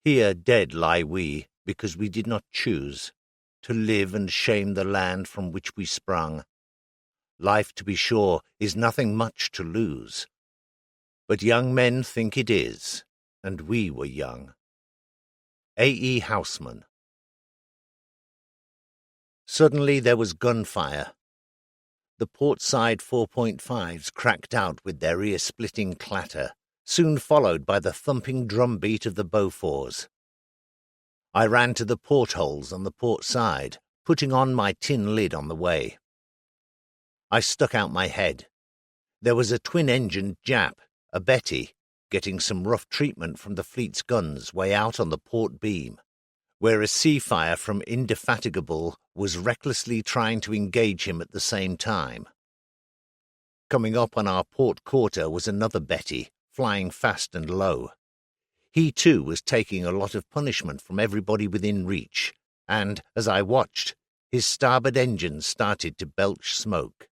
Here dead lie we, because we did not choose to live and shame the land from which we sprung. Life, to be sure, is nothing much to lose. But young men think it is, and we were young. A. E. Houseman. Suddenly there was gunfire. The port side 4.5s cracked out with their ear-splitting clatter, soon followed by the thumping drumbeat of the Beauforts. I ran to the portholes on the port side, putting on my tin lid on the way. I stuck out my head. There was a twin-engined Jap, a Betty, getting some rough treatment from the fleet's guns way out on the port beam, where a sea fire from Indefatigable was recklessly trying to engage him at the same time. Coming up on our port quarter was another Betty, flying fast and low. He, too, was taking a lot of punishment from everybody within reach, and, as I watched, his starboard engines started to belch smoke.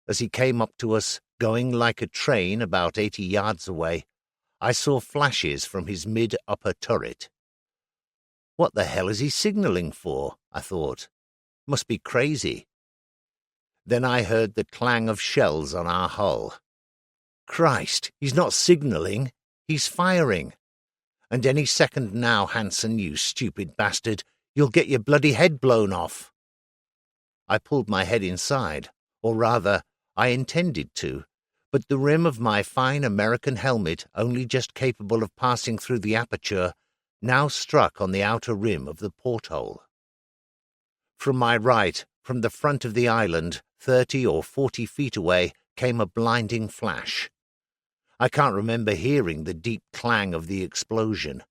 As he came up to us, going like a train about 80 yards away, I saw flashes from his mid-upper turret. What the hell is he signalling for? I thought. Must be crazy. Then I heard the clang of shells on our hull. Christ, he's not signalling, he's firing. And any second now, Hanson, you stupid bastard, you'll get your bloody head blown off. I pulled my head inside, or rather, I intended to, but the rim of my fine American helmet, only just capable of passing through the aperture, now struck on the outer rim of the porthole. From my right, from the front of the island, 30 or 40 feet away, came a blinding flash. I can't remember hearing the deep clang of the explosion.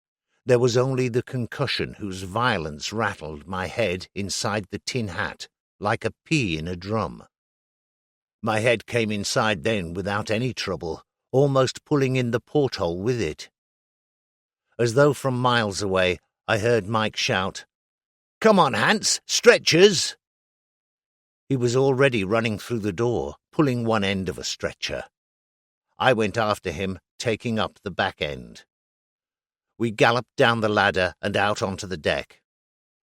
There was only the concussion whose violence rattled my head inside the tin hat, like a pea in a drum. My head came inside then without any trouble, almost pulling in the porthole with it. As though from miles away, I heard Mike shout, "Come on, Hans, stretchers!" He was already running through the door, pulling one end of a stretcher. I went after him, taking up the back end. We galloped down the ladder and out onto the deck.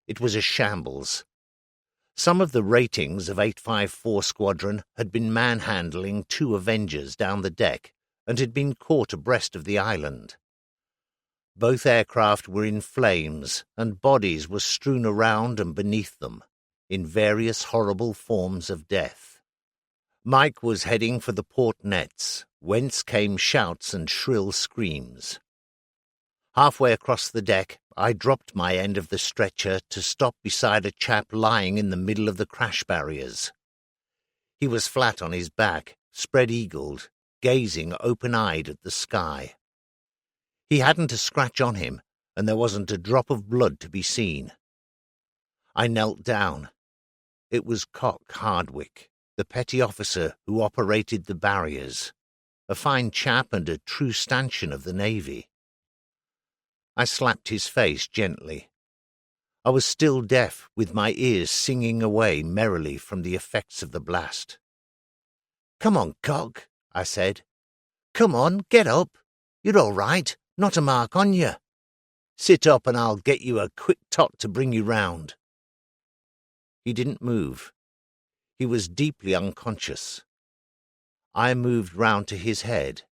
It was a shambles. Some of the ratings of 854 Squadron had been manhandling 2 Avengers down the deck and had been caught abreast of the island. Both aircraft were in flames, and bodies were strewn around and beneath them, in various horrible forms of death. Mike was heading for the port nets, whence came shouts and shrill screams. Halfway across the deck, I dropped my end of the stretcher to stop beside a chap lying in the middle of the crash barriers. He was flat on his back, spread-eagled, gazing open-eyed at the sky. He hadn't a scratch on him, and there wasn't a drop of blood to be seen. I knelt down. It was Cock Hardwick, the petty officer who operated the barriers, a fine chap and a true stanchion of the Navy. I slapped his face gently. I was still deaf, with my ears singing away merrily from the effects of the blast. "Come on, Cock," I said. "Come on, get up. You're all right, not a mark on you. Sit up and I'll get you a quick tot to bring you round." He didn't move. He was deeply unconscious. I moved round to his head.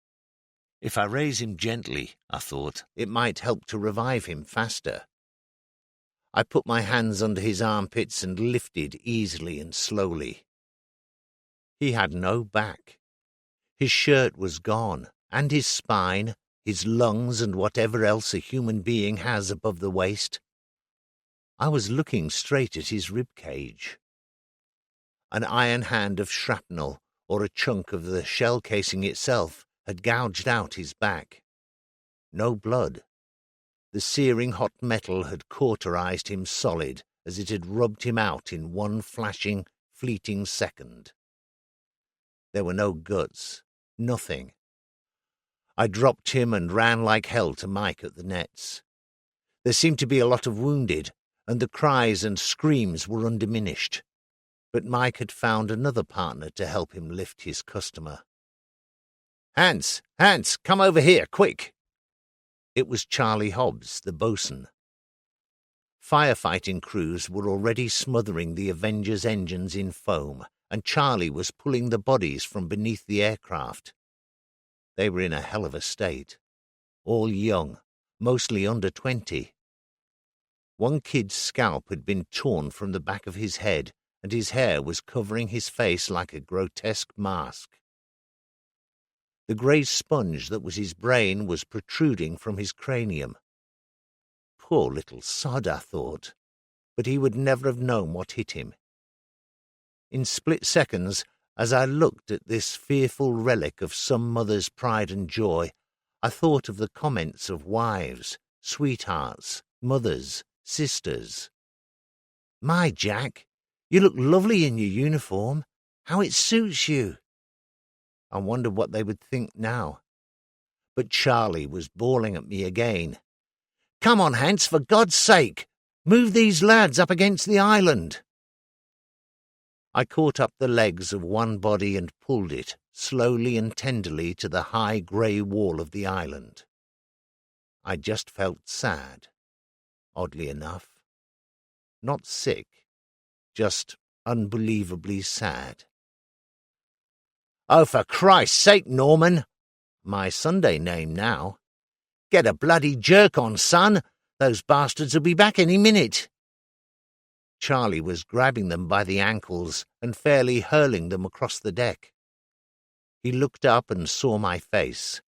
If I raise him gently, I thought, it might help to revive him faster. I put my hands under his armpits and lifted easily and slowly. He had no back. His shirt was gone, and his spine, his lungs, and whatever else a human being has above the waist. I was looking straight at his rib cage. An iron hand of shrapnel, or a chunk of the shell casing itself, had gouged out his back. No blood. The searing hot metal had cauterized him solid as it had rubbed him out in one flashing, fleeting second. There were no guts, nothing. I dropped him and ran like hell to Mike at the nets. There seemed to be a lot of wounded, and the cries and screams were undiminished. But Mike had found another partner to help him lift his customer. Hans, come over here, quick!" It was Charlie Hobbs, the boatswain. Firefighting crews were already smothering the Avenger's engines in foam, and Charlie was pulling the bodies from beneath the aircraft. They were in a hell of a state. All young, mostly under 20. One kid's scalp had been torn from the back of his head, and his hair was covering his face like a grotesque mask. The grey sponge that was his brain was protruding from his cranium. Poor little sod, I thought, but he would never have known what hit him. In split seconds, as I looked at this fearful relic of some mother's pride and joy, I thought of the comments of wives, sweethearts, mothers, sisters. "My Jack, you look lovely in your uniform. How it suits you." I wondered what they would think now. But Charlie was bawling at me again. "Come on, Hans, for God's sake! Move these lads up against the island!" I caught up the legs of one body and pulled it, slowly and tenderly, to the high grey wall of the island. I just felt sad, oddly enough. Not sick, just unbelievably sad. "Oh, for Christ's sake, Norman!" My Sunday name now. "Get a bloody jerk on, son! Those bastards will be back any minute." Charlie was grabbing them by the ankles and fairly hurling them across the deck. He looked up and saw my face.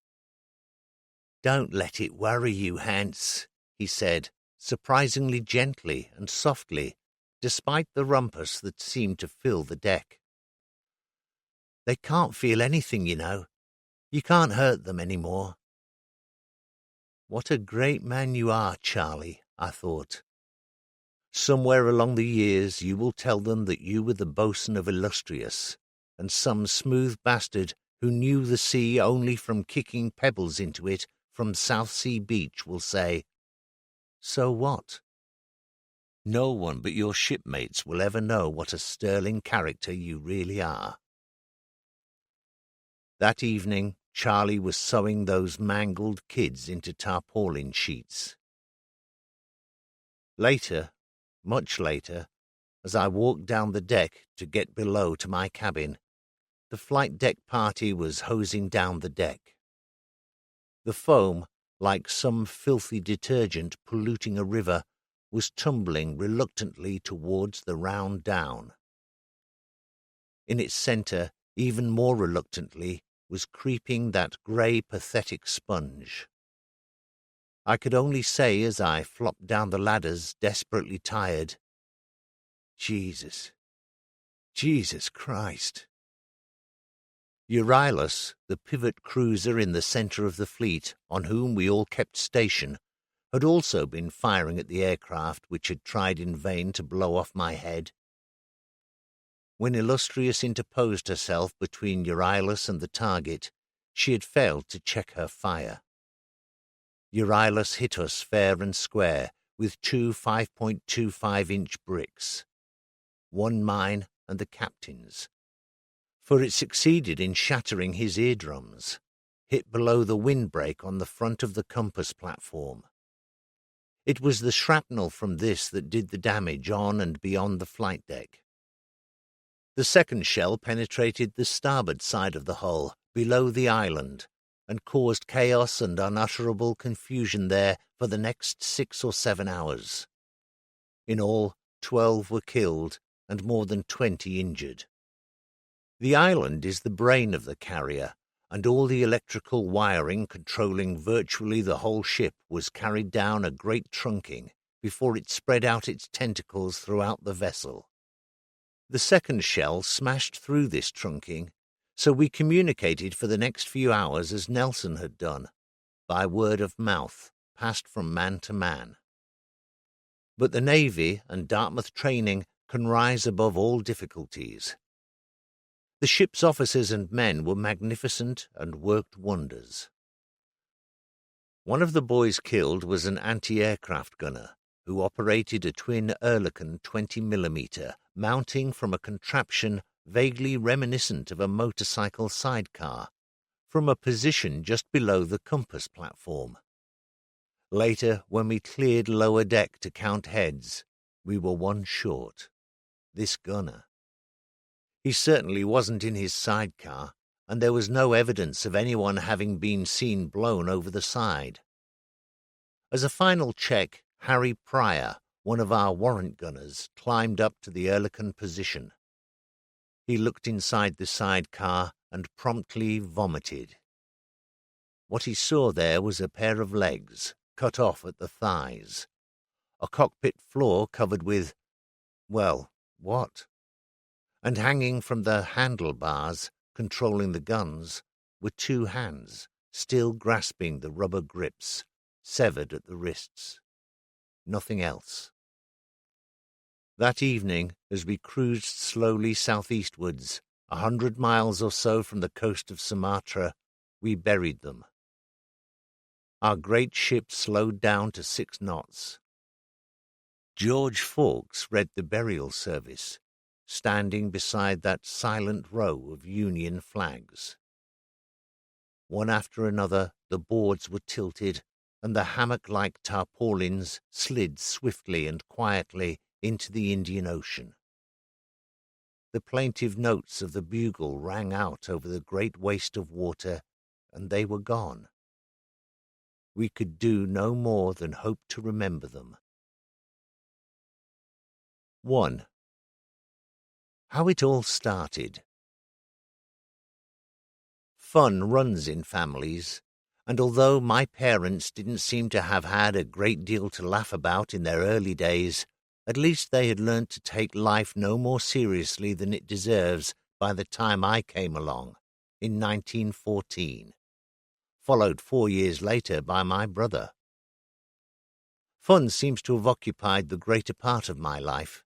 "Don't let it worry you, Hans," he said, surprisingly gently and softly, despite the rumpus that seemed to fill the deck. "They can't feel anything, you know. You can't hurt them any more." What a great man you are, Charlie, I thought. Somewhere along the years you will tell them that you were the boatswain of Illustrious, and some smooth bastard who knew the sea only from kicking pebbles into it from South Sea Beach will say, "So what?" No one but your shipmates will ever know what a sterling character you really are. That evening, Charlie was sewing those mangled kids into tarpaulin sheets. Later, much later, as I walked down the deck to get below to my cabin, the flight deck party was hosing down the deck. The foam, like some filthy detergent polluting a river, was tumbling reluctantly towards the round down. In its centre, even more reluctantly, was creeping that grey, pathetic sponge. I could only say as I flopped down the ladders, desperately tired, Jesus Christ. Euryalus, the pivot cruiser in the centre of the fleet, on whom we all kept station, had also been firing at the aircraft which had tried in vain to blow off my head. When Illustrious interposed herself between Euryalus and the target, she had failed to check her fire. Euryalus hit us fair and square with 2 5.25-inch bricks, one mine and the captain's, for it succeeded in shattering his eardrums, hit below the windbreak on the front of the compass platform. It was the shrapnel from this that did the damage on and beyond the flight deck. The second shell penetrated the starboard side of the hull, below the island, and caused chaos and unutterable confusion there for the next 6 or 7 hours. In all, 12 were killed and more than 20 injured. The island is the brain of the carrier, and all the electrical wiring controlling virtually the whole ship was carried down a great trunking before it spread out its tentacles throughout the vessel. The second shell smashed through this trunking, so we communicated for the next few hours as Nelson had done, by word of mouth, passed from man to man. But the Navy and Dartmouth training can rise above all difficulties. The ship's officers and men were magnificent and worked wonders. One of the boys killed was an anti-aircraft gunner, who operated a twin Oerlikon 20mm, mounting from a contraption vaguely reminiscent of a motorcycle sidecar, from a position just below the compass platform. Later, when we cleared lower deck to count heads, we were one short. This gunner. He certainly wasn't in his sidecar, and there was no evidence of anyone having been seen blown over the side. As a final check, Harry Pryor, one of our warrant gunners, climbed up to the Oerlikon position. He looked inside the sidecar and promptly vomited. What he saw there was a pair of legs, cut off at the thighs, a cockpit floor covered with, well, what? And hanging from the handlebars, controlling the guns, were two hands, still grasping the rubber grips, severed at the wrists. Nothing else. That evening, as we cruised slowly southeastwards, 100 miles or so from the coast of Sumatra, we buried them. Our great ship slowed down to 6 knots. George Fawkes read the burial service, standing beside that silent row of Union flags. One after another, the boards were tilted, and the hammock-like tarpaulins slid swiftly and quietly into the Indian Ocean. The plaintive notes of the bugle rang out over the great waste of water, and they were gone. We could do no more than hope to remember them. 1. How it all started. Fun runs in families, and although my parents didn't seem to have had a great deal to laugh about in their early days, at least they had learnt to take life no more seriously than it deserves by the time I came along, in 1914, followed 4 years later by my brother. Fun seems to have occupied the greater part of my life,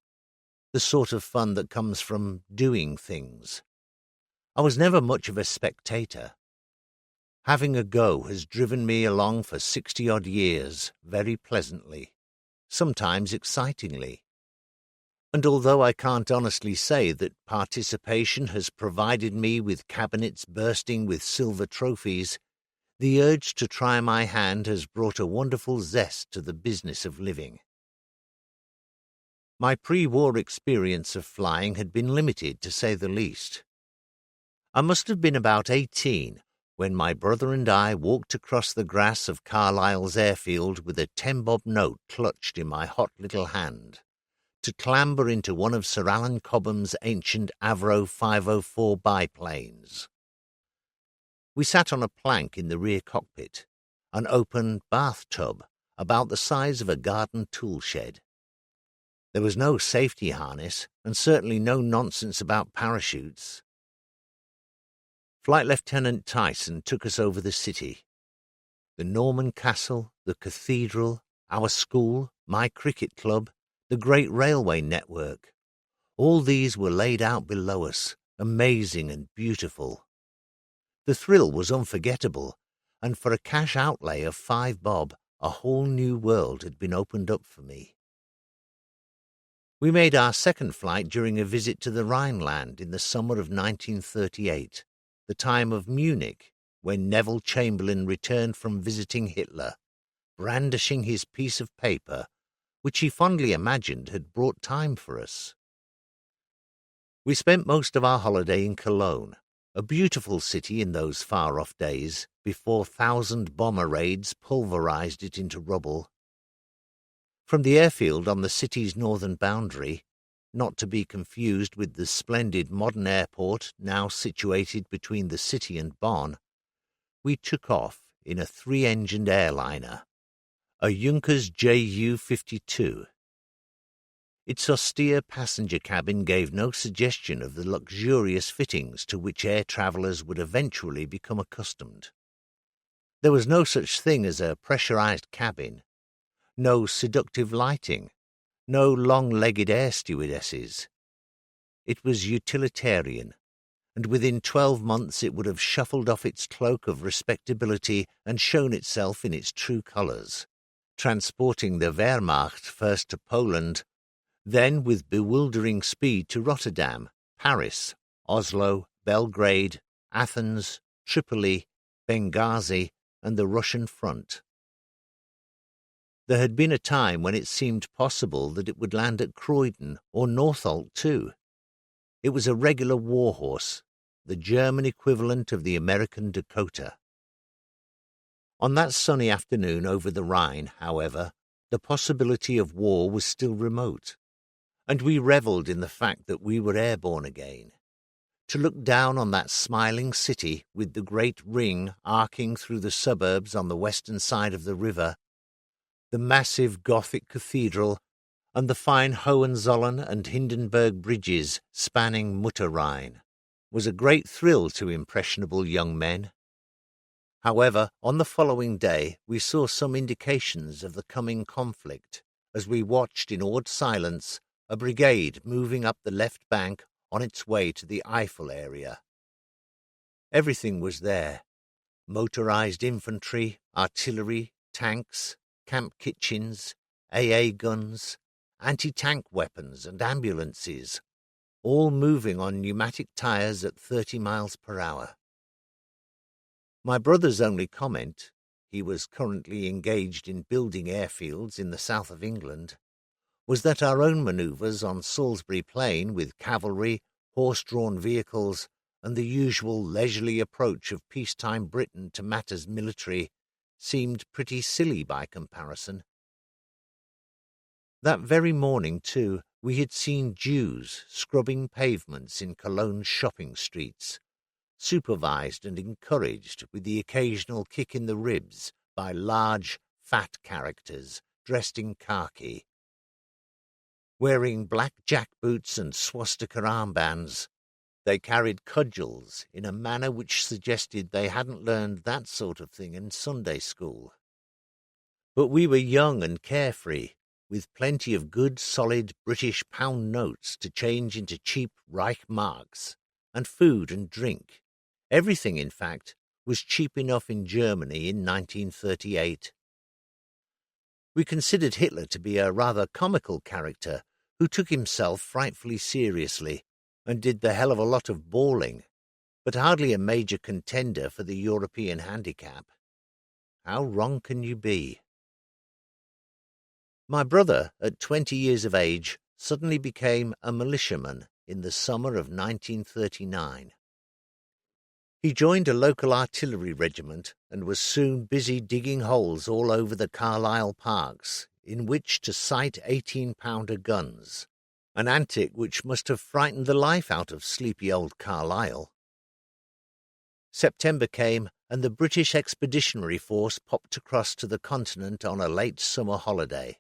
the sort of fun that comes from doing things. I was never much of a spectator. Having a go has driven me along for 60-odd years, very pleasantly, sometimes excitingly. And although I can't honestly say that participation has provided me with cabinets bursting with silver trophies, the urge to try my hand has brought a wonderful zest to the business of living. My pre-war experience of flying had been limited, to say the least. I must have been about 18 when my brother and I walked across the grass of Carlisle's airfield with a 10-bob note clutched in my hot little hand, to clamber into one of Sir Alan Cobham's ancient Avro 504 biplanes. We sat on a plank in the rear cockpit, an open bathtub about the size of a garden tool shed. There was no safety harness, and certainly no nonsense about parachutes. Flight Lieutenant Tyson took us over the city. The Norman Castle, the cathedral, our school, my cricket club, the great railway network. All these were laid out below us, amazing and beautiful. The thrill was unforgettable, and for a cash outlay of 5 bob, a whole new world had been opened up for me. We made our second flight during a visit to the Rhineland in the summer of 1938, the time of Munich, when Neville Chamberlain returned from visiting Hitler, brandishing his piece of paper, which he fondly imagined had brought time for us. We spent most of our holiday in Cologne, a beautiful city in those far-off days, before 1,000 bomber raids pulverized it into rubble. From the airfield on the city's northern boundary, not to be confused with the splendid modern airport now situated between the city and Bonn, we took off in a 3-engined airliner, a Junkers Ju-52. Its austere passenger cabin gave no suggestion of the luxurious fittings to which air travellers would eventually become accustomed. There was no such thing as a pressurized cabin, no seductive lighting, no long-legged air stewardesses. It was utilitarian, and within 12 months it would have shuffled off its cloak of respectability and shown itself in its true colours, transporting the Wehrmacht first to Poland, then with bewildering speed to Rotterdam, Paris, Oslo, Belgrade, Athens, Tripoli, Benghazi, and the Russian front. There had been a time when it seemed possible that it would land at Croydon or Northolt too. It was a regular warhorse, the German equivalent of the American Dakota. On that sunny afternoon over the Rhine, however, the possibility of war was still remote, and we revelled in the fact that we were airborne again. To look down on that smiling city with the great ring arcing through the suburbs on the western side of the river, the massive Gothic cathedral, and the fine Hohenzollern and Hindenburg bridges spanning Mutter Rhine, was a great thrill to impressionable young men. However, on the following day we saw some indications of the coming conflict as we watched in awed silence a brigade moving up the left bank on its way to the Eifel area. Everything was there: motorized infantry, artillery, tanks, camp kitchens, AA guns, anti-tank weapons and ambulances, all moving on pneumatic tires at 30 miles per hour. My brother's only comment — he was currently engaged in building airfields in the south of England — was that our own manoeuvres on Salisbury Plain with cavalry, horse-drawn vehicles, and the usual leisurely approach of peacetime Britain to matters military seemed pretty silly by comparison. That very morning, too, we had seen Jews scrubbing pavements in Cologne's shopping streets, supervised and encouraged with the occasional kick in the ribs by large, fat characters dressed in khaki. Wearing black jackboots and swastika armbands, they carried cudgels in a manner which suggested they hadn't learned that sort of thing in Sunday school. But we were young and carefree, with plenty of good, solid British pound notes to change into cheap Reich marks, and food and drink. Everything, in fact, was cheap enough in Germany in 1938. We considered Hitler to be a rather comical character who took himself frightfully seriously and did the hell of a lot of bawling, but hardly a major contender for the European handicap. How wrong can you be? My brother, at 20 years of age, suddenly became a militiaman in the summer of 1939. He joined a local artillery regiment and was soon busy digging holes all over the Carlisle parks in which to sight 18-pounder guns, an antic which must have frightened the life out of sleepy old Carlisle. September came, and the British Expeditionary Force popped across to the continent on a late summer holiday.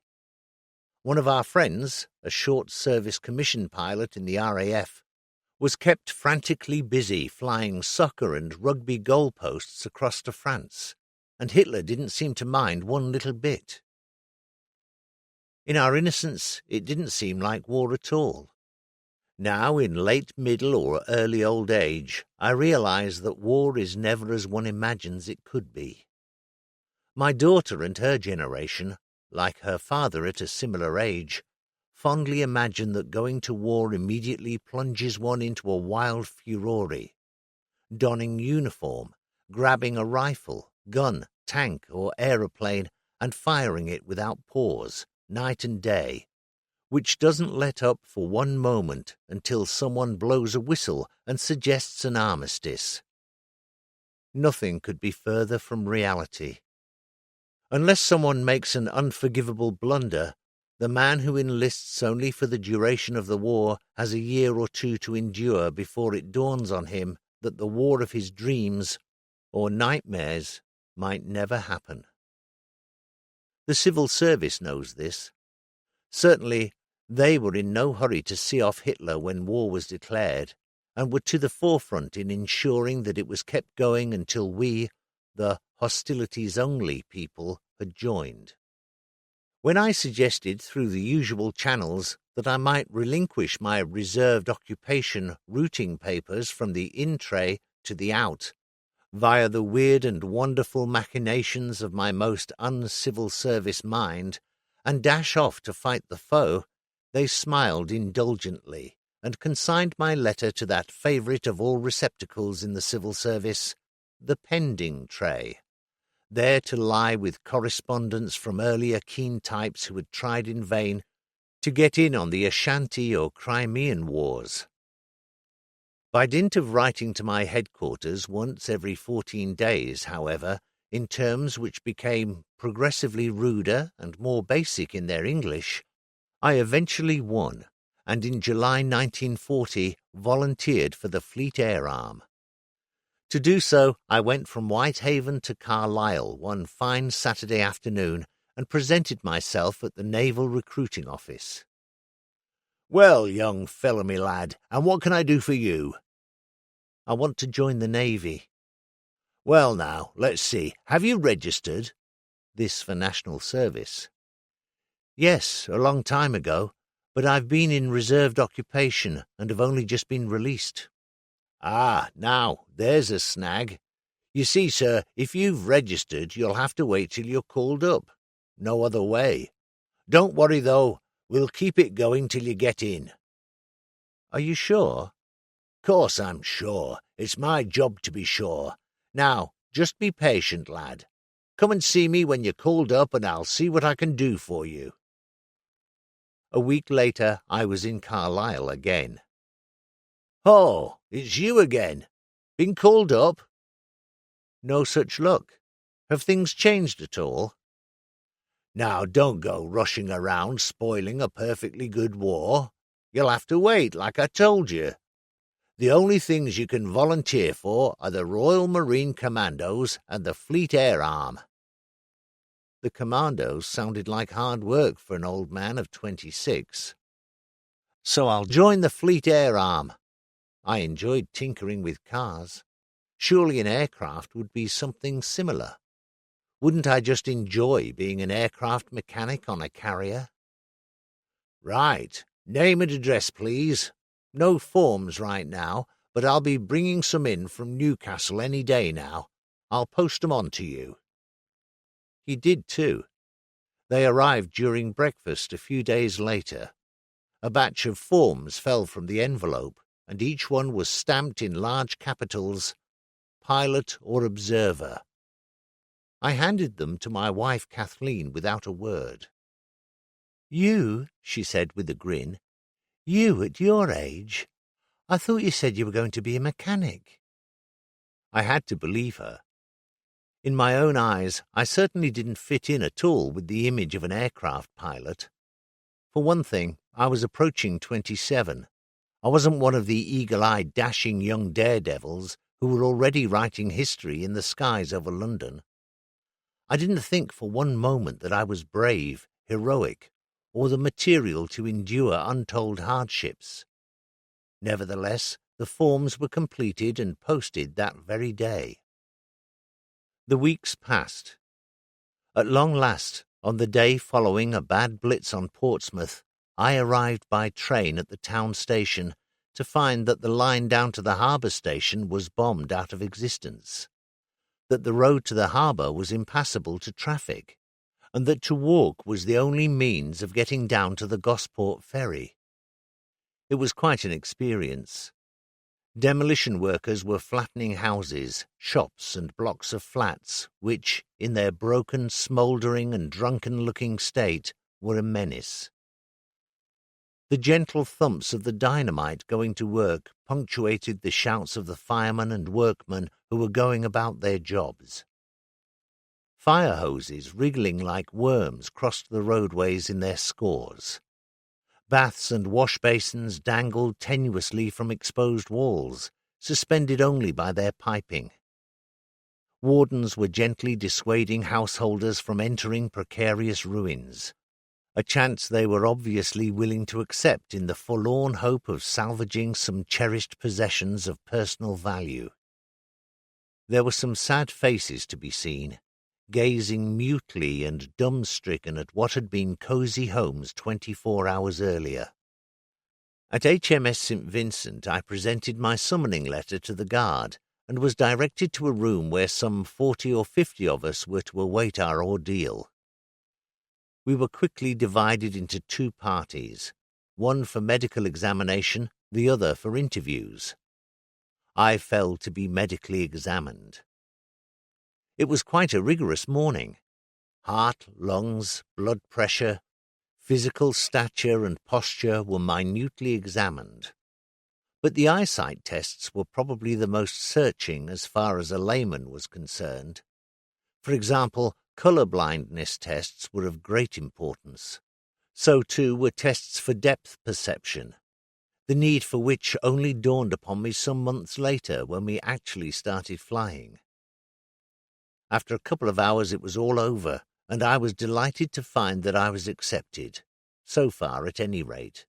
One of our friends, a short-service commission pilot in the RAF, was kept frantically busy flying soccer and rugby goalposts across to France, and Hitler didn't seem to mind one little bit. In our innocence, it didn't seem like war at all. Now, in late middle or early old age, I realize that war is never as one imagines it could be. My daughter and her generation, like her father at a similar age, fondly imagine that going to war immediately plunges one into a wild furore, donning uniform, grabbing a rifle, gun, tank, or aeroplane, and firing it without pause, night and day, which doesn't let up for one moment until someone blows a whistle and suggests an armistice. Nothing could be further from reality. Unless someone makes an unforgivable blunder, the man who enlists only for the duration of the war has a year or two to endure before it dawns on him that the war of his dreams, or nightmares, might never happen. The civil service knows this. Certainly, they were in no hurry to see off Hitler when war was declared, and were to the forefront in ensuring that it was kept going until we, the hostilities-only people, had joined. When I suggested through the usual channels that I might relinquish my reserved occupation routing papers from the in tray to the out, via the weird and wonderful machinations of my most uncivil service mind, and dash off to fight the foe, they smiled indulgently and consigned my letter to that favourite of all receptacles in the civil service, the pending tray, there to lie with correspondence from earlier keen types who had tried in vain to get in on the Ashanti or Crimean wars. By dint of writing to my headquarters once every 14 days, however, in terms which became progressively ruder and more basic in their English, I eventually won, and in July 1940 volunteered for the Fleet Air Arm. To do so, I went from Whitehaven to Carlisle one fine Saturday afternoon and presented myself at the Naval Recruiting Office. "Well, young fellow me lad, and what can I do for you?" "I want to join the Navy." "Well now, let's see, have you registered?" This for national service. "Yes, a long time ago, but I've been in reserved occupation and have only just been released." "Ah, now, there's a snag. You see, sir, if you've registered, you'll have to wait till you're called up. No other way. Don't worry, though. We'll keep it going till you get in." "Are you sure?" "Course I'm sure. It's my job to be sure. Now, just be patient, lad. Come and see me when you're called up, and I'll see what I can do for you." A week later, I was in Carlisle again. "Oh, it's you again. Been called up?" "No such luck. Have things changed at all?" "Now, don't go rushing around spoiling a perfectly good war. You'll have to wait, like I told you. The only things you can volunteer for are the Royal Marine Commandos and the Fleet Air Arm." The Commandos sounded like hard work for an old man of 26. "So I'll join the Fleet Air Arm. I enjoyed tinkering with cars. Surely an aircraft would be something similar. Wouldn't I just enjoy being an aircraft mechanic on a carrier?" "Right. Name and address, please. No forms right now, but I'll be bringing some in from Newcastle any day now. I'll post 'em on to you." He did too. They arrived during breakfast a few days later. A batch of forms fell from the envelope, and each one was stamped in large capitals, "Pilot or Observer." I handed them to my wife Kathleen without a word. "You," she said with a grin, "you at your age? I thought you said you were going to be a mechanic." I had to believe her. In my own eyes, I certainly didn't fit in at all with the image of an aircraft pilot. For one thing, I was approaching 27. I wasn't one of the eagle-eyed, dashing young daredevils who were already writing history in the skies over London. I didn't think for one moment that I was brave, heroic, or the material to endure untold hardships. Nevertheless, the forms were completed and posted that very day. The weeks passed. At long last, on the day following a bad blitz on Portsmouth, I arrived by train at the town station to find that the line down to the harbour station was bombed out of existence, that the road to the harbour was impassable to traffic, and that to walk was the only means of getting down to the Gosport ferry. It was quite an experience. Demolition workers were flattening houses, shops and blocks of flats, which, in their broken, smouldering and drunken-looking state, were a menace. The gentle thumps of the dynamite going to work punctuated the shouts of the firemen and workmen who were going about their jobs. Fire hoses wriggling like worms crossed the roadways in their scores. Baths and wash basins dangled tenuously from exposed walls, suspended only by their piping. Wardens were gently dissuading householders from entering precarious ruins, a chance they were obviously willing to accept in the forlorn hope of salvaging some cherished possessions of personal value. There were some sad faces to be seen, gazing mutely and dumb-stricken at what had been cosy homes 24 hours earlier. At HMS St. Vincent I presented my summoning letter to the guard and was directed to a room where some 40 or 50 of us were to await our ordeal. We were quickly divided into two parties, one for medical examination, the other for interviews. I fell to be medically examined. It was quite a rigorous morning. Heart, lungs, blood pressure, physical stature and posture were minutely examined. But the eyesight tests were probably the most searching as far as a layman was concerned. For example, colour blindness tests were of great importance. So too were tests for depth perception, the need for which only dawned upon me some months later when we actually started flying. After a couple of hours it was all over, and I was delighted to find that I was accepted, so far at any rate.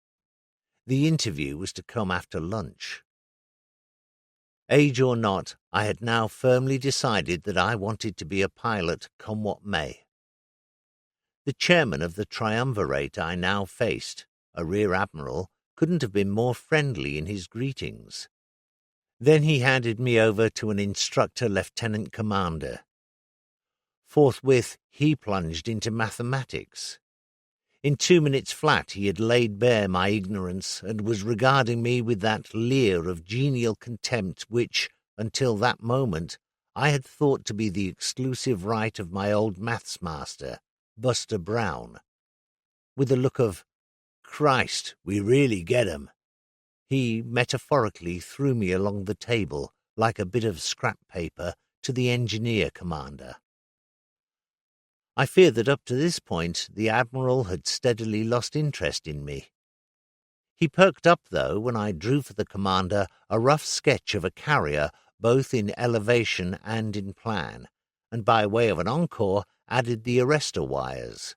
The interview was to come after lunch. Age or not, I had now firmly decided that I wanted to be a pilot come what may. The chairman of the triumvirate I now faced, a rear admiral, couldn't have been more friendly in his greetings. Then he handed me over to an instructor lieutenant commander. Forthwith he plunged into mathematics. In 2 minutes flat he had laid bare my ignorance and was regarding me with that leer of genial contempt which, until that moment, I had thought to be the exclusive right of my old maths master, Buster Brown. With a look of, "Christ, we really get 'em," he metaphorically threw me along the table like a bit of scrap paper to the engineer commander. I fear that up to this point the Admiral had steadily lost interest in me. He perked up, though, when I drew for the commander a rough sketch of a carrier both in elevation and in plan, and by way of an encore added the arrestor wires.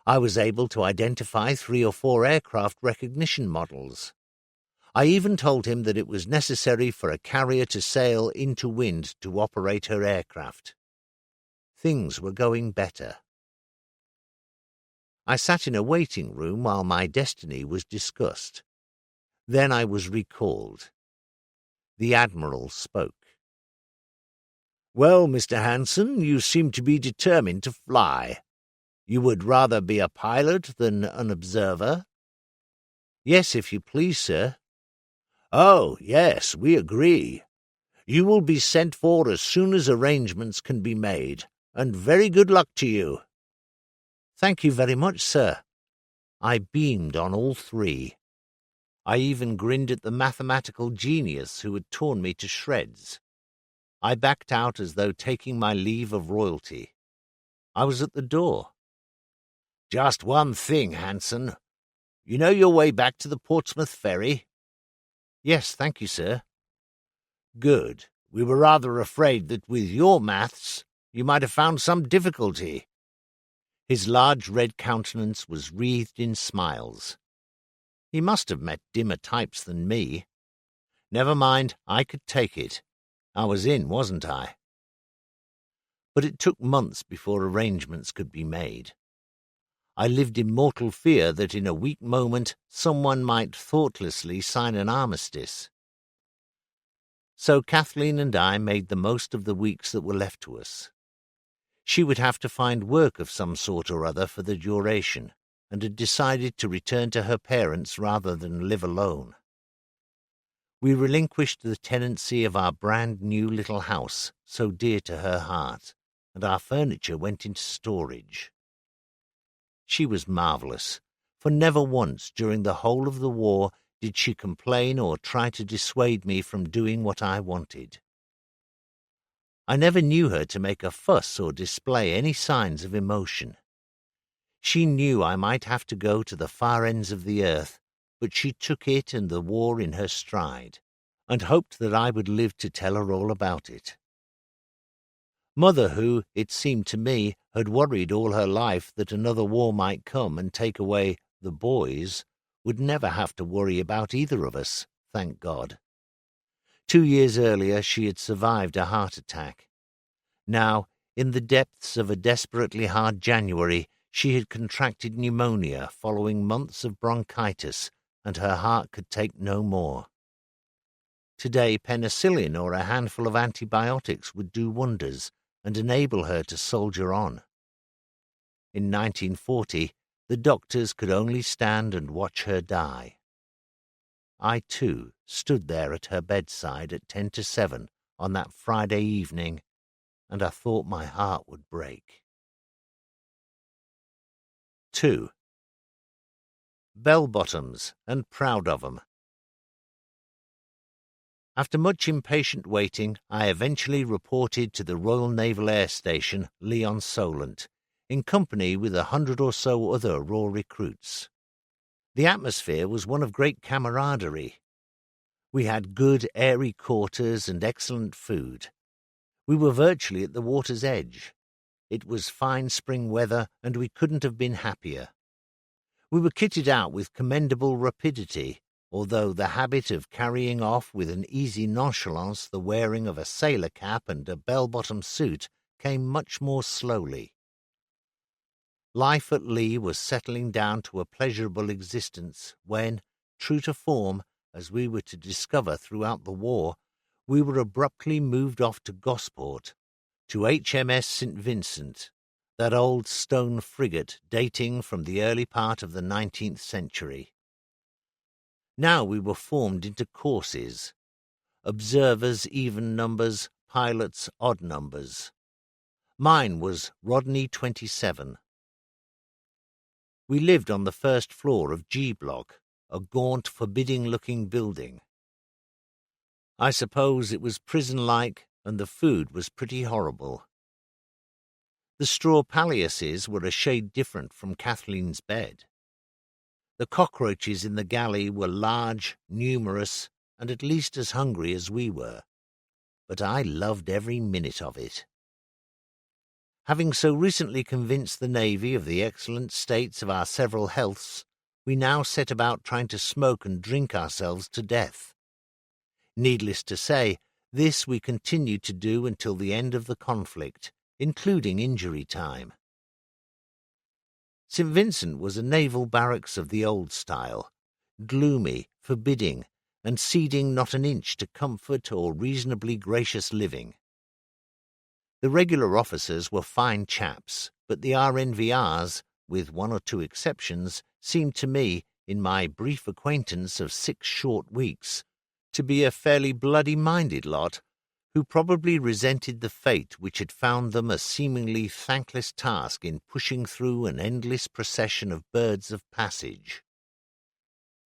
I was able to identify 3 or 4 aircraft recognition models. I even told him that it was necessary for a carrier to sail into wind to operate her aircraft. Things were going better. I sat in a waiting room while my destiny was discussed. Then I was recalled. The Admiral spoke. "Well, Mr. Hanson, you seem to be determined to fly. You would rather be a pilot than an observer?" "Yes, if you please, sir." "Oh, yes, we agree. You will be sent for as soon as arrangements can be made, and very good luck to you." "Thank you very much, sir." I beamed on all 3. I even grinned at the mathematical genius who had torn me to shreds. I backed out as though taking my leave of royalty. I was at the door. "Just one thing, Hanson. You know your way back to the Portsmouth ferry?" "Yes, thank you, sir." "Good. We were rather afraid that with your maths you might have found some difficulty." His large red countenance was wreathed in smiles. He must have met dimmer types than me. Never mind, I could take it. I was in, wasn't I? But it took months before arrangements could be made. I lived in mortal fear that in a weak moment someone might thoughtlessly sign an armistice. So Kathleen and I made the most of the weeks that were left to us. She would have to find work of some sort or other for the duration, and had decided to return to her parents rather than live alone. We relinquished the tenancy of our brand-new little house, so dear to her heart, and our furniture went into storage. She was marvellous, for never once during the whole of the war did she complain or try to dissuade me from doing what I wanted. I never knew her to make a fuss or display any signs of emotion. She knew I might have to go to the far ends of the earth, but she took it and the war in her stride, and hoped that I would live to tell her all about it. Mother, who, it seemed to me, had worried all her life that another war might come and take away the boys, would never have to worry about either of us, thank God. 2 years earlier she had survived a heart attack. Now, in the depths of a desperately hard January, she had contracted pneumonia following months of bronchitis, and her heart could take no more. Today, penicillin or a handful of antibiotics would do wonders and enable her to soldier on. In 1940, the doctors could only stand and watch her die. I, too, stood there at her bedside at 6:50 on that Friday evening, and I thought my heart would break. 2. Bell-bottoms, and proud of 'em. After much impatient waiting, I eventually reported to the Royal Naval Air Station, Lyon-Solent, in company with 100 or so other raw recruits. The atmosphere was one of great camaraderie. We had good, airy quarters and excellent food. We were virtually at the water's edge. It was fine spring weather, and we couldn't have been happier. We were kitted out with commendable rapidity, although the habit of carrying off with an easy nonchalance the wearing of a sailor cap and a bell-bottom suit came much more slowly. Life at Lee was settling down to a pleasurable existence when, true to form, as we were to discover throughout the war, we were abruptly moved off to Gosport, to HMS St. Vincent, that old stone frigate dating from the early part of the 19th century. Now we were formed into courses: observers even numbers, pilots odd numbers. Mine was Rodney 27. We lived on the first floor of G Block, a gaunt, forbidding-looking building. I suppose it was prison-like, and the food was pretty horrible. The straw palliasses were a shade different from Kathleen's bed. The cockroaches in the galley were large, numerous, and at least as hungry as we were. But I loved every minute of it. Having so recently convinced the Navy of the excellent states of our several healths, we now set about trying to smoke and drink ourselves to death. Needless to say, this we continued to do until the end of the conflict, including injury time. St. Vincent was a naval barracks of the old style, gloomy, forbidding, and ceding not an inch to comfort or reasonably gracious living. The regular officers were fine chaps, but the RNVRs, with one or two exceptions, seemed to me, in my brief acquaintance of 6 short weeks, to be a fairly bloody-minded lot, who probably resented the fate which had found them a seemingly thankless task in pushing through an endless procession of birds of passage.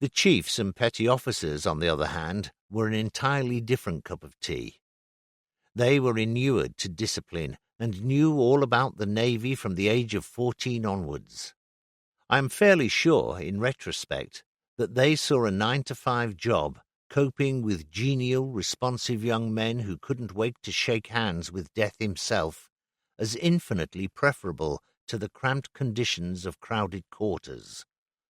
The chiefs and petty officers, on the other hand, were an entirely different cup of tea. They were inured to discipline and knew all about the Navy from the age of 14 onwards. I am fairly sure, in retrospect, that they saw a 9-to-5 job coping with genial, responsive young men who couldn't wait to shake hands with death himself, as infinitely preferable to the cramped conditions of crowded quarters,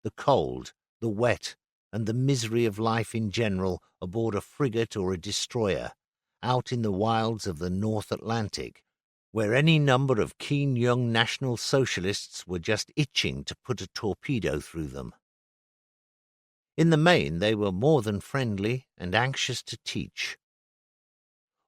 the cold, the wet, and the misery of life in general aboard a frigate or a destroyer, out in the wilds of the North Atlantic, where any number of keen young National Socialists were just itching to put a torpedo through them. In the main, they were more than friendly and anxious to teach.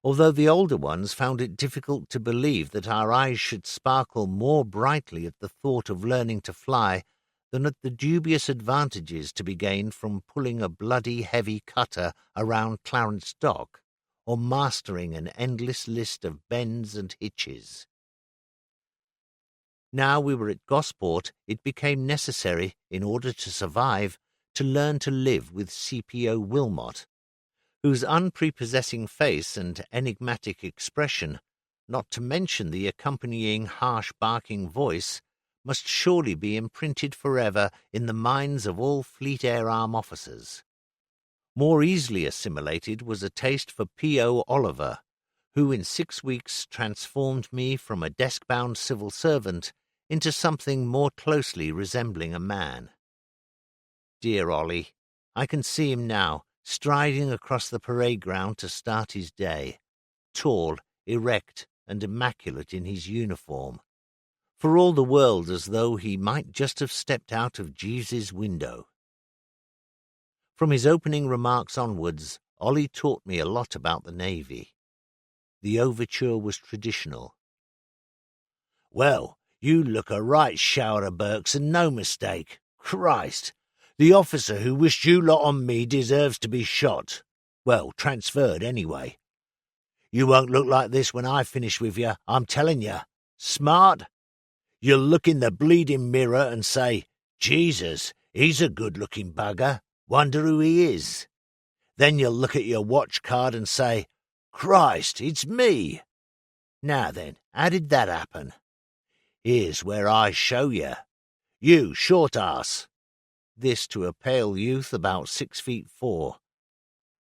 Although the older ones found it difficult to believe that our eyes should sparkle more brightly at the thought of learning to fly than at the dubious advantages to be gained from pulling a bloody heavy cutter around Clarence Dock, or mastering an endless list of bends and hitches. Now we were at Gosport, it became necessary, in order to survive, to learn to live with CPO Wilmot, whose unprepossessing face and enigmatic expression, not to mention the accompanying harsh barking voice, must surely be imprinted forever in the minds of all Fleet Air Arm officers. More easily assimilated was a taste for P.O. Oliver, who in 6 weeks transformed me from a desk-bound civil servant into something more closely resembling a man. Dear Ollie, I can see him now, striding across the parade ground to start his day, tall, erect, and immaculate in his uniform, for all the world as though he might just have stepped out of Jeeves's window. From his opening remarks onwards, Ollie taught me a lot about the Navy. The overture was traditional. "Well, you look a right shower of Burks, and no mistake. Christ! The officer who wished you lot on me deserves to be shot. Well, transferred anyway. You won't look like this when I finish with you, I'm telling you. Smart? You'll look in the bleeding mirror and say, Jesus, he's a good-looking bugger. Wonder who he is. Then you'll look at your watch card and say, Christ, it's me. Now then, how did that happen? Here's where I show you. You short ass. This to a pale youth about 6'4".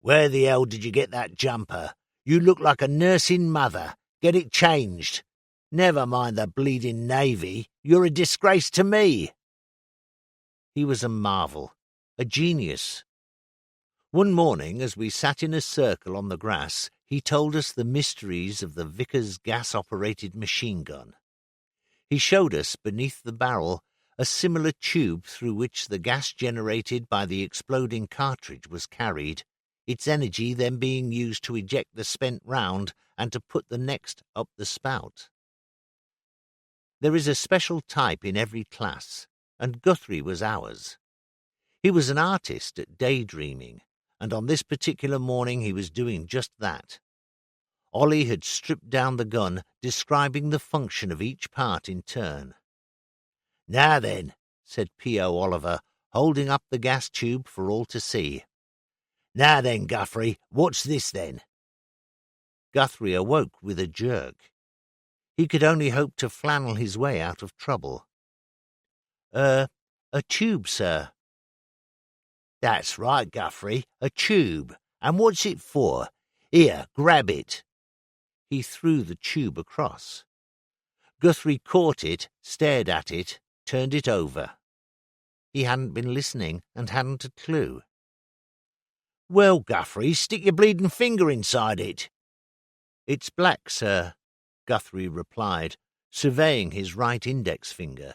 Where the hell did you get that jumper? You look like a nursing mother. Get it changed. Never mind the bleeding navy. You're a disgrace to me. He was a marvel, a genius. One morning, as we sat in a circle on the grass, he told us the mysteries of the Vickers gas-operated machine gun. He showed us, beneath the barrel, a similar tube through which the gas generated by the exploding cartridge was carried, its energy then being used to eject the spent round and to put the next up the spout. There is a special type in every class, and Guthrie was ours. He was an artist at daydreaming, and on this particular morning he was doing just that. Ollie had stripped down the gun, describing the function of each part in turn. Now then, said P.O. Oliver, holding up the gas tube for all to see. Now then, Guthrie, what's this then? Guthrie awoke with a jerk. He could only hope to flannel his way out of trouble. A tube, sir. That's right, Guthrie, a tube. And what's it for? Here, grab it. He threw the tube across. Guthrie caught it, stared at it, turned it over. He hadn't been listening and hadn't a clue. Well, Guthrie, stick your bleeding finger inside it. It's black, sir, Guthrie replied, surveying his right index finger.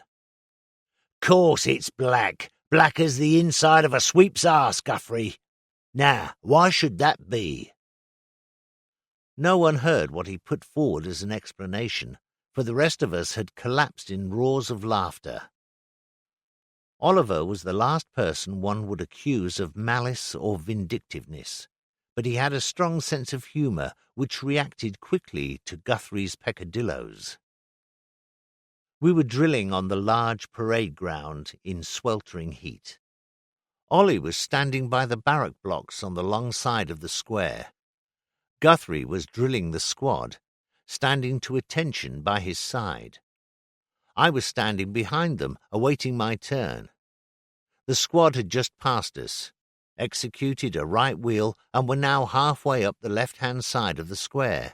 Course it's black. Black as the inside of a sweep's arse, Guthrie. Now, why should that be? No one heard what he put forward as an explanation, for the rest of us had collapsed in roars of laughter. Oliver was the last person one would accuse of malice or vindictiveness, but he had a strong sense of humour which reacted quickly to Guthrie's peccadilloes. We were drilling on the large parade ground in sweltering heat. Ollie was standing by the barrack blocks on the long side of the square. Guthrie was drilling the squad, standing to attention by his side. I was standing behind them, awaiting my turn. The squad had just passed us, executed a right wheel, and were now halfway up the left-hand side of the square.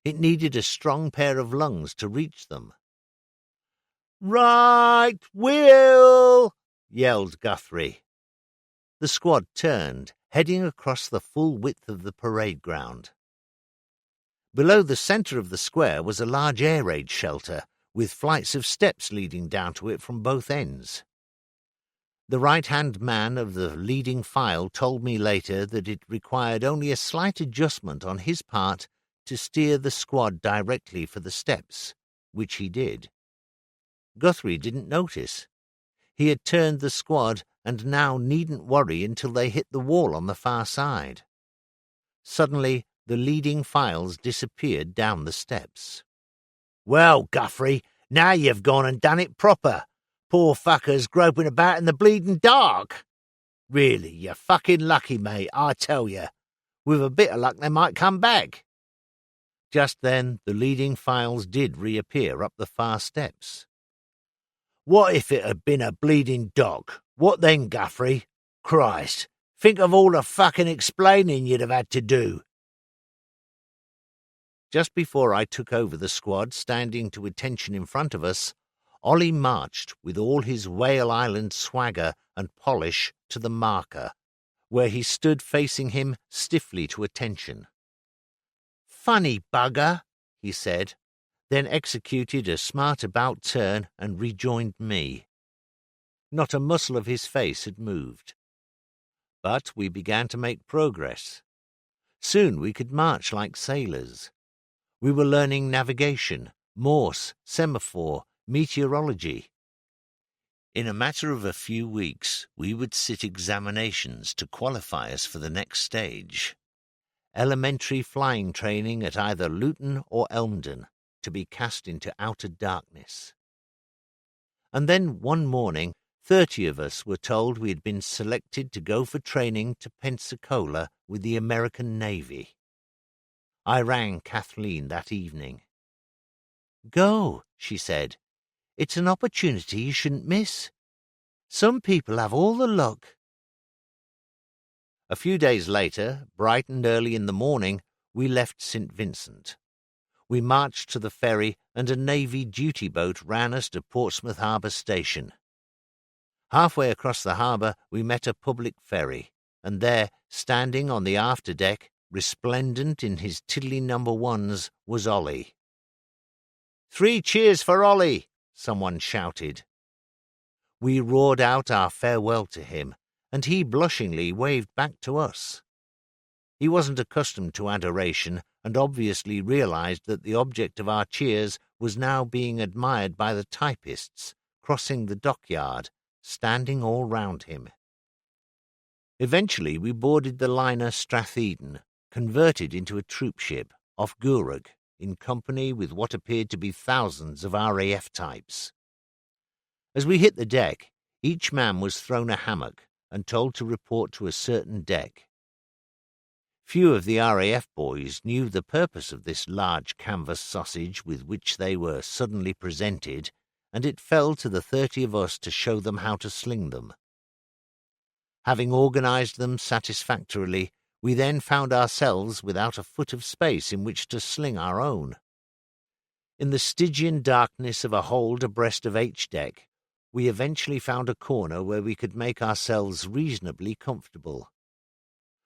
It needed a strong pair of lungs to reach them. Right wheel! Yelled Guthrie. The squad turned, heading across the full width of the parade ground. Below the centre of the square was a large air raid shelter, with flights of steps leading down to it from both ends. The right-hand man of the leading file told me later that it required only a slight adjustment on his part to steer the squad directly for the steps, which he did. Guthrie didn't notice. He had turned the squad and now needn't worry until they hit the wall on the far side. Suddenly, the leading files disappeared down the steps. Well, Guthrie, now you've gone and done it proper. Poor fuckers groping about in the bleeding dark. Really, you're fucking lucky, mate, I tell you. With a bit of luck, they might come back. Just then, the leading files did reappear up the far steps. What if it had been a bleeding dock? What then, Guthrie? Christ, think of all the fucking explaining you'd have had to do. Just before I took over the squad, standing to attention in front of us, Ollie marched with all his Whale Island swagger and polish to the marker, where he stood facing him stiffly to attention. Funny bugger, he said, then executed a smart about turn and rejoined me. Not a muscle of his face had moved. But we began to make progress. Soon we could march like sailors. We were learning navigation, Morse, semaphore, meteorology. In a matter of a few weeks, we would sit examinations to qualify us for the next stage. elementary flying training at either Luton or Elmdon, to be cast into outer darkness. And then one morning, 30 of us were told we had been selected to go for training to Pensacola with the American Navy. I rang Kathleen that evening. "Go," she said. "It's an opportunity you shouldn't miss. Some people have all the luck." A few days later, bright and early in the morning, we left St. Vincent. We marched to the ferry, and a Navy duty boat ran us to Portsmouth Harbour Station. Halfway across the harbour we met a public ferry, and there, standing on the after deck, resplendent in his Tiddly No. 1s, was Ollie. "3 cheers for Ollie!" someone shouted. We roared out our farewell to him, and he blushingly waved back to us. He wasn't accustomed to adoration, and obviously realized that the object of our cheers was now being admired by the typists, crossing the dockyard, standing all round him. Eventually we boarded the liner Stratheden, converted into a troop ship, off Gourock, in company with what appeared to be thousands of RAF types. As we hit the deck, each man was thrown a hammock and told to report to a certain deck. Few of the RAF boys knew the purpose of this large canvas sausage with which they were suddenly presented, and it fell to the 30 of us to show them how to sling them. Having organized them satisfactorily, we then found ourselves without a foot of space in which to sling our own. In the Stygian darkness of a hold abreast of H-deck, we eventually found a corner where we could make ourselves reasonably comfortable.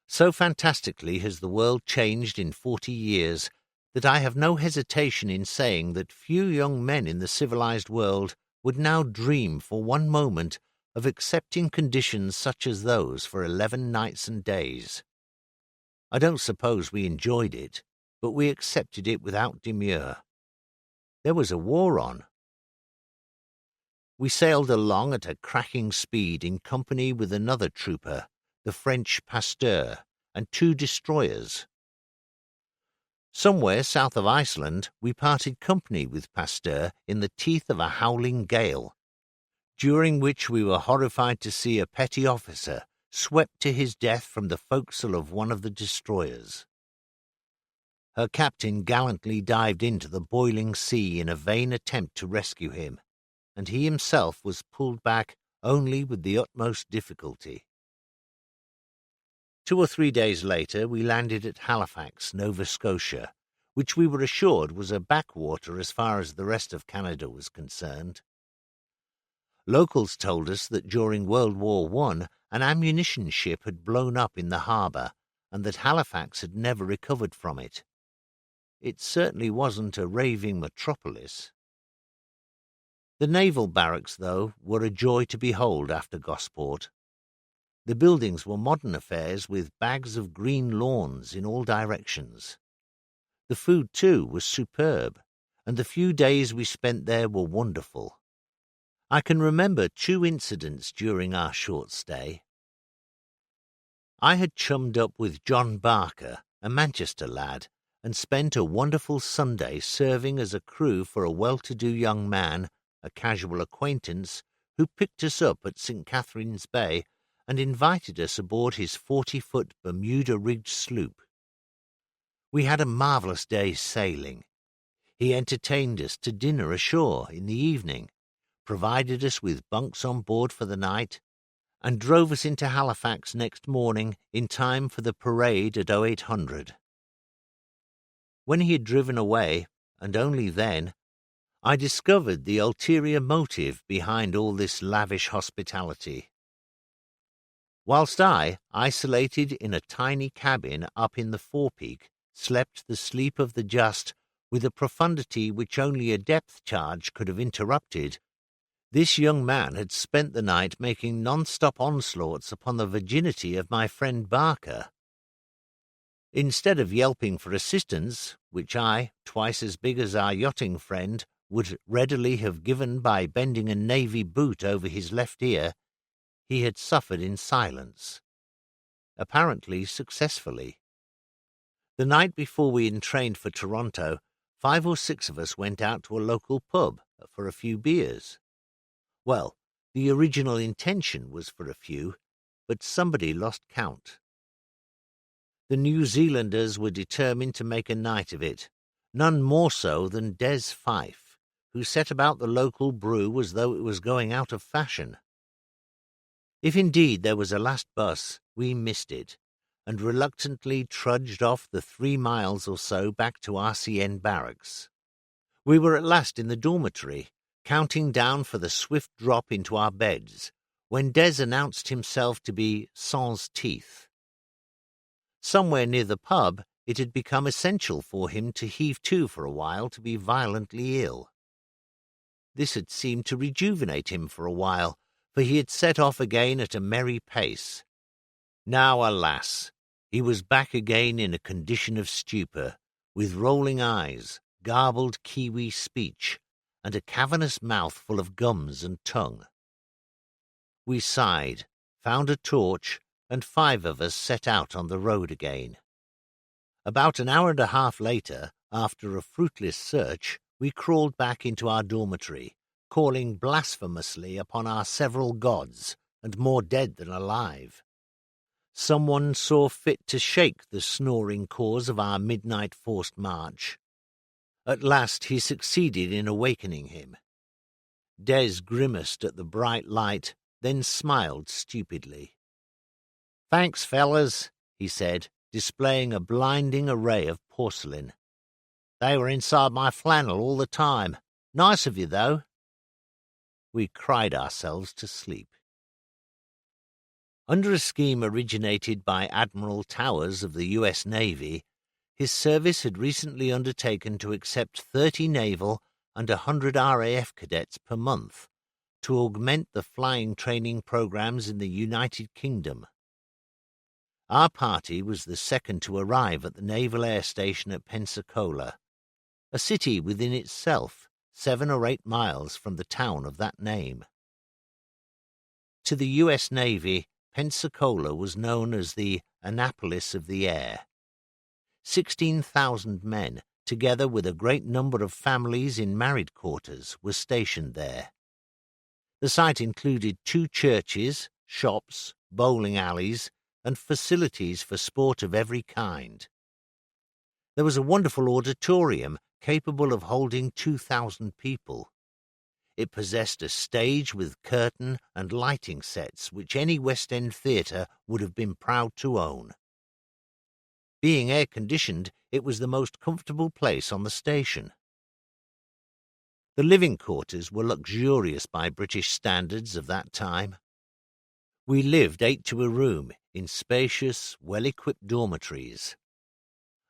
So fantastically has the world changed in 40 years that I have no hesitation in saying that few young men in the civilized world would now dream for one moment of accepting conditions such as those for 11 nights and days. I don't suppose we enjoyed it, but we accepted it without demur. There was a war on. We sailed along at a cracking speed in company with another trooper, the French Pasteur, and 2 destroyers. Somewhere south of Iceland, we parted company with Pasteur in the teeth of a howling gale, during which we were horrified to see a petty officer swept to his death from the forecastle of one of the destroyers. Her captain gallantly dived into the boiling sea in a vain attempt to rescue him, and he himself was pulled back only with the utmost difficulty. 2 or 3 days later we landed at Halifax, Nova Scotia, which we were assured was a backwater as far as the rest of Canada was concerned. Locals told us that during World War I an ammunition ship had blown up in the harbour, and that Halifax had never recovered from it. It certainly wasn't a raving metropolis. The naval barracks, though, were a joy to behold after Gosport. The buildings were modern affairs with bags of green lawns in all directions. The food, too, was superb, and the few days we spent there were wonderful. I can remember 2 incidents during our short stay. I had chummed up with John Barker, a Manchester lad, and spent a wonderful Sunday serving as a crew for a well-to-do young man, a casual acquaintance, who picked us up at St. Catherine's Bay and invited us aboard his 40-foot Bermuda-rigged sloop. We had a marvellous day's sailing. He entertained us to dinner ashore in the evening, provided us with bunks on board for the night, and drove us into Halifax next morning in time for the parade at 0800. When he had driven away, and only then, I discovered the ulterior motive behind all this lavish hospitality. Whilst I, isolated in a tiny cabin up in the forepeak, slept the sleep of the just with a profundity which only a depth charge could have interrupted, this young man had spent the night making non-stop onslaughts upon the virginity of my friend Barker. Instead of yelping for assistance, which I, twice as big as our yachting friend, would readily have given by bending a navy boot over his left ear, he had suffered in silence, apparently successfully. The night before we entrained for Toronto, 5 or 6 of us went out to a local pub for a few beers. Well, the original intention was for a few, but somebody lost count. The New Zealanders were determined to make a night of it, none more so than Des Fife, who set about the local brew as though it was going out of fashion. If indeed there was a last bus, we missed it, and reluctantly trudged off the 3 miles or so back to RCN barracks. We were at last in the dormitory, counting down for the swift drop into our beds, when Des announced himself to be sans teeth. Somewhere near the pub, it had become essential for him to heave to for a while to be violently ill. This had seemed to rejuvenate him for a while, for he had set off again at a merry pace. Now, alas, he was back again in a condition of stupor, with rolling eyes, garbled Kiwi speech, and a cavernous mouth full of gums and tongue. We sighed, found a torch, and 5 of us set out on the road again. About an hour and a half later, after a fruitless search, we crawled back into our dormitory, calling blasphemously upon our several gods, and more dead than alive. Someone saw fit to shake the snoring cause of our midnight forced march. At last he succeeded in awakening him. Des grimaced at the bright light, then smiled stupidly. "Thanks, fellas," he said, displaying a blinding array of porcelain. "They were inside my flannel all the time. Nice of you, though." We cried ourselves to sleep. Under a scheme originated by Admiral Towers of the U.S. Navy, his service had recently undertaken to accept 30 naval and 100 RAF cadets per month to augment the flying training programs in the United Kingdom. Our party was the second to arrive at the Naval Air Station at Pensacola, a city within itself, 7 or 8 miles from the town of that name. To the U.S. Navy, Pensacola was known as the Annapolis of the Air. 16,000 men, together with a great number of families in married quarters, were stationed there. The site included 2 churches, shops, bowling alleys, and facilities for sport of every kind. There was a wonderful auditorium capable of holding 2,000 people. It possessed a stage with curtain and lighting sets which any West End theatre would have been proud to own. Being air-conditioned, it was the most comfortable place on the station. The living quarters were luxurious by British standards of that time. We lived 8 to a room in spacious, well-equipped dormitories.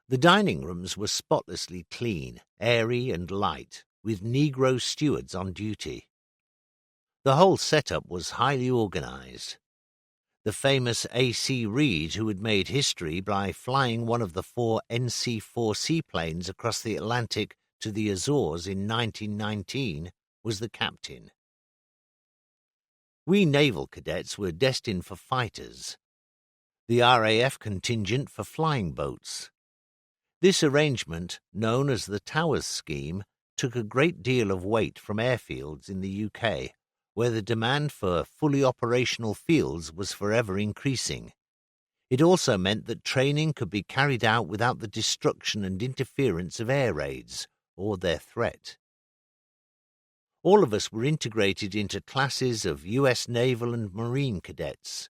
The dining rooms were spotlessly clean, airy and light, with Negro stewards on duty. The whole setup was highly organized. The famous A.C. Reed, who had made history by flying one of the 4 NC-4 seaplanes across the Atlantic to the Azores in 1919, was the captain. We naval cadets were destined for fighters, the RAF contingent for flying boats. This arrangement, known as the Towers Scheme, took a great deal of weight from airfields in the UK, where the demand for fully operational fields was forever increasing. It also meant that training could be carried out without the destruction and interference of air raids, or their threat. All of us were integrated into classes of U.S. Naval and Marine cadets.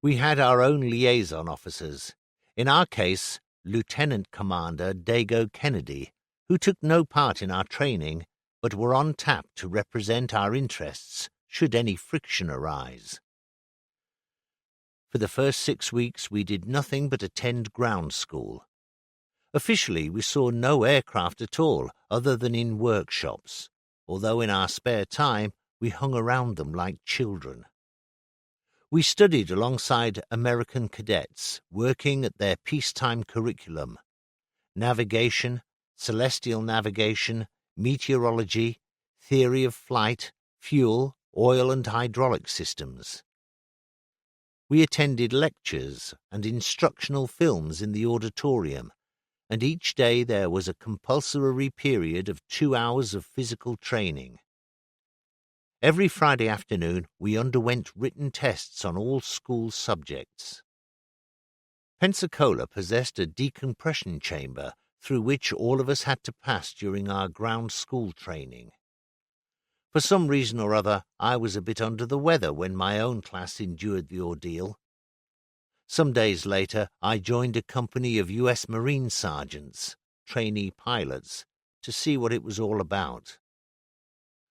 We had our own liaison officers, in our case, Lieutenant Commander Dago Kennedy, who took no part in our training, but were on tap to represent our interests should any friction arise. For the first 6 weeks we did nothing but attend ground school. Officially we saw no aircraft at all other than in workshops, although in our spare time we hung around them like children. We studied alongside American cadets working at their peacetime curriculum: navigation, celestial navigation, meteorology, theory of flight, fuel, oil and hydraulic systems. We attended lectures and instructional films in the auditorium and each day there was a compulsory period of 2 hours of physical training. Every Friday afternoon we underwent written tests on all school subjects. Pensacola possessed a decompression chamber through which all of us had to pass during our ground school training. For some reason or other, I was a bit under the weather when my own class endured the ordeal. Some days later, I joined a company of U.S. Marine sergeants, trainee pilots, to see what it was all about.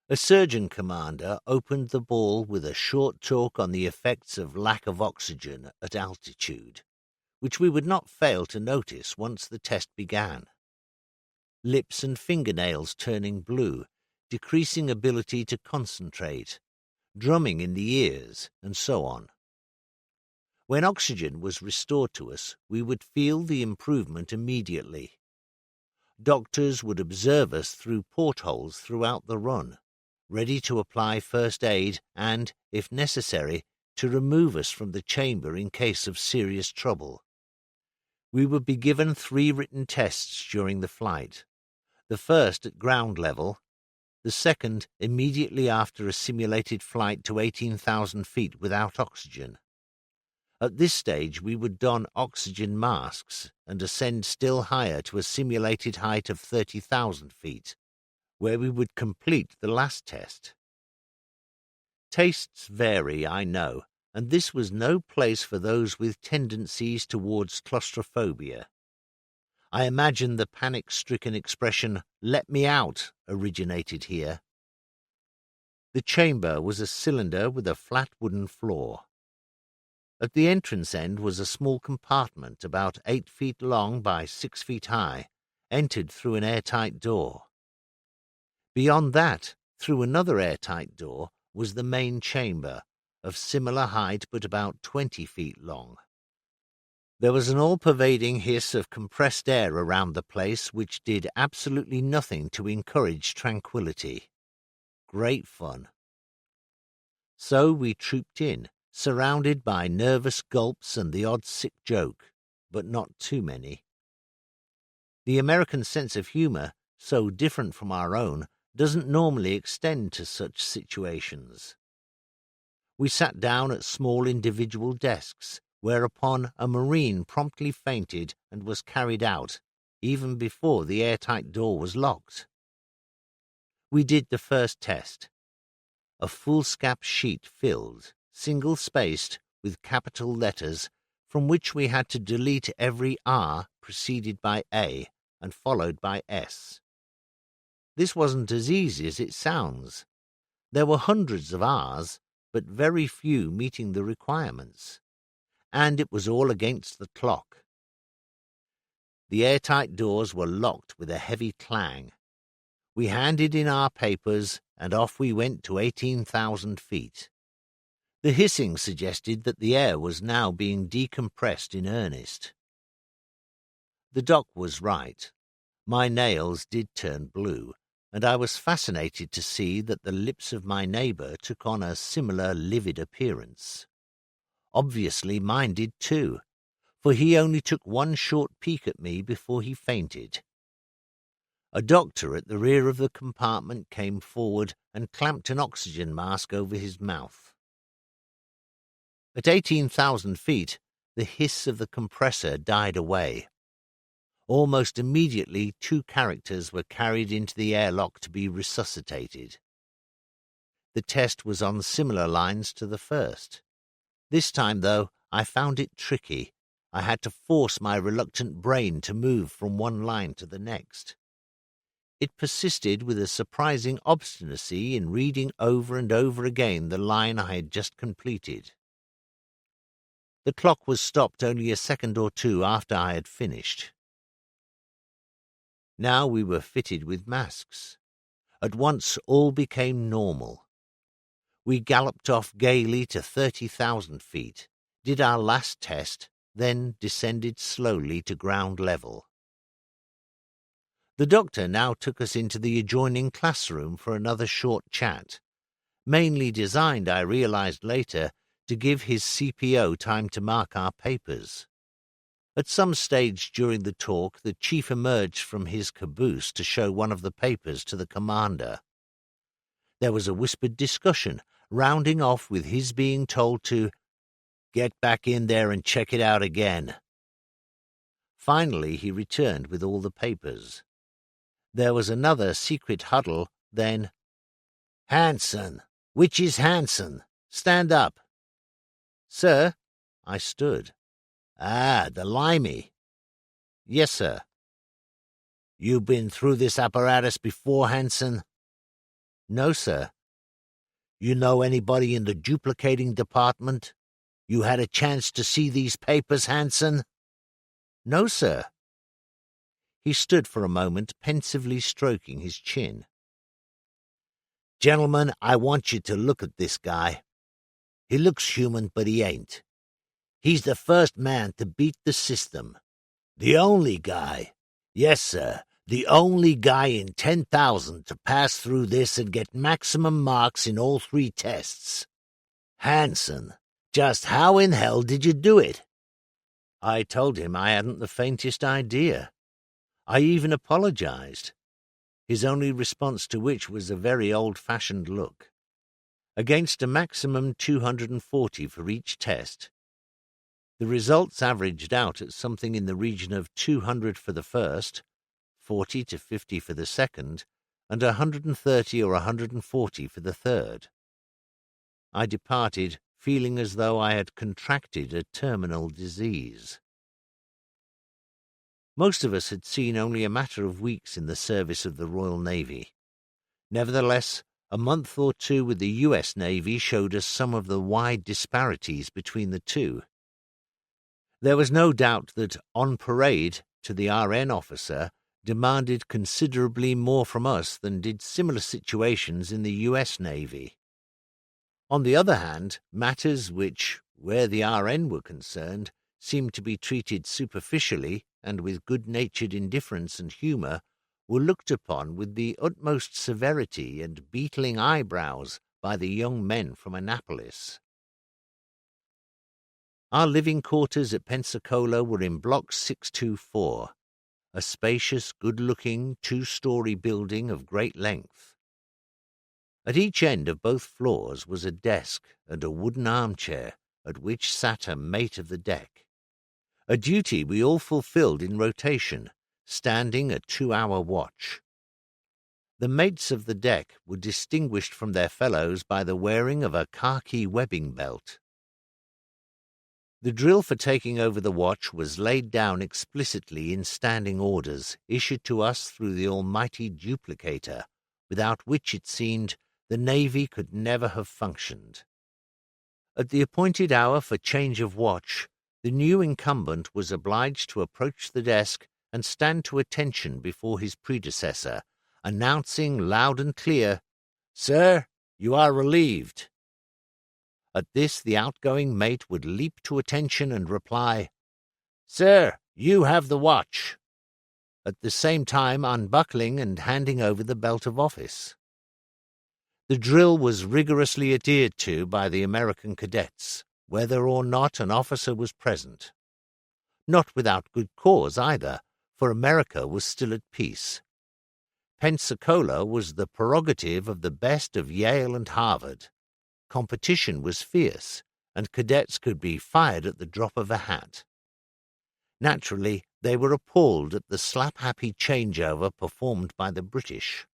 A surgeon commander opened the ball with a short talk on the effects of lack of oxygen at altitude, which we would not fail to notice once the test began. Lips and fingernails turning blue, decreasing ability to concentrate, drumming in the ears, and so on. When oxygen was restored to us, we would feel the improvement immediately. Doctors would observe us through portholes throughout the run, ready to apply first aid and, if necessary, to remove us from the chamber in case of serious trouble. We would be given 3 written tests during the flight, the first at ground level, the second immediately after a simulated flight to 18,000 feet without oxygen. At this stage we would don oxygen masks and ascend still higher to a simulated height of 30,000 feet, where we would complete the last test. Tastes vary, I know, and this was no place for those with tendencies towards claustrophobia. I imagine the panic-stricken expression, "let me out," originated here. The chamber was a cylinder with a flat wooden floor. At the entrance end was a small compartment about 8 feet long by 6 feet high, entered through an airtight door. Beyond that, through another airtight door, was the main chamber, of similar height but about 20 feet long. There was an all-pervading hiss of compressed air around the place which did absolutely nothing to encourage tranquility. Great fun. So we trooped in, surrounded by nervous gulps and the odd sick joke, but not too many. The American sense of humor, so different from our own, doesn't normally extend to such situations. We sat down at small individual desks, whereupon a Marine promptly fainted and was carried out, even before the airtight door was locked. We did the first test. A foolscap sheet filled, single-spaced, with capital letters, from which we had to delete every R preceded by A and followed by S. This wasn't as easy as it sounds. There were hundreds of R's, but very few meeting the requirements. And it was all against the clock. The airtight doors were locked with a heavy clang. We handed in our papers, and off we went to 18,000 feet. The hissing suggested that the air was now being decompressed in earnest. The doc was right. My nails did turn blue, and I was fascinated to see that the lips of my neighbor took on a similar livid appearance. Obviously mine did too, for he only took one short peek at me before he fainted. A doctor at the rear of the compartment came forward and clamped an oxygen mask over his mouth. At 18,000 feet, the hiss of the compressor died away. Almost immediately 2 characters were carried into the airlock to be resuscitated. The test was on similar lines to the first. This time, though, I found it tricky. I had to force my reluctant brain to move from one line to the next. It persisted with a surprising obstinacy in reading over and over again the line I had just completed. The clock was stopped only a second or two after I had finished. Now we were fitted with masks. At once all became normal. We galloped off gaily to 30,000 feet, did our last test, then descended slowly to ground level. The doctor now took us into the adjoining classroom for another short chat, mainly designed, I realized later, to give his CPO time to mark our papers. At some stage during the talk, the chief emerged from his caboose to show one of the papers to the commander. There was a whispered discussion, rounding off with his being told to get back in there and check it out again. Finally, he returned with all the papers. There was another secret huddle, then, "Hanson! Which is Hanson? Stand up." "Sir?" I stood. "Ah, the limey." "Yes, sir." "You been through this apparatus before, Hanson?" "No, sir." "You know anybody in the duplicating department? You had a chance to see these papers, Hanson?" "No, sir." He stood for a moment, pensively stroking his chin. "Gentlemen, I want you to look at this guy. He looks human, but he ain't. He's the first man to beat the system. The only guy. Yes, sir, the only guy in 10,000 to pass through this and get maximum marks in all 3 tests. Hanson, just how in hell did you do it?" I told him I hadn't the faintest idea. I even apologized, his only response to which was a very old-fashioned look. Against a maximum 240 for each test, the results averaged out at something in the region of 200 for the first, 40 to 50 for the second, and 130 or 140 for the third. I departed, feeling as though I had contracted a terminal disease. Most of us had seen only a matter of weeks in the service of the Royal Navy. Nevertheless, a month or 2 with the U.S. Navy showed us some of the wide disparities between the two. There was no doubt that on parade to the RN officer demanded considerably more from us than did similar situations in the U.S. Navy. On the other hand, matters which, where the RN were concerned, seemed to be treated superficially and with good-natured indifference and humour, were looked upon with the utmost severity and beetling eyebrows by the young men from Annapolis. Our living quarters at Pensacola were in Block 624, a spacious, good-looking, 2-story building of great length. At each end of both floors was a desk and a wooden armchair, at which sat a mate of the deck, a duty we all fulfilled in rotation, standing a 2-hour watch. The mates of the deck were distinguished from their fellows by the wearing of a khaki webbing belt. The drill for taking over the watch was laid down explicitly in standing orders issued to us through the almighty duplicator, without which, it seemed, the Navy could never have functioned. At the appointed hour for change of watch, the new incumbent was obliged to approach the desk and stand to attention before his predecessor, announcing loud and clear, "Sir, you are relieved." At this the outgoing mate would leap to attention and reply, "Sir, you have the watch," at the same time unbuckling and handing over the belt of office. The drill was rigorously adhered to by the American cadets, whether or not an officer was present. Not without good cause either, for America was still at peace. Pensacola was the prerogative of the best of Yale and Harvard. Competition was fierce, and cadets could be fired at the drop of a hat. Naturally, they were appalled at the slap-happy changeover performed by the British.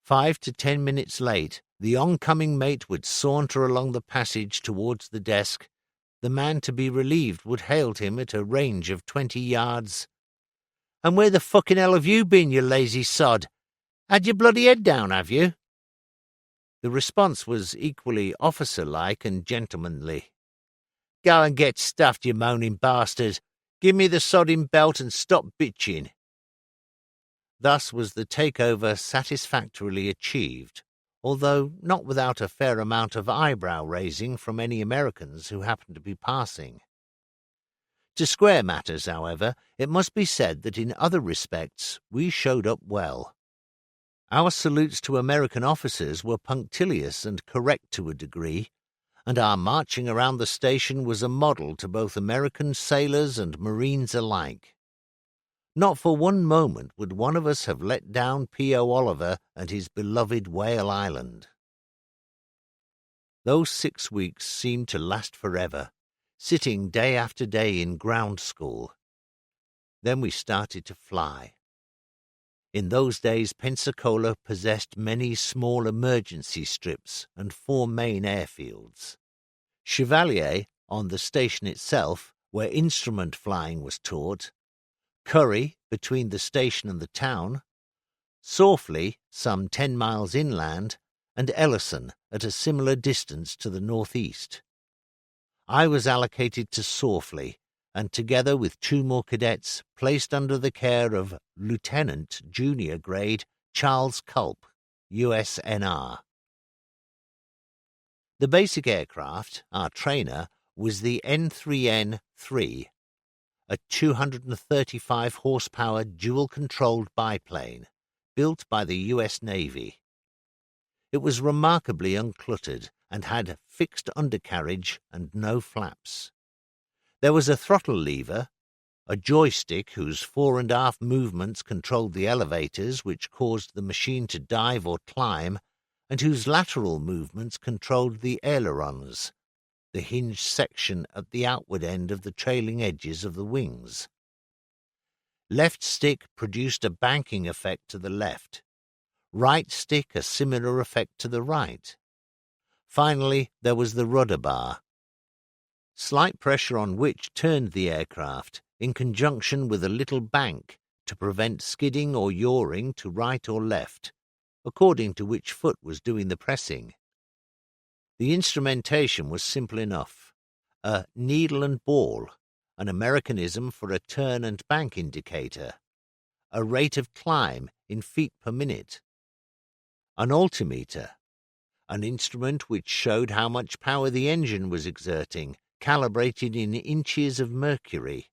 5 to 10 minutes late, the oncoming mate would saunter along the passage towards the desk. The man to be relieved would hail him at a range of 20 yards. "And where the fucking hell have you been, you lazy sod? Had your bloody head down, have you?" The response was equally officer-like and gentlemanly. "Go and get stuffed, you moaning bastard. Give me the sodding belt and stop bitching." Thus was the takeover satisfactorily achieved, although not without a fair amount of eyebrow-raising from any Americans who happened to be passing. To square matters, however, it must be said that in other respects we showed up well. Our salutes to American officers were punctilious and correct to a degree, and our marching around the station was a model to both American sailors and Marines alike. Not for one moment would one of us have let down P.O. Oliver and his beloved Whale Island. Those 6 weeks seemed to last forever, sitting day after day in ground school. Then we started to fly. In those days, Pensacola possessed many small emergency strips and 4 main airfields. Chevalier, on the station itself, where instrument flying was taught, Curry, between the station and the town, Sorfley, some 10 miles inland, and Ellison, at a similar distance to the northeast. I was allocated to Sorfley, and together with 2 more cadets, placed under the care of Lieutenant Junior Grade Charles Culp, USNR. The basic aircraft, our trainer, was the N3N-3, a 235-horsepower dual-controlled biplane built by the U.S. Navy. It was remarkably uncluttered and had fixed undercarriage and no flaps. There was a throttle lever, a joystick whose fore and aft movements controlled the elevators which caused the machine to dive or climb, and whose lateral movements controlled the ailerons, the hinged section at the outward end of the trailing edges of the wings. Left stick produced a banking effect to the left, right stick a similar effect to the right. Finally, there was the rudder bar, slight pressure on which turned the aircraft, in conjunction with a little bank, to prevent skidding or yawing to right or left, according to which foot was doing the pressing. The instrumentation was simple enough: a needle and ball, an Americanism for a turn and bank indicator, a rate of climb in feet per minute, an altimeter, an instrument which showed how much power the engine was exerting, calibrated in inches of mercury,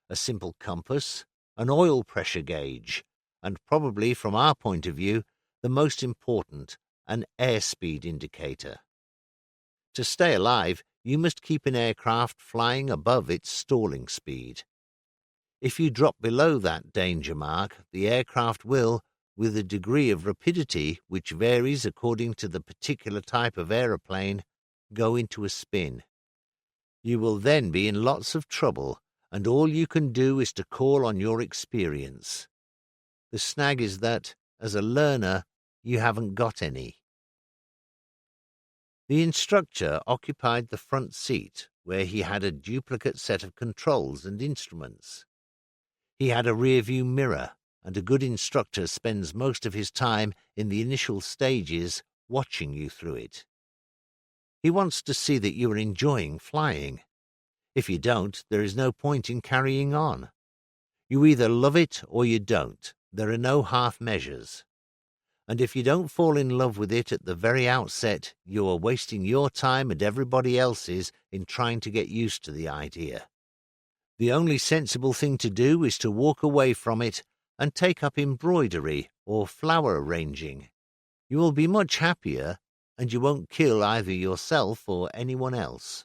a simple compass, an oil pressure gauge, and probably, from our point of view, the most important, an airspeed indicator. To stay alive, you must keep an aircraft flying above its stalling speed. If you drop below that danger mark, the aircraft will, with a degree of rapidity which varies according to the particular type of aeroplane, go into a spin. You will then be in lots of trouble, and all you can do is to call on your experience. The snag is that, as a learner, you haven't got any. The instructor occupied the front seat, where he had a duplicate set of controls and instruments. He had a rear-view mirror, and a good instructor spends most of his time in the initial stages watching you through it. He wants to see that you are enjoying flying. If you don't, there is no point in carrying on. You either love it or you don't. There are no half measures. And if you don't fall in love with it at the very outset, you are wasting your time and everybody else's in trying to get used to the idea. The only sensible thing to do is to walk away from it and take up embroidery or flower arranging. You will be much happier, and you won't kill either yourself or anyone else.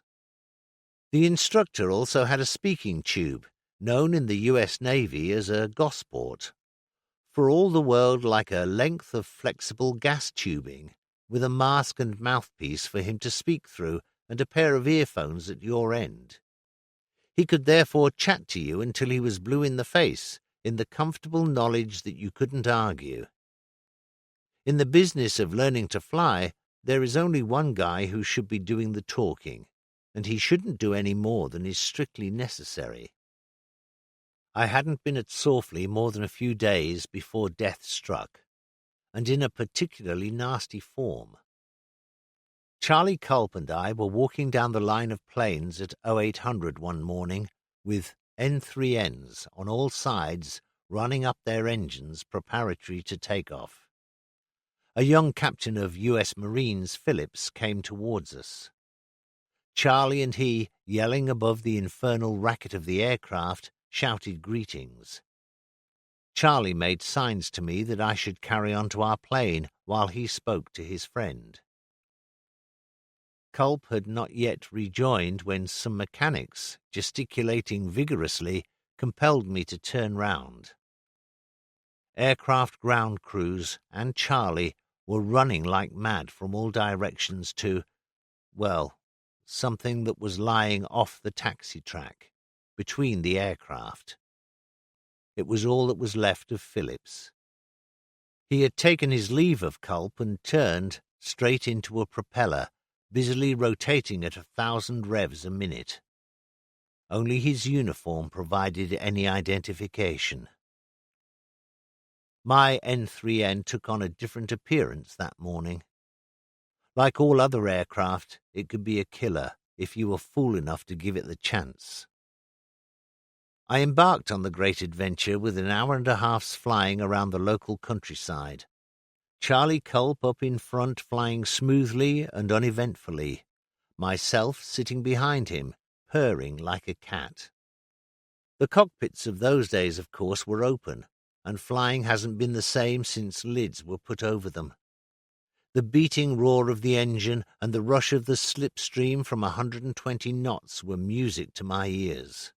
The instructor also had a speaking tube, known in the U.S. Navy as a Gosport, for all the world like a length of flexible gas tubing, with a mask and mouthpiece for him to speak through and a pair of earphones at your end. He could therefore chat to you until he was blue in the face, in the comfortable knowledge that you couldn't argue. In the business of learning to fly, there is only one guy who should be doing the talking, and he shouldn't do any more than is strictly necessary. I hadn't been at Sorfley more than a few days before death struck, and in a particularly nasty form. Charlie Culp and I were walking down the line of planes at 0800 one morning, with N3Ns on all sides running up their engines preparatory to take-off. A young captain of U.S. Marines, Phillips, came towards us. Charlie and he, yelling above the infernal racket of the aircraft, shouted greetings. Charlie made signs to me that I should carry on to our plane while he spoke to his friend. Culp had not yet rejoined when some mechanics, gesticulating vigorously, compelled me to turn round. Aircraft ground crews and Charlie were running like mad from all directions to, well, something that was lying off the taxi track, between the aircraft. It was all that was left of Phillips. He had taken his leave of Culp and turned straight into a propeller, busily rotating at 1,000 revs a minute. Only his uniform provided any identification. My N3N took on a different appearance that morning. Like all other aircraft, it could be a killer if you were fool enough to give it the chance. I embarked on the great adventure with an hour and a half's flying around the local countryside. Charlie Culp up in front, flying smoothly and uneventfully, myself sitting behind him, purring like a cat. The cockpits of those days, of course, were open, and flying hasn't been the same since lids were put over them. The beating roar of the engine and the rush of the slipstream from 120 knots were music to my ears.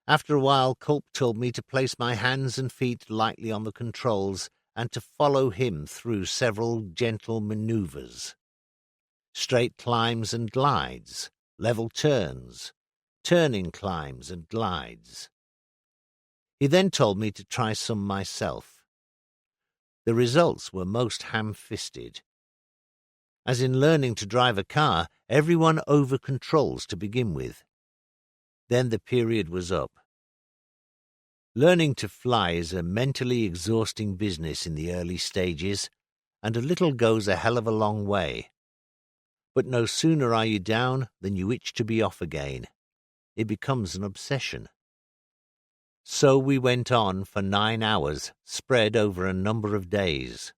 After a while, Culp told me to place my hands and feet lightly on the controls and to follow him through several gentle manoeuvres. Straight climbs and glides, level turns, turning climbs and glides. He then told me to try some myself. The results were most ham-fisted. As in learning to drive a car, everyone over-controls to begin with. Then the period was up. Learning to fly is a mentally exhausting business in the early stages, and a little goes a hell of a long way. But no sooner are you down than you itch to be off again. It becomes an obsession. So we went on for 9 hours, spread over a number of days.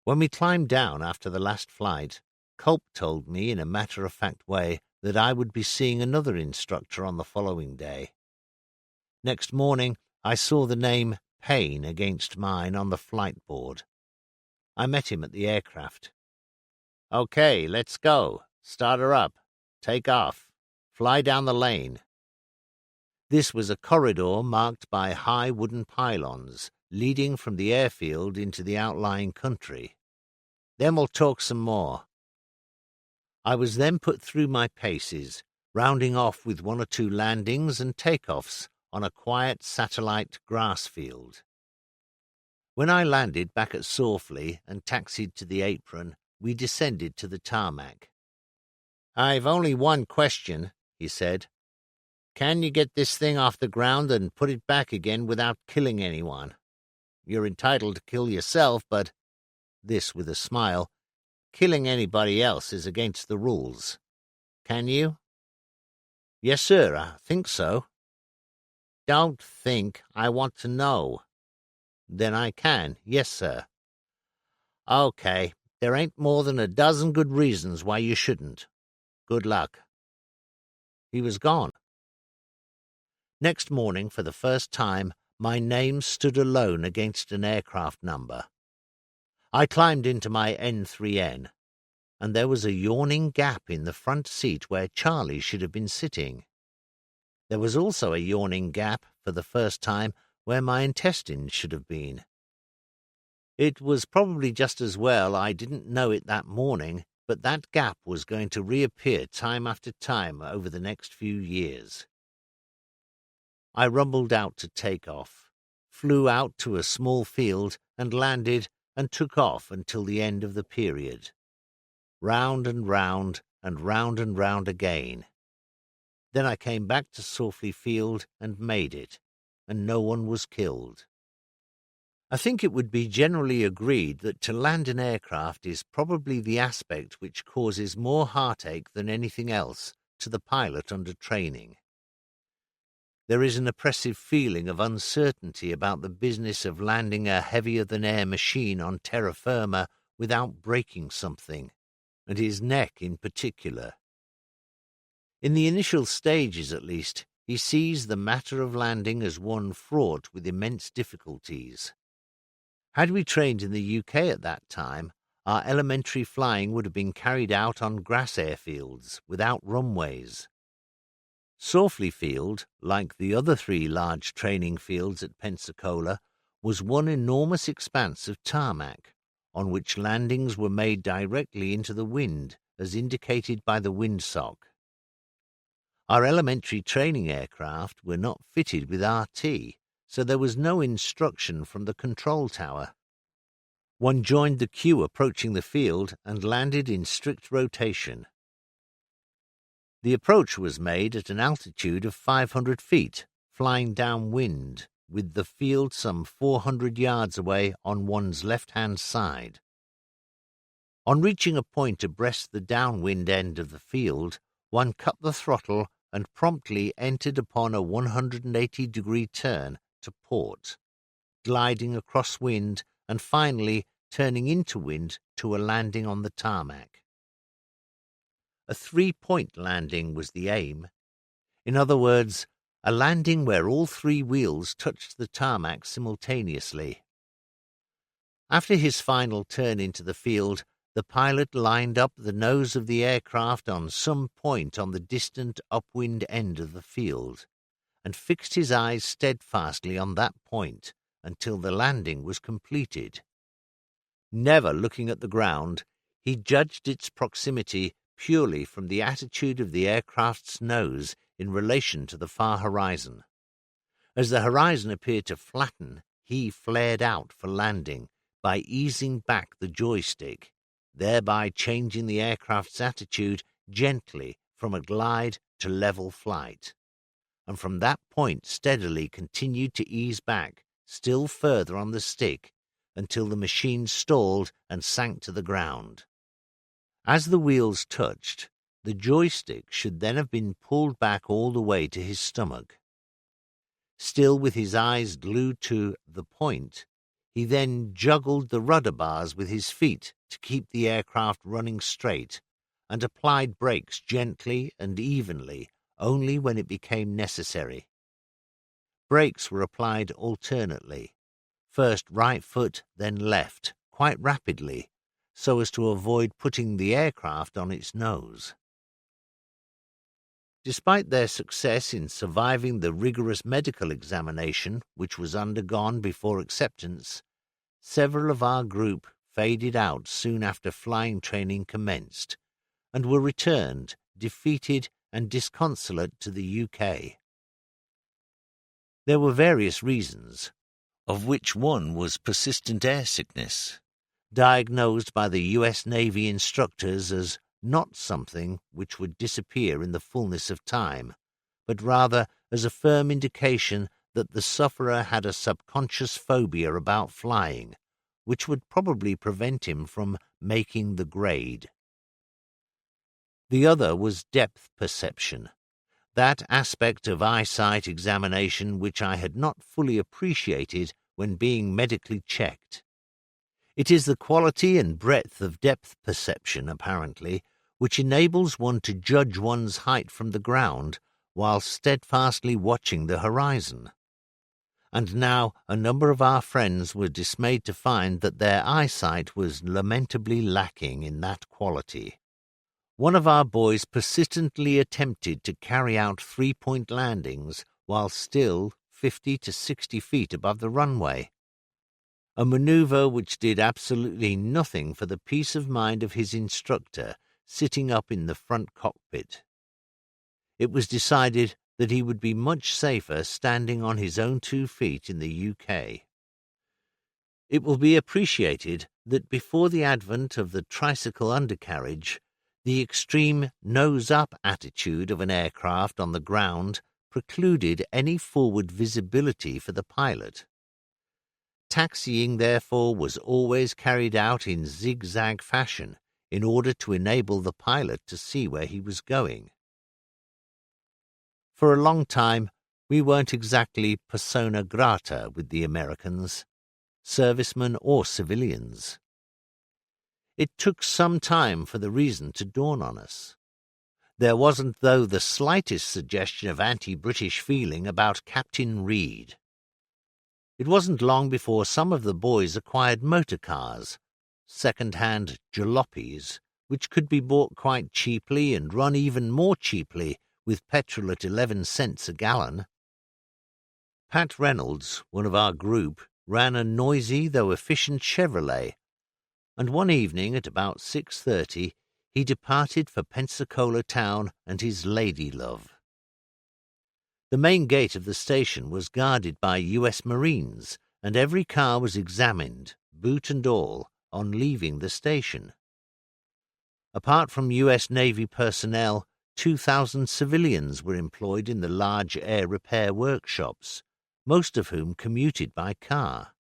When we climbed down after the last flight, Culp told me in a matter-of-fact way that I would be seeing another instructor on the following day. Next morning, I saw the name Payne against mine on the flight board. I met him at the aircraft. "Okay, let's go. Start her up. Take off. Fly down the lane." This was a corridor marked by high wooden pylons, leading from the airfield into the outlying country. "Then we'll talk some more." I was then put through my paces, rounding off with 1 or 2 landings and takeoffs on a quiet satellite grass field. When I landed back at Sawfleet and taxied to the apron, we descended to the tarmac. "I've only one question," he said. "Can you get this thing off the ground and put it back again without killing anyone? You're entitled to kill yourself, but," this with a smile, "killing anybody else is against the rules. Can you?" "Yes, sir, I think so." "Don't think, I want to know." "Then I can, yes, sir." "Okay, there ain't more than a dozen good reasons why you shouldn't. Good luck." He was gone. Next morning, for the first time, my name stood alone against an aircraft number. I climbed into my N3N, and there was a yawning gap in the front seat where Charlie should have been sitting. There was also a yawning gap, for the first time, where my intestines should have been. It was probably just as well I didn't know it that morning, but that gap was going to reappear time after time over the next few years. I rumbled out to take off, flew out to a small field and landed and took off until the end of the period. Round and round and round and round again. Then I came back to Sawfleet Field and made it, and no one was killed. I think it would be generally agreed that to land an aircraft is probably the aspect which causes more heartache than anything else to the pilot under training. There is an oppressive feeling of uncertainty about the business of landing a heavier-than-air machine on terra firma without breaking something, and his neck in particular. In the initial stages, at least, he sees the matter of landing as one fraught with immense difficulties. Had we trained in the UK at that time, our elementary flying would have been carried out on grass airfields without runways. Sorfley Field, like the other 3 large training fields at Pensacola, was one enormous expanse of tarmac, on which landings were made directly into the wind, as indicated by the windsock. Our elementary training aircraft were not fitted with RT, so there was no instruction from the control tower. One joined the queue approaching the field and landed in strict rotation. The approach was made at an altitude of 500 feet, flying downwind, with the field some 400 yards away on one's left-hand side. On reaching a point abreast the downwind end of the field, one cut the throttle and promptly entered upon a 180-degree turn to port, gliding across wind and finally turning into wind to a landing on the tarmac. A 3-point landing was the aim. In other words, a landing where all 3 wheels touched the tarmac simultaneously. After his final turn into the field, the pilot lined up the nose of the aircraft on some point on the distant upwind end of the field, and fixed his eyes steadfastly on that point until the landing was completed. Never looking at the ground, he judged its proximity purely from the attitude of the aircraft's nose in relation to the far horizon. As the horizon appeared to flatten, he flared out for landing by easing back the joystick, thereby changing the aircraft's attitude gently from a glide to level flight, and from that point steadily continued to ease back still further on the stick until the machine stalled and sank to the ground. As the wheels touched, the joystick should then have been pulled back all the way to his stomach. Still with his eyes glued to the point, he then juggled the rudder bars with his feet to keep the aircraft running straight, and applied brakes gently and evenly only when it became necessary. Brakes were applied alternately, first right foot, then left, quite rapidly, so as to avoid putting the aircraft on its nose. Despite their success in surviving the rigorous medical examination which was undergone before acceptance, several of our group faded out soon after flying training commenced, and were returned, defeated and disconsolate, to the UK. There were various reasons, of which one was persistent air sickness, diagnosed by the U.S. Navy instructors as not something which would disappear in the fullness of time, but rather as a firm indication that the sufferer had a subconscious phobia about flying, which would probably prevent him from making the grade. The other was depth perception, that aspect of eyesight examination which I had not fully appreciated when being medically checked. It is the quality and breadth of depth perception, apparently, which enables one to judge one's height from the ground while steadfastly watching the horizon. And now a number of our friends were dismayed to find that their eyesight was lamentably lacking in that quality. One of our boys persistently attempted to carry out 3-point landings while still 50 to 60 feet above the runway, a maneuver which did absolutely nothing for the peace of mind of his instructor sitting up in the front cockpit. It was decided that he would be much safer standing on his own 2 feet in the UK. It will be appreciated that before the advent of the tricycle undercarriage, the extreme nose-up attitude of an aircraft on the ground precluded any forward visibility for the pilot. Taxiing, therefore, was always carried out in zigzag fashion in order to enable the pilot to see where he was going. For a long time, we weren't exactly persona grata with the Americans, servicemen or civilians. It took some time for the reason to dawn on us. There wasn't, though, the slightest suggestion of anti-British feeling about Captain Reed. It wasn't long before some of the boys acquired motor cars, second-hand jalopies, which could be bought quite cheaply and run even more cheaply with petrol at 11 cents a gallon. Pat Reynolds, one of our group, ran a noisy though efficient Chevrolet, and one evening at about 6:30 he departed for Pensacola town and his lady-love. The main gate of the station was guarded by U.S. Marines, and every car was examined, boot and all, on leaving the station. Apart from U.S. Navy personnel, 2,000 civilians were employed in the large air repair workshops, most of whom commuted by car.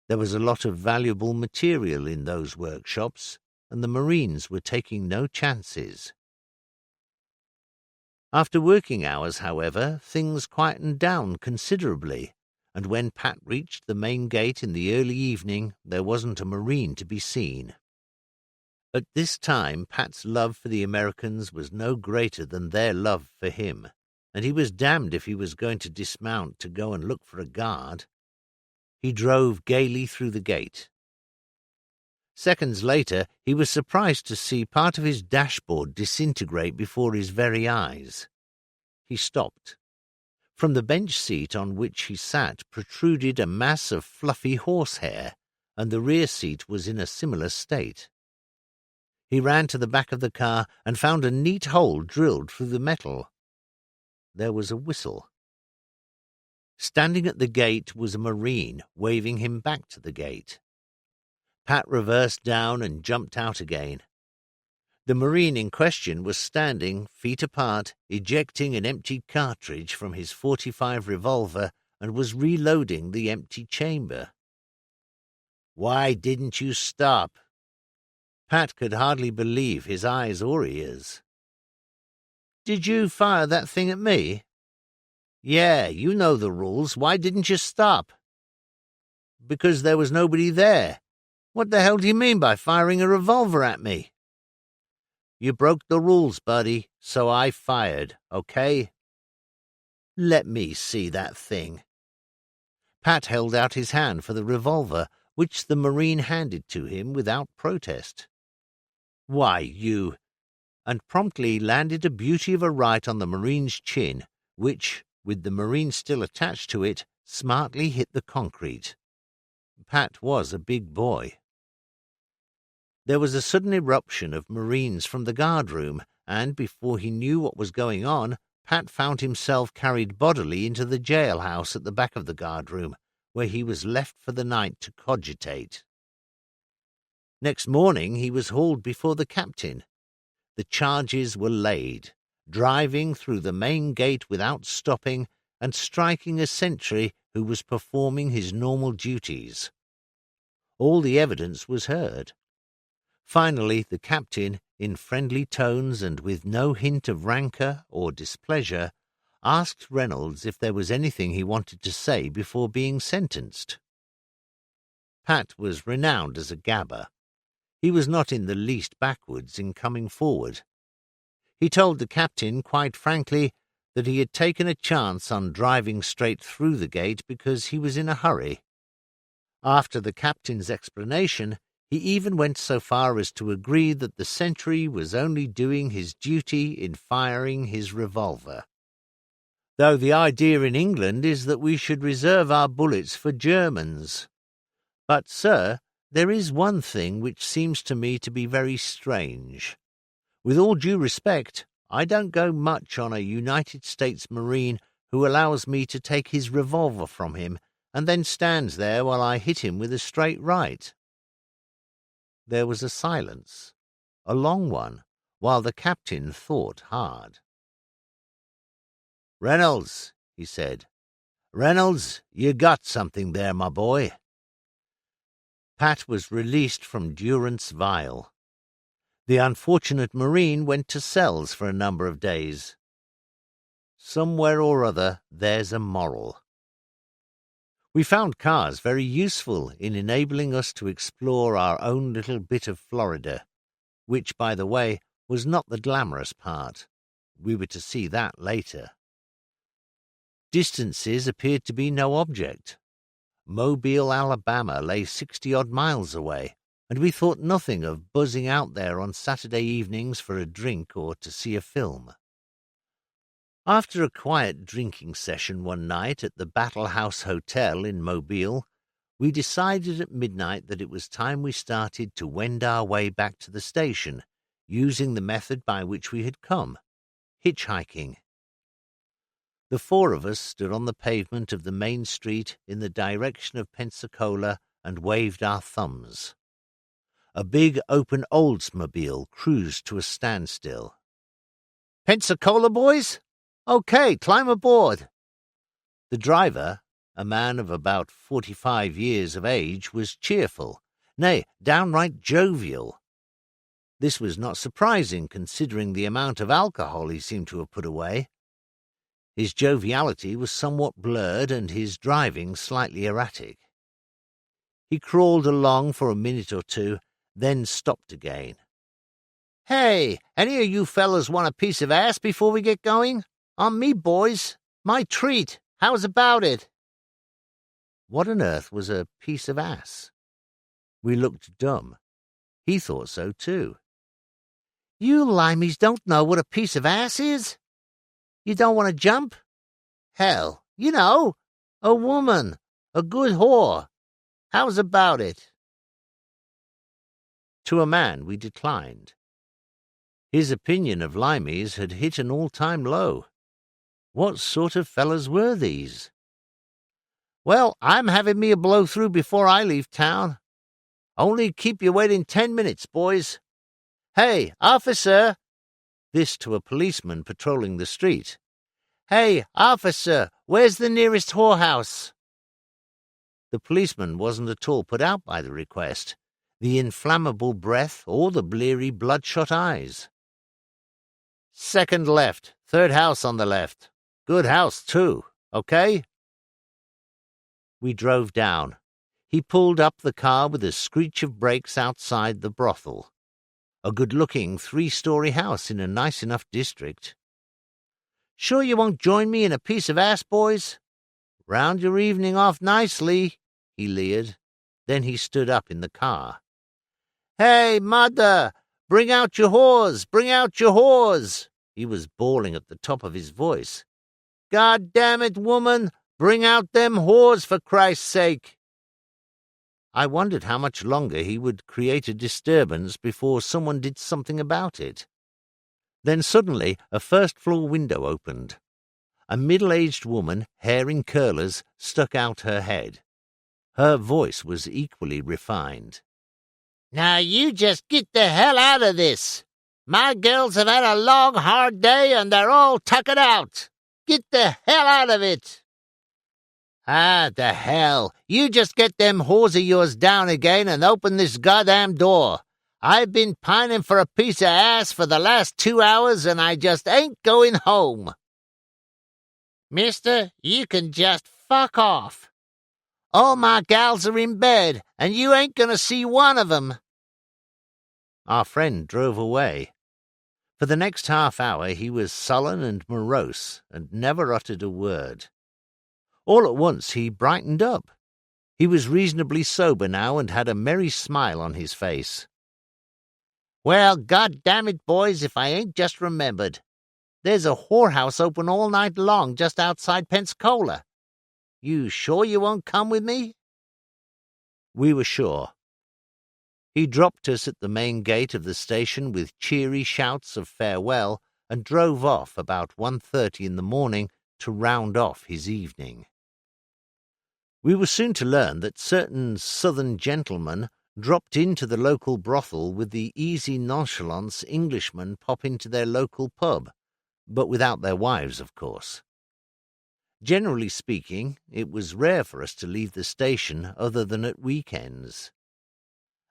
There was a lot of valuable material in those workshops, and the Marines were taking no chances. After working hours, however, things quietened down considerably, and when Pat reached the main gate in the early evening, there wasn't a Marine to be seen. At this time, Pat's love for the Americans was no greater than their love for him, and he was damned if he was going to dismount to go and look for a guard. He drove gaily through the gate. Seconds later, he was surprised to see part of his dashboard disintegrate before his very eyes. He stopped. From the bench seat on which he sat protruded a mass of fluffy horsehair, and the rear seat was in a similar state. He ran to the back of the car and found a neat hole drilled through the metal. There was a whistle. Standing at the gate was a Marine, waving him back to the gate. Pat reversed down and jumped out again. The Marine in question was standing, feet apart, ejecting an empty cartridge from his .45 revolver and was reloading the empty chamber. "Why didn't you stop?" Pat could hardly believe his eyes or ears. "Did you fire that thing at me?" "Yeah, you know the rules. Why didn't you stop?" "Because there was nobody there. What the hell do you mean by firing a revolver at me?" "You broke the rules, buddy, so I fired, okay?" "Let me see that thing." Pat held out his hand for the revolver, which the Marine handed to him without protest. "Why, you—" and promptly landed a beauty of a right on the Marine's chin, which, with the Marine still attached to it, smartly hit the concrete. Pat was a big boy. There was a sudden eruption of Marines from the guardroom, and before he knew what was going on, Pat found himself carried bodily into the jailhouse at the back of the guardroom, where he was left for the night to cogitate. Next morning he was hauled before the captain. The charges were laid, driving through the main gate without stopping and striking a sentry who was performing his normal duties. All the evidence was heard. Finally, the captain, in friendly tones and with no hint of rancour or displeasure, asked Reynolds if there was anything he wanted to say before being sentenced. Pat was renowned as a gabber. He was not in the least backwards in coming forward. He told the captain quite frankly that he had taken a chance on driving straight through the gate because he was in a hurry. After the captain's explanation, he even went so far as to agree that the sentry was only doing his duty in firing his revolver. "Though the idea in England is that we should reserve our bullets for Germans. But, sir, there is one thing which seems to me to be very strange. With all due respect, I don't go much on a United States Marine who allows me to take his revolver from him and then stands there while I hit him with a straight right." There was a silence, a long one, while the captain thought hard. "Reynolds," he said. "Reynolds, you got something there, my boy." Pat was released from durance vile. The unfortunate Marine went to cells for a number of days. Somewhere or other there's a moral. We found cars very useful in enabling us to explore our own little bit of Florida, which, by the way, was not the glamorous part. We were to see that later. Distances appeared to be no object. Mobile, Alabama lay 60-odd miles away, and we thought nothing of buzzing out there on Saturday evenings for a drink or to see a film. After a quiet drinking session one night at the Battle House Hotel in Mobile, we decided at midnight that it was time we started to wend our way back to the station, using the method by which we had come, hitchhiking. The four of us stood on the pavement of the main street in the direction of Pensacola and waved our thumbs. A big open Oldsmobile cruised to a standstill. "Pensacola, boys? Okay, climb aboard." The driver, a man of about 45 years of age, was cheerful, nay, downright jovial. This was not surprising, considering the amount of alcohol he seemed to have put away. His joviality was somewhat blurred and his driving slightly erratic. He crawled along for a minute or two, then stopped again. "Hey, any of you fellas want a piece of ass before we get going? On me, boys. My treat. How's about it?" What on earth was a piece of ass? We looked dumb. He thought so, too. "You limeys don't know what a piece of ass is? You don't want to jump? Hell, you know, a woman, a good whore. How's about it?" To a man, we declined. His opinion of limeys had hit an all-time low. What sort of fellas were these? "Well, I'm having me a blow-through before I leave town. Only keep you waiting 10 minutes, boys. Hey, officer!" This to a policeman patrolling the street. "Hey, officer, where's the nearest whorehouse?" The policeman wasn't at all put out by the request, the inflammable breath or the bleary, bloodshot eyes. "Second left, third house on the left. Good house, too, okay?" We drove down. He pulled up the car with a screech of brakes outside the brothel. A good-looking 3-story house in a nice enough district. "Sure you won't join me in a piece of ass, boys? Round your evening off nicely," he leered. Then he stood up in the car. "Hey, mother! Bring out your whores! Bring out your whores!" He was bawling at the top of his voice. "God damn it, woman! Bring out them whores, for Christ's sake!" I wondered how much longer he would create a disturbance before someone did something about it. Then suddenly a first-floor window opened. A middle-aged woman, hair in curlers, stuck out her head. Her voice was equally refined. "Now you just get the hell out of this! My girls have had a long, hard day and they're all tuckered out! Get the hell out of it!" "Ah, the hell! You just get them whores of yours down again and open this goddamn door. I've been pining for a piece of ass for the last 2 hours and I just ain't going home." "Mister, you can just fuck off. All my gals are in bed and you ain't gonna see one of 'em." Our friend drove away. For the next half hour he was sullen and morose and never uttered a word. All at once he brightened up. He was reasonably sober now and had a merry smile on his face. "Well, God damn it, boys, if I ain't just remembered. There's a whorehouse open all night long just outside Pensacola. You sure you won't come with me?" We were sure. He dropped us at the main gate of the station with cheery shouts of farewell and drove off about 1:30 in the morning to round off his evening. We were soon to learn that certain southern gentlemen dropped into the local brothel with the easy nonchalance Englishmen pop into their local pub, but without their wives, of course. Generally speaking, it was rare for us to leave the station other than at weekends.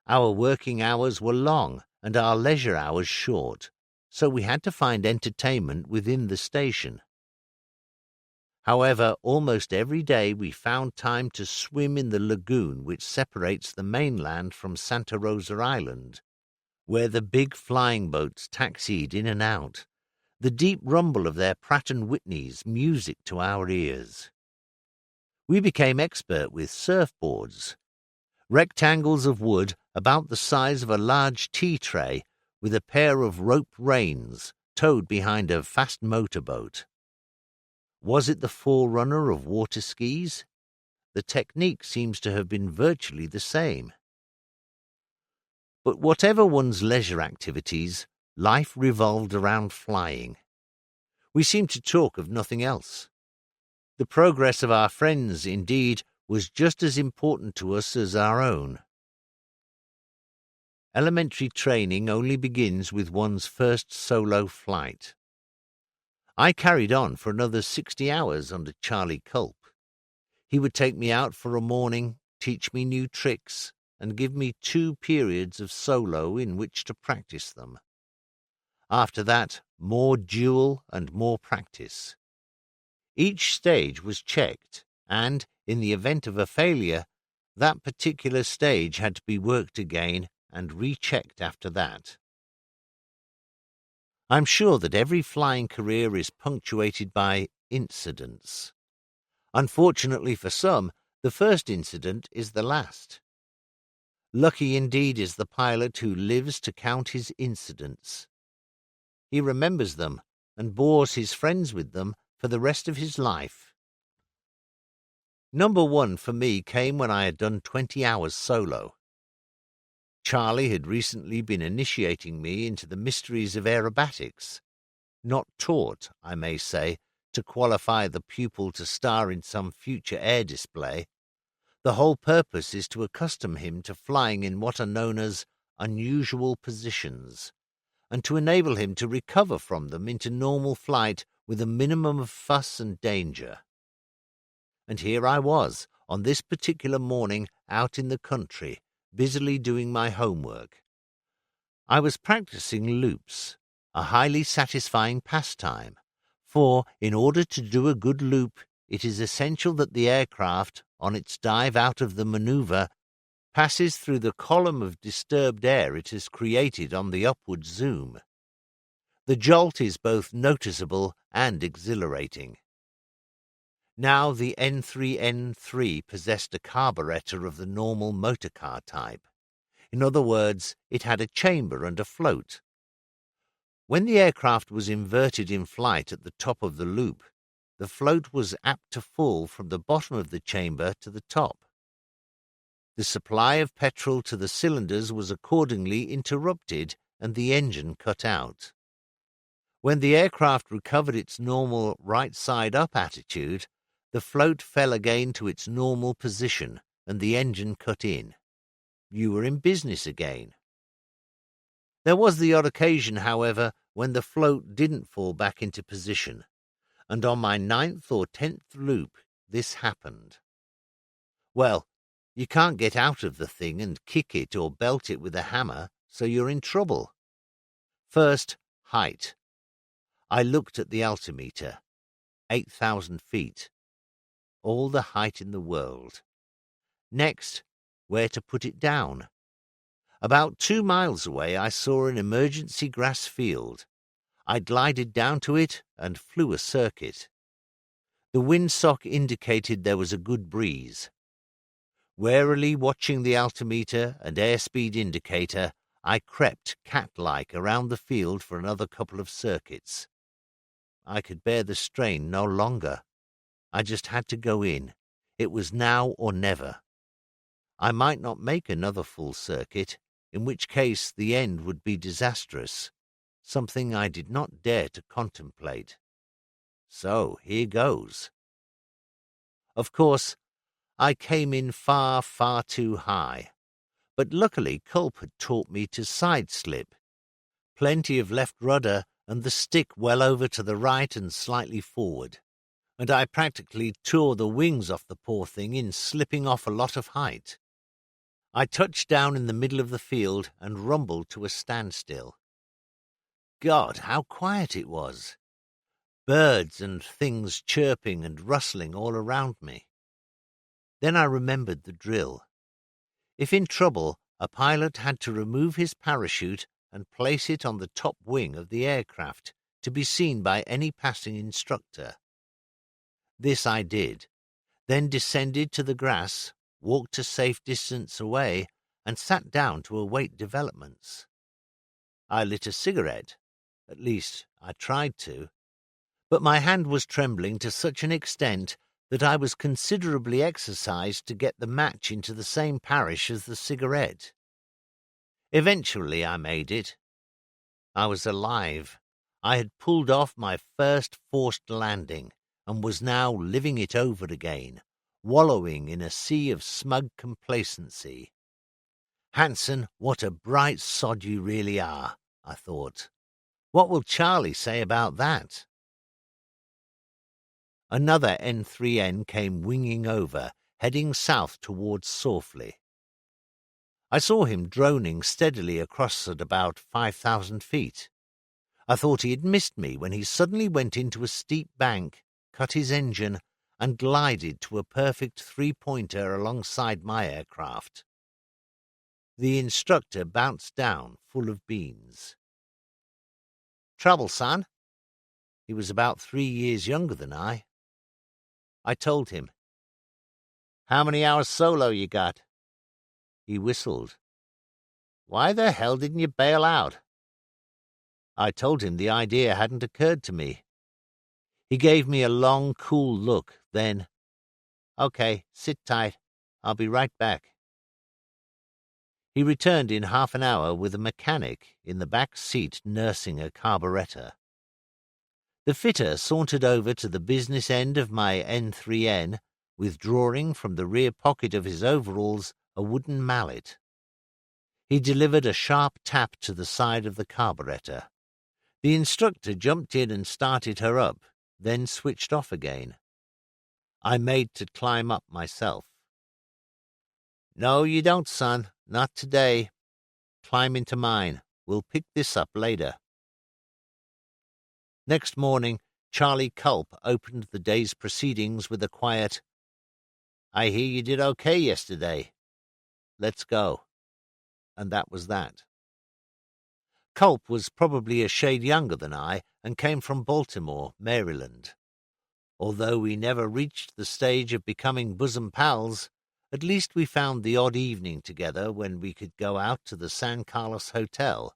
Our working hours were long and our leisure hours short, so we had to find entertainment within the station. However, almost every day we found time to swim in the lagoon which separates the mainland from Santa Rosa Island, where the big flying boats taxied in and out, the deep rumble of their Pratt & Whitneys music to our ears. We became expert with surfboards. Rectangles of wood about the size of a large tea tray, with a pair of rope reins towed behind a fast motorboat. Was it the forerunner of water skis? The technique seems to have been virtually the same. But whatever one's leisure activities, life revolved around flying. We seemed to talk of nothing else. The progress of our friends, indeed, was just as important to us as our own. Elementary training only begins with one's first solo flight. I carried on for another 60 hours under Charlie Culp. He would take me out for a morning, teach me new tricks, and give me 2 periods of solo in which to practice them. After that, more duel and more practice. Each stage was checked, and, in the event of a failure, that particular stage had to be worked again and rechecked after that. I'm sure that every flying career is punctuated by incidents. Unfortunately for some, the first incident is the last. Lucky indeed is the pilot who lives to count his incidents. He remembers them and bores his friends with them for the rest of his life. Number 1 for me came when I had done 20 hours solo. Charlie had recently been initiating me into the mysteries of aerobatics, not taught, I may say, to qualify the pupil to star in some future air display. The whole purpose is to accustom him to flying in what are known as unusual positions, and to enable him to recover from them into normal flight with a minimum of fuss and danger. And here I was, on this particular morning, out in the country, busily doing my homework. I was practicing loops, a highly satisfying pastime, for in order to do a good loop, it is essential that the aircraft, on its dive out of the maneuver, passes through the column of disturbed air it has created on the upward zoom. The jolt is both noticeable and exhilarating. Now the N3N3 possessed a carburetor of the normal motorcar type. In other words, it had a chamber and a float. When the aircraft was inverted in flight at the top of the loop, the float was apt to fall from the bottom of the chamber to the top. The supply of petrol to the cylinders was accordingly interrupted and the engine cut out. When the aircraft recovered its normal right-side-up attitude, the float fell again to its normal position and the engine cut in. You were in business again. There was the odd occasion, however, when the float didn't fall back into position, and on my 9th or 10th loop this happened. Well, you can't get out of the thing and kick it or belt it with a hammer, so you're in trouble. First, height. I looked at the altimeter. 8,000 feet. All the height in the world. Next, where to put it down. About 2 miles away I saw an emergency grass field. I glided down to it and flew a circuit. The windsock indicated there was a good breeze. Warily watching the altimeter and airspeed indicator, I crept cat-like around the field for another couple of circuits. I could bear the strain no longer. I just had to go in. It was now or never. I might not make another full circuit, in which case the end would be disastrous, something I did not dare to contemplate. So here goes. Of course, I came in far, far too high, but luckily Culp had taught me to side-slip. Plenty of left rudder and the stick well over to the right and slightly forward, and I practically tore the wings off the poor thing in slipping off a lot of height. I touched down in the middle of the field and rumbled to a standstill. God, how quiet it was! Birds and things chirping and rustling all around me. Then I remembered the drill. If in trouble, a pilot had to remove his parachute and place it on the top wing of the aircraft to be seen by any passing instructor. This I did, then descended to the grass, walked a safe distance away, and sat down to await developments. I lit a cigarette. At least, I tried to. But my hand was trembling to such an extent that I was considerably exercised to get the match into the same parish as the cigarette. Eventually I made it. I was alive. I had pulled off my first forced landing, and was now living it over again, wallowing in a sea of smug complacency. Hanson, what a bright sod you really are, I thought. What will Charlie say about that? Another N3N came winging over, heading south towards Sawfley. I saw him droning steadily across at about 5,000 feet. I thought he had missed me when he suddenly went into a steep bank, cut his engine, and glided to a perfect three-pointer alongside my aircraft. The instructor bounced down, full of beans. "Trouble, son?" He was about 3 years younger than I. I told him. "How many hours solo you got?" He whistled. "Why the hell didn't you bail out?" I told him the idea hadn't occurred to me. He gave me a long, cool look, then, "Okay, sit tight. I'll be right back." He returned in half an hour with a mechanic in the back seat nursing a carburettor. The fitter sauntered over to the business end of my N3N, withdrawing from the rear pocket of his overalls a wooden mallet. He delivered a sharp tap to the side of the carburettor. The instructor jumped in and started her up, then switched off again. I made to climb up myself. "No, you don't, son. Not today. Climb into mine. We'll pick this up later." Next morning, Charlie Culp opened the day's proceedings with a quiet, "I hear you did okay yesterday. Let's go." And that was that. Culp was probably a shade younger than I and came from Baltimore, Maryland. Although we never reached the stage of becoming bosom pals, at least we found the odd evening together when we could go out to the San Carlos Hotel,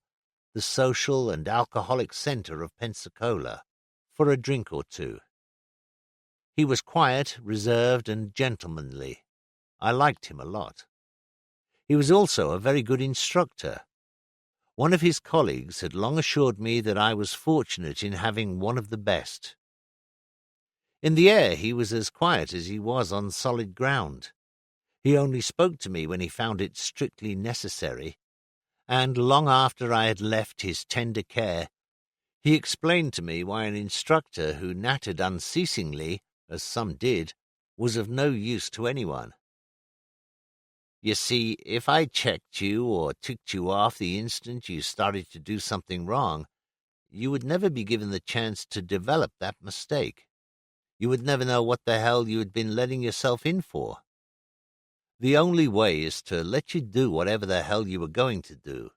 the social and alcoholic center of Pensacola, for a drink or two. He was quiet, reserved, and gentlemanly. I liked him a lot. He was also a very good instructor. One of his colleagues had long assured me that I was fortunate in having one of the best. In the air he was as quiet as he was on solid ground. He only spoke to me when he found it strictly necessary, and long after I had left his tender care, he explained to me why an instructor who nattered unceasingly, as some did, was of no use to anyone. "You see, if I checked you or ticked you off the instant you started to do something wrong, you would never be given the chance to develop that mistake. You would never know what the hell you had been letting yourself in for. The only way is to let you do whatever the hell you were going to do,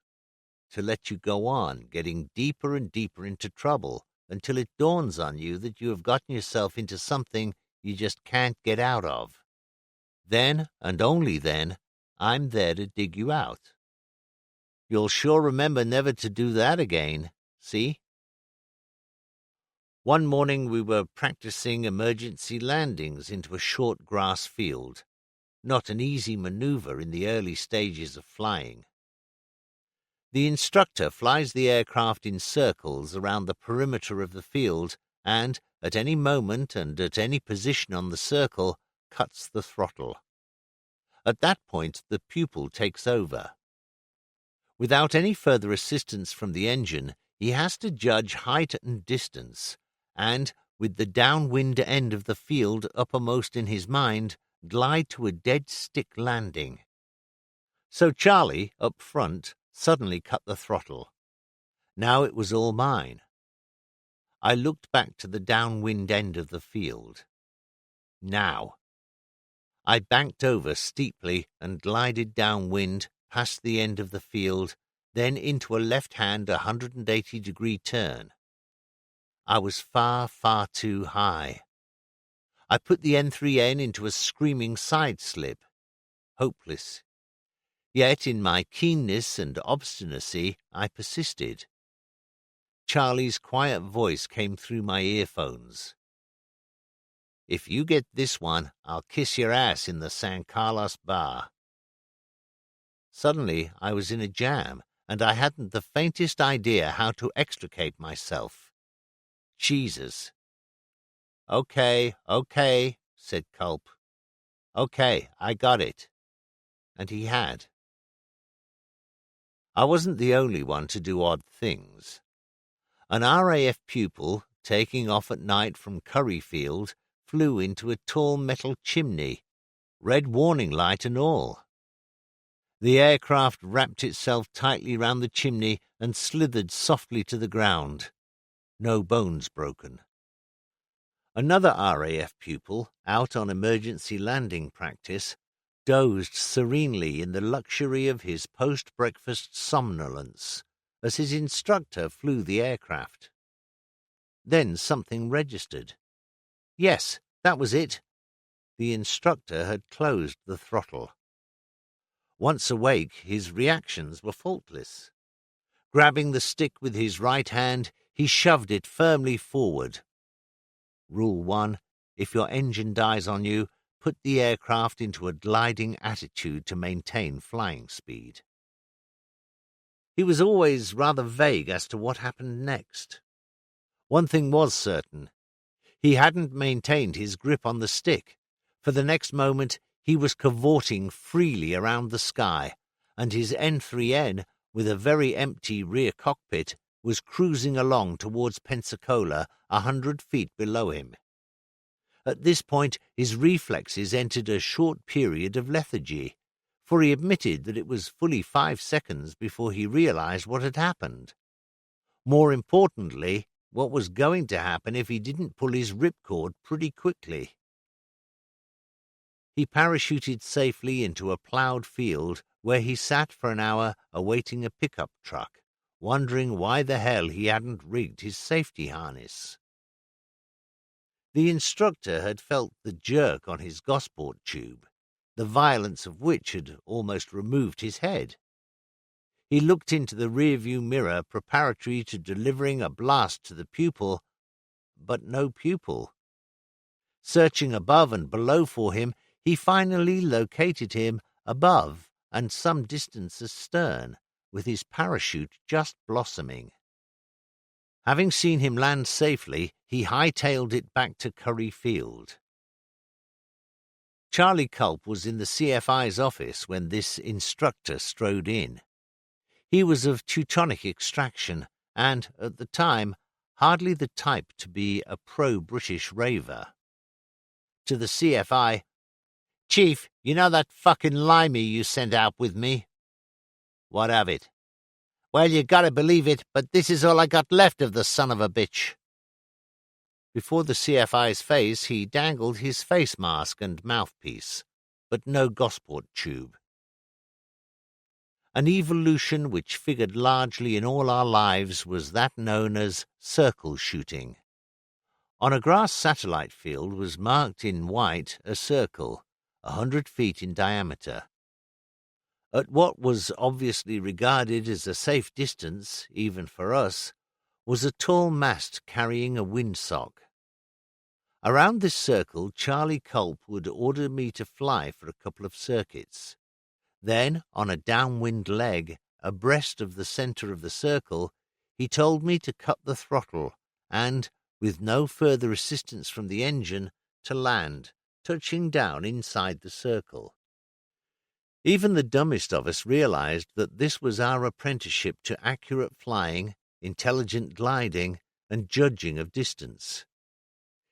to let you go on, getting deeper and deeper into trouble until it dawns on you that you have gotten yourself into something you just can't get out of. Then, and only then, I'm there to dig you out. You'll sure remember never to do that again, see?" One morning we were practicing emergency landings into a short grass field, not an easy maneuver in the early stages of flying. The instructor flies the aircraft in circles around the perimeter of the field and, at any moment and at any position on the circle, cuts the throttle. At that point, the pupil takes over. Without any further assistance from the engine, he has to judge height and distance, and, with the downwind end of the field uppermost in his mind, glide to a dead-stick landing. So Charlie, up front, suddenly cut the throttle. Now it was all mine. I looked back to the downwind end of the field. Now. I banked over steeply and glided downwind past the end of the field, then into a left-hand 180-degree turn. I was far, far too high. I put the N3N into a screaming side slip. Hopeless. Yet in my keenness and obstinacy I persisted. Charlie's quiet voice came through my earphones. "If you get this one, I'll kiss your ass in the San Carlos bar." Suddenly I was in a jam, and I hadn't the faintest idea how to extricate myself. Jesus. Okay, said Culp. "Okay, I got it." And he had. I wasn't the only one to do odd things. An RAF pupil, taking off at night from Curryfield, flew into a tall metal chimney, red warning light and all. The aircraft wrapped itself tightly round the chimney and slithered softly to the ground. No bones broken. Another RAF pupil, out on emergency landing practice, dozed serenely in the luxury of his post-breakfast somnolence as his instructor flew the aircraft. Then something registered. Yes, that was it. The instructor had closed the throttle. Once awake, his reactions were faultless. Grabbing the stick with his right hand, he shoved it firmly forward. Rule 1. If your engine dies on you, put the aircraft into a gliding attitude to maintain flying speed. He was always rather vague as to what happened next. One thing was certain. He hadn't maintained his grip on the stick. For the next moment, he was cavorting freely around the sky, and his N3N, with a very empty rear cockpit, was cruising along towards Pensacola 100 feet below him. At this point, his reflexes entered a short period of lethargy, for he admitted that it was fully 5 seconds before he realized what had happened. More importantly, what was going to happen if he didn't pull his ripcord pretty quickly. He parachuted safely into a ploughed field where he sat for an hour awaiting a pickup truck, wondering why the hell he hadn't rigged his safety harness. The instructor had felt the jerk on his Gosport tube, the violence of which had almost removed his head. He looked into the rearview mirror preparatory to delivering a blast to the pupil, but no pupil. Searching above and below for him, he finally located him above and some distance astern, with his parachute just blossoming. Having seen him land safely, he hightailed it back to Curry Field. Charlie Culp was in the CFI's office when this instructor strode in. He was of Teutonic extraction and, at the time, hardly the type to be a pro-British raver. To the CFI, "Chief, you know that fucking limey you sent out with me?" "What of it?" "Well, you gotta believe it, but this is all I got left of the son of a bitch." Before the CFI's face, he dangled his face mask and mouthpiece, but no Gosport tube. An evolution which figured largely in all our lives was that known as circle shooting. On a grass satellite field was marked in white a circle, 100 feet in diameter. At what was obviously regarded as a safe distance, even for us, was a tall mast carrying a windsock. Around this circle, Charlie Culp would order me to fly for a couple of circuits. Then, on a downwind leg, abreast of the center of the circle, he told me to cut the throttle and, with no further assistance from the engine, to land, touching down inside the circle. Even the dumbest of us realized that this was our apprenticeship to accurate flying, intelligent gliding, and judging of distance.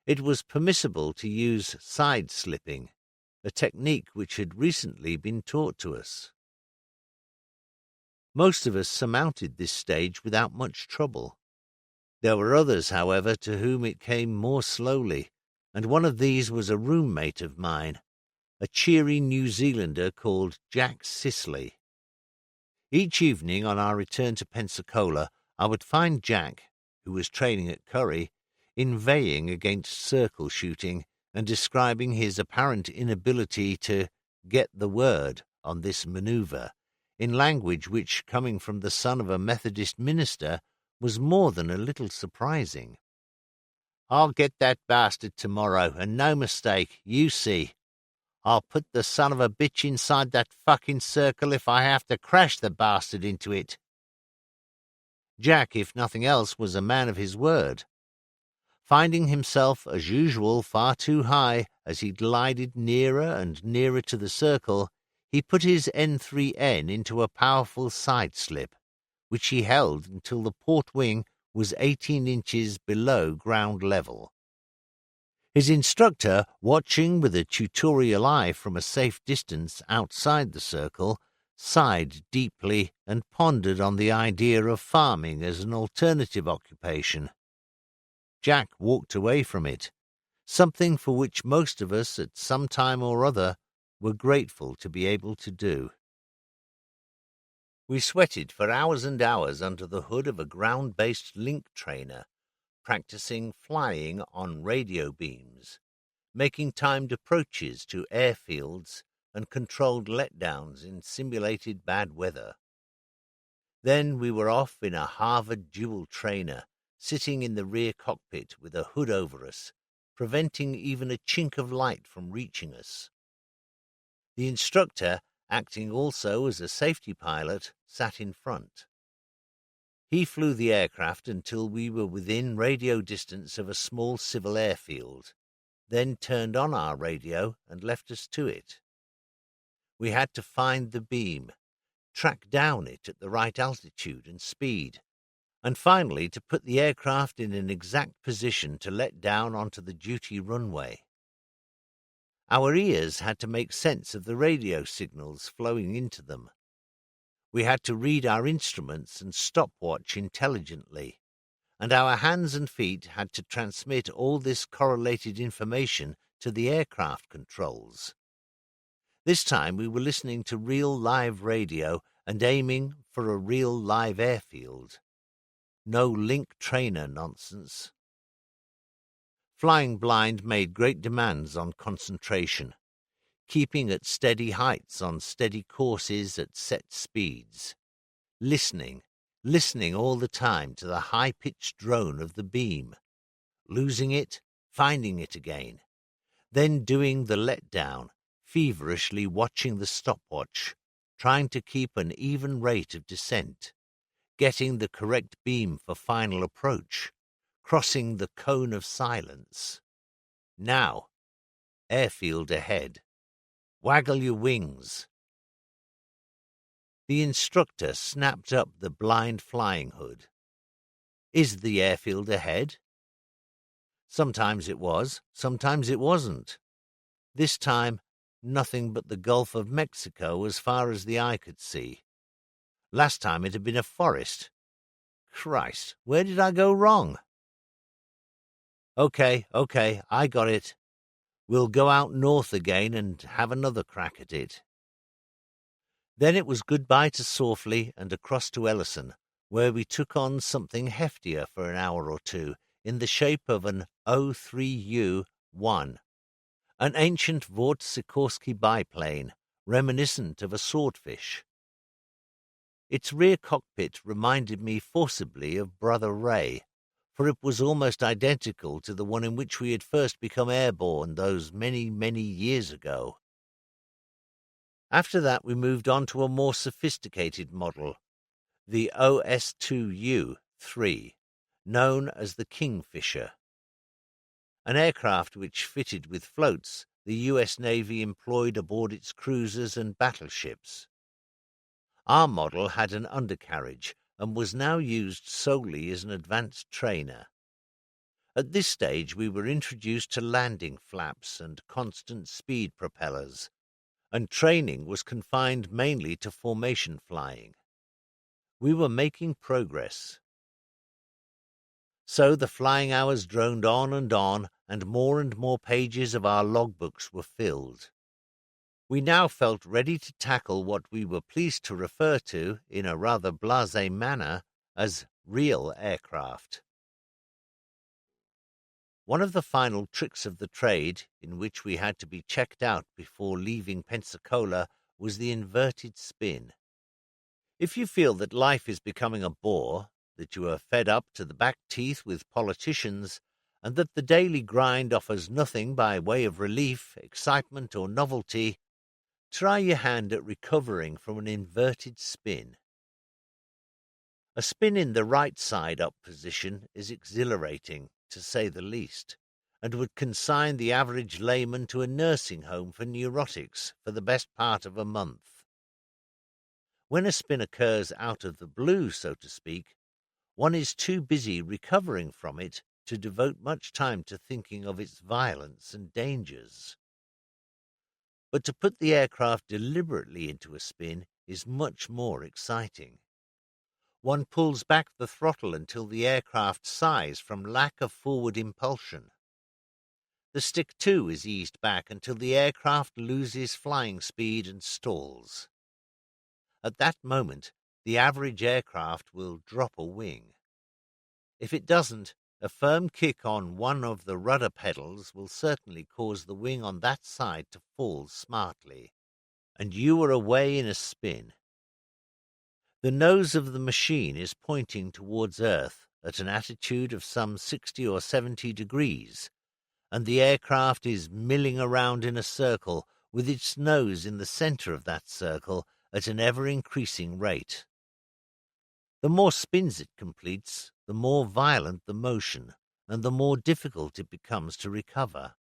It was permissible to use side-slipping, a technique which had recently been taught to us. Most of us surmounted this stage without much trouble. There were others, however, to whom it came more slowly, and one of these was a roommate of mine, a cheery New Zealander called Jack Sisley. Each evening on our return to Pensacola, I would find Jack, who was training at Curry, inveighing against circle shooting and describing his apparent inability to get the word on this maneuver, in language which, coming from the son of a Methodist minister, was more than a little surprising. "I'll get that bastard tomorrow, and no mistake, you see. I'll put the son of a bitch inside that fucking circle if I have to crash the bastard into it." Jack, if nothing else, was a man of his word. Finding himself, as usual, far too high, as he glided nearer and nearer to the circle, he put his N3N into a powerful side-slip, which he held until the port wing was 18 inches below ground level. His instructor, watching with a tutorial eye from a safe distance outside the circle, sighed deeply and pondered on the idea of farming as an alternative occupation. Jack walked away from it, something for which most of us at some time or other were grateful to be able to do. We sweated for hours and hours under the hood of a ground-based link trainer, practicing flying on radio beams, making timed approaches to airfields and controlled letdowns in simulated bad weather. Then we were off in a Harvard dual trainer, sitting in the rear cockpit with a hood over us, preventing even a chink of light from reaching us. The instructor, acting also as a safety pilot, sat in front. He flew the aircraft until we were within radio distance of a small civil airfield, then turned on our radio and left us to it. We had to find the beam, track down it at the right altitude and speed, and finally to put the aircraft in an exact position to let down onto the duty runway. Our ears had to make sense of the radio signals flowing into them. We had to read our instruments and stopwatch intelligently, and our hands and feet had to transmit all this correlated information to the aircraft controls. This time we were listening to real live radio and aiming for a real live airfield. No link trainer nonsense. Flying blind made great demands on concentration, keeping at steady heights on steady courses at set speeds, listening all the time to the high-pitched drone of the beam, losing it, finding it again, then doing the letdown, feverishly watching the stopwatch, trying to keep an even rate of descent, getting the correct beam for final approach, crossing the cone of silence. Now, airfield ahead. Waggle your wings. The instructor snapped up the blind flying hood. Is the airfield ahead? Sometimes it was, sometimes it wasn't. This time, nothing but the Gulf of Mexico as far as the eye could see. Last time it had been a forest. Christ, where did I go wrong? Okay, I got it. We'll go out north again and have another crack at it. Then it was goodbye to Sawfley and across to Ellison, where we took on something heftier for an hour or two in the shape of an O3U-1, an ancient Vought Sikorsky biplane, reminiscent of a swordfish. Its rear cockpit reminded me forcibly of Brother Ray, for it was almost identical to the one in which we had first become airborne those many, many years ago. After that we moved on to a more sophisticated model, the OS2U-3, known as the Kingfisher, an aircraft which, fitted with floats, the U.S. Navy employed aboard its cruisers and battleships. Our model had an undercarriage and was now used solely as an advanced trainer. At this stage we were introduced to landing flaps and constant speed propellers, and training was confined mainly to formation flying. We were making progress. So the flying hours droned on, and more pages of our logbooks were filled. We now felt ready to tackle what we were pleased to refer to, in a rather blasé manner, as real aircraft. One of the final tricks of the trade, in which we had to be checked out before leaving Pensacola, was the inverted spin. If you feel that life is becoming a bore, that you are fed up to the back teeth with politicians, and that the daily grind offers nothing by way of relief, excitement, or novelty, try your hand at recovering from an inverted spin. A spin in the right side up position is exhilarating, to say the least, and would consign the average layman to a nursing home for neurotics for the best part of a month. When a spin occurs out of the blue, so to speak, one is too busy recovering from it to devote much time to thinking of its violence and dangers. But to put the aircraft deliberately into a spin is much more exciting. One pulls back the throttle until the aircraft sighs from lack of forward impulsion. The stick, too, is eased back until the aircraft loses flying speed and stalls. At that moment, the average aircraft will drop a wing. If it doesn't, a firm kick on one of the rudder pedals will certainly cause the wing on that side to fall smartly, and you are away in a spin. The nose of the machine is pointing towards Earth at an attitude of some 60 or 70 degrees, and the aircraft is milling around in a circle with its nose in the center of that circle at an ever-increasing rate. The more spins it completes, the more violent the motion, and the more difficult it becomes to recover.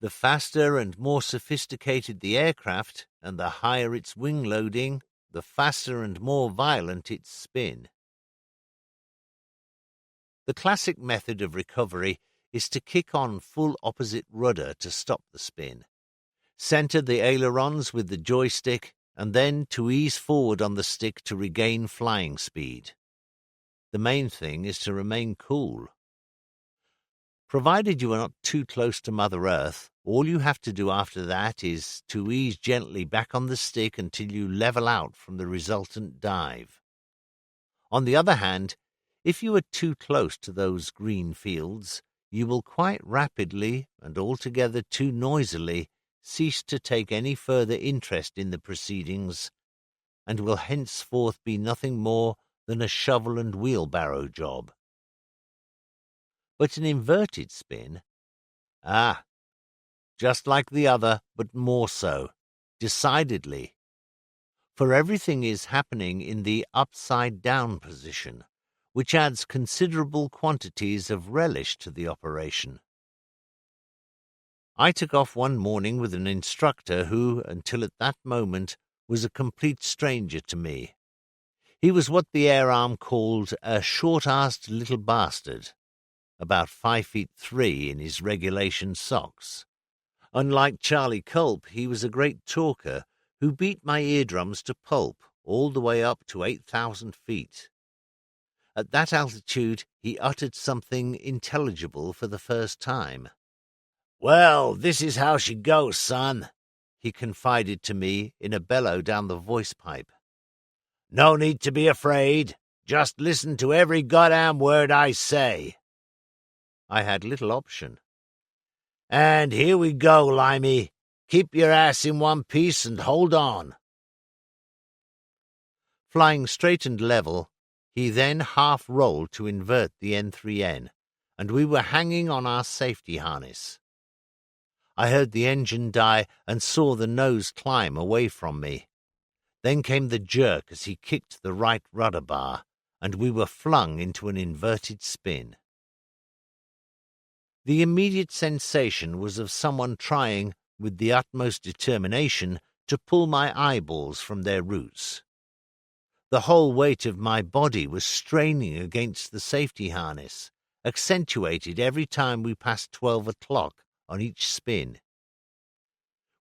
The faster and more sophisticated the aircraft, and the higher its wing loading, the faster and more violent its spin. The classic method of recovery is to kick on full opposite rudder to stop the spin, center the ailerons with the joystick, and then to ease forward on the stick to regain flying speed. The main thing is to remain cool. Provided you are not too close to Mother Earth, all you have to do after that is to ease gently back on the stick until you level out from the resultant dive. On the other hand, if you are too close to those green fields, you will quite rapidly, and altogether too noisily, cease to take any further interest in the proceedings, and will henceforth be nothing more than a shovel and wheelbarrow job. But an inverted spin? Just like the other, but more so, decidedly. For everything is happening in the upside-down position, which adds considerable quantities of relish to the operation. I took off one morning with an instructor who, until at that moment, was a complete stranger to me. He was what the air arm called a short-assed little bastard, about 5'3" in his regulation socks. Unlike Charlie Culp, he was a great talker who beat my eardrums to pulp all the way up to 8,000 feet. At that altitude, he uttered something intelligible for the first time. "Well, this is how she goes, son," he confided to me in a bellow down the voice pipe. "No need to be afraid. Just listen to every goddamn word I say." I had little option. "And here we go, Limey. Keep your ass in one piece and hold on." Flying straight and level, he then half-rolled to invert the N3N, and we were hanging on our safety harness. I heard the engine die and saw the nose climb away from me. Then came the jerk as he kicked the right rudder bar, and we were flung into an inverted spin. The immediate sensation was of someone trying, with the utmost determination, to pull my eyeballs from their roots. The whole weight of my body was straining against the safety harness, accentuated every time we passed 12 o'clock on each spin.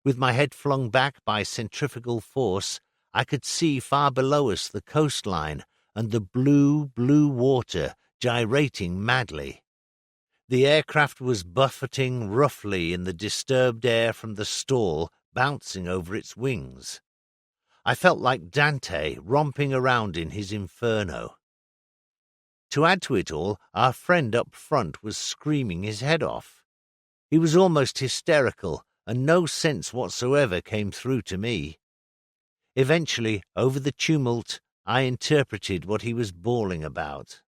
With my head flung back by centrifugal force, I could see far below us the coastline and the blue water gyrating madly. The aircraft was buffeting roughly in the disturbed air from the stall, bouncing over its wings. I felt like Dante romping around in his inferno. To add to it all, our friend up front was screaming his head off. He was almost hysterical, and no sense whatsoever came through to me. Eventually, over the tumult I interpreted what he was bawling about.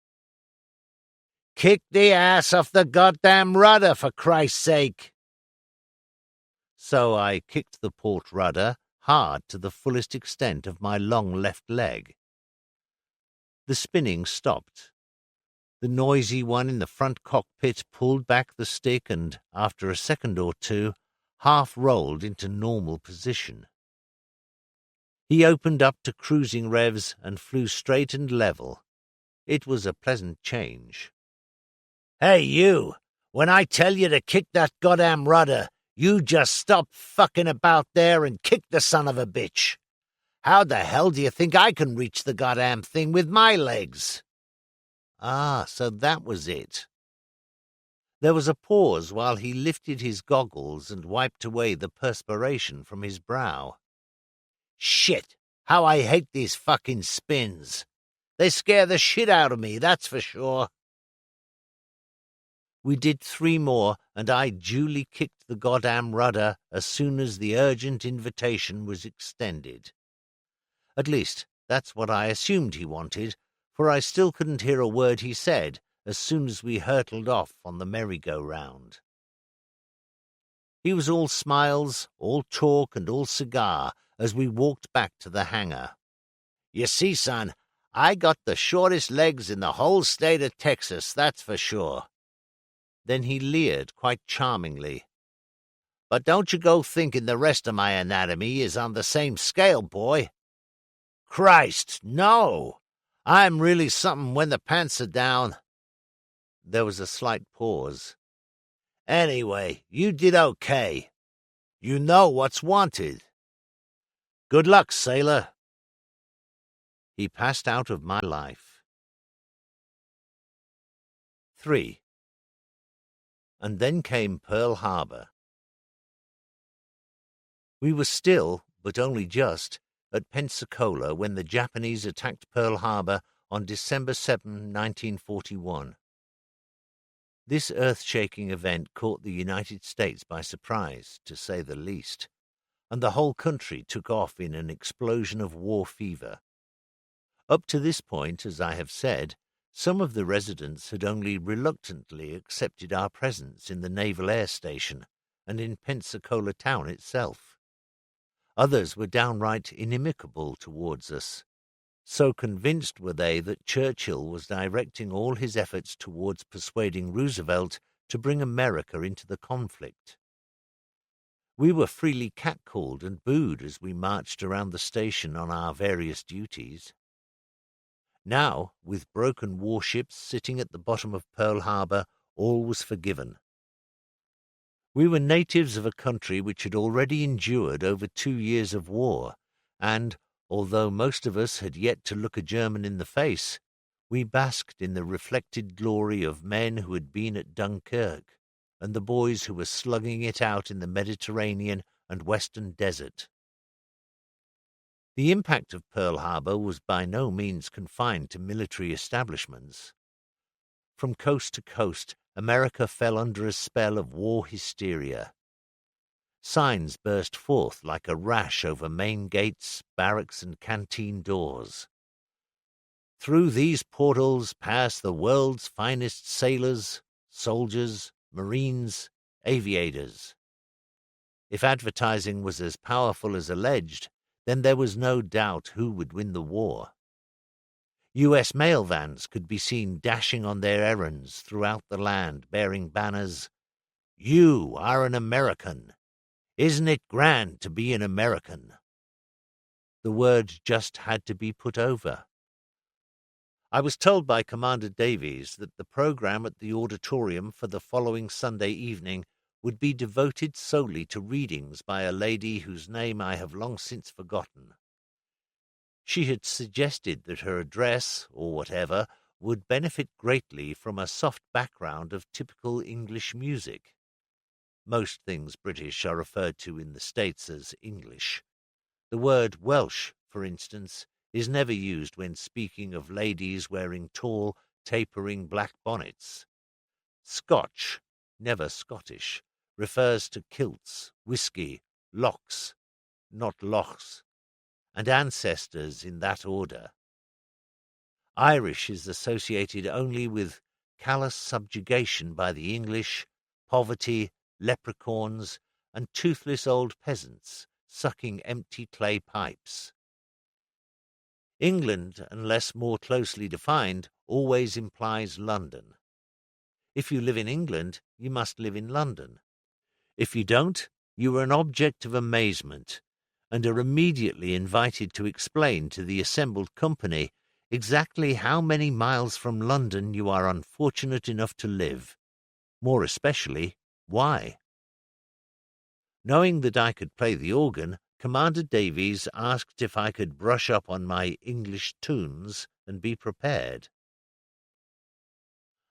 "Kick the ass off the goddamn rudder, for Christ's sake!" So I kicked the port rudder hard to the fullest extent of my long left leg. The spinning stopped. The noisy one in the front cockpit pulled back the stick and, after a second or two, half rolled into normal position. He opened up to cruising revs and flew straight and level. It was a pleasant change. "Hey, you! When I tell you to kick that goddamn rudder, you just stop fucking about there and kick the son of a bitch. How the hell do you think I can reach the goddamn thing with my legs?" Ah, so that was it. There was a pause while he lifted his goggles and wiped away the perspiration from his brow. "Shit! How I hate these fucking spins! They scare the shit out of me, that's for sure." We did 3 more, and I duly kicked the goddamn rudder as soon as the urgent invitation was extended. At least, that's what I assumed he wanted, for I still couldn't hear a word he said as soon as we hurtled off on the merry-go-round. He was all smiles, all talk, and all cigar as we walked back to the hangar. "You see, son, I got the shortest legs in the whole state of Texas, that's for sure." Then he leered quite charmingly. "But don't you go thinking the rest of my anatomy is on the same scale, boy. Christ, no! I'm really something when the pants are down." There was a slight pause. "Anyway, you did okay. You know what's wanted. Good luck, sailor." He passed out of my life. 3. And then came Pearl Harbor. We were still, but only just, at Pensacola when the Japanese attacked Pearl Harbor on December 7, 1941. This earth-shaking event caught the United States by surprise, to say the least, and the whole country took off in an explosion of war fever. Up to this point, as I have said, some of the residents had only reluctantly accepted our presence in the Naval Air Station and in Pensacola town itself. Others were downright inimical towards us. So convinced were they that Churchill was directing all his efforts towards persuading Roosevelt to bring America into the conflict. We were freely catcalled and booed as we marched around the station on our various duties. Now, with broken warships sitting at the bottom of Pearl Harbor, all was forgiven. We were natives of a country which had already endured over 2 years of war, and, although most of us had yet to look a German in the face, we basked in the reflected glory of men who had been at Dunkirk, and the boys who were slugging it out in the Mediterranean and Western Desert. The impact of Pearl Harbor was by no means confined to military establishments. From coast to coast, America fell under a spell of war hysteria. Signs burst forth like a rash over main gates, barracks, and canteen doors. Through these portals pass the world's finest sailors, soldiers, marines, aviators. If advertising was as powerful as alleged, then there was no doubt who would win the war. U.S. mail vans could be seen dashing on their errands throughout the land, bearing banners, "You are an American. Isn't it grand to be an American?" The word just had to be put over. I was told by Commander Davies that the program at the auditorium for the following Sunday evening would be devoted solely to readings by a lady whose name I have long since forgotten. She had suggested that her address, or whatever, would benefit greatly from a soft background of typical English music. Most things British are referred to in the States as English. The word Welsh, for instance, is never used when speaking of ladies wearing tall, tapering black bonnets. Scotch, never Scottish, refers to kilts, whiskey, locks, not lochs, and ancestors in that order. Irish is associated only with callous subjugation by the English, poverty, leprechauns, and toothless old peasants sucking empty clay pipes. England, unless more closely defined, always implies London. If you live in England, you must live in London. If you don't, you are an object of amazement, and are immediately invited to explain to the assembled company exactly how many miles from London you are unfortunate enough to live, more especially, why. Knowing that I could play the organ, Commander Davies asked if I could brush up on my English tunes and be prepared.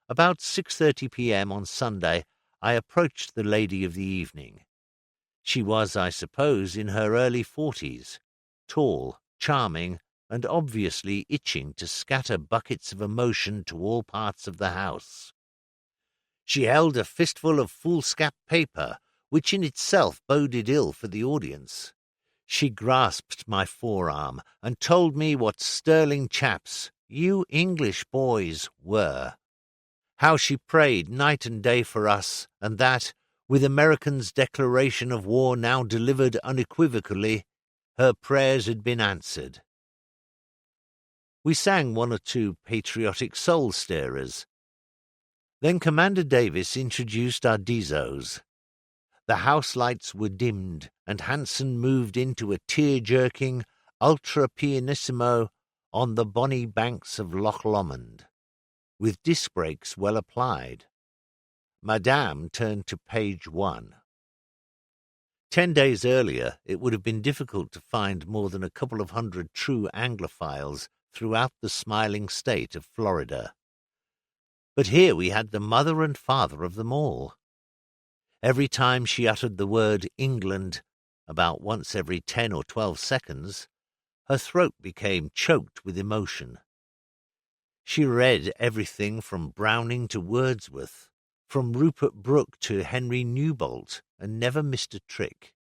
About 6:30 p.m. on Sunday, I approached the lady of the evening. She was, I suppose, in her early 40s, tall, charming, and obviously itching to scatter buckets of emotion to all parts of the house. She held a fistful of foolscap paper, which in itself boded ill for the audience. She grasped my forearm and told me what sterling chaps you English boys were. How she prayed night and day for us, and that, with Americans' declaration of war now delivered unequivocally, her prayers had been answered. We sang one or two patriotic soul-stirrers. Then Commander Davis introduced our Dizos. The house lights were dimmed, and Hanson moved into a tear-jerking, ultra-pianissimo on the bonny banks of Loch Lomond, with disc brakes well applied. Madame turned to page 1. 10 days earlier, it would have been difficult to find more than a couple of hundred true Anglophiles throughout the smiling state of Florida. But here we had the mother and father of them all. Every time she uttered the word England, about once every 10 or 12 seconds, her throat became choked with emotion. She read everything from Browning to Wordsworth, from Rupert Brooke to Henry Newbolt, and never missed a trick.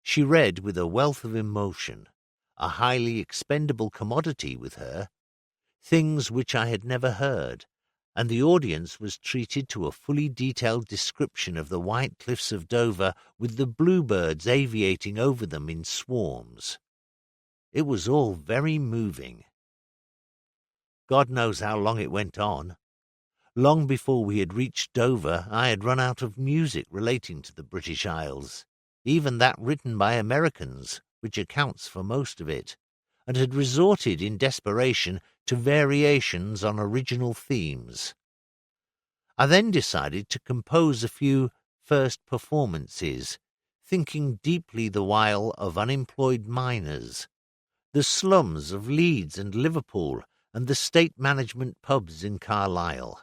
She read with a wealth of emotion, a highly expendable commodity with her, things which I had never heard, and the audience was treated to a fully detailed description of the white cliffs of Dover with the bluebirds aviating over them in swarms. It was all very moving. God knows how long it went on. Long before we had reached Dover, I had run out of music relating to the British Isles, even that written by Americans, which accounts for most of it, and had resorted in desperation to variations on original themes. I then decided to compose a few first performances, thinking deeply the while of unemployed miners, the slums of Leeds and Liverpool, and the state management pubs in Carlisle.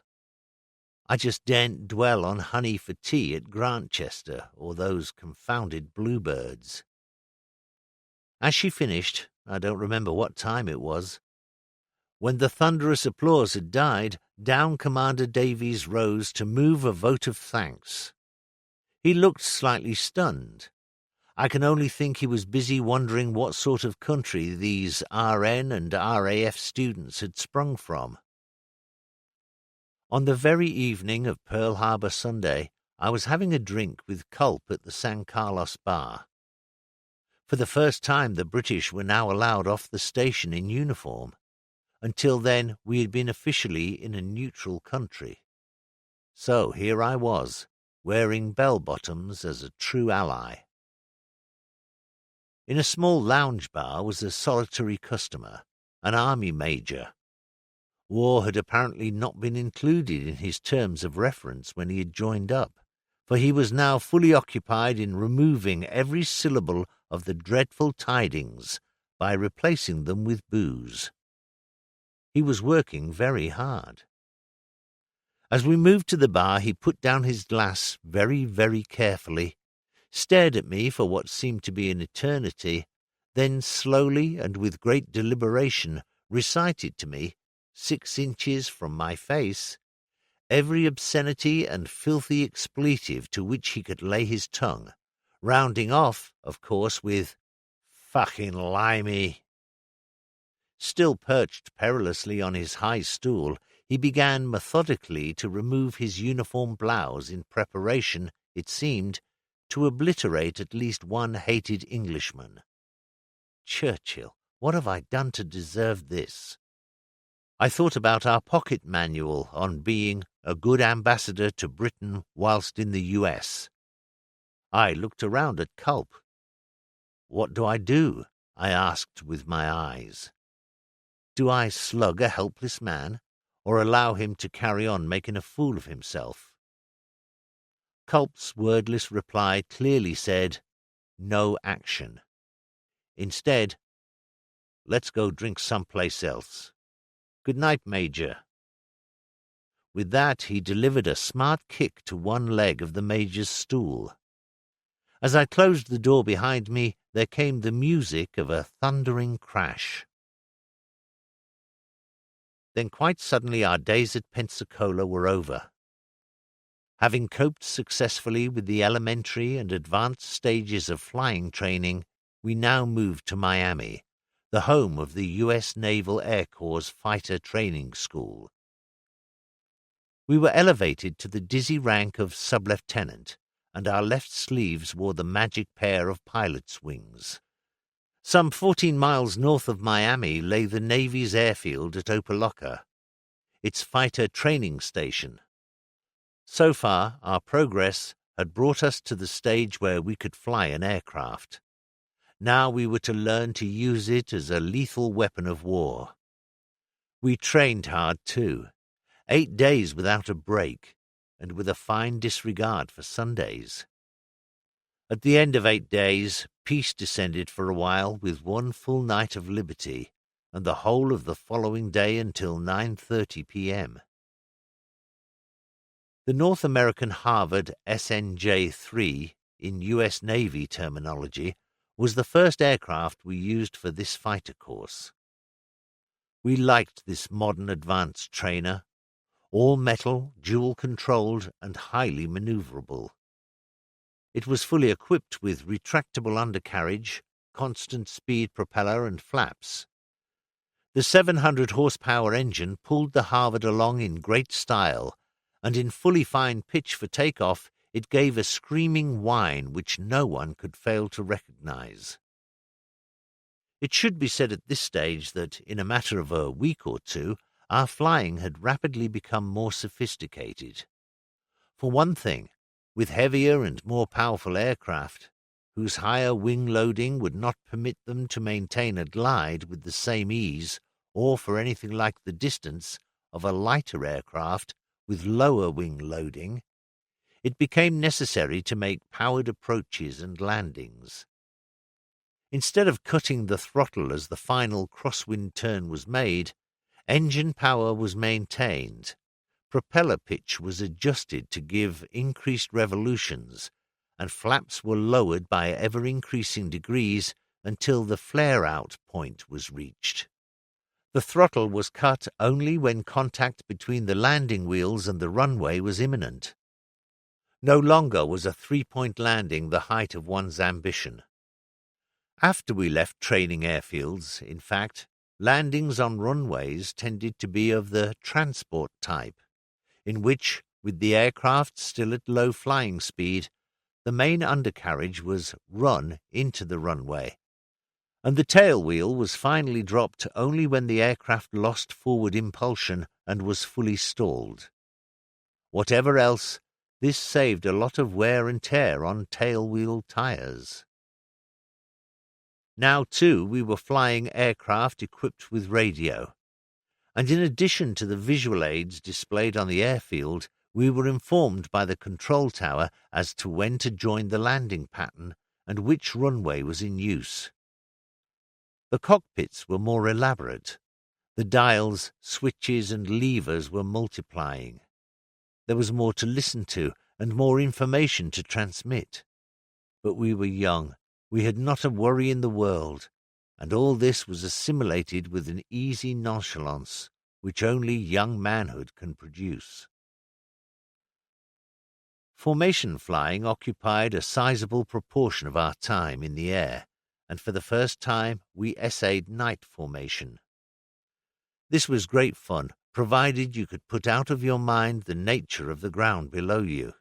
I just daren't dwell on honey for tea at Grantchester or those confounded bluebirds. As she finished, I don't remember what time it was. When the thunderous applause had died, down Commander Davies rose to move a vote of thanks. He looked slightly stunned. I can only think he was busy wondering what sort of country these RN and RAF students had sprung from. On the very evening of Pearl Harbor Sunday, I was having a drink with Culp at the San Carlos bar. For the first time the British were now allowed off the station in uniform. Until then we had been officially in a neutral country. So here I was, wearing bell-bottoms as a true ally. In a small lounge bar was a solitary customer, an army major. War had apparently not been included in his terms of reference when he had joined up, for he was now fully occupied in removing every syllable of the dreadful tidings by replacing them with booze. He was working very hard. As we moved to the bar, he put down his glass very, very carefully, stared at me for what seemed to be an eternity, then slowly and with great deliberation recited to me, 6 inches from my face, every obscenity and filthy expletive to which he could lay his tongue, rounding off, of course, with "fucking limey." Still perched perilously on his high stool, he began methodically to remove his uniform blouse in preparation, it seemed, to obliterate at least one hated Englishman. Churchill, what have I done to deserve this? I thought about our pocket manual on being a good ambassador to Britain whilst in the US. I looked around at Culp. What do? I asked with my eyes. Do I slug a helpless man, or allow him to carry on making a fool of himself? Culp's wordless reply clearly said, no action. Instead, let's go drink someplace else. Good night, Major. With that, he delivered a smart kick to one leg of the Major's stool. As I closed the door behind me, there came the music of a thundering crash. Then quite suddenly our days at Pensacola were over. Having coped successfully with the elementary and advanced stages of flying training, we now moved to Miami, the home of the U.S. Naval Air Corps Fighter Training School. We were elevated to the dizzy rank of sub-lieutenant, and our left sleeves wore the magic pair of pilot's wings. Some 14 miles north of Miami lay the Navy's airfield at Opa-locka, its fighter training station. So far, our progress had brought us to the stage where we could fly an aircraft. Now we were to learn to use it as a lethal weapon of war. We trained hard, too, 8 days without a break, and with a fine disregard for Sundays. At the end of 8 days, peace descended for a while with one full night of liberty, and the whole of the following day until 9:30 p.m. The North American Harvard SNJ-3, in U.S. Navy terminology, was the first aircraft we used for this fighter course. We liked this modern advanced trainer, all metal, dual-controlled, and highly maneuverable. It was fully equipped with retractable undercarriage, constant-speed propeller, and flaps. The 700-horsepower engine pulled the Harvard along in great style, and in fully fine pitch for takeoff, it gave a screaming whine which no one could fail to recognize. It should be said at this stage that, in a matter of a week or two, our flying had rapidly become more sophisticated. For one thing, with heavier and more powerful aircraft, whose higher wing loading would not permit them to maintain a glide with the same ease or for anything like the distance of a lighter aircraft with lower wing loading, it became necessary to make powered approaches and landings. Instead of cutting the throttle as the final crosswind turn was made, engine power was maintained. Propeller pitch was adjusted to give increased revolutions, and flaps were lowered by ever-increasing degrees until the flare-out point was reached. The throttle was cut only when contact between the landing wheels and the runway was imminent. No longer was a three-point landing the height of one's ambition. After we left training airfields, in fact, landings on runways tended to be of the transport type, in which, with the aircraft still at low flying speed, the main undercarriage was run into the runway, and the tail wheel was finally dropped only when the aircraft lost forward impulsion and was fully stalled. Whatever else, this saved a lot of wear and tear on tail wheel tires. Now, too, we were flying aircraft equipped with radio, and in addition to the visual aids displayed on the airfield, we were informed by the control tower as to when to join the landing pattern and which runway was in use. The cockpits were more elaborate. The dials, switches, and levers were multiplying. There was more to listen to and more information to transmit. But we were young. We had not a worry in the world, and all this was assimilated with an easy nonchalance which only young manhood can produce. Formation flying occupied a sizable proportion of our time in the air, and for the first time we essayed night formation. This was great fun, provided you could put out of your mind the nature of the ground below you.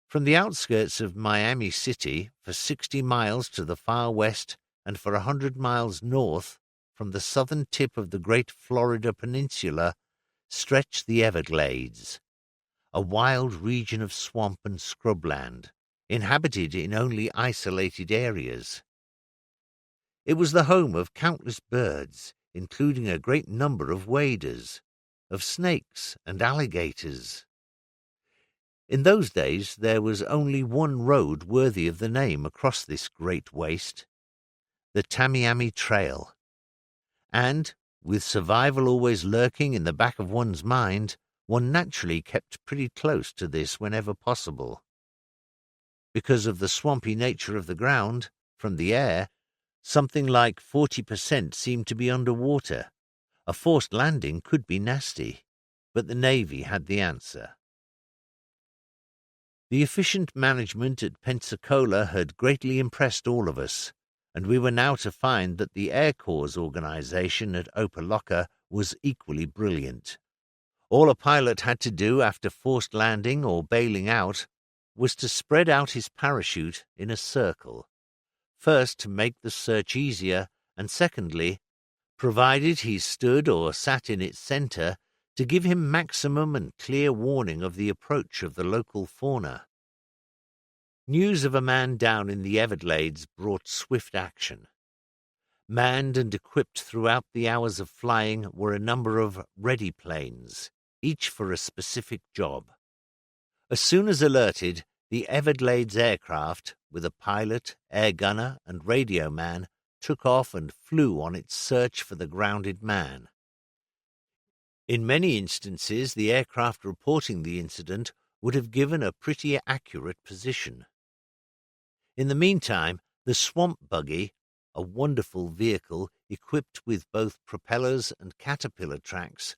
From the outskirts of Miami City, for 60 miles to the far west and for 100 miles north, from the southern tip of the great Florida peninsula, stretched the Everglades, a wild region of swamp and scrubland, inhabited in only isolated areas. It was the home of countless birds, including a great number of waders, of snakes and alligators. In those days there was only one road worthy of the name across this great waste, the Tamiami Trail. And, with survival always lurking in the back of one's mind, one naturally kept pretty close to this whenever possible. Because of the swampy nature of the ground, from the air, something like 40% seemed to be underwater. A forced landing could be nasty, but the Navy had the answer. The efficient management at Pensacola had greatly impressed all of us, and we were now to find that the Air Corps organization at Opa-locka was equally brilliant. All a pilot had to do after forced landing or bailing out was to spread out his parachute in a circle, first to make the search easier, and secondly, provided he stood or sat in its center, to give him maximum and clear warning of the approach of the local fauna. News of a man down in the Everglades brought swift action. Manned and equipped throughout the hours of flying were a number of ready planes, each for a specific job. As soon as alerted, the Everglades aircraft, with a pilot, air gunner, and radio man, took off and flew on its search for the grounded man. In many instances, the aircraft reporting the incident would have given a pretty accurate position. In the meantime, the swamp buggy, a wonderful vehicle equipped with both propellers and caterpillar tracks,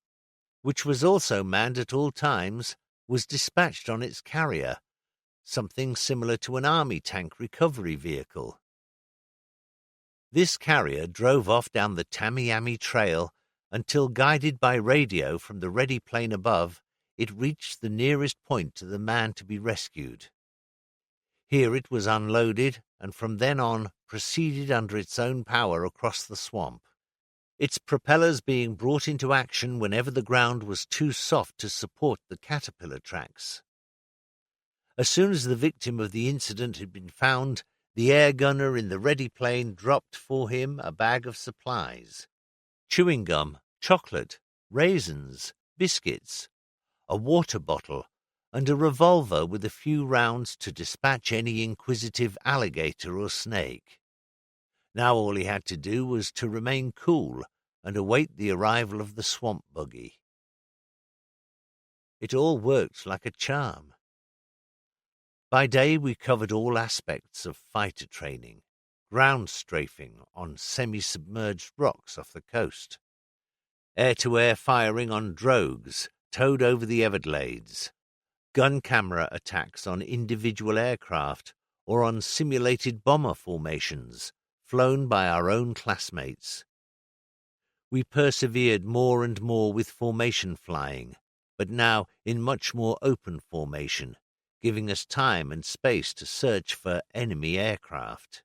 which was also manned at all times, was dispatched on its carrier, something similar to an army tank recovery vehicle. This carrier drove off down the Tamiami Trail until, guided by radio from the ready plane above, it reached the nearest point to the man to be rescued. Here it was unloaded, and from then on proceeded under its own power across the swamp, its propellers being brought into action whenever the ground was too soft to support the caterpillar tracks. As soon as the victim of the incident had been found, the air gunner in the ready plane dropped for him a bag of supplies: chewing gum, chocolate, raisins, biscuits, a water bottle, and a revolver with a few rounds to dispatch any inquisitive alligator or snake. Now all he had to do was to remain cool and await the arrival of the swamp buggy. It all worked like a charm. By day we covered all aspects of fighter training, ground strafing on semi-submerged rocks off the coast, air-to-air firing on drogues towed over the Everglades, gun camera attacks on individual aircraft or on simulated bomber formations flown by our own classmates. We persevered more and more with formation flying, but now in much more open formation, giving us time and space to search for enemy aircraft.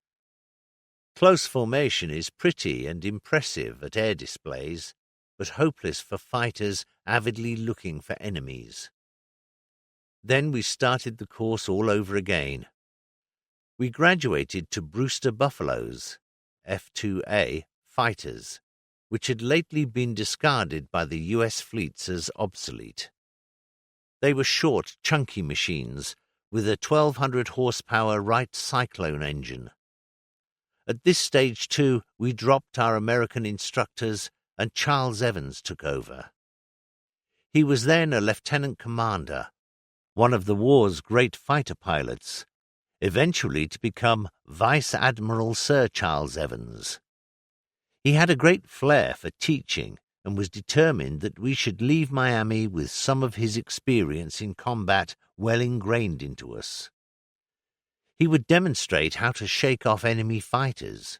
Close formation is pretty and impressive at air displays, but hopeless for fighters avidly looking for enemies. Then we started the course all over again. We graduated to Brewster Buffaloes, F-2A, fighters, which had lately been discarded by the U.S. fleets as obsolete. They were short, chunky machines with a 1,200 horsepower Wright Cyclone engine. At this stage, too, we dropped our American instructors and Charles Evans took over. He was then a lieutenant commander, one of the war's great fighter pilots, eventually to become Vice Admiral Sir Charles Evans. He had a great flair for teaching and was determined that we should leave Miami with some of his experience in combat well ingrained into us. He would demonstrate how to shake off enemy fighters.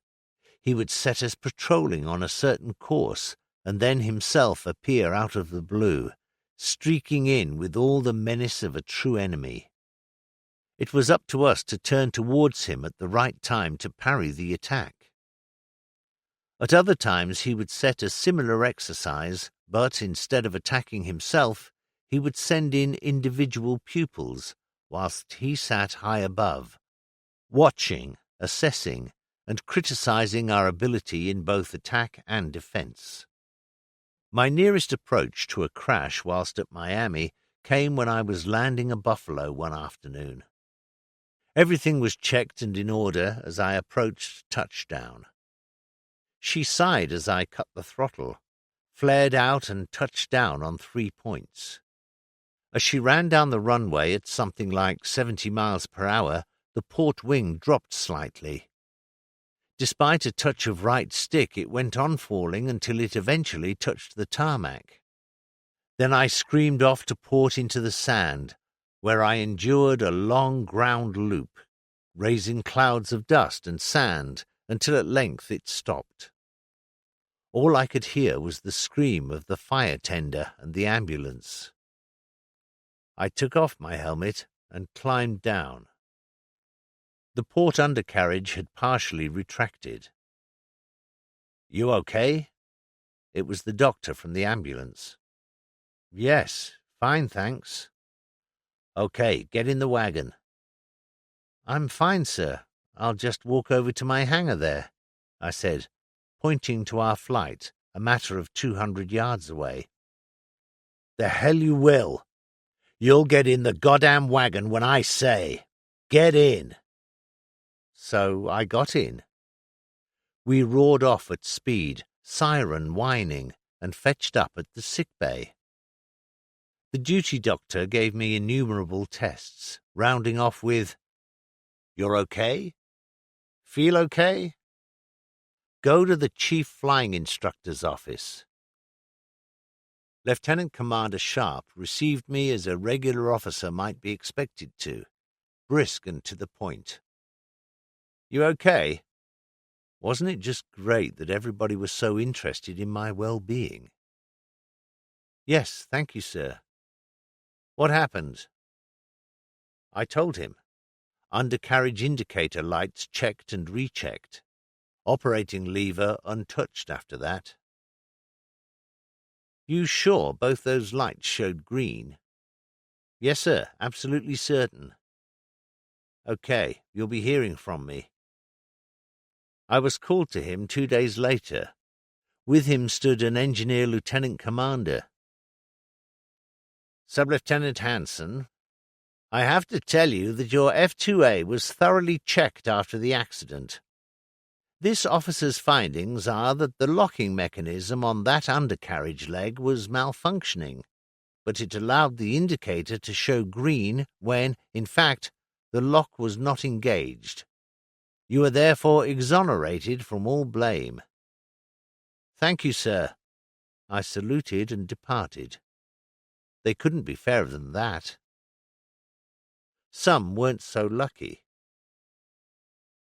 He would set us patrolling on a certain course and then himself appear out of the blue, streaking in with all the menace of a true enemy. It was up to us to turn towards him at the right time to parry the attack. At other times he would set a similar exercise, but instead of attacking himself, he would send in individual pupils, whilst he sat high above, watching, assessing, and criticizing our ability in both attack and defense. My nearest approach to a crash whilst at Miami came when I was landing a buffalo one afternoon. Everything was checked and in order as I approached touchdown. She sighed as I cut the throttle, flared out and touched down on 3 points. As she ran down the runway at something like 70 miles per hour, the port wing dropped slightly. Despite a touch of right stick, it went on falling until it eventually touched the tarmac. Then I screamed off to port into the sand, where I endured a long ground loop, raising clouds of dust and sand until at length it stopped. All I could hear was the scream of the fire tender and the ambulance. I took off my helmet and climbed down. The port undercarriage had partially retracted. "You okay?" It was the doctor from the ambulance. "Yes, fine, thanks." "Okay, get in the wagon." "I'm fine, sir. I'll just walk over to my hangar there," I said, pointing to our flight, a matter of 200 yards away. "The hell you will. You'll get in the goddamn wagon when I say, get in." So I got in. We roared off at speed, siren whining, and fetched up at the sick bay. The duty doctor gave me innumerable tests, rounding off with, "You're okay? Feel okay? Go to the chief flying instructor's office." Lieutenant Commander Sharp received me as a regular officer might be expected to, brisk and to the point. "You okay?" Wasn't it just great that everybody was so interested in my well-being? "Yes, thank you, sir." "What happened?" I told him. Undercarriage indicator lights checked and rechecked. Operating lever untouched after that. "You sure both those lights showed green?" "Yes, sir, absolutely certain." "Okay, you'll be hearing from me." I was called to him 2 days later. With him stood an engineer lieutenant commander. "Sub-Lieutenant Hanson, I have to tell you that your F-2A was thoroughly checked after the accident. This officer's findings are that the locking mechanism on that undercarriage leg was malfunctioning, but it allowed the indicator to show green when, in fact, the lock was not engaged. You are therefore exonerated from all blame." "Thank you, sir." I saluted and departed. They couldn't be fairer than that. Some weren't so lucky.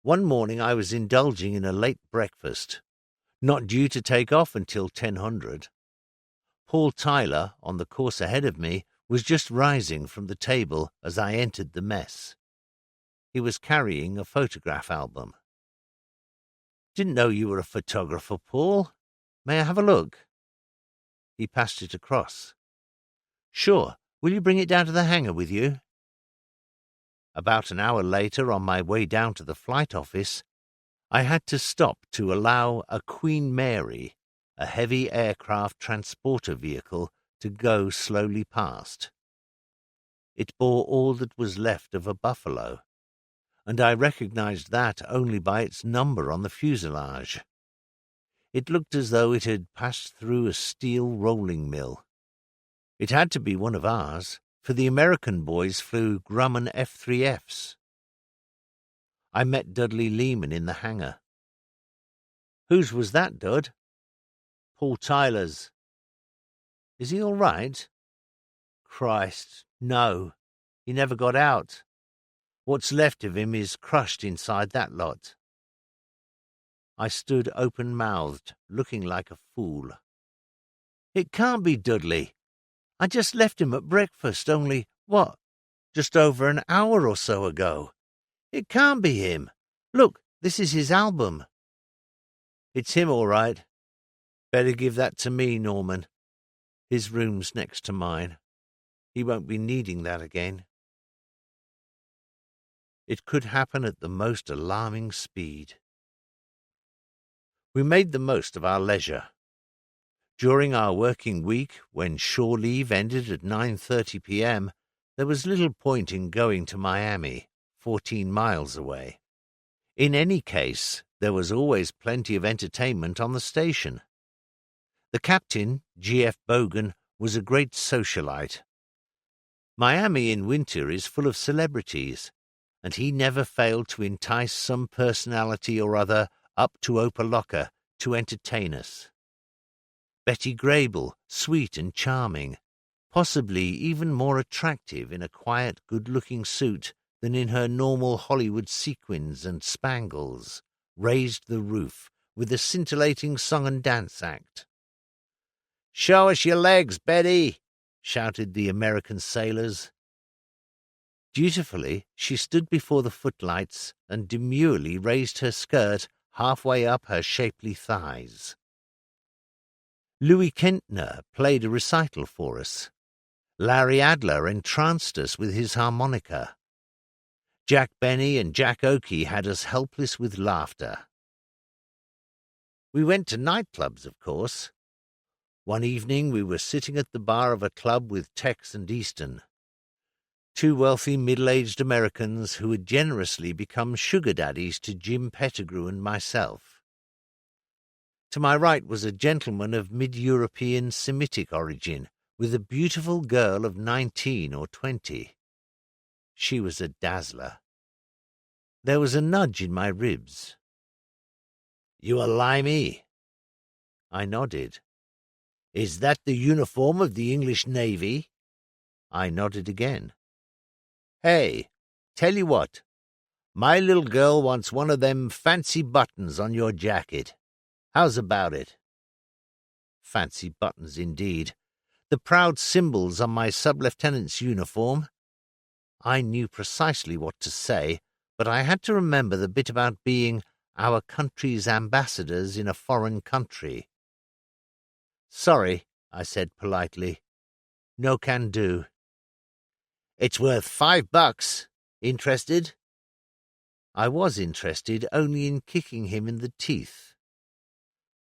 One morning I was indulging in a late breakfast, not due to take off until 10:00. Paul Tyler, on the course ahead of me, was just rising from the table as I entered the mess. He was carrying a photograph album. "Didn't know you were a photographer, Paul. May I have a look?" He passed it across. "Sure. Will you bring it down to the hangar with you?" About an hour later, on my way down to the flight office, I had to stop to allow a Queen Mary, a heavy aircraft transporter vehicle, to go slowly past. It bore all that was left of a buffalo, and I recognized that only by its number on the fuselage. It looked as though it had passed through a steel rolling mill. It had to be one of ours, for the American boys flew Grumman F-3Fs. I met Dudley Lehman in the hangar. "Whose was that, Dud?" "Paul Tyler's." "Is he all right?" "Christ, no. He never got out. What's left of him is crushed inside that lot." I stood open-mouthed, looking like a fool. It can't be Dudley. I just left him at breakfast only, just over an hour or so ago. It can't be him. Look, this is his album. It's him, all right. Better give that to me, Norman. His room's next to mine. He won't be needing that again. It could happen at the most alarming speed. We made the most of our leisure. During our working week, when shore leave ended at 9:30 p.m., there was little point in going to Miami, 14 miles away. In any case, there was always plenty of entertainment on the station. The captain, G.F. Bogan, was a great socialite. Miami in winter is full of celebrities, and he never failed to entice some personality or other up to Opaloka to entertain us. Betty Grable, sweet and charming, possibly even more attractive in a quiet, good-looking suit than in her normal Hollywood sequins and spangles, raised the roof with a scintillating song and dance act. "Show us your legs, Betty!" shouted the American sailors. Dutifully, she stood before the footlights and demurely raised her skirt halfway up her shapely thighs. Louis Kentner played a recital for us. Larry Adler entranced us with his harmonica. Jack Benny and Jack Oakey had us helpless with laughter. We went to nightclubs, of course. One evening we were sitting at the bar of a club with Tex and Easton, two wealthy middle-aged Americans who had generously become sugar daddies to Jim Pettigrew and myself. To my right was a gentleman of mid-European Semitic origin, with a beautiful girl of 19 or 20. She was a dazzler. There was a nudge in my ribs. "You a limey?" I nodded. "Is that the uniform of the English Navy?" I nodded again. "Hey, tell you what, my little girl wants one of them fancy buttons on your jacket. How's about it?" Fancy buttons, indeed. The proud symbols on my sub-lieutenant's uniform. I knew precisely what to say, but I had to remember the bit about being our country's ambassadors in a foreign country. "Sorry," I said politely. "No can do." "It's worth $5. Interested?" I was interested only in kicking him in the teeth.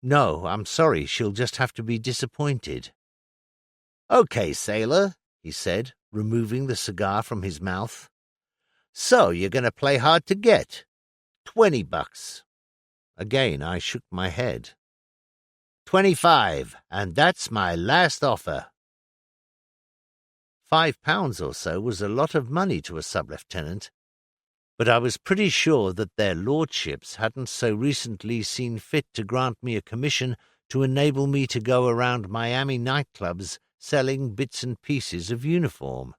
"No, I'm sorry, she'll just have to be disappointed." "Okay, sailor," he said, removing the cigar from his mouth. "So you're going to play hard to get. $20. Again I shook my head. $25, and that's my last offer." £5 or so was a lot of money to a sub-lieutenant, but I was pretty sure that their lordships hadn't so recently seen fit to grant me a commission to enable me to go around Miami nightclubs selling bits and pieces of uniform.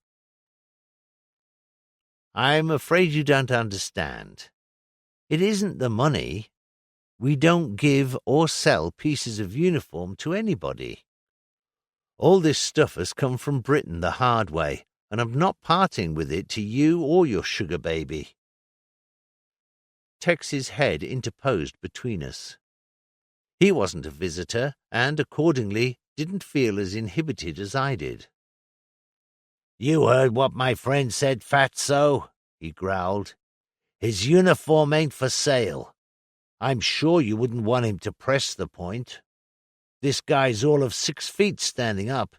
"I'm afraid you don't understand. It isn't the money. We don't give or sell pieces of uniform to anybody. All this stuff has come from Britain the hard way, and I'm not parting with it to you or your sugar baby." Tex's head interposed between us. He wasn't a visitor, and accordingly didn't feel as inhibited as I did. "You heard what my friend said, Fatso," he growled. "His uniform ain't for sale. I'm sure you wouldn't want him to press the point. This guy's all of 6 feet standing up."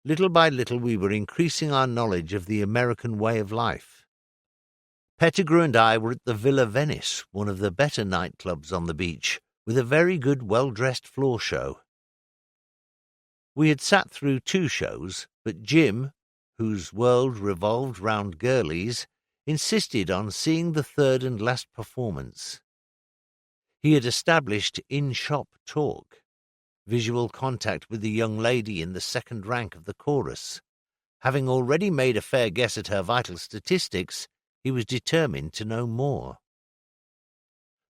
Little by little we were increasing our knowledge of the American way of life. Pettigrew and I were at the Villa Venice, one of the better nightclubs on the beach, with a very good well-dressed floor show. We had sat through 2 shows, but Jim, whose world revolved round girlies, insisted on seeing the third and last performance. He had established in-shop talk, visual contact with the young lady in the second rank of the chorus. Having already made a fair guess at her vital statistics, he was determined to know more.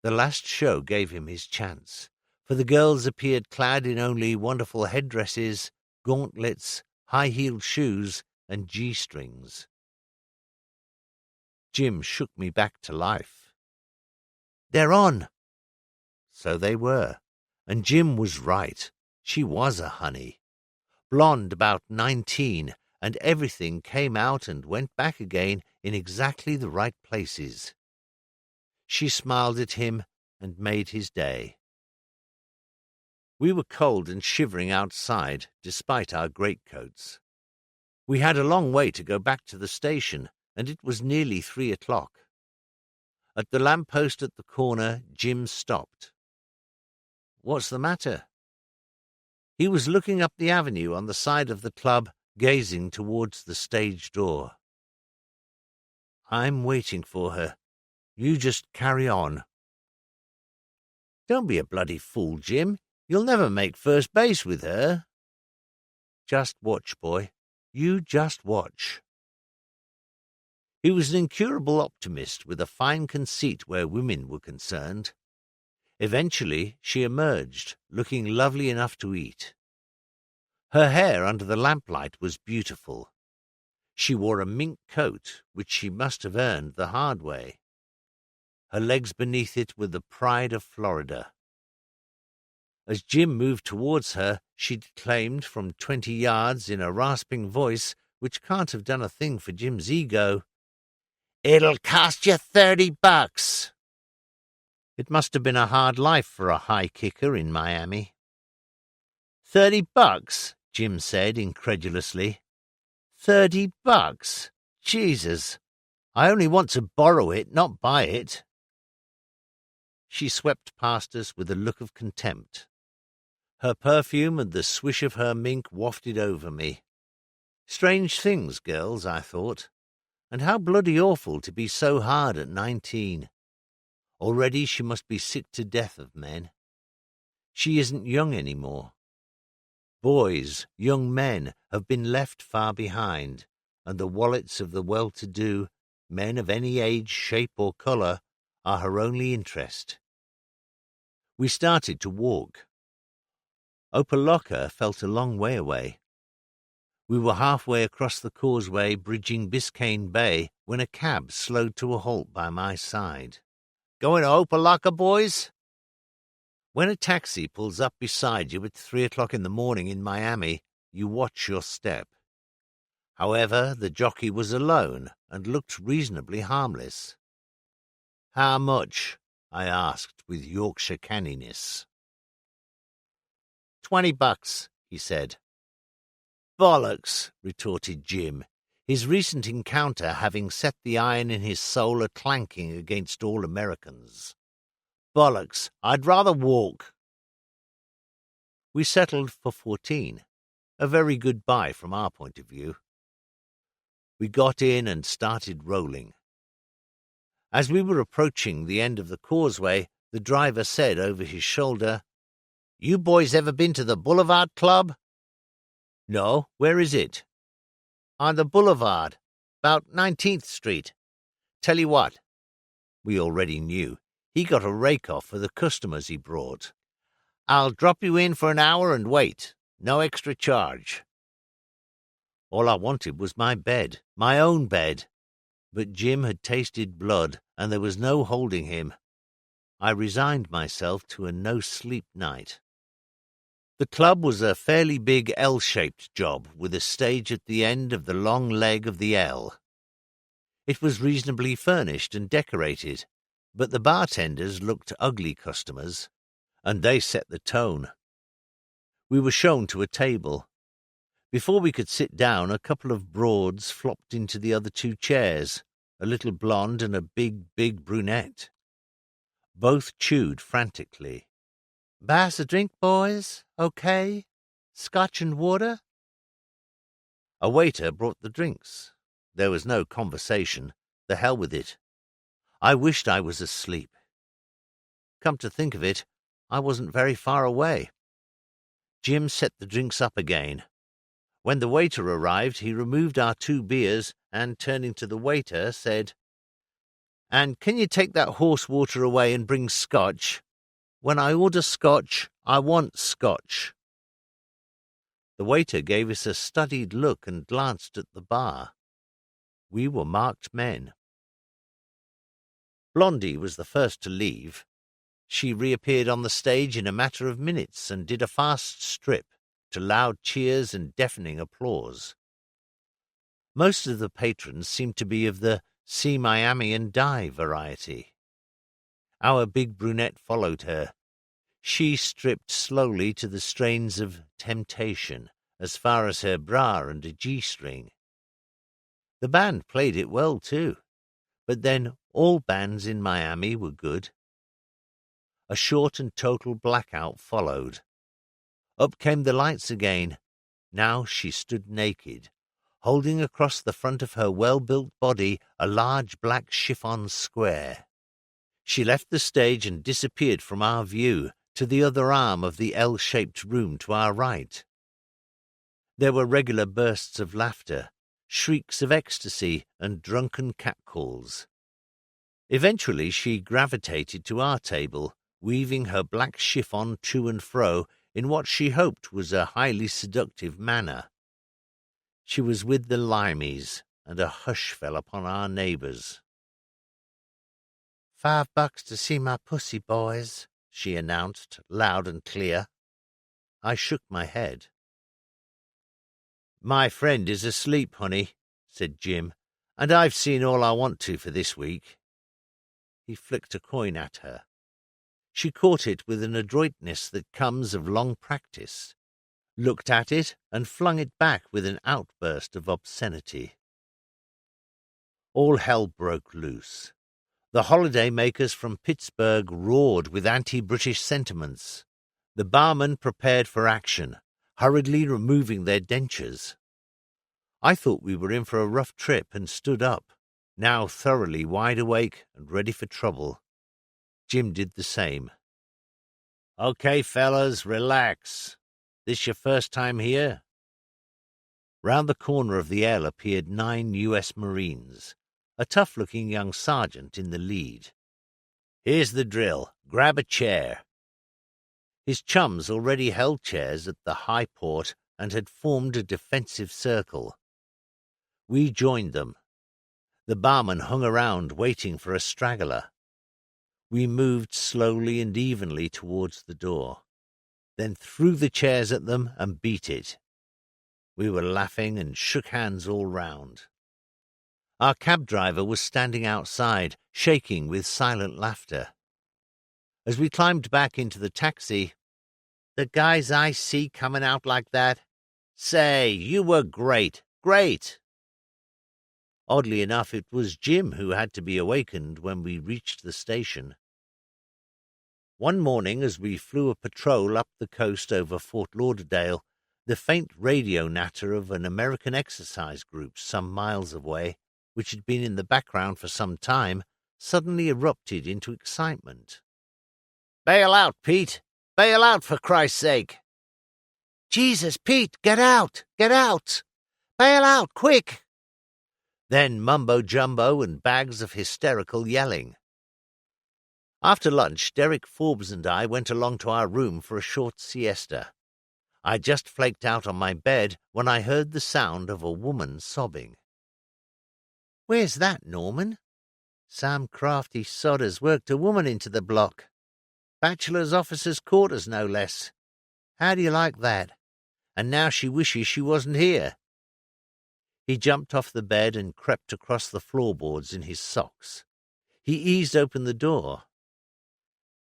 The last show gave him his chance, for the girls appeared clad in only wonderful headdresses, gauntlets, high-heeled shoes, and G-strings. Jim shook me back to life. "They're on!" So they were, and Jim was right. She was a honey. Blonde, about 19, and everything came out and went back again in exactly the right places. She smiled at him and made his day. We were cold and shivering outside, despite our greatcoats. We had a long way to go back to the station, and it was nearly 3:00. At the lamp-post at the corner, Jim stopped. "What's the matter?" He was looking up the avenue on the side of the club, gazing towards the stage door. "I'm waiting for her. You just carry on." "Don't be a bloody fool, Jim. You'll never make first base with her." "Just watch, boy. You just watch." He was an incurable optimist with a fine conceit where women were concerned. Eventually she emerged, looking lovely enough to eat. Her hair under the lamplight was beautiful. She wore a mink coat, which she must have earned the hard way. Her legs beneath it were the pride of Florida. As Jim moved towards her, she declaimed from 20 yards in a rasping voice which can't have done a thing for Jim's ego, "It'll cost you $30. It must have been a hard life for a high kicker in Miami. $30? Jim said incredulously. $30? Jesus! I only want to borrow it, not buy it." She swept past us with a look of contempt. Her perfume and the swish of her mink wafted over me. Strange things, girls, I thought, and how bloody awful to be so hard at 19. Already she must be sick to death of men. She isn't young any more. Boys, young men, have been left far behind, and the wallets of the well-to-do, men of any age, shape, or colour, are her only interest. We started to walk. Opaloka felt a long way away. We were halfway across the causeway, bridging Biscayne Bay, when a cab slowed to a halt by my side. "Going to Opaloka, boys?" When a taxi pulls up beside you at 3:00 in the morning in Miami, you watch your step. However, the jockey was alone and looked reasonably harmless. "How much?" I asked with Yorkshire canniness. $20, he said. "Bollocks," retorted Jim, his recent encounter having set the iron in his soul a-clanking against all Americans. "Bollocks, I'd rather walk." We settled for 14, a very good buy from our point of view. We got in and started rolling. As we were approaching the end of the causeway, the driver said over his shoulder, "You boys ever been to the Boulevard Club?" "No, where is it?" "On the Boulevard, about 19th Street. Tell you what," we already knew, he got a rake-off for the customers he brought. "I'll drop you in for an hour and wait. No extra charge." All I wanted was my bed, my own bed. But Jim had tasted blood, and there was no holding him. I resigned myself to a no-sleep night. The club was a fairly big L-shaped job, with a stage at the end of the long leg of the L. It was reasonably furnished and decorated, but the bartenders looked ugly customers, and they set the tone. We were shown to a table. Before we could sit down, a couple of broads flopped into the other two chairs, a little blonde and a big brunette. Both chewed frantically. "Pass a drink, boys? Okay? Scotch and water?" A waiter brought the drinks. There was no conversation. The hell with it. I wished I was asleep. Come to think of it, I wasn't very far away. Jim set the drinks up again. When the waiter arrived, he removed our 2 beers and, turning to the waiter, said, "And can you take that horse water away and bring Scotch? When I order Scotch, I want Scotch. The waiter gave us a studied look and glanced at the bar. We were marked men. Blondie was the first to leave. She reappeared on the stage in a matter of minutes and did a fast strip, to loud cheers and deafening applause. Most of the patrons seemed to be of the see Miami and die variety. Our big brunette followed her. She stripped slowly to the strains of Temptation, as far as her bra and a G-string. The band played it well, too, but then all bands in Miami were good. A short and total blackout followed. Up came the lights again. Now she stood naked, holding across the front of her well-built body a large black chiffon square. She left the stage and disappeared from our view to the other arm of the L-shaped room to our right. There were regular bursts of laughter, shrieks of ecstasy, and drunken catcalls. Eventually she gravitated to our table, weaving her black chiffon to and fro in what she hoped was a highly seductive manner. She was with the limeys, and a hush fell upon our neighbours. $5 to see my pussy, boys, she announced, loud and clear. I shook my head. My friend is asleep, honey, said Jim, and I've seen all I want to for this week. He flicked a coin at her. She caught it with an adroitness that comes of long practice, looked at it, and flung it back with an outburst of obscenity. All hell broke loose. The holiday-makers from Pittsburgh roared with anti-British sentiments. The barmen prepared for action, hurriedly removing their dentures. I thought we were in for a rough trip and stood up, now thoroughly wide awake and ready for trouble. Jim did the same. Okay, fellas, relax. This your first time here? Round the corner of the L appeared 9 U.S. Marines, a tough-looking young sergeant in the lead. Here's the drill. Grab a chair. His chums already held chairs at the high port and had formed a defensive circle. We joined them. The barman hung around waiting for a straggler. We moved slowly and evenly towards the door, then threw the chairs at them and beat it. We were laughing and shook hands all round. Our cab driver was standing outside, shaking with silent laughter. As we climbed back into the taxi, the guys I see coming out like that, say, you were great, great. Oddly enough, it was Jim who had to be awakened when we reached the station. One morning, as we flew a patrol up the coast over Fort Lauderdale, the faint radio natter of an American exercise group some miles away, which had been in the background for some time, suddenly erupted into excitement. "Bail out, Pete! Bail out, for Christ's sake!" "Jesus, Pete, get out! Get out! Bail out, quick!" Then mumbo-jumbo and bags of hysterical yelling. After lunch, Derek Forbes and I went along to our room for a short siesta. I just flaked out on my bed when I heard the sound of a woman sobbing. "Where's that, Norman?" "Some crafty sod has worked a woman into the block. Bachelor's officers' quarters, no less. How do you like that? And now she wishes she wasn't here." He jumped off the bed and crept across the floorboards in his socks. He eased open the door.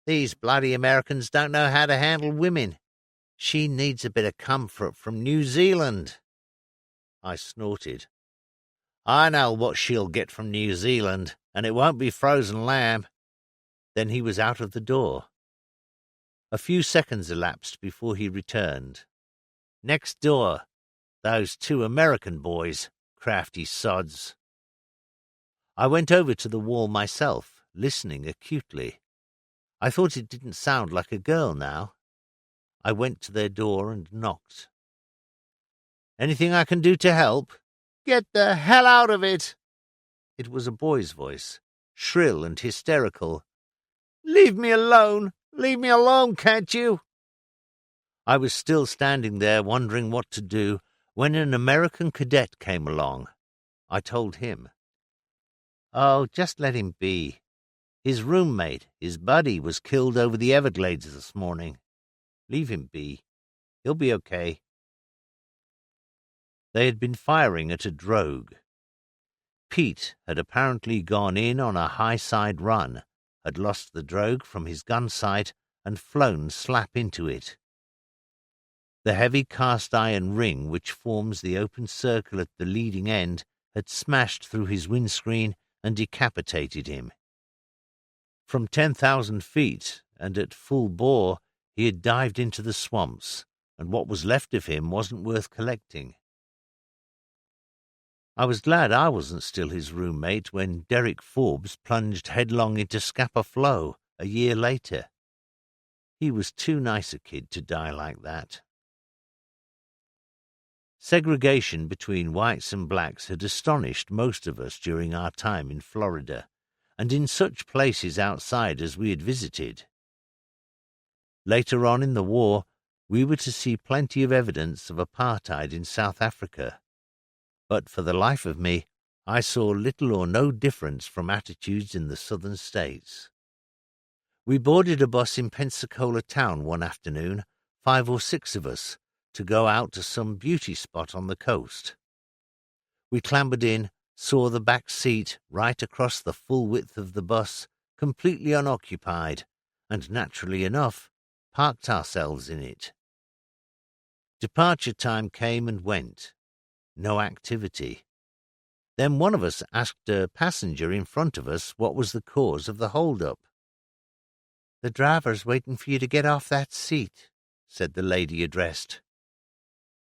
"These bloody Americans don't know how to handle women. She needs a bit of comfort from New Zealand." I snorted. "I know what she'll get from New Zealand, and it won't be frozen lamb." Then he was out of the door. A few seconds elapsed before he returned. "Next door. Those 2 American boys, crafty sods." I went over to the wall myself, listening acutely. I thought it didn't sound like a girl now. I went to their door and knocked. "Anything I can do to help?" "Get the hell out of it!" It was a boy's voice, shrill and hysterical. "Leave me alone! Leave me alone, can't you?" I was still standing there wondering what to do when an American cadet came along. I told him. "Oh, just let him be. His roommate, his buddy, was killed over the Everglades this morning. Leave him be. He'll be okay." They had been firing at a drogue. Pete had apparently gone in on a high-side run, had lost the drogue from his gun sight, and flown slap into it. The heavy cast-iron ring which forms the open circle at the leading end had smashed through his windscreen and decapitated him. From 10,000 feet, and at full bore, he had dived into the swamps, and what was left of him wasn't worth collecting. I was glad I wasn't still his roommate when Derek Forbes plunged headlong into Scapa Flow a year later. He was too nice a kid to die like that. Segregation between whites and blacks had astonished most of us during our time in Florida, and in such places outside as we had visited. Later on in the war, we were to see plenty of evidence of apartheid in South Africa, but for the life of me, I saw little or no difference from attitudes in the southern states. We boarded a bus in Pensacola town one afternoon, 5 or 6 of us, to go out to some beauty spot on the coast. We clambered in, saw the back seat right across the full width of the bus, completely unoccupied, and naturally enough, parked ourselves in it. Departure time came and went. No activity. Then one of us asked a passenger in front of us what was the cause of the hold-up. "The driver's waiting for you to get off that seat," said the lady addressed.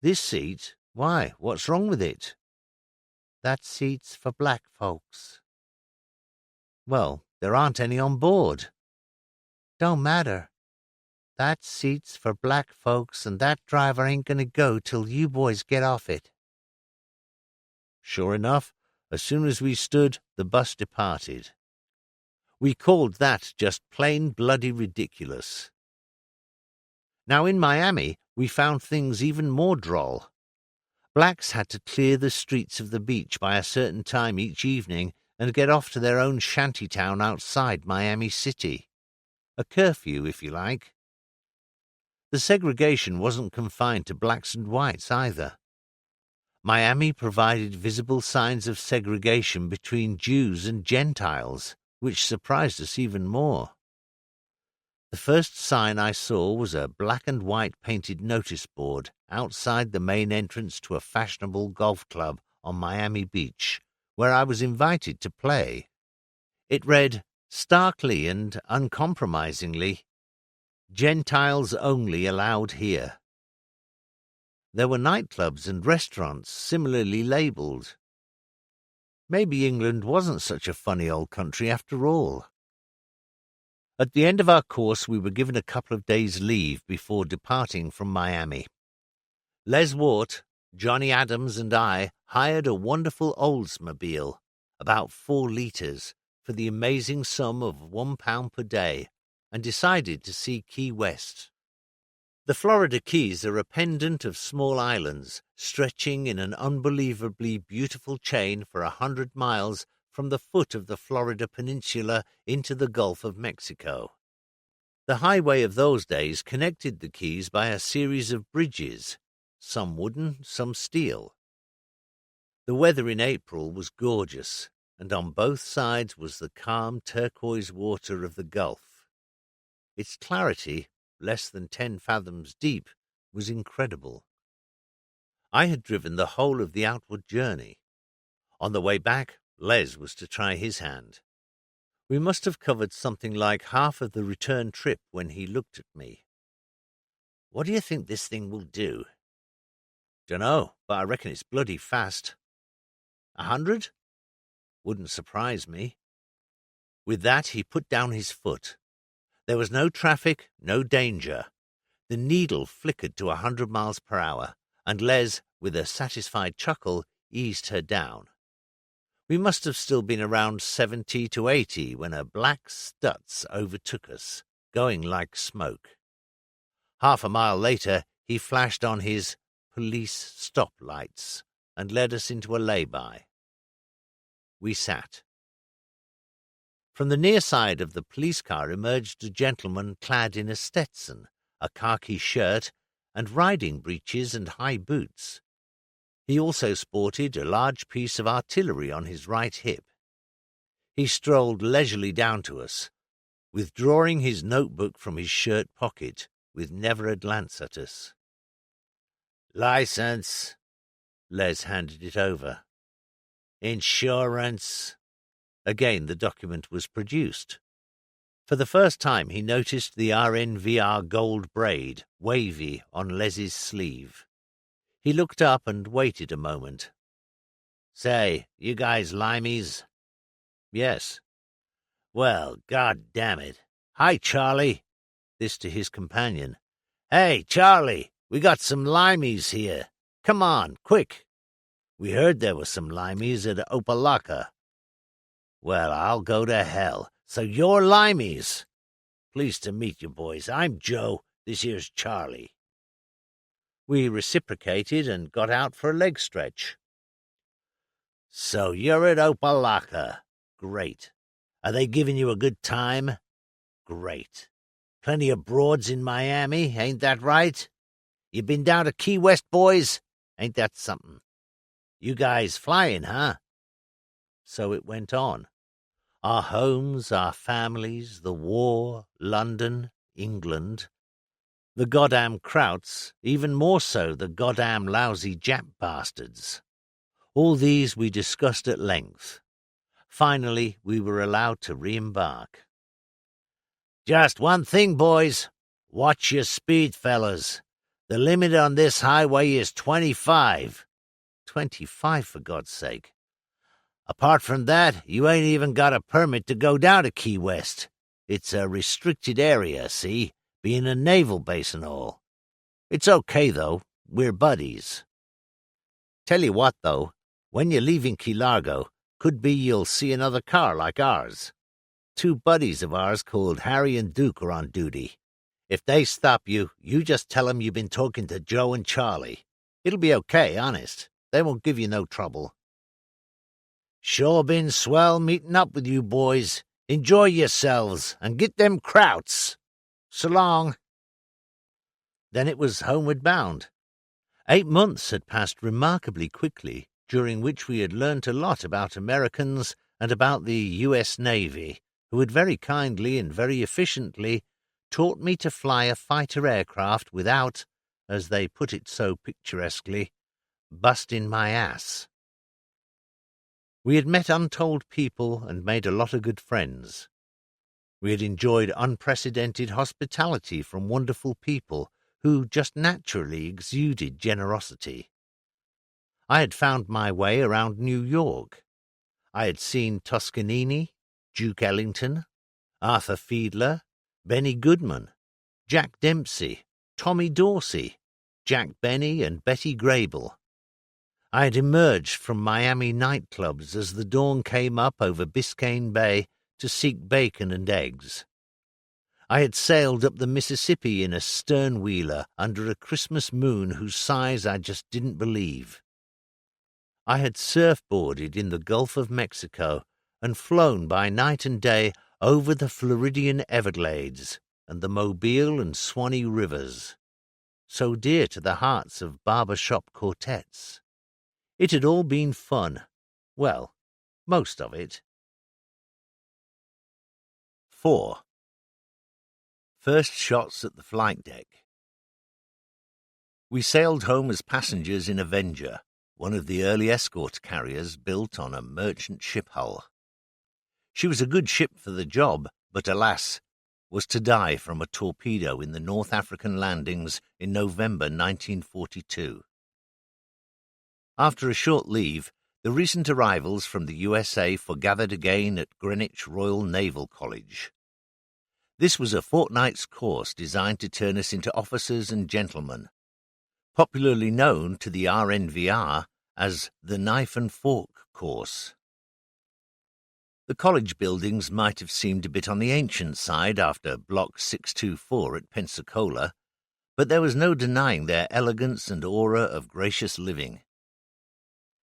"This seat? Why, what's wrong with it?" "That seat's for black folks." "Well, there aren't any on board." "Don't matter. That seat's for black folks, and that driver ain't going to go till you boys get off it." Sure enough, as soon as we stood, the bus departed. We called that just plain bloody ridiculous. Now in Miami, we found things even more droll. Blacks had to clear the streets of the beach by a certain time each evening and get off to their own shanty town outside Miami City. A curfew, if you like. The segregation wasn't confined to blacks and whites either. Miami provided visible signs of segregation between Jews and Gentiles, which surprised us even more. The first sign I saw was a black and white painted notice board outside the main entrance to a fashionable golf club on Miami Beach, where I was invited to play. It read, starkly and uncompromisingly, "Gentiles only allowed here." There were nightclubs and restaurants similarly labelled. Maybe England wasn't such a funny old country after all. At the end of our course, we were given a couple of days' leave before departing from Miami. Les Wart, Johnny Adams, and I hired a wonderful Oldsmobile, about 4 litres, for the amazing sum of £1 per day, and decided to see Key West. The Florida Keys are a pendant of small islands stretching in an unbelievably beautiful chain for 100 miles from the foot of the Florida Peninsula into the Gulf of Mexico. The highway of those days connected the Keys by a series of bridges, some wooden, some steel. The weather in April was gorgeous, and on both sides was the calm turquoise water of the Gulf. Its clarity, less than 10 fathoms deep, was incredible. I had driven the whole of the outward journey. On the way back, Les was to try his hand. We must have covered something like half of the return trip when he looked at me. "What do you think this thing will do?" "Dunno, but I reckon it's bloody fast." 100? Wouldn't surprise me. With that, he put down his foot. There was no traffic, no danger. The needle flickered to 100 miles per hour, and Les, with a satisfied chuckle, eased her down. We must have still been around 70 to 80 when a black Stutz overtook us, going like smoke. Half a mile later, he flashed on his police stop lights and led us into a lay-by. We sat. From the near side of the police car emerged a gentleman clad in a Stetson, a khaki shirt, and riding breeches and high boots. He also sported a large piece of artillery on his right hip. He strolled leisurely down to us, withdrawing his notebook from his shirt pocket, with never a glance at us. "License." Les handed it over. "Insurance." Again the document was produced. For the first time he noticed the RNVR gold braid, wavy, on Les's sleeve. He looked up and waited a moment. "Say, you guys limeys?" "Yes." "Well, God damn it. Hi, Charlie." This to his companion. "Hey, Charlie, we got some limeys here. Come on, quick. We heard there were some limeys at Opalaka." "Well, I'll go to hell. So you're limeys. Pleased to meet you, boys. I'm Joe. This here's Charlie." We reciprocated and got out for a leg stretch. "So you're at Opalaka. Great. Are they giving you a good time?" "Great. Plenty of broads in Miami, ain't that right? You been down to Key West, boys? Ain't that something? You guys flying, huh?" So it went on. Our homes, our families, the war, London, England, the goddamn Krauts, even more so the goddamn lousy Jap bastards. All these we discussed at length. Finally, we were allowed to re-embark. "Just one thing, boys. Watch your speed, fellas. The limit on this highway is 25. 25, for God's sake. Apart from that, you ain't even got a permit to go down to Key West. It's a restricted area, see, being a naval base and all. It's okay, though. We're buddies. Tell you what, though, when you're leaving Key Largo, could be you'll see another car like ours. 2 buddies of ours called Harry and Duke are on duty. If they stop you, you just tell 'em you've been talking to Joe and Charlie. It'll be okay, honest. They won't give you no trouble. Sure been swell meeting up with you boys. Enjoy yourselves, and get them Krauts. So long." Then it was homeward bound. 8 months had passed remarkably quickly, during which we had learnt a lot about Americans and about the U.S. Navy, who had very kindly and very efficiently taught me to fly a fighter aircraft without, as they put it so picturesquely, busting my ass. We had met untold people and made a lot of good friends. We had enjoyed unprecedented hospitality from wonderful people who just naturally exuded generosity. I had found my way around New York. I had seen Toscanini, Duke Ellington, Arthur Fiedler, Benny Goodman, Jack Dempsey, Tommy Dorsey, Jack Benny, and Betty Grable. I had emerged from Miami nightclubs as the dawn came up over Biscayne Bay to seek bacon and eggs. I had sailed up the Mississippi in a stern-wheeler under a Christmas moon whose size I just didn't believe. I had surfboarded in the Gulf of Mexico and flown by night and day over the Floridian Everglades and the Mobile and Swanee rivers, so dear to the hearts of barber-shop quartets. It had all been fun. Well, most of it. 4. First shots at the flight deck. We sailed home as passengers in Avenger, one of the early escort carriers built on a merchant ship hull. She was a good ship for the job, but alas, was to die from a torpedo in the North African landings in November 1942. After a short leave, the recent arrivals from the USA forgathered again at Greenwich Royal Naval College. This was a fortnight's course designed to turn us into officers and gentlemen, popularly known to the RNVR as the Knife and Fork course. The college buildings might have seemed a bit on the ancient side after Block 624 at Pensacola, but there was no denying their elegance and aura of gracious living.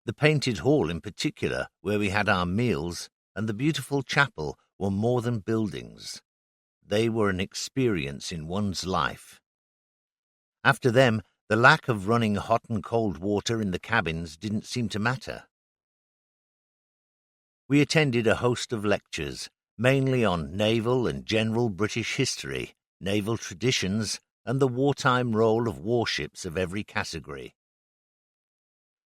The painted hall in particular, where we had our meals, and the beautiful chapel were more than buildings. They were an experience in one's life. After them, the lack of running hot and cold water in the cabins didn't seem to matter. We attended a host of lectures, mainly on naval and general British history, naval traditions, and the wartime role of warships of every category.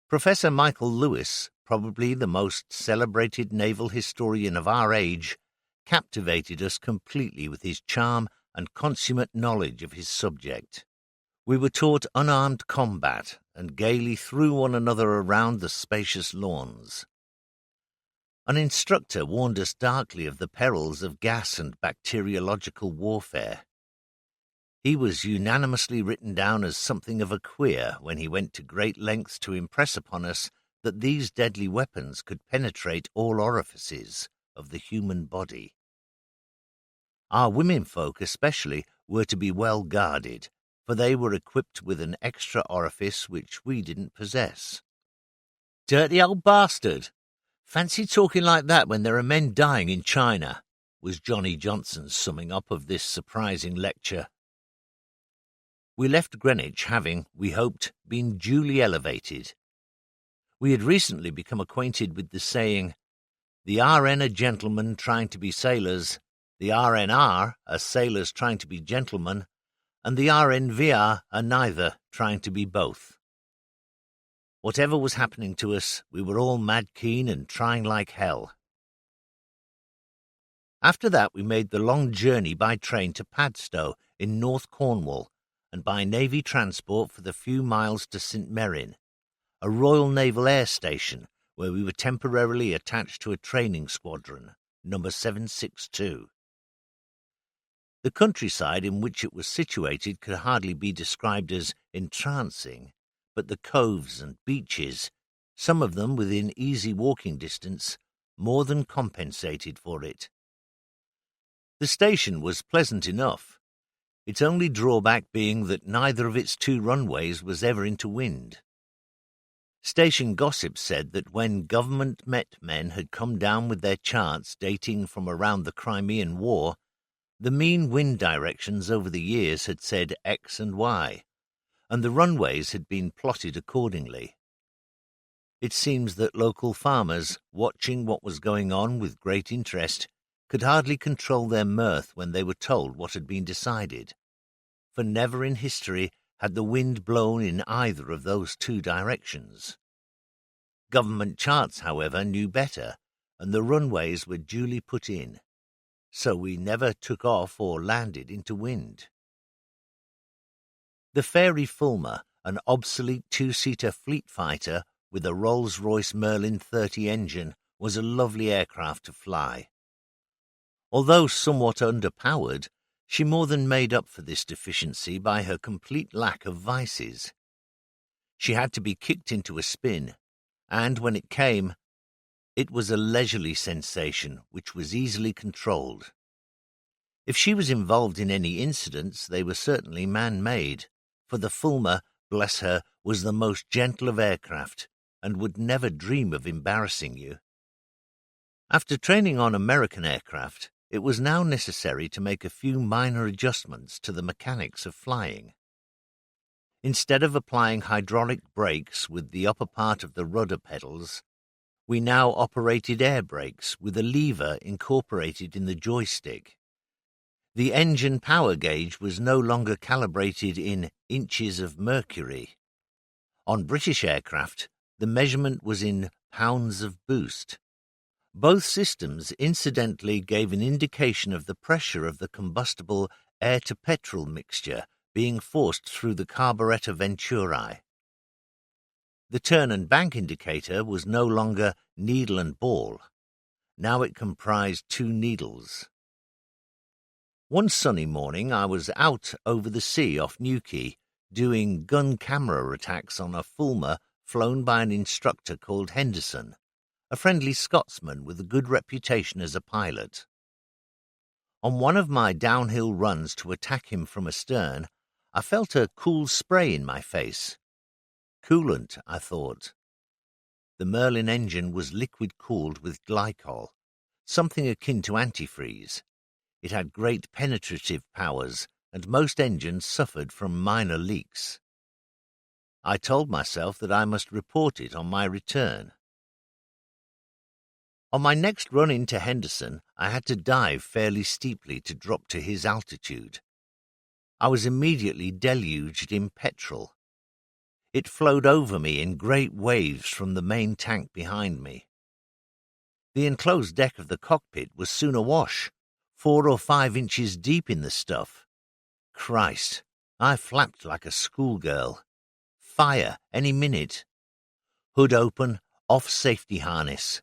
Professor Michael Lewis, probably the most celebrated naval historian of our age, captivated us completely with his charm and consummate knowledge of his subject. We were taught unarmed combat and gaily threw one another around the spacious lawns. An instructor warned us darkly of the perils of gas and bacteriological warfare. He was unanimously written down as something of a queer when he went to great lengths to impress upon us that these deadly weapons could penetrate all orifices of the human body. Our womenfolk especially were to be well guarded, for they were equipped with an extra orifice which we didn't possess. "Dirty old bastard! Fancy talking like that when there are men dying in China," was Johnny Johnson's summing up of this surprising lecture. We left Greenwich having, we hoped, been duly elevated. We had recently become acquainted with the saying, "The RN are gentlemen trying to be sailors, the RNR are sailors trying to be gentlemen, and the RNVR are neither, trying to be both." Whatever was happening to us, we were all mad keen and trying like hell. After that we made the long journey by train to Padstow in North Cornwall, and by Navy transport for the few miles to St. Merrin, a Royal Naval Air Station where we were temporarily attached to a training squadron, number 762. The countryside in which it was situated could hardly be described as entrancing, but the coves and beaches, some of them within easy walking distance, more than compensated for it. The station was pleasant enough, its only drawback being that neither of its two runways was ever into wind. Station gossip said that when government Met men had come down with their charts dating from around the Crimean War, the mean wind directions over the years had said X and Y, and the runways had been plotted accordingly. It seems that local farmers, watching what was going on with great interest, could hardly control their mirth when they were told what had been decided, for never in history had the wind blown in either of those two directions. Government charts, however, knew better, and the runways were duly put in, so we never took off or landed into wind. The Fairy Fulmar, an obsolete two-seater fleet fighter with a Rolls-Royce Merlin 30 engine, was a lovely aircraft to fly. Although somewhat underpowered, she more than made up for this deficiency by her complete lack of vices. She had to be kicked into a spin, and when it came, it was a leisurely sensation which was easily controlled. If she was involved in any incidents, they were certainly man-made, for the Fulmar, bless her, was the most gentle of aircraft, and would never dream of embarrassing you. After training on American aircraft, it was now necessary to make a few minor adjustments to the mechanics of flying. Instead of applying hydraulic brakes with the upper part of the rudder pedals, we now operated air brakes with a lever incorporated in the joystick. The engine power gauge was no longer calibrated in inches of mercury. On British aircraft, the measurement was in pounds of boost. Both systems incidentally gave an indication of the pressure of the combustible air-to-petrol mixture being forced through the carburetor venturi. The turn and bank indicator was no longer needle and ball. Now it comprised two needles. One sunny morning I was out over the sea off Newquay, doing gun camera attacks on a Fulmar flown by an instructor called Henderson, a friendly Scotsman with a good reputation as a pilot. On one of my downhill runs to attack him from astern, I felt a cool spray in my face. Coolant, I thought. The Merlin engine was liquid-cooled with glycol, something akin to antifreeze. It had great penetrative powers, and most engines suffered from minor leaks. I told myself that I must report it on my return. On my next run into Henderson, I had to dive fairly steeply to drop to his altitude. I was immediately deluged in petrol. It flowed over me in great waves from the main tank behind me. The enclosed deck of the cockpit was soon awash, 4 or 5 inches deep in the stuff. Christ, I flapped like a schoolgirl. Fire any minute. Hood open, off safety harness.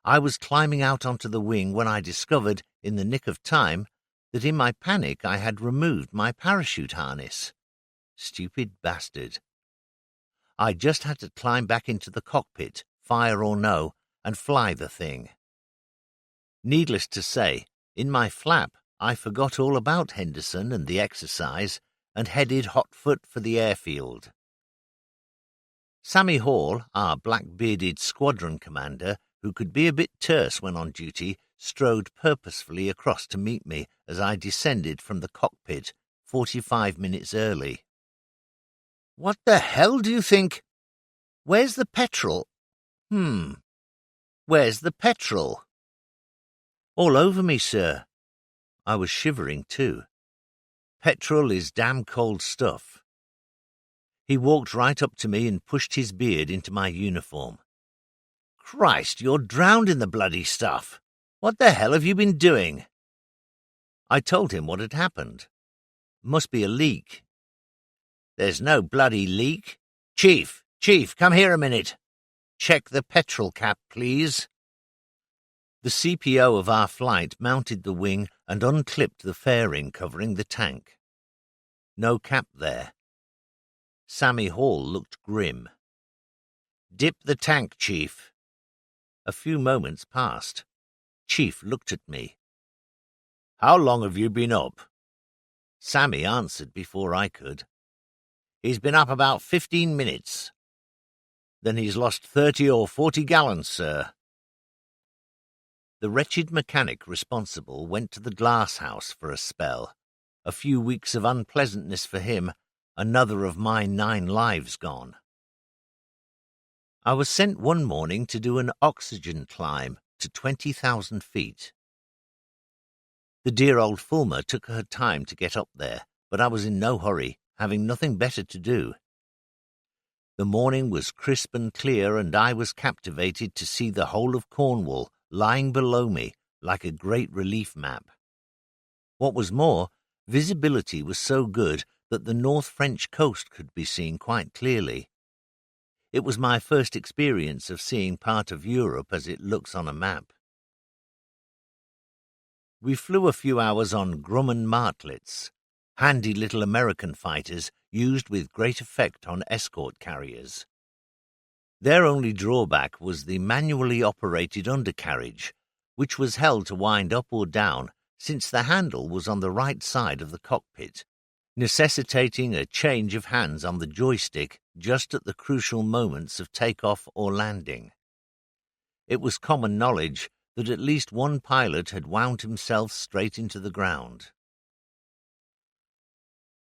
I was climbing out onto the wing when I discovered, in the nick of time, that in my panic I had removed my parachute harness. Stupid bastard. I just had to climb back into the cockpit, fire or no, and fly the thing. Needless to say, in my flap, I forgot all about Henderson and the exercise and headed hot-foot for the airfield. Sammy Hall, our black-bearded squadron commander, who could be a bit terse when on duty, strode purposefully across to meet me as I descended from the cockpit 45 minutes early. "What the hell do you think? Where's the petrol? Where's the petrol?" "All over me, sir." I was shivering too. Petrol is damn cold stuff. He walked right up to me and pushed his beard into my uniform. "Christ, you're drowned in the bloody stuff. What the hell have you been doing?" I told him what had happened. Must be a leak. "There's no bloody leak. Chief, come here a minute. Check the petrol cap, please." The CPO of our flight mounted the wing and unclipped the fairing covering the tank. No cap there. Sammy Hall looked grim. "Dip the tank, Chief." A few moments passed. Chief looked at me. "How long have you been up?" Sammy answered before I could. "He's been up about 15 minutes. "Then he's lost 30 or 40 gallons, sir." The wretched mechanic responsible went to the glass house for a spell. A few weeks of unpleasantness for him, another of my 9 lives gone. I was sent one morning to do an oxygen climb to 20,000 feet. The dear old Fulmer took her time to get up there, but I was in no hurry, having nothing better to do. The morning was crisp and clear, and I was captivated to see the whole of Cornwall lying below me like a great relief map. What was more, visibility was so good that the North French coast could be seen quite clearly. It was my first experience of seeing part of Europe as it looks on a map. We flew a few hours on Grumman martlets, handy little American fighters used with great effect on escort carriers. Their only drawback was the manually operated undercarriage, which was held to wind up or down since the handle was on the right side of the cockpit, necessitating a change of hands on the joystick just at the crucial moments of takeoff or landing. It was common knowledge that at least one pilot had wound himself straight into the ground.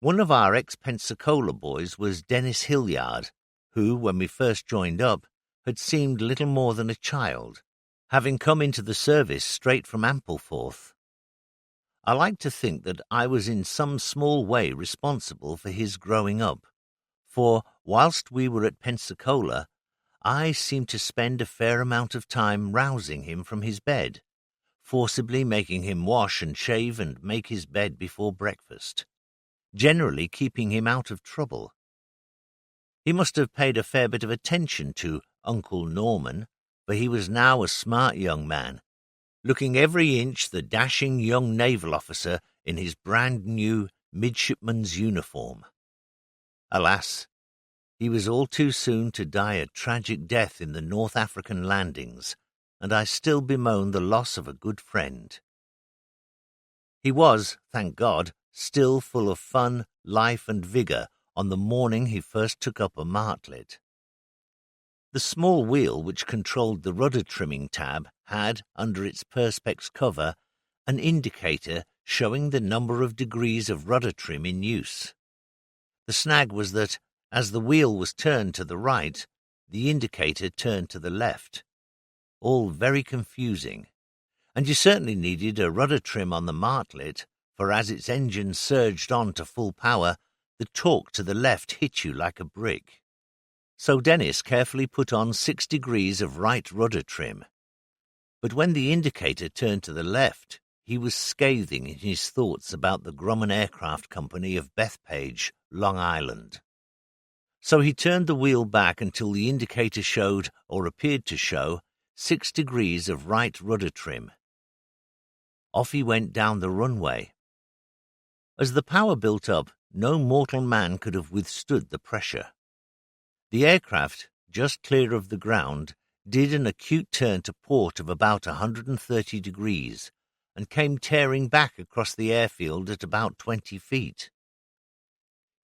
One of our ex-Pensacola boys was Dennis Hilliard, who, when we first joined up, had seemed little more than a child, having come into the service straight from Ampleforth. I like to think that I was in some small way responsible for his growing up, for, whilst we were at Pensacola, I seemed to spend a fair amount of time rousing him from his bed, forcibly making him wash and shave and make his bed before breakfast, generally keeping him out of trouble. He must have paid a fair bit of attention to Uncle Norman, for he was now a smart young man, looking every inch the dashing young naval officer in his brand-new midshipman's uniform. Alas, he was all too soon to die a tragic death in the North African landings, and I still bemoan the loss of a good friend. He was, thank God, still full of fun, life and vigour on the morning he first took up a martlet. The small wheel which controlled the rudder trimming tab had, under its perspex cover, an indicator showing the number of degrees of rudder trim in use. The snag was that, as the wheel was turned to the right, the indicator turned to the left. All very confusing, and you certainly needed a rudder trim on the martlet, for as its engine surged on to full power, the torque to the left hit you like a brick. So Dennis carefully put on 6 degrees of right rudder trim. But when the indicator turned to the left, he was scathing in his thoughts about the Grumman Aircraft Company of Bethpage, Long Island. So he turned the wheel back until the indicator showed, or appeared to show, 6 degrees of right rudder trim. Off he went down the runway. As the power built up, no mortal man could have withstood the pressure. The aircraft, just clear of the ground, did an acute turn to port of about 130 degrees and came tearing back across the airfield at about 20 feet.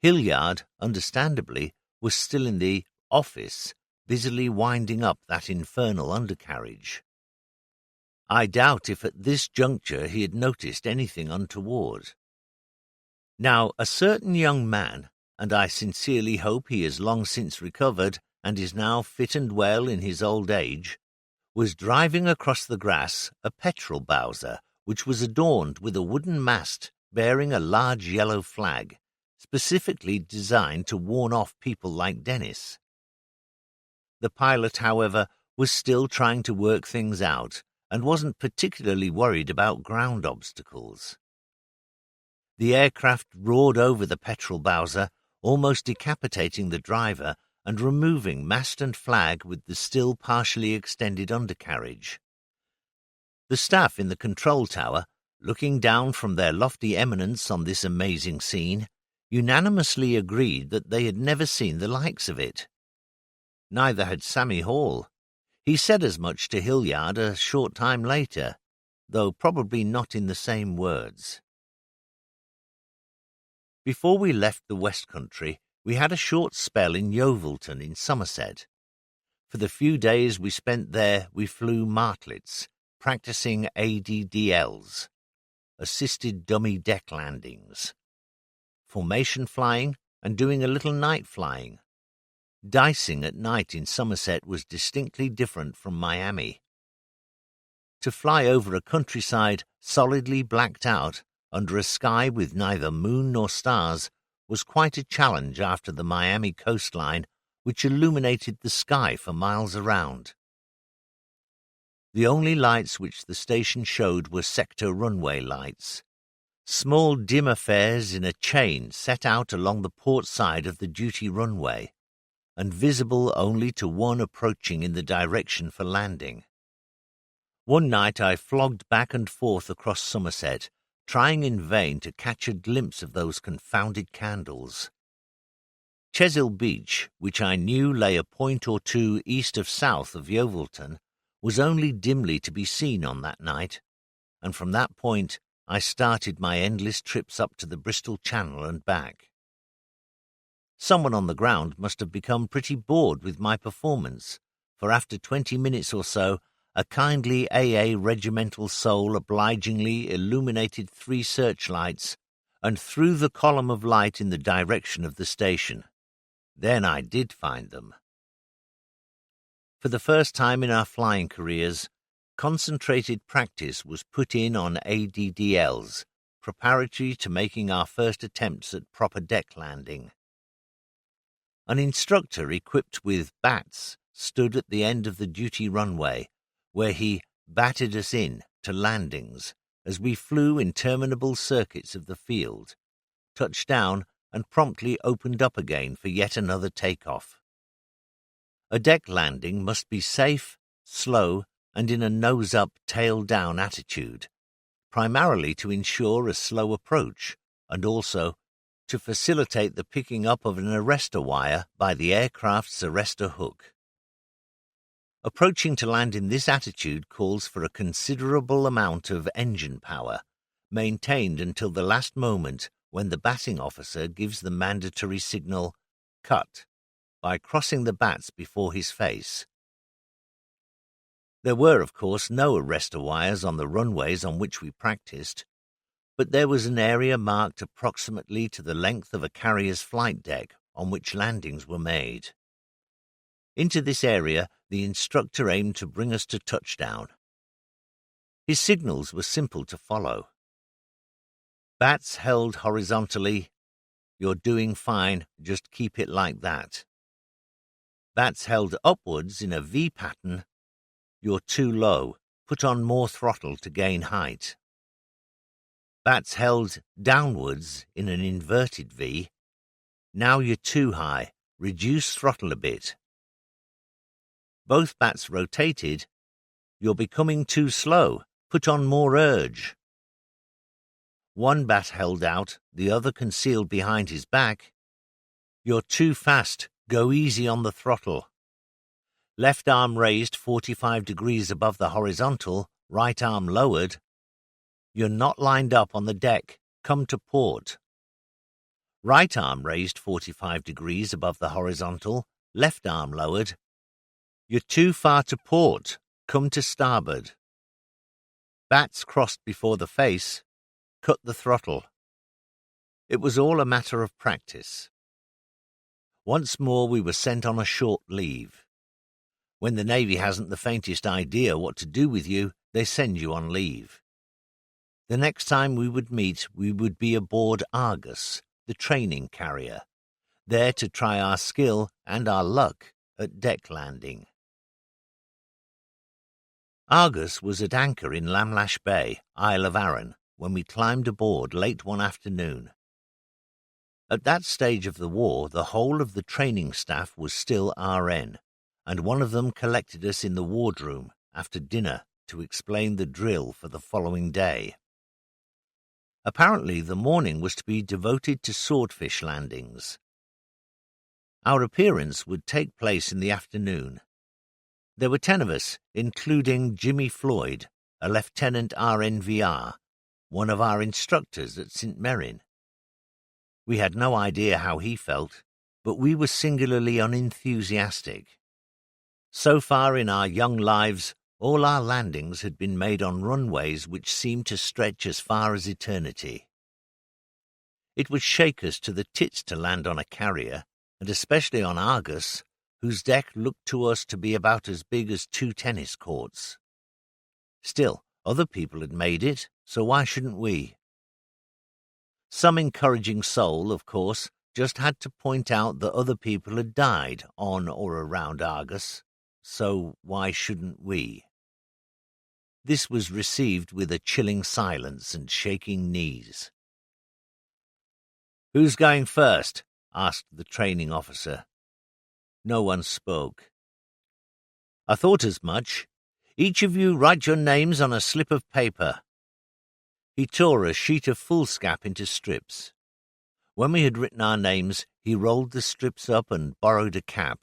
Hilliard, understandably, was still in the office, busily winding up that infernal undercarriage. I doubt if at this juncture he had noticed anything untoward. Now, a certain young man, and I sincerely hope he has long since recovered and is now fit and well in his old age, was driving across the grass a petrel bowser which was adorned with a wooden mast bearing a large yellow flag, specifically designed to warn off people like Dennis. The pilot, however, was still trying to work things out and wasn't particularly worried about ground obstacles. The aircraft roared over the petrel bowser, almost decapitating the driver and removing mast and flag with the still partially extended undercarriage. The staff in the control tower, looking down from their lofty eminence on this amazing scene, unanimously agreed that they had never seen the likes of it. Neither had Sammy Hall. He said as much to Hilliard a short time later, though probably not in the same words. Before we left the West Country, we had a short spell in Yeovilton in Somerset. For the few days we spent there, we flew martlets, practicing ADDLs, assisted dummy deck landings, formation flying, and doing a little night flying. Dicing at night in Somerset was distinctly different from Miami. To fly over a countryside solidly blacked out, under a sky with neither moon nor stars, was quite a challenge after the Miami coastline, which illuminated the sky for miles around. The only lights which the station showed were sector runway lights, small dim affairs in a chain set out along the port side of the duty runway, and visible only to one approaching in the direction for landing. One night I flogged back and forth across Somerset, trying in vain to catch a glimpse of those confounded candles. Chesil Beach, which I knew lay a point or two east of south of Yeovilton, was only dimly to be seen on that night, and from that point I started my endless trips up to the Bristol Channel and back. Someone on the ground must have become pretty bored with my performance, for after 20 minutes or so a kindly AA regimental soul obligingly illuminated 3 searchlights and threw the column of light in the direction of the station. Then I did find them. For the first time in our flying careers, concentrated practice was put in on ADDLs, preparatory to making our first attempts at proper deck landing. An instructor equipped with bats stood at the end of the duty runway, where he batted us in to landings as we flew interminable circuits of the field, touched down, and promptly opened up again for yet another take-off. A deck landing must be safe, slow, and in a nose-up, tail-down attitude, primarily to ensure a slow approach, and also to facilitate the picking up of an arrestor wire by the aircraft's arrestor hook. Approaching to land in this attitude calls for a considerable amount of engine power, maintained until the last moment when the batting officer gives the mandatory signal, cut, by crossing the bats before his face. There were, of course, no arrestor wires on the runways on which we practiced, but there was an area marked approximately to the length of a carrier's flight deck on which landings were made. Into this area the instructor aimed to bring us to touchdown. His signals were simple to follow. Bats held horizontally, "You're doing fine, just keep it like that." Bats held upwards in a V pattern, "You're too low, put on more throttle to gain height." Bats held downwards in an inverted V, "Now you're too high, reduce throttle a bit." Both bats rotated, "You're becoming too slow, put on more urge." One bat held out, the other concealed behind his back, "You're too fast, go easy on the throttle." Left arm raised 45 degrees above the horizontal, right arm lowered, "You're not lined up on the deck, come to port." Right arm raised 45 degrees above the horizontal, left arm lowered, "You're too far to port, come to starboard." Bats crossed before the face, cut the throttle. It was all a matter of practice. Once more we were sent on a short leave. When the Navy hasn't the faintest idea what to do with you, they send you on leave. The next time we would meet, we would be aboard Argus, the training carrier, there to try our skill and our luck at deck landing. Argus was at anchor in Lamlash Bay, Isle of Arran, when we climbed aboard late one afternoon. At that stage of the war, the whole of the training staff was still RN, and one of them collected us in the wardroom after dinner to explain the drill for the following day. Apparently the morning was to be devoted to swordfish landings. Our appearance would take place in the afternoon. There were 10 of us, including Jimmy Floyd, a Lieutenant RNVR, one of our instructors at St. Merrin. We had no idea how he felt, but we were singularly unenthusiastic. So far in our young lives, all our landings had been made on runways which seemed to stretch as far as eternity. It would shake us to the tits to land on a carrier, and especially on Argus, whose deck looked to us to be about as big as 2 tennis courts. Still, other people had made it, so why shouldn't we? Some encouraging soul, of course, just had to point out that other people had died on or around Argus, so why shouldn't we? This was received with a chilling silence and shaking knees. "Who's going first?" asked the training officer. No one spoke. "I thought as much. Each of you write your names on a slip of paper." He tore a sheet of foolscap into strips. When we had written our names, he rolled the strips up and borrowed a cap.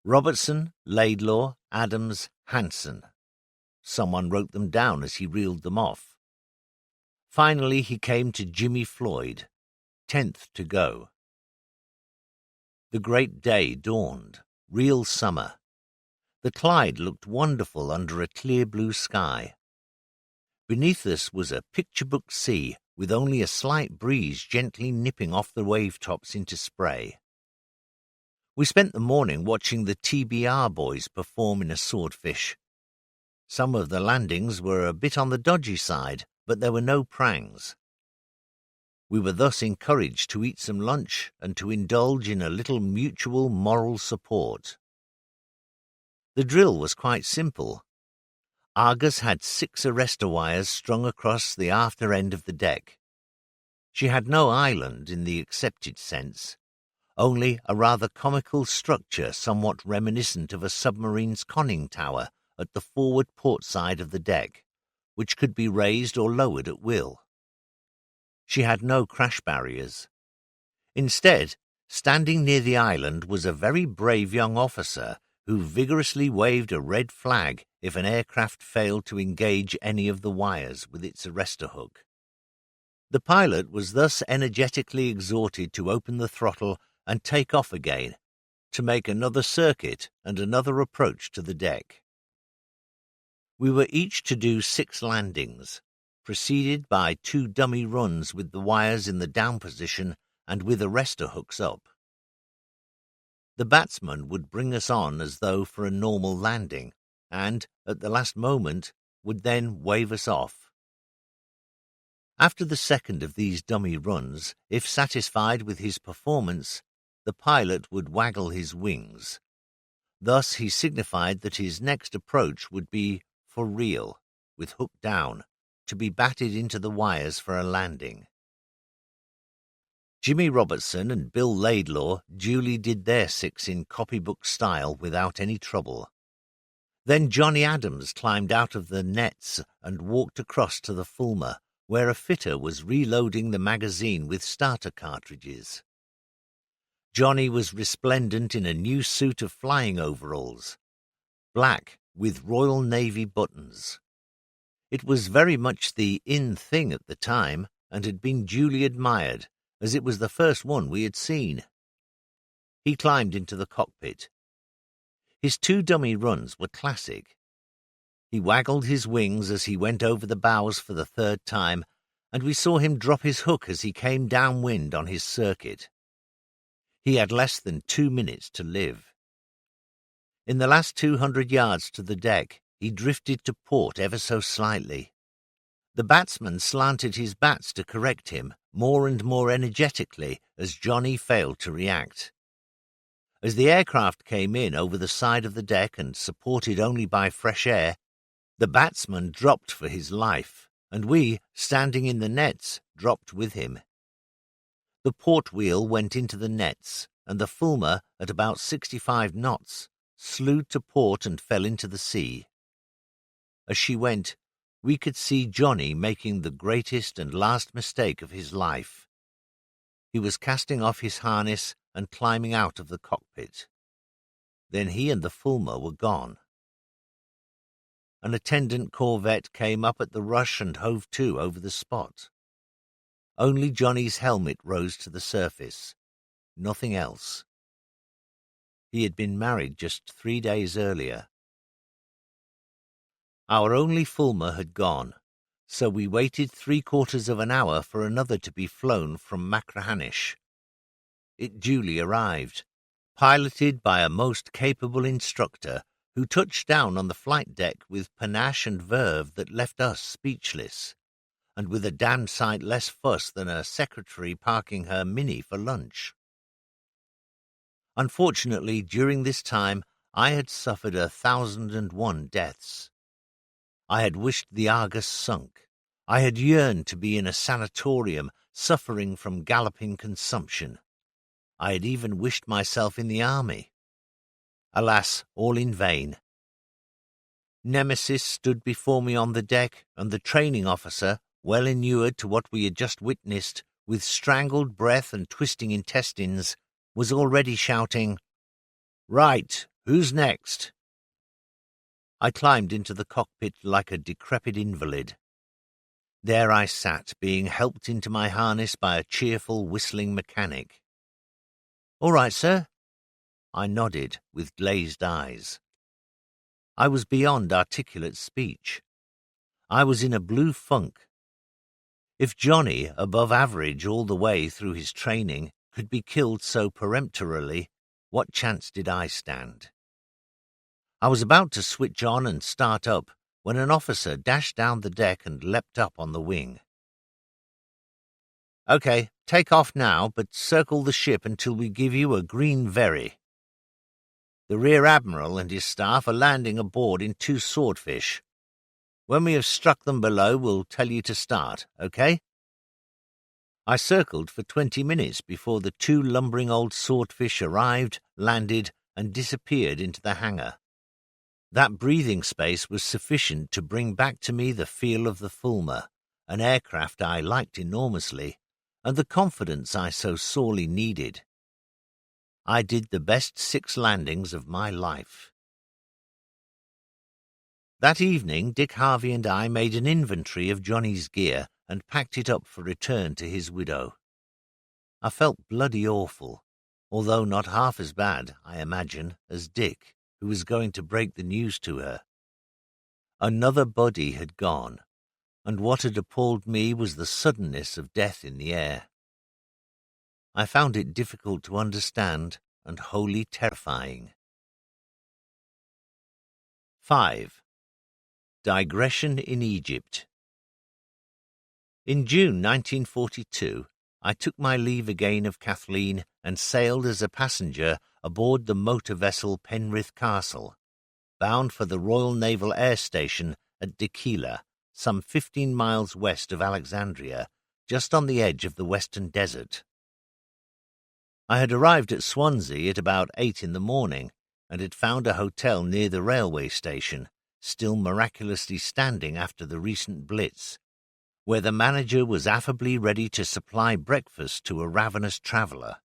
Robertson, Laidlaw, Adams, Hanson. Someone wrote them down as he reeled them off. Finally he came to Jimmy Floyd, 10th to go. The great day dawned, real summer. The Clyde looked wonderful under a clear blue sky. Beneath us was a picture-book sea, with only a slight breeze gently nipping off the wave-tops into spray. We spent the morning watching the TBR boys perform in a swordfish. Some of the landings were a bit on the dodgy side, but there were no prangs. We were thus encouraged to eat some lunch and to indulge in a little mutual moral support. The drill was quite simple. Argus had 6 arrestor wires strung across the after end of the deck. She had no island in the accepted sense, only a rather comical structure somewhat reminiscent of a submarine's conning tower at the forward port side of the deck, which could be raised or lowered at will. She had no crash barriers. Instead, standing near the island was a very brave young officer who vigorously waved a red flag if an aircraft failed to engage any of the wires with its arrestor hook. The pilot was thus energetically exhorted to open the throttle and take off again, to make another circuit and another approach to the deck. We were each to do 6 landings, preceded by 2 dummy runs with the wires in the down position and with arrestor hooks up. The batsman would bring us on as though for a normal landing, and, at the last moment, would then wave us off. After the second of these dummy runs, if satisfied with his performance, the pilot would waggle his wings. Thus he signified that his next approach would be for real, with hook down, to be batted into the wires for a landing. Jimmy Robertson and Bill Laidlaw duly did their 6 in copybook style without any trouble. Then Johnny Adams climbed out of the nets and walked across to the Fulmar, where a fitter was reloading the magazine with starter cartridges. Johnny was resplendent in a new suit of flying overalls, black with Royal Navy buttons. It was very much the in thing at the time and had been duly admired, as it was the first one we had seen. He climbed into the cockpit. His 2 dummy runs were classic. He waggled his wings as he went over the bows for the 3rd time, and we saw him drop his hook as he came downwind on his circuit. He had less than 2 minutes to live. In the last 200 yards to the deck, he drifted to port ever so slightly. The batsman slanted his bats to correct him more and more energetically as Johnny failed to react. As the aircraft came in over the side of the deck and supported only by fresh air, the batsman dropped for his life, and we, standing in the nets, dropped with him. The port wheel went into the nets, and the Fulmar, at about 65 knots, slewed to port and fell into the sea. As she went, we could see Johnny making the greatest and last mistake of his life. He was casting off his harness and climbing out of the cockpit. Then he and the Fulmar were gone. An attendant corvette came up at the rush and hove to over the spot. Only Johnny's helmet rose to the surface. Nothing else. He had been married just 3 days earlier. Our only Fulmar had gone, so we waited 3/4 of an hour for another to be flown from Machrihanish. It duly arrived, piloted by a most capable instructor who touched down on the flight deck with panache and verve that left us speechless, and with a damned sight less fuss than a secretary parking her Mini for lunch. Unfortunately, during this time, I had suffered 1,001 deaths. I had wished the Argus sunk. I had yearned to be in a sanatorium suffering from galloping consumption. I had even wished myself in the army. Alas, all in vain. Nemesis stood before me on the deck, and the training officer, well inured to what we had just witnessed, with strangled breath and twisting intestines, was already shouting, "Right, who's next?" I climbed into the cockpit like a decrepit invalid. There I sat, being helped into my harness by a cheerful, whistling mechanic. "All right, sir." I nodded, with glazed eyes. I was beyond articulate speech. I was in a blue funk. If Johnny, above average all the way through his training, could be killed so peremptorily, what chance did I stand? I was about to switch on and start up when an officer dashed down the deck and leapt up on the wing. "Okay, take off now, but circle the ship until we give you a green very. The Rear Admiral and his staff are landing aboard in 2 swordfish. When we have struck them below, we'll tell you to start, okay?" I circled for 20 minutes before the 2 lumbering old swordfish arrived, landed, and disappeared into the hangar. That breathing space was sufficient to bring back to me the feel of the Fulmar, an aircraft I liked enormously, and the confidence I so sorely needed. I did the best 6 landings of my life. That evening, Dick Harvey and I made an inventory of Johnny's gear and packed it up for return to his widow. I felt bloody awful, although not half as bad, I imagine, as Dick, who was going to break the news to her. Another buddy had gone, and what had appalled me was the suddenness of death in the air. I found it difficult to understand and wholly terrifying. 5. Digression in Egypt. In June 1942, I took my leave again of Kathleen and sailed as a passenger aboard the motor vessel Penrith Castle, bound for the Royal Naval Air Station at Dikila, some 15 miles west of Alexandria, just on the edge of the Western Desert. I had arrived at Swansea at about 8 in the morning and had found a hotel near the railway station, still miraculously standing after the recent blitz, where the manager was affably ready to supply breakfast to a ravenous traveller.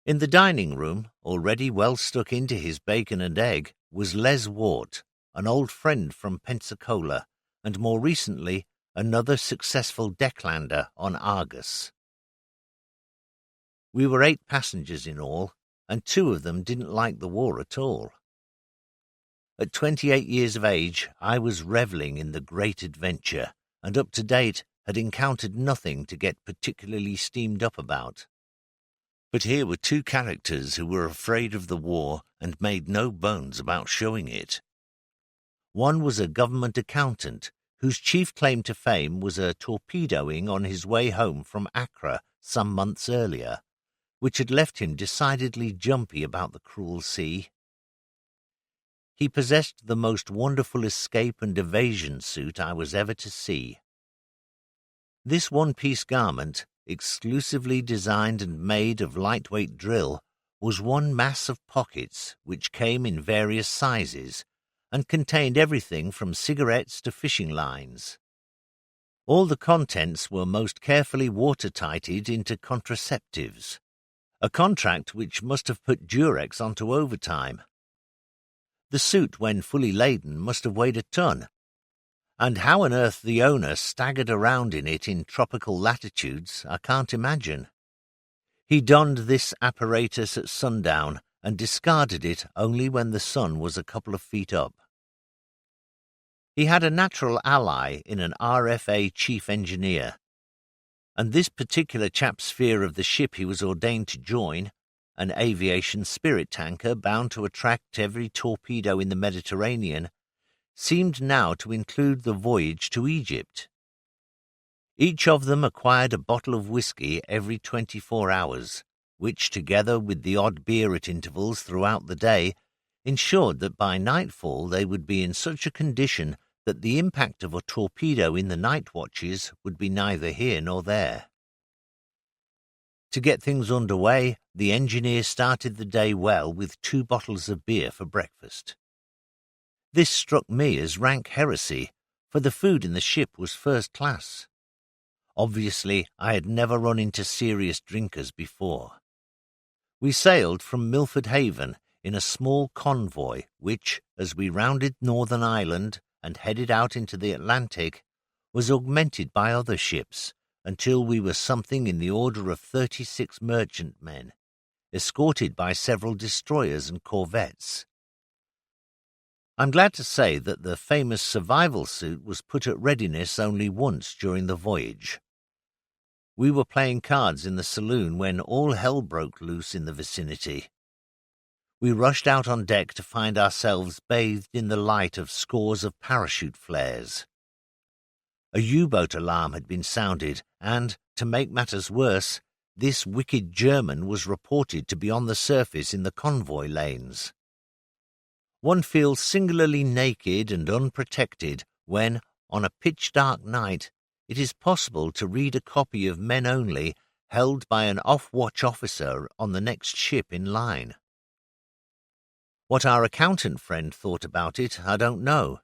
In the dining room, already well stuck into his bacon and egg, was Les Wart, an old friend from Pensacola, and more recently another successful decklander on Argus. We were 8 passengers in all, and 2 of them didn't like the war at all. At 28 years of age, I was revelling in the great adventure, and up to date had encountered nothing to get particularly steamed up about. But here were 2 characters who were afraid of the war and made no bones about showing it. One was a government accountant, whose chief claim to fame was a torpedoing on his way home from Accra some months earlier, which had left him decidedly jumpy about the cruel sea. He possessed the most wonderful escape and evasion suit I was ever to see. This one-piece garment, exclusively designed and made of lightweight drill, was one mass of pockets which came in various sizes and contained everything from cigarettes to fishing lines. All the contents were most carefully watertighted into contraceptives, a contract which must have put Durex onto overtime. The suit, when fully laden, must have weighed a ton, and how on earth the owner staggered around in it in tropical latitudes, I can't imagine. He donned this apparatus at sundown and discarded it only when the sun was a couple of feet up. He had a natural ally in an RFA chief engineer, and this particular chap's fear of the ship he was ordained to join, an aviation spirit tanker bound to attract every torpedo in the Mediterranean, seemed now to include the voyage to Egypt. Each of them acquired a bottle of whiskey every 24 hours, which, together with the odd beer at intervals throughout the day, ensured that by nightfall they would be in such a condition that the impact of a torpedo in the night watches would be neither here nor there. To get things under way, the engineer started the day well with 2 bottles of beer for breakfast. This struck me as rank heresy, for the food in the ship was first class. Obviously, I had never run into serious drinkers before. We sailed from Milford Haven in a small convoy which, as we rounded Northern Ireland and headed out into the Atlantic, was augmented by other ships until we were something in the order of 36 merchantmen, escorted by several destroyers and corvettes. I'm glad to say that the famous survival suit was put at readiness only once during the voyage. We were playing cards in the saloon when all hell broke loose in the vicinity. We rushed out on deck to find ourselves bathed in the light of scores of parachute flares. A U-boat alarm had been sounded, and, to make matters worse, this wicked German was reported to be on the surface in the convoy lanes. One feels singularly naked and unprotected when, on a pitch-dark night, it is possible to read a copy of Men Only held by an off-watch officer on the next ship in line. What our accountant friend thought about it, I don't know.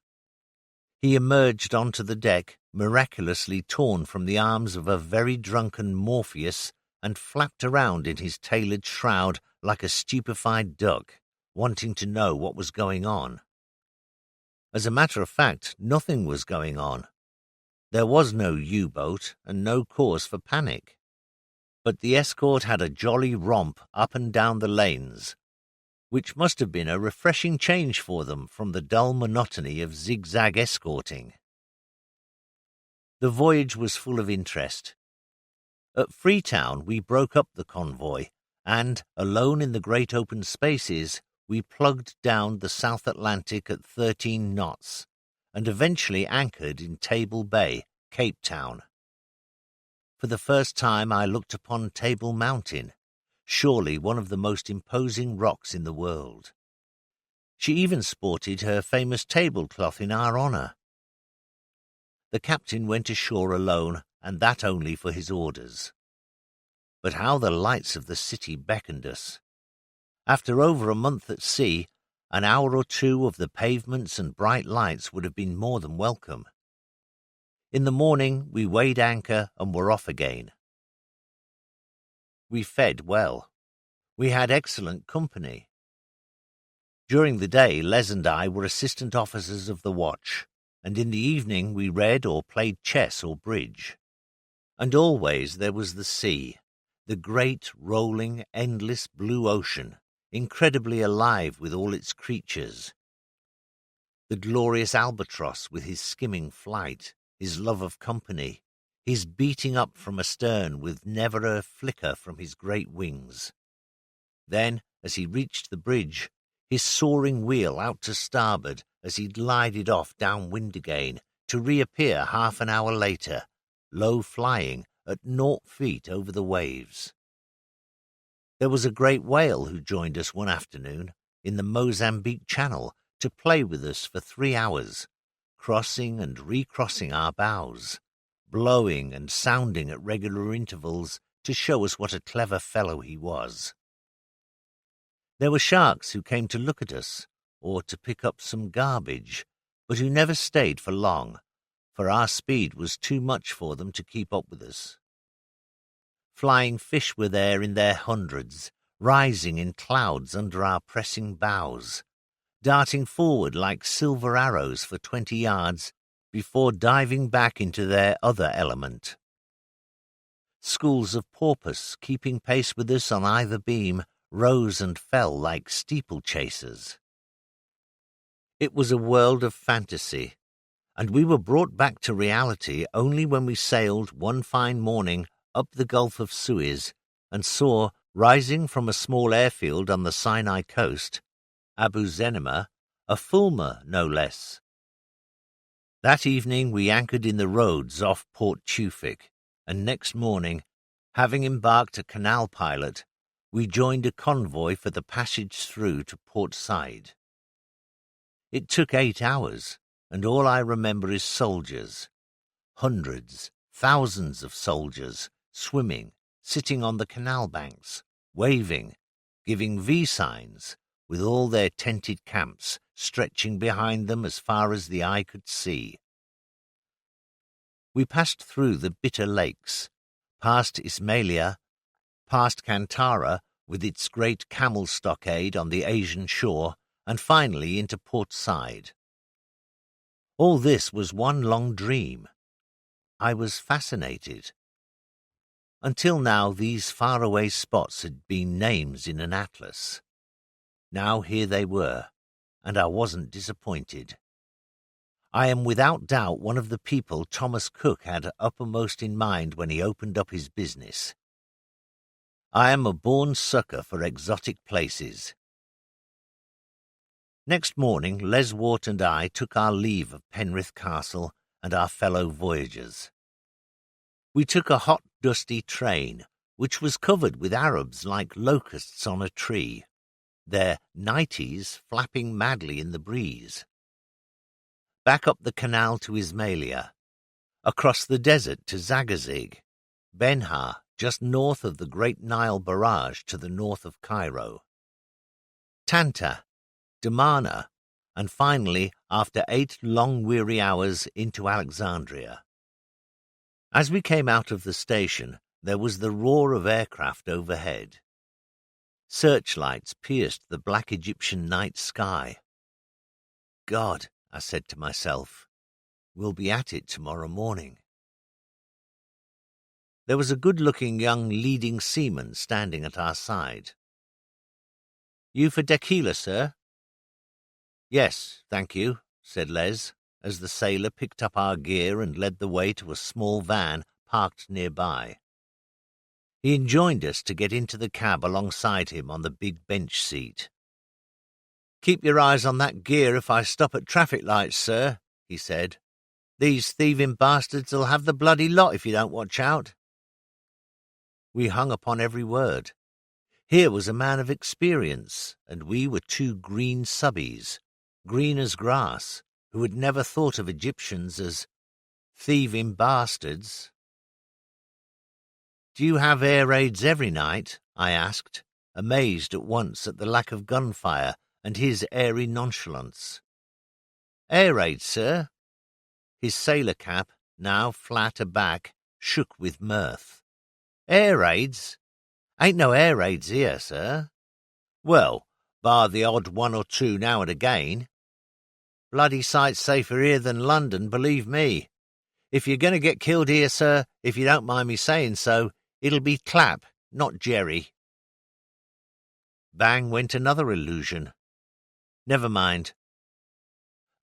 He emerged onto the deck, miraculously torn from the arms of a very drunken Morpheus, and flapped around in his tailored shroud like a stupefied duck, wanting to know what was going on. As a matter of fact, nothing was going on. There was no U-boat and no cause for panic. But the escort had a jolly romp up and down the lanes, which must have been a refreshing change for them from the dull monotony of zigzag escorting. The voyage was full of interest. At Freetown we broke up the convoy, and, alone in the great open spaces, we plugged down the South Atlantic at 13 knots, and eventually anchored in Table Bay, Cape Town. For the first time I looked upon Table Mountain, surely one of the most imposing rocks in the world. She even sported her famous tablecloth in our honour. The captain went ashore alone, and that only for his orders. But how the lights of the city beckoned us! After over a month at sea, an hour or two of the pavements and bright lights would have been more than welcome. In the morning we weighed anchor and were off again. We fed well. We had excellent company. During the day, Les and I were assistant officers of the watch, and in the evening we read or played chess or bridge. And always there was the sea, the great, rolling, endless blue ocean, incredibly alive with all its creatures. The glorious albatross with his skimming flight, his love of company, his beating up from astern with never a flicker from his great wings. Then, as he reached the bridge, his soaring wheel out to starboard as he glided off downwind again, to reappear half an hour later, low flying at 0 feet over the waves. There was a great whale who joined us one afternoon in the Mozambique Channel to play with us for 3 hours, crossing and recrossing our bows, blowing and sounding at regular intervals to show us what a clever fellow he was. There were sharks who came to look at us, or to pick up some garbage, but who never stayed for long, for our speed was too much for them to keep up with us. Flying fish were there in their hundreds, rising in clouds under our pressing bows, darting forward like silver arrows for 20 yards before diving back into their other element. Schools of porpoise, keeping pace with us on either beam, rose and fell like steeplechasers. It was a world of fantasy, and we were brought back to reality only when we sailed one fine morning up the Gulf of Suez and saw, rising from a small airfield on the Sinai coast, Abu Zenema, a fulmar no less. That evening we anchored in the roads off Port Tewfik, and next morning, having embarked a canal pilot, we joined a convoy for the passage through to Port Said. It took 8 hours, and all I remember is soldiers. Hundreds, thousands of soldiers, swimming, sitting on the canal banks, waving, giving V signs, with all their tented camps stretching behind them as far as the eye could see. We passed through the bitter lakes, past Ismailia, past Kantara with its great camel stockade on the Asian shore, and finally into Port Said. All this was one long dream. I was fascinated. Until now these faraway spots had been names in an atlas. Now here they were, and I wasn't disappointed. I am without doubt one of the people Thomas Cook had uppermost in mind when he opened up his business. I am a born sucker for exotic places. Next morning, Les Wart and I took our leave of Penrith Castle and our fellow voyagers. We took a hot, dusty train, which was covered with Arabs like locusts on a tree, their nighties flapping madly in the breeze. Back up the canal to Ismailia, across the desert to Zagazig, Benha, just north of the Great Nile Barrage to the north of Cairo, Tanta, Damana, and finally, after 8 long weary hours, into Alexandria. As we came out of the station, there was the roar of aircraft overhead. Searchlights pierced the black Egyptian night sky. God, I said to myself, we'll be at it tomorrow morning. There was a good-looking young leading seaman standing at our side. "You for tequila, sir?" "Yes, thank you," said Les, as the sailor picked up our gear and led the way to a small van parked nearby. He enjoined us to get into the cab alongside him on the big bench seat. "Keep your eyes on that gear if I stop at traffic lights, sir," he said. "These thieving bastards'll have the bloody lot if you don't watch out." We hung upon every word. Here was a man of experience, and we were two green subbies, green as grass, who had never thought of Egyptians as thieving bastards. "Do you have air raids every night?" I asked, amazed at once at the lack of gunfire and his airy nonchalance. "Air raids, sir?" His sailor cap, now flat aback, shook with mirth. "Air raids? Ain't no air raids here, sir." "Well, bar the odd one or two now and again. Bloody sight safer here than London, believe me. If you're going to get killed here, sir, if you don't mind me saying so, it'll be Clap, not Jerry." Bang went another illusion. Never mind.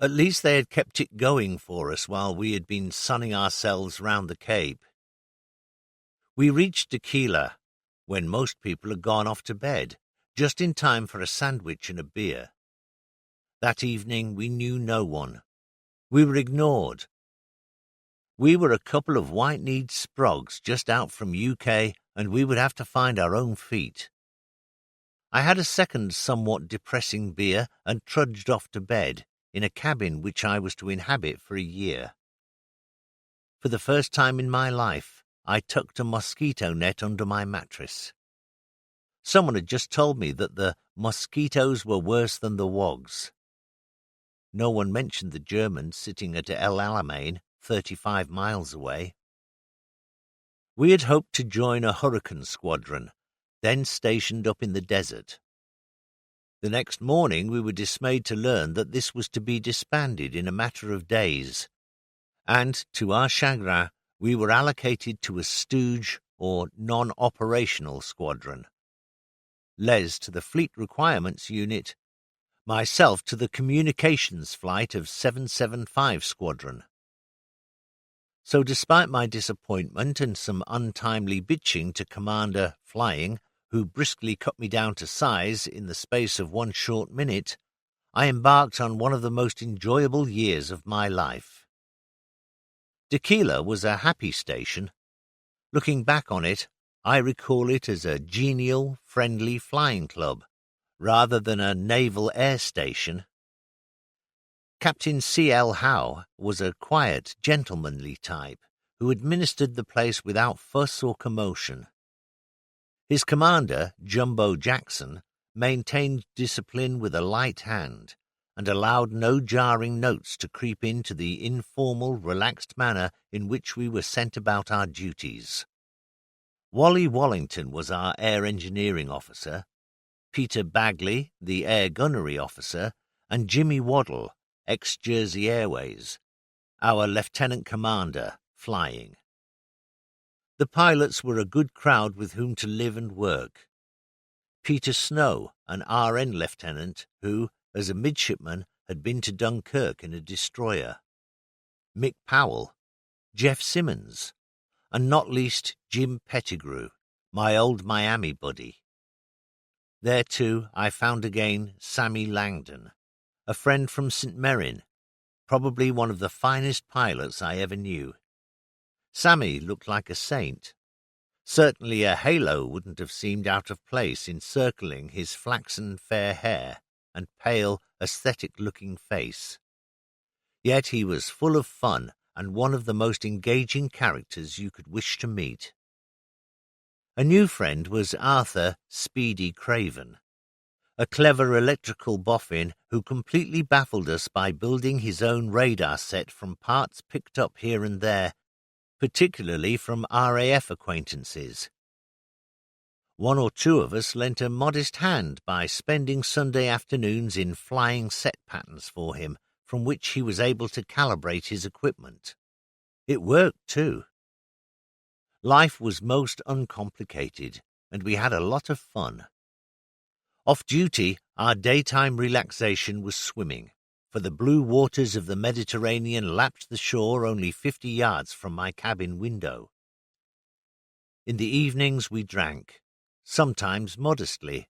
At least they had kept it going for us while we had been sunning ourselves round the Cape. We reached Tequila when most people had gone off to bed, just in time for a sandwich and a beer. That evening we knew no one. We were ignored. We were a couple of white-kneed sprogs just out from UK, and we would have to find our own feet. I had a second somewhat depressing beer and trudged off to bed in a cabin which I was to inhabit for a year. For the first time in my life, I tucked a mosquito net under my mattress. Someone had just told me that the mosquitoes were worse than the wogs. No one mentioned the Germans sitting at El Alamein, 35 miles away. We had hoped to join a hurricane squadron, then stationed up in the desert. The next morning we were dismayed to learn that this was to be disbanded in a matter of days, and, to our chagrin, we were allocated to a stooge or non-operational squadron. Les to the Fleet Requirements Unit, myself to the Communications Flight of 775 Squadron. So despite my disappointment and some untimely bitching to Commander Flying, who briskly cut me down to size in the space of one short minute, I embarked on one of the most enjoyable years of my life. Tequila was a happy station. Looking back on it, I recall it as a genial, friendly flying club, rather than a naval air station. Captain C.L. Howe was a quiet, gentlemanly type who administered the place without fuss or commotion. His commander, Jumbo Jackson, maintained discipline with a light hand and allowed no jarring notes to creep into the informal, relaxed manner in which we were sent about our duties. Wally Wallington was our air engineering officer, Peter Bagley, the air gunnery officer, and Jimmy Waddle, ex-Jersey Airways, our lieutenant commander, flying. The pilots were a good crowd with whom to live and work. Peter Snow, an RN lieutenant who, as a midshipman, had been to Dunkirk in a destroyer. Mick Powell, Jeff Simmons, and not least Jim Pettigrew, my old Miami buddy. There, too, I found again Sammy Langdon, a friend from St. Merrin, probably one of the finest pilots I ever knew. Sammy looked like a saint. Certainly a halo wouldn't have seemed out of place encircling his flaxen fair hair and pale, aesthetic-looking face. Yet he was full of fun and one of the most engaging characters you could wish to meet. A new friend was Arthur Speedy Craven, a clever electrical boffin who completely baffled us by building his own radar set from parts picked up here and there, particularly from RAF acquaintances. One or two of us lent a modest hand by spending Sunday afternoons in flying set patterns for him, from which he was able to calibrate his equipment. It worked, too. Life was most uncomplicated, and we had a lot of fun. Off duty, our daytime relaxation was swimming, for the blue waters of the Mediterranean lapped the shore only 50 yards from my cabin window. In the evenings we drank, sometimes modestly,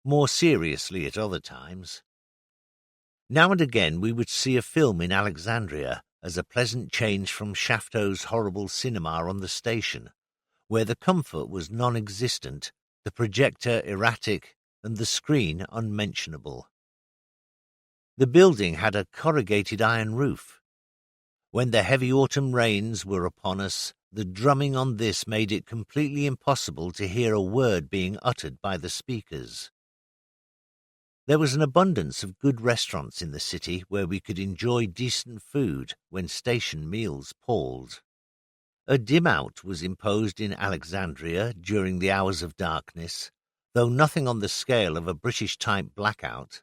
more seriously at other times. Now and again we would see a film in Alexandria as a pleasant change from Shaftow's horrible cinema on the station, where the comfort was non-existent, the projector erratic, and the screen unmentionable. The building had a corrugated iron roof. When the heavy autumn rains were upon us, the drumming on this made it completely impossible to hear a word being uttered by the speakers. There was an abundance of good restaurants in the city where we could enjoy decent food when station meals palled. A dim-out was imposed in Alexandria during the hours of darkness, though nothing on the scale of a British-type blackout.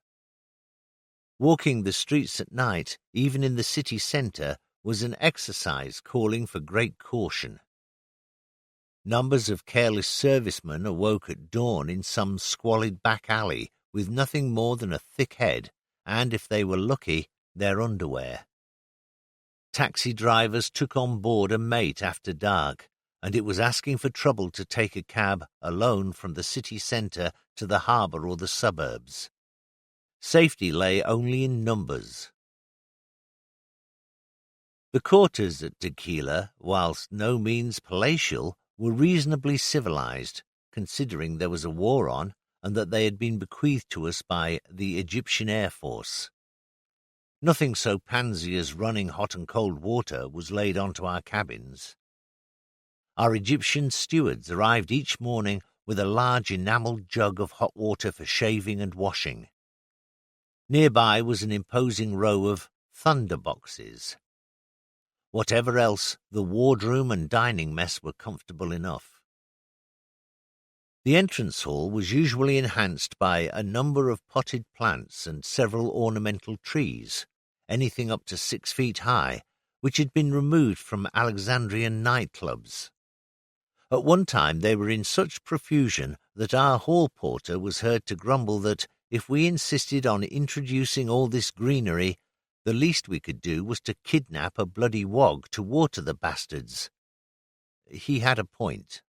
Walking the streets at night, even in the city centre, was an exercise calling for great caution. Numbers of careless servicemen awoke at dawn in some squalid back alley with nothing more than a thick head and, if they were lucky, their underwear. Taxi drivers took on board a mate after dark, and it was asking for trouble to take a cab alone from the city centre to the harbour or the suburbs. Safety lay only in numbers. The quarters at Tequila, whilst no means palatial, were reasonably civilized, considering there was a war on, and that they had been bequeathed to us by the Egyptian Air Force. Nothing so pansy as running hot and cold water was laid onto our cabins. Our Egyptian stewards arrived each morning with a large enamelled jug of hot water for shaving and washing. Nearby was an imposing row of thunder boxes. Whatever else, the wardroom and dining mess were comfortable enough. The entrance hall was usually enhanced by a number of potted plants and several ornamental trees, anything up to 6 feet high, which had been removed from Alexandrian nightclubs. At one time they were in such profusion that our hall porter was heard to grumble that if we insisted on introducing all this greenery, the least we could do was to kidnap a bloody wog to water the bastards. He had a point.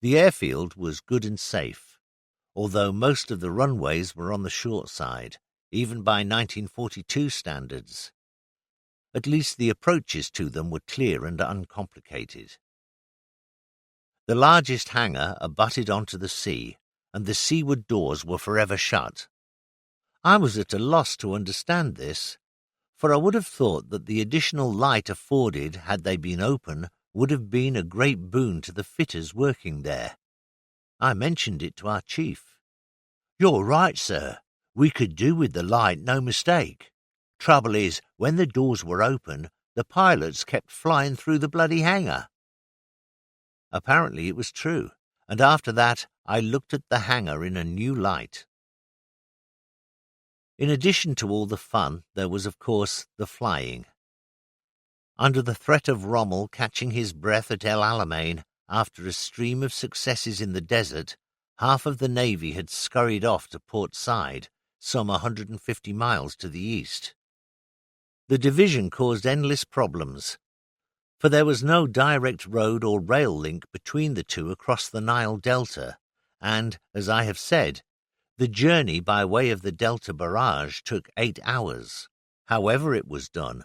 The airfield was good and safe, although most of the runways were on the short side, even by 1942 standards. At least the approaches to them were clear and uncomplicated. The largest hangar abutted onto the sea, and the seaward doors were forever shut. I was at a loss to understand this, for I would have thought that the additional light afforded, had they been open, would have been a great boon to the fitters working there. I mentioned it to our chief. "You're right, sir. We could do with the light, no mistake. Trouble is, when the doors were open, the pilots kept flying through the bloody hangar." Apparently it was true, and after that I looked at the hangar in a new light. In addition to all the fun, there was, of course, the flying. Under the threat of Rommel catching his breath at El Alamein after a stream of successes in the desert, half of the Navy had scurried off to Port Said, some 150 miles to the east. The division caused endless problems, for there was no direct road or rail link between the two across the Nile Delta, and, as I have said, the journey by way of the Delta Barrage took 8 hours, however it was done.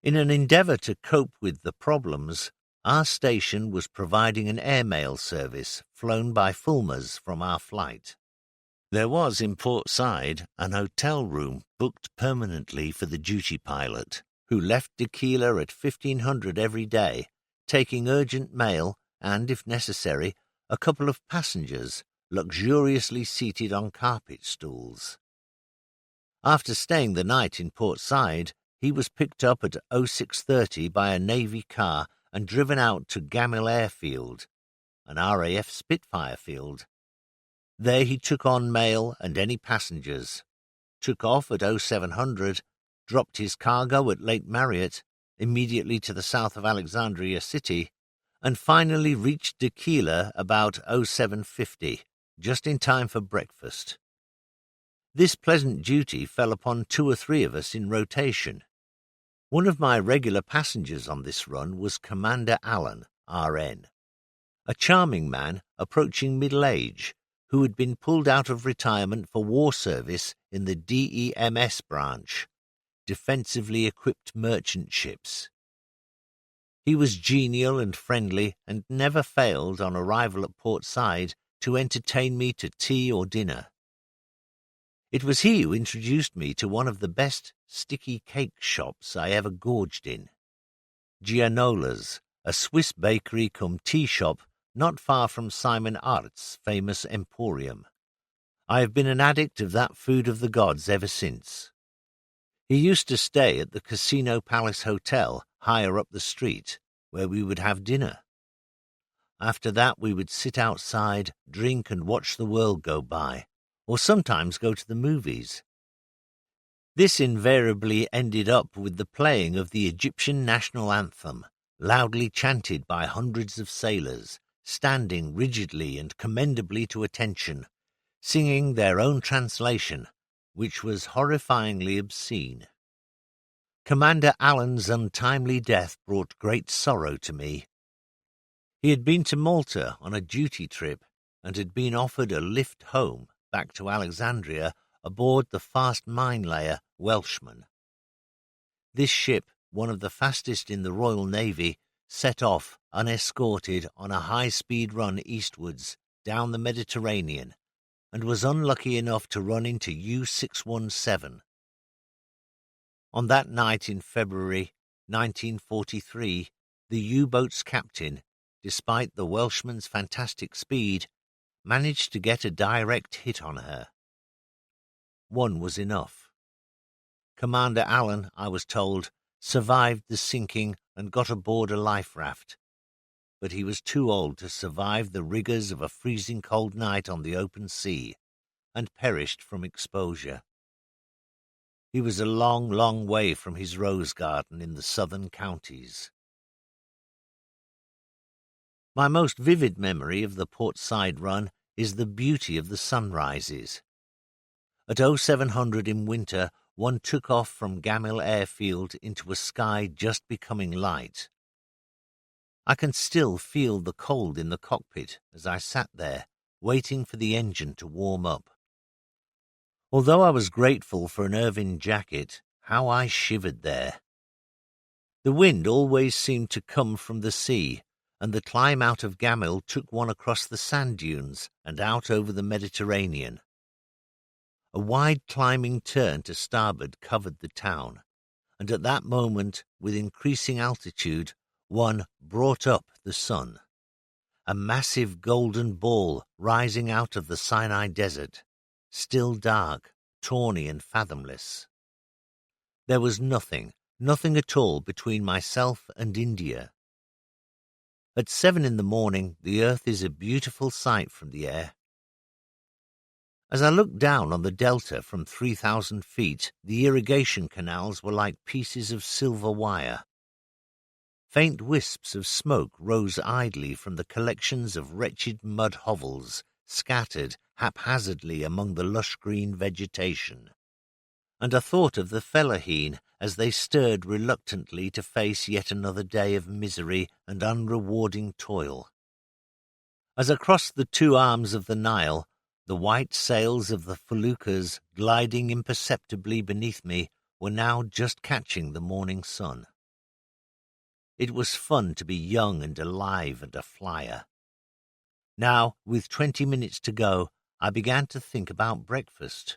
In an endeavour to cope with the problems, our station was providing an airmail service flown by Fulmars from our flight. There was in Port Said an hotel room booked permanently for the duty pilot, who left Tequila at 1500 every day, taking urgent mail and, if necessary, a couple of passengers luxuriously seated on carpet stools. After staying the night in Port Said, he was picked up at 06:30 by a Navy car and driven out to Gamil Airfield, an RAF Spitfire field. There he took on mail and any passengers, took off at 0700, dropped his cargo at Lake Marriott, immediately to the south of Alexandria City, and finally reached Dakila about 0750, just in time for breakfast. This pleasant duty fell upon 2 or 3 of us in rotation. One of my regular passengers on this run was Commander Allen, RN, a charming man approaching middle age who had been pulled out of retirement for war service in the DEMS branch, defensively equipped merchant ships. He was genial and friendly and never failed on arrival at Port Said to entertain me to tea or dinner. It was he who introduced me to one of the best sticky cake shops I ever gorged in, Gianola's, a Swiss bakery cum tea shop not far from Simon Art's famous emporium. I have been an addict of that food of the gods ever since. He used to stay at the Casino Palace Hotel higher up the street, where we would have dinner. After that we would sit outside, drink and watch the world go by, or sometimes go to the movies. This invariably ended up with the playing of the Egyptian national anthem, loudly chanted by hundreds of sailors, standing rigidly and commendably to attention, singing their own translation, which was horrifyingly obscene. Commander Allen's untimely death brought great sorrow to me. He had been to Malta on a duty trip and had been offered a lift home back to Alexandria aboard the fast mine-layer Welshman. This ship, one of the fastest in the Royal Navy, set off unescorted on a high-speed run eastwards down the Mediterranean and was unlucky enough to run into U-617. On that night in February 1943, the U-boat's captain, despite the Welshman's fantastic speed, managed to get a direct hit on her. One was enough. Commander Allen, I was told, survived the sinking and got aboard a life raft, but he was too old to survive the rigours of a freezing cold night on the open sea, and perished from exposure. He was a long, long way from his rose garden in the southern counties. My most vivid memory of the Port Said run is the beauty of the sunrises. At 0700 in winter, one took off from Gamil Airfield into a sky just becoming light. I can still feel the cold in the cockpit as I sat there, waiting for the engine to warm up. Although I was grateful for an Irvine jacket, how I shivered there. The wind always seemed to come from the sea, and the climb out of Gamil took one across the sand dunes and out over the Mediterranean. A wide climbing turn to starboard covered the town, and at that moment, with increasing altitude, one brought up the sun, a massive golden ball rising out of the Sinai Desert, still dark, tawny and fathomless. There was nothing at all between myself and India. At 7 in the morning, the earth is a beautiful sight from the air. As I looked down on the delta from 3,000 feet, the irrigation canals were like pieces of silver wire. Faint wisps of smoke rose idly from the collections of wretched mud hovels scattered haphazardly among the lush green vegetation. And I thought of the fellaheen as they stirred reluctantly to face yet another day of misery and unrewarding toil. As I crossed the 2 arms of the Nile, the white sails of the feluccas gliding imperceptibly beneath me were now just catching the morning sun. It was fun to be young and alive and a flyer. Now, with 20 minutes to go, I began to think about breakfast.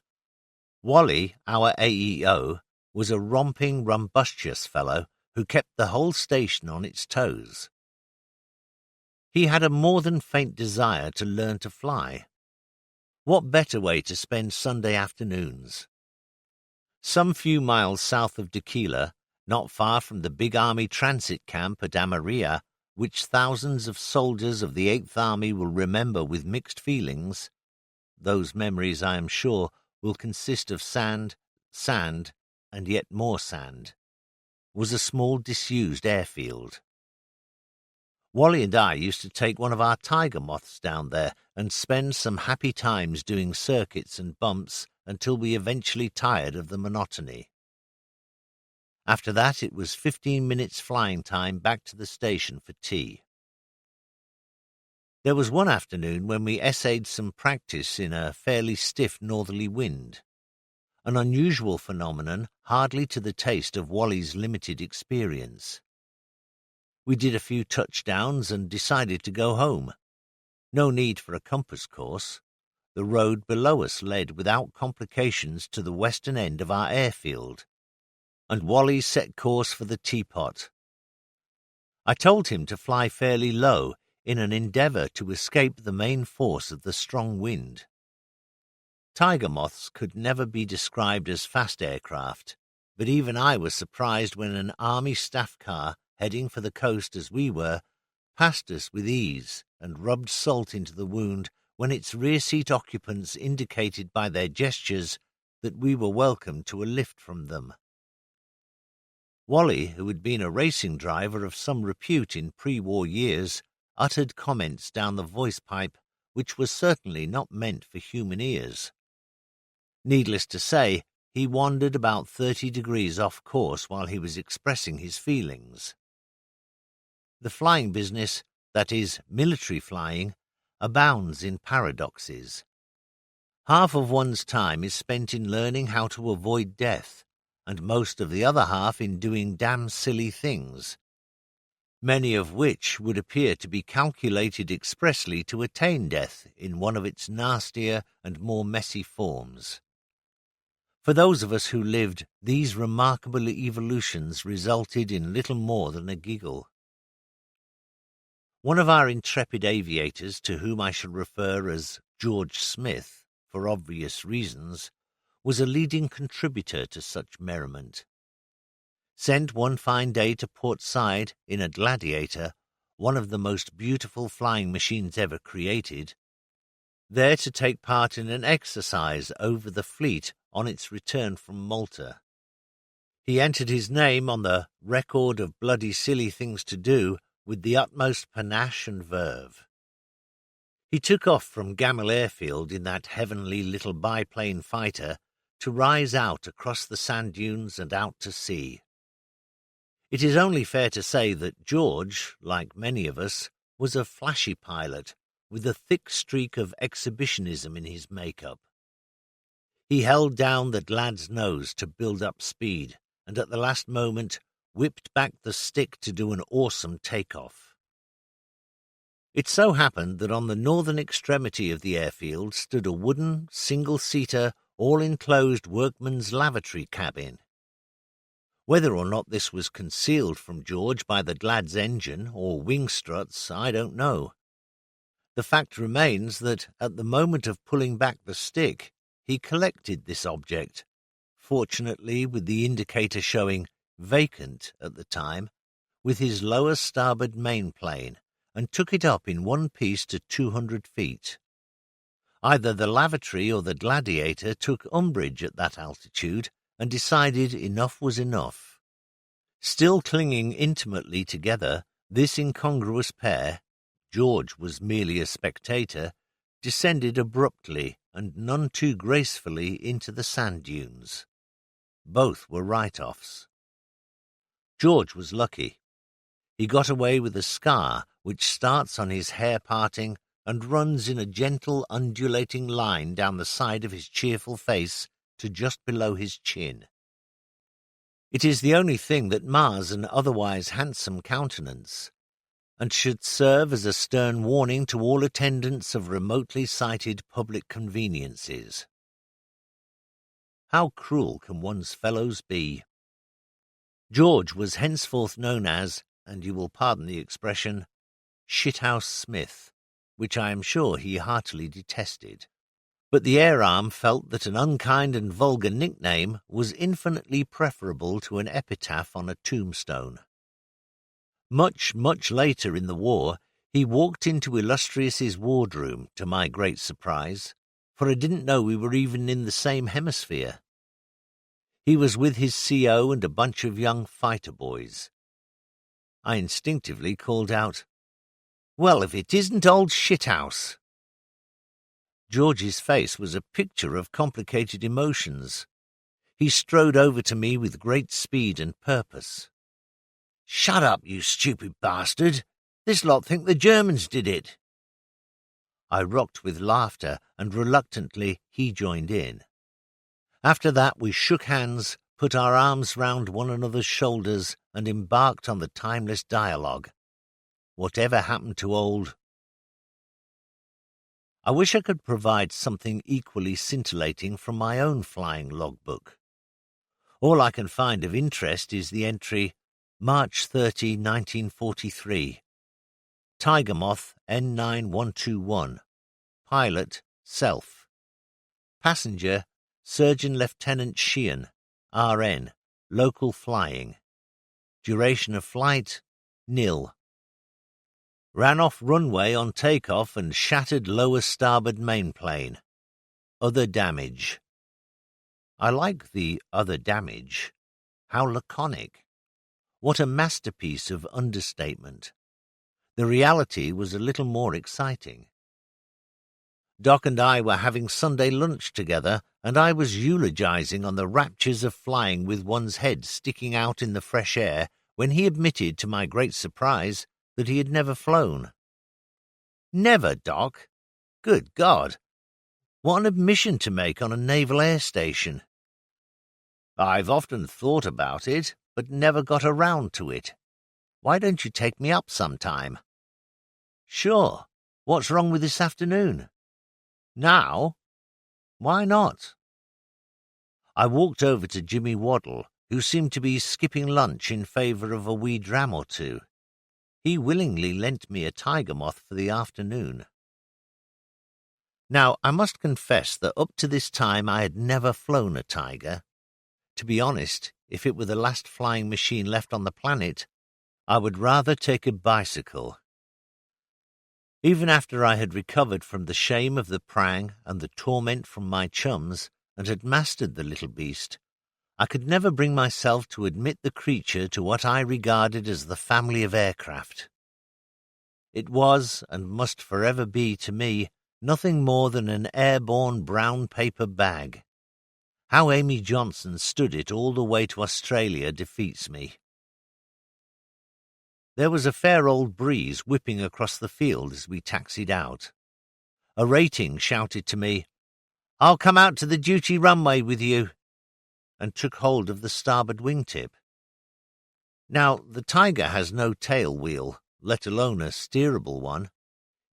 Wally, our AEO, was a romping, rumbustious fellow who kept the whole station on its toes. He had a more than faint desire to learn to fly. What better way to spend Sunday afternoons? Some few miles south of Dakila, not far from the big army transit camp at Amaria, which thousands of soldiers of the 8th Army will remember with mixed feelings, those memories, I am sure, will consist of sand, and yet more sand. was a small disused airfield. Wally and I used to take one of our tiger moths down there and spend some happy times doing circuits and bumps until we eventually tired of the monotony. After that, it was 15 minutes flying time back to the station for tea. There was one afternoon when we essayed some practice in a fairly stiff northerly wind, an unusual phenomenon hardly to the taste of Wally's limited experience. We did a few touchdowns and decided to go home. No need for a compass course. The road below us led without complications to the western end of our airfield, and Wally set course for the teapot. I told him to fly fairly low in an endeavour to escape the main force of the strong wind. Tiger moths could never be described as fast aircraft, but even I was surprised when an army staff car, heading for the coast as we were, passed us with ease and rubbed salt into the wound when its rear seat occupants indicated by their gestures that we were welcome to a lift from them. Wally, who had been a racing driver of some repute in pre-war years, uttered comments down the voice pipe which were certainly not meant for human ears. Needless to say, he wandered about 30 degrees off course while he was expressing his feelings. The flying business, that is, military flying, abounds in paradoxes. Half of one's time is spent in learning how to avoid death, and most of the other half in doing damn silly things, many of which would appear to be calculated expressly to attain death in one of its nastier and more messy forms. For those of us who lived, these remarkable evolutions resulted in little more than a giggle. One of our intrepid aviators, to whom I shall refer as George Smith, for obvious reasons, was a leading contributor to such merriment. Sent one fine day to Port Said in a Gladiator, one of the most beautiful flying machines ever created, there to take part in an exercise over the fleet on its return from Malta. He entered his name on the record of bloody silly things to do with the utmost panache and verve. He took off from Gamel Airfield in that heavenly little biplane fighter to rise out across the sand dunes and out to sea. It is only fair to say that George, like many of us, was a flashy pilot with a thick streak of exhibitionism in his makeup. He held down the lad's nose to build up speed, and at the last moment whipped back the stick to do an awesome takeoff. It so happened that on the northern extremity of the airfield stood a wooden, single-seater, all-enclosed workman's lavatory cabin. Whether or not this was concealed from George by the lad's engine or wing struts, I don't know. The fact remains that at the moment of pulling back the stick, he collected this object, fortunately with the indicator showing vacant at the time, with his lower starboard mainplane, and took it up in one piece to 200 feet. Either the lavatory or the Gladiator took umbrage at that altitude and decided enough was enough. Still clinging intimately together, this incongruous pair, George was merely a spectator, descended abruptly and none too gracefully into the sand dunes. Both were write-offs. George was lucky. He got away with a scar which starts on his hair parting and runs in a gentle undulating line down the side of his cheerful face to just below his chin. It is the only thing that mars an otherwise handsome countenance, and should serve as a stern warning to all attendants of remotely sighted public conveniences. How cruel can one's fellows be? George was henceforth known as, and you will pardon the expression, Shithouse Smith, which I am sure he heartily detested. But the air arm felt that an unkind and vulgar nickname was infinitely preferable to an epitaph on a tombstone. Much, much later in the war, he walked into Illustrious's wardroom, to my great surprise, for I didn't know we were even in the same hemisphere. He was with his CO and a bunch of young fighter boys. I instinctively called out, "Well, if it isn't old Shithouse!" George's face was a picture of complicated emotions. He strode over to me with great speed and purpose. "Shut up, you stupid bastard! This lot think the Germans did it!" I rocked with laughter, and reluctantly he joined in. After that we shook hands, put our arms round one another's shoulders, and embarked on the timeless dialogue. Whatever happened to old... I wish I could provide something equally scintillating from my own flying logbook. All I can find of interest is the entry March 30, 1943. Tiger Moth N9121. Pilot, self. Passenger, Surgeon Lieutenant Sheehan, RN, local flying. Duration of flight, nil. Ran off runway on takeoff and shattered lower starboard mainplane. Other damage. I like the other damage. How laconic. What a masterpiece of understatement. The reality was a little more exciting. Doc and I were having Sunday lunch together, and I was eulogizing on the raptures of flying with one's head sticking out in the fresh air when he admitted, to my great surprise, that he had never flown. "Never, Doc? Good God! What an admission to make on a naval air station." "I've often thought about it, but never got around to it. Why don't you take me up sometime?" "Sure. What's wrong with this afternoon?" "Now? Why not?" I walked over to Jimmy Waddle, who seemed to be skipping lunch in favour of a wee dram or two. He willingly lent me a tiger moth for the afternoon. Now, I must confess that up to this time I had never flown a tiger. To be honest, if it were the last flying machine left on the planet, I would rather take a bicycle. Even after I had recovered from the shame of the prang and the torment from my chums and had mastered the little beast, I could never bring myself to admit the creature to what I regarded as the family of aircraft. It was, and must forever be to me, nothing more than an airborne brown paper bag. How Amy Johnson stood it all the way to Australia defeats me. There was a fair old breeze whipping across the field as we taxied out. A rating shouted to me, "I'll come out to the duty runway with you," and took hold of the starboard wingtip. Now, the Tiger has no tail wheel, let alone a steerable one.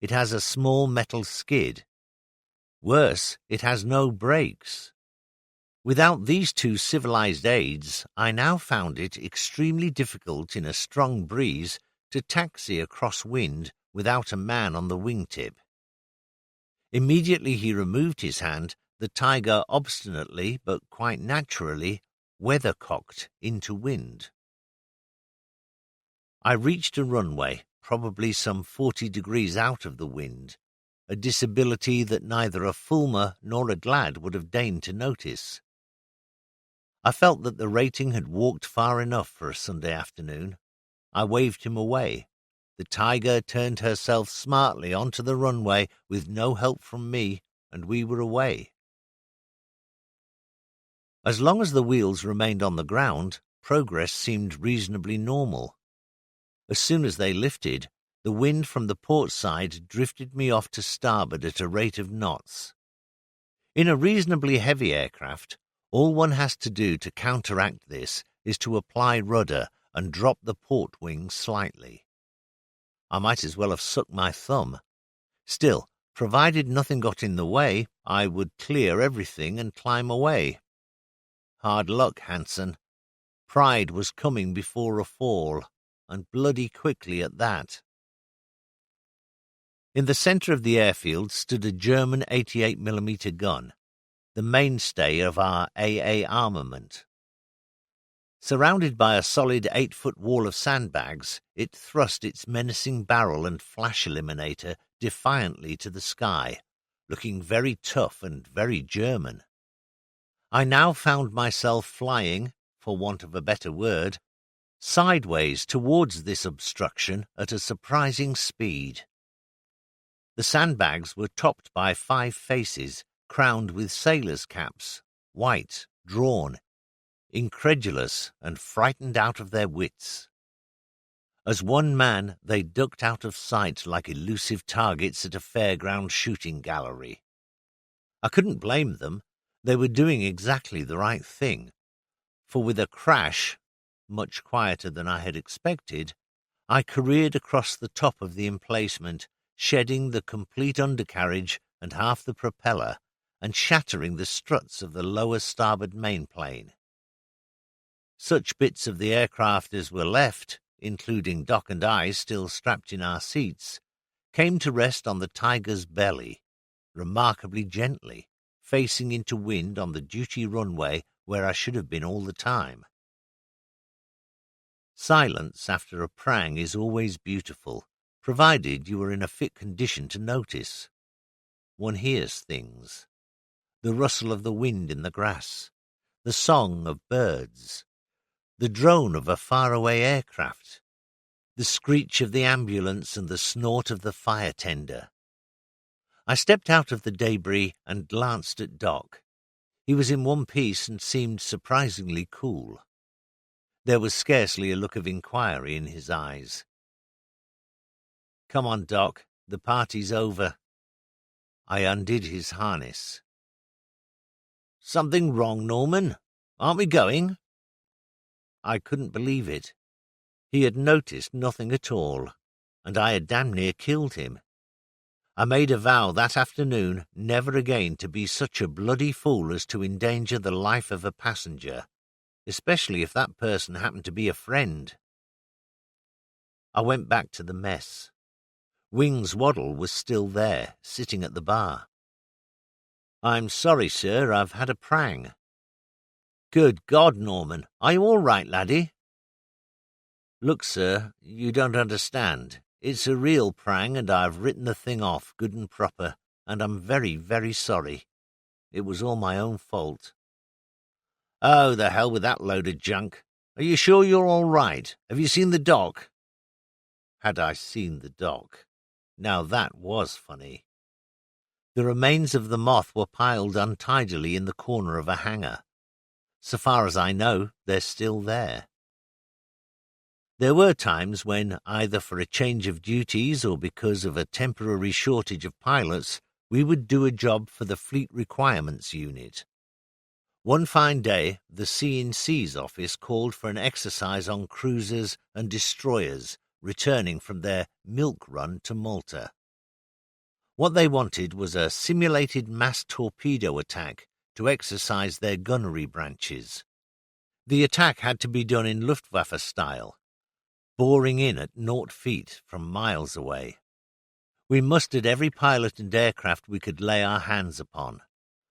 It has a small metal skid. Worse, it has no brakes. Without these two civilized aids, I now found it extremely difficult in a strong breeze to taxi across wind without a man on the wingtip. Immediately he removed his hand, the Tiger obstinately, but quite naturally, weathercocked into wind. I reached a runway, probably some 40 degrees out of the wind, a disability that neither a Fulmer nor a Glad would have deigned to notice. I felt that the rating had walked far enough for a Sunday afternoon. I waved him away. The Tiger turned herself smartly onto the runway with no help from me, and we were away. As long as the wheels remained on the ground, progress seemed reasonably normal. As soon as they lifted, the wind from the port side drifted me off to starboard at a rate of knots. In a reasonably heavy aircraft, all one has to do to counteract this is to apply rudder and drop the port wing slightly. I might as well have sucked my thumb. Still, provided nothing got in the way, I would clear everything and climb away. Hard luck, Hanson. Pride was coming before a fall, and bloody quickly at that. In the centre of the airfield stood a German 88mm gun, the mainstay of our AA armament. Surrounded by a solid 8-foot wall of sandbags, it thrust its menacing barrel and flash eliminator defiantly to the sky, looking very tough and very German. I now found myself flying, for want of a better word, sideways towards this obstruction at a surprising speed. The sandbags were topped by 5 faces, crowned with sailors' caps, white, drawn, incredulous and frightened out of their wits. As one man, they ducked out of sight like elusive targets at a fairground shooting gallery. I couldn't blame them. They were doing exactly the right thing, for with a crash, much quieter than I had expected, I careered across the top of the emplacement, shedding the complete undercarriage and half the propeller, and shattering the struts of the lower starboard mainplane. Such bits of the aircraft as were left, including Doc and I still strapped in our seats, came to rest on the Tiger's belly, remarkably gently, facing into wind on the duty runway where I should have been all the time. Silence after a prang is always beautiful, provided you are in a fit condition to notice. One hears things. The rustle of the wind in the grass, the song of birds, the drone of a faraway aircraft, the screech of the ambulance and the snort of the fire tender. I stepped out of the debris and glanced at Doc. He was in one piece and seemed surprisingly cool. There was scarcely a look of inquiry in his eyes. "Come on, Doc, the party's over." I undid his harness. "Something wrong, Norman? Aren't we going?" I couldn't believe it. He had noticed nothing at all, and I had damn near killed him. I made a vow that afternoon never again to be such a bloody fool as to endanger the life of a passenger, especially if that person happened to be a friend. I went back to the mess. Wings Waddle was still there, sitting at the bar. "I'm sorry, sir, I've had a prang." "Good God, Norman, are you all right, laddie?" "Look, sir, you don't understand. It's a real prang, and I've written the thing off good and proper, and I'm very, very sorry. It was all my own fault." "Oh, the hell with that load of junk. Are you sure you're all right? Have you seen the doc?" Had I seen the doc? Now that was funny. The remains of the moth were piled untidily in the corner of a hangar. So far as I know, they're still there. There were times when, either for a change of duties or because of a temporary shortage of pilots, we would do a job for the Fleet Requirements Unit. One fine day, the C&C's office called for an exercise on cruisers and destroyers returning from their milk run to Malta. What they wanted was a simulated mass torpedo attack to exercise their gunnery branches. The attack had to be done in Luftwaffe style, boring in at 0 feet from miles away. We mustered every pilot and aircraft we could lay our hands upon.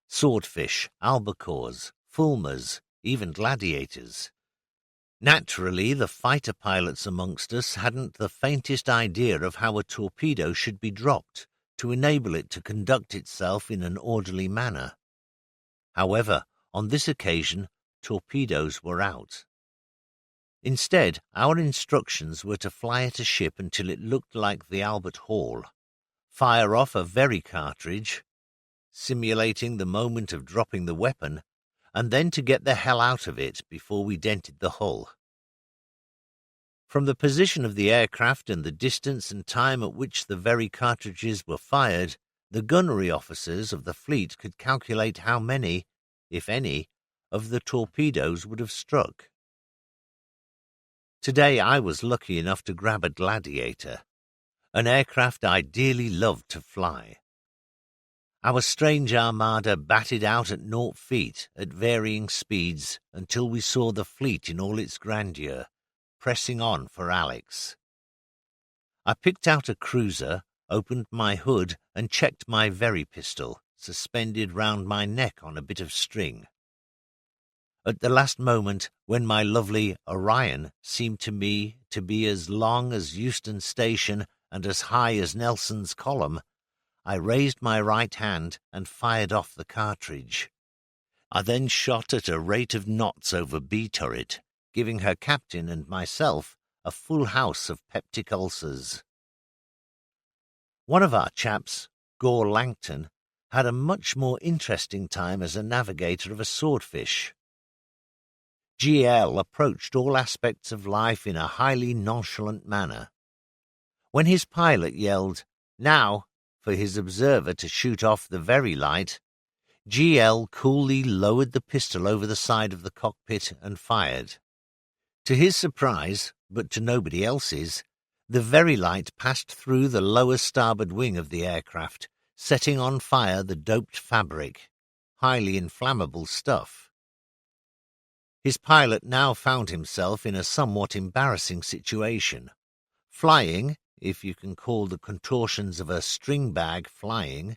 Swordfish, albacores, fulmars, even gladiators. Naturally, the fighter pilots amongst us hadn't the faintest idea of how a torpedo should be dropped to enable it to conduct itself in an orderly manner. However, on this occasion, torpedoes were out. Instead, our instructions were to fly at a ship until it looked like the Albert Hall, fire off a very cartridge, simulating the moment of dropping the weapon, and then to get the hell out of it before we dented the hull. From the position of the aircraft and the distance and time at which the very cartridges were fired, the gunnery officers of the fleet could calculate how many, if any, of the torpedoes would have struck. Today I was lucky enough to grab a Gladiator, an aircraft I dearly loved to fly. Our strange armada batted out at 0 feet at varying speeds until we saw the fleet in all its grandeur, pressing on for Alex. I picked out a cruiser, opened my hood, and checked my very pistol, suspended round my neck on a bit of string. At the last moment, when my lovely Orion seemed to me to be as long as Euston Station and as high as Nelson's Column, I raised my right hand and fired off the cartridge. I then shot at a rate of knots over B turret, giving her captain and myself a full house of peptic ulcers. One of our chaps, Gore Langton, had a much more interesting time as a navigator of a swordfish. GL approached all aspects of life in a highly nonchalant manner. When his pilot yelled, "Now," for his observer to shoot off the very light, GL coolly lowered the pistol over the side of the cockpit and fired. To his surprise, but to nobody else's, the very light passed through the lower starboard wing of the aircraft, setting on fire the doped fabric, highly inflammable stuff. His pilot now found himself in a somewhat embarrassing situation, flying, if you can call the contortions of a string bag flying,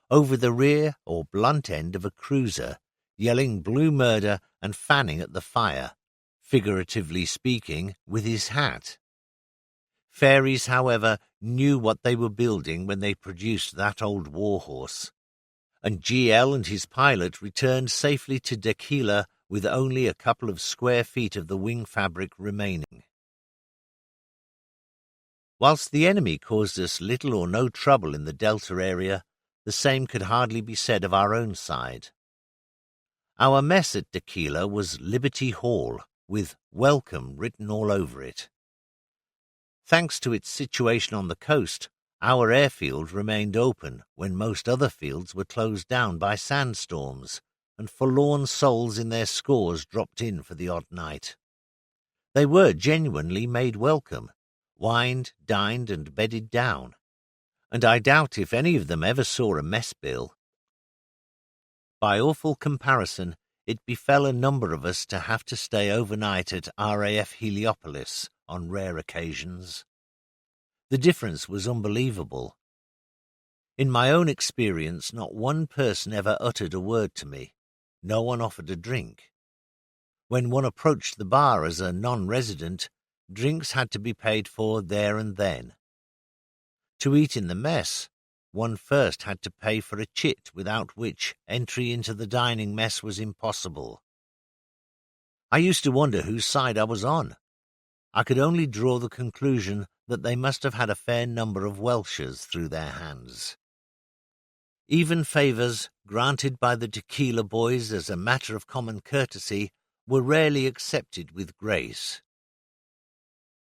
over the rear or blunt end of a cruiser, yelling blue murder and fanning at the fire, figuratively speaking, with his hat. Fairies, however, knew what they were building when they produced that old warhorse, and GL and his pilot returned safely to Tequila with only a couple of square feet of the wing fabric remaining. Whilst the enemy caused us little or no trouble in the Delta area, the same could hardly be said of our own side. Our mess at Tequila was Liberty Hall, with "Welcome" written all over it. Thanks to its situation on the coast, our airfield remained open when most other fields were closed down by sandstorms, and forlorn souls in their scores dropped in for the odd night. They were genuinely made welcome, wined, dined, and bedded down, and I doubt if any of them ever saw a mess bill. By awful comparison, it befell a number of us to have to stay overnight at RAF Heliopolis on rare occasions. The difference was unbelievable. In my own experience, not one person ever uttered a word to me. No one offered a drink. When one approached the bar as a non-resident, drinks had to be paid for there and then. To eat in the mess, one first had to pay for a chit without which entry into the dining mess was impossible. I used to wonder whose side I was on. I could only draw the conclusion that they must have had a fair number of Welshers through their hands. Even favours granted by the Tequila boys as a matter of common courtesy were rarely accepted with grace.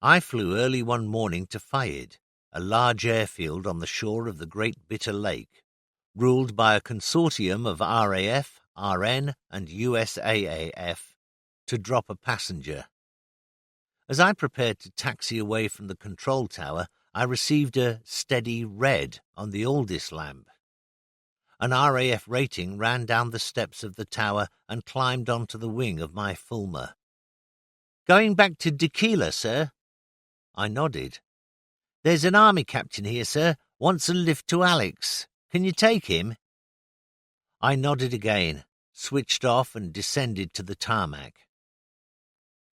I flew early one morning to Fayed, a large airfield on the shore of the Great Bitter Lake, ruled by a consortium of RAF, RN, and USAAF, to drop a passenger. As I prepared to taxi away from the control tower, I received a steady red on the Aldis lamp. An RAF rating ran down the steps of the tower and climbed onto the wing of my Fulmar. "Going back to Tequila, sir?" I nodded. "There's an army captain here, sir, wants a lift to Alex. Can you take him?" I nodded again, switched off and descended to the tarmac.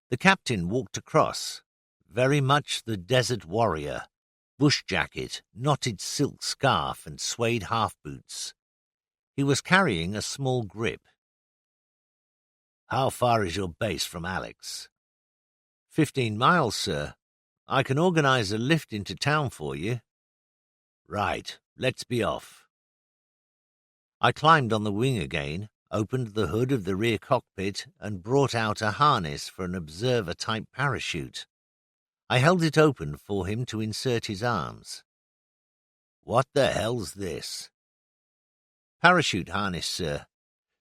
The captain walked across, very much the desert warrior, bush jacket, knotted silk scarf and suede half-boots. He was carrying a small grip. "How far is your base from Alex?" 15 miles, sir. I can organize a lift into town for you." "Right, let's be off." I climbed on the wing again, opened the hood of the rear cockpit, and brought out a harness for an observer-type parachute. I held it open for him to insert his arms. "What the hell's this?" "Parachute harness, sir.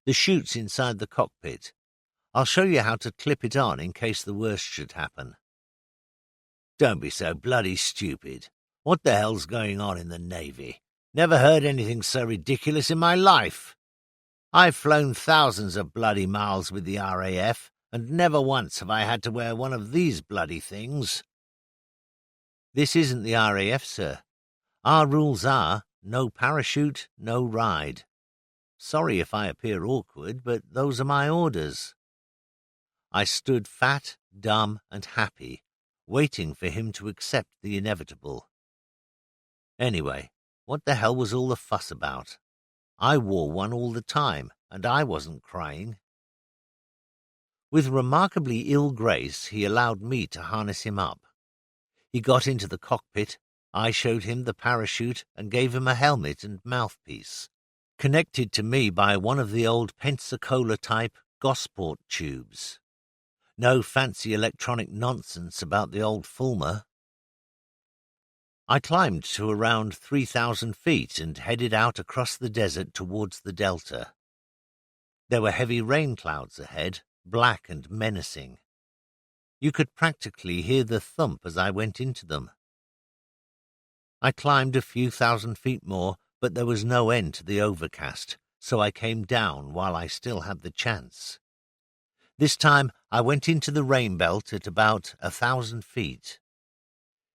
The chute's inside the cockpit. I'll show you how to clip it on in case the worst should happen." "Don't be so bloody stupid. What the hell's going on in the Navy? Never heard anything so ridiculous in my life. I've flown thousands of bloody miles with the RAF, and never once have I had to wear one of these bloody things." "This isn't the RAF, sir. Our rules are no parachute, no ride. Sorry if I appear awkward, but those are my orders." I stood fat, dumb, and happy, waiting for him to accept the inevitable. Anyway, what the hell was all the fuss about? I wore one all the time, and I wasn't crying. With remarkably ill grace, he allowed me to harness him up. He got into the cockpit, I showed him the parachute and gave him a helmet and mouthpiece, connected to me by one of the old Pensacola-type Gosport tubes. No fancy electronic nonsense about the old Fulmer. I climbed to around 3,000 feet and headed out across the desert towards the delta. There were heavy rain clouds ahead, black and menacing. You could practically hear the thump as I went into them. I climbed a few thousand feet more, but there was no end to the overcast, so I came down while I still had the chance. This time I went into the rain belt at about 1,000 feet.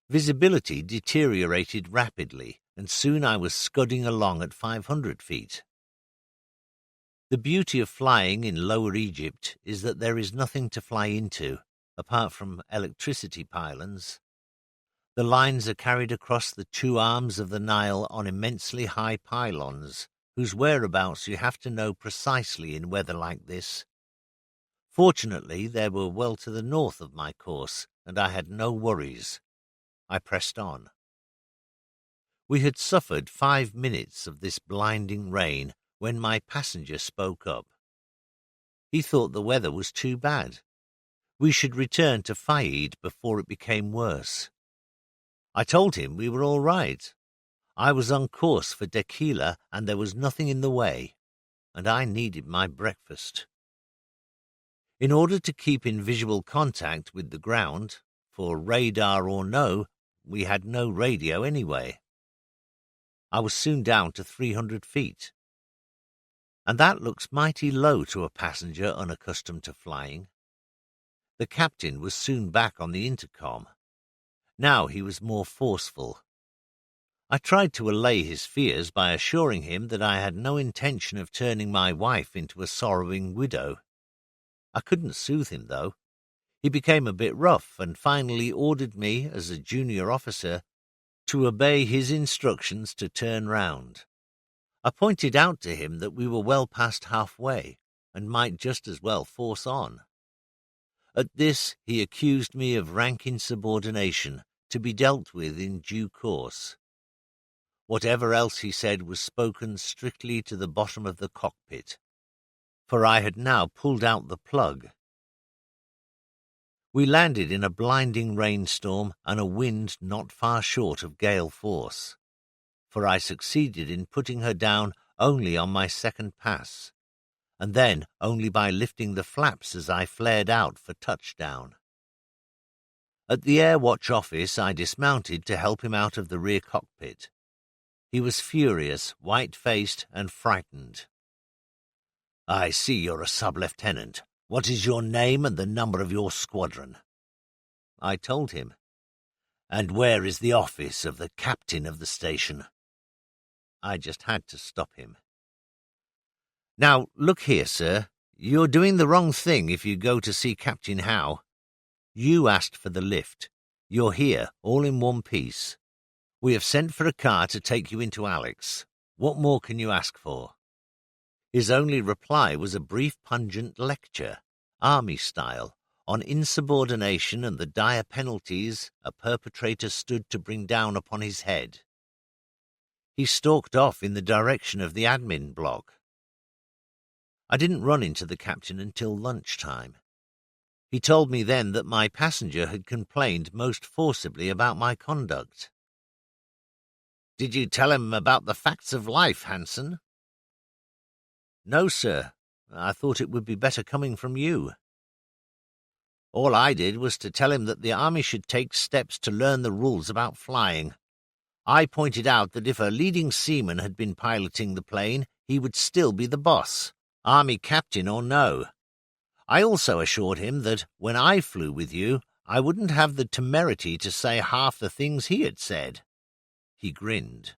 Visibility deteriorated rapidly, and soon I was scudding along at 500 feet. The beauty of flying in Lower Egypt is that there is nothing to fly into, apart from electricity pylons. The lines are carried across the two arms of the Nile on immensely high pylons, whose whereabouts you have to know precisely in weather like this. Fortunately, they were well to the north of my course, and I had no worries. I pressed on. We had suffered 5 minutes of this blinding rain when my passenger spoke up. He thought the weather was too bad. We should return to Faid before it became worse. I told him we were all right. I was on course for Dekila and there was nothing in the way, and I needed my breakfast. In order to keep in visual contact with the ground, for radar or no, we had no radio anyway. I was soon down to 300 feet. And that looks mighty low to a passenger unaccustomed to flying. The captain was soon back on the intercom. Now he was more forceful. I tried to allay his fears by assuring him that I had no intention of turning my wife into a sorrowing widow. I couldn't soothe him, though. He became a bit rough and finally ordered me, as a junior officer, to obey his instructions to turn round. I pointed out to him that we were well past halfway and might just as well force on. At this he accused me of rank insubordination, to be dealt with in due course. Whatever else he said was spoken strictly to the bottom of the cockpit, for I had now pulled out the plug. We landed in a blinding rainstorm and a wind not far short of gale force, for I succeeded in putting her down only on my second pass, and then only by lifting the flaps as I flared out for touchdown. At the Air Watch office I dismounted to help him out of the rear cockpit. He was furious, white-faced, and frightened. "I see you're a sub-lieutenant. What is your name and the number of your squadron?" I told him. "And where is the office of the captain of the station?" I just had to stop him. "Now, look here, sir. You're doing the wrong thing if you go to see Captain Howe. You asked for the lift. You're here, all in one piece. We have sent for a car to take you into Alex. What more can you ask for?" His only reply was a brief pungent lecture, army style, on insubordination and the dire penalties a perpetrator stood to bring down upon his head. He stalked off in the direction of the admin block. I didn't run into the captain until lunchtime. He told me then that my passenger had complained most forcibly about my conduct. "Did you tell him about the facts of life, Hanson?" "No, sir. I thought it would be better coming from you." "All I did was to tell him that the Army should take steps to learn the rules about flying. I pointed out that if a leading seaman had been piloting the plane, he would still be the boss, Army captain or no. I also assured him that when I flew with you, I wouldn't have the temerity to say half the things he had said." He grinned.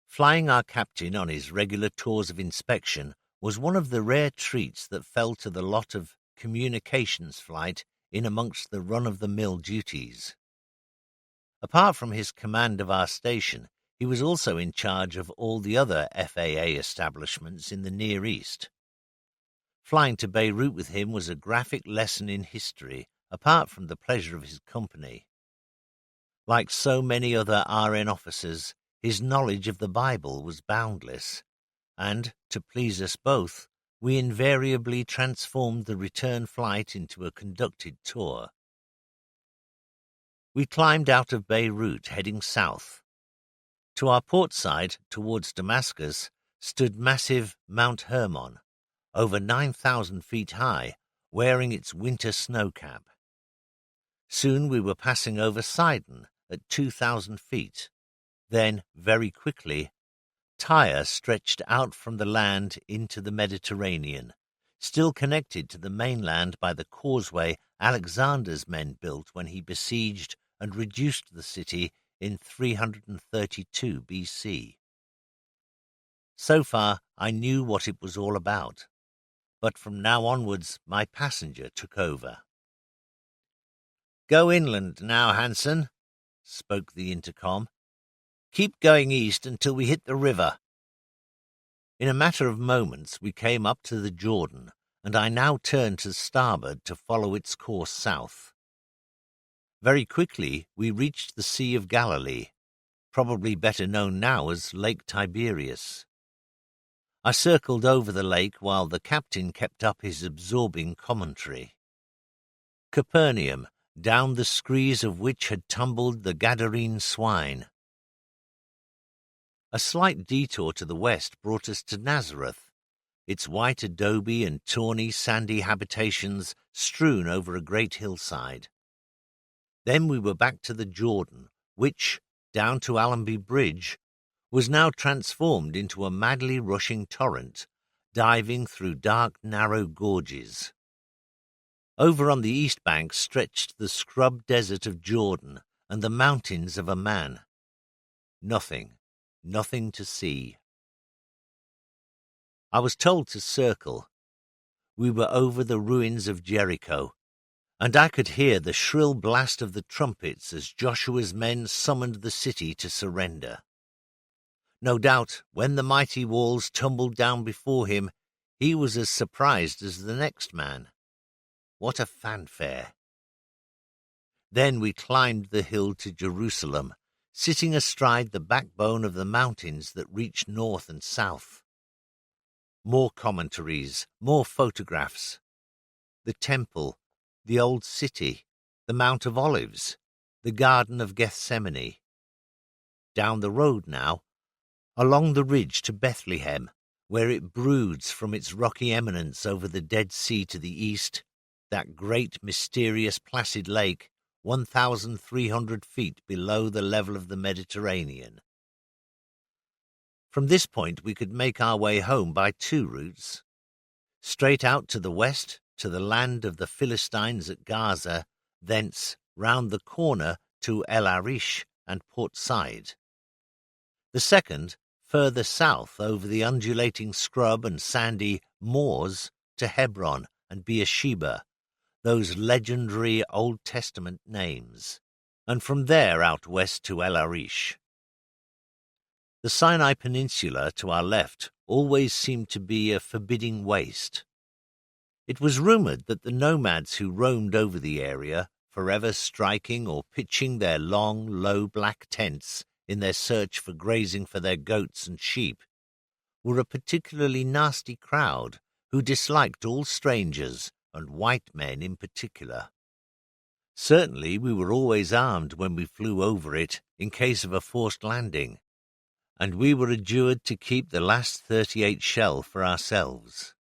Flying our captain on his regular tours of inspection was one of the rare treats that fell to the lot of communications flight in amongst the run-of-the-mill duties. Apart from his command of our station, He was also in charge of all the other FAA establishments in the Near East. Flying to Beirut with him was a graphic lesson in history, apart from the pleasure of his company. Like so many other RN officers, his knowledge of the Bible was boundless, and, to please us both, we invariably transformed the return flight into a conducted tour. We climbed out of Beirut, heading south. To our port side, towards Damascus, stood massive Mount Hermon, over 9,000 feet high, wearing its winter snow cap. Soon we were passing over Sidon at 2,000 feet. Then, very quickly, Tyre stretched out from the land into the Mediterranean, still connected to the mainland by the causeway Alexander's men built when he besieged and reduced the city in 332 BC. So far, I knew what it was all about, but from now onwards my passenger took over. "Go inland now, Hanson," spoke the intercom. "Keep going east until we hit the river." In a matter of moments we came up to the Jordan, and I now turned to starboard to follow its course south. Very quickly we reached the Sea of Galilee, probably better known now as Lake Tiberias. I circled over the lake while the captain kept up his absorbing commentary. Capernaum, down the screes of which had tumbled the Gadarene swine. A slight detour to the west brought us to Nazareth, its white adobe and tawny sandy habitations strewn over a great hillside. Then we were back to the Jordan, which, down to Allenby Bridge, was now transformed into a madly rushing torrent, diving through dark, narrow gorges. Over on the east bank stretched the scrub desert of Jordan and the mountains of Amman. Nothing to see. I was told to circle. We were over the ruins of Jericho, and I could hear the shrill blast of the trumpets as Joshua's men summoned the city to surrender. No doubt, when the mighty walls tumbled down before him, he was as surprised as the next man. What a fanfare! Then we climbed the hill to Jerusalem, sitting astride the backbone of the mountains that reach north and south. More commentaries, more photographs. The temple, the old city, the Mount of Olives, the Garden of Gethsemane. Down the road now, along the ridge to Bethlehem, where it broods from its rocky eminence over the Dead Sea to the east, that great, mysterious, placid lake, 1,300 feet below the level of the Mediterranean. From this point we could make our way home by two routes. Straight out to the west, to the land of the Philistines at Gaza, thence round the corner to El Arish and Port Said. The second, further south over the undulating scrub and sandy moors to Hebron and Beersheba, those legendary Old Testament names, and from there out west to El Arish. The Sinai Peninsula to our left always seemed to be a forbidding waste. It was rumored that the nomads who roamed over the area, forever striking or pitching their long, low black tents in their search for grazing for their goats and sheep, were a particularly nasty crowd who disliked all strangers, and white men in particular. Certainly we were always armed when we flew over it in case of a forced landing, and we were adjured to keep the last 38 shell for ourselves.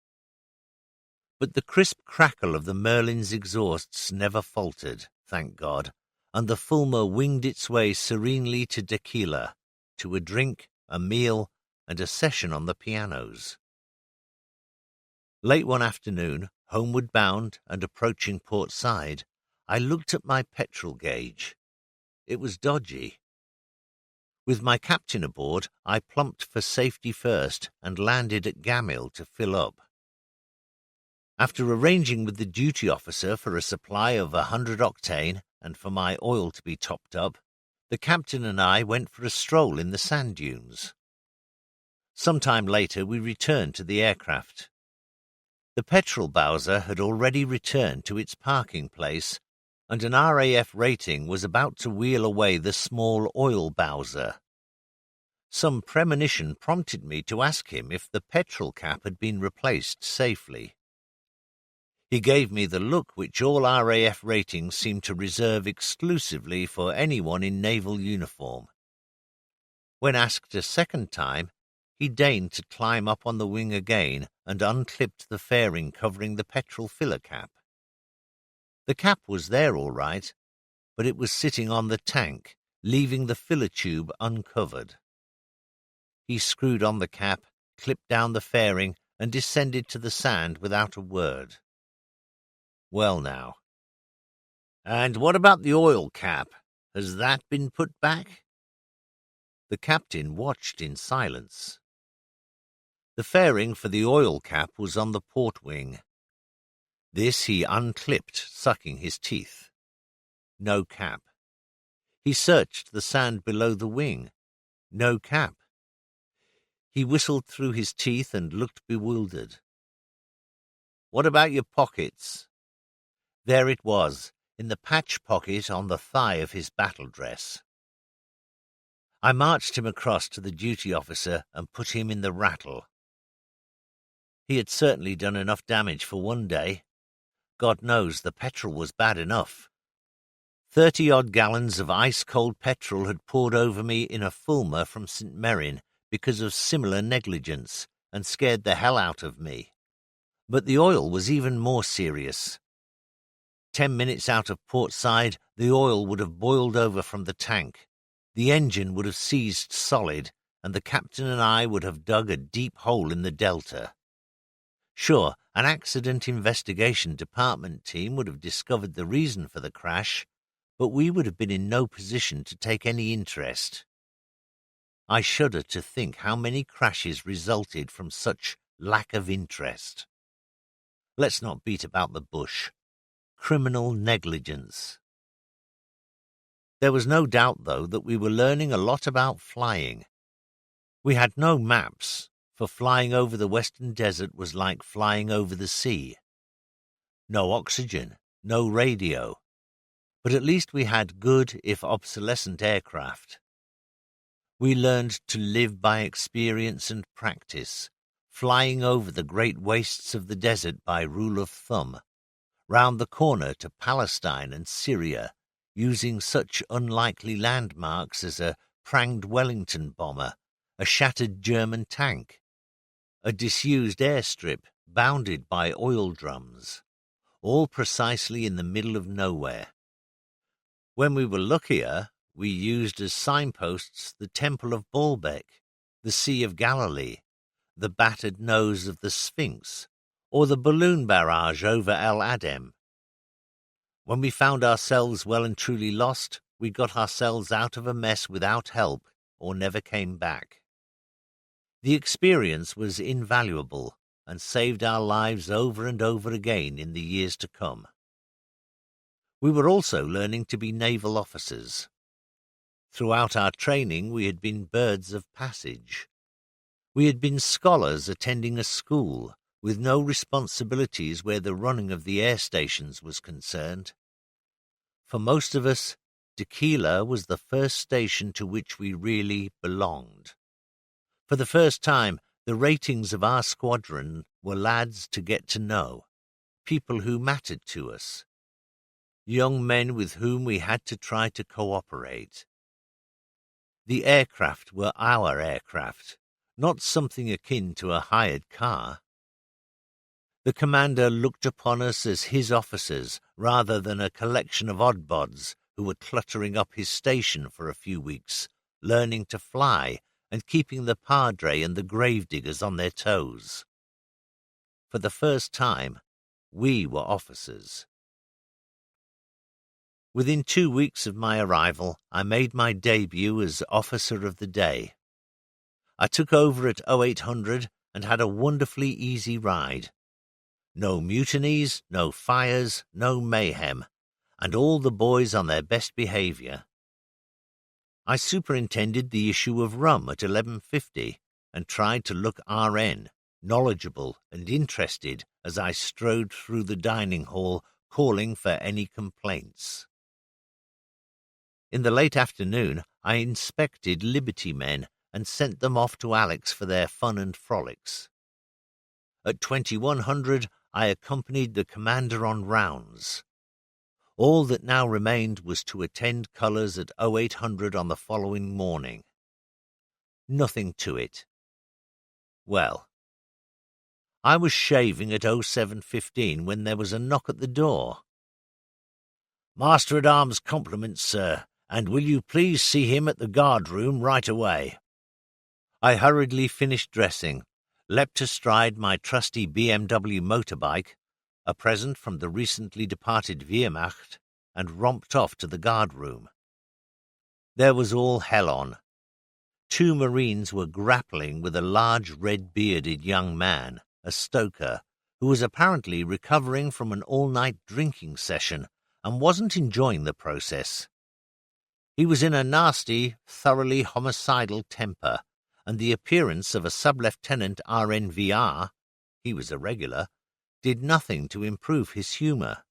But the crisp crackle of the Merlin's exhausts never faltered, thank God, and the Fulmar winged its way serenely to Tequila, to a drink, a meal, and a session on the pianos. Late one afternoon, homeward bound and approaching Port Said, I looked at my petrol gauge. It was dodgy. With my captain aboard, I plumped for safety first and landed at Gamil to fill up. After arranging with the duty officer for a supply of 100 octane and for my oil to be topped up, The captain and I went for a stroll in the sand dunes. Some time later we returned to the aircraft. The petrol Bowser had already returned to its parking place, and an RAF rating was about to wheel away the small oil Bowser. Some premonition prompted me to ask him if the petrol cap had been replaced safely. He gave me the look which all RAF ratings seem to reserve exclusively for anyone in naval uniform. When asked a second time, he deigned to climb up on the wing again and unclipped the fairing covering the petrol filler cap. The cap was there all right, but it was sitting on the tank, leaving the filler tube uncovered. He screwed on the cap, clipped down the fairing, and descended to the sand without a word. Well now. And what about the oil cap? Has that been put back? The captain watched in silence. The fairing for the oil cap was on the port wing. This he unclipped, sucking his teeth. No cap. He searched the sand below the wing. No cap. He whistled through his teeth and looked bewildered. What about your pockets? There it was, in the patch pocket on the thigh of his battle dress. I marched him across to the duty officer and put him in the rattle. He had certainly done enough damage for one day. God knows the petrol was bad enough. 30-odd gallons of ice-cold petrol had poured over me in a Fulmer from St. Merrin because of similar negligence, and scared the hell out of me. But the oil was even more serious. 10 minutes out of port side, the oil would have boiled over from the tank. The engine would have seized solid, and the captain and I would have dug a deep hole in the delta. Sure, an accident investigation department team would have discovered the reason for the crash, but we would have been in no position to take any interest. I shudder to think how many crashes resulted from such lack of interest. Let's not beat about the bush. Criminal negligence. There was no doubt, though, that we were learning a lot about flying. We had no maps, for flying over the western desert was like flying over the sea. No oxygen, no radio, but at least we had good, if obsolescent, aircraft. We learned to live by experience and practice, flying over the great wastes of the desert by rule of thumb, round the corner to Palestine and Syria, using such unlikely landmarks as a pranged Wellington bomber, a shattered German tank, a disused airstrip bounded by oil drums, all precisely in the middle of nowhere. When we were luckier, we used as signposts the Temple of Baalbek, the Sea of Galilee, the battered nose of the Sphinx, or the balloon barrage over El Adem. When we found ourselves well and truly lost, we got ourselves out of a mess without help or never came back. The experience was invaluable and saved our lives over and over again in the years to come. We were also learning to be naval officers. Throughout our training, we had been birds of passage. We had been scholars attending a school, with no responsibilities where the running of the air stations was concerned. For most of us, Tequila was the first station to which we really belonged. For the first time, the ratings of our squadron were lads to get to know, people who mattered to us, young men with whom we had to try to cooperate. The aircraft were our aircraft, not something akin to a hired car. The commander looked upon us as his officers rather than a collection of oddbods who were cluttering up his station for a few weeks, learning to fly and keeping the padre and the gravediggers on their toes. For the first time, we were officers. Within 2 weeks of my arrival, I made my debut as Officer of the Day. I took over at 0800 and had a wonderfully easy ride. No mutinies, no fires, no mayhem, and all the boys on their best behaviour. I superintended the issue of rum at 11:50 and tried to look RN, knowledgeable and interested as I strode through the dining hall calling for any complaints. In the late afternoon, I inspected Liberty men and sent them off to Alex for their fun and frolics. At 2100, I accompanied the commander on rounds. All that now remained was to attend colours at 0800 on the following morning. Nothing to it. Well, I was shaving at 07:15 when there was a knock at the door. "Master-at-Arms compliments, sir, and will you please see him at the guard-room right away?" I hurriedly finished dressing, leapt astride my trusty BMW motorbike, a present from the recently departed Wehrmacht, and romped off to the guard-room. There was all hell on. 2 Marines were grappling with a large red-bearded young man, a stoker, who was apparently recovering from an all-night drinking session and wasn't enjoying the process. He was in a nasty, thoroughly homicidal temper, and the appearance of a sub-lieutenant RNVR, he was a regular, did nothing to improve his humour.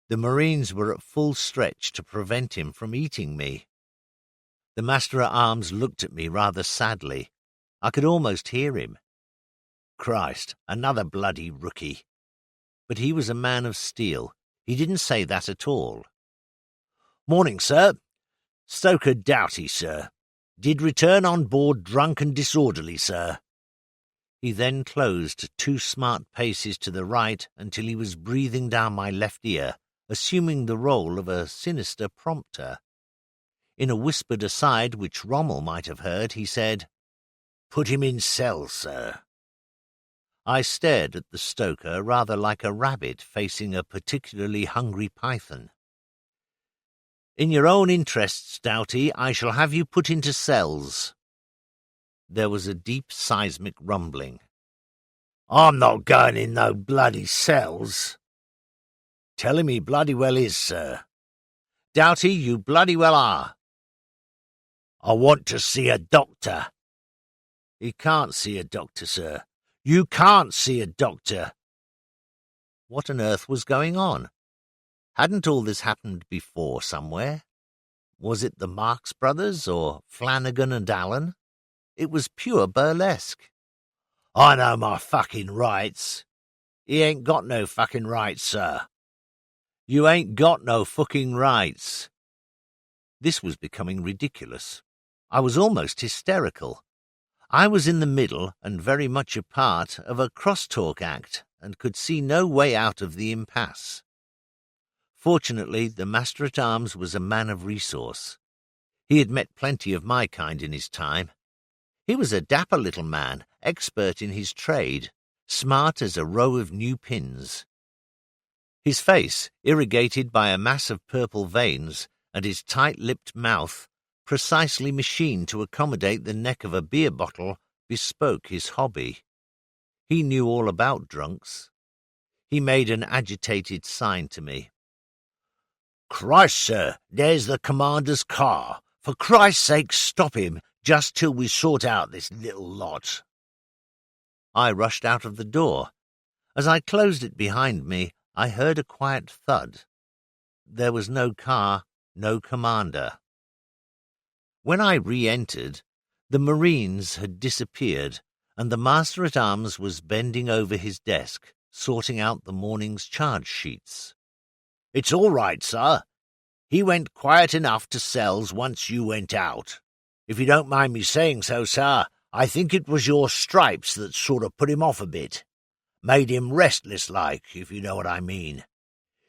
The Marines were at full stretch to prevent him from eating me. The Master-at-Arms looked at me rather sadly. I could almost hear him. Christ, another bloody rookie. But he was a man of steel. He didn't say that at all. "Morning, sir. Stoker Doughty, sir. Did return on board drunk and disorderly, sir." He then closed 2 smart paces to the right until he was breathing down my left ear, assuming the role of a sinister prompter. In a whispered aside which Rommel might have heard, he said, "Put him in cell, sir." I stared at the stoker rather like a rabbit facing a particularly hungry python. "In your own interests, Doughty, I shall have you put into cells." There was a deep seismic rumbling. "I'm not going in no bloody cells." "Tell him he bloody well is, sir." "Doughty, you bloody well are." "I want to see a doctor." "He can't see a doctor, sir." "You can't see a doctor." What on earth was going on? Hadn't all this happened before somewhere? Was it the Marx Brothers or Flanagan and Allen? It was pure burlesque. "I know my fucking rights." "He ain't got no fucking rights, sir." "You ain't got no fucking rights." This was becoming ridiculous. I was almost hysterical. I was in the middle and very much a part of a crosstalk act and could see no way out of the impasse. Fortunately, the Master-at-Arms was a man of resource. He had met plenty of my kind in his time. He was a dapper little man, expert in his trade, smart as a row of new pins. His face, irrigated by a mass of purple veins, and his tight-lipped mouth, precisely machined to accommodate the neck of a beer bottle, bespoke his hobby. He knew all about drunks. He made an agitated sign to me. "Christ, sir, there's the commander's car. For Christ's sake, stop him, just till we sort out this little lot." I rushed out of the door. As I closed it behind me, I heard a quiet thud. There was no car, no commander. When I re-entered, the Marines had disappeared, and the Master-at-Arms was bending over his desk, sorting out the morning's charge sheets. "It's all right, sir. He went quiet enough to cells once you went out. If you don't mind me saying so, sir, I think it was your stripes that sort of put him off a bit. Made him restless like, if you know what I mean.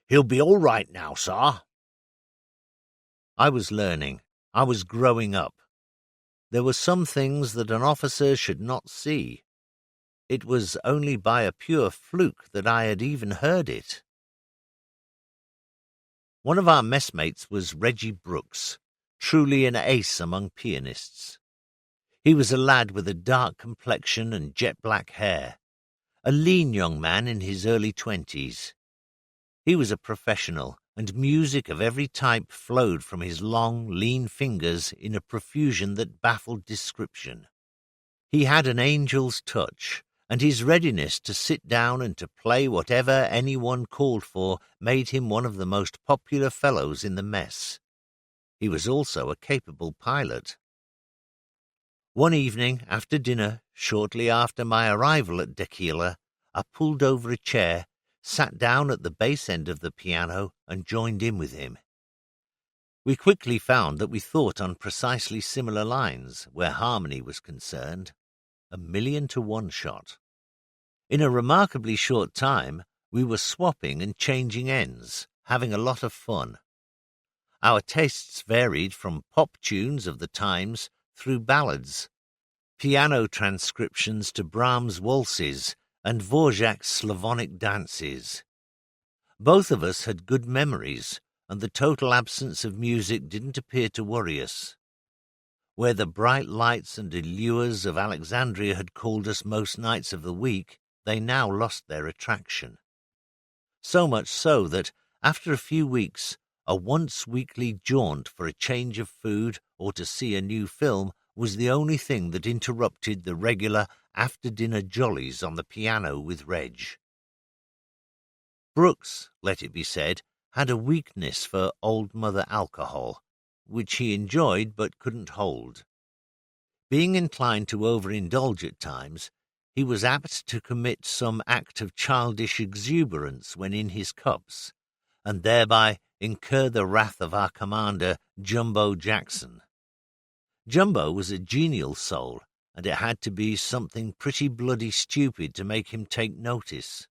He'll be all right now, sir." I was learning. I was growing up. There were some things that an officer should not see. It was only by a pure fluke that I had even heard it. One of our messmates was Reggie Brooks, truly an ace among pianists. He was a lad with a dark complexion and jet-black hair, a lean young man in his early 20s. He was a professional, and music of every type flowed from his long, lean fingers in a profusion that baffled description. He had an angel's touch, and his readiness to sit down and to play whatever anyone called for made him one of the most popular fellows in the mess. He was also a capable pilot. One evening after dinner, shortly after my arrival at Tequila, I pulled over a chair, sat down at the bass end of the piano, and joined in with him. We quickly found that we thought on precisely similar lines where harmony was concerned. 1,000,000 to 1 shot. In a remarkably short time, we were swapping and changing ends, having a lot of fun. Our tastes varied from pop tunes of the times through ballads, piano transcriptions to Brahms' waltzes and Dvorak's Slavonic dances. Both of us had good memories, and the total absence of music didn't appear to worry us. Where the bright lights and allures of Alexandria had called us most nights of the week, they now lost their attraction. So much so that, after a few weeks, a once-weekly jaunt for a change of food or to see a new film was the only thing that interrupted the regular after-dinner jollies on the piano with Reg. Brooks, let it be said, had a weakness for old mother alcohol, which he enjoyed but couldn't hold. Being inclined to overindulge at times, he was apt to commit some act of childish exuberance when in his cups, and thereby incur the wrath of our commander, Jumbo Jackson. Jumbo was a genial soul, and it had to be something pretty bloody stupid to make him take notice.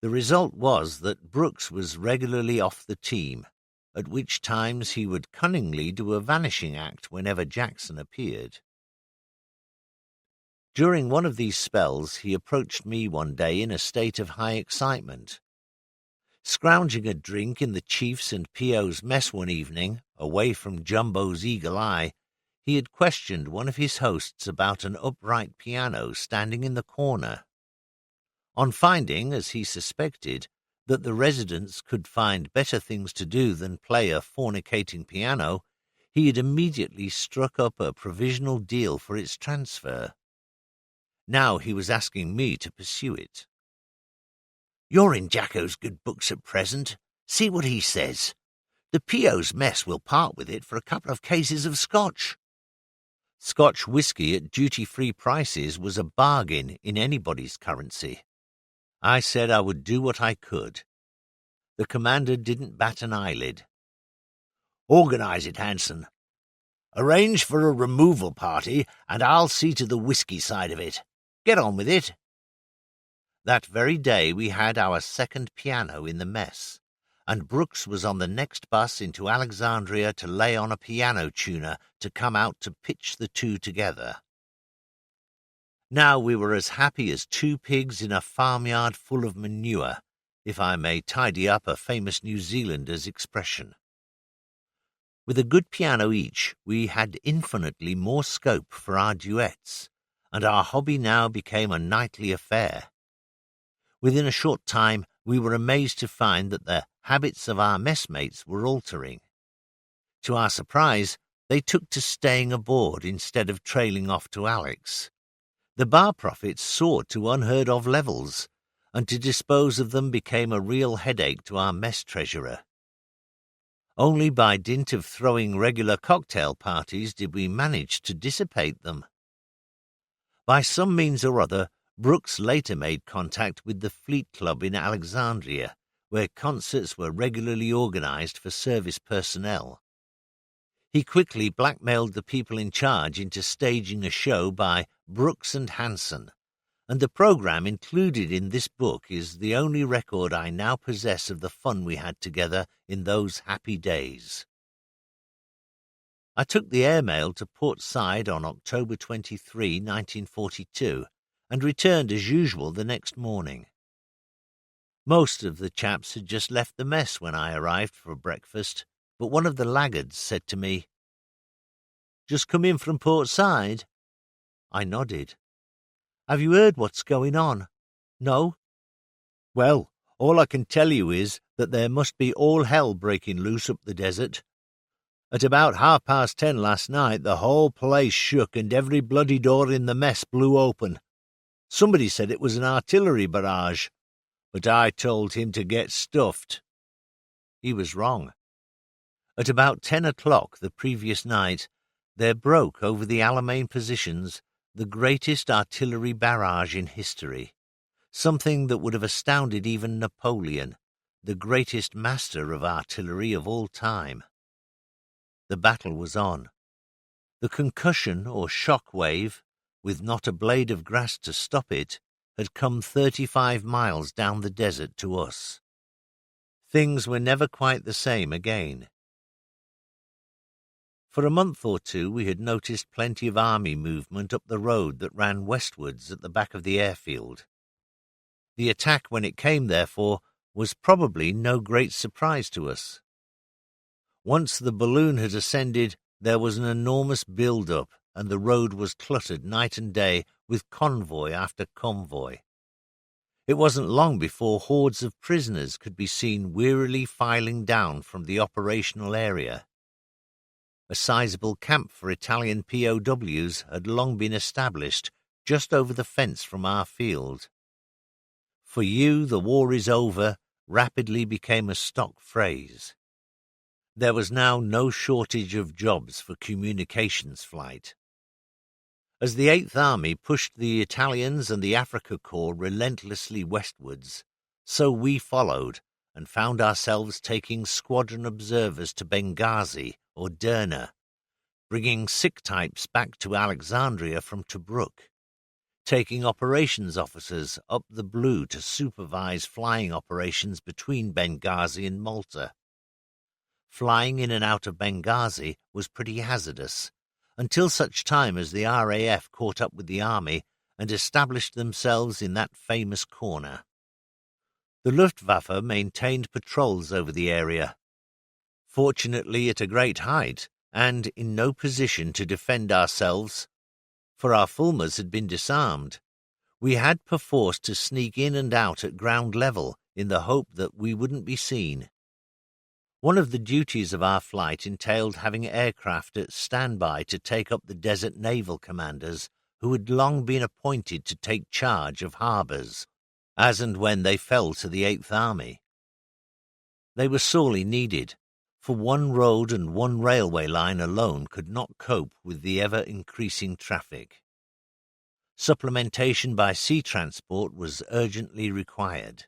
The result was that Brooks was regularly off the team, at which times he would cunningly do a vanishing act whenever Jackson appeared. During one of these spells he approached me one day in a state of high excitement. Scrounging a drink in the chief's and P.O.'s mess one evening, away from Jumbo's eagle eye, he had questioned one of his hosts about an upright piano standing in the corner. On finding, as he suspected, that the residents could find better things to do than play a fornicating piano, he had immediately struck up a provisional deal for its transfer. Now he was asking me to pursue it. "You're in Jacko's good books at present. See what he says. The P.O.'s mess will part with it for a couple of cases of Scotch." Scotch whisky at duty-free prices was a bargain in anybody's currency. I said I would do what I could. The commander didn't bat an eyelid. "Organize it, Hanson. Arrange for a removal party, and I'll see to the whisky side of it. Get on with it." That very day we had our second piano in the mess, and Brooks was on the next bus into Alexandria to lay on a piano tuner to come out to pitch the two together. Now we were as happy as two pigs in a farmyard full of manure, if I may tidy up a famous New Zealander's expression. With a good piano each, we had infinitely more scope for our duets, and our hobby now became a nightly affair. Within a short time we were amazed to find that the habits of our messmates were altering. To our surprise, they took to staying aboard instead of trailing off to Alex. The bar profits soared to unheard-of levels, and to dispose of them became a real headache to our mess treasurer. Only by dint of throwing regular cocktail parties did we manage to dissipate them. By some means or other, Brooks later made contact with the Fleet Club in Alexandria, where concerts were regularly organized for service personnel. He quickly blackmailed the people in charge into staging a show by Brooks and Hanson, and the program included in this book is the only record I now possess of the fun we had together in those happy days. I took the airmail to Port Said on October 23, 1942, and returned as usual the next morning. Most of the chaps had just left the mess when I arrived for breakfast, but one of the laggards said to me, "Just come in from Port Said?" I nodded. "Have you heard what's going on?" "No." "Well, all I can tell you is that there must be all hell breaking loose up the desert. At about 10:30 last night, the whole place shook and every bloody door in the mess blew open. Somebody said it was an artillery barrage, but I told him to get stuffed. He was wrong. At about 10 o'clock the previous night, there broke over the Alamein positions the greatest artillery barrage in history, something that would have astounded even Napoleon, the greatest master of artillery of all time. The battle was on. The concussion or shock wave, with not a blade of grass to stop it, had come 35 miles down the desert to us. Things were never quite the same again. For a month or two we had noticed plenty of army movement up the road that ran westwards at the back of the airfield. The attack when it came, therefore, was probably no great surprise to us. Once the balloon had ascended, there was an enormous build-up, and the road was cluttered night and day with convoy after convoy. It wasn't long before hordes of prisoners could be seen wearily filing down from the operational area. A sizable camp for Italian POWs had long been established just over the fence from our field. "For you, the war is over," rapidly became a stock phrase. There was now no shortage of jobs for communications flight. As the Eighth Army pushed the Italians and the Africa Corps relentlessly westwards, so we followed and found ourselves taking squadron observers to Benghazi or Derna, bringing sick types back to Alexandria from Tobruk, taking operations officers up the Blue to supervise flying operations between Benghazi and Malta. Flying in and out of Benghazi was pretty hazardous, until such time as the RAF caught up with the army and established themselves in that famous corner. The Luftwaffe maintained patrols over the area, fortunately at a great height and in no position to defend ourselves, for our fulmars had been disarmed. We had perforce to sneak in and out at ground level in the hope that we wouldn't be seen. One of the duties of our flight entailed having aircraft at standby to take up the desert naval commanders who had long been appointed to take charge of harbours, as and when they fell to the Eighth Army. They were sorely needed, for one road and one railway line alone could not cope with the ever-increasing traffic. Supplementation by sea transport was urgently required.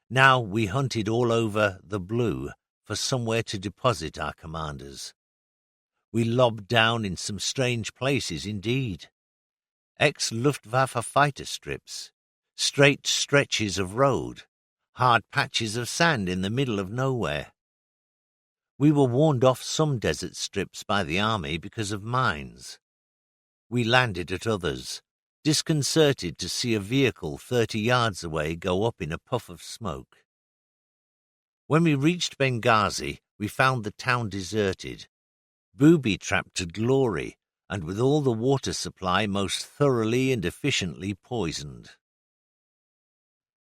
Now we hunted all over the Blue for somewhere to deposit our commanders. We lobbed down in some strange places indeed. Ex-Luftwaffe fighter strips, straight stretches of road, hard patches of sand in the middle of nowhere. We were warned off some desert strips by the army because of mines. We landed at others, disconcerted to see a vehicle 30 yards away go up in a puff of smoke. When we reached Benghazi, we found the town deserted, booby-trapped to glory, and with all the water supply most thoroughly and efficiently poisoned.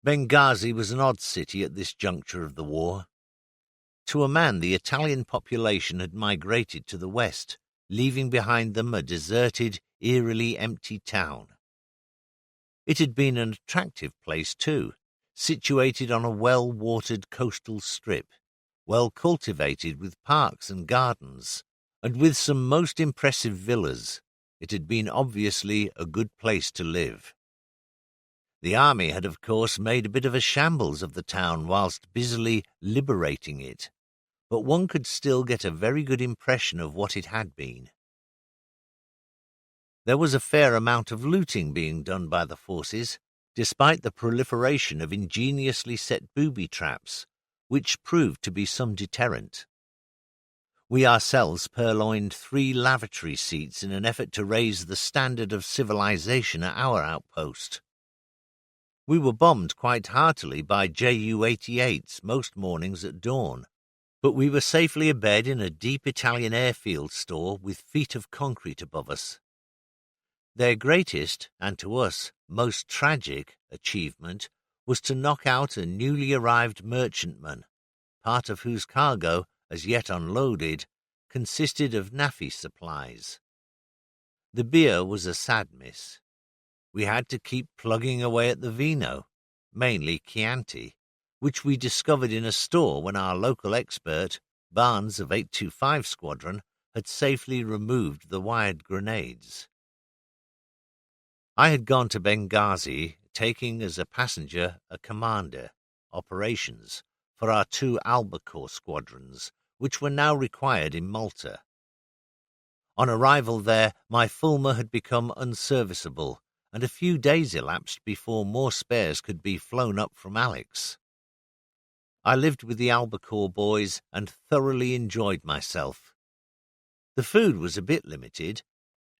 Benghazi was an odd city at this juncture of the war. To a man, the Italian population had migrated to the west, leaving behind them a deserted, eerily empty town. It had been an attractive place, too, situated on a well-watered coastal strip, well cultivated with parks and gardens, and with some most impressive villas. It had been obviously a good place to live. The army had, of course, made a bit of a shambles of the town whilst busily liberating it, but one could still get a very good impression of what it had been. There was a fair amount of looting being done by the forces, despite the proliferation of ingeniously set booby traps, which proved to be some deterrent. We ourselves purloined 3 lavatory seats in an effort to raise the standard of civilization at our outpost. We were bombed quite heartily by Ju-88s most mornings at dawn, but we were safely abed in a deep Italian airfield store with feet of concrete above us. Their greatest, and to us most tragic, achievement was to knock out a newly arrived merchantman, part of whose cargo, as yet unloaded, consisted of naffy supplies. The beer was a sad miss. We had to keep plugging away at the vino, mainly Chianti, which we discovered in a store when our local expert, Barnes of 825 Squadron, had safely removed the wired grenades. I had gone to Benghazi, taking as a passenger a commander, operations, for our 2 Albacore squadrons, which were now required in Malta. On arrival there, my Fulmar had become unserviceable, and a few days elapsed before more spares could be flown up from Alex. I lived with the Albacore boys and thoroughly enjoyed myself. The food was a bit limited.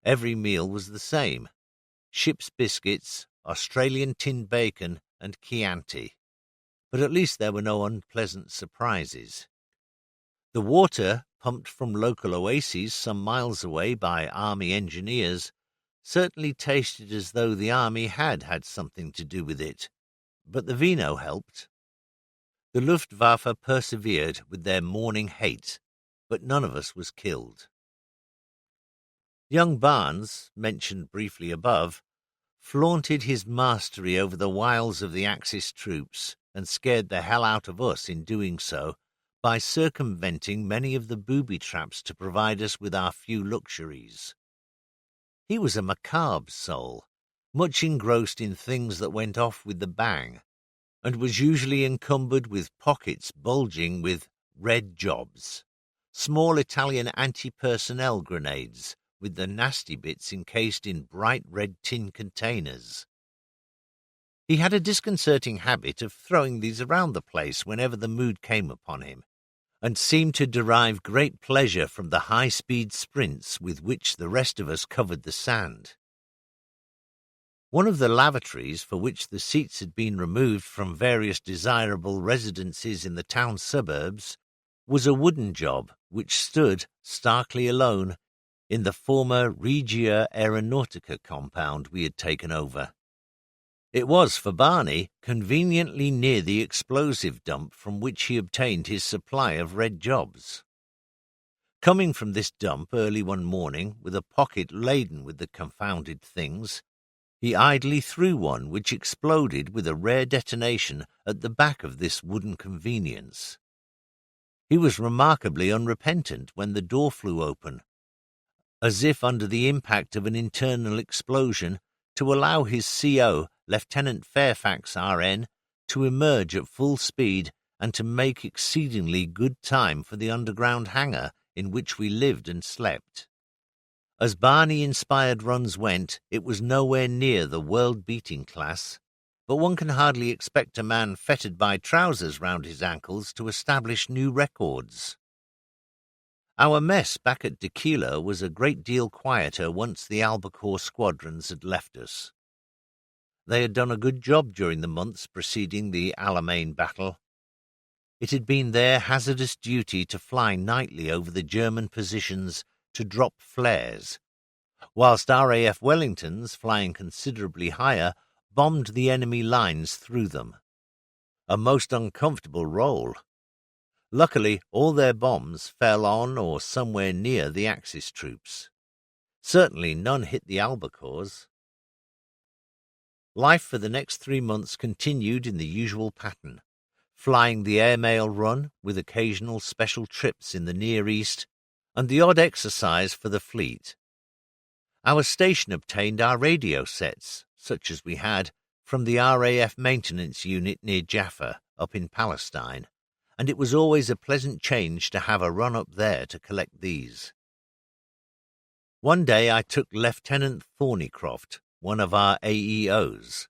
Every meal was the same: ship's biscuits, Australian tinned bacon, and Chianti. But at least there were no unpleasant surprises. The water, pumped from local oases some miles away by Army engineers, certainly tasted as though the Army had had something to do with it, but the vino helped. The Luftwaffe persevered with their morning hate, but none of us was killed. Young Barnes, mentioned briefly above, flaunted his mastery over the wiles of the Axis troops and scared the hell out of us in doing so by circumventing many of the booby traps to provide us with our few luxuries. He was a macabre soul, much engrossed in things that went off with the bang, and was usually encumbered with pockets bulging with red jobs, small Italian anti-personnel grenades with the nasty bits encased in bright red tin containers. He had a disconcerting habit of throwing these around the place whenever the mood came upon him, and seemed to derive great pleasure from the high-speed sprints with which the rest of us covered the sand. One of the lavatories, for which the seats had been removed from various desirable residences in the town suburbs, was a wooden job which stood, starkly alone, in the former Regia Aeronautica compound we had taken over. It was, for Barney, conveniently near the explosive dump from which he obtained his supply of red jobs. Coming from this dump early one morning with a pocket laden with the confounded things, he idly threw one which exploded with a rare detonation at the back of this wooden convenience. He was remarkably unrepentant when the door flew open, as if under the impact of an internal explosion, to allow his CO, Lieutenant Fairfax, RN, to emerge at full speed and to make exceedingly good time for the underground hangar in which we lived and slept. As Barney-inspired runs went, it was nowhere near the world-beating class, but one can hardly expect a man fettered by trousers round his ankles to establish new records. Our mess back at Tequila was a great deal quieter once the Albacore squadrons had left us. They had done a good job during the months preceding the Alamein battle. It had been their hazardous duty to fly nightly over the German positions to drop flares, whilst RAF Wellingtons, flying considerably higher, bombed the enemy lines through them. A most uncomfortable role. Luckily, all their bombs fell on or somewhere near the Axis troops. Certainly none hit the Albacores. Life for the next 3 months continued in the usual pattern, flying the airmail run with occasional special trips in the Near East and the odd exercise for the fleet. Our station obtained our radio sets, such as we had, from the RAF maintenance unit near Jaffa, up in Palestine, and it was always a pleasant change to have a run up there to collect these. One day I took Lieutenant Thornycroft, one of our AEOs.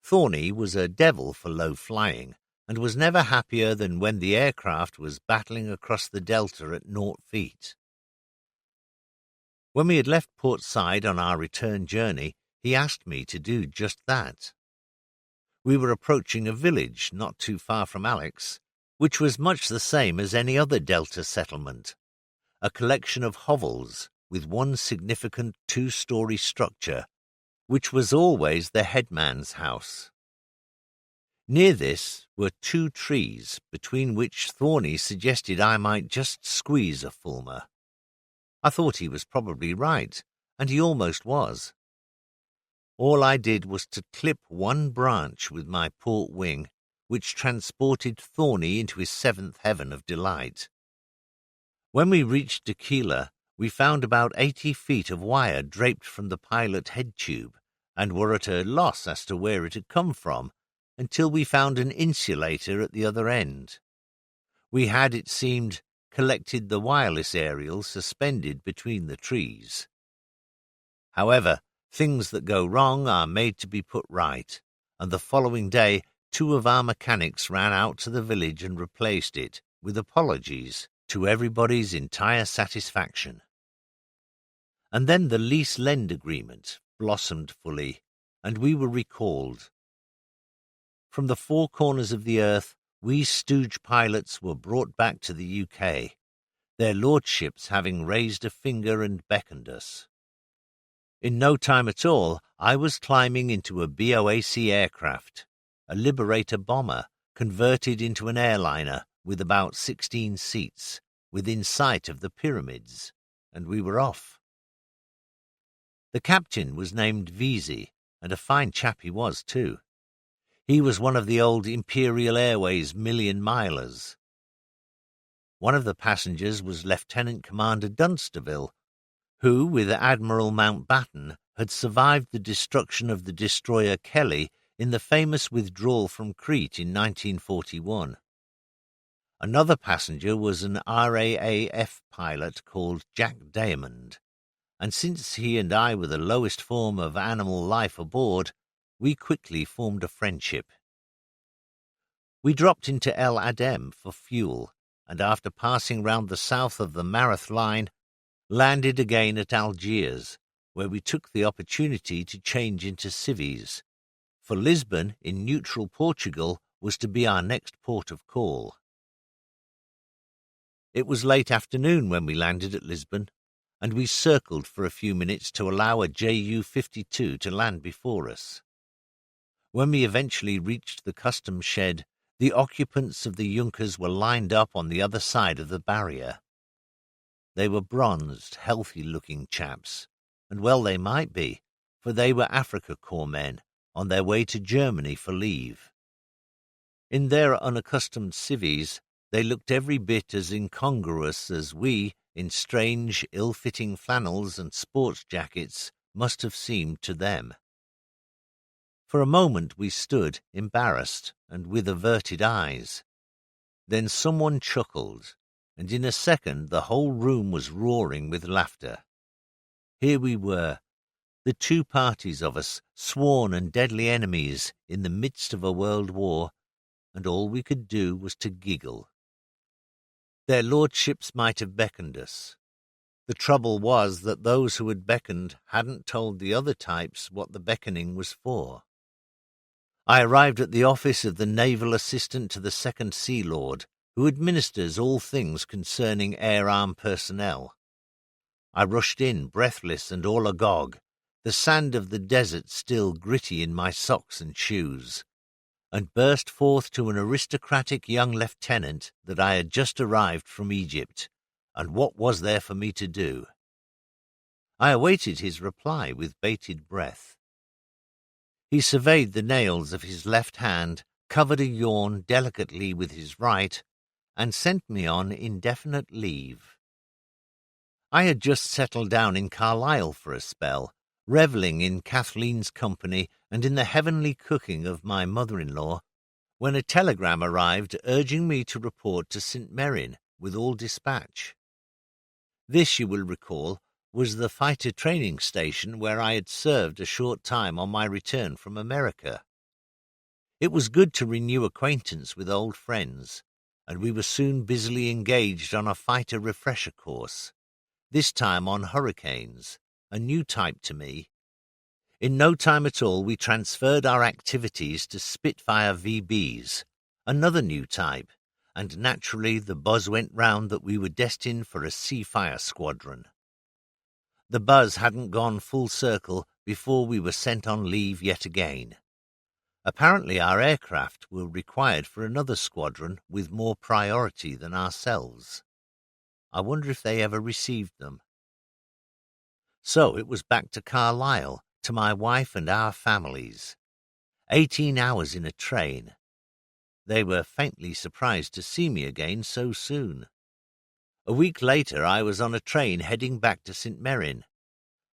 Thorny was a devil for low flying, and was never happier than when the aircraft was battling across the delta at 0 feet. When we had left Port Said on our return journey, he asked me to do just that. We were approaching a village not too far from Alex, which was much the same as any other delta settlement, a collection of hovels with one significant 2-story structure, which was always the headman's house. Near this were 2 trees, between which Thorny suggested I might just squeeze a fulmer. I thought he was probably right, and he almost was. All I did was to clip one branch with my port wing, which transported Thorny into his 7th heaven of delight. When we reached Tequila, we found about 80 feet of wire draped from the pilot head tube, and were at a loss as to where it had come from, until we found an insulator at the other end. We had, it seemed, collected the wireless aerial suspended between the trees. However, things that go wrong are made to be put right, and the following day 2 of our mechanics ran out to the village and replaced it, with apologies, to everybody's entire satisfaction. And then the lease-lend agreement blossomed fully, and we were recalled. From the 4 corners of the earth, we stooge pilots were brought back to the UK, their lordships having raised a finger and beckoned us. In no time at all, I was climbing into a BOAC aircraft, a Liberator bomber converted into an airliner with about 16 seats, within sight of the pyramids, and we were off. The captain was named Vesey, and a fine chap he was, too. He was one of the old Imperial Airways million-milers. One of the passengers was Lieutenant Commander Dunsterville, who, with Admiral Mountbatten, had survived the destruction of the destroyer Kelly in the famous withdrawal from Crete in 1941. Another passenger was an RAAF pilot called Jack Diamond, and since he and I were the lowest form of animal life aboard, we quickly formed a friendship. We dropped into El Adem for fuel, and after passing round the south of the Marath line, landed again at Algiers, where we took the opportunity to change into civvies, for Lisbon in neutral Portugal was to be our next port of call. It was late afternoon when we landed at Lisbon, and we circled for a few minutes to allow a Ju-52 to land before us. When we eventually reached the customs shed, the occupants of the Junkers were lined up on the other side of the barrier. They were bronzed, healthy-looking chaps, and well they might be, for they were Africa Corps men on their way to Germany for leave. In their unaccustomed civvies, they looked every bit as incongruous as we, in strange, ill-fitting flannels and sports jackets, must have seemed to them. For a moment we stood, embarrassed and with averted eyes. Then someone chuckled, and in a second the whole room was roaring with laughter. Here we were, the 2 parties of us, sworn and deadly enemies in the midst of a world war, and all we could do was to giggle. Their lordships might have beckoned us. The trouble was that those who had beckoned hadn't told the other types what the beckoning was for. I arrived at the office of the Naval Assistant to the Second Sea Lord, who administers all things concerning air-arm personnel. I rushed in, breathless and all agog, the sand of the desert still gritty in my socks and shoes, and burst forth to an aristocratic young lieutenant that I had just arrived from Egypt, and what was there for me to do? I awaited his reply with bated breath. He surveyed the nails of his left hand, covered a yawn delicately with his right, and sent me on indefinite leave. I had just settled down in Carlisle for a spell, revelling in Kathleen's company and in the heavenly cooking of my mother-in-law, when a telegram arrived urging me to report to St. Merrin with all dispatch. This, you will recall, was the fighter training station where I had served a short time on my return from America. It was good to renew acquaintance with old friends, and we were soon busily engaged on a fighter refresher course, this time on hurricanes, a new type to me. In no time at all we transferred our activities to Spitfire VBs, another new type, and naturally the buzz went round that we were destined for a Seafire squadron. The buzz hadn't gone full circle before we were sent on leave yet again. Apparently our aircraft were required for another squadron with more priority than ourselves. I wonder if they ever received them. So it was back to Carlisle, to my wife and our families. 18 hours in a train. They were faintly surprised to see me again so soon. A week later I was on a train heading back to St. Mirren,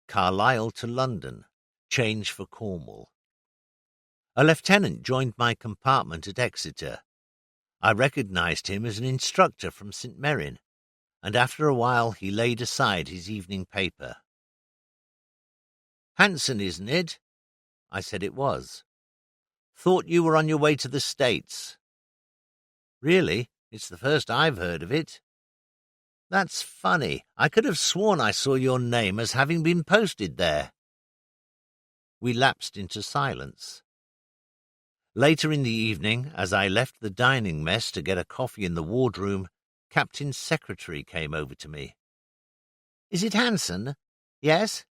Carlisle to London, change for Cornwall. A lieutenant joined my compartment at Exeter. I recognised him as an instructor from St. Mirren, and after a while he laid aside his evening paper. "Hanson, isn't it?" I said it was. "Thought you were on your way to the States." "Really? It's the first I've heard of it." "That's funny. I could have sworn I saw your name as having been posted there." We lapsed into silence. Later in the evening, as I left the dining mess to get a coffee in the wardroom, Captain's secretary came over to me. "Is it Hanson?" "Yes."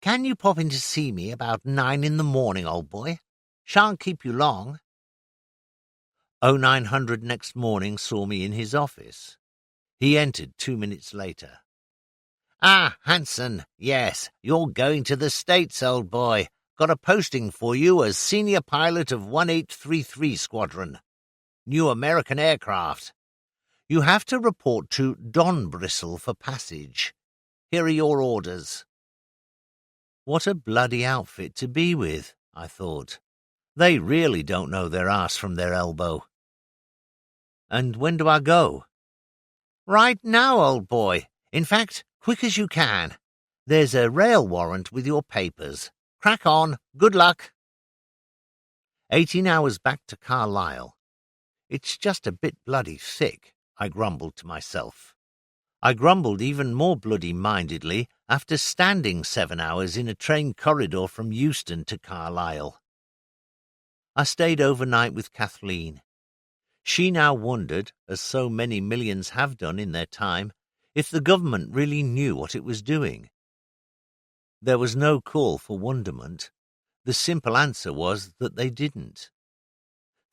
"Can you pop in to see me about 9 in the morning, old boy? Shan't keep you long." 0900 next morning saw me in his office. He entered 2 minutes later. "Ah, Hanson, yes, you're going to the States, old boy. Got a posting for you as senior pilot of 1833 Squadron. New American aircraft. You have to report to Donbristle for passage. Here are your orders." What a bloody outfit to be with, I thought. They really don't know their arse from their elbow. "And when do I go?" "Right now, old boy. In fact, quick as you can. There's a rail warrant with your papers. Crack on. Good luck." 18 hours back to Carlisle. It's just a bit bloody thick, I grumbled to myself. I grumbled even more bloody-mindedly after standing 7 hours in a train corridor from Euston to Carlisle. I stayed overnight with Kathleen. She now wondered, as so many millions have done in their time, if the government really knew what it was doing. There was no call for wonderment. The simple answer was that they didn't.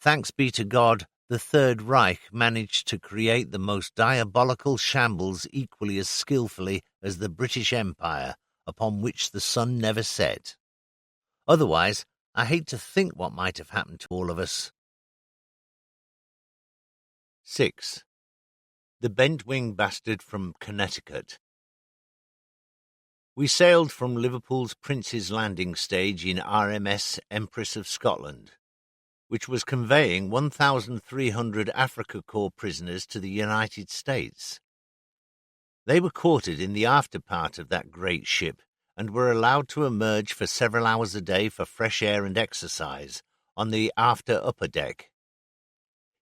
Thanks be to God, the Third Reich managed to create the most diabolical shambles equally as skillfully as the British Empire, upon which the sun never set. Otherwise, I hate to think what might have happened to all of us. 6. The Bent-Wing Bastard from Connecticut. We sailed from Liverpool's Prince's Landing stage in RMS Empress of Scotland, which was conveying 1,300 Afrika Korps prisoners to the United States. They were quartered in the after part of that great ship and were allowed to emerge for several hours a day for fresh air and exercise on the after upper deck.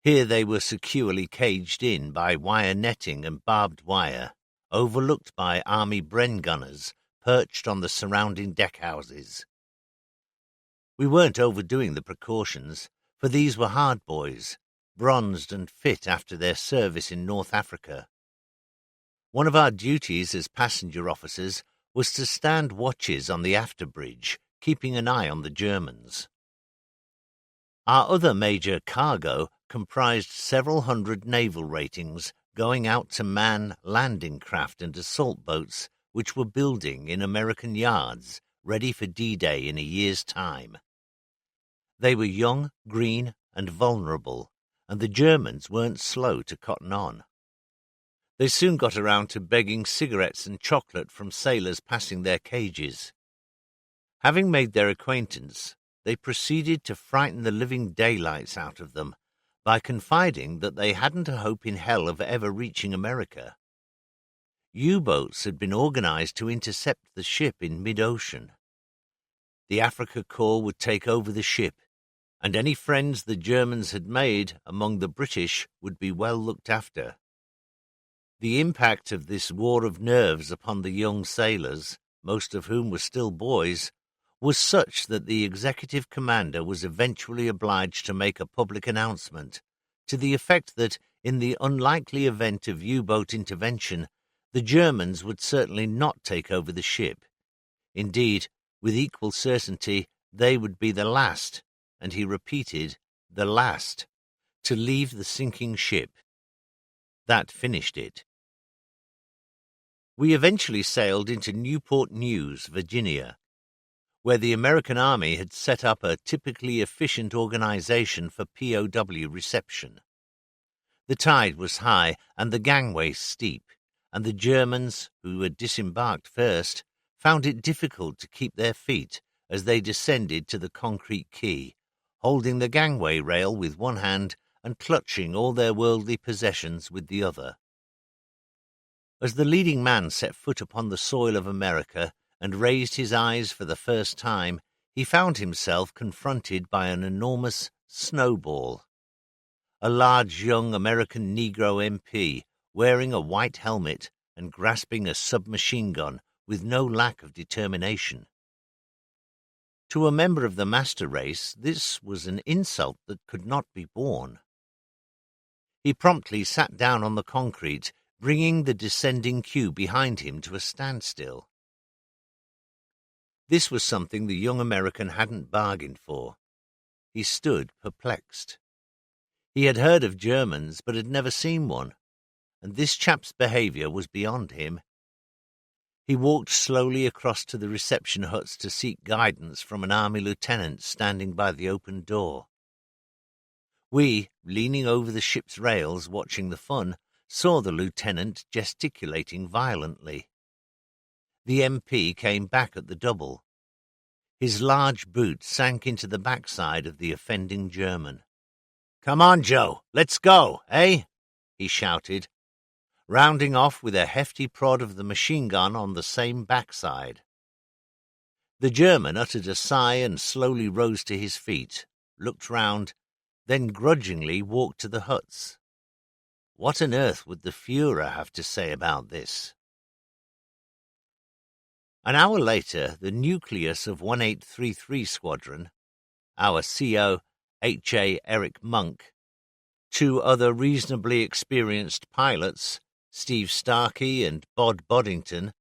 Here they were securely caged in by wire netting and barbed wire, overlooked by Army Bren gunners perched on the surrounding deckhouses. We weren't overdoing the precautions, for these were hard boys, bronzed and fit after their service in North Africa. One of our duties as passenger officers was to stand watches on the after bridge, keeping an eye on the Germans. Our other major cargo comprised several hundred naval ratings going out to man landing craft and assault boats which were building in American yards, ready for D-Day in a year's time. They were young, green, and vulnerable, and the Germans weren't slow to cotton on. They soon got around to begging cigarettes and chocolate from sailors passing their cages. Having made their acquaintance, they proceeded to frighten the living daylights out of them by confiding that they hadn't a hope in hell of ever reaching America. U-boats had been organized to intercept the ship in mid-ocean. The Afrika Korps would take over the ship, and any friends the Germans had made among the British would be well looked after. The impact of this war of nerves upon the young sailors, most of whom were still boys, was such that the executive commander was eventually obliged to make a public announcement to the effect that, in the unlikely event of U-boat intervention, the Germans would certainly not take over the ship. Indeed, with equal certainty, they would be the last, and he repeated, "the last," to leave the sinking ship. That finished it. We eventually sailed into Newport News, Virginia, where the American Army had set up a typically efficient organization for POW reception. The tide was high and the gangway steep, and the Germans, who had disembarked first, found it difficult to keep their feet as they descended to the concrete quay, holding the gangway rail with one hand and clutching all their worldly possessions with the other. As the leading man set foot upon the soil of America and raised his eyes for the first time, he found himself confronted by an enormous snowball. A large young American Negro MP, wearing a white helmet and grasping a submachine gun with no lack of determination. To a member of the master race, this was an insult that could not be borne. He promptly sat down on the concrete, bringing the descending queue behind him to a standstill. This was something the young American hadn't bargained for. He stood perplexed. He had heard of Germans, but had never seen one, and this chap's behavior was beyond him. He walked slowly across to the reception huts to seek guidance from an army lieutenant standing by the open door. We, leaning over the ship's rails watching the fun, saw the lieutenant gesticulating violently. The MP came back at the double. His large boot sank into the backside of the offending German. "Come on, Joe, let's go, eh?" he shouted, rounding off with a hefty prod of the machine gun on the same backside. The German uttered a sigh and slowly rose to his feet, looked round, then grudgingly walked to the huts. What on earth would the Führer have to say about this? An hour later, the nucleus of 1833 Squadron, our CO, H.A. Eric Monk, two other reasonably experienced pilots, Steve Starkey and Bod Boddington,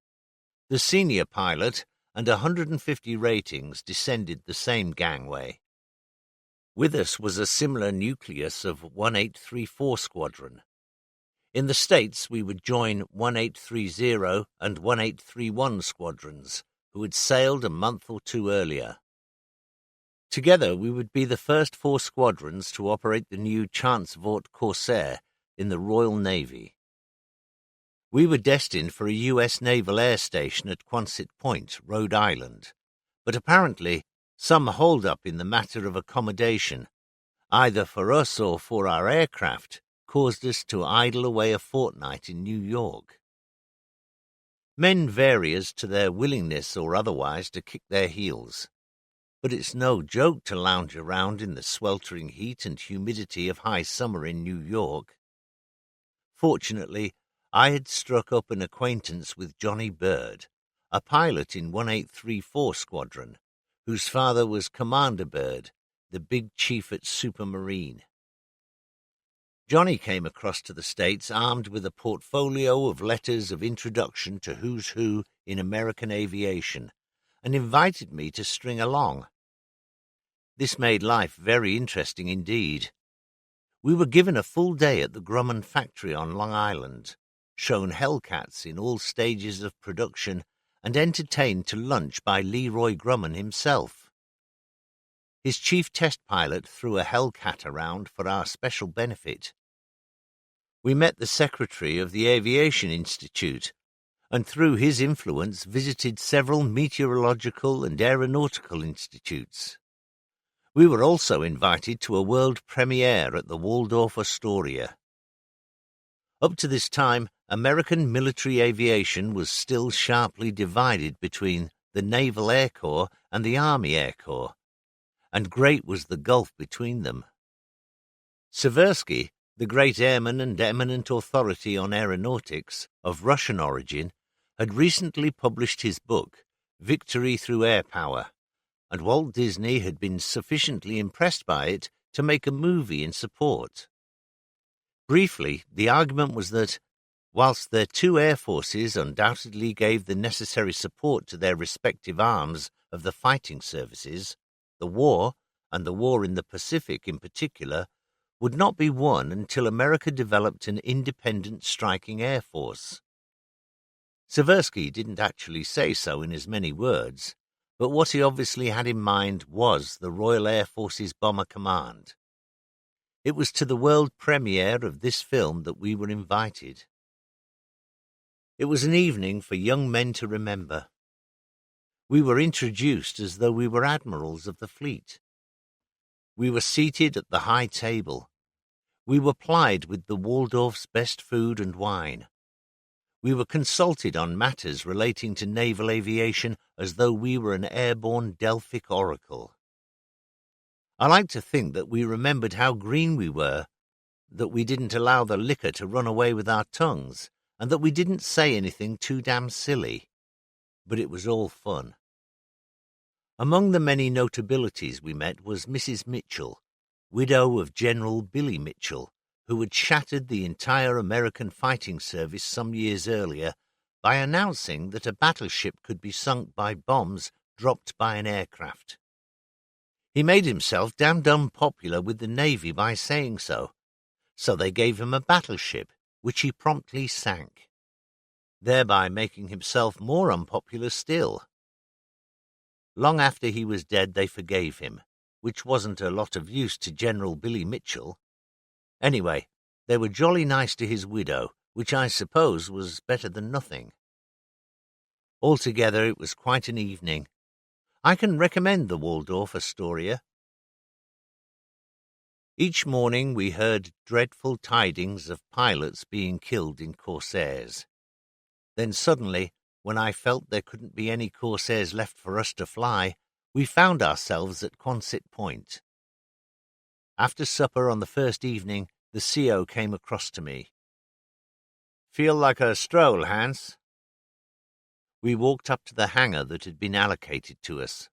the senior pilot, and 150 ratings descended the same gangway. With us was a similar nucleus of 1834 Squadron. In the States, we would join 1830 and 1831 squadrons, who had sailed a month or two earlier. Together, we would be the first four squadrons to operate the new Chance Vought Corsair in the Royal Navy. We were destined for a U.S. naval air station at Quonset Point, Rhode Island, but apparently some hold-up in the matter of accommodation, either for us or for our aircraft, caused us to idle away a fortnight in New York. Men vary as to their willingness or otherwise to kick their heels, but it's no joke to lounge around in the sweltering heat and humidity of high summer in New York. Fortunately, I had struck up an acquaintance with Johnny Bird, a pilot in 1834 Squadron, whose father was Commander Bird, the big chief at Supermarine. Johnny came across to the States armed with a portfolio of letters of introduction to who's who in American aviation, and invited me to string along. This made life very interesting indeed. We were given a full day at the Grumman factory on Long Island, shown Hellcats in all stages of production, and entertained to lunch by Leroy Grumman himself. His chief test pilot threw a Hellcat around for our special benefit. We met the secretary of the Aviation Institute, and through his influence visited several meteorological and aeronautical institutes. We were also invited to a world premiere at the Waldorf Astoria. Up to this time, American military aviation was still sharply divided between the Naval Air Corps and the Army Air Corps, and great was the gulf between them. Seversky, the great airman and eminent authority on aeronautics, of Russian origin, had recently published his book, Victory Through Air Power, and Walt Disney had been sufficiently impressed by it to make a movie in support. Briefly, the argument was that, whilst their two air forces undoubtedly gave the necessary support to their respective arms of the fighting services, the war, and the war in the Pacific in particular, would not be won until America developed an independent striking air force. Seversky didn't actually say so in as many words, but what he obviously had in mind was the Royal Air Force's Bomber Command. It was to the world premiere of this film that we were invited. It was an evening for young men to remember. We were introduced as though we were admirals of the fleet. We were seated at the high table. We were plied with the Waldorf's best food and wine. We were consulted on matters relating to naval aviation as though we were an airborne Delphic oracle. I like to think that we remembered how green we were, that we didn't allow the liquor to run away with our tongues, and that we didn't say anything too damn silly. But it was all fun. Among the many notabilities we met was Mrs. Mitchell, widow of General Billy Mitchell, who had shattered the entire American fighting service some years earlier by announcing that a battleship could be sunk by bombs dropped by an aircraft. He made himself damned unpopular with the Navy by saying so they gave him a battleship, which he promptly sank, thereby making himself more unpopular still. Long after he was dead, they forgave him, which wasn't a lot of use to General Billy Mitchell. Anyway, they were jolly nice to his widow, which I suppose was better than nothing. Altogether, it was quite an evening. I can recommend the Waldorf Astoria. Each morning we heard dreadful tidings of pilots being killed in Corsairs. Then suddenly, when I felt there couldn't be any Corsairs left for us to fly, we found ourselves at Quonset Point. After supper on the first evening, the CO came across to me. "Feel like a stroll, Hans?" We walked up to the hangar that had been allocated to us.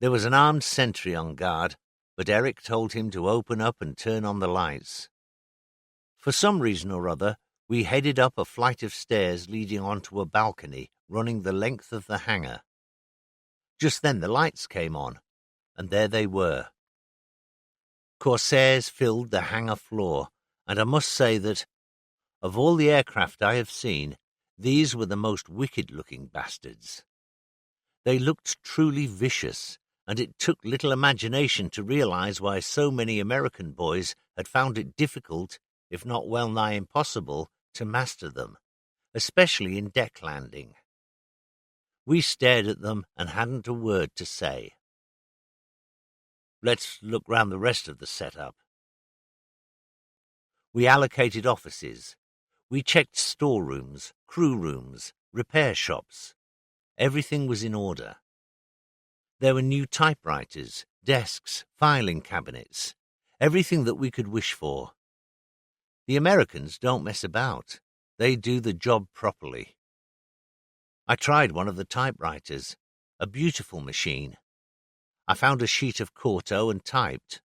There was an armed sentry on guard, but Eric told him to open up and turn on the lights. For some reason or other, we headed up a flight of stairs leading onto a balcony running the length of the hangar. Just then the lights came on, and there they were. Corsairs filled the hangar floor, and I must say that, of all the aircraft I have seen, these were the most wicked-looking bastards. They looked truly vicious, and it took little imagination to realize why so many American boys had found it difficult, if not well-nigh impossible, to master them, especially in deck landing. We stared at them and hadn't a word to say. Let's look round the rest of the setup. We allocated offices. We checked storerooms, crew rooms, repair shops. Everything was in order. There were new typewriters, desks, filing cabinets, everything that we could wish for. The Americans don't mess about. They do the job properly. I tried one of the typewriters, a beautiful machine. I found a sheet of quarto and typed,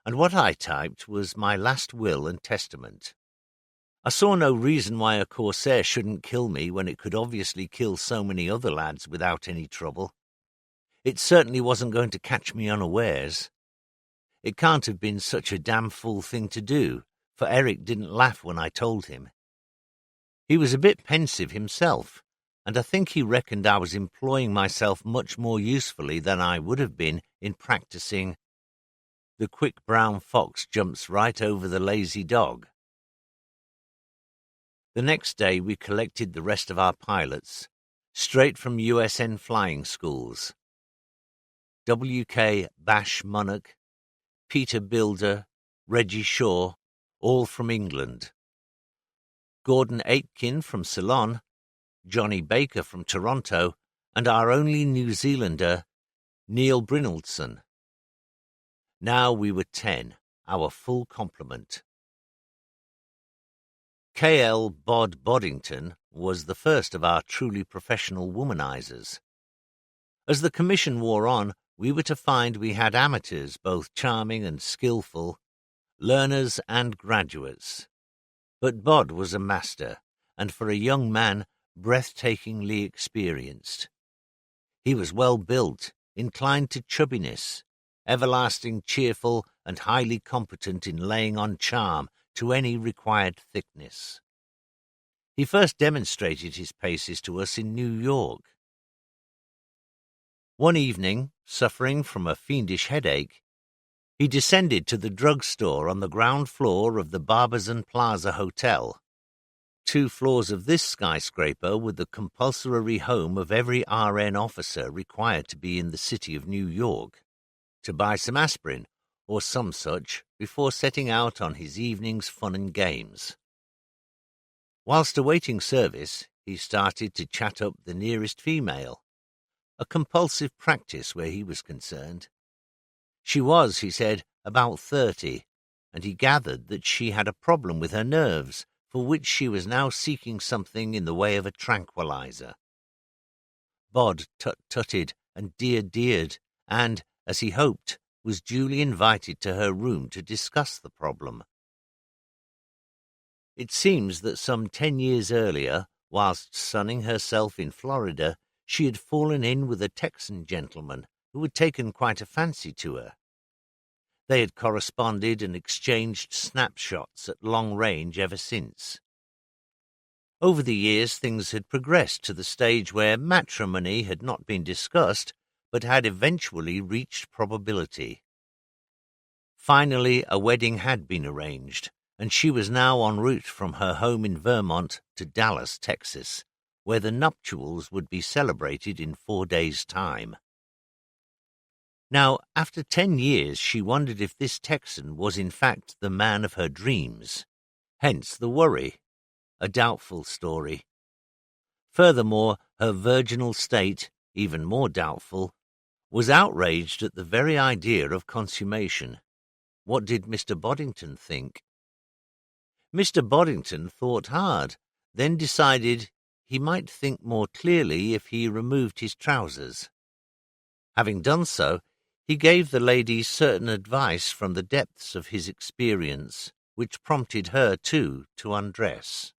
and what I typed was my last will and testament. I saw no reason why a Corsair shouldn't kill me when it could obviously kill so many other lads without any trouble. It certainly wasn't going to catch me unawares. It can't have been such a damn fool thing to do, for Eric didn't laugh when I told him. He was a bit pensive himself, and I think he reckoned I was employing myself much more usefully than I would have been in practicing "The quick brown fox jumps right over the lazy dog." The next day we collected the rest of our pilots, straight from USN flying schools. W.K. Bash Munnock, Peter Bilder, Reggie Shaw, all from England. Gordon Aitken from Ceylon, Johnny Baker from Toronto, and our only New Zealander, Neil Brynildson. Now we were 10, our full complement. K.L. Bod Boddington was the first of our truly professional womanizers. As the commission wore on, we were to find we had amateurs, both charming and skillful, learners and graduates. But Bod was a master, and for a young man, breathtakingly experienced. He was well built, inclined to chubbiness, everlasting, cheerful, and highly competent in laying on charm to any required thickness. He first demonstrated his paces to us in New York. One evening, suffering from a fiendish headache, he descended to the drugstore on the ground floor of the Barbizon Plaza Hotel. 2 floors of this skyscraper were the compulsory home of every RN officer required to be in the city of New York, to buy some aspirin or some such before setting out on his evening's fun and games. Whilst awaiting service, he started to chat up the nearest female, a compulsive practice where he was concerned. She was, he said, about 30, and he gathered that she had a problem with her nerves, for which she was now seeking something in the way of a tranquilizer. Bod tut-tutted and deared, and, as he hoped, was duly invited to her room to discuss the problem. It seems that some 10 years earlier, whilst sunning herself in Florida, she had fallen in with a Texan gentleman who had taken quite a fancy to her. They had corresponded and exchanged snapshots at long range ever since. Over the years, things had progressed to the stage where matrimony had not been discussed, but had eventually reached probability. Finally, a wedding had been arranged, and she was now en route from her home in Vermont to Dallas, Texas, where the nuptials would be celebrated in 4 days' time. Now, after 10 years, she wondered if this Texan was in fact the man of her dreams. Hence the worry. A doubtful story. Furthermore, her virginal state, even more doubtful, was outraged at the very idea of consummation. What did Mr. Boddington think? Mr. Boddington thought hard, then decided he might think more clearly if he removed his trousers. Having done so, he gave the lady certain advice from the depths of his experience, which prompted her, too, to undress.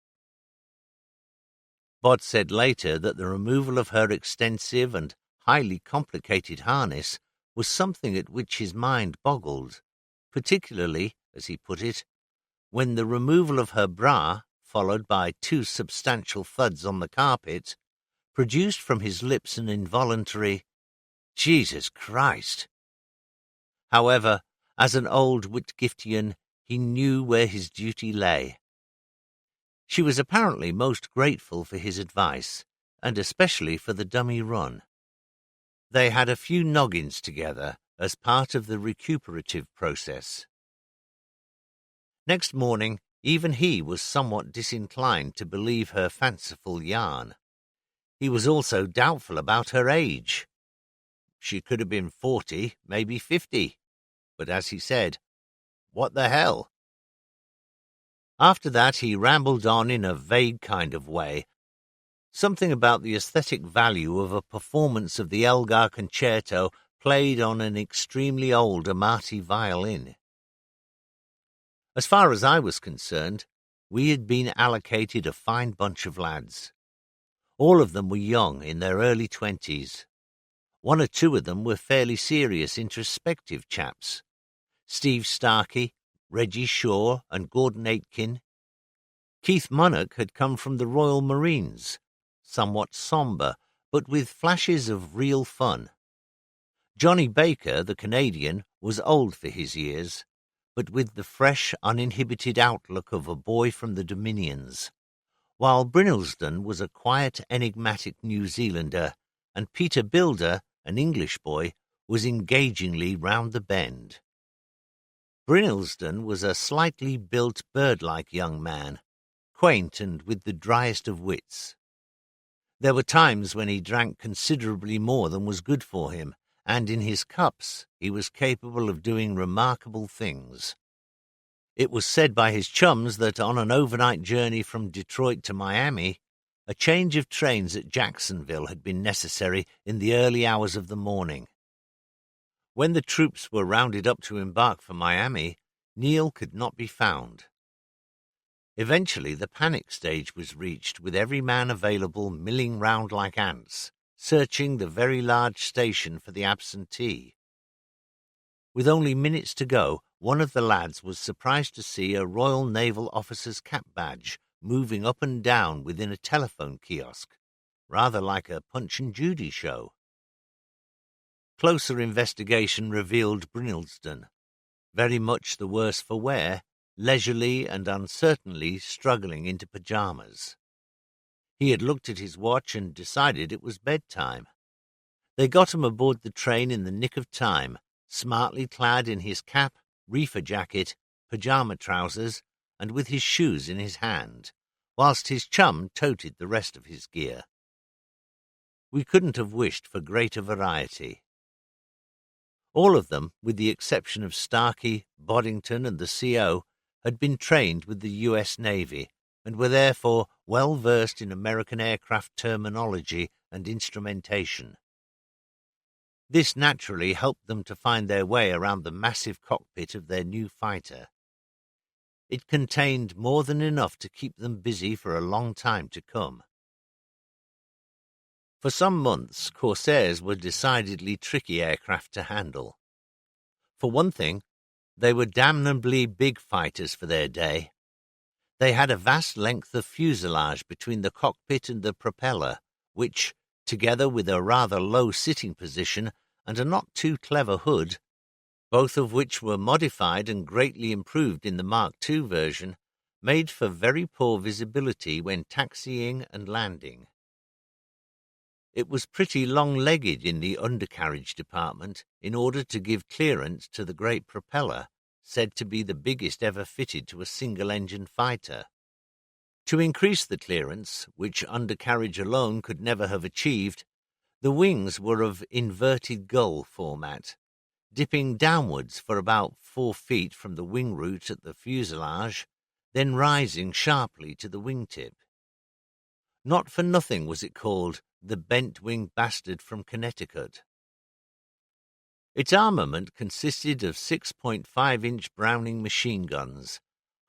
Bod said later that the removal of her extensive and highly complicated harness was something at which his mind boggled, particularly, as he put it, when the removal of her bra, followed by 2 substantial thuds on the carpet, produced from his lips an involuntary, "Jesus Christ!" However, as an old Whitgiftian, he knew where his duty lay. She was apparently most grateful for his advice, and especially for the dummy run. They had a few noggins together as part of the recuperative process. Next morning, even he was somewhat disinclined to believe her fanciful yarn. He was also doubtful about her age. She could have been 40, maybe 50. But as he said, what the hell? After that he rambled on in a vague kind of way, something about the aesthetic value of a performance of the Elgar Concerto played on an extremely old Amati violin. As far as I was concerned, we had been allocated a fine bunch of lads. All of them were young, in their early 20s. 1 or 2 of them were fairly serious, introspective chaps. Steve Starkey, Reggie Shaw, and Gordon Aitken. Keith Munnock had come from the Royal Marines, somewhat sombre, but with flashes of real fun. Johnny Baker, the Canadian, was old for his years, but with the fresh, uninhibited outlook of a boy from the Dominions, while Brynilsden was a quiet, enigmatic New Zealander, and Peter Bilder, an English boy, was engagingly round the bend. Brynilsden was a slightly built, bird-like young man, quaint and with the driest of wits. There were times when he drank considerably more than was good for him, and in his cups he was capable of doing remarkable things. It was said by his chums that on an overnight journey from Detroit to Miami, a change of trains at Jacksonville had been necessary in the early hours of the morning. When the troops were rounded up to embark for Miami, Neil could not be found. Eventually the panic stage was reached, with every man available milling round like ants, searching the very large station for the absentee. With only minutes to go, one of the lads was surprised to see a Royal Naval officer's cap badge moving up and down within a telephone kiosk, rather like a Punch and Judy show. Closer investigation revealed Brynildson, very much the worse for wear, leisurely and uncertainly struggling into pyjamas. He had looked at his watch and decided it was bedtime. They got him aboard the train in the nick of time, smartly clad in his cap, reefer jacket, pyjama trousers, and with his shoes in his hand, whilst his chum toted the rest of his gear. We couldn't have wished for greater variety. All of them, with the exception of Starkey, Boddington, and the CO, had been trained with the U.S. Navy and were therefore well versed in American aircraft terminology and instrumentation. This naturally helped them to find their way around the massive cockpit of their new fighter. It contained more than enough to keep them busy for a long time to come. For some months, Corsairs were decidedly tricky aircraft to handle. For one thing, they were damnably big fighters for their day. They had a vast length of fuselage between the cockpit and the propeller, which, together with a rather low sitting position and a not too clever hood, both of which were modified and greatly improved in the Mark II version, made for very poor visibility when taxiing and landing. It was pretty long-legged in the undercarriage department in order to give clearance to the great propeller, said to be the biggest ever fitted to a single-engine fighter. To increase the clearance, which undercarriage alone could never have achieved, the wings were of inverted gull format, dipping downwards for about 4 feet from the wing root at the fuselage, then rising sharply to the wingtip. Not for nothing was it called the bent-wing bastard from Connecticut. Its armament consisted of 6.5-inch Browning machine guns,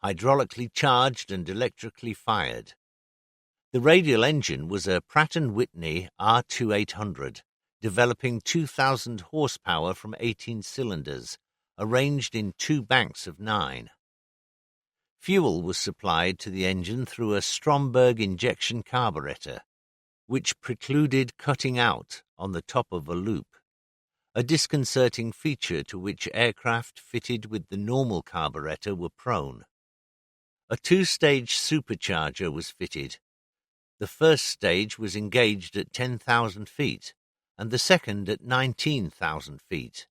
hydraulically charged and electrically fired. The radial engine was a Pratt & Whitney R2800, developing 2,000 horsepower from 18 cylinders, arranged in 2 banks of 9. Fuel was supplied to the engine through a Stromberg injection carburetor, which precluded cutting out on the top of a loop, a disconcerting feature to which aircraft fitted with the normal carburetor were prone. A 2-stage supercharger was fitted. The first stage was engaged at 10,000 feet, and the second at 19,000 feet.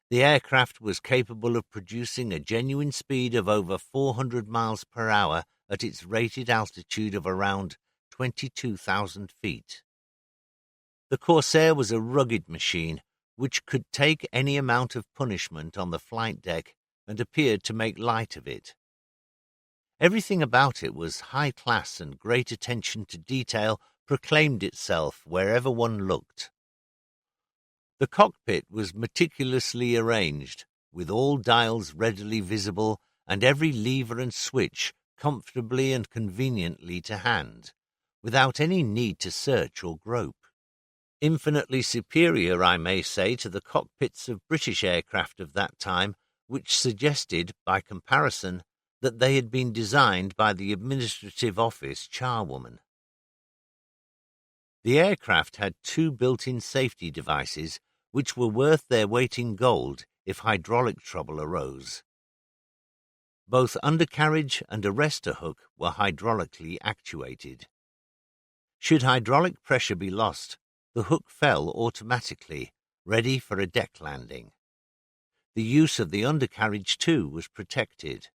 The aircraft was capable of producing a genuine speed of over 400 miles per hour at its rated altitude of around 22,000 feet. The Corsair was a rugged machine which could take any amount of punishment on the flight deck and appeared to make light of it. Everything about it was high class, and great attention to detail proclaimed itself wherever one looked. The cockpit was meticulously arranged, with all dials readily visible and every lever and switch comfortably and conveniently to hand, without any need to search or grope. Infinitely superior, I may say, to the cockpits of British aircraft of that time, which suggested, by comparison, that they had been designed by the administrative office charwoman. The aircraft had 2 built-in safety devices, which were worth their weight in gold if hydraulic trouble arose. Both undercarriage and arrestor hook were hydraulically actuated. Should hydraulic pressure be lost, the hook fell automatically, ready for a deck landing. The use of the undercarriage, too, was protected.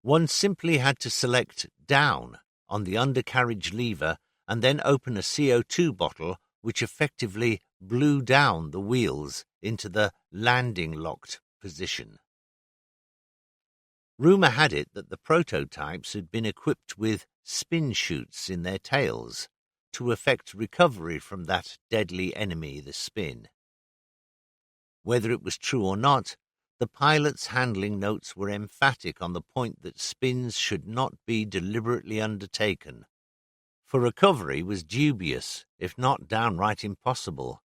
One simply had to select down on the undercarriage lever and then open a CO2 bottle which effectively blew down the wheels into the landing-locked position. Rumour had it that the prototypes had been equipped with spin chutes in their tails to effect recovery from that deadly enemy, the spin. Whether it was true or not, the pilot's handling notes were emphatic on the point that spins should not be deliberately undertaken, for recovery was dubious, if not downright impossible.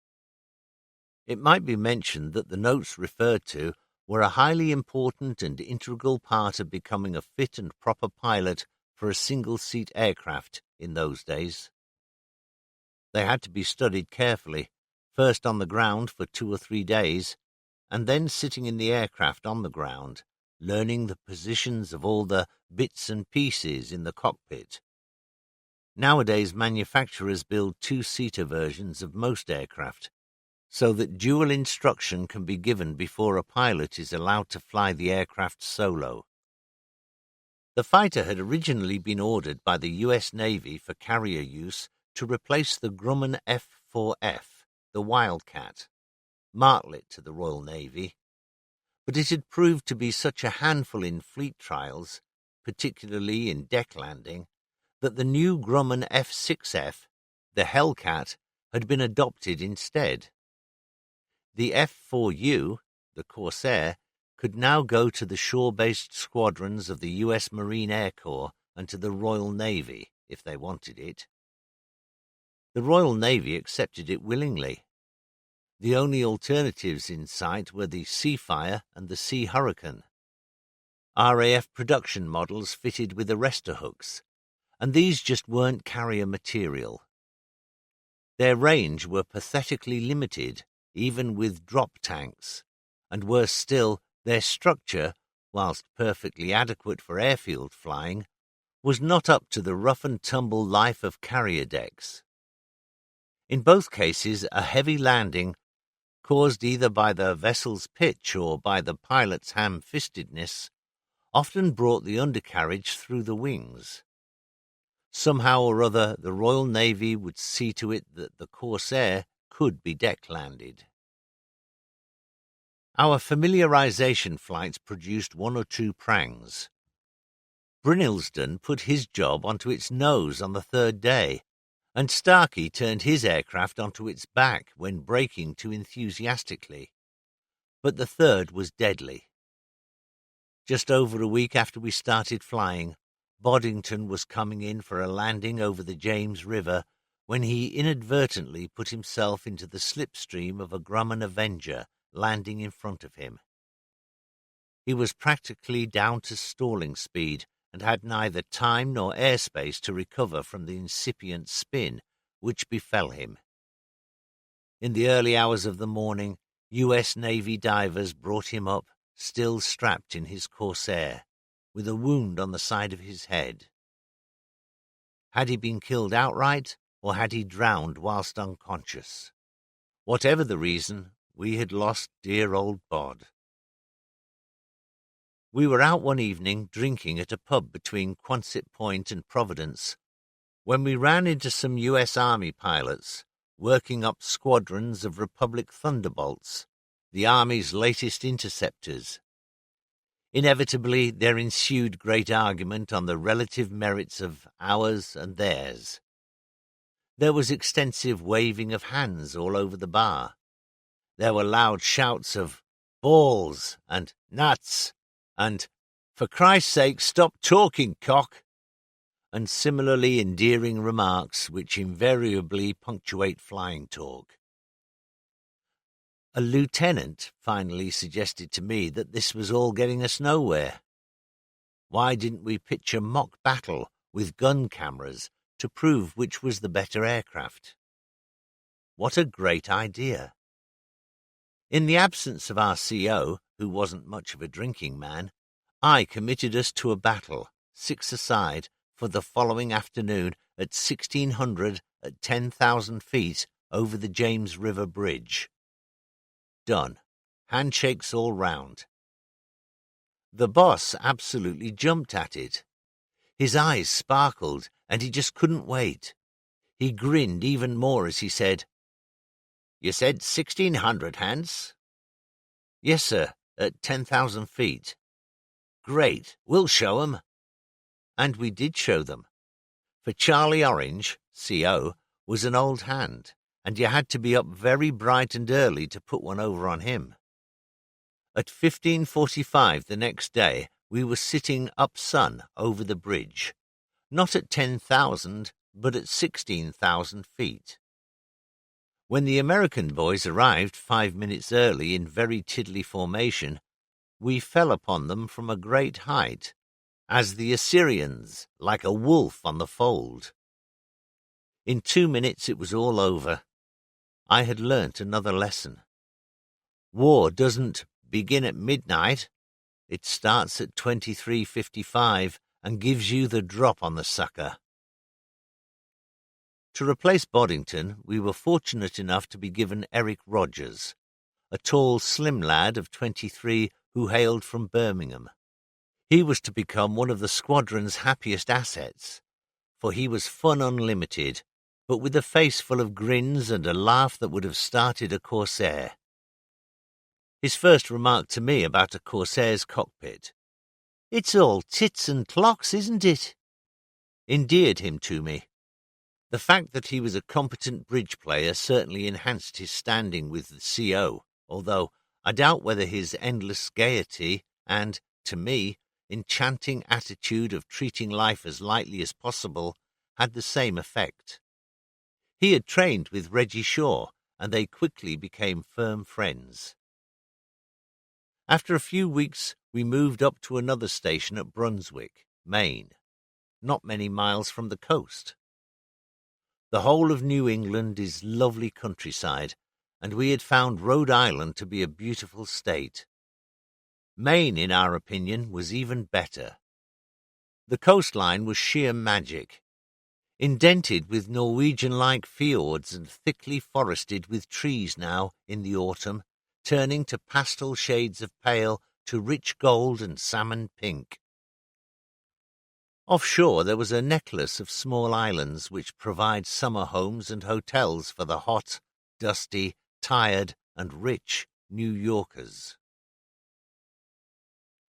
It might be mentioned that the notes referred to were a highly important and integral part of becoming a fit and proper pilot for a single-seat aircraft in those days. They had to be studied carefully, first on the ground for 2 or 3 days, and then sitting in the aircraft on the ground, learning the positions of all the bits and pieces in the cockpit. Nowadays, manufacturers build 2-seater versions of most aircraft, so that dual instruction can be given before a pilot is allowed to fly the aircraft solo. The fighter had originally been ordered by the U.S. Navy for carrier use to replace the Grumman F-4F, the Wildcat, martlet to the Royal Navy, but it had proved to be such a handful in fleet trials, particularly in deck landing, that the new Grumman F-6F, the Hellcat, had been adopted instead. The F-4U, the Corsair, could now go to the shore-based squadrons of the U.S. Marine Air Corps and to the Royal Navy, if they wanted it. The Royal Navy accepted it willingly. The only alternatives in sight were the Seafire and the Sea Hurricane, RAF production models fitted with arrestor hooks, and these just weren't carrier material. Their range were pathetically limited, even with drop tanks, and worse still, their structure, whilst perfectly adequate for airfield flying, was not up to the rough-and-tumble life of carrier decks. In both cases, a heavy landing, caused either by the vessel's pitch or by the pilot's ham-fistedness, often brought the undercarriage through the wings. Somehow or other, the Royal Navy would see to it that the Corsair could be deck-landed. Our familiarization flights produced 1 or 2 prangs. Brynilsden put his job onto its nose on the 3rd day, and Starkey turned his aircraft onto its back when braking too enthusiastically. But the 3rd was deadly. Just over a week after we started flying, Boddington was coming in for a landing over the James River when he inadvertently put himself into the slipstream of a Grumman Avenger landing in front of him. He was practically down to stalling speed and had neither time nor airspace to recover from the incipient spin which befell him. In the early hours of the morning, U.S. Navy divers brought him up, still strapped in his Corsair, with a wound on the side of his head. Had he been killed outright, or had he drowned whilst unconscious? Whatever the reason, we had lost dear old Bod. We were out one evening drinking at a pub between Quonset Point and Providence, when we ran into some U.S. Army pilots working up squadrons of Republic Thunderbolts, the Army's latest interceptors. Inevitably, there ensued great argument on the relative merits of ours and theirs. There was extensive waving of hands all over the bar. There were loud shouts of balls and nuts and, for Christ's sake, stop talking, cock, and similarly endearing remarks which invariably punctuate flying talk. A lieutenant finally suggested to me that this was all getting us nowhere. Why didn't we pitch a mock battle with gun cameras to prove which was the better aircraft? What a great idea! In the absence of our CO, who wasn't much of a drinking man, I committed us to a battle, 6 aside, for the following afternoon at 1600 at 10,000 feet over the James River Bridge. Done. Handshakes all round. The boss absolutely jumped at it. His eyes sparkled, and he just couldn't wait. He grinned even more as he said, "You said 1600, Hans?" "Yes, sir, at 10,000 feet." "Great, we'll show 'em." And we did show them. For Charlie Orange, CO, was an old hand, and you had to be up very bright and early to put one over on him. At 15:45 the next day, we were sitting up sun over the bridge, not at 10,000, but at 16,000 feet. When the American boys arrived 5 minutes early in very tiddly formation, we fell upon them from a great height, as the Assyrians, like a wolf on the fold. In 2 minutes it was all over. I had learnt another lesson. War doesn't begin at midnight. It starts at 23:55 and gives you the drop on the sucker. To replace Boddington, we were fortunate enough to be given Eric Rogers, a tall, slim lad of 23 who hailed from Birmingham. He was to become one of the squadron's happiest assets, for he was fun unlimited, but with a face full of grins and a laugh that would have started a Corsair. His first remark to me about a Corsair's cockpit, "It's all tits and clocks, isn't it?" endeared him to me. The fact that he was a competent bridge player certainly enhanced his standing with the CO, although I doubt whether his endless gaiety and, to me, enchanting attitude of treating life as lightly as possible had the same effect. He had trained with Reggie Shaw, and they quickly became firm friends. After a few weeks, we moved up to another station at Brunswick, Maine, not many miles from the coast. The whole of New England is lovely countryside, and we had found Rhode Island to be a beautiful state. Maine, in our opinion, was even better. The coastline was sheer magic, indented with Norwegian-like fjords and thickly forested with trees now, in the autumn, turning to pastel shades of pale to rich gold and salmon pink. Offshore there was a necklace of small islands which provide summer homes and hotels for the hot, dusty, tired, and rich New Yorkers.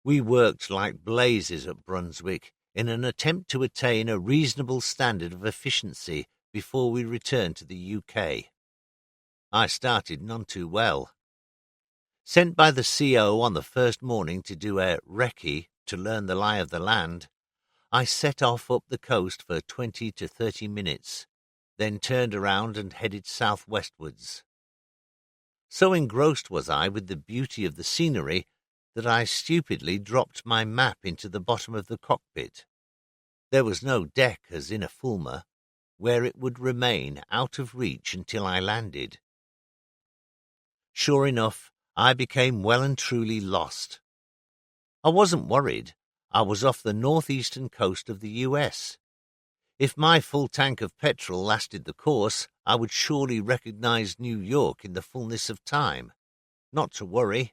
We worked like blazes at Brunswick in an attempt to attain a reasonable standard of efficiency before we returned to the UK. I started none too well. Sent by the CO on the first morning to do a recce to learn the lie of the land, I set off up the coast for 20 to 30 minutes, then turned around and headed southwestwards. So engrossed was I with the beauty of the scenery that I stupidly dropped my map into the bottom of the cockpit. There was no deck as in a Fulmer, where it would remain out of reach until I landed. Sure enough, I became well and truly lost. I wasn't worried. I was off the northeastern coast of the US. If my full tank of petrol lasted the course, I would surely recognize New York in the fullness of time. Not to worry.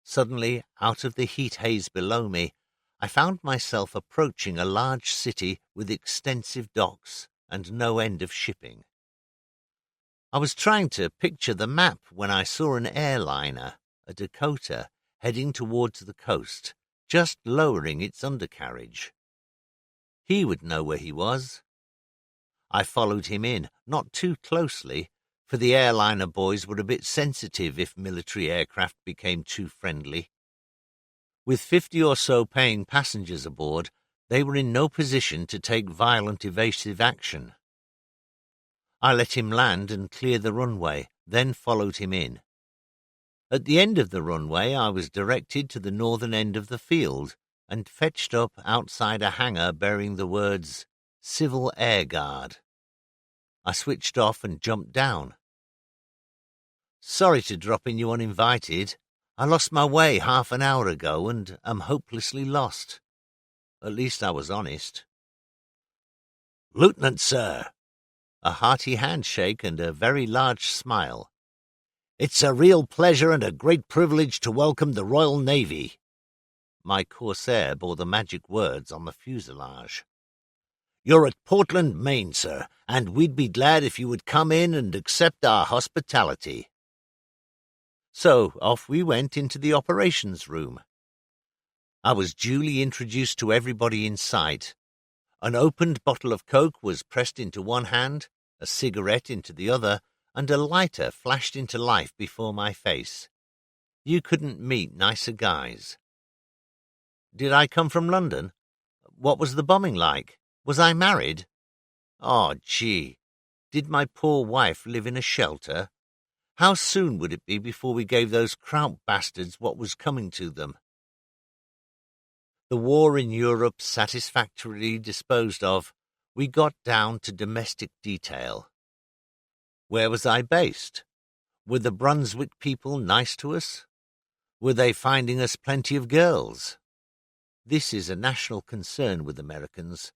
Suddenly, out of the heat haze below me, I found myself approaching a large city with extensive docks and no end of shipping. I was trying to picture the map when I saw an airliner, a Dakota, heading towards the coast, just lowering its undercarriage. He would know where he was. I followed him in, not too closely, for the airliner boys were a bit sensitive if military aircraft became too friendly. With 50 or so paying passengers aboard, they were in no position to take violent evasive action. I let him land and clear the runway, then followed him in. At the end of the runway, I was directed to the northern end of the field and fetched up outside a hangar bearing the words, Civil Air Guard. I switched off and jumped down. Sorry to drop in you uninvited. I lost my way half an hour ago and am hopelessly lost. At least I was honest. Lieutenant, sir. A hearty handshake and a very large smile. It's a real pleasure and a great privilege to welcome the Royal Navy. My Corsair bore the magic words on the fuselage. You're at Portland, Maine, sir, and we'd be glad if you would come in and accept our hospitality. So off we went into the operations room. I was duly introduced to everybody in sight. An opened bottle of Coke was pressed into one hand, a cigarette into the other, and a lighter flashed into life before my face. You couldn't meet nicer guys. Did I come from London? What was the bombing like? Was I married? Oh, gee. Did my poor wife live in a shelter? How soon would it be before we gave those Kraut bastards what was coming to them? The war in Europe satisfactorily disposed of, we got down to domestic detail. Where was I based? Were the Brunswick people nice to us? Were they finding us plenty of girls? This is a national concern with Americans.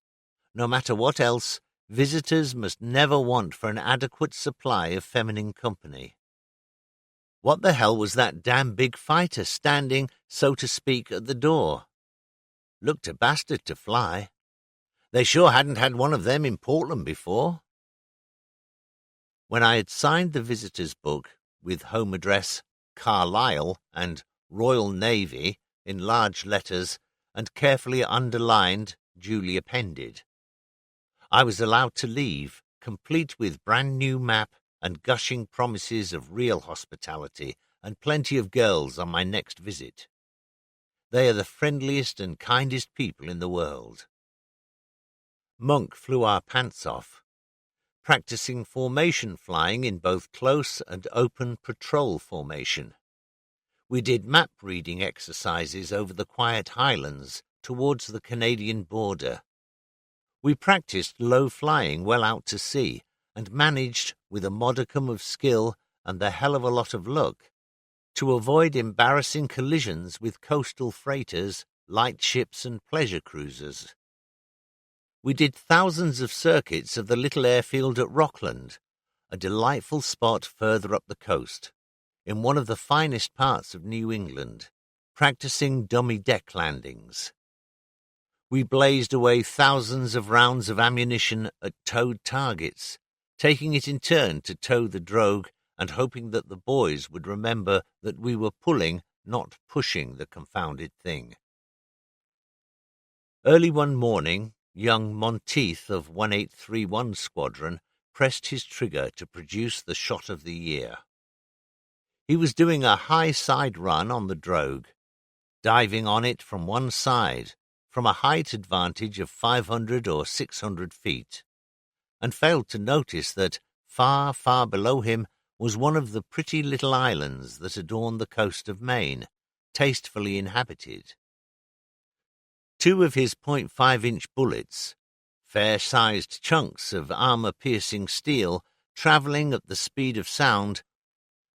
No matter what else, visitors must never want for an adequate supply of feminine company. What the hell was that damn big fighter standing, so to speak, at the door? Looked a bastard to fly. They sure hadn't had one of them in Portland before. When I had signed the visitor's book with home address Carlisle and Royal Navy in large letters and carefully underlined, duly appended, I was allowed to leave, complete with brand new map and gushing promises of real hospitality and plenty of girls on my next visit. They are the friendliest and kindest people in the world. Monk flew our pants off, practicing formation flying in both close and open patrol formation. We did map reading exercises over the quiet highlands towards the Canadian border. We practiced low flying well out to sea and managed, with a modicum of skill and the hell of a lot of luck, to avoid embarrassing collisions with coastal freighters, light ships and pleasure cruisers. We did thousands of circuits of the little airfield at Rockland, a delightful spot further up the coast, in one of the finest parts of New England, practicing dummy deck landings. We blazed away thousands of rounds of ammunition at towed targets, taking it in turn to tow the drogue and hoping that the boys would remember that we were pulling, not pushing the confounded thing. Early one morning, young Monteith of 1831 Squadron pressed his trigger to produce the shot of the year. He was doing a high side run on the drogue, diving on it from one side, from a height advantage of 500 or 600 feet, and failed to notice that far, far below him was one of the pretty little islands that adorn the coast of Maine, tastefully inhabited. Two of his .5-inch bullets, fair-sized chunks of armor-piercing steel, travelling at the speed of sound,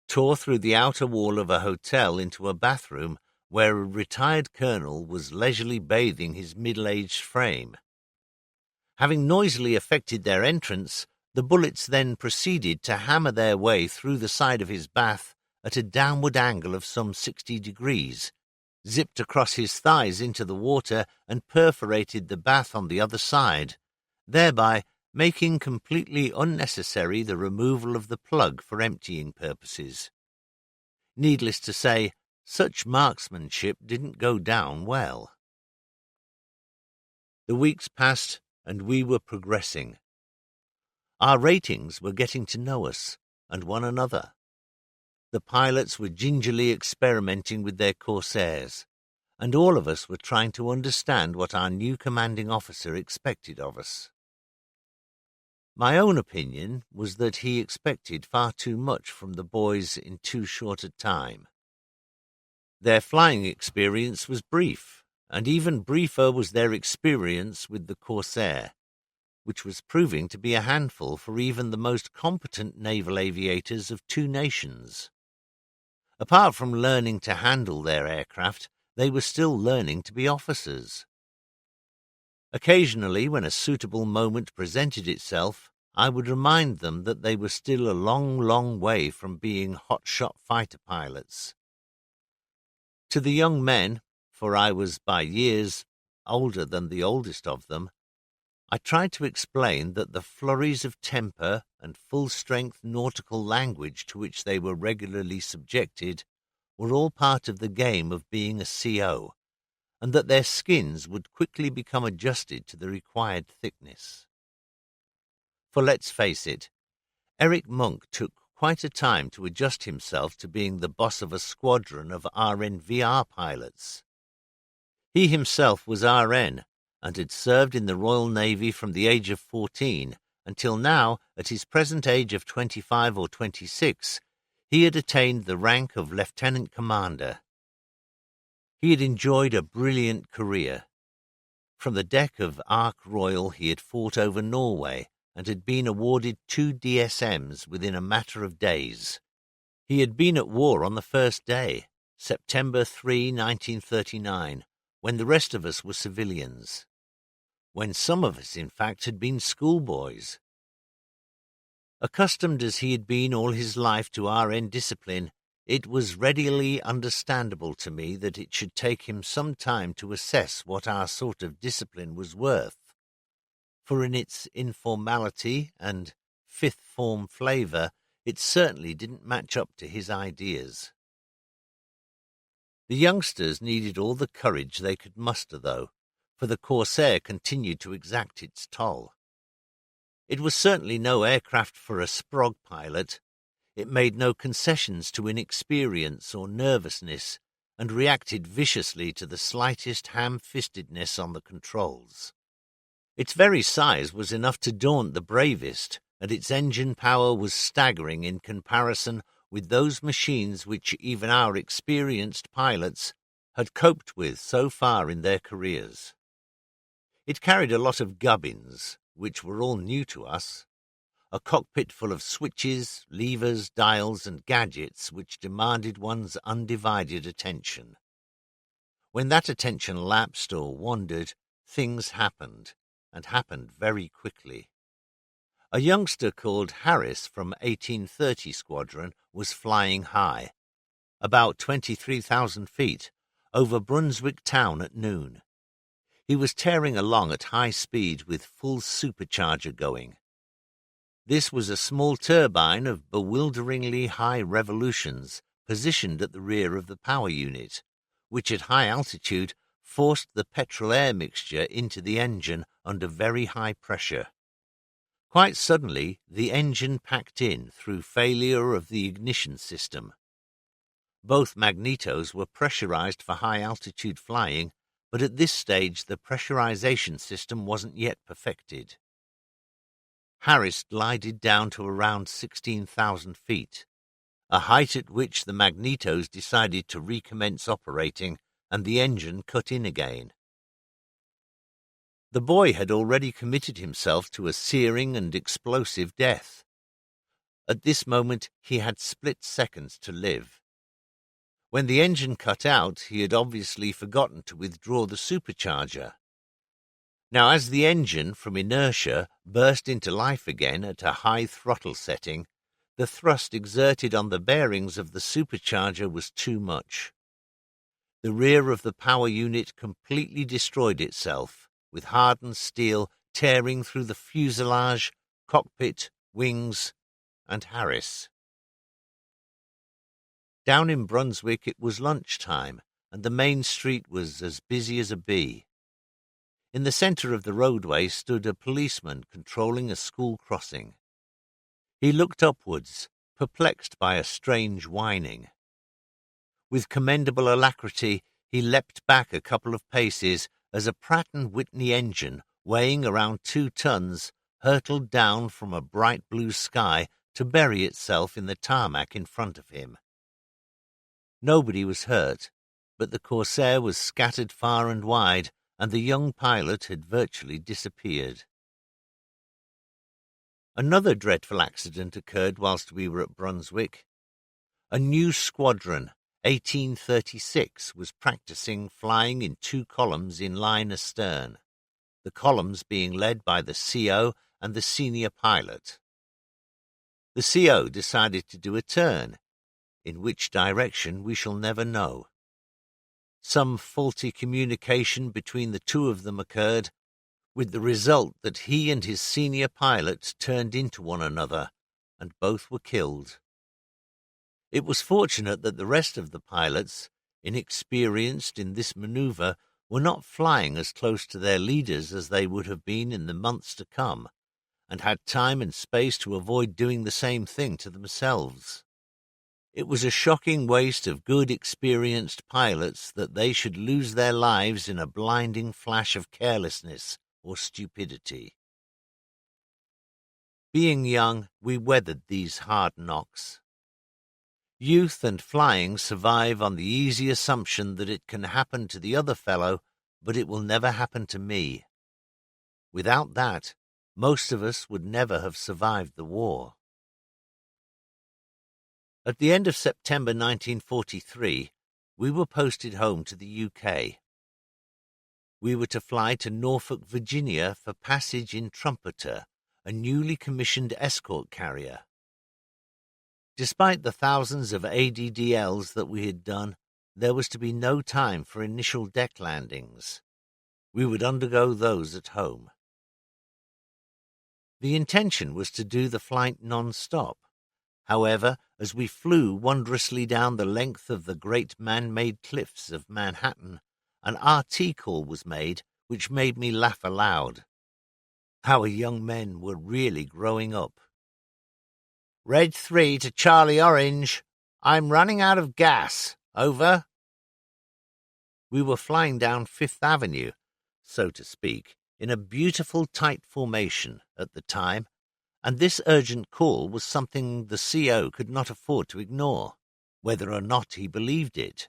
tore through the outer wall of a hotel into a bathroom where a retired colonel was leisurely bathing his middle-aged frame. Having noisily effected their entrance, the bullets then proceeded to hammer their way through the side of his bath at a downward angle of some 60 degrees, zipped across his thighs into the water and perforated the bath on the other side, thereby making completely unnecessary the removal of the plug for emptying purposes. Needless to say, such marksmanship didn't go down well. The weeks passed, and we were progressing. Our ratings were getting to know us and one another. The pilots were gingerly experimenting with their Corsairs, and all of us were trying to understand what our new commanding officer expected of us. My own opinion was that he expected far too much from the boys in too short a time. Their flying experience was brief, and even briefer was their experience with the Corsair, which was proving to be a handful for even the most competent naval aviators of two nations. Apart from learning to handle their aircraft, they were still learning to be officers. Occasionally, when a suitable moment presented itself, I would remind them that they were still a long, long way from being hotshot fighter pilots. To the young men, for I was by years older than the oldest of them, I tried to explain that the flurries of temper and full-strength nautical language to which they were regularly subjected were all part of the game of being a CO, and that their skins would quickly become adjusted to the required thickness. For let's face it, Eric Monk took quite a time to adjust himself to being the boss of a squadron of RNVR pilots. He himself was RN, and had served in the Royal Navy from the age of 14 until now, at his present age of 25 or 26, he had attained the rank of lieutenant commander. He had enjoyed a brilliant career. From the deck of Ark Royal he had fought over Norway and had been awarded 2 DSMs within a matter of days. He had been at war on the first day, September 3, 1939, when the rest of us were civilians. When some of us, in fact, had been schoolboys. Accustomed as he had been all his life to RN discipline, it was readily understandable to me that it should take him some time to assess what our sort of discipline was worth, for in its informality and fifth-form flavour, it certainly didn't match up to his ideas. The youngsters needed all the courage they could muster, though, for the Corsair continued to exact its toll. It was certainly no aircraft for a sprog pilot. It made no concessions to inexperience or nervousness, and reacted viciously to the slightest ham-fistedness on the controls. Its very size was enough to daunt the bravest, and its engine power was staggering in comparison with those machines which even our experienced pilots had coped with so far in their careers. It carried a lot of gubbins, which were all new to us, a cockpit full of switches, levers, dials, and gadgets which demanded one's undivided attention. When that attention lapsed or wandered, things happened, and happened very quickly. A youngster called Harris from 1830 Squadron was flying high, about 23,000 feet, over Brunswick town at noon. He was tearing along at high speed with full supercharger going. This was a small turbine of bewilderingly high revolutions positioned at the rear of the power unit, which at high altitude forced the petrol-air mixture into the engine under very high pressure. Quite suddenly, the engine packed in through failure of the ignition system. Both magnetos were pressurized for high-altitude flying, but at this stage the pressurization system wasn't yet perfected. Harris glided down to around 16,000 feet, a height at which the magnetos decided to recommence operating and the engine cut in again. The boy had already committed himself to a searing and explosive death. At this moment he had split seconds to live. When the engine cut out, he had obviously forgotten to withdraw the supercharger. Now, as the engine, from inertia, burst into life again at a high throttle setting, the thrust exerted on the bearings of the supercharger was too much. The rear of the power unit completely destroyed itself, with hardened steel tearing through the fuselage, cockpit, wings, and Harris. Down in Brunswick it was lunchtime, and the main street was as busy as a bee. In the centre of the roadway stood a policeman controlling a school crossing. He looked upwards, perplexed by a strange whining. With commendable alacrity he leapt back a couple of paces as a Pratt & Whitney engine, weighing around 2 tons, hurtled down from a bright blue sky to bury itself in the tarmac in front of him. Nobody was hurt, but the Corsair was scattered far and wide, and the young pilot had virtually disappeared. Another dreadful accident occurred whilst we were at Brunswick. A new squadron, 1836, was practising flying in 2 columns in line astern, the columns being led by the CO and the senior pilot. The CO decided to do a turn, in which direction we shall never know. Some faulty communication between the two of them occurred, with the result that he and his senior pilot turned into one another, and both were killed. It was fortunate that the rest of the pilots, inexperienced in this manoeuvre, were not flying as close to their leaders as they would have been in the months to come, and had time and space to avoid doing the same thing to themselves. It was a shocking waste of good, experienced pilots that they should lose their lives in a blinding flash of carelessness or stupidity. Being young, we weathered these hard knocks. Youth and flying survive on the easy assumption that it can happen to the other fellow, but it will never happen to me. Without that, most of us would never have survived the war. At the end of September 1943, we were posted home to the UK. We were to fly to Norfolk, Virginia for passage in Trumpeter, a newly commissioned escort carrier. Despite the thousands of ADDLs that we had done, there was to be no time for initial deck landings. We would undergo those at home. The intention was to do the flight non-stop. However, as we flew wondrously down the length of the great man-made cliffs of Manhattan, an RT call was made which made me laugh aloud. Our young men were really growing up. Red 3 to Charlie Orange. I'm running out of gas. Over. We were flying down Fifth Avenue, so to speak, in a beautiful tight formation at the time, and this urgent call was something the CO could not afford to ignore, whether or not he believed it.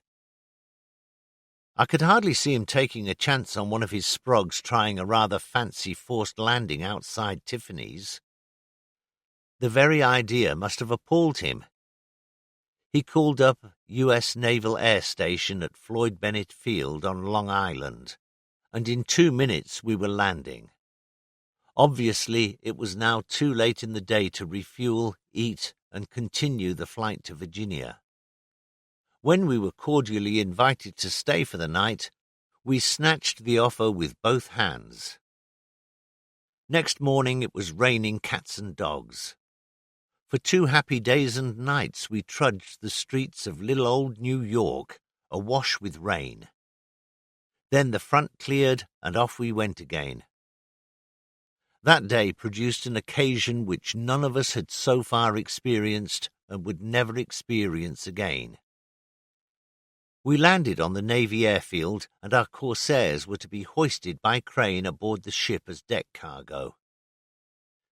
I could hardly see him taking a chance on one of his sprogs trying a rather fancy forced landing outside Tiffany's. The very idea must have appalled him. He called up U.S. Naval Air Station at Floyd Bennett Field on Long Island, and in 2 minutes we were landing. Obviously, it was now too late in the day to refuel, eat, and continue the flight to Virginia. When we were cordially invited to stay for the night, we snatched the offer with both hands. Next morning it was raining cats and dogs. For 2 happy days and nights we trudged the streets of little old New York, awash with rain. Then the front cleared, and off we went again. That day produced an occasion which none of us had so far experienced and would never experience again. We landed on the Navy airfield, and our Corsairs were to be hoisted by crane aboard the ship as deck cargo.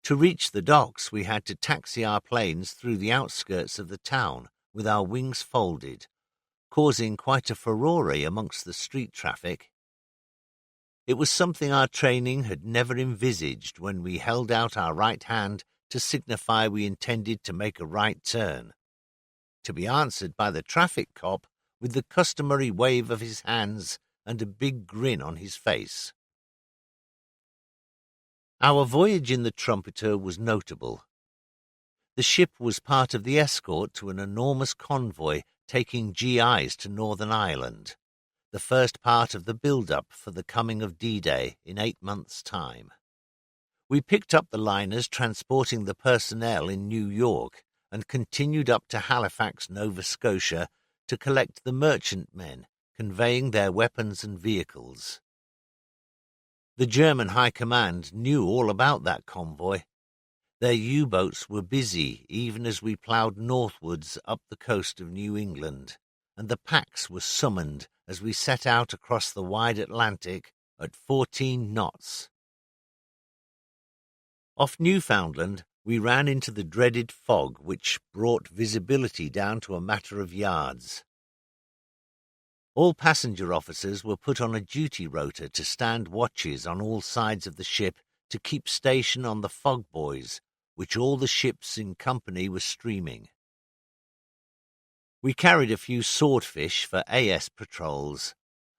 To reach the docks, we had to taxi our planes through the outskirts of the town with our wings folded, causing quite a furore amongst the street traffic. It was something our training had never envisaged when we held out our right hand to signify we intended to make a right turn, to be answered by the traffic cop with the customary wave of his hands and a big grin on his face. Our voyage in the Trumpeter was notable. The ship was part of the escort to an enormous convoy taking GIs to Northern Ireland, the first part of the build-up for the coming of D-Day in 8 months' time. We picked up the liners transporting the personnel in New York and continued up to Halifax, Nova Scotia, to collect the merchantmen conveying their weapons and vehicles. The German High Command knew all about that convoy. Their U-boats were busy even as we ploughed northwards up the coast of New England, and the packs were summoned as we set out across the wide Atlantic at 14 knots. Off Newfoundland, we ran into the dreaded fog which brought visibility down to a matter of yards. All passenger officers were put on a duty rota to stand watches on all sides of the ship to keep station on the fog buoys, which all the ships in company were streaming. We carried a few swordfish for AS patrols,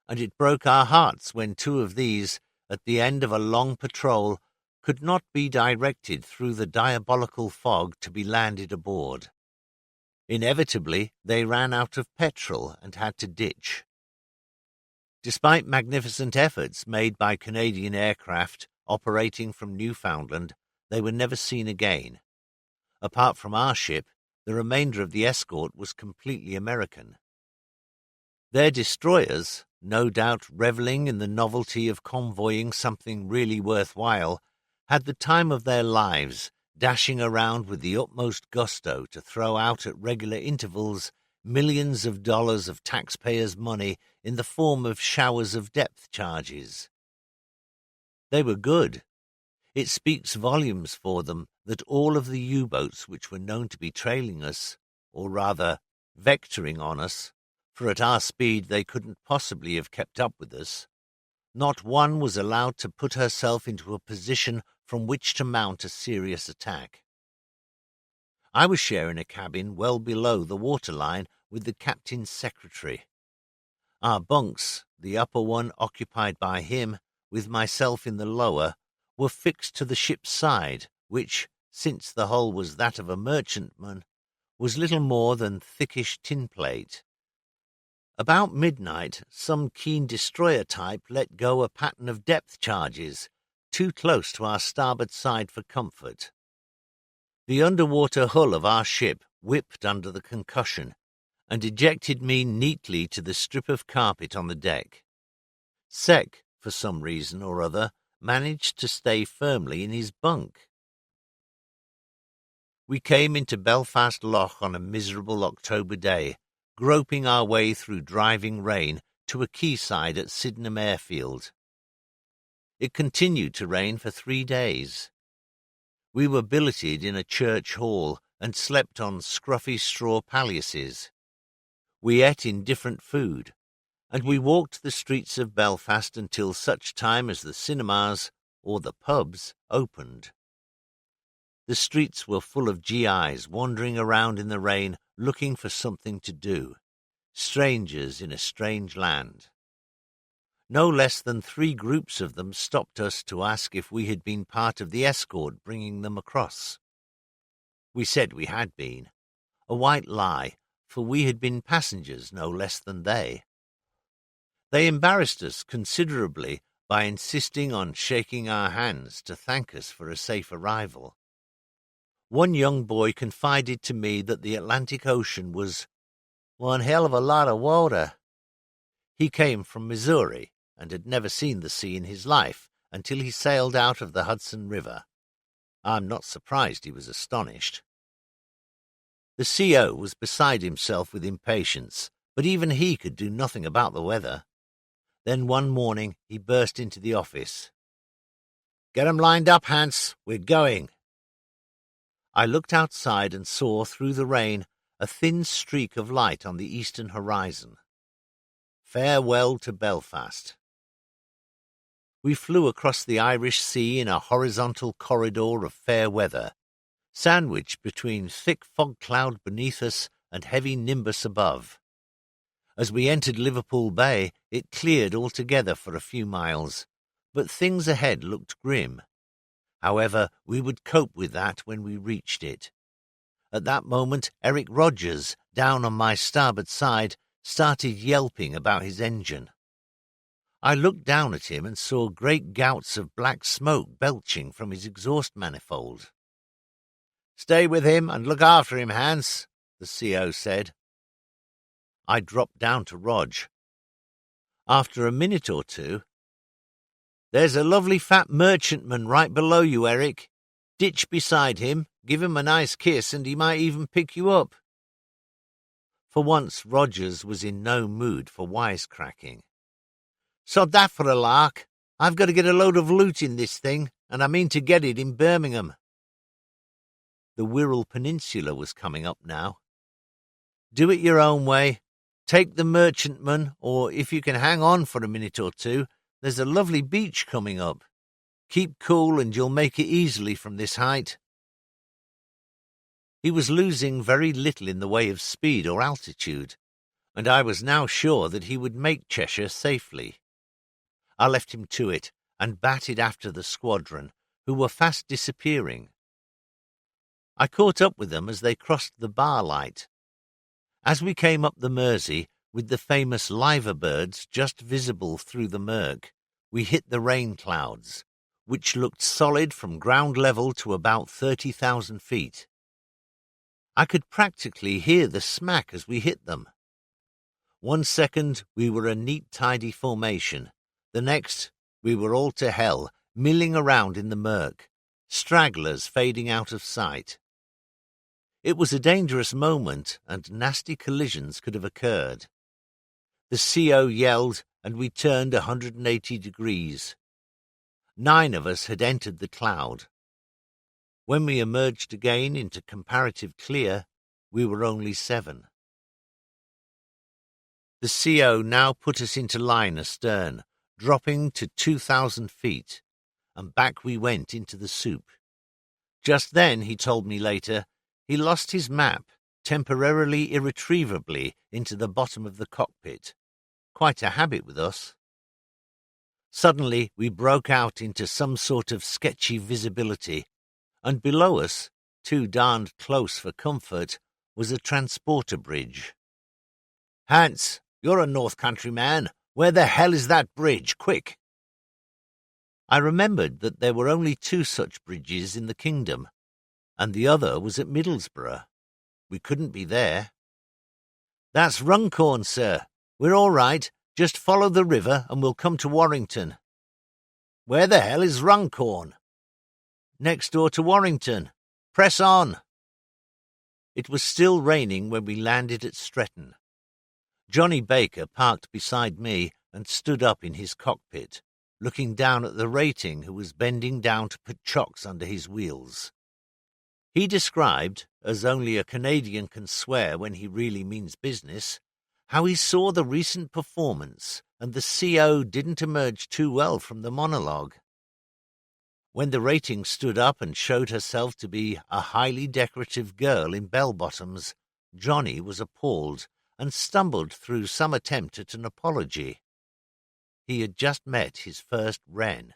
and it broke our hearts when 2 of these, at the end of a long patrol, could not be directed through the diabolical fog to be landed aboard. Inevitably, they ran out of petrol and had to ditch. Despite magnificent efforts made by Canadian aircraft operating from Newfoundland, they were never seen again. Apart from our ship, the remainder of the escort was completely American. Their destroyers, no doubt reveling in the novelty of convoying something really worthwhile, had the time of their lives, dashing around with the utmost gusto to throw out at regular intervals millions of dollars of taxpayers' money in the form of showers of depth charges. They were good. It speaks volumes for them that all of the U-boats which were known to be trailing us, or rather vectoring on us, for at our speed they couldn't possibly have kept up with us, not one was allowed to put herself into a position from which to mount a serious attack. I was sharing a cabin well below the waterline with the captain's secretary. Our bunks, the upper one occupied by him, with myself in the lower, were fixed to the ship's side, which, since the hull was that of a merchantman, was little more than thickish tin plate. About midnight, some keen destroyer type let go a pattern of depth charges, too close to our starboard side for comfort. The underwater hull of our ship whipped under the concussion, and ejected me neatly to the strip of carpet on the deck. Sec, for some reason or other, managed to stay firmly in his bunk. We came into Belfast Lough on a miserable October day, groping our way through driving rain to a quayside at Sydenham Airfield. It continued to rain for 3 days. We were billeted in a church hall and slept on scruffy straw pailliasses. We ate indifferent food, and we walked the streets of Belfast until such time as the cinemas or the pubs opened. The streets were full of GIs wandering around in the rain looking for something to do, strangers in a strange land. No less than 3 groups of them stopped us to ask if we had been part of the escort bringing them across. We said we had been, a white lie, for we had been passengers no less than they. They embarrassed us considerably by insisting on shaking our hands to thank us for a safe arrival. One young boy confided to me that the Atlantic Ocean was one hell of a lot of water. He came from Missouri and had never seen the sea in his life until he sailed out of the Hudson River. I'm not surprised he was astonished. The CO was beside himself with impatience, but even he could do nothing about the weather. Then one morning he burst into the office. "Get 'em lined up, Hans. We're going." I looked outside and saw, through the rain, a thin streak of light on the eastern horizon. Farewell to Belfast. We flew across the Irish Sea in a horizontal corridor of fair weather, sandwiched between thick fog cloud beneath us and heavy nimbus above. As we entered Liverpool Bay, it cleared altogether for a few miles, but things ahead looked grim. However, we would cope with that when we reached it. At that moment, Eric Rogers, down on my starboard side, started yelping about his engine. I looked down at him and saw great gouts of black smoke belching from his exhaust manifold. "Stay with him and look after him, Hans," the CO said. I dropped down to Rog. After a minute or two, "There's a lovely fat merchantman right below you, Eric. Ditch beside him, give him a nice kiss, and he might even pick you up." For once Rogers was in no mood for wisecracking. "Sod that for a lark. I've got to get a load of loot in this thing, and I mean to get it in Birmingham." The Wirral Peninsula was coming up now. "Do it your own way. Take the merchantman, or if you can hang on for a minute or two, there's a lovely beach coming up. Keep cool and you'll make it easily from this height." He was losing very little in the way of speed or altitude, and I was now sure that he would make Cheshire safely. I left him to it and batted after the squadron, who were fast disappearing. I caught up with them as they crossed the bar light. As we came up the Mersey, with the famous liver birds just visible through the murk, we hit the rain clouds, which looked solid from ground level to about 30,000 feet. I could practically hear the smack as we hit them. 1 second we were a neat, tidy formation. The next, we were all to hell, milling around in the murk, stragglers fading out of sight. It was a dangerous moment, and nasty collisions could have occurred. The CO yelled, and we turned 180 degrees. 9 of us had entered the cloud. When we emerged again into comparative clear, we were only 7. The CO now put us into line astern, dropping to 2,000 feet, and back we went into the soup. Just then, he told me later, he lost his map temporarily irretrievably into the bottom of the cockpit. Quite a habit with us. Suddenly, we broke out into some sort of sketchy visibility, and below us, too darned close for comfort, was a transporter bridge. "Hans, you're a North Country man. Where the hell is that bridge? Quick!" I remembered that there were only 2 such bridges in the kingdom, and the other was at Middlesbrough. We couldn't be there. "That's Runcorn, sir. We're all right. Just follow the river and we'll come to Warrington." "Where the hell is Runcorn?" "Next door to Warrington. Press on." It was still raining when we landed at Stretton. Johnny Baker parked beside me and stood up in his cockpit, looking down at the rating who was bending down to put chocks under his wheels. He described, as only a Canadian can swear when he really means business, how he saw the recent performance and the CO didn't emerge too well from the monologue. When the rating stood up and showed herself to be a highly decorative girl in bell-bottoms, Johnny was appalled and stumbled through some attempt at an apology. He had just met his first wren.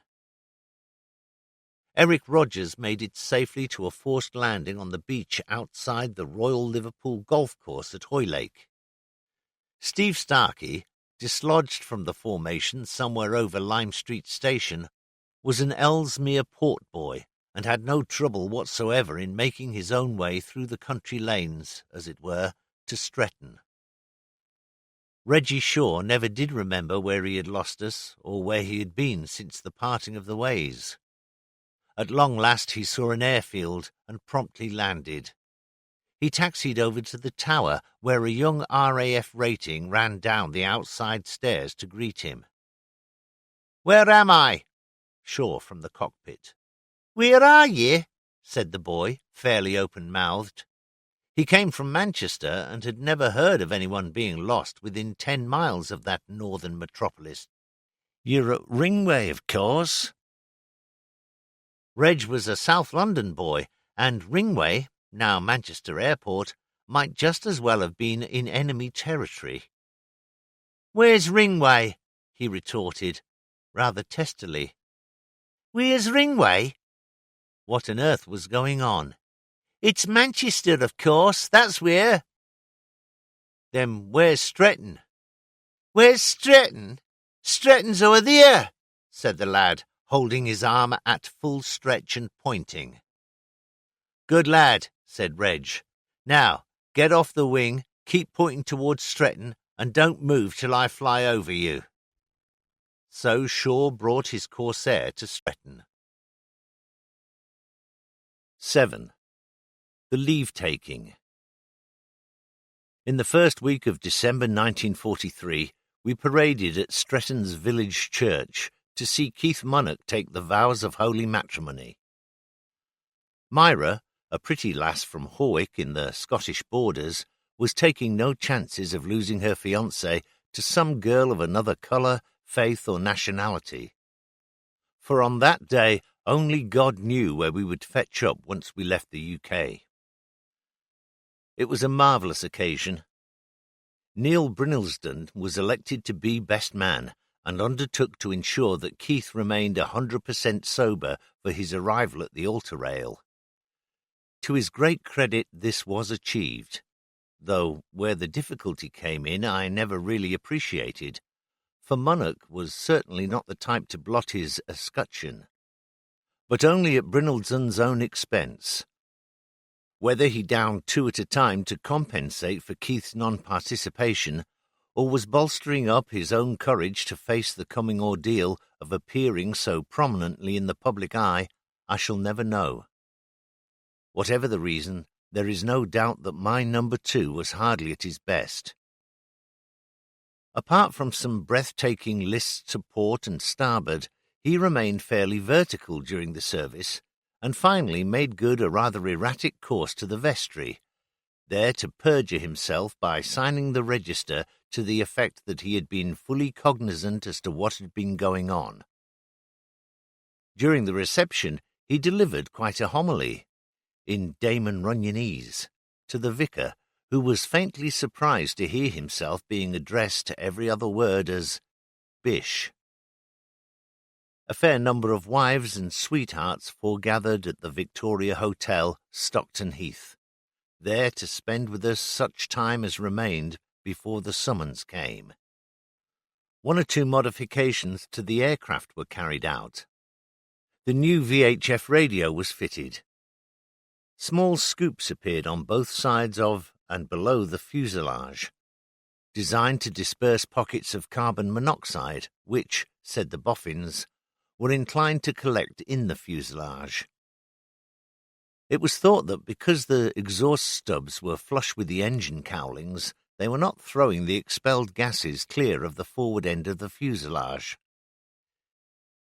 Eric Rogers made it safely to a forced landing on the beach outside the Royal Liverpool Golf Course at Hoylake. Steve Starkey, dislodged from the formation somewhere over Lime Street Station, was an Ellesmere port boy and had no trouble whatsoever in making his own way through the country lanes, as it were, to Stretton. Reggie Shaw never did remember where he had lost us or where he had been since the parting of the ways. At long last he saw an airfield and promptly landed. He taxied over to the tower where a young RAF rating ran down the outside stairs to greet him. "Where am I?" Shaw from the cockpit. "Where are ye?" said the boy, fairly open-mouthed. He came from Manchester and had never heard of anyone being lost within 10 miles of that northern metropolis. "You're at Ringway, of course." Reg was a South London boy, and Ringway, now Manchester Airport, might just as well have been in enemy territory. "Where's Ringway?" he retorted, rather testily. "Where's Ringway?" What on earth was going on? "It's Manchester, of course, that's where." "Then where's Stretton?" "Where's Stretton? Stretton's over there," said the lad, holding his arm at full stretch and pointing. "Good lad," said Reg. "Now, get off the wing, keep pointing towards Stretton, and don't move till I fly over you." So Shaw brought his Corsair to Stretton. 7. The leave-taking. In the first week of December 1943, we paraded at Stretton's village church to see Keith Munnock take the vows of holy matrimony. Myra, a pretty lass from Hawick in the Scottish borders, was taking no chances of losing her fiancé to some girl of another colour, faith or nationality. For on that day only God knew where we would fetch up once we left the UK. It was a marvellous occasion. Neil Brynilsden was elected to be best man and undertook to ensure that Keith remained 100% sober for his arrival at the altar rail. To his great credit, this was achieved, though where the difficulty came in I never really appreciated, for Munnock was certainly not the type to blot his escutcheon, but only at Brynildsden's own expense. Whether he downed 2 at a time to compensate for Keith's non-participation, or was bolstering up his own courage to face the coming ordeal of appearing so prominently in the public eye, I shall never know. Whatever the reason, there is no doubt that my number 2 was hardly at his best. Apart from some breathtaking lists to port and starboard, he remained fairly vertical during the service, and finally made good a rather erratic course to the vestry, there to perjure himself by signing the register to the effect that he had been fully cognizant as to what had been going on. During the reception he delivered quite a homily, in Damon Runyonese, to the vicar, who was faintly surprised to hear himself being addressed to every other word as Bish. A fair number of wives and sweethearts foregathered at the Victoria Hotel, Stockton Heath, there to spend with us such time as remained before the summons came. 1 or 2 modifications to the aircraft were carried out. The new VHF radio was fitted. Small scoops appeared on both sides of and below the fuselage, designed to disperse pockets of carbon monoxide, which, said the boffins, were inclined to collect in the fuselage. It was thought that because the exhaust stubs were flush with the engine cowlings, they were not throwing the expelled gases clear of the forward end of the fuselage.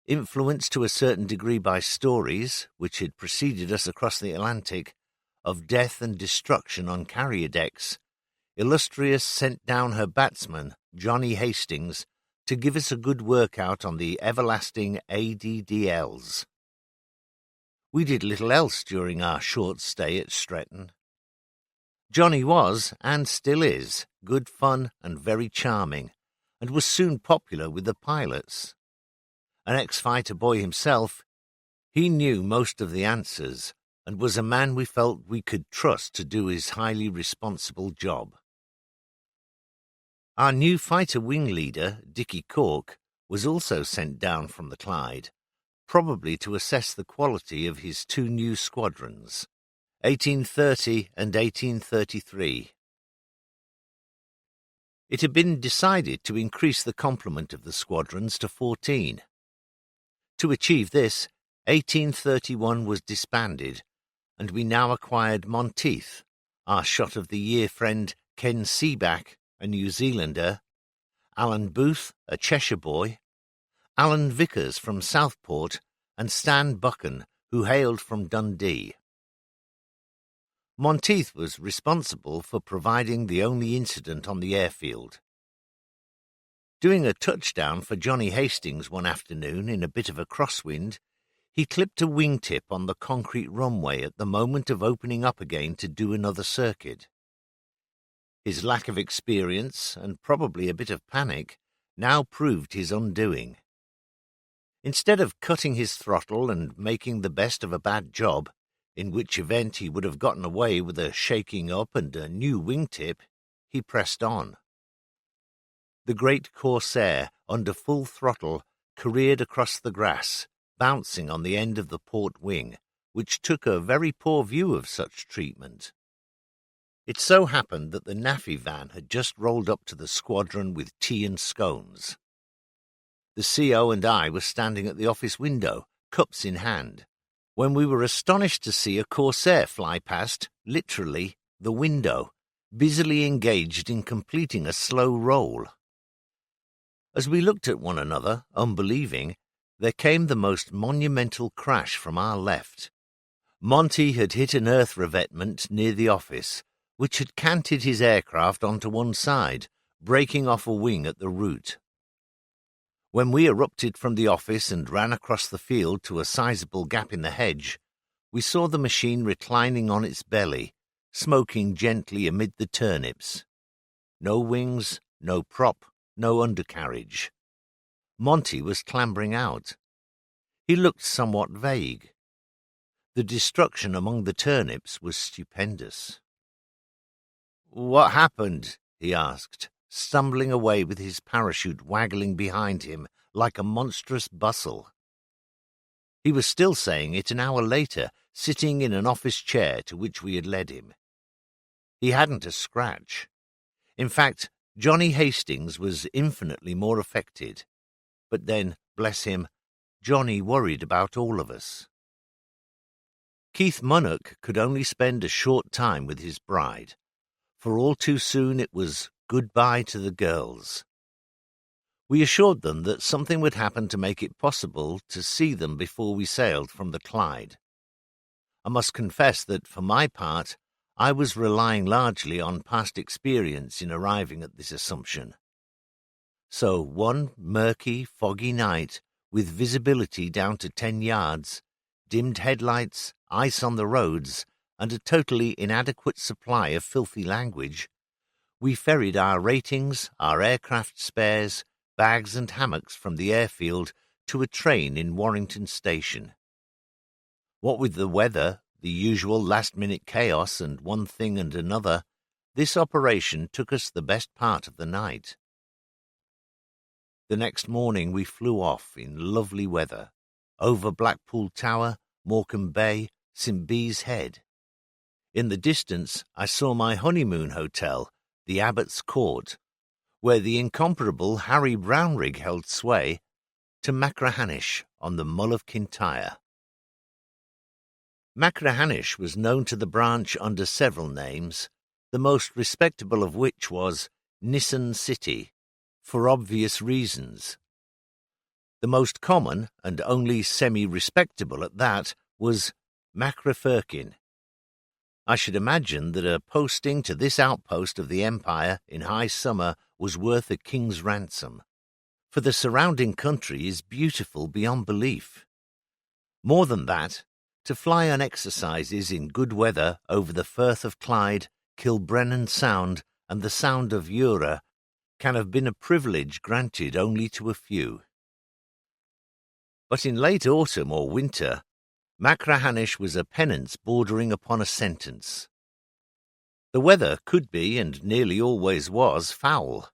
Influenced to a certain degree by stories, which had preceded us across the Atlantic, of death and destruction on carrier decks, Illustrious sent down her batsman, Johnny Hastings, to give us a good workout on the everlasting ADDLs. We did little else during our short stay at Stretton. Johnny was, and still is, good fun and very charming, and was soon popular with the pilots. An ex-fighter boy himself, he knew most of the answers, and was a man we felt we could trust to do his highly responsible job. Our new fighter wing leader, Dickie Cork, was also sent down from the Clyde, probably to assess the quality of his 2 new squadrons, 1830 and 1833. It had been decided to increase the complement of the squadrons to 14. To achieve this, 1831 was disbanded, and we now acquired Monteith, our shot-of-the-year friend Ken Seaback, a New Zealander, Alan Booth, a Cheshire boy, Alan Vickers from Southport, and Stan Buchan, who hailed from Dundee. Monteith was responsible for providing the only incident on the airfield. Doing a touchdown for Johnny Hastings one afternoon in a bit of a crosswind, he clipped a wingtip on the concrete runway at the moment of opening up again to do another circuit. His lack of experience, and probably a bit of panic, now proved his undoing. Instead of cutting his throttle and making the best of a bad job, in which event he would have gotten away with a shaking up and a new wingtip, he pressed on. The great Corsair, under full throttle, careered across the grass, bouncing on the end of the port wing, which took a very poor view of such treatment. It so happened that the NAFI van had just rolled up to the squadron with tea and scones. The CO and I were standing at the office window, cups in hand, when we were astonished to see a Corsair fly past, literally, the window, busily engaged in completing a slow roll. As we looked at one another, unbelieving, there came the most monumental crash from our left. Monty had hit an earth revetment near the office, which had canted his aircraft onto one side, breaking off a wing at the root. When we erupted from the office and ran across the field to a sizable gap in the hedge, we saw the machine reclining on its belly, smoking gently amid the turnips. No wings, no prop, no undercarriage. Monty was clambering out. He looked somewhat vague. The destruction among the turnips was stupendous. "What happened?" he asked, stumbling away with his parachute waggling behind him like a monstrous bustle. He was still saying it an hour later, sitting in an office chair to which we had led him. He hadn't a scratch. In fact, Johnny Hastings was infinitely more affected. But then, bless him, Johnny worried about all of us. Keith Munnock could only spend a short time with his bride, for all too soon it was goodbye to the girls. We assured them that something would happen to make it possible to see them before we sailed from the Clyde. I must confess that, for my part, I was relying largely on past experience in arriving at this assumption. So one murky, foggy night, with visibility down to 10 yards, dimmed headlights, ice on the roads, and a totally inadequate supply of filthy language, we ferried our ratings, our aircraft spares, bags and hammocks from the airfield to a train in Warrington Station. What with the weather, the usual last-minute chaos, and one thing and another, this operation took us the best part of the night. The next morning we flew off in lovely weather, over Blackpool Tower, Morecambe Bay, St. Bees Head. In the distance I saw my honeymoon hotel, the Abbot's Court, where the incomparable Harry Brownrigg held sway, to Machrihanish on the Mull of Kintyre. Machrihanish was known to the branch under several names, the most respectable of which was Nissen City, for obvious reasons. The most common, and only semi-respectable at that, was Machrifirkin. I should imagine that a posting to this outpost of the Empire in high summer was worth a king's ransom, for the surrounding country is beautiful beyond belief. More than that, to fly on exercises in good weather over the Firth of Clyde, Kilbrennan Sound, and the Sound of Jura can have been a privilege granted only to a few. But in late autumn or winter, Machrihanish was a penance bordering upon a sentence. The weather could be, and nearly always was, foul.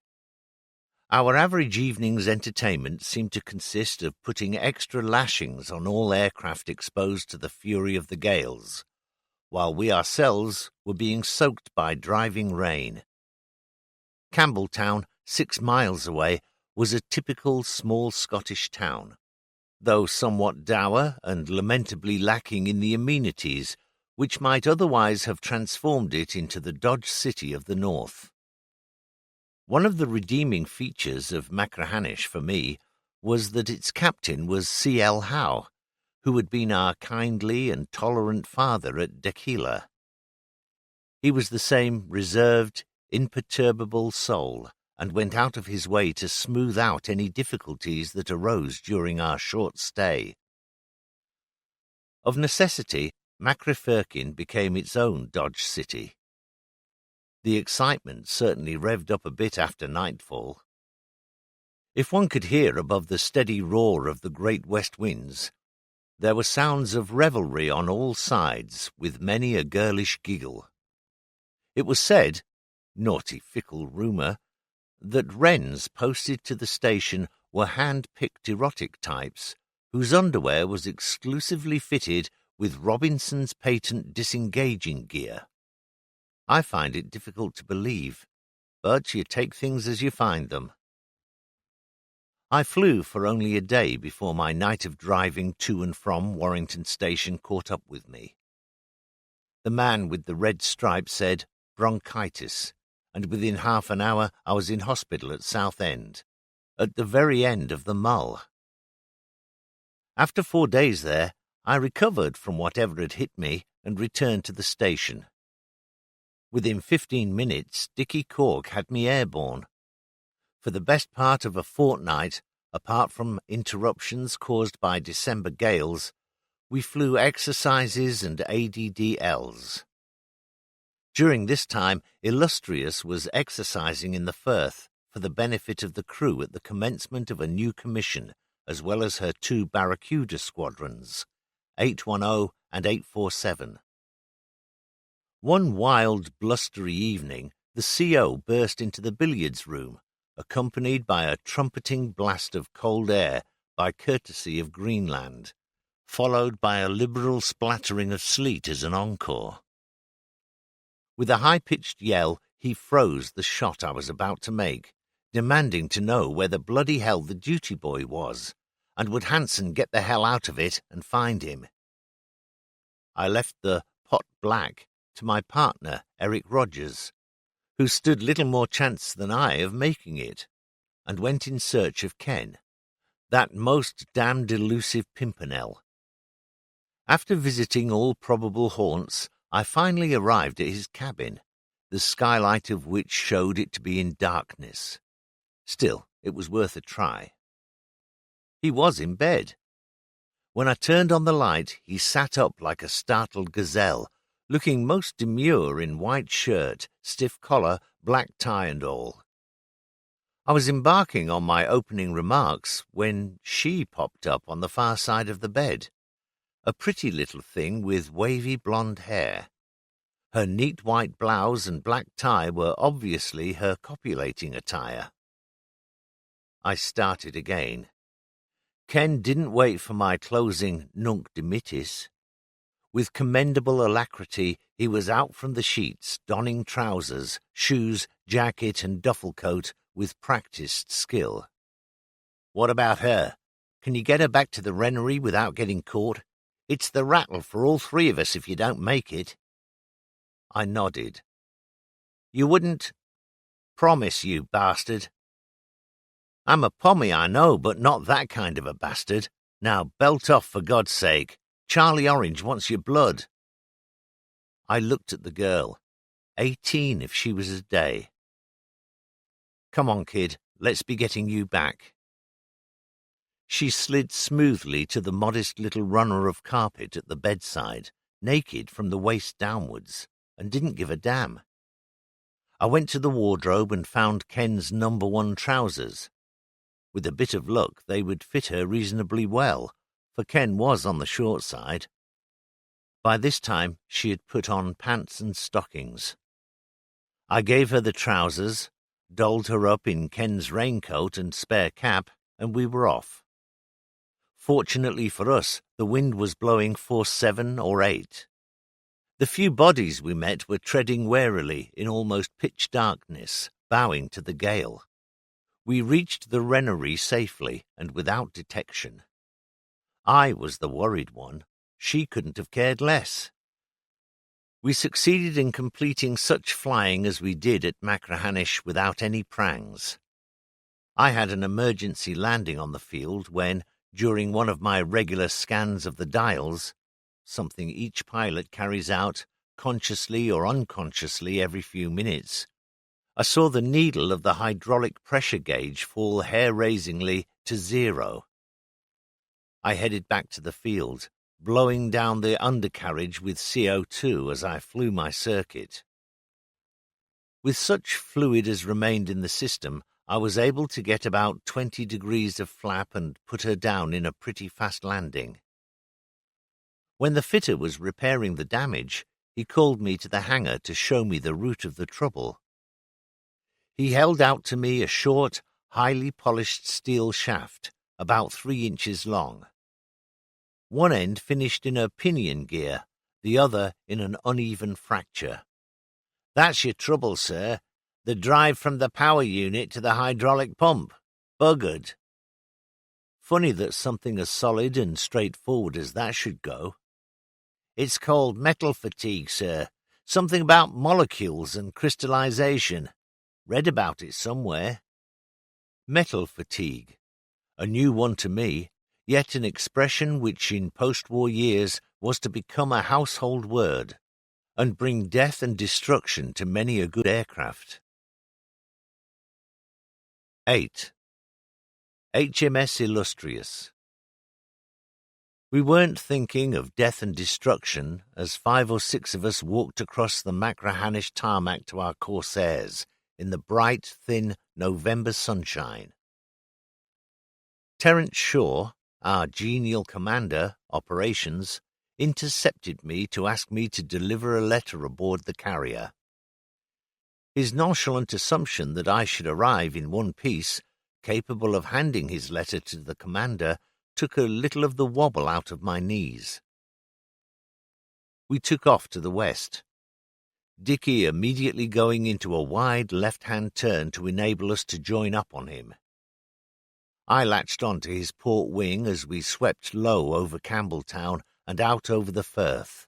Our average evening's entertainment seemed to consist of putting extra lashings on all aircraft exposed to the fury of the gales, while we ourselves were being soaked by driving rain. Campbelltown, 6 miles away, was a typical small Scottish town, though somewhat dour and lamentably lacking in the amenities which might otherwise have transformed it into the Dodge City of the North. One of the redeeming features of Machrihanish for me was that its captain was C.L. Howe, who had been our kindly and tolerant father at Dequila. He was the same reserved, imperturbable soul, and went out of his way to smooth out any difficulties that arose during our short stay. Of necessity, Machrifirkin became its own Dodge City. The excitement certainly revved up a bit after nightfall. If one could hear above the steady roar of the great west winds, there were sounds of revelry on all sides, with many a girlish giggle. It was said, naughty fickle rumour, that wrens posted to the station were hand-picked erotic types, whose underwear was exclusively fitted with Robinson's patent disengaging gear. I find it difficult to believe, but you take things as you find them. I flew for only a day before my night of driving to and from Warrington Station caught up with me. The man with the red stripe said bronchitis, and within half an hour I was in hospital at Southend, at the very end of the Mull. After 4 days there, I recovered from whatever had hit me and returned to the station. Within 15 minutes, Dickie Cork had me airborne. For the best part of a fortnight, apart from interruptions caused by December gales, we flew exercises and ADDLs. During this time, Illustrious was exercising in the Firth for the benefit of the crew at the commencement of a new commission, as well as her 2 Barracuda squadrons, 810 and 847. One wild, blustery evening, the CO burst into the billiards room, accompanied by a trumpeting blast of cold air by courtesy of Greenland, followed by a liberal splattering of sleet as an encore. With a high-pitched yell, he froze the shot I was about to make, demanding to know where the bloody hell the duty boy was, and would Hanson get the hell out of it and find him. I left the pot black to my partner, Eric Rogers, who stood little more chance than I of making it, and went in search of Ken, that most damned elusive pimpernel. After visiting all probable haunts, I finally arrived at his cabin, the skylight of which showed it to be in darkness. Still, it was worth a try. He was in bed. When I turned on the light, he sat up like a startled gazelle, looking most demure in white shirt, stiff collar, black tie and all. I was embarking on my opening remarks when she popped up on the far side of the bed, a pretty little thing with wavy blonde hair. Her neat white blouse and black tie were obviously her copulating attire. I started again. Ken didn't wait for my closing nunc dimittis. With commendable alacrity, he was out from the sheets, donning trousers, shoes, jacket, and duffel coat with practised skill. "What about her? Can you get her back to the Rennery without getting caught? It's the rattle for all three of us if you don't make it." I nodded. "You wouldn't?" "Promise, you bastard." "I'm a pommy, I know, but not that kind of a bastard. Now belt off, for God's sake. Charlie Orange wants your blood." I looked at the girl. 18 if she was a day. "Come on, kid, let's be getting you back." She slid smoothly to the modest little runner of carpet at the bedside, naked from the waist downwards, and didn't give a damn. I went to the wardrobe and found Ken's number 1 trousers. With a bit of luck, they would fit her reasonably well, for Ken was on the short side. By this time, she had put on pants and stockings. I gave her the trousers, dolled her up in Ken's raincoat and spare cap, and we were off. Fortunately for us, the wind was blowing force 7 or 8. The few bodies we met were treading warily in almost pitch darkness, bowing to the gale. We reached the Rennery safely and without detection. I was the worried one. She couldn't have cared less. We succeeded in completing such flying as we did at Machrihanish without any prangs. I had an emergency landing on the field when, during one of my regular scans of the dials, something each pilot carries out, consciously or unconsciously every few minutes, I saw the needle of the hydraulic pressure gauge fall hair-raisingly to 0. I headed back to the field, blowing down the undercarriage with CO2 as I flew my circuit. With such fluid as remained in the system, I was able to get about 20 degrees of flap and put her down in a pretty fast landing. When the fitter was repairing the damage, he called me to the hangar to show me the root of the trouble. He held out to me a short, highly polished steel shaft, about 3 inches long. One end finished in a pinion gear, the other in an uneven fracture. "That's your trouble, sir. The drive from the power unit to the hydraulic pump. Buggered." Funny that something as solid and straightforward as that should go. "It's called metal fatigue, sir. Something about molecules and crystallization. Read about it somewhere." Metal fatigue. A new one to me, yet an expression which in post-war years was to become a household word and bring death and destruction to many a good aircraft. 8. HMS Illustrious. We weren't thinking of death and destruction as 5 or 6 of us walked across the Machrihanish tarmac to our Corsairs in the bright, thin November sunshine. Terence Shaw, our genial commander, operations, intercepted me to ask me to deliver a letter aboard the carrier. His nonchalant assumption that I should arrive in one piece, capable of handing his letter to the commander, took a little of the wobble out of my knees. We took off to the west, Dicky immediately going into a wide left-hand turn to enable us to join up on him. I latched on to his port wing as we swept low over Campbelltown and out over the Firth.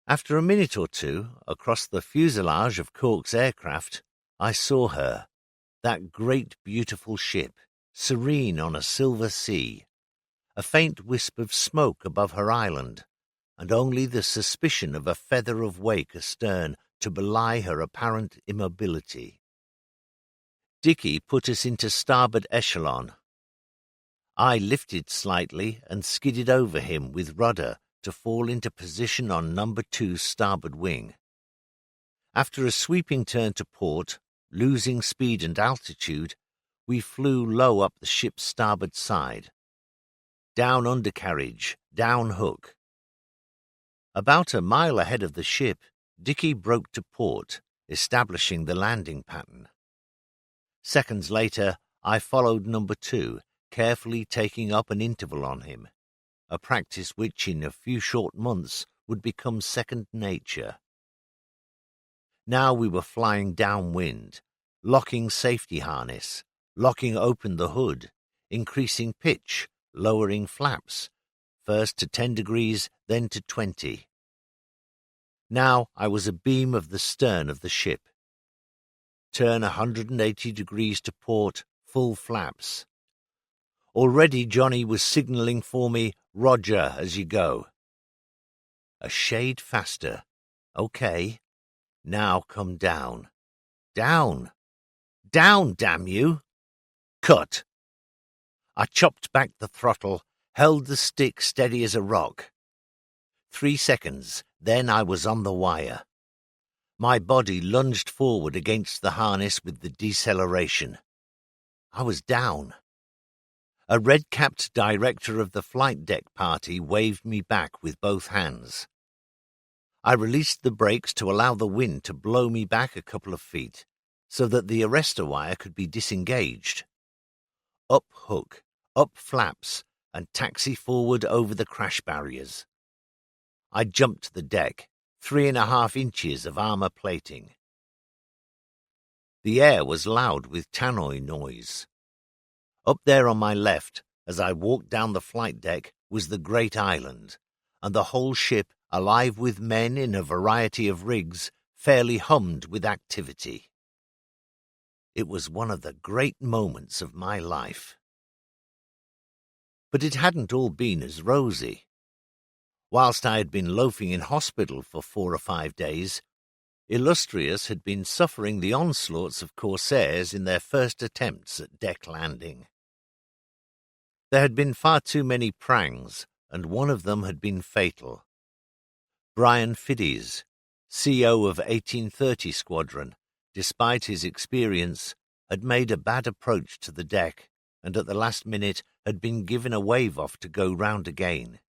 After a minute or two, across the fuselage of Cork's aircraft, I saw her, that great beautiful ship, serene on a silver sea, a faint wisp of smoke above her island, and only the suspicion of a feather of wake astern to belie her apparent immobility. Dicky put us into starboard echelon. I lifted slightly and skidded over him with rudder to fall into position on number 2's starboard wing. After a sweeping turn to port, losing speed and altitude, we flew low up the ship's starboard side. Down undercarriage, down hook. About a mile ahead of the ship, Dicky broke to port, establishing the landing pattern. Seconds later, I followed number 2, carefully taking up an interval on him, a practice which in a few short months would become second nature. Now we were flying downwind, locking safety harness, locking open the hood, increasing pitch, lowering flaps, first to 10 degrees, then to 20. Now I was a beam of the stern of the ship. Turn 180 degrees to port, full flaps. Already Johnny was signalling for me, "Roger, as you go." A shade faster. Okay. Now come down. Down. Down, damn you! Cut! I chopped back the throttle, held the stick steady as a rock. 3 seconds, then I was on the wire. My body lunged forward against the harness with the deceleration. I was down. A red-capped director of the flight deck party waved me back with both hands. I released the brakes to allow the wind to blow me back a couple of feet, so that the arrestor wire could be disengaged. Up hook, up flaps, and taxi forward over the crash barriers. I jumped the deck, 3.5 inches of armor plating. The air was loud with tannoy noise. Up there on my left, as I walked down the flight deck, was the great island, and the whole ship, alive with men in a variety of rigs, fairly hummed with activity. It was one of the great moments of my life. But it hadn't all been as rosy. Whilst I had been loafing in hospital for 4 or 5 days, Illustrious had been suffering the onslaughts of Corsairs in their first attempts at deck landing. There had been far too many prangs, and one of them had been fatal. Brian Fiddies, CO of 1830 Squadron, despite his experience, had made a bad approach to the deck, and at the last minute had been given a wave-off to go round again.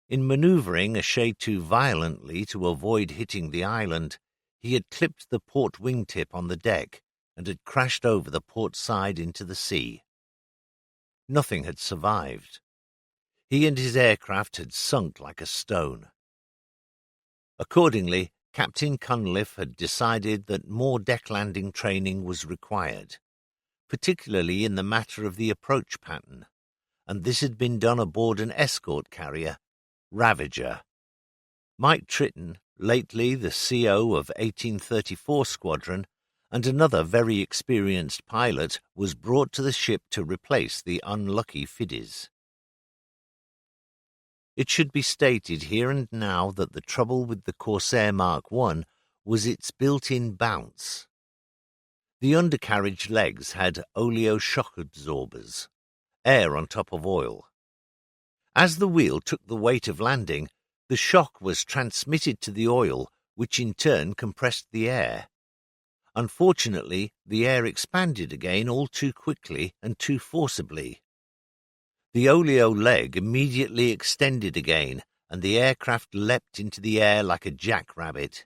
In manoeuvring a shade too violently to avoid hitting the island, he had clipped the port wingtip on the deck and had crashed over the port side into the sea. Nothing had survived. He and his aircraft had sunk like a stone. Accordingly, Captain Cunliffe had decided that more deck landing training was required, particularly in the matter of the approach pattern, and this had been done aboard an escort carrier, Ravager. Mike Tritton, lately the CO of 1834 Squadron, and another very experienced pilot, was brought to the ship to replace the unlucky Fiddies. It should be stated here and now that the trouble with the Corsair Mark I was its built-in bounce. The undercarriage legs had oleo shock absorbers, air on top of oil. As the wheel took the weight of landing, the shock was transmitted to the oil, which in turn compressed the air. Unfortunately, the air expanded again all too quickly and too forcibly. The oleo leg immediately extended again, and the aircraft leapt into the air like a jackrabbit.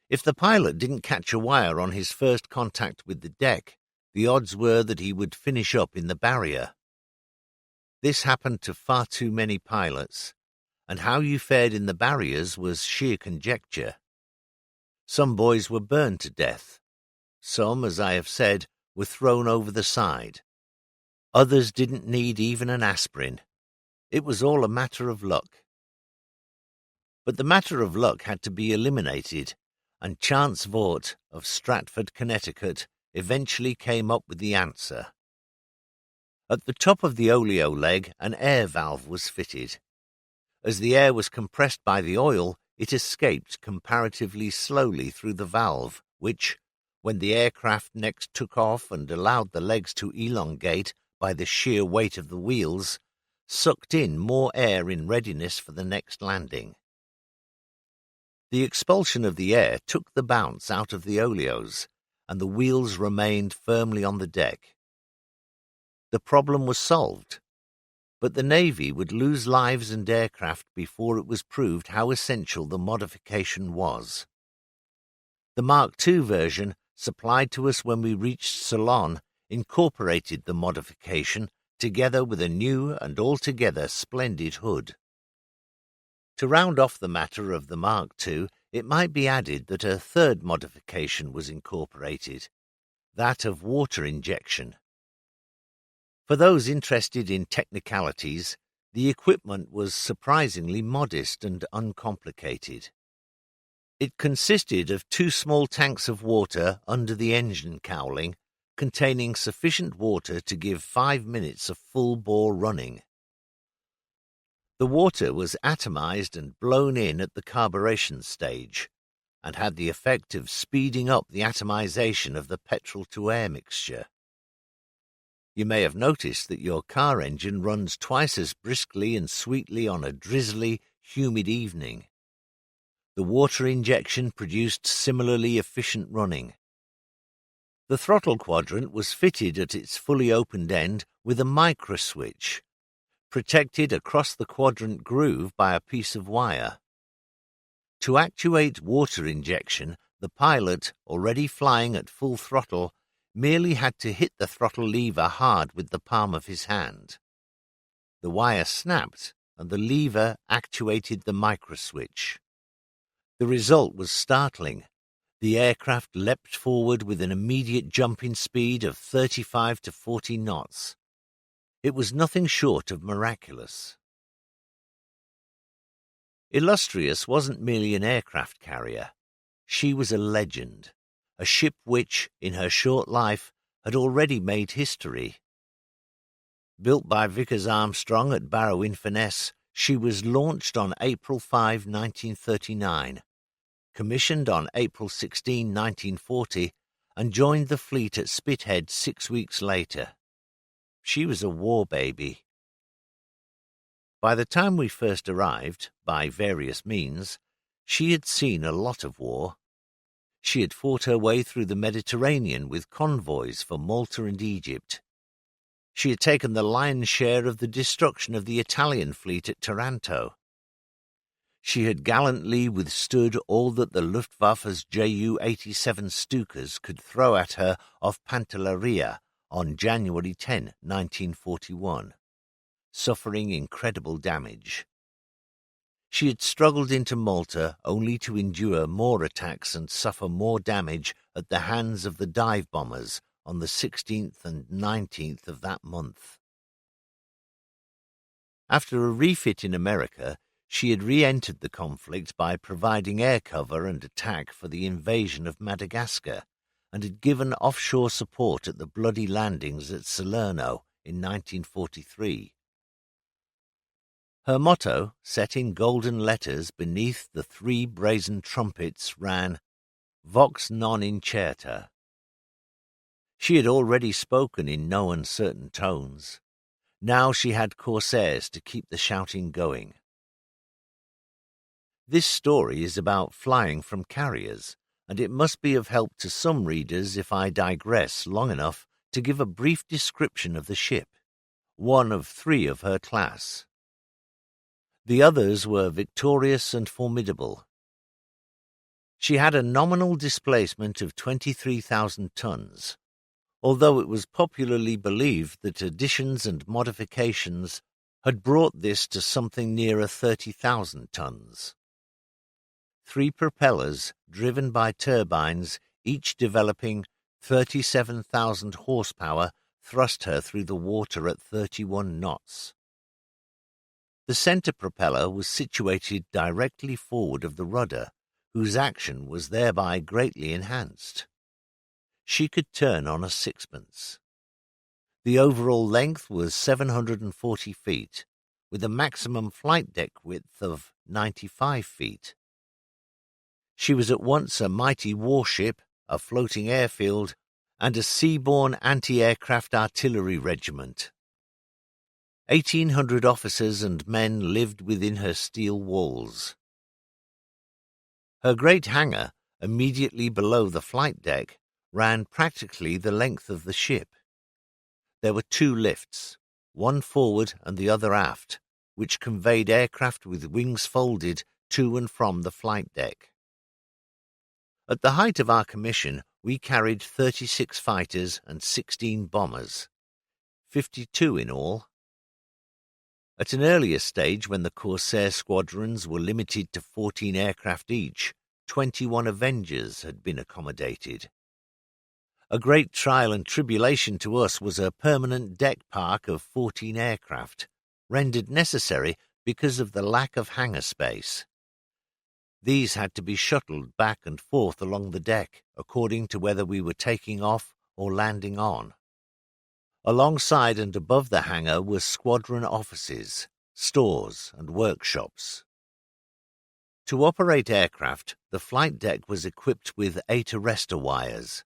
If the pilot didn't catch a wire on his first contact with the deck, the odds were that he would finish up in the barrier. This happened to far too many pilots, and how you fared in the barriers was sheer conjecture. Some boys were burned to death. Some, as I have said, were thrown over the side. Others didn't need even an aspirin. It was all a matter of luck. But the matter of luck had to be eliminated, and Chance Vought of Stratford, Connecticut, eventually came up with the answer. At the top of the oleo leg, an air valve was fitted. As the air was compressed by the oil, it escaped comparatively slowly through the valve, which, when the aircraft next took off and allowed the legs to elongate by the sheer weight of the wheels, sucked in more air in readiness for the next landing. The expulsion of the air took the bounce out of the oleos, and the wheels remained firmly on the deck. The problem was solved, but the Navy would lose lives and aircraft before it was proved how essential the modification was. The Mark II version, supplied to us when we reached Ceylon, incorporated the modification together with a new and altogether splendid hood. To round off the matter of the Mark II, it might be added that a third modification was incorporated, that of water injection. For those interested in technicalities, the equipment was surprisingly modest and uncomplicated. It consisted of 2 small tanks of water under the engine cowling, containing sufficient water to give 5 minutes of full-bore running. The water was atomized and blown in at the carburation stage, and had the effect of speeding up the atomization of the petrol-to-air mixture. You may have noticed that your car engine runs twice as briskly and sweetly on a drizzly, humid evening. The water injection produced similarly efficient running. The throttle quadrant was fitted at its fully opened end with a micro-switch, protected across the quadrant groove by a piece of wire. To actuate water injection, the pilot, already flying at full throttle, merely had to hit the throttle lever hard with the palm of his hand. The wire snapped, and the lever actuated the micro-switch. The result was startling. The aircraft leapt forward with an immediate jumping speed of 35 to 40 knots. It was nothing short of miraculous. Illustrious wasn't merely an aircraft carrier. She was a legend, a ship which, in her short life, had already made history. Built by Vickers Armstrong at Barrow-in-Furness, she was launched on April 5, 1939, commissioned on April 16, 1940, and joined the fleet at Spithead 6 weeks later. She was a war baby. By the time we first arrived, by various means, she had seen a lot of war. She had fought her way through the Mediterranean with convoys for Malta and Egypt. She had taken the lion's share of the destruction of the Italian fleet at Taranto. She had gallantly withstood all that the Luftwaffe's Ju-87 Stukas could throw at her off Pantelleria on January 10, 1941, suffering incredible damage. She had struggled into Malta only to endure more attacks and suffer more damage at the hands of the dive bombers on the 16th and 19th of that month. After a refit in America, she had re-entered the conflict by providing air cover and attack for the invasion of Madagascar, and had given offshore support at the bloody landings at Salerno in 1943. Her motto, set in golden letters beneath the 3 brazen trumpets, ran, Vox non incerta. She had already spoken in no uncertain tones. Now she had corsairs to keep the shouting going. This story is about flying from carriers, and it must be of help to some readers if I digress long enough to give a brief description of the ship, one of 3 of her class. The others were victorious and formidable. She had a nominal displacement of 23,000 tons, although it was popularly believed that additions and modifications had brought this to something nearer 30,000 tons. 3 propellers, driven by turbines, each developing 37,000 horsepower, thrust her through the water at 31 knots. The center propeller was situated directly forward of the rudder, whose action was thereby greatly enhanced. She could turn on a sixpence. The overall length was 740 feet, with a maximum flight deck width of 95 feet. She was at once a mighty warship, a floating airfield, and a seaborne anti-aircraft artillery regiment. 1,800 officers and men lived within her steel walls. Her great hangar, immediately below the flight deck, ran practically the length of the ship. There were 2 lifts, one forward and the other aft, which conveyed aircraft with wings folded to and from the flight deck. At the height of our commission, we carried 36 fighters and 16 bombers, 52 in all. At an earlier stage, when the Corsair squadrons were limited to 14 aircraft each, 21 Avengers had been accommodated. A great trial and tribulation to us was a permanent deck park of 14 aircraft, rendered necessary because of the lack of hangar space. These had to be shuttled back and forth along the deck, according to whether we were taking off or landing on. Alongside and above the hangar were squadron offices, stores, and workshops. To operate aircraft, the flight deck was equipped with 8 arrestor wires,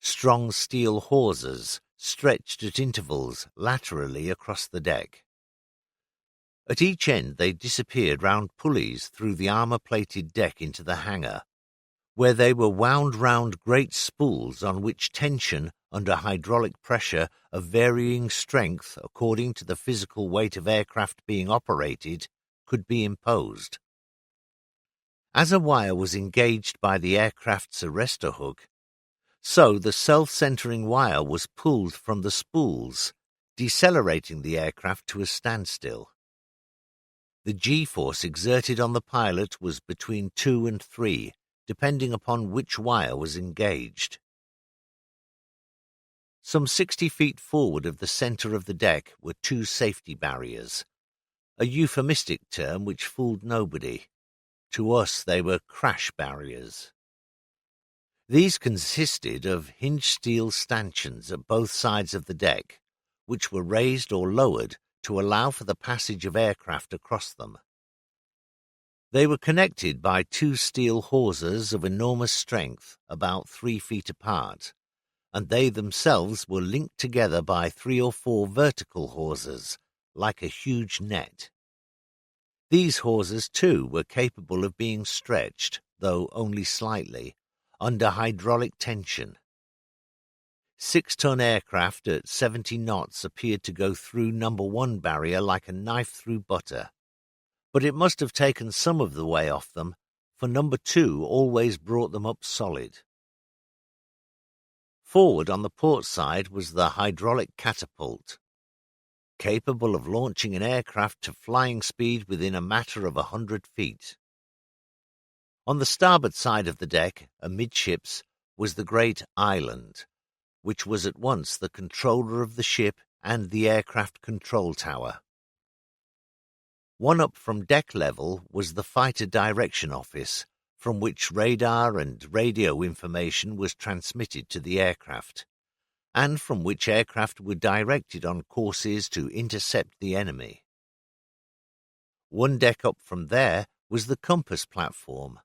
strong steel hawsers stretched at intervals laterally across the deck. At each end they disappeared round pulleys through the armour-plated deck into the hangar, where they were wound round great spools on which tension under hydraulic pressure of varying strength according to the physical weight of aircraft being operated could be imposed. As a wire was engaged by the aircraft's arrestor hook, so the self-centering wire was pulled from the spools, decelerating the aircraft to a standstill. The G-force exerted on the pilot was between 2 and 3, depending upon which wire was engaged. Some 60 feet forward of the centre of the deck were 2 safety barriers, a euphemistic term which fooled nobody. To us they were crash barriers. These consisted of hinged steel stanchions at both sides of the deck, which were raised or lowered to allow for the passage of aircraft across them. They were connected by 2 steel hawsers of enormous strength, about 3 feet apart, and they themselves were linked together by 3 or 4 vertical hawsers, like a huge net. These hawsers, too, were capable of being stretched, though only slightly, under hydraulic tension. 6-ton aircraft at 70 knots appeared to go through number 1 barrier like a knife through butter, but it must have taken some of the way off them, for number 2 always brought them up solid. Forward on the port side was the hydraulic catapult, capable of launching an aircraft to flying speed within a matter of 100 feet. On the starboard side of the deck, amidships, was the great island, which was at once the controller of the ship and the aircraft control tower. One up from deck level was the fighter direction office, from which radar and radio information was transmitted to the aircraft, and from which aircraft were directed on courses to intercept the enemy. One deck up from there was the compass platform,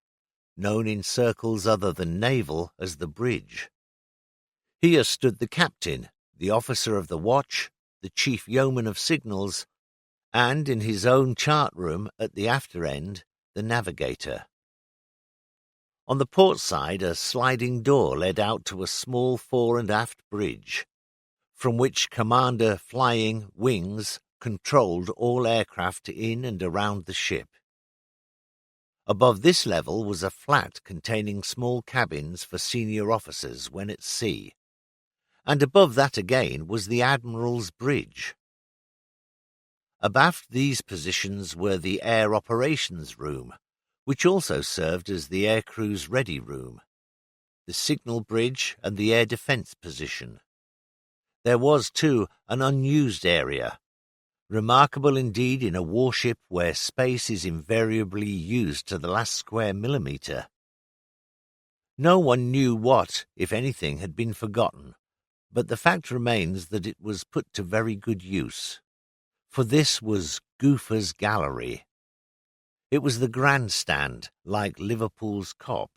known in circles other than naval as the bridge. Here stood the captain, the officer of the watch, the chief yeoman of signals, and in his own chart room at the after end, the navigator. On the port side, a sliding door led out to a small fore and aft bridge, from which Commander Flying Wings controlled all aircraft in and around the ship. Above this level was a flat containing small cabins for senior officers when at sea, and above that again was the Admiral's bridge. Abaft these positions were the Air Operations Room, which also served as the Aircrew's Ready Room, the Signal Bridge and the Air Defence Position. There was, too, an unused area, remarkable indeed in a warship where space is invariably used to the last square millimetre. No one knew what, if anything, had been forgotten, But the fact remains that it was put to very good use, for this was Goofer's Gallery. It was the grandstand, like Liverpool's Cop.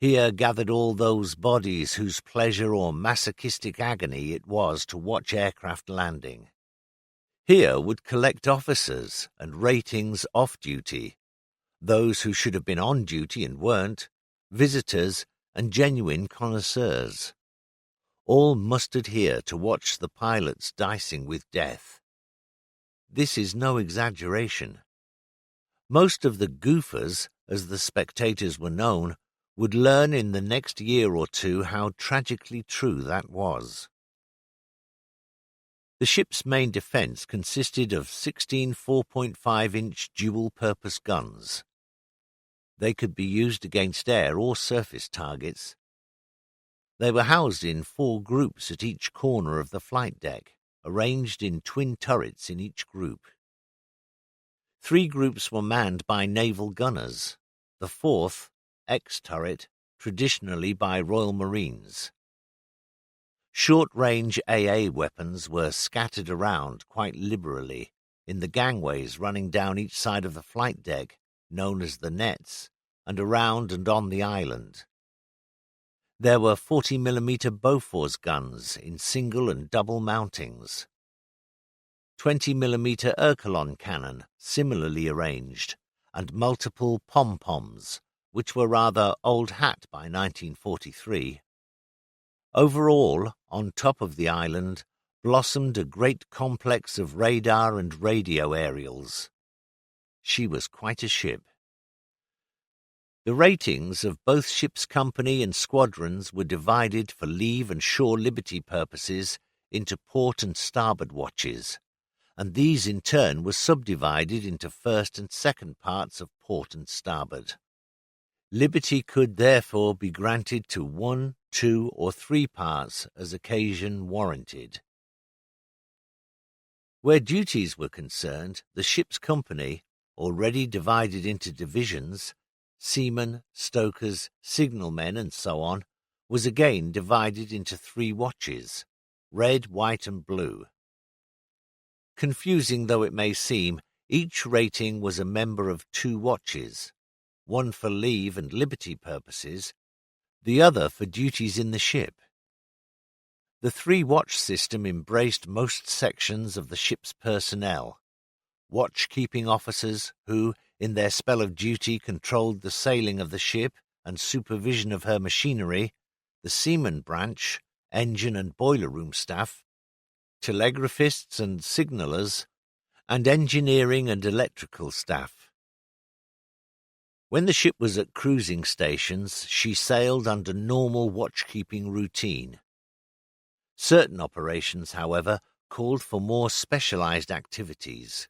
Here gathered all those bodies whose pleasure or masochistic agony it was to watch aircraft landing. Here would collect officers and ratings off duty, those who should have been on duty and weren't, visitors and genuine connoisseurs. All mustered here to watch the pilots dicing with death. This is no exaggeration. Most of the goofers, as the spectators were known, would learn in the next year or two how tragically true that was. The ship's main defence consisted of 16 4.5-inch dual-purpose guns. They could be used against air or surface targets. They were housed in 4 groups at each corner of the flight deck, arranged in twin turrets in each group. 3 groups were manned by naval gunners, the 4th, X-turret, traditionally by Royal Marines. Short-range AA weapons were scattered around quite liberally in the gangways running down each side of the flight deck, known as the nets, and around and on the island. There were 40mm Bofors guns in single and double mountings, 20mm Ercolon cannon similarly arranged, and multiple pom-poms, which were rather old hat by 1943. Overall, on top of the island, blossomed a great complex of radar and radio aerials. She was quite a ship. The ratings of both ship's company and squadrons were divided for leave and shore liberty purposes into port and starboard watches, and these in turn were subdivided into first and second parts of port and starboard. Liberty could therefore be granted to 1, 2, or 3 parts as occasion warranted. Where duties were concerned, the ship's company, already divided into divisions, seamen, stokers, signalmen, and so on, was again divided into 3 watches, red, white, and blue. Confusing though it may seem, each rating was a member of 2 watches, one for leave and liberty purposes, the other for duties in the ship. The 3-watch system embraced most sections of the ship's personnel. Watch-keeping officers who, in their spell of duty, controlled the sailing of the ship and supervision of her machinery, the seaman branch, engine and boiler room staff, telegraphists and signallers, and engineering and electrical staff. When the ship was at cruising stations, she sailed under normal watch-keeping routine. Certain operations, however, called for more specialized activities.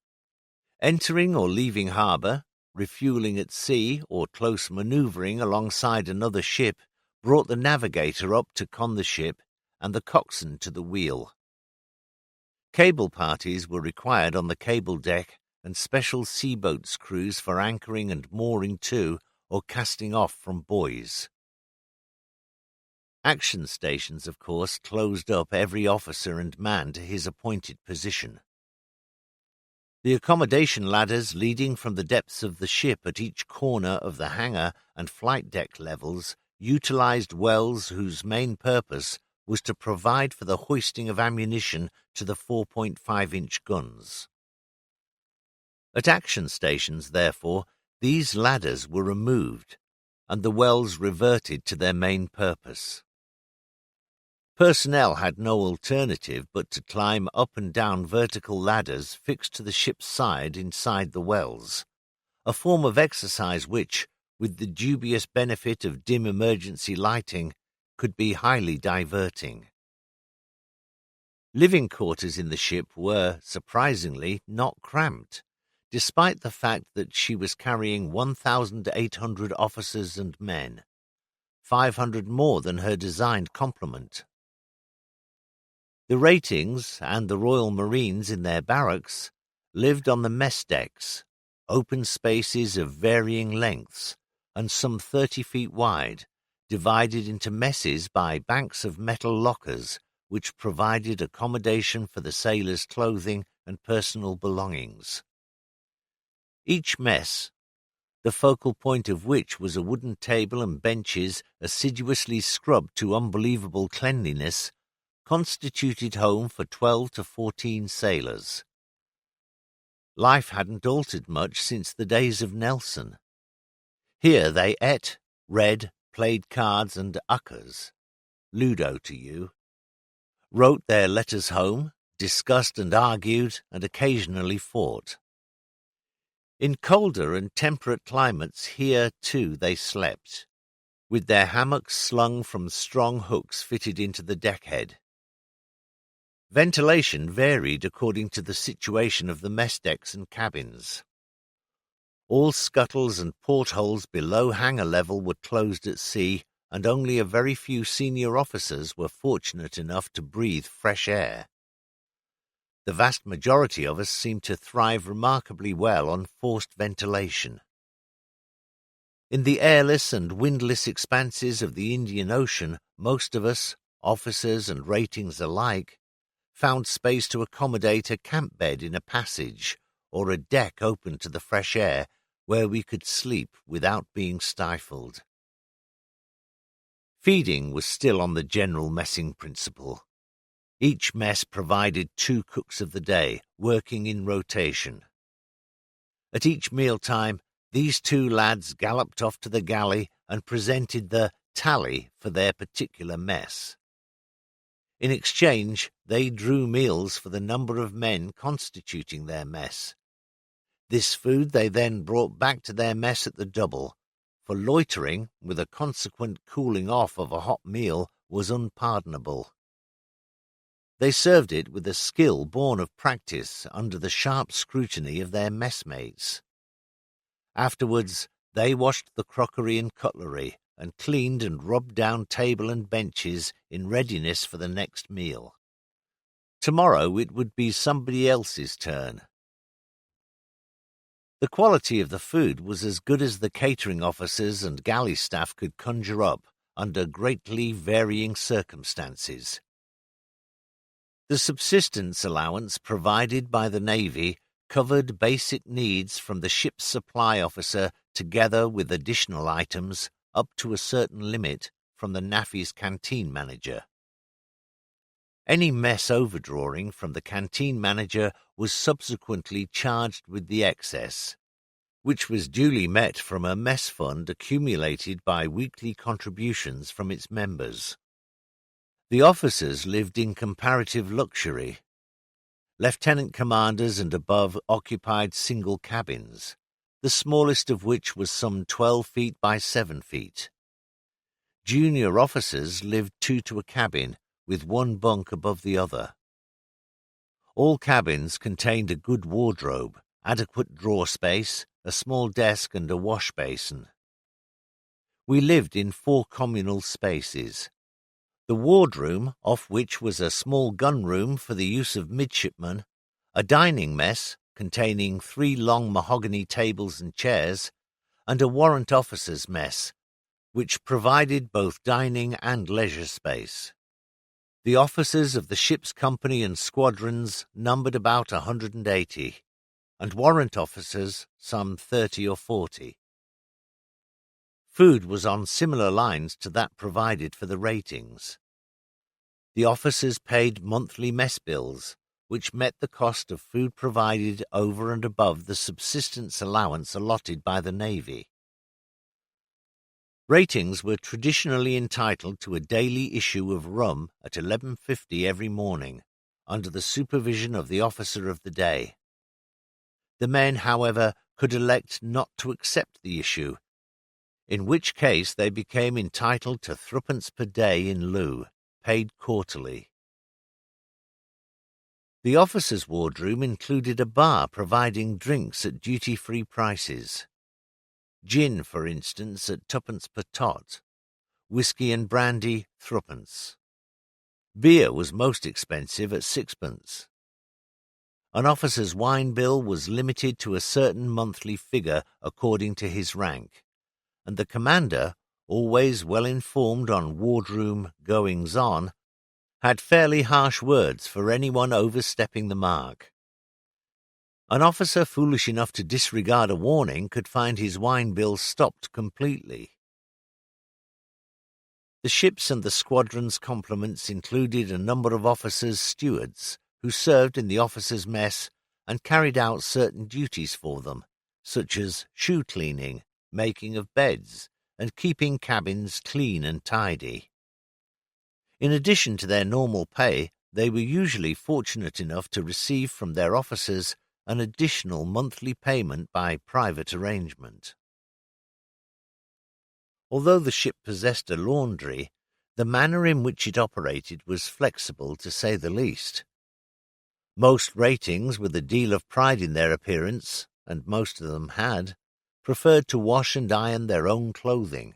Entering or leaving harbour, refueling at sea, or close manoeuvring alongside another ship brought the navigator up to con the ship and the coxswain to the wheel. Cable parties were required on the cable deck, and special seaboats crews for anchoring and mooring to or casting off from buoys. Action stations, of course, closed up every officer and man to his appointed position. The accommodation ladders leading from the depths of the ship at each corner of the hangar and flight deck levels utilized wells whose main purpose was to provide for the hoisting of ammunition to the 4.5-inch guns. At action stations, therefore, these ladders were removed, and the wells reverted to their main purpose. Personnel had no alternative but to climb up and down vertical ladders fixed to the ship's side inside the wells, a form of exercise which, with the dubious benefit of dim emergency lighting, could be highly diverting. Living quarters in the ship were, surprisingly, not cramped, despite the fact that she was carrying 1,800 officers and men, 500 more than her designed complement. The ratings and the Royal Marines in their barracks lived on the mess decks, open spaces of varying lengths and some 30 feet wide, divided into messes by banks of metal lockers, which provided accommodation for the sailors' clothing and personal belongings. Each mess, the focal point of which was a wooden table and benches assiduously scrubbed to unbelievable cleanliness, constituted home for 12 to 14 sailors. Life hadn't altered much since the days of Nelson. Here they ate, read, played cards and uckers, Ludo to you, wrote their letters home, discussed and argued, and occasionally fought. In colder and temperate climates here, too, they slept, with their hammocks slung from strong hooks fitted into the deckhead. Ventilation varied according to the situation of the mess decks and cabins. All scuttles and portholes below hangar level were closed at sea, and only a very few senior officers were fortunate enough to breathe fresh air. The vast majority of us seemed to thrive remarkably well on forced ventilation. In the airless and windless expanses of the Indian Ocean, most of us, officers and ratings alike, found space to accommodate a camp bed in a passage or a deck open to the fresh air where we could sleep without being stifled. Feeding was still on the general messing principle. Each mess provided 2 cooks of the day, working in rotation. At each mealtime, these 2 lads galloped off to the galley and presented the tally for their particular mess. In exchange, they drew meals for the number of men constituting their mess. This food they then brought back to their mess at the double, for loitering, with a consequent cooling off of a hot meal, was unpardonable. They served it with a skill born of practice under the sharp scrutiny of their messmates. Afterwards, they washed the crockery and cutlery, and cleaned and rubbed down table and benches in readiness for the next meal. Tomorrow it would be somebody else's turn. The quality of the food was as good as the catering officers and galley staff could conjure up under greatly varying circumstances. The subsistence allowance provided by the Navy covered basic needs from the ship's supply officer together with additional items up to a certain limit from the NAFI's canteen manager. Any mess overdrawing from the canteen manager was subsequently charged with the excess, which was duly met from a mess fund accumulated by weekly contributions from its members. The officers lived in comparative luxury. Lieutenant commanders and above occupied single cabins, the smallest of which was some 12 feet by 7 feet. Junior officers lived 2 to a cabin, with 1 bunk above the other. All cabins contained a good wardrobe, adequate drawer space, a small desk and a wash basin. We lived in 4 communal spaces. The wardroom, off which was a small gun room for the use of midshipmen, a dining mess containing 3 long mahogany tables and chairs, and a warrant officers' mess, which provided both dining and leisure space. The officers of the ship's company and squadrons numbered about 180, and warrant officers some 30 or 40. Food was on similar lines to that provided for the ratings. The officers paid monthly mess bills, which met the cost of food provided over and above the subsistence allowance allotted by the Navy. Ratings were traditionally entitled to a daily issue of rum at 11:50 every morning, under the supervision of the officer of the day. The men, however, could elect not to accept the issue, in which case they became entitled to 3d per day in lieu, paid quarterly. The officers' wardroom included a bar providing drinks at duty-free prices. Gin, for instance, at 2d per tot, whisky and brandy 3d. Beer was most expensive at 6d. An officer's wine bill was limited to a certain monthly figure according to his rank, and the commander always well informed on wardroom goings-on, had fairly harsh words for anyone overstepping the mark. An officer foolish enough to disregard a warning could find his wine bill stopped completely. The ship's and the squadron's complements included a number of officers' stewards who served in the officers' mess and carried out certain duties for them, such as shoe cleaning, making of beds, and keeping cabins clean and tidy. In addition to their normal pay, they were usually fortunate enough to receive from their officers an additional monthly payment by private arrangement. Although the ship possessed a laundry, the manner in which it operated was flexible to say the least. Most ratings, with a deal of pride in their appearance, and most of them had, preferred to wash and iron their own clothing.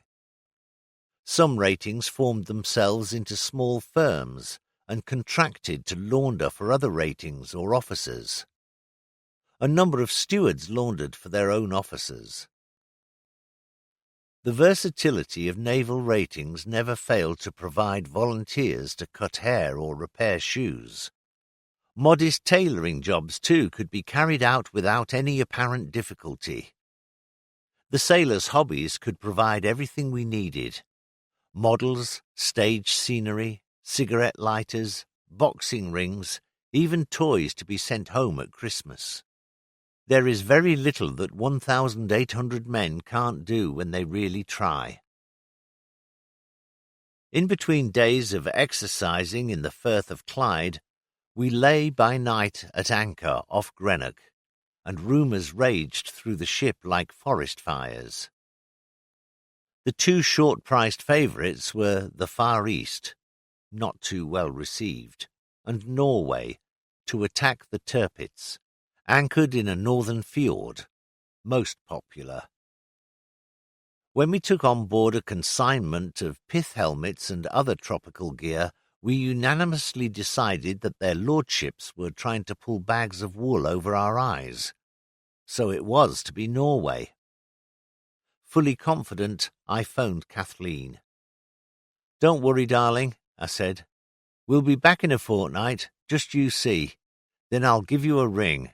Some ratings formed themselves into small firms and contracted to launder for other ratings or officers. A number of stewards laundered for their own officers. The versatility of naval ratings never failed to provide volunteers to cut hair or repair shoes. Modest tailoring jobs, too, could be carried out without any apparent difficulty. The sailors' hobbies could provide everything we needed: models, stage scenery, cigarette lighters, boxing rings, even toys to be sent home at Christmas. There is very little that 1,800 men can't do when they really try. In between days of exercising in the Firth of Clyde, we lay by night at anchor off Greenock, and rumours raged through the ship like forest fires. The two short-priced favourites were the Far East, not too well received, and Norway, to attack the Tirpitz, anchored in a northern fjord, most popular. When we took on board a consignment of pith helmets and other tropical gear, we unanimously decided that their lordships were trying to pull bags of wool over our eyes. So it was to be Norway. Fully confident, I phoned Kathleen. "Don't worry, darling," I said. "We'll be back in a fortnight, just you see. Then I'll give you a ring.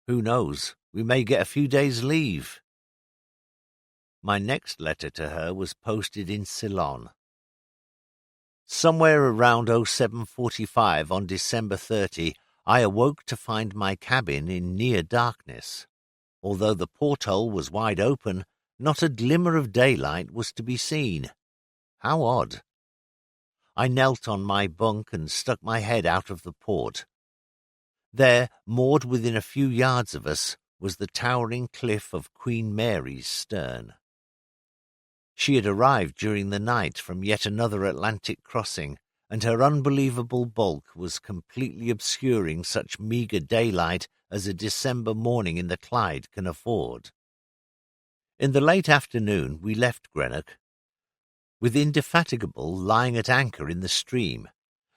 Who knows, we may get a few days' leave." My next letter to her was posted in Ceylon. Somewhere around 07:45 on December 30, I awoke to find my cabin in near darkness. Although the porthole was wide open, not a glimmer of daylight was to be seen. How odd. I knelt on my bunk and stuck my head out of the port. There, moored within a few yards of us, was the towering cliff of Queen Mary's stern. She had arrived during the night from yet another Atlantic crossing, and her unbelievable bulk was completely obscuring such meagre daylight as a December morning in the Clyde can afford. In the late afternoon we left Greenock, with Indefatigable lying at anchor in the stream,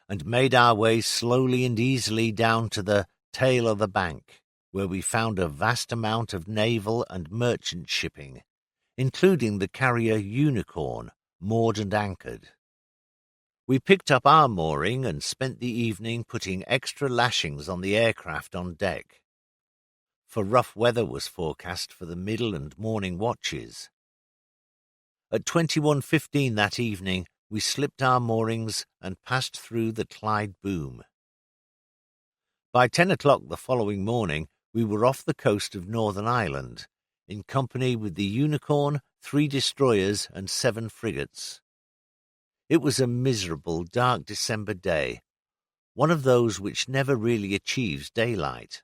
and made our way slowly and easily down to the tail of the bank, where we found a vast amount of naval and merchant shipping, including the carrier Unicorn, moored and anchored. We picked up our mooring and spent the evening putting extra lashings on the aircraft on deck, for rough weather was forecast for the middle and morning watches. At 21:15 that evening, we slipped our moorings and passed through the Clyde boom. By 10 o'clock the following morning, we were off the coast of Northern Ireland, in company with the Unicorn, 3 destroyers and 7 frigates. It was a miserable, dark December day, one of those which never really achieves daylight.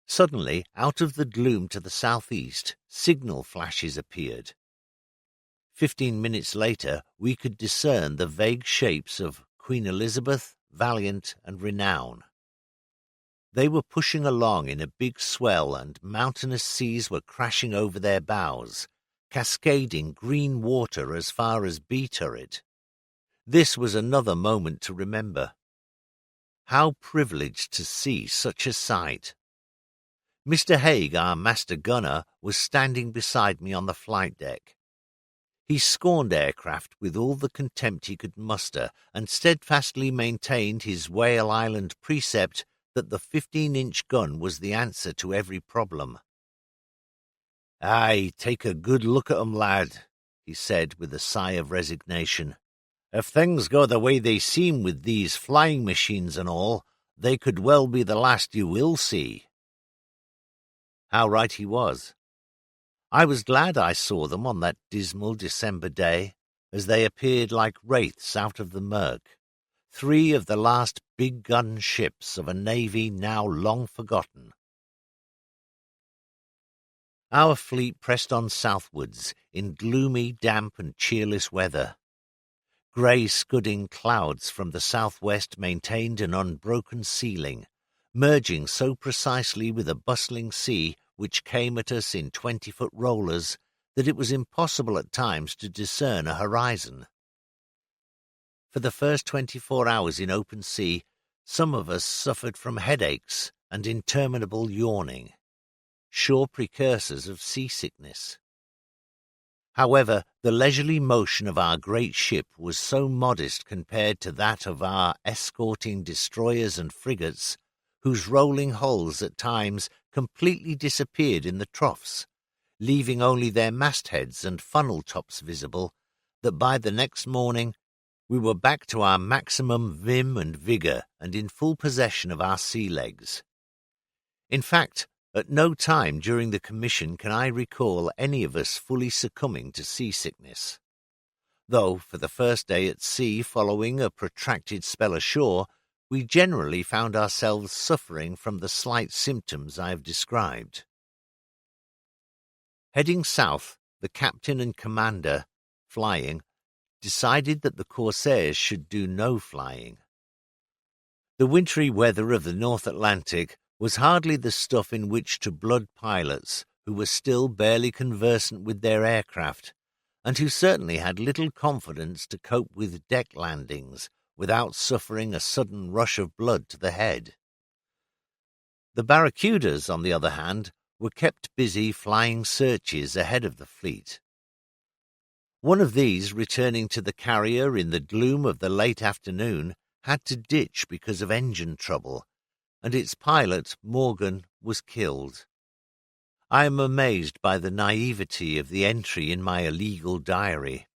Suddenly, out of the gloom to the southeast, signal flashes appeared. 15 minutes later, we could discern the vague shapes of Queen Elizabeth, Valiant, and Renown. They were pushing along in a big swell, and mountainous seas were crashing over their bows, cascading green water as far as B Turret. This was another moment to remember. How privileged to see such a sight! Mr. Haig, our master gunner, was standing beside me on the flight deck. He scorned aircraft with all the contempt he could muster, and steadfastly maintained his Whale Island precept that the 15-inch gun was the answer to every problem. "Aye, take a good look at 'em, lad," he said with a sigh of resignation. "If things go the way they seem with these flying machines and all, they could well be the last you will see." How right he was. I was glad I saw them on that dismal December day, as they appeared like wraiths out of the murk, 3 of the last big-gun ships of a navy now long forgotten. Our fleet pressed on southwards in gloomy, damp, and cheerless weather. Grey scudding clouds from the southwest maintained an unbroken ceiling, merging so precisely with a bustling sea which came at us in 20-foot rollers that it was impossible at times to discern a horizon. For the first 24 hours in open sea, some of us suffered from headaches and interminable yawning, sure precursors of seasickness. However, the leisurely motion of our great ship was so modest compared to that of our escorting destroyers and frigates, whose rolling hulls at times completely disappeared in the troughs, leaving only their mastheads and funnel tops visible, that by the next morning we were back to our maximum vim and vigour and in full possession of our sea legs. In fact, at no time during the commission can I recall any of us fully succumbing to seasickness, though for the first day at sea following a protracted spell ashore, we generally found ourselves suffering from the slight symptoms I have described. Heading south, the captain and commander, flying, decided that the Corsairs should do no flying. The wintry weather of the North Atlantic was hardly the stuff in which to blood pilots who were still barely conversant with their aircraft, and who certainly had little confidence to cope with deck landings without suffering a sudden rush of blood to the head. The barracudas, on the other hand, were kept busy flying searches ahead of the fleet. One of these, returning to the carrier in the gloom of the late afternoon, had to ditch because of engine trouble, and its pilot, Morgan, was killed. I am amazed by the naivety of the entry in my illegal diary.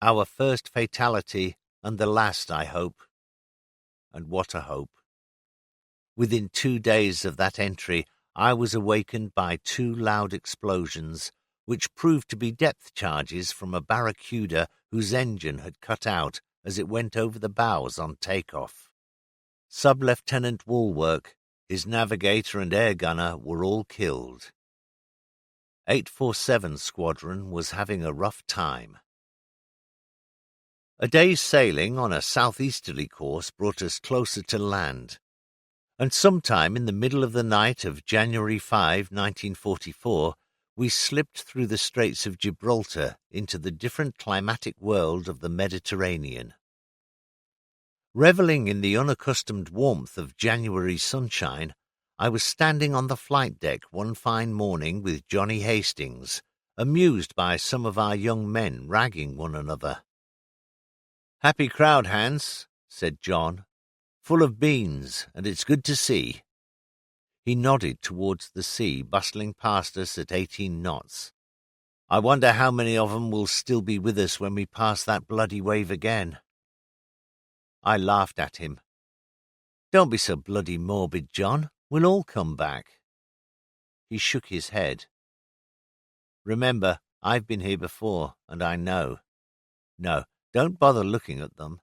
Our first fatality, and the last, I hope. And what a hope. Within 2 days of that entry, I was awakened by 2 loud explosions, which proved to be depth charges from a barracuda whose engine had cut out as it went over the bows on take-off. Sub-Lieutenant Woolwork, his navigator and air gunner were all killed. 847 Squadron was having a rough time. A day's sailing on a southeasterly course brought us closer to land, and sometime in the middle of the night of January 5, 1944, we slipped through the Straits of Gibraltar into the different climatic world of the Mediterranean. Revelling in the unaccustomed warmth of January sunshine, I was standing on the flight deck one fine morning with Johnny Hastings, amused by some of our young men ragging one another. "Happy crowd, Hans," said John. "Full of beans, and it's good to see." He nodded towards the sea, bustling past us at 18 knots. "I wonder how many of 'em will still be with us when we pass that bloody wave again." I laughed at him. "Don't be so bloody morbid, John. We'll all come back." He shook his head. "Remember, I've been here before, and I know. No, don't bother looking at them.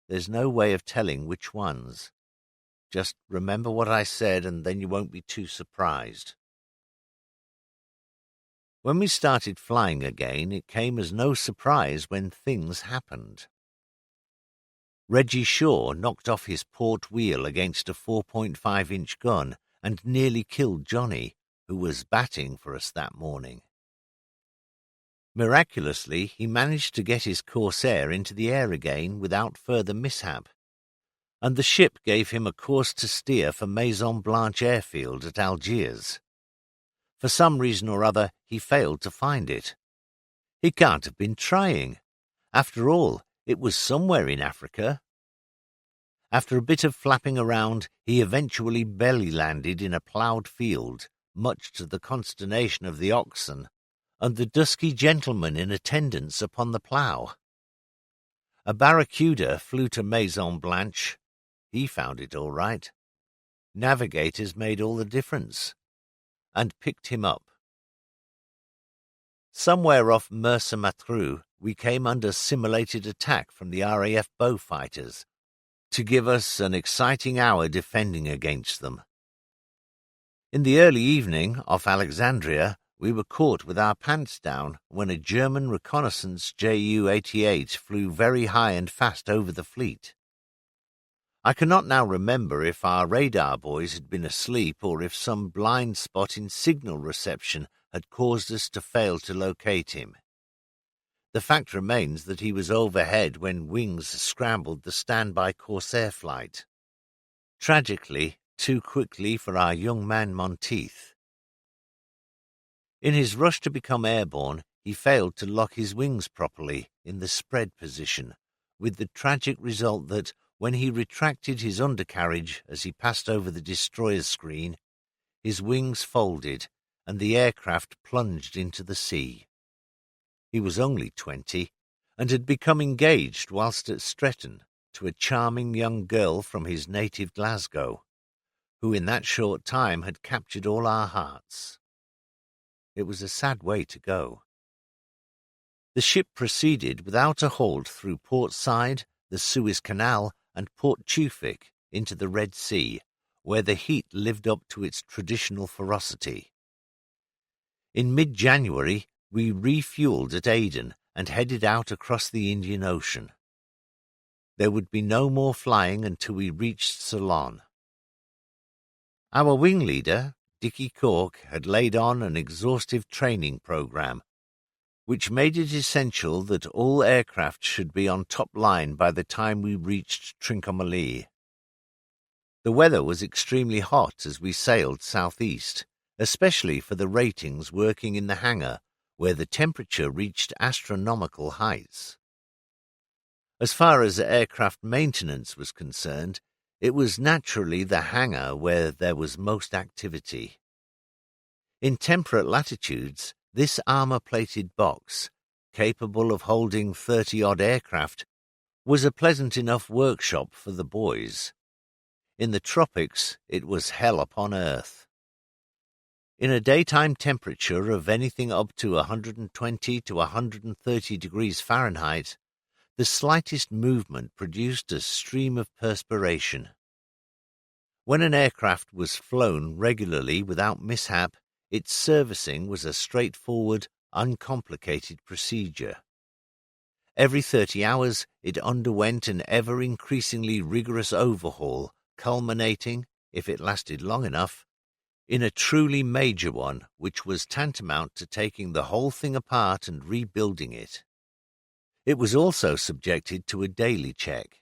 There's no way of telling which ones. Just remember what I said, and then you won't be too surprised." When we started flying again, it came as no surprise when things happened. Reggie Shaw knocked off his port wheel against a 4.5-inch gun and nearly killed Johnny, who was batting for us that morning. Miraculously, he managed to get his Corsair into the air again without further mishap, and the ship gave him a course to steer for Maison Blanche airfield at Algiers. For some reason or other, he failed to find it. He can't have been trying. After all, it was somewhere in Africa. After a bit of flapping around, he eventually belly-landed in a ploughed field, much to the consternation of the oxen and the dusky gentleman in attendance upon the plough. A barracuda flew to Maison Blanche. He found it all right. Navigators made all the difference, and picked him up. Somewhere off Mersa Matruh, we came under simulated attack from the RAF bow fighters, to give us an exciting hour defending against them. In the early evening, off Alexandria, we were caught with our pants down when a German reconnaissance Ju-88 flew very high and fast over the fleet. I cannot now remember if our radar boys had been asleep or if some blind spot in signal reception had caused us to fail to locate him. The fact remains that he was overhead when wings scrambled the standby Corsair flight. Tragically, too quickly for our young man Monteith. In his rush to become airborne, he failed to lock his wings properly in the spread position, with the tragic result that, when he retracted his undercarriage as he passed over the destroyer's screen, his wings folded and the aircraft plunged into the sea. He was only 20 and had become engaged whilst at Stretton to a charming young girl from his native Glasgow, who in that short time had captured all our hearts. It was a sad way to go. The ship proceeded without a halt through Port Said, the Suez Canal, and Port Tewfik into the Red Sea, where the heat lived up to its traditional ferocity. In mid-January, we refueled at Aden and headed out across the Indian Ocean. There would be no more flying until we reached Ceylon. Our wing leader, Dickie Cork, had laid on an exhaustive training program, which made it essential that all aircraft should be on top line by the time we reached Trincomalee. The weather was extremely hot as we sailed southeast, especially for the ratings working in the hangar, where the temperature reached astronomical heights. As far as aircraft maintenance was concerned, it was naturally the hangar where there was most activity. In temperate latitudes, this armour-plated box, capable of holding 30-odd aircraft, was a pleasant enough workshop for the boys. In the tropics, it was hell upon earth. In a daytime temperature of anything up to 120 to 130 degrees Fahrenheit, the slightest movement produced a stream of perspiration. When an aircraft was flown regularly without mishap, its servicing was a straightforward, uncomplicated procedure. Every 30 hours, it underwent an ever-increasingly rigorous overhaul, culminating, if it lasted long enough, in a truly major one, which was tantamount to taking the whole thing apart and rebuilding it. It was also subjected to a daily check: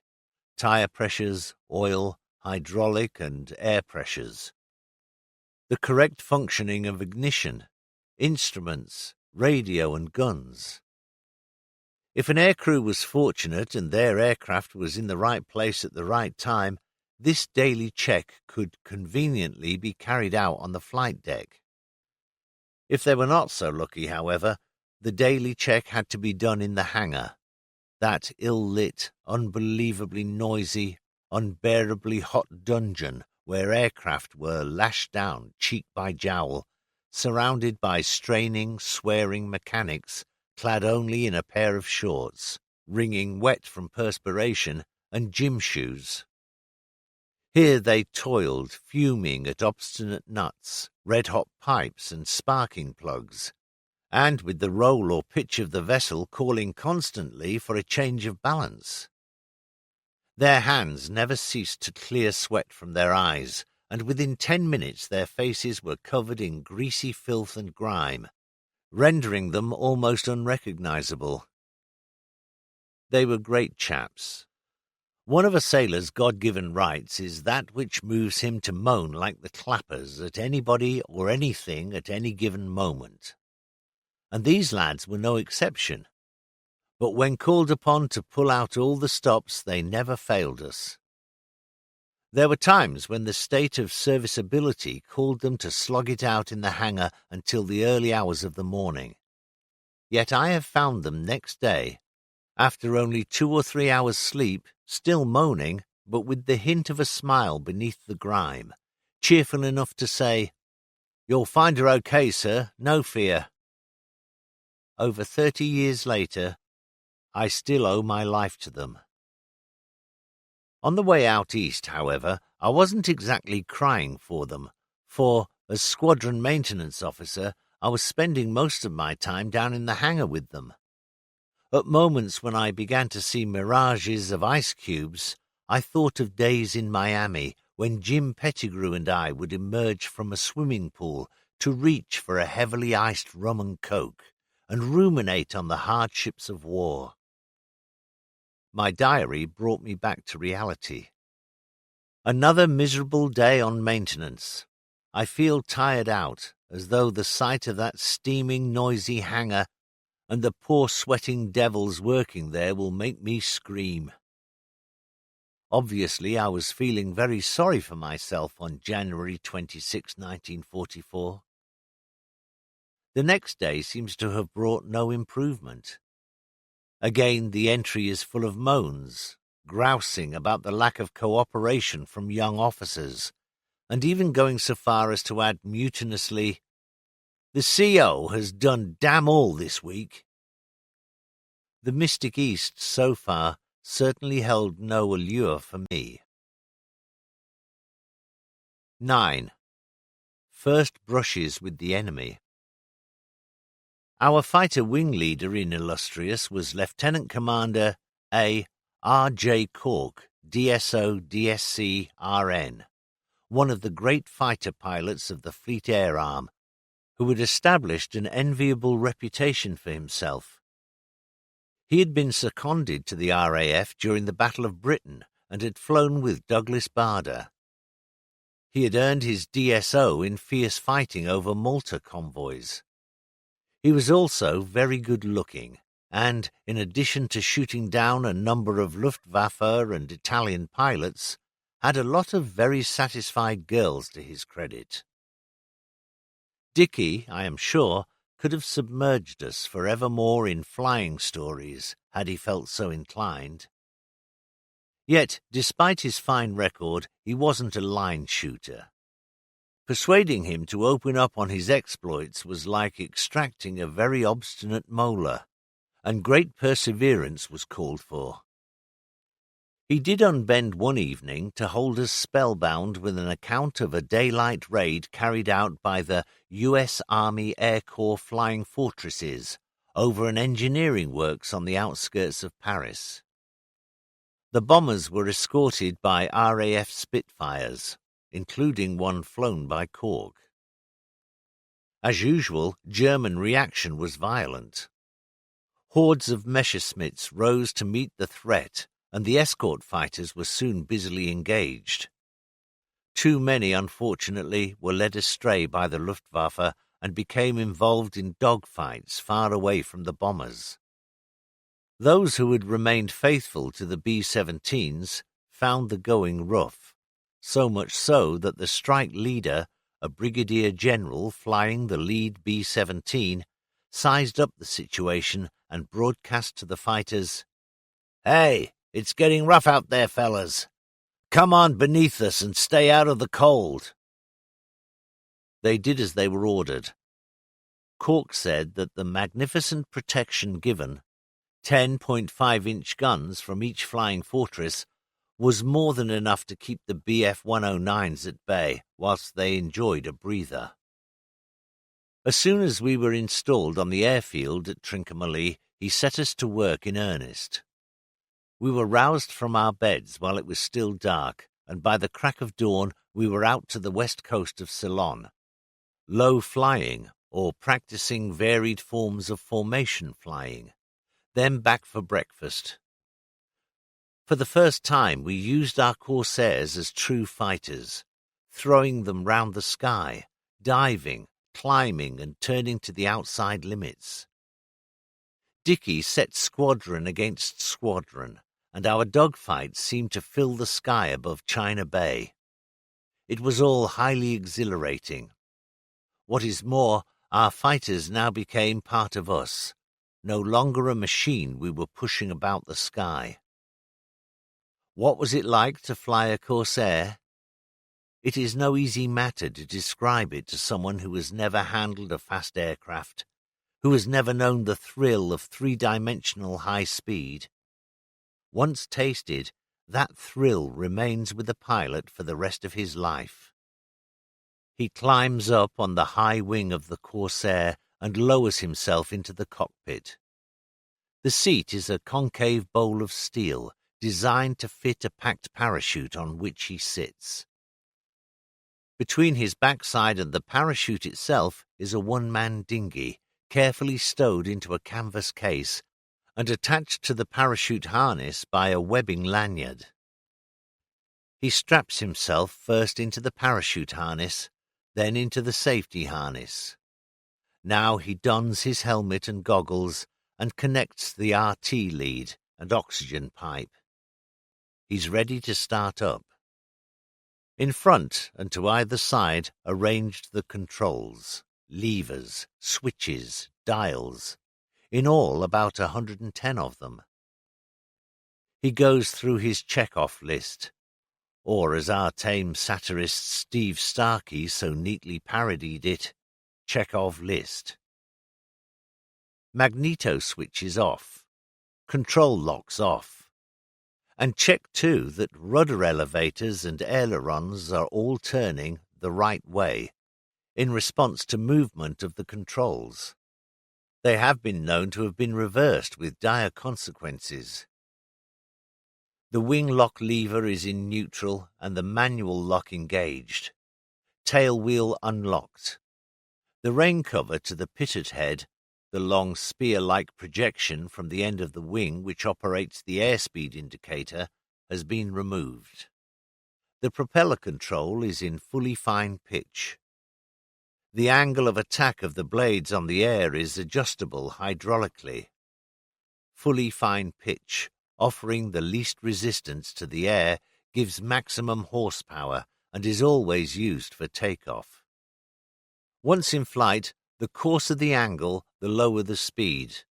tyre pressures, oil, hydraulic and air pressures, the correct functioning of ignition, instruments, radio and guns. If an aircrew was fortunate and their aircraft was in the right place at the right time, this daily check could conveniently be carried out on the flight deck. If they were not so lucky, however, the daily check had to be done in the hangar, that ill-lit, unbelievably noisy, unbearably hot dungeon where aircraft were lashed down cheek by jowl, surrounded by straining, swearing mechanics clad only in a pair of shorts, wringing wet from perspiration, and gym shoes. Here they toiled, fuming at obstinate nuts, red-hot pipes and sparking plugs, and with the roll or pitch of the vessel calling constantly for a change of balance. Their hands never ceased to clear sweat from their eyes, and within 10 minutes their faces were covered in greasy filth and grime, rendering them almost unrecognizable. They were great chaps. One of a sailor's God-given rights is that which moves him to moan like the clappers at anybody or anything at any given moment. and these lads were no exception. But when called upon to pull out all the stops, they never failed us. There were times when the state of serviceability called them to slog it out in the hangar until the early hours of the morning. Yet I have found them next day, after only 2 or 3 hours' sleep, still moaning, but with the hint of a smile beneath the grime, cheerful enough to say, "You'll find her okay, sir, no fear." Over 30 years later, I still owe my life to them. On the way out east, however, I wasn't exactly crying for them, for, as squadron maintenance officer, I was spending most of my time down in the hangar with them. At moments when I began to see mirages of ice cubes, I thought of days in Miami when Jim Pettigrew and I would emerge from a swimming pool to reach for a heavily iced rum and coke and ruminate on the hardships of war. My diary brought me back to reality. Another miserable day on maintenance. I feel tired out, as though the sight of that steaming, noisy hangar and the poor sweating devils working there will make me scream. Obviously, I was feeling very sorry for myself on January 26, 1944. The next day seems to have brought no improvement. Again, the entry is full of moans, grousing about the lack of cooperation from young officers, and even going so far as to add mutinously, "The CO has done damn all this week." The Mystic East, so far, certainly held no allure for me. 9. First brushes with the enemy. Our fighter wing leader in Illustrious was Lieutenant Commander A. R. J. Cork, DSO DSC RN, one of the great fighter pilots of the Fleet Air Arm, who had established an enviable reputation for himself. He had been seconded to the RAF during the Battle of Britain and had flown with Douglas Bader. He had earned his DSO in fierce fighting over Malta convoys. He was also very good-looking, and, in addition to shooting down a number of Luftwaffe and Italian pilots, had a lot of very satisfied girls to his credit. Dicky, I am sure, could have submerged us forevermore in flying stories, had he felt so inclined. Yet, despite his fine record, he wasn't a line shooter. Persuading him to open up on his exploits was like extracting a very obstinate molar, and great perseverance was called for. He did unbend one evening to hold us spellbound with an account of a daylight raid carried out by the U.S. Army Air Corps Flying Fortresses over an engineering works on the outskirts of Paris. The bombers were escorted by RAF Spitfires, including one flown by Cork. As usual, German reaction was violent. Hordes of Messerschmitts rose to meet the threat, and the escort fighters were soon busily engaged. Too many, unfortunately, were led astray by the Luftwaffe and became involved in dogfights far away from the bombers. Those who had remained faithful to the B-17s found the going rough, so much so that the strike leader, a brigadier general flying the lead B-17, sized up the situation and broadcast to the fighters, "Hey, it's getting rough out there, fellas. Come on beneath us and stay out of the cold." They did as they were ordered. Cork said that the magnificent protection given, 10.5-inch guns from each flying fortress, was more than enough to keep the Bf-109s at bay whilst they enjoyed a breather. As soon as we were installed on the airfield at Trincomalee, he set us to work in earnest. We were roused from our beds while it was still dark, and by the crack of dawn we were out to the west coast of Ceylon, low flying or practicing varied forms of formation flying, then back for breakfast. For the first time we used our Corsairs as true fighters, throwing them round the sky, diving, climbing and turning to the outside limits. Dicky set squadron against squadron, and our dogfights seemed to fill the sky above China Bay. It was all highly exhilarating. What is more, our fighters now became part of us, no longer a machine we were pushing about the sky. What was it like to fly a Corsair? It is no easy matter to describe it to someone who has never handled a fast aircraft, who has never known the thrill of three-dimensional high speed. Once tasted, that thrill remains with the pilot for the rest of his life. He climbs up on the high wing of the Corsair and lowers himself into the cockpit. The seat is a concave bowl of steel designed to fit a packed parachute on which he sits. Between his backside and the parachute itself is a one-man dinghy, carefully stowed into a canvas case and attached to the parachute harness by a webbing lanyard. He straps himself first into the parachute harness, then into the safety harness. Now he dons his helmet and goggles and connects the RT lead and oxygen pipe. He's ready to start up. In front and to either side are ranged the controls, levers, switches, dials, in all about 110 of them. He goes through his check-off list, or as our tame satirist Steve Starkey so neatly parodied it, Chekhov list. Magneto switches off, control locks off, and check too that rudder elevators and ailerons are all turning the right way in response to movement of the controls. They have been known to have been reversed with dire consequences. The wing lock lever is in neutral and the manual lock engaged. Tail wheel unlocked. The rain cover to the pitot head, the long spear-like projection from the end of the wing which operates the airspeed indicator, has been removed. The propeller control is in fully fine pitch. The angle of attack of the blades on the air is adjustable hydraulically. Fully fine pitch, offering the least resistance to the air, gives maximum horsepower and is always used for takeoff. Once in flight, the coarser the angle, the lower the speed,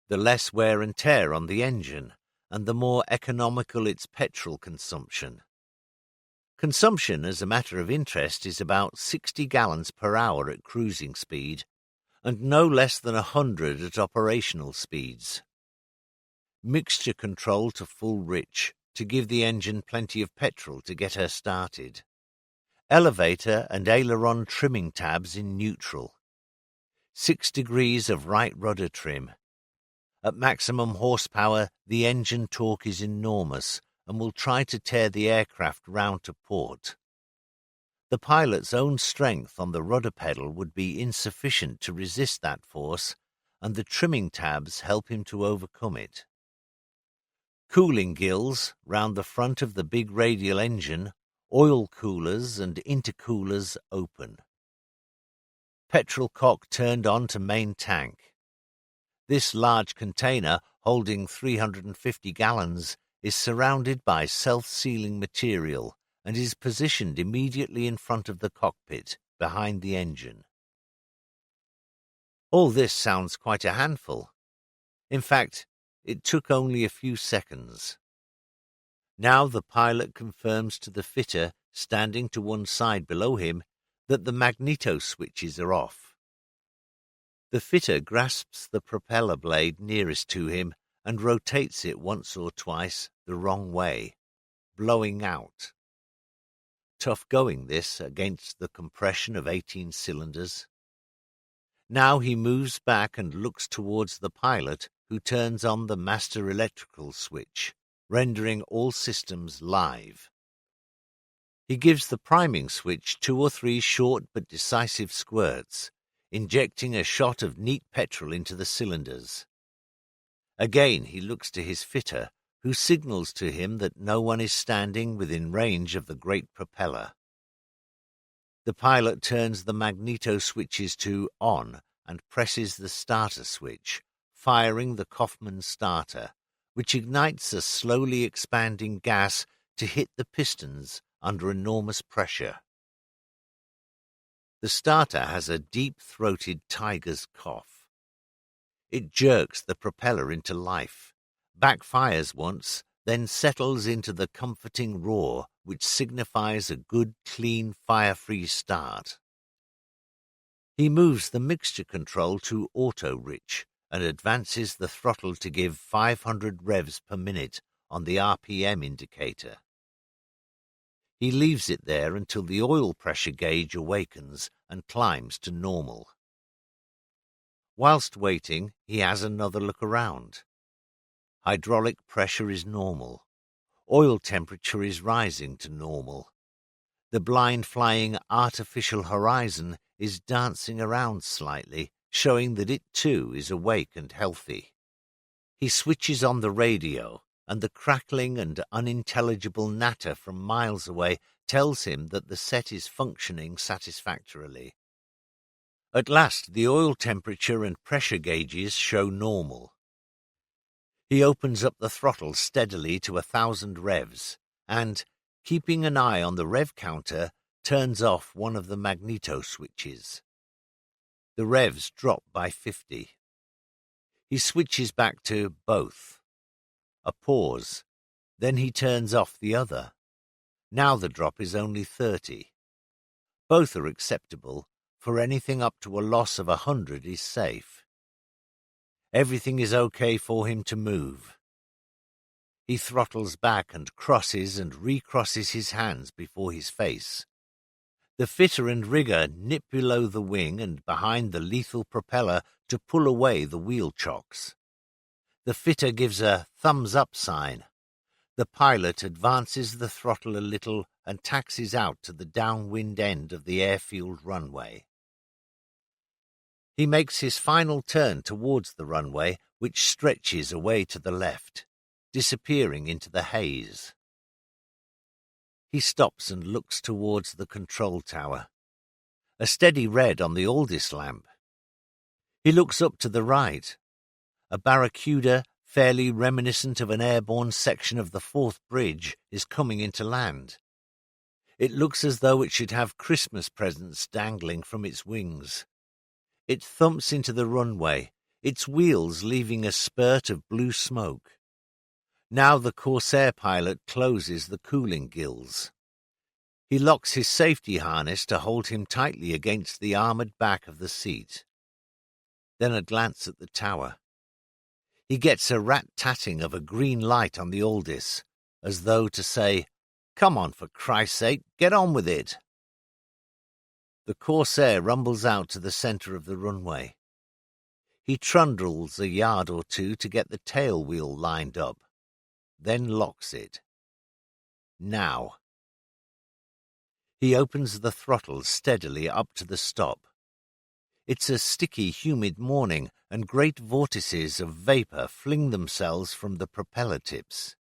the less wear and tear on the engine, and the more economical its petrol consumption. Consumption, as a matter of interest, is about 60 gallons per hour at cruising speed, and no less than 100 at operational speeds. Mixture control to full rich, to give the engine plenty of petrol to get her started. Elevator and aileron trimming tabs in neutral. 6 degrees of right rudder trim. At maximum horsepower, the engine torque is enormous and will try to tear the aircraft round to port. The pilot's own strength on the rudder pedal would be insufficient to resist that force, and the trimming tabs help him to overcome it. Cooling gills round the front of the big radial engine, oil coolers and intercoolers open. Petrol cock turned on to main tank. This large container, holding 350 gallons, is surrounded by self-sealing material and is positioned immediately in front of the cockpit, behind the engine. All this sounds quite a handful. In fact, it took only a few seconds. Now the pilot confirms to the fitter, standing to one side below him, that the magneto switches are off. The fitter grasps the propeller blade nearest to him and rotates it once or twice the wrong way, blowing out. Tough going, this, against the compression of 18 cylinders. Now he moves back and looks towards the pilot, who turns on the master electrical switch, rendering all systems live. He gives the priming switch 2 or 3 short but decisive squirts, injecting a shot of neat petrol into the cylinders. Again he looks to his fitter, who signals to him that no one is standing within range of the great propeller. The pilot turns the magneto switches to on and presses the starter switch, firing the Kaufman starter, which ignites a slowly expanding gas to hit the pistons under enormous pressure. The starter has a deep-throated tiger's cough. It jerks the propeller into life, backfires once, then settles into the comforting roar which signifies a good, clean, fire-free start. He moves the mixture control to auto-rich and advances the throttle to give 500 revs per minute on the RPM indicator. He leaves it there until the oil pressure gauge awakens and climbs to normal. Whilst waiting, he has another look around. Hydraulic pressure is normal. Oil temperature is rising to normal. The blind-flying artificial horizon is dancing around slightly, showing that it too is awake and healthy. He switches on the radio, and the crackling and unintelligible natter from miles away tells him that the set is functioning satisfactorily. At last, the oil temperature and pressure gauges show normal. He opens up the throttle steadily to 1,000 revs, and, keeping an eye on the rev counter, turns off one of the magneto switches. The revs drop by 50. He switches back to both. A pause. Then he turns off the other. Now the drop is only 30. Both are acceptable, for anything up to a loss of 100 is safe. Everything is okay for him to move. He throttles back and crosses and recrosses his hands before his face. The fitter and rigger nip below the wing and behind the lethal propeller to pull away the wheel chocks. The fitter gives a thumbs-up sign. The pilot advances the throttle a little and taxis out to the downwind end of the airfield runway. He makes his final turn towards the runway, which stretches away to the left, disappearing into the haze. He stops and looks towards the control tower. A steady red on the Aldis lamp. He looks up to the right. A barracuda, fairly reminiscent of an airborne section of the Fourth Bridge, is coming into land. It looks as though it should have Christmas presents dangling from its wings. It thumps into the runway, its wheels leaving a spurt of blue smoke. Now the Corsair pilot closes the cooling gills. He locks his safety harness to hold him tightly against the armoured back of the seat. Then a glance at the tower. He gets a rat-tatting of a green light on the Aldis, as though to say, "Come on, for Christ's sake, get on with it." The Corsair rumbles out to the centre of the runway. He trundles a yard or two to get the tail wheel lined up, then locks it. Now. He opens the throttle steadily up to the stop. It's a sticky, humid morning, and great vortices of vapour fling themselves from the propeller tips.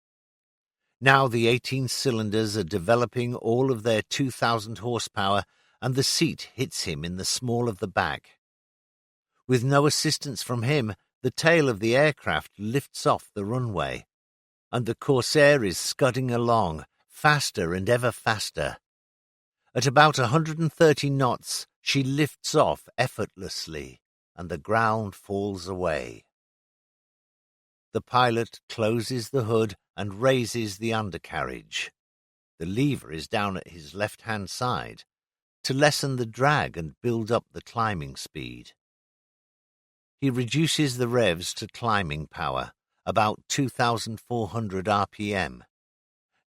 Now the 18 cylinders are developing all of their 2,000 horsepower, and the seat hits him in the small of the back. With no assistance from him, the tail of the aircraft lifts off the runway, and the Corsair is scudding along, faster and ever faster. At about 130 knots, she lifts off effortlessly, and the ground falls away. The pilot closes the hood and raises the undercarriage. The lever is down at his left-hand side, to lessen the drag and build up the climbing speed. He reduces the revs to climbing power, about 2,400 RPM.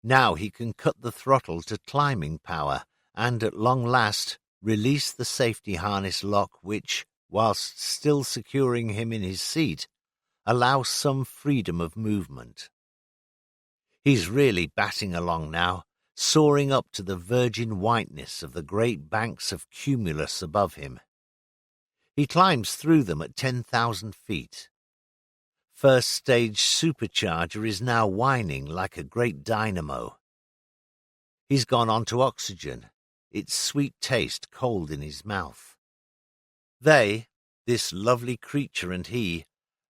Now he can cut the throttle to climbing power and, at long last, release the safety harness lock which, whilst still securing him in his seat, allows some freedom of movement. He's really batting along now, soaring up to the virgin whiteness of the great banks of cumulus above him. He climbs through them at 10,000 feet. First stage supercharger is now whining like a great dynamo. He's gone on to oxygen. its sweet taste cold in his mouth. They, this lovely creature and he,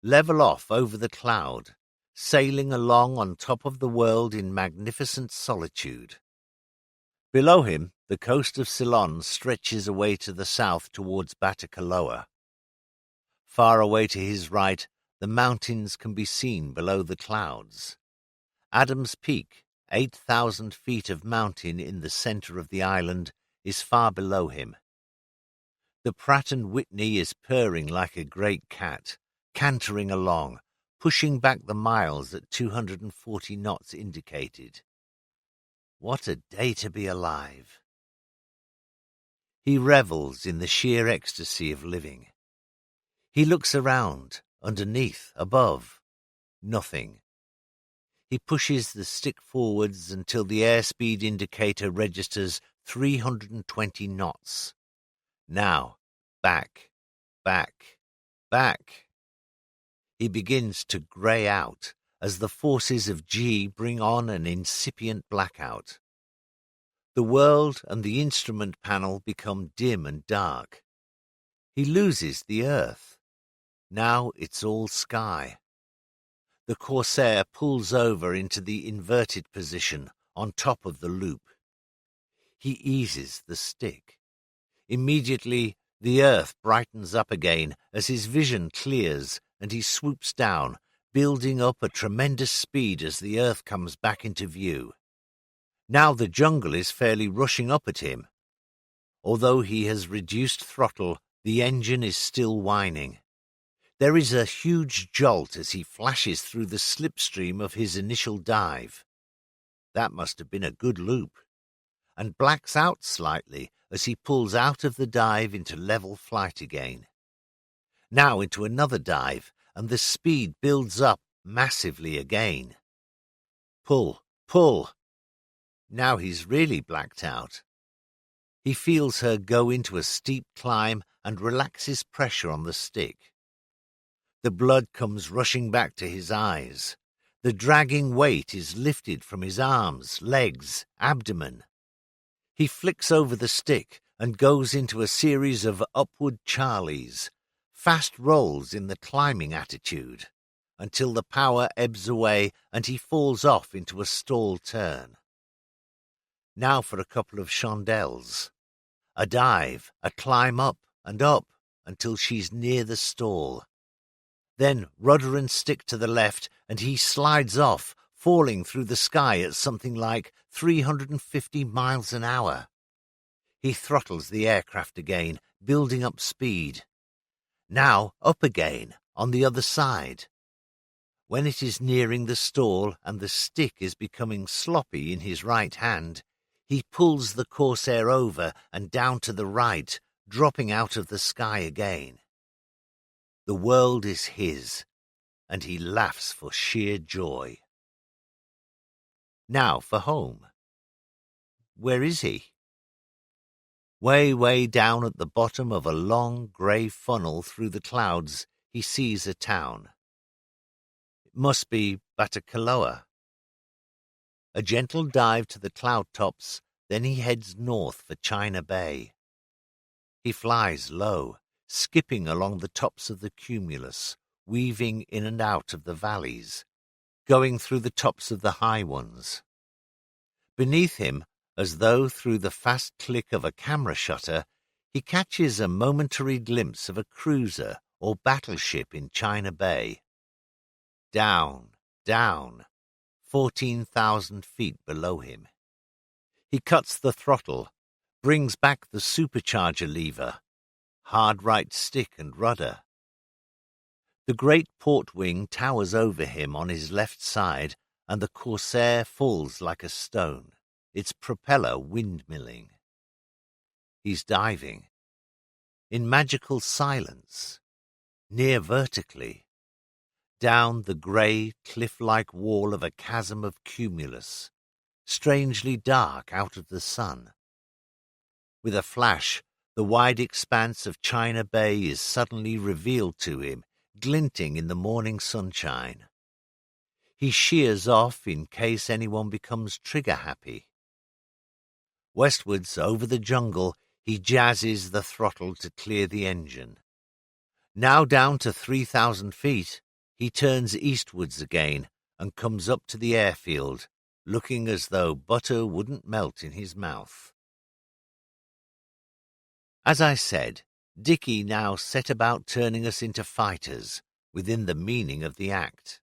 level off over the cloud, sailing along on top of the world in magnificent solitude. Below him, the coast of Ceylon stretches away to the south towards Batticaloa. Far away to his right, the mountains can be seen below the clouds. Adam's Peak, 8,000 feet of mountain in the centre of the island, is far below him. The Pratt and Whitney is purring like a great cat, cantering along, pushing back the miles that 240 knots indicated. What a day to be alive! He revels in the sheer ecstasy of living. He looks around, underneath, above. Nothing. He pushes the stick forwards until the airspeed indicator registers 320 knots. Now, back, back, back. He begins to grey out as the forces of G bring on an incipient blackout. The world and the instrument panel become dim and dark. He loses the earth. Now it's all sky. The Corsair pulls over into the inverted position on top of the loop. He eases the stick. Immediately, the earth brightens up again as his vision clears and he swoops down, building up a tremendous speed as the earth comes back into view. Now the jungle is fairly rushing up at him. Although he has reduced throttle, the engine is still whining. There is a huge jolt as he flashes through the slipstream of his initial dive. That must have been a good loop, and blacks out slightly as he pulls out of the dive into level flight again. Now into another dive, and the speed builds up massively again. Pull, pull. Now he's really blacked out. He feels her go into a steep climb and relaxes pressure on the stick. The blood comes rushing back to his eyes. The dragging weight is lifted from his arms, legs, abdomen. He flicks over the stick and goes into a series of upward charlies, fast rolls in the climbing attitude, until the power ebbs away and he falls off into a stall turn. Now for a couple of chandelles. A dive, a climb up and up until she's near the stall. Then rudder and stick to the left, and he slides off, falling through the sky at something like 350 miles an hour. He throttles the aircraft again, building up speed. Now up again, on the other side. When it is nearing the stall and the stick is becoming sloppy in his right hand, he pulls the Corsair over and down to the right, dropping out of the sky again. The world is his, and he laughs for sheer joy. Now for home. Where is he? Way down at the bottom of a long grey funnel through the clouds, he sees a town. It must be Batticaloa. A gentle dive to the cloud tops, then he heads north for China Bay. He flies low, skipping along the tops of the cumulus, weaving in and out of the valleys, going through the tops of the high ones. Beneath him, as though through the fast click of a camera shutter, he catches a momentary glimpse of a cruiser or battleship in China Bay. Down, 14,000 feet below him. He cuts the throttle, brings back the supercharger lever, hard right stick and rudder. The great port wing towers over him on his left side, and the Corsair falls like a stone, its propeller windmilling. He's diving. In magical silence, near vertically, down the grey, cliff-like wall of a chasm of cumulus, strangely dark out of the sun. With a flash, the wide expanse of China Bay is suddenly revealed to him, glinting in the morning sunshine. He shears off in case anyone becomes trigger-happy. Westwards, over the jungle, he jazzes the throttle to clear the engine. Now down to 3,000 feet, he turns eastwards again and comes up to the airfield, looking as though butter wouldn't melt in his mouth. As I said, Dicky now set about turning us into fighters, within the meaning of the act.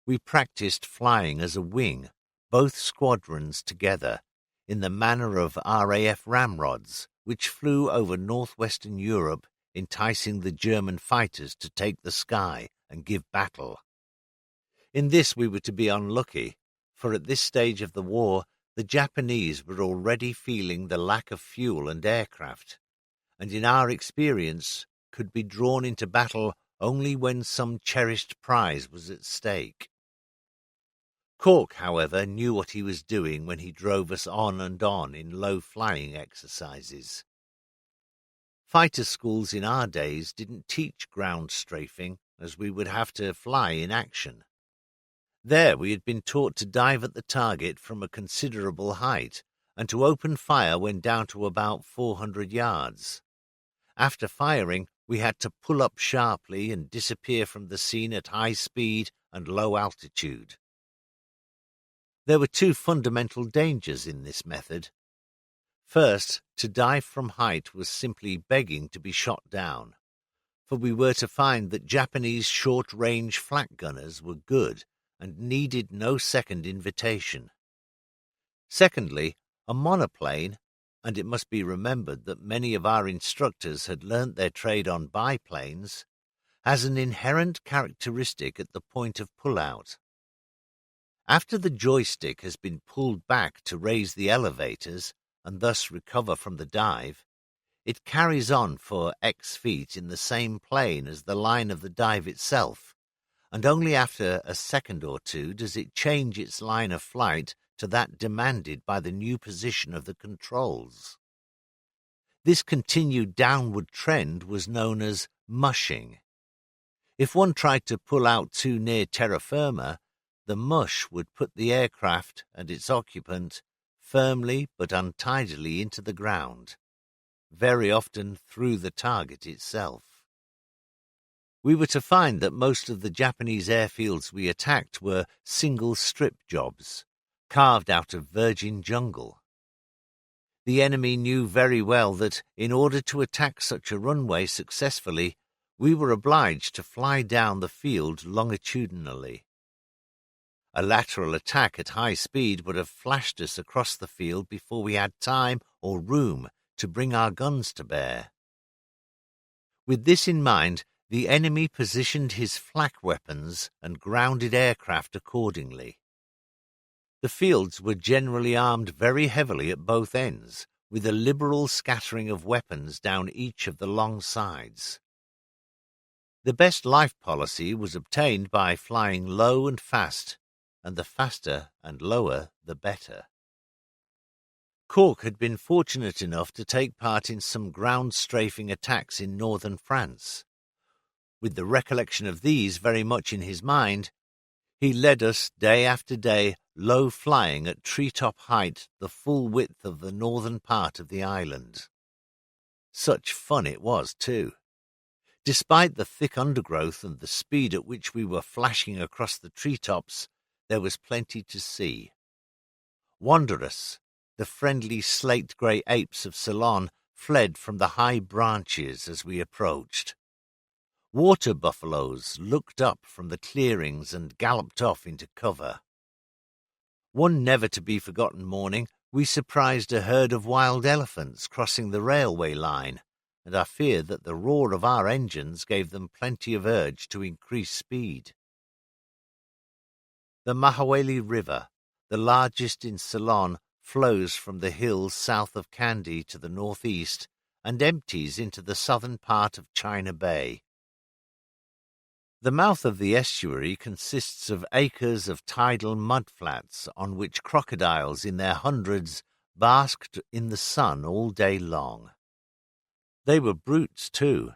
We practised flying as a wing, both squadrons together, in the manner of RAF ramrods, which flew over northwestern Europe, enticing the German fighters to take the sky and give battle. In this we were to be unlucky, for at this stage of the war the Japanese were already feeling the lack of fuel and aircraft, and in our experience could be drawn into battle only when some cherished prize was at stake. Cork, however, knew what he was doing when he drove us on and on in low-flying exercises. Fighter schools in our days didn't teach ground strafing, as we would have to fly in action. There we had been taught to dive at the target from a considerable height and to open fire when down to about 400 yards. After firing, we had to pull up sharply and disappear from the scene at high speed and low altitude. There were two fundamental dangers in this method. First, to dive from height was simply begging to be shot down, for we were to find that Japanese short-range flak gunners were good and needed no second invitation. Secondly, a monoplane, and it must be remembered that many of our instructors had learnt their trade on biplanes, has an inherent characteristic at the point of pull-out. After the joystick has been pulled back to raise the elevators and thus recover from the dive, it carries on for X feet in the same plane as the line of the dive itself, and only after a second or two does it change its line of flight to that demanded by the new position of the controls. This continued downward trend was known as mushing. If one tried to pull out too near terra firma, the mush would put the aircraft and its occupant firmly but untidily into the ground, very often through the target itself. We were to find that most of the Japanese airfields we attacked were single strip jobs, carved out of virgin jungle. The enemy knew very well that in order to attack such a runway successfully, we were obliged to fly down the field longitudinally. A lateral attack at high speed would have flashed us across the field before we had time or room to bring our guns to bear. With this in mind, the enemy positioned his flak weapons and grounded aircraft accordingly. The fields were generally armed very heavily at both ends, with a liberal scattering of weapons down each of the long sides. The best life policy was obtained by flying low and fast, and the faster and lower the better. Cork had been fortunate enough to take part in some ground-strafing attacks in northern France. With the recollection of these very much in his mind, he led us day after day low-flying at tree-top height the full width of the northern part of the island. Such fun it was, too. Despite the thick undergrowth and the speed at which we were flashing across the treetops, there was plenty to see. Wondrous, the friendly slate-grey apes of Ceylon fled from the high branches as we approached. Water buffaloes looked up from the clearings and galloped off into cover. One never-to-be-forgotten morning, we surprised a herd of wild elephants crossing the railway line, and I fear that the roar of our engines gave them plenty of urge to increase speed. The Mahaweli River, the largest in Ceylon, flows from the hills south of Kandy to the northeast and empties into the southern part of China Bay. The mouth of the estuary consists of acres of tidal mudflats on which crocodiles in their hundreds basked in the sun all day long. They were brutes, too.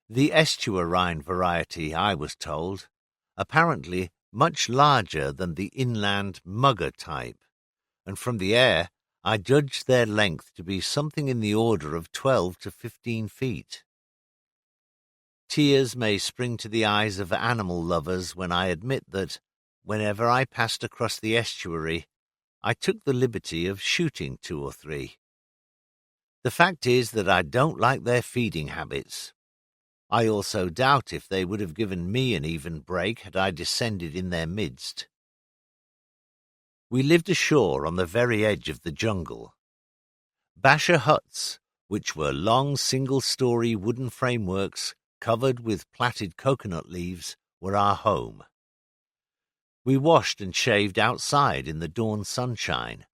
The estuarine variety, I was told, apparently much larger than the inland mugger type, and from the air I judged their length to be something in the order of 12 to 15 feet. Tears may spring to the eyes of animal lovers when I admit that, whenever I passed across the estuary, I took the liberty of shooting 2 or 3. The fact is that I don't like their feeding habits. I also doubt if they would have given me an even break had I descended in their midst. We lived ashore on the very edge of the jungle. Basher huts, which were long single-story wooden frameworks covered with plaited coconut leaves, were our home. We washed and shaved outside in the dawn sunshine,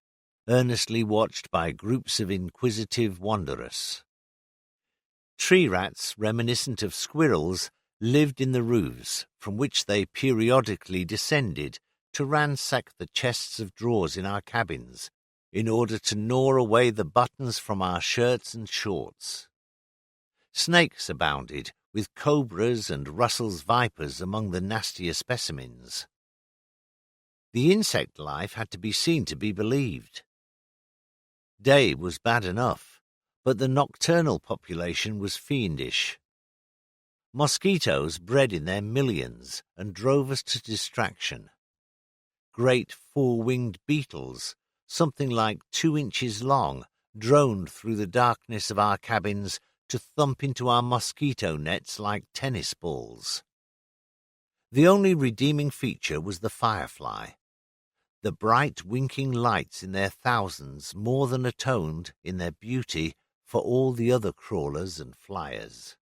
earnestly watched by groups of inquisitive wanderers. Tree rats, reminiscent of squirrels, lived in the roofs, from which they periodically descended to ransack the chests of drawers in our cabins, in order to gnaw away the buttons from our shirts and shorts. Snakes abounded, with cobras and Russell's vipers among the nastier specimens. The insect life had to be seen to be believed. Day was bad enough, but the nocturnal population was fiendish. Mosquitoes bred in their millions and drove us to distraction. Great four-winged beetles, something like 2 inches long, droned through the darkness of our cabins to thump into our mosquito nets like tennis balls. The only redeeming feature was the firefly. The bright winking lights in their thousands more than atoned, in their beauty, for all the other crawlers and flyers.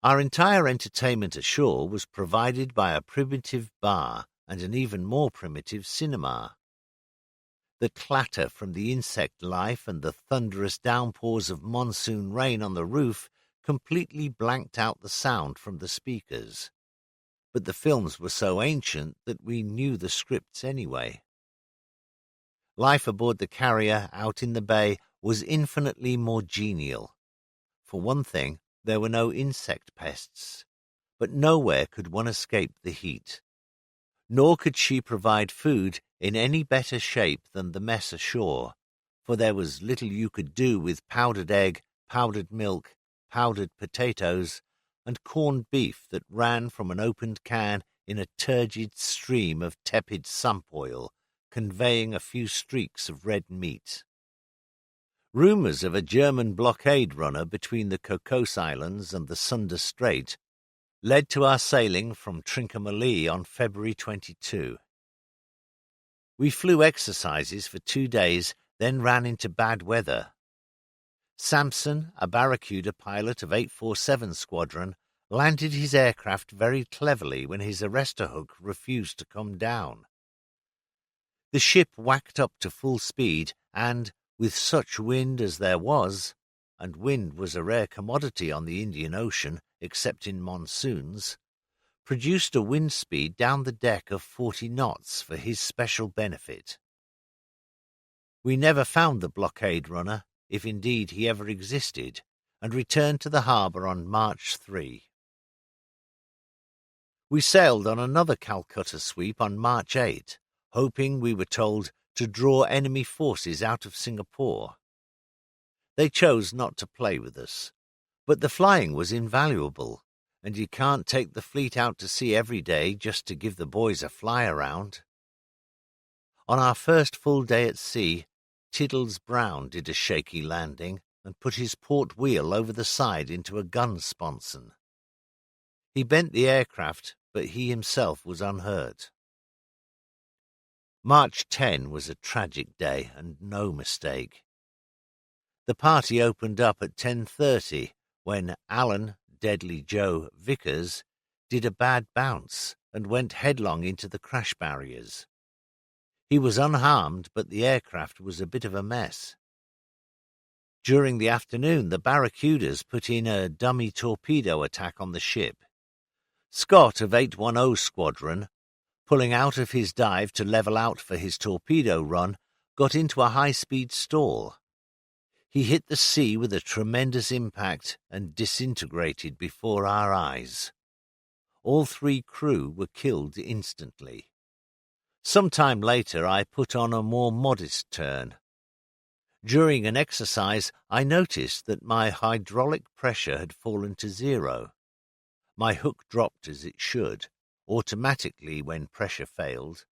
Our entire entertainment ashore was provided by a primitive bar and an even more primitive cinema. The clatter from the insect life and the thunderous downpours of monsoon rain on the roof completely blanked out the sound from the speakers. But the films were so ancient that we knew the scripts anyway. Life aboard the carrier out in the bay was infinitely more genial. For one thing, there were no insect pests, but nowhere could one escape the heat. Nor could she provide food in any better shape than the mess ashore, for there was little you could do with powdered egg, powdered milk, powdered potatoes, and corned beef that ran from an opened can in a turgid stream of tepid sump oil, conveying a few streaks of red meat. Rumours of a German blockade runner between the Cocos Islands and the Sunda Strait led to our sailing from Trincomalee on February 22. We flew exercises for 2 days, then ran into bad weather. Sampson, a Barracuda pilot of 847 Squadron, landed his aircraft very cleverly when his arrestor hook refused to come down. The ship whacked up to full speed and, with such wind as there was, and wind was a rare commodity on the Indian Ocean, except in monsoons, produced a wind speed down the deck of 40 knots for his special benefit. We never found the blockade runner, if indeed he ever existed, and returned to the harbour on March 3. We sailed on another Calcutta sweep on March 8, hoping, we were told, to draw enemy forces out of Singapore. They chose not to play with us, but the flying was invaluable, and you can't take the fleet out to sea every day just to give the boys a fly around. On our first full day at sea, Tiddles Brown did a shaky landing and put his port wheel over the side into a gun sponson. He bent the aircraft, but he himself was unhurt. March 10 was a tragic day, and no mistake. The party opened up at 10:30 when Alan, Deadly Joe Vickers, did a bad bounce and went headlong into the crash barriers. He was unharmed, but the aircraft was a bit of a mess. During the afternoon, the Barracudas put in a dummy torpedo attack on the ship. Scott of 810 Squadron, pulling out of his dive to level out for his torpedo run, got into a high-speed stall. He hit the sea with a tremendous impact and disintegrated before our eyes. All 3 crew were killed instantly. Some time later I put on a more modest turn. During an exercise I noticed that my hydraulic pressure had fallen to 0. My hook dropped as it should, automatically when pressure failed.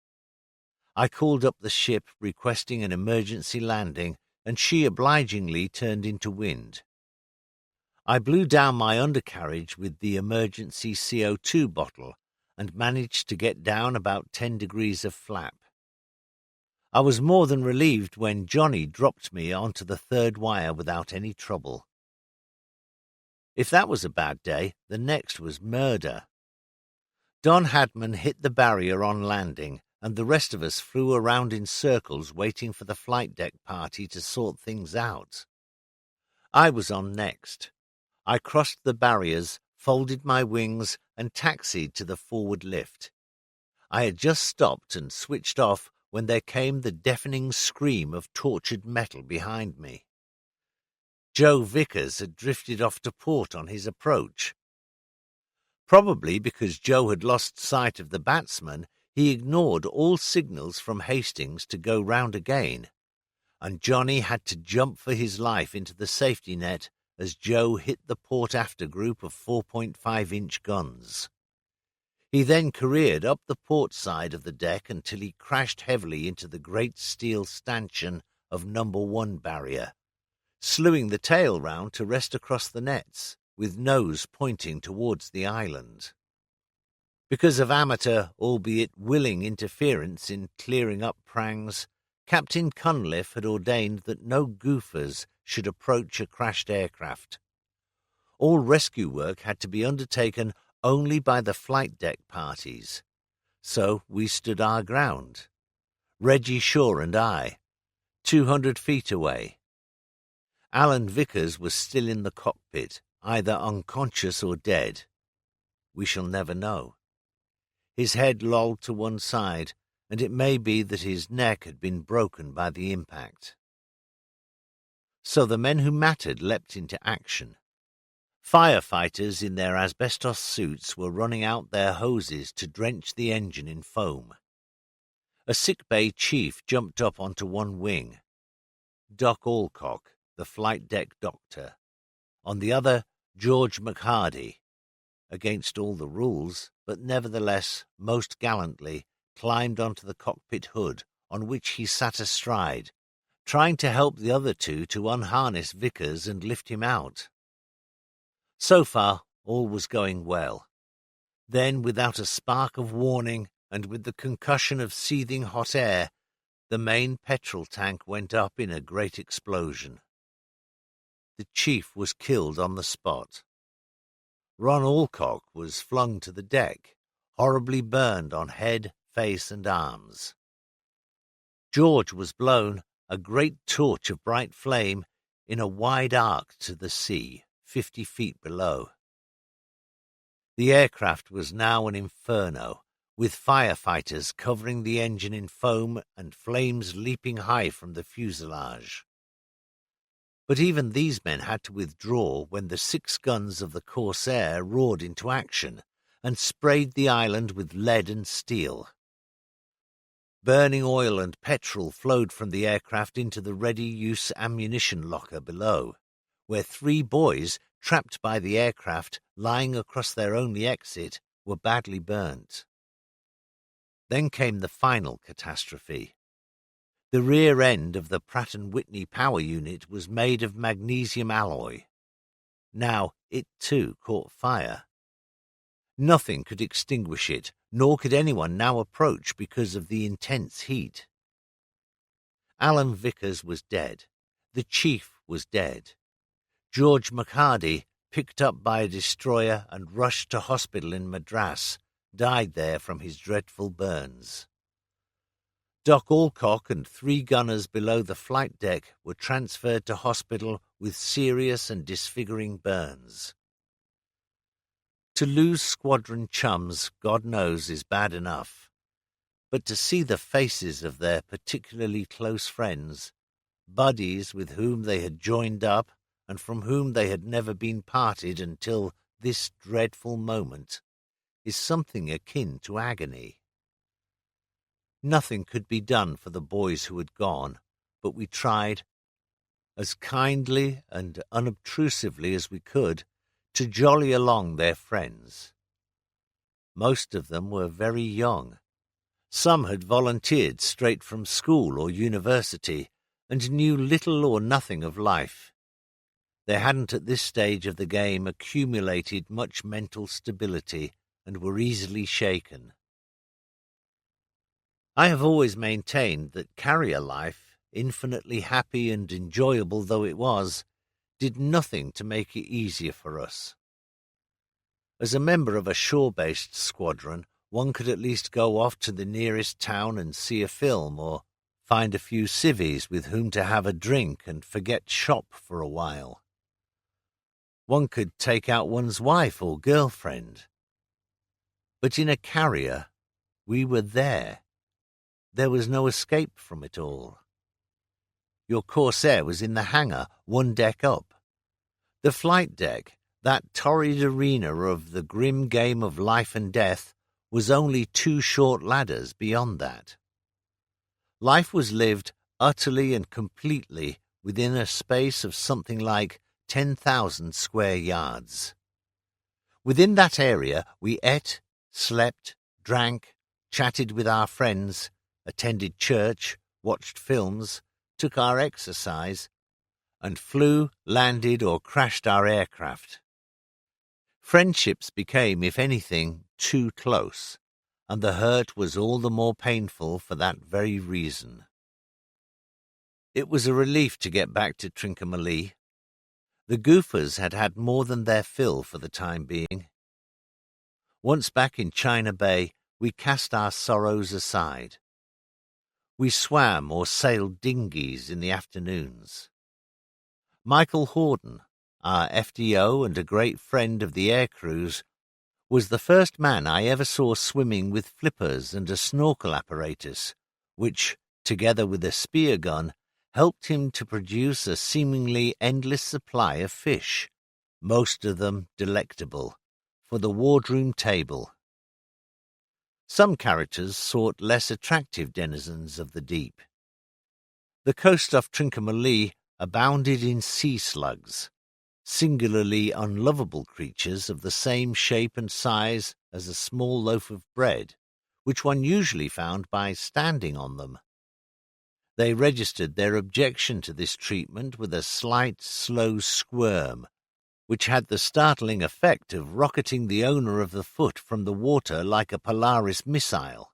I called up the ship requesting an emergency landing, and she obligingly turned into wind. I blew down my undercarriage with the emergency CO2 bottle and managed to get down about 10 degrees of flap. I was more than relieved when Johnny dropped me onto the 3rd wire without any trouble. If that was a bad day, the next was murder. Don Hadman hit the barrier on landing, and the rest of us flew around in circles waiting for the flight deck party to sort things out. I was on next. I crossed the barriers, folded my wings, and taxied to the forward lift. I had just stopped and switched off when there came the deafening scream of tortured metal behind me. Joe Vickers had drifted off to port on his approach. Probably because Joe had lost sight of the batsman, he ignored all signals from Hastings to go round again, and Johnny had to jump for his life into the safety net as Joe hit the port after group of 4.5-inch guns. He then careered up the port side of the deck until he crashed heavily into the great steel stanchion of number 1 barrier, slewing the tail round to rest across the nets, with nose pointing towards the island. Because of amateur, albeit willing, interference in clearing up prangs, Captain Cunliffe had ordained that no goofers should approach a crashed aircraft. All rescue work had to be undertaken only by the flight deck parties. So we stood our ground, Reggie Shaw and I, 200 feet away. Alan Vickers was still in the cockpit, either unconscious or dead. We shall never know. His head lolled to one side, and it may be that his neck had been broken by the impact. So the men who mattered leapt into action. Firefighters in their asbestos suits were running out their hoses to drench the engine in foam. A sickbay chief jumped up onto one wing. Doc Alcock, the flight deck doctor. On the other, George McHardy. Against all the rules, but nevertheless most gallantly, climbed onto the cockpit hood, on which he sat astride, trying to help the other two to unharness Vickers and lift him out. So far, all was going well. Then, without a spark of warning, and with the concussion of seething hot air, the main petrol tank went up in a great explosion. The chief was killed on the spot. Ron Alcock was flung to the deck, horribly burned on head, face, and arms. George was blown, a great torch of bright flame, in a wide arc to the sea, 50 feet below. The aircraft was now an inferno, with firefighters covering the engine in foam and flames leaping high from the fuselage. But even these men had to withdraw when the 6 guns of the Corsair roared into action and sprayed the island with lead and steel. Burning oil and petrol flowed from the aircraft into the ready-use ammunition locker below, where 3 boys, trapped by the aircraft, lying across their only exit, were badly burnt. Then came the final catastrophe. The rear end of the Pratt & Whitney power unit was made of magnesium alloy. Now it too caught fire. Nothing could extinguish it, nor could anyone now approach because of the intense heat. Alan Vickers was dead. The chief was dead. George McHardy, picked up by a destroyer and rushed to hospital in Madras, died there from his dreadful burns. Doc Alcock and 3 gunners below the flight deck were transferred to hospital with serious and disfiguring burns. To lose squadron chums, God knows, is bad enough. But to see the faces of their particularly close friends, buddies with whom they had joined up and from whom they had never been parted until this dreadful moment, is something akin to agony. Nothing could be done for the boys who had gone, but we tried, as kindly and unobtrusively as we could, to jolly along their friends. Most of them were very young. Some had volunteered straight from school or university and knew little or nothing of life. They hadn't at this stage of the game accumulated much mental stability and were easily shaken. I have always maintained that carrier life, infinitely happy and enjoyable though it was, did nothing to make it easier for us. As a member of a shore-based squadron, one could at least go off to the nearest town and see a film, or find a few civvies with whom to have a drink and forget shop for a while. One could take out one's wife or girlfriend. But in a carrier, we were there. There was no escape from it all. Your Corsair was in the hangar, one deck up. The flight deck, that torrid arena of the grim game of life and death, was only 2 short ladders beyond that. Life was lived utterly and completely within a space of something like 10,000 square yards. Within that area we ate, slept, drank, chatted with our friends, attended church, watched films, took our exercise, and flew, landed, or crashed our aircraft. Friendships became, if anything, too close, and the hurt was all the more painful for that very reason. It was a relief to get back to Trincomalee. The goofers had had more than their fill for the time being. Once back in China Bay, we cast our sorrows aside. We swam or sailed dinghies in the afternoons. Michael Horden, our FDO and a great friend of the air crews, was the first man I ever saw swimming with flippers and a snorkel apparatus, which, together with a spear gun, helped him to produce a seemingly endless supply of fish, most of them delectable, for the wardroom table. Some characters sought less attractive denizens of the deep. The coast off Trincomalee abounded in sea slugs, singularly unlovable creatures of the same shape and size as a small loaf of bread, which one usually found by standing on them. They registered their objection to this treatment with a slight, slow squirm, which had the startling effect of rocketing the owner of the foot from the water like a Polaris missile.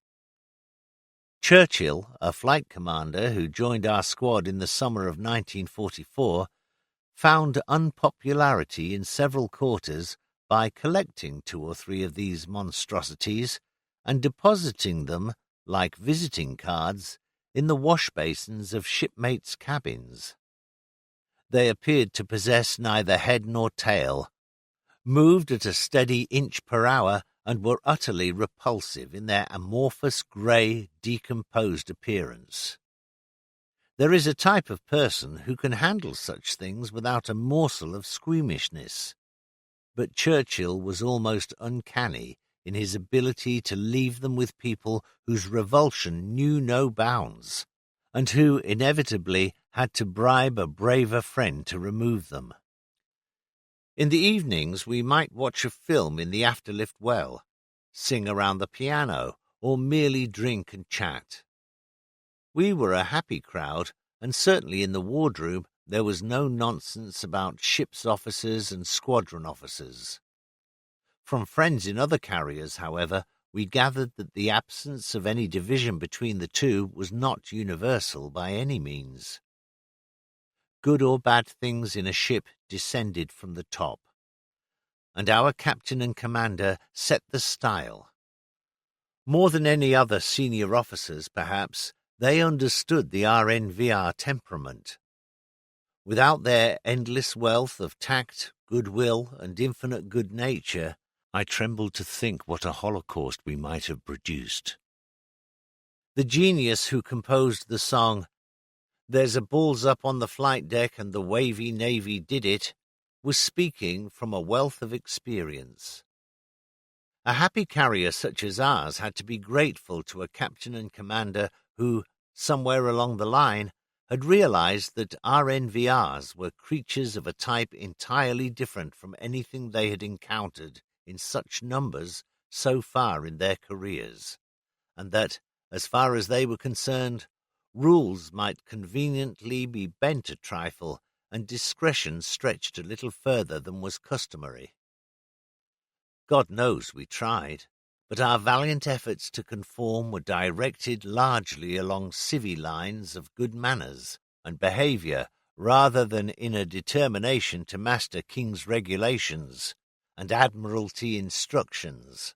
Churchill, a flight commander who joined our squad in the summer of 1944, found unpopularity in several quarters by collecting 2 or 3 of these monstrosities and depositing them, like visiting cards, in the wash basins of shipmates' cabins. They appeared to possess neither head nor tail, moved at a steady inch per hour, and were utterly repulsive in their amorphous, grey, decomposed appearance. There is a type of person who can handle such things without a morsel of squeamishness, but Churchill was almost uncanny in his ability to leave them with people whose revulsion knew no bounds, and who inevitably had to bribe a braver friend to remove them. In the evenings we might watch a film in the afterlift well, sing around the piano, or merely drink and chat. We were a happy crowd, and certainly in the wardroom there was no nonsense about ship's officers and squadron officers. From friends in other carriers, however, we gathered that the absence of any division between the two was not universal by any means. Good or bad things in a ship descended from the top, and our captain and commander set the style. More than any other senior officers, perhaps, they understood the RNVR temperament. Without their endless wealth of tact, goodwill, and infinite good nature, I trembled to think what a holocaust we might have produced. The genius who composed the song, "There's a Bulls Up on the Flight Deck and the Wavy Navy Did It," was speaking from a wealth of experience. A happy carrier such as ours had to be grateful to a captain and commander who, somewhere along the line, had realized that our NVRs were creatures of a type entirely different from anything they had encountered in such numbers so far in their careers, and that, as far as they were concerned, rules might conveniently be bent a trifle and discretion stretched a little further than was customary. God knows we tried, but our valiant efforts to conform were directed largely along civvy lines of good manners and behaviour rather than in a determination to master King's regulations and Admiralty instructions.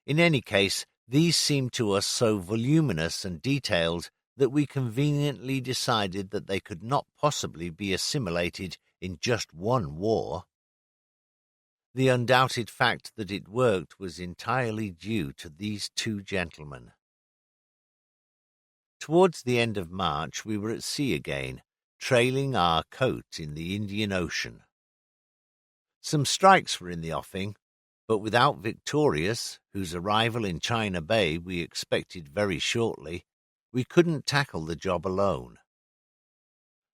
In any case, these seemed to us so voluminous and detailed that we conveniently decided that they could not possibly be assimilated in just one war. The undoubted fact that it worked was entirely due to these two gentlemen. Towards the end of March we were at sea again, trailing our coat in the Indian Ocean. Some strikes were in the offing, but without Victorious, whose arrival in China Bay we expected very shortly, we couldn't tackle the job alone.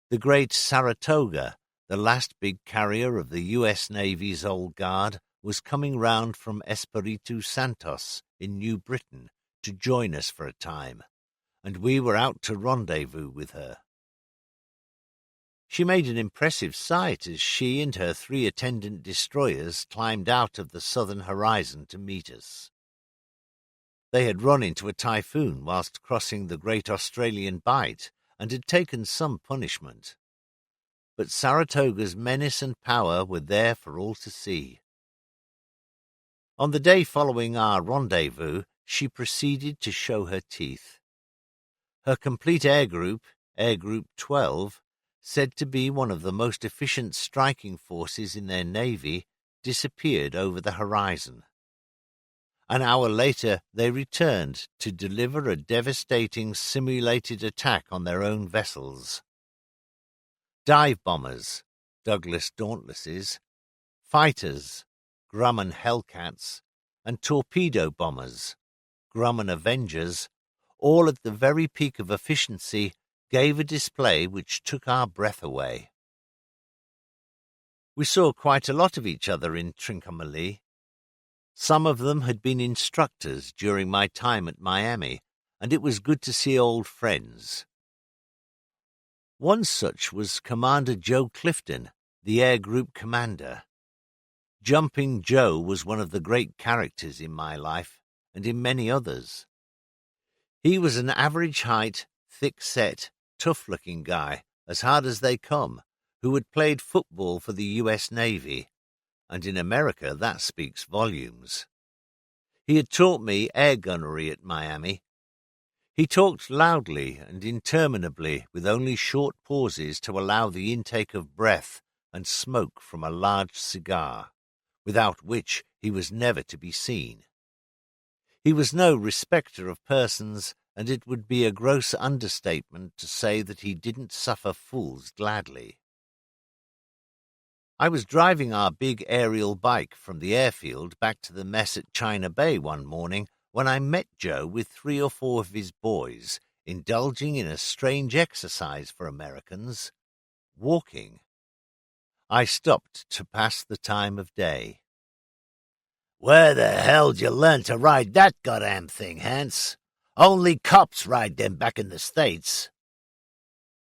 The great Saratoga, the last big carrier of the U.S. Navy's old guard, was coming round from Espiritu Santos in New Britain to join us for a time, and we were out to rendezvous with her. She made an impressive sight as she and her 3 attendant destroyers climbed out of the southern horizon to meet us. They had run into a typhoon whilst crossing the Great Australian Bight and had taken some punishment. But Saratoga's menace and power were there for all to see. On the day following our rendezvous, she proceeded to show her teeth. Her complete air group 12, said to be one of the most efficient striking forces in their navy, disappeared over the horizon. An hour later they returned to deliver a devastating simulated attack on their own vessels. Dive bombers, Douglas Dauntlesses, fighters, Grumman Hellcats, and torpedo bombers, Grumman Avengers, all at the very peak of efficiency, gave a display which took our breath away. We saw quite a lot of each other in Trincomalee. Some of them had been instructors during my time at Miami, and it was good to see old friends. One such was Commander Joe Clifton, the Air Group Commander. Jumping Joe was one of the great characters in my life, and in many others. He was an average-height, thick-set, tough-looking guy, as hard as they come, who had played football for the U.S. Navy, and in America that speaks volumes. He had taught me air gunnery at Miami. He talked loudly and interminably, with only short pauses to allow the intake of breath and smoke from a large cigar, without which he was never to be seen. He was no respecter of persons, and it would be a gross understatement to say that he didn't suffer fools gladly. I was driving our big aerial bike from the airfield back to the mess at China Bay one morning when I met Joe with 3 or 4 of his boys, indulging in a strange exercise for Americans, walking. I stopped to pass the time of day. "Where the hell'd you learn to ride that goddamn thing, Hans? Only cops ride them back in the States."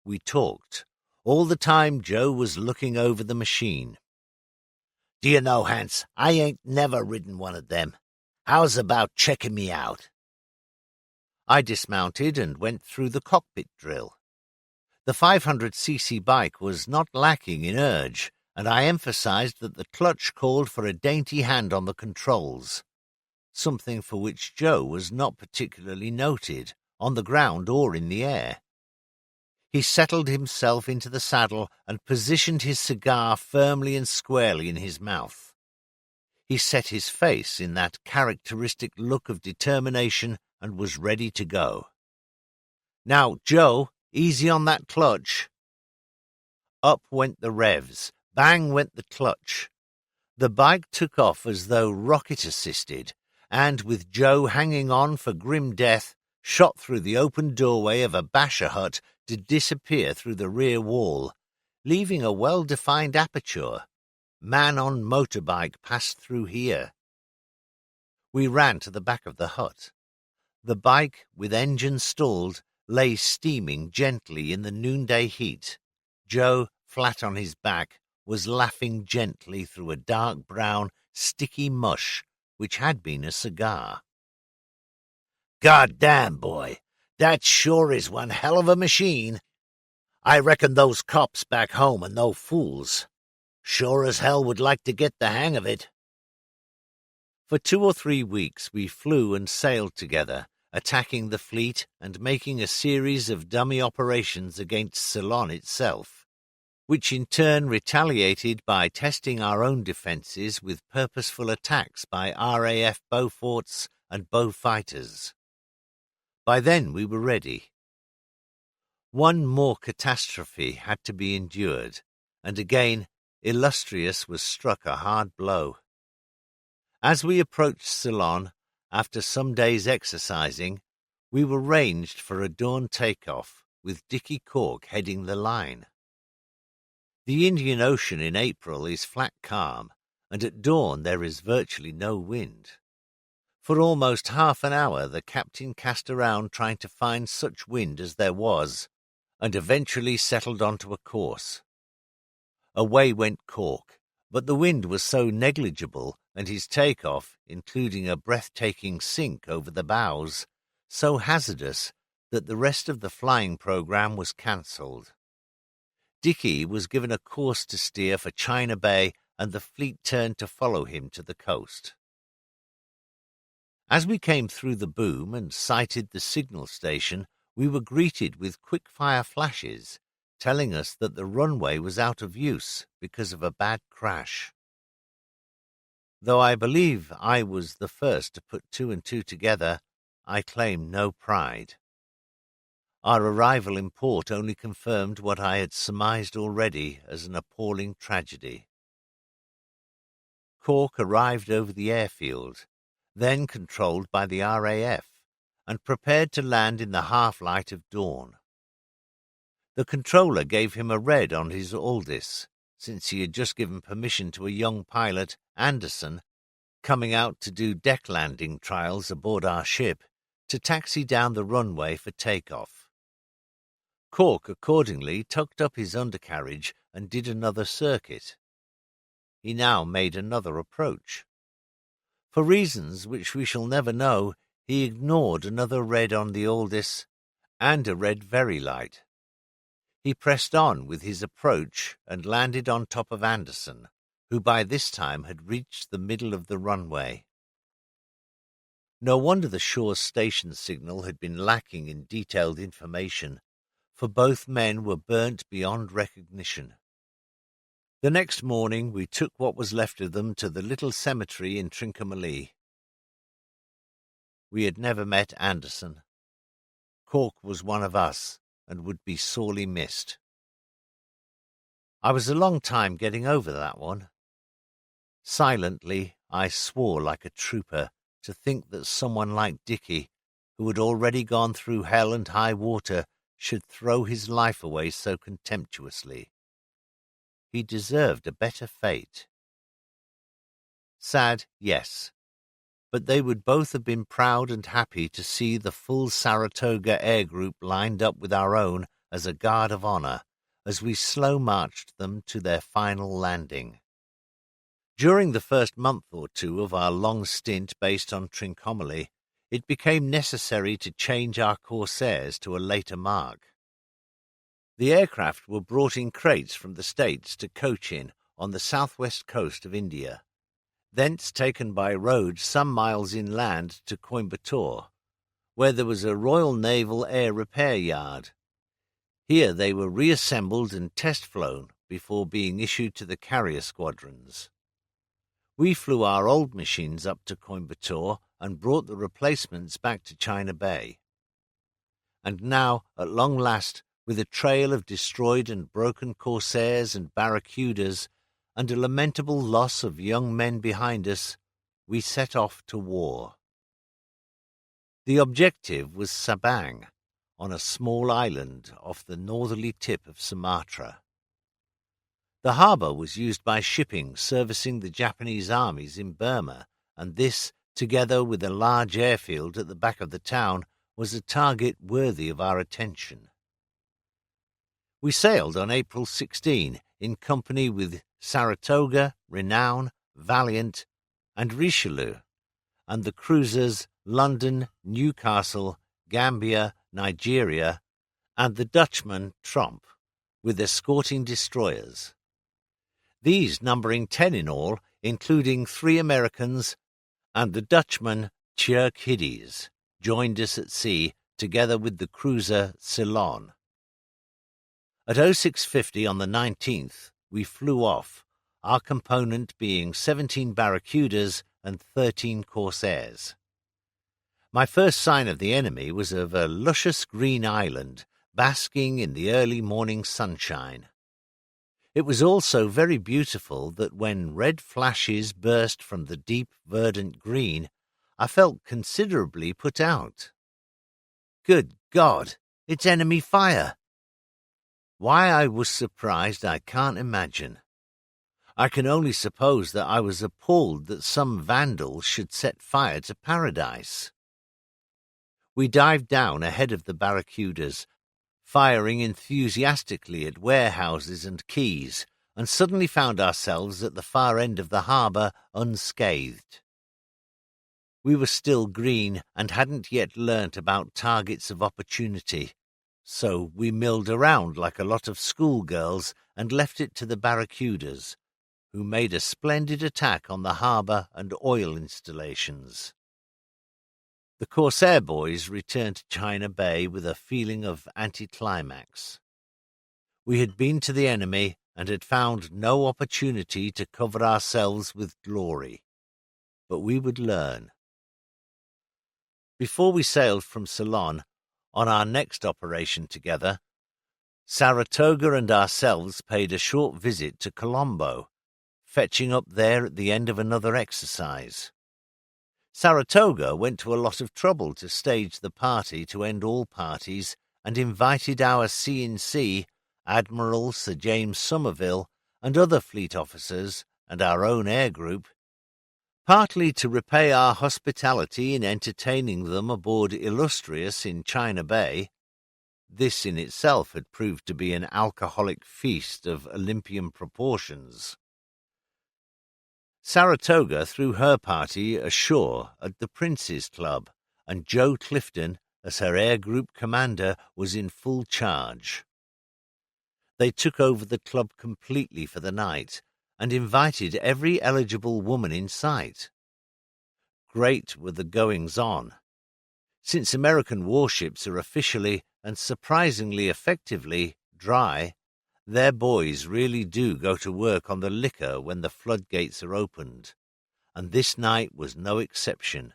We talked. All the time Joe was looking over the machine. "Do you know, Hans, I ain't never ridden one of them. How's about checking me out?" I dismounted and went through the cockpit drill. The 500cc bike was not lacking in urge, and I emphasized that the clutch called for a dainty hand on the controls, something for which Joe was not particularly noted, on the ground or in the air. He settled himself into the saddle and positioned his cigar firmly and squarely in his mouth. He set his face in that characteristic look of determination and was ready to go. "Now, Joe, easy on that clutch." Up went the revs. Bang went the clutch. The bike took off as though rocket-assisted, and, with Joe hanging on for grim death, shot through the open doorway of a basher hut to disappear through the rear wall, leaving a well-defined aperture. Man on motorbike passed through here. We ran to the back of the hut. The bike, with engine stalled, lay steaming gently in the noonday heat. Joe, flat on his back, was laughing gently through a dark brown, sticky mush which had been a cigar. "God damn, boy, that sure is one hell of a machine. I reckon those cops back home are no fools. Sure as hell would like to get the hang of it." For 2 or 3 weeks we flew and sailed together, attacking the fleet and making a series of dummy operations against Ceylon itself, which in turn retaliated by testing our own defences with purposeful attacks by RAF Beauforts and Beaufighters. By then we were ready. One more catastrophe had to be endured, and again Illustrious was struck a hard blow. As we approached Ceylon, after some days exercising, we were ranged for a dawn takeoff, with Dickie Cork heading the line. The Indian Ocean in April is flat calm, and at dawn there is virtually no wind. For almost half an hour the captain cast around trying to find such wind as there was, and eventually settled onto a course. Away went Cork, but the wind was so negligible, and his take-off, including a breathtaking sink over the bows, so hazardous that the rest of the flying program was cancelled. Dickie was given a course to steer for China Bay, and the fleet turned to follow him to the coast. As we came through the boom and sighted the signal station, we were greeted with quick-fire flashes, telling us that the runway was out of use because of a bad crash. Though I believe I was the first to put 2 and 2 together, I claim no pride. Our arrival in port only confirmed what I had surmised already as an appalling tragedy. Cork arrived over the airfield, then controlled by the RAF, and prepared to land in the half-light of dawn. The controller gave him a red on his Aldis, since he had just given permission to a young pilot, Anderson, coming out to do deck landing trials aboard our ship, to taxi down the runway for takeoff. Cork accordingly tucked up his undercarriage and did another circuit. He now made another approach. For reasons which we shall never know, he ignored another red on the Aldis and a red very light. He pressed on with his approach and landed on top of Anderson, who by this time had reached the middle of the runway. No wonder the shore station signal had been lacking in detailed information, for both men were burnt beyond recognition. The next morning we took what was left of them to the little cemetery in Trincomalee. We had never met Anderson. Cork was one of us, and would be sorely missed. I was a long time getting over that one. Silently, I swore like a trooper to think that someone like Dickie, who had already gone through hell and high water, should throw his life away so contemptuously. He deserved a better fate. Sad, yes, but they would both have been proud and happy to see the full Saratoga air group lined up with our own as a guard of honor, as we slow-marched them to their final landing. During the first month or 2 of our long stint based on Trincomalee, it became necessary to change our Corsairs to a later mark. The aircraft were brought in crates from the States to Cochin on the southwest coast of India, thence taken by road some miles inland to Coimbatore, where there was a Royal Naval Air Repair Yard. Here they were reassembled and test-flown before being issued to the carrier squadrons. We flew our old machines up to Coimbatore and brought the replacements back to China Bay. And now, at long last, with a trail of destroyed and broken Corsairs and Barracudas, and a lamentable loss of young men behind us, we set off to war. The objective was Sabang, on a small island off the northerly tip of Sumatra. The harbour was used by shipping servicing the Japanese armies in Burma, and this, together with a large airfield at the back of the town, was a target worthy of our attention. We sailed on April 16 in company with Saratoga, Renown, Valiant, and Richelieu, and the cruisers London, Newcastle, Gambia, Nigeria, and the Dutchman Tromp, with escorting destroyers. These numbering 10 in all, including 3 Americans, and the Dutchman Tjerk Hiddes, joined us at sea together with the cruiser Ceylon. At 0650 on the 19th, we flew off, our component being 17 Barracudas and 13 Corsairs. My first sign of the enemy was of a luscious green island, basking in the early morning sunshine. It was also very beautiful that when red flashes burst from the deep verdant green, I felt considerably put out. Good God, it's enemy fire! Why I was surprised I can't imagine. I can only suppose that I was appalled that some vandals should set fire to paradise. We dived down ahead of the Barracudas, firing enthusiastically at warehouses and quays, and suddenly found ourselves at the far end of the harbour unscathed. We were still green and hadn't yet learnt about targets of opportunity, so we milled around like a lot of schoolgirls and left it to the Barracudas, who made a splendid attack on the harbour and oil installations. The Corsair boys returned to China Bay with a feeling of anticlimax. We had been to the enemy and had found no opportunity to cover ourselves with glory. But we would learn. Before we sailed from Ceylon, on our next operation together, Saratoga and ourselves paid a short visit to Colombo, fetching up there at the end of another exercise. Saratoga went to a lot of trouble to stage the party to end all parties and invited our C&C, Admiral Sir James Somerville, and other fleet officers, and our own air group, partly to repay our hospitality in entertaining them aboard Illustrious in China Bay. This in itself had proved to be an alcoholic feast of Olympian proportions. Saratoga threw her party ashore at the Prince's Club, and Joe Clifton, as her air group commander, was in full charge. They took over the club completely for the night, and invited every eligible woman in sight. Great were the goings-on. Since American warships are officially, and surprisingly effectively, dry, their boys really do go to work on the liquor when the floodgates are opened, and this night was no exception.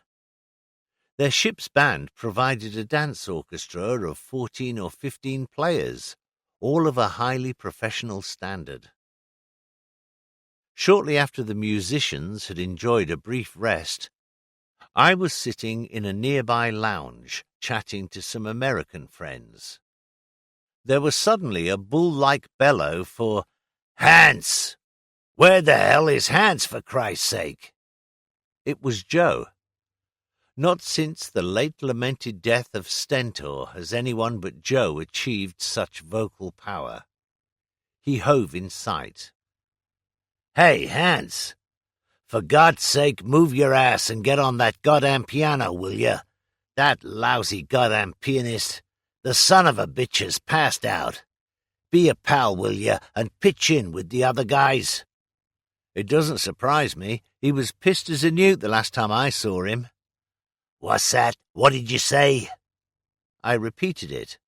Their ship's band provided a dance orchestra of 14 or 15 players, all of a highly professional standard. Shortly after the musicians had enjoyed a brief rest, I was sitting in a nearby lounge, chatting to some American friends. There was suddenly a bull-like bellow for, "Hans! Where the hell is Hans, for Christ's sake?" It was Joe. Not since the late lamented death of Stentor has anyone but Joe achieved such vocal power. He hove in sight. "Hey, Hans! For God's sake, move your ass and get on that goddamn piano, will ya? That lousy goddamn pianist, the son of a bitch, has passed out. Be a pal, will ya, and pitch in with the other guys." It doesn't surprise me. He was pissed as a newt the last time I saw him. "What's that? What did you say?" I repeated it.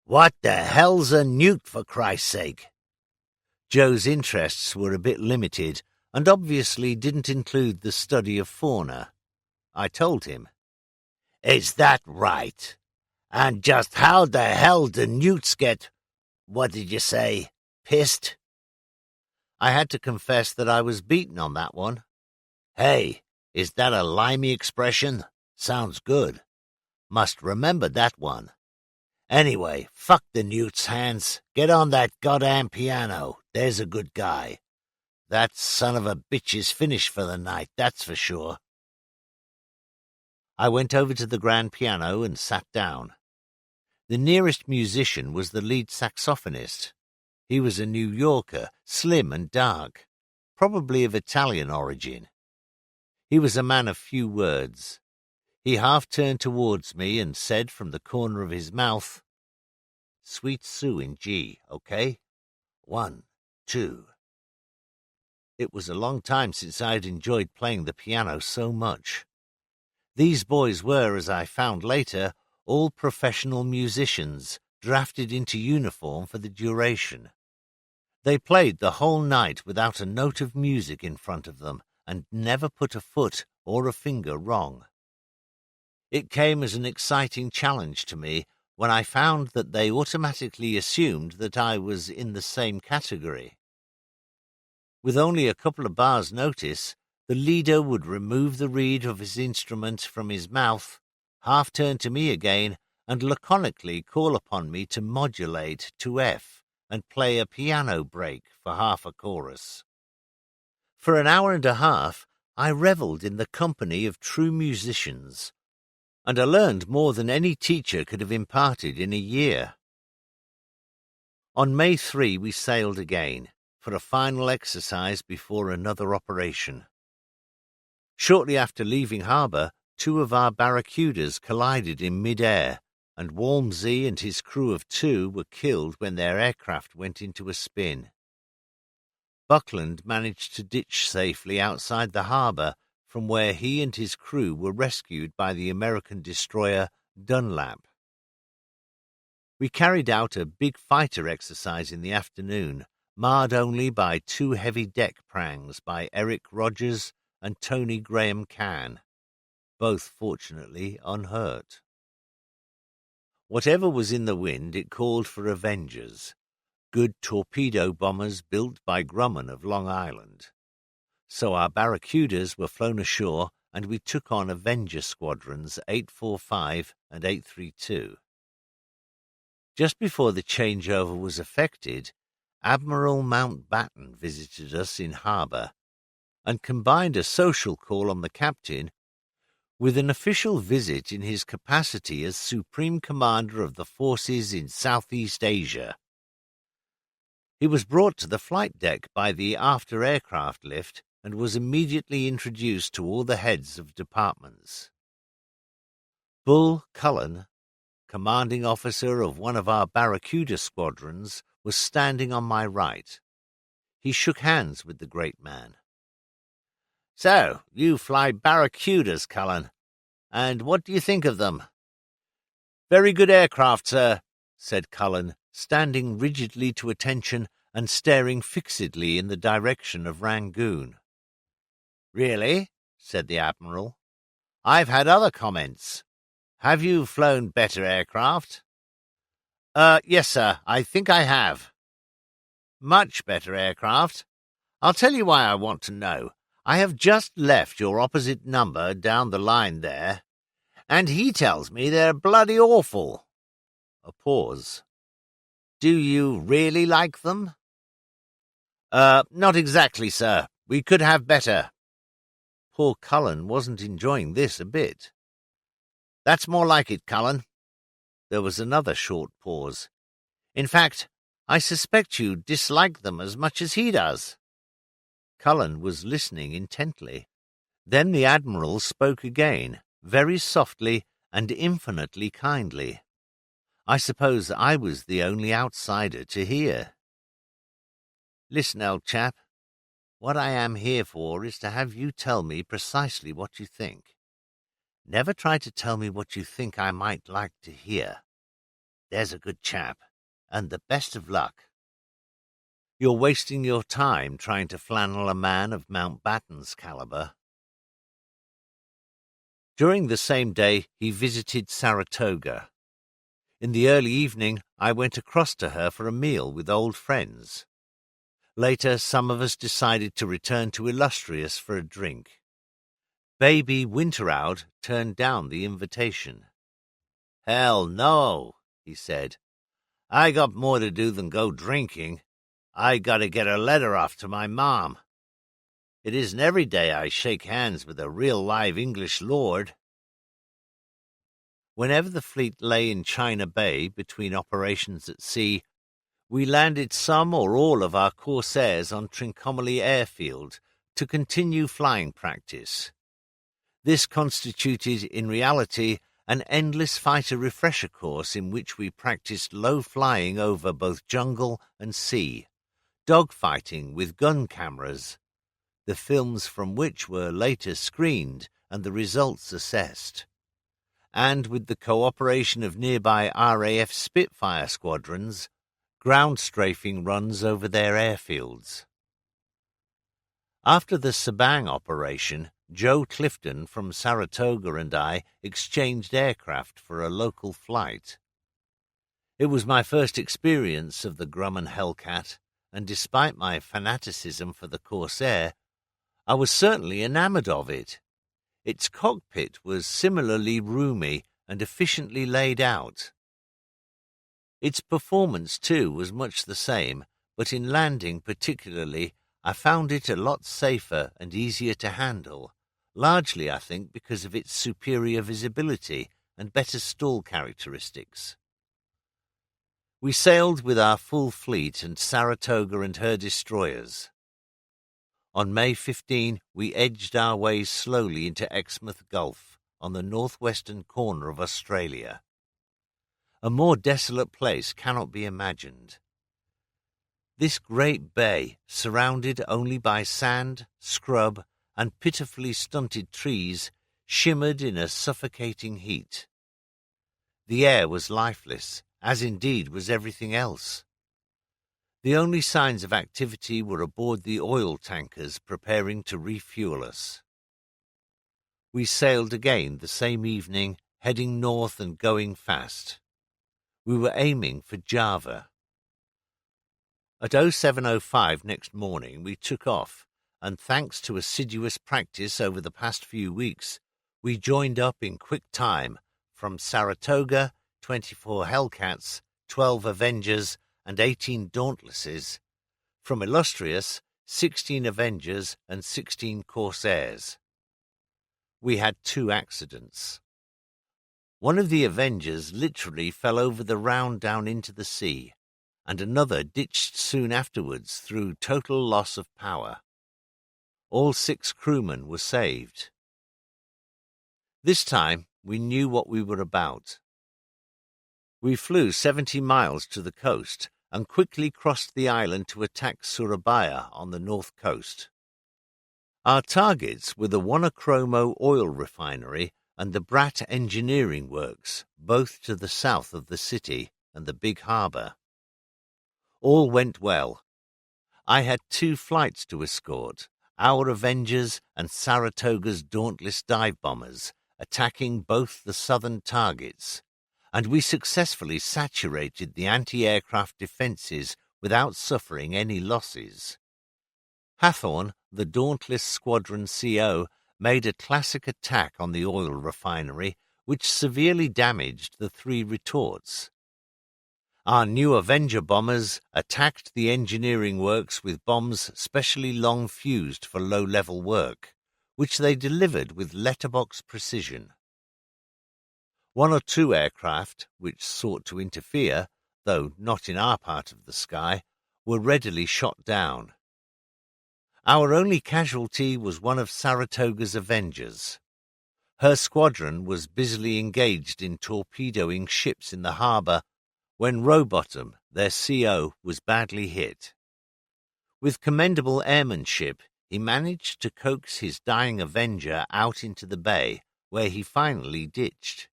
"What the hell's a newt, for Christ's sake?" Joe's interests were a bit limited, and obviously didn't include the study of fauna. I told him. "Is that right? And just how the hell do newts get, what did you say, pissed?" I had to confess that I was beaten on that one. Hey, is that a limey expression? Sounds good. Must remember that one. Anyway, fuck the newts, Hans. Get on that goddamn piano. There's a good guy. That son of a bitch is finished for the night, that's for sure. I went over to the grand piano and sat down. The nearest musician was the lead saxophonist. He was a New Yorker, slim and dark, probably of Italian origin. He was a man of few words. He half turned towards me and said from the corner of his mouth, "Sweet Sue in G, okay? 1, 2. It was a long time since I had enjoyed playing the piano so much. These boys were, as I found later, all professional musicians, drafted into uniform for the duration. They played the whole night without a note of music in front of them, and never put a foot or a finger wrong. It came as an exciting challenge to me when I found that they automatically assumed that I was in the same category. With only a couple of bars' notice, the leader would remove the reed of his instrument from his mouth, half turn to me again, and laconically call upon me to modulate to F and play a piano break for half a chorus. For an hour and a half, I revelled in the company of true musicians, and I learned more than any teacher could have imparted in a year. On May 3 we sailed again, for a final exercise before another operation. Shortly after leaving harbour, 2 of our barracudas collided in mid-air, and Walmsley and his crew of 2 were killed when their aircraft went into a spin. Buckland managed to ditch safely outside the harbour, from where he and his crew were rescued by the American destroyer Dunlap. We carried out a big fighter exercise in the afternoon, marred only by 2 heavy deck prangs by Eric Rogers and Tony Graham Cann, both fortunately unhurt. Whatever was in the wind, it called for Avengers, good torpedo bombers built by Grumman of Long Island. So our barracudas were flown ashore, and we took on Avenger squadrons 845 and 832. Just before the changeover was effected, Admiral Mountbatten visited us in harbour, and combined a social call on the captain with an official visit in his capacity as Supreme Commander of the forces in Southeast Asia. He was brought to the flight deck by the after-aircraft lift and was immediately introduced to all the heads of departments. Bull Cullen, commanding officer of one of our Barracuda squadrons, was standing on my right. He shook hands with the great man. "So, you fly Barracudas, Cullen, and what do you think of them?" "Very good aircraft, sir," said Cullen, standing rigidly to attention and staring fixedly in the direction of Rangoon. "Really?" said the Admiral. "I've had other comments. Have you flown better aircraft?" Yes, sir, I think I have." "Much better aircraft? I'll tell you why I want to know. I have just left your opposite number down the line there, and he tells me they're bloody awful." A pause. "Do you really like them?" Not exactly, sir. We could have better." Poor Cullen wasn't enjoying this a bit. "That's more like it, Cullen." There was another short pause. "In fact, I suspect you dislike them as much as he does." Cullen was listening intently. Then the Admiral spoke again, very softly and infinitely kindly. I suppose I was the only outsider to hear. "Listen, old chap, what I am here for is to have you tell me precisely what you think. Never try to tell me what you think I might like to hear. There's a good chap, and the best of luck. You're wasting your time trying to flannel a man of Mountbatten's caliber." During the same day he visited Saratoga. In the early evening I went across to her for a meal with old friends. Later, some of us decided to return to Illustrious for a drink. Baby Winterout turned down the invitation. "Hell no," he said. "I got more to do than go drinking. I got to get a letter off to my mom. It isn't every day I shake hands with a real live English lord." Whenever the fleet lay in China Bay between operations at sea, we landed some or all of our Corsairs on Trincomalee Airfield to continue flying practice. This constituted, in reality, an endless fighter refresher course in which we practiced low flying over both jungle and sea, dogfighting with gun cameras, the films from which were later screened and the results assessed, and with the cooperation of nearby RAF Spitfire squadrons, ground strafing runs over their airfields. After the Sabang operation, Joe Clifton from Saratoga and I exchanged aircraft for a local flight. It was my first experience of the Grumman Hellcat, and despite my fanaticism for the Corsair, I was certainly enamored of it. Its cockpit was similarly roomy and efficiently laid out. Its performance, too, was much the same, but in landing particularly, I found it a lot safer and easier to handle, largely, I think, because of its superior visibility and better stall characteristics. We sailed with our full fleet and Saratoga and her destroyers. On May 15, we edged our way slowly into Exmouth Gulf on the northwestern corner of Australia. A more desolate place cannot be imagined. This great bay, surrounded only by sand, scrub, and pitifully stunted trees, shimmered in a suffocating heat. The air was lifeless, as indeed was everything else. The only signs of activity were aboard the oil tankers preparing to refuel us. We sailed again the same evening, heading north and going fast. We were aiming for Java. At 07:05 next morning we took off, and thanks to assiduous practice over the past few weeks, we joined up in quick time from Saratoga, 24 Hellcats, 12 Avengers, and 18 Dauntlesses, from Illustrious, 16 Avengers and 16 Corsairs. We had 2 accidents. One of the Avengers literally fell over the round down into the sea, and another ditched soon afterwards through total loss of power. All 6 crewmen were saved. This time we knew what we were about. We flew 70 miles to the coast and quickly crossed the island to attack Surabaya on the north coast. Our targets were the Wonocromo oil refinery and the Bratt engineering works, both to the south of the city and the big harbour. All went well. I had 2 flights to escort, our Avengers and Saratoga's Dauntless dive bombers, attacking both the southern targets, and we successfully saturated the anti-aircraft defences without suffering any losses. Hathorn, the Dauntless Squadron CO, made a classic attack on the oil refinery, which severely damaged the 3 retorts. Our new Avenger bombers attacked the engineering works with bombs specially long fused for low-level work, which they delivered with letterbox precision. 1 or 2 aircraft, which sought to interfere, though not in our part of the sky, were readily shot down. Our only casualty was one of Saratoga's Avengers. Her squadron was busily engaged in torpedoing ships in the harbour when Rowbottom, their CO, was badly hit. With commendable airmanship, he managed to coax his dying Avenger out into the bay, where he finally ditched.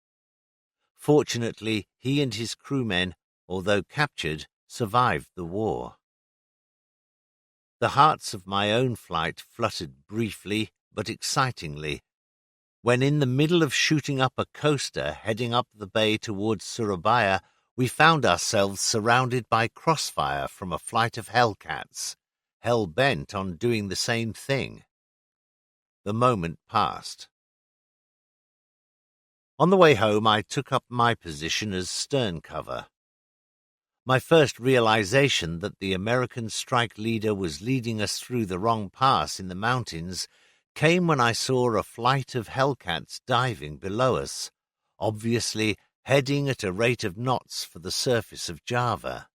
Fortunately, he and his crewmen, although captured, survived the war. The hearts of my own flight fluttered briefly but excitingly when, in the middle of shooting up a coaster heading up the bay towards Surabaya, we found ourselves surrounded by crossfire from a flight of Hellcats, hell-bent on doing the same thing. The moment passed. On the way home, I took up my position as stern cover. My first realization that the American strike leader was leading us through the wrong pass in the mountains came when I saw a flight of Hellcats diving below us, obviously heading at a rate of knots for the surface of Java.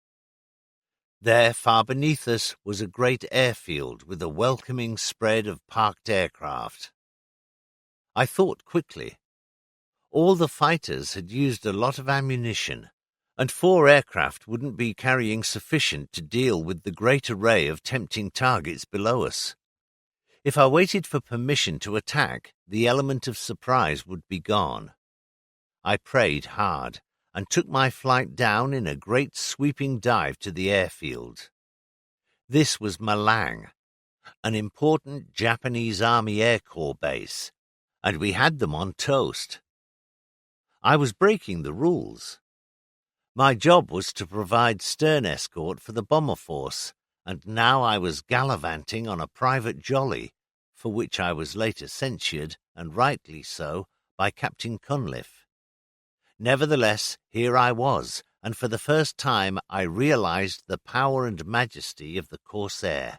There, far beneath us, was a great airfield with a welcoming spread of parked aircraft. I thought quickly. All the fighters had used a lot of ammunition, and 4 aircraft wouldn't be carrying sufficient to deal with the great array of tempting targets below us. If I waited for permission to attack, the element of surprise would be gone. I prayed hard and took my flight down in a great sweeping dive to the airfield. This was Malang, an important Japanese Army Air Corps base, and we had them on toast. I was breaking the rules. My job was to provide stern escort for the bomber force, and now I was gallivanting on a private jolly, for which I was later censured, and rightly so, by Captain Cunliffe. Nevertheless, here I was, and for the first time I realized the power and majesty of the Corsair.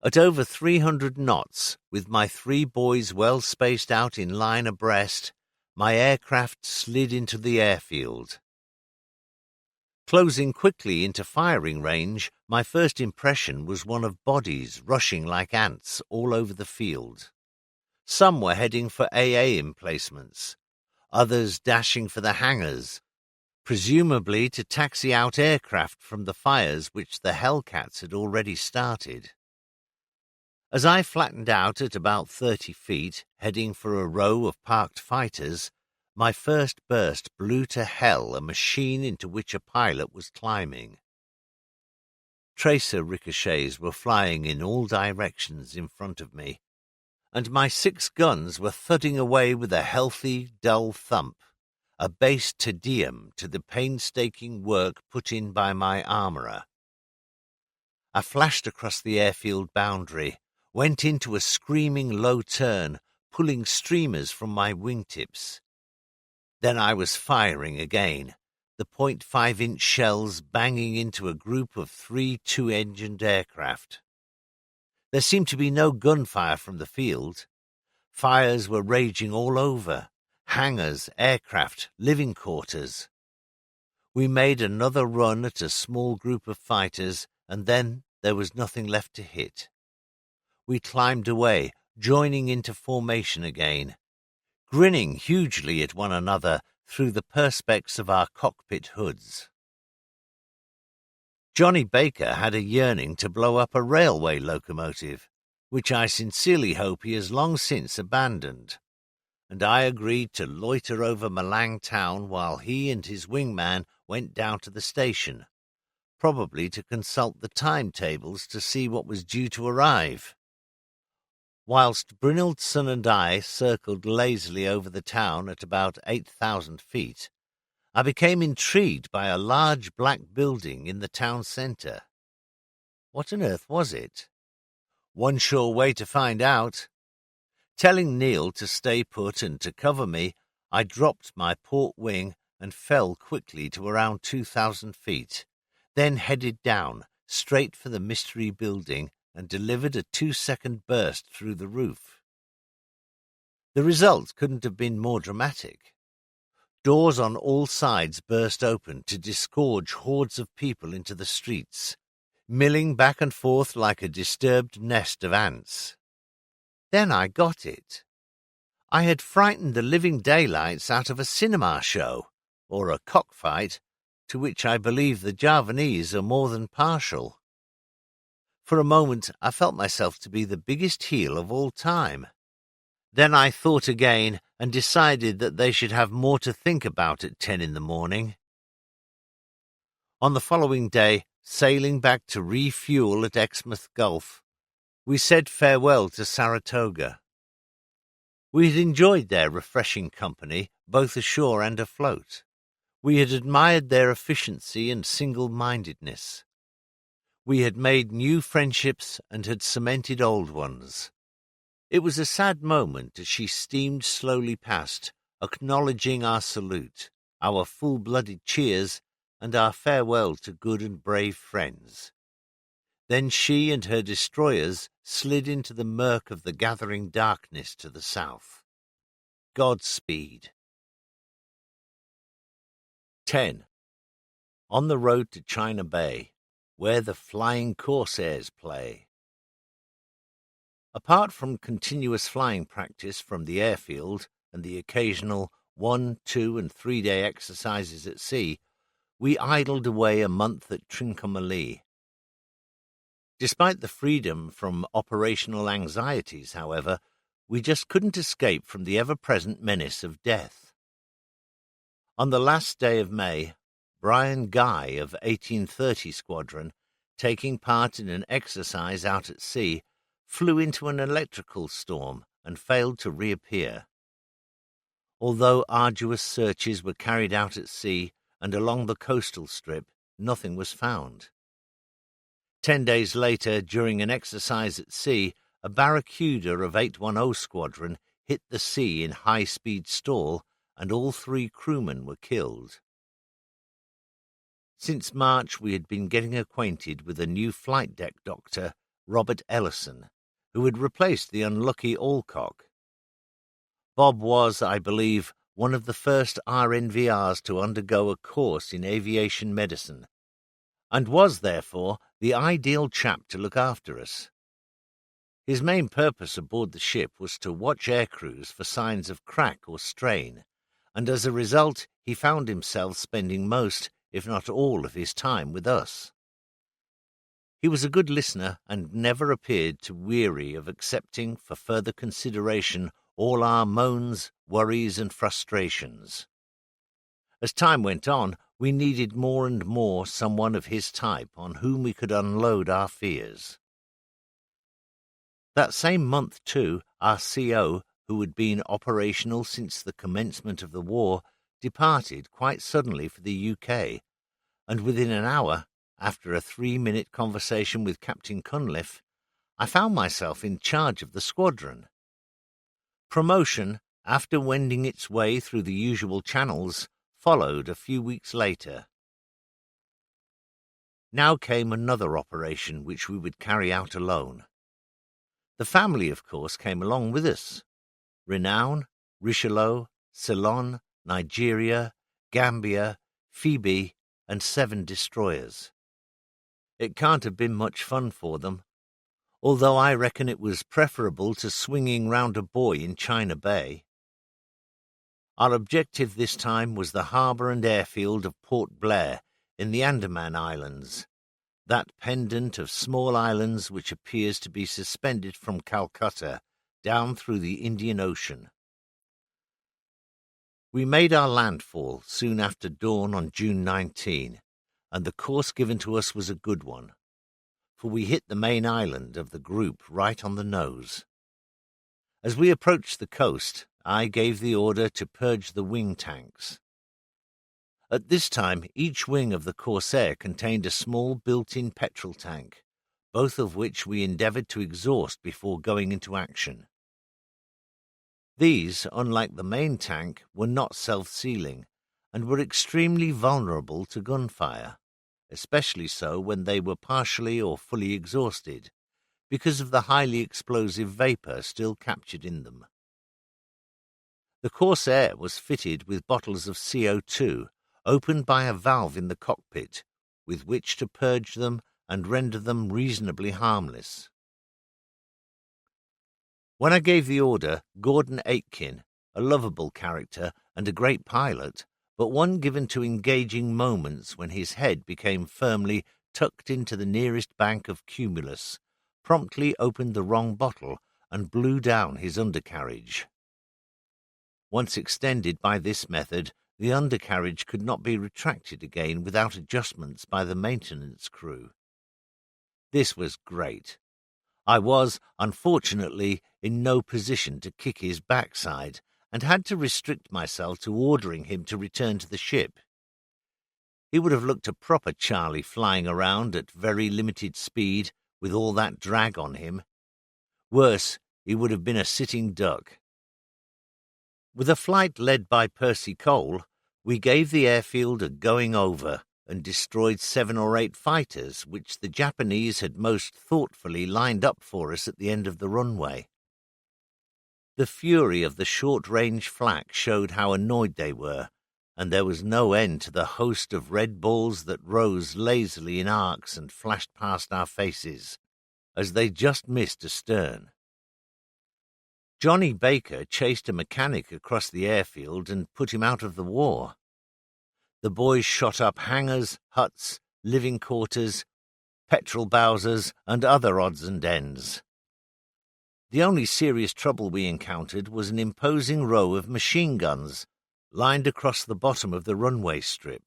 At over 300 knots, with my 3 boys well spaced out in line abreast, my aircraft slid into the airfield. Closing quickly into firing range, my first impression was one of bodies rushing like ants all over the field. Some were heading for AA emplacements, others dashing for the hangars, presumably to taxi out aircraft from the fires which the Hellcats had already started. As I flattened out at about 30 feet, heading for a row of parked fighters, my first burst blew to hell a machine into which a pilot was climbing. Tracer ricochets were flying in all directions in front of me, and my 6 guns were thudding away with a healthy, dull thump, a bass te deum to the painstaking work put in by my armourer. I flashed across the airfield boundary, went into a screaming low turn, pulling streamers from my wingtips. Then I was firing again, the .5-inch shells banging into a group of 3 two-engined aircraft. There seemed to be no gunfire from the field. Fires were raging all over, hangars, aircraft, living quarters. We made another run at a small group of fighters, and then there was nothing left to hit. We climbed away, joining into formation again, grinning hugely at one another through the perspex of our cockpit hoods. Johnny Baker had a yearning to blow up a railway locomotive, which I sincerely hope he has long since abandoned, and I agreed to loiter over Malang town while he and his wingman went down to the station, probably to consult the timetables to see what was due to arrive. Whilst Brynildson and I circled lazily over the town at about 8,000 feet, I became intrigued by a large black building in the town centre. What on earth was it? One sure way to find out. Telling Neil to stay put and to cover me, I dropped my port wing and fell quickly to around 2,000 feet, then headed down, straight for the mystery building, and delivered a 2-second burst through the roof. The result couldn't have been more dramatic. Doors on all sides burst open to disgorge hordes of people into the streets, milling back and forth like a disturbed nest of ants. Then I got it. I had frightened the living daylights out of a cinema show, or a cockfight, to which I believe the Javanese are more than partial. For a moment I felt myself to be the biggest heel of all time. Then I thought again and decided that they should have more to think about at 10 in the morning. On the following day, sailing back to refuel at Exmouth Gulf, we said farewell to Saratoga. We had enjoyed their refreshing company, both ashore and afloat. We had admired their efficiency and single-mindedness. We had made new friendships and had cemented old ones. It was a sad moment as she steamed slowly past, acknowledging our salute, our full-blooded cheers, and our farewell to good and brave friends. Then she and her destroyers slid into the murk of the gathering darkness to the south. Godspeed. 10. On the road to China Bay, where the flying Corsairs play. Apart from continuous flying practice from the airfield and the occasional 1-, 2-, and 3-day exercises at sea, we idled away a month at Trincomalee. Despite the freedom from operational anxieties, however, we just couldn't escape from the ever-present menace of death. On the last day of May, Brian Guy of 1830 Squadron, taking part in an exercise out at sea, flew into an electrical storm and failed to reappear. Although arduous searches were carried out at sea and along the coastal strip, nothing was found. 10 days later, during an exercise at sea, a Barracuda of 810 Squadron hit the sea in high-speed stall, and all 3 crewmen were killed. Since March, we had been getting acquainted with a new flight deck doctor, Robert Ellison, who had replaced the unlucky Alcock. Bob was, I believe, one of the first RNVRs to undergo a course in aviation medicine, and was, therefore, the ideal chap to look after us. His main purpose aboard the ship was to watch aircrews for signs of crack or strain, and as a result he found himself spending most, if not all, of his time with us. He was a good listener and never appeared to weary of accepting for further consideration all our moans, worries, and frustrations. As time went on, we needed more and more someone of his type on whom we could unload our fears. That same month, too, our CO, who had been operational since the commencement of the war, departed quite suddenly for the UK, and within an hour, after a 3-minute conversation with Captain Cunliffe, I found myself in charge of the squadron. Promotion, after wending its way through the usual channels, followed a few weeks later. Now came another operation which we would carry out alone. The family, of course, came along with us. Renown, Richelieu, Ceylon, Nigeria, Gambia, Phoebe, and 7 destroyers. It can't have been much fun for them, although I reckon it was preferable to swinging round a buoy in China Bay. Our objective this time was the harbour and airfield of Port Blair in the Andaman Islands, that pendant of small islands which appears to be suspended from Calcutta down through the Indian Ocean. We made our landfall soon after dawn on June 19, and the course given to us was a good one, for we hit the main island of the group right on the nose. As we approached the coast, I gave the order to purge the wing tanks. At this time, each wing of the Corsair contained a small built-in petrol tank, both of which we endeavoured to exhaust before going into action. These, unlike the main tank, were not self-sealing, and were extremely vulnerable to gunfire, especially so when they were partially or fully exhausted, because of the highly explosive vapour still captured in them. The Corsair was fitted with bottles of CO2, opened by a valve in the cockpit, with which to purge them and render them reasonably harmless. When I gave the order, Gordon Aitken, a lovable character and a great pilot, but one given to engaging moments when his head became firmly tucked into the nearest bank of cumulus, promptly opened the wrong bottle and blew down his undercarriage. Once extended by this method, the undercarriage could not be retracted again without adjustments by the maintenance crew. This was great. I was, unfortunately, in no position to kick his backside, and had to restrict myself to ordering him to return to the ship. He would have looked a proper Charlie flying around at very limited speed with all that drag on him. Worse, he would have been a sitting duck. With a flight led by Percy Cole, we gave the airfield a going over and destroyed 7 or 8 fighters, which the Japanese had most thoughtfully lined up for us at the end of the runway. The fury of the short-range flak showed how annoyed they were, and there was no end to the host of red balls that rose lazily in arcs and flashed past our faces, as they just missed astern. Johnny Baker chased a mechanic across the airfield and put him out of the war. The boys shot up hangars, huts, living quarters, petrol bowsers, and other odds and ends. The only serious trouble we encountered was an imposing row of machine guns lined across the bottom of the runway strip.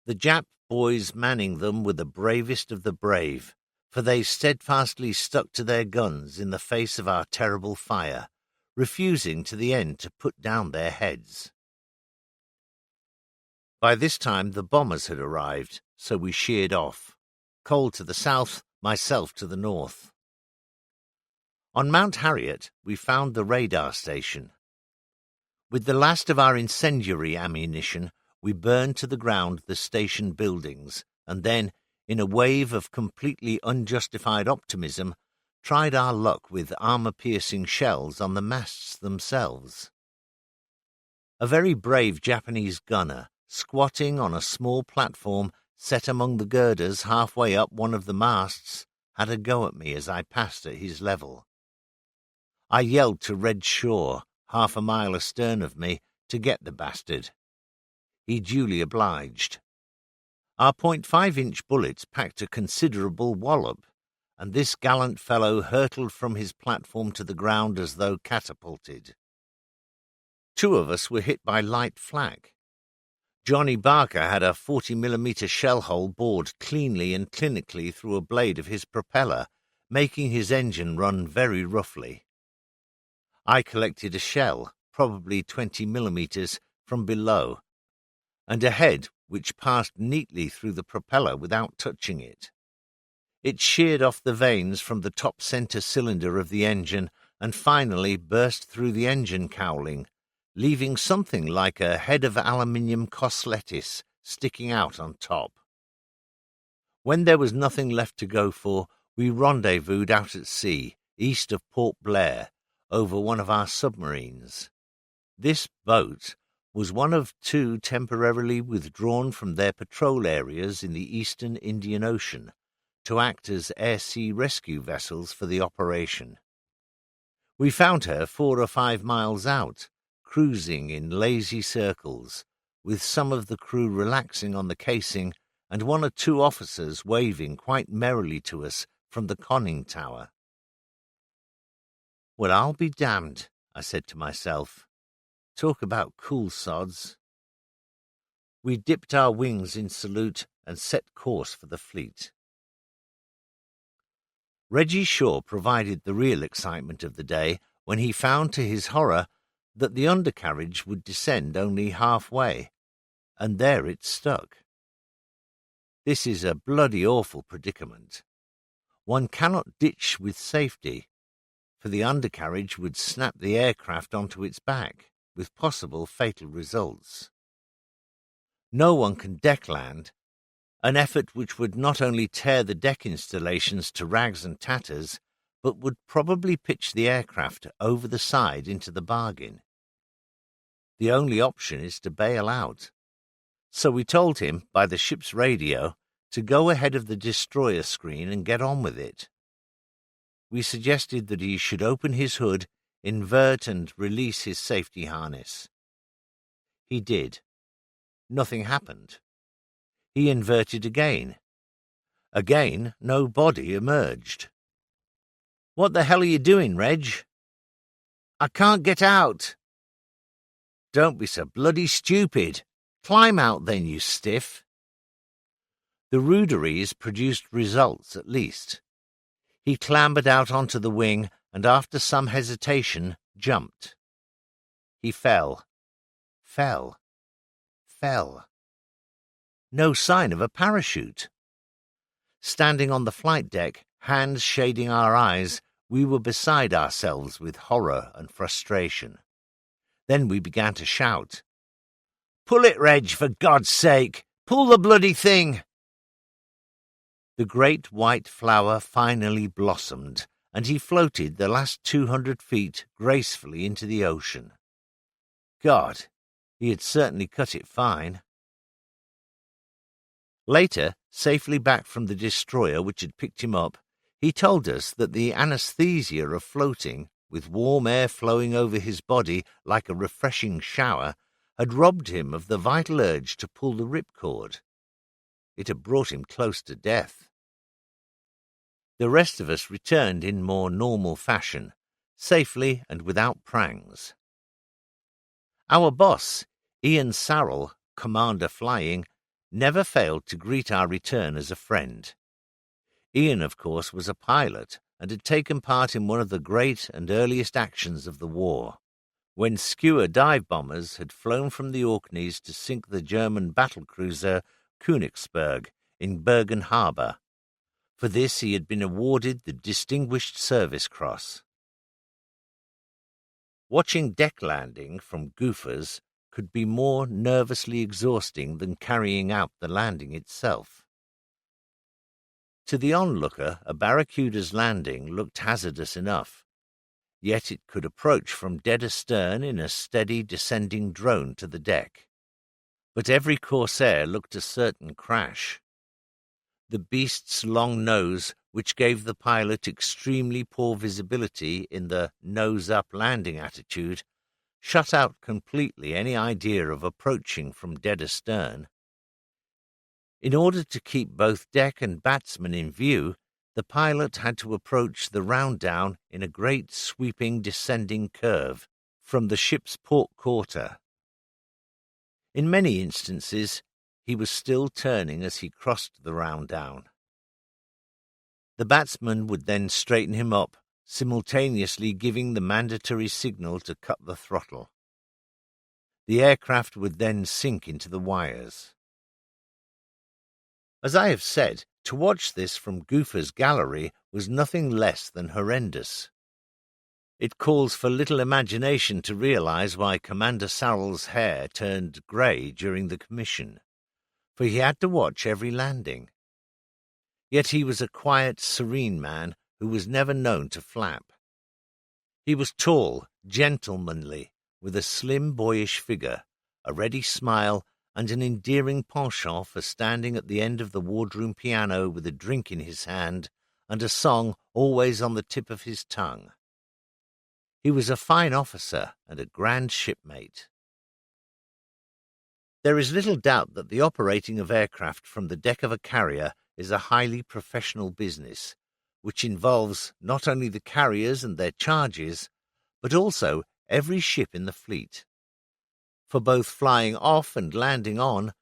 The Jap boys manning them were the bravest of the brave, for they steadfastly stuck to their guns in the face of our terrible fire, refusing to the end to put down their heads. By this time the bombers had arrived, so we sheered off, Cole to the south, myself to the north. On Mount Harriet we found the radar station. With the last of our incendiary ammunition, we burned to the ground the station buildings, and then, in a wave of completely unjustified optimism, tried our luck with armor-piercing shells on the masts themselves. A very brave Japanese gunner, squatting on a small platform set among the girders halfway up one of the masts, had a go at me as I passed at his level. I yelled to Red Shaw, half a mile astern of me, to get the bastard. He duly obliged. Our .5-inch bullets packed a considerable wallop, and this gallant fellow hurtled from his platform to the ground as though catapulted. 2 of us were hit by light flak. Johnny Barker had a 40mm shell hole bored cleanly and clinically through a blade of his propeller, making his engine run very roughly. I collected a shell, probably 20mm, from below, and a head which passed neatly through the propeller without touching it. It sheared off the vanes from the top centre cylinder of the engine and finally burst through the engine cowling, leaving something like a head of aluminium coslettis sticking out on top. When there was nothing left to go for, we rendezvoused out at sea, east of Port Blair, over one of our submarines. This boat was one of 2 temporarily withdrawn from their patrol areas in the eastern Indian Ocean to act as air-sea rescue vessels for the operation. We found her 4 or 5 miles out, cruising in lazy circles, with some of the crew relaxing on the casing and 1 or 2 officers waving quite merrily to us from the conning tower. "Well, I'll be damned," I said to myself. "Talk about cool sods." We dipped our wings in salute and set course for the fleet. Reggie Shaw provided the real excitement of the day when he found to his horror that the undercarriage would descend only halfway, and there it stuck. This is a bloody awful predicament. One cannot ditch with safety, for the undercarriage would snap the aircraft onto its back, with possible fatal results. No one can deckland, an effort which would not only tear the deck installations to rags and tatters, but would probably pitch the aircraft over the side into the bargain. The only option is to bail out. So we told him, by the ship's radio, to go ahead of the destroyer screen and get on with it. We suggested that he should open his hood, invert and release his safety harness. He did. Nothing happened. He inverted again. Again, no body emerged. "What the hell are you doing, Reg?" "I can't get out." "Don't be so bloody stupid. Climb out then, you stiff." The ruderies produced results at least. He clambered out onto the wing and after some hesitation jumped. He fell. no sign of a parachute. Standing on the flight deck, hands shading our eyes, we were beside ourselves with horror and frustration. Then we began to shout, "Pull it, Reg, for God's sake! Pull the bloody thing!" The great white flower finally blossomed, and he floated the last 200 feet gracefully into the ocean. God, he had certainly cut it fine. Later, safely back from the destroyer which had picked him up, he told us that the anesthesia of floating, with warm air flowing over his body like a refreshing shower, had robbed him of the vital urge to pull the ripcord. It had brought him close to death. The rest of us returned in more normal fashion, safely and without prangs. Our boss, Ian Sarrell, Commander Flying, never failed to greet our return as a friend. Ian, of course, was a pilot and had taken part in one of the great and earliest actions of the war, when Skua dive bombers had flown from the Orkneys to sink the German battlecruiser Königsberg in Bergen Harbour. For this he had been awarded the Distinguished Service Cross. Watching deck landing from goofers could be more nervously exhausting than carrying out the landing itself. To the onlooker, a barracuda's landing looked hazardous enough, yet it could approach from dead astern in a steady descending drone to the deck. But every Corsair looked a certain crash. The beast's long nose, which gave the pilot extremely poor visibility in the nose-up landing attitude, shut out completely any idea of approaching from dead astern. In order to keep both deck and batsman in view, the pilot had to approach the round-down in a great sweeping descending curve from the ship's port quarter. In many instances, he was still turning as he crossed the round-down. The batsman would then straighten him up, simultaneously giving the mandatory signal to cut the throttle. The aircraft would then sink into the wires. As I have said, to watch this from Goofer's gallery was nothing less than horrendous. It calls for little imagination to realize why Commander Sarrell's hair turned grey during the commission, for he had to watch every landing. Yet he was a quiet, serene man who was never known to flap. He was tall, gentlemanly, with a slim, boyish figure, a ready smile, and an endearing penchant for standing at the end of the wardroom piano with a drink in his hand and a song always on the tip of his tongue. He was a fine officer and a grand shipmate. There is little doubt that the operating of aircraft from the deck of a carrier is a highly professional business, which involves not only the carriers and their charges, but also every ship in the fleet. For both flying off and landing on,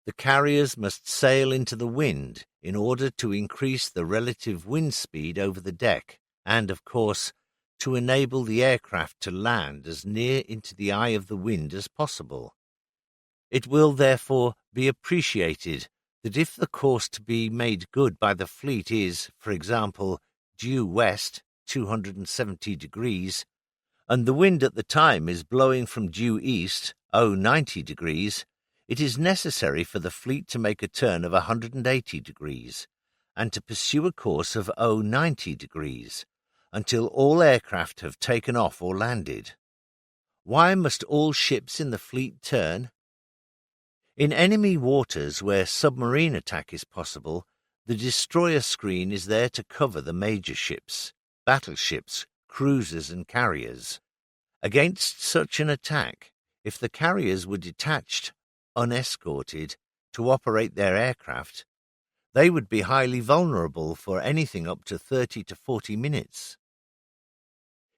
the carriers must sail into the wind in order to increase the relative wind speed over the deck and, of course, to enable the aircraft to land as near into the eye of the wind as possible. It will, therefore, be appreciated that if the course to be made good by the fleet is, for example, due west, 270 degrees, and the wind at the time is blowing from due east, 90 degrees, it is necessary for the fleet to make a turn of 180 degrees, and to pursue a course of 90 degrees, until all aircraft have taken off or landed. Why must all ships in the fleet turn? In enemy waters where submarine attack is possible, the destroyer screen is there to cover the major ships, battleships, cruisers and carriers. Against such an attack, if the carriers were detached, unescorted, to operate their aircraft, they would be highly vulnerable for anything up to 30 to 40 minutes.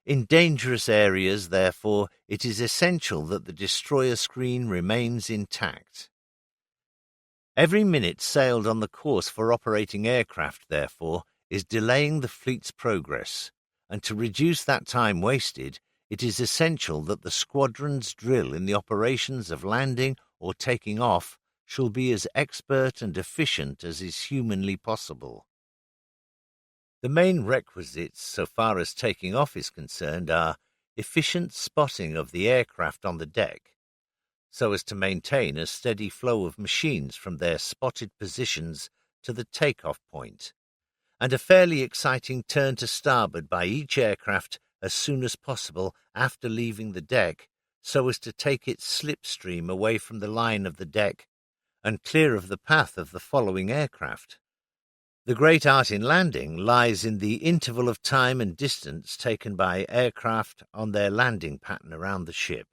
In dangerous areas, therefore, it is essential that the destroyer screen remains intact. Every minute sailed on the course for operating aircraft, therefore, is delaying the fleet's progress, and to reduce that time wasted, it is essential that the squadrons drill in the operations of landing or taking off shall be as expert and efficient as is humanly possible. The main requisites, so far as taking off is concerned, are efficient spotting of the aircraft on the deck, so as to maintain a steady flow of machines from their spotted positions to the take-off point, and a fairly exciting turn to starboard by each aircraft as soon as possible after leaving the deck, so as to take its slipstream away from the line of the deck and clear of the path of the following aircraft. The great art in landing lies in the interval of time and distance taken by aircraft on their landing pattern around the ship.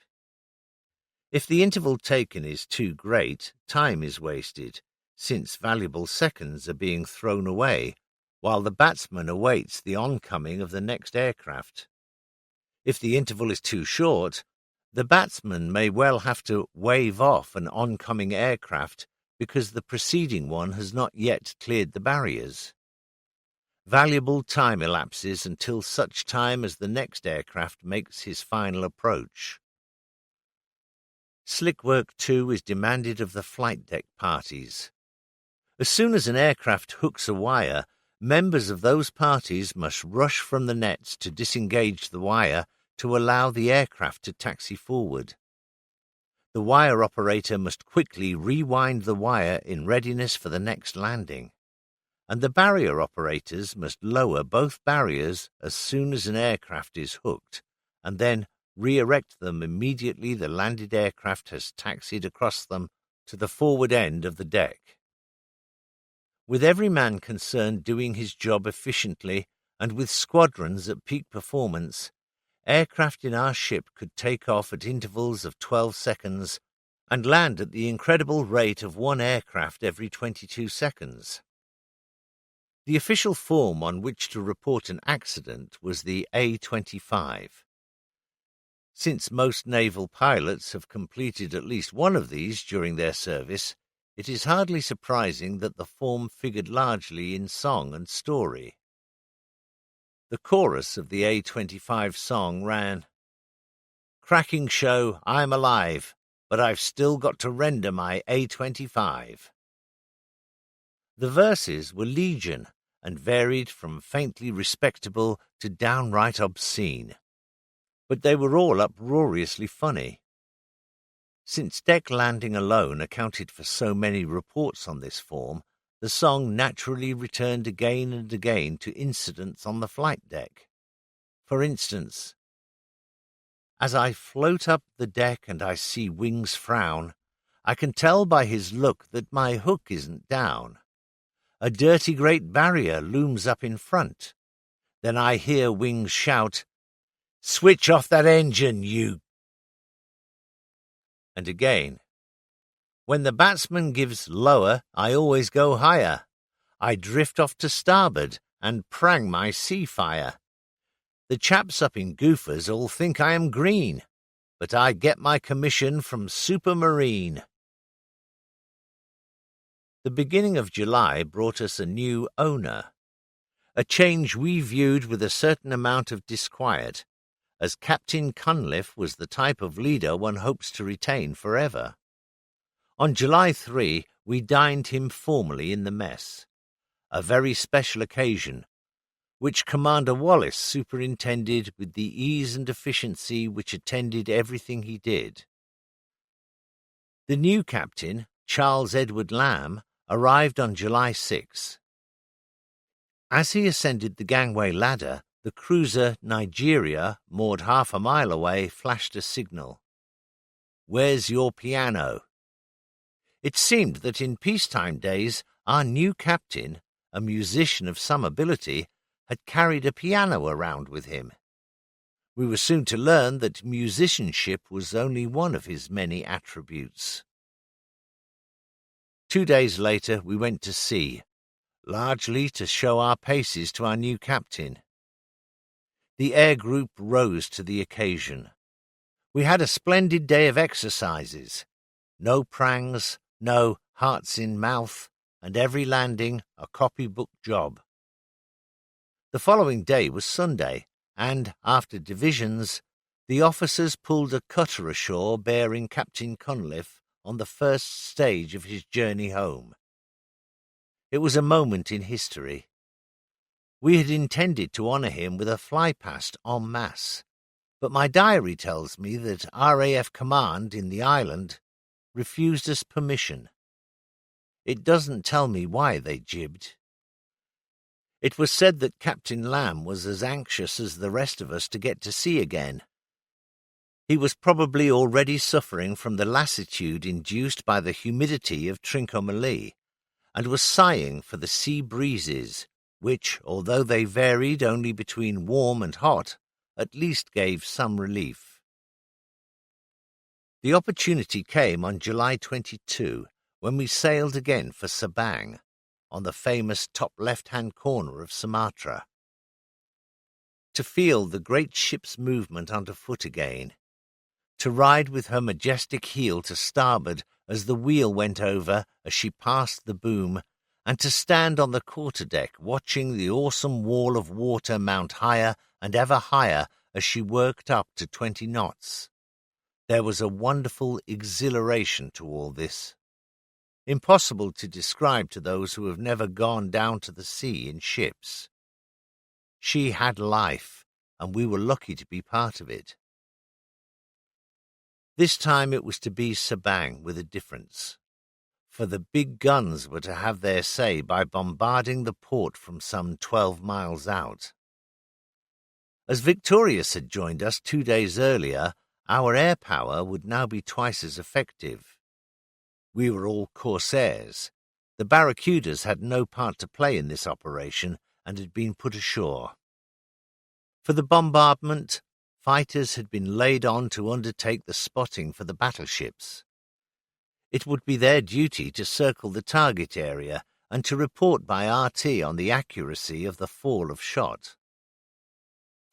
If the interval taken is too great, time is wasted, since valuable seconds are being thrown away, while the batsman awaits the oncoming of the next aircraft. If the interval is too short, the batsman may well have to wave off an oncoming aircraft because the preceding one has not yet cleared the barriers. Valuable time elapses until such time as the next aircraft makes his final approach. Slick work, too, is demanded of the flight deck parties. As soon as an aircraft hooks a wire, members of those parties must rush from the nets to disengage the wire to allow the aircraft to taxi forward. The wire operator must quickly rewind the wire in readiness for the next landing, and the barrier operators must lower both barriers as soon as an aircraft is hooked, and then re-erect them immediately the landed aircraft has taxied across them to the forward end of the deck. With every man concerned doing his job efficiently and with squadrons at peak performance, aircraft in our ship could take off at intervals of 12 seconds and land at the incredible rate of one aircraft every 22 seconds. The official form on which to report an accident was the A25. Since most naval pilots have completed at least one of these during their service, it is hardly surprising that the form figured largely in song and story. The chorus of the A25 song ran, "Cracking show, I'm alive, but I've still got to render my A25. The verses were legion and varied from faintly respectable to downright obscene, but they were all uproariously funny. Since deck landing alone accounted for so many reports on this form, the song naturally returned again and again to incidents on the flight deck. For instance, "As I float up the deck and I see Wings frown, I can tell by his look that my hook isn't down. A dirty great barrier looms up in front. Then I hear Wings shout, 'Switch off that engine, you—' And again, 'When the batsman gives lower, I always go higher. I drift off to starboard and prang my sea fire. The chaps up in Goofers all think I am green, but I get my commission from Supermarine.' The beginning of July brought us a new owner, a change we viewed with a certain amount of disquiet, as Captain Cunliffe was the type of leader one hopes to retain forever. On July 3, we dined him formally in the mess, a very special occasion, which Commander Wallace superintended with the ease and efficiency which attended everything he did. The new captain, Charles Edward Lamb, arrived on July 6. As he ascended the gangway ladder, the cruiser Nigeria, moored half a mile away, flashed a signal. "Where's your piano?" It seemed that in peacetime days our new captain, a musician of some ability, had carried a piano around with him. We were soon to learn that musicianship was only one of his many attributes. 2 days later we went to sea, largely to show our paces to our new captain. The air group rose to the occasion. We had a splendid day of exercises. No prangs, no hearts in mouth, and every landing a copybook job. The following day was Sunday, and, after divisions, the officers pulled a cutter ashore bearing Captain Cunliffe on the first stage of his journey home. It was a moment in history. We had intended to honour him with a flypast en masse, but my diary tells me that RAF Command in the island refused us permission. It doesn't tell me why they jibbed. It was said that Captain Lamb was as anxious as the rest of us to get to sea again. He was probably already suffering from the lassitude induced by the humidity of Trincomalee, and was sighing for the sea breezes, which, although they varied only between warm and hot, at least gave some relief. The opportunity came on July 22, when we sailed again for Sabang, on the famous top left-hand corner of Sumatra. To feel the great ship's movement underfoot again, to ride with her majestic heel to starboard as the wheel went over as she passed the boom, and to stand on the quarterdeck watching the awesome wall of water mount higher and ever higher as she worked up to 20 knots. There was a wonderful exhilaration to all this, impossible to describe to those who have never gone down to the sea in ships. She had life, and we were lucky to be part of it. This time it was to be Sabang with a difference, for the big guns were to have their say by bombarding the port from some 12 miles out. As Victorious had joined us 2 days earlier, our air power would now be twice as effective. We were all Corsairs. The Barracudas had no part to play in this operation and had been put ashore. For the bombardment, fighters had been laid on to undertake the spotting for the battleships. It would be their duty to circle the target area and to report by RT on the accuracy of the fall of shot.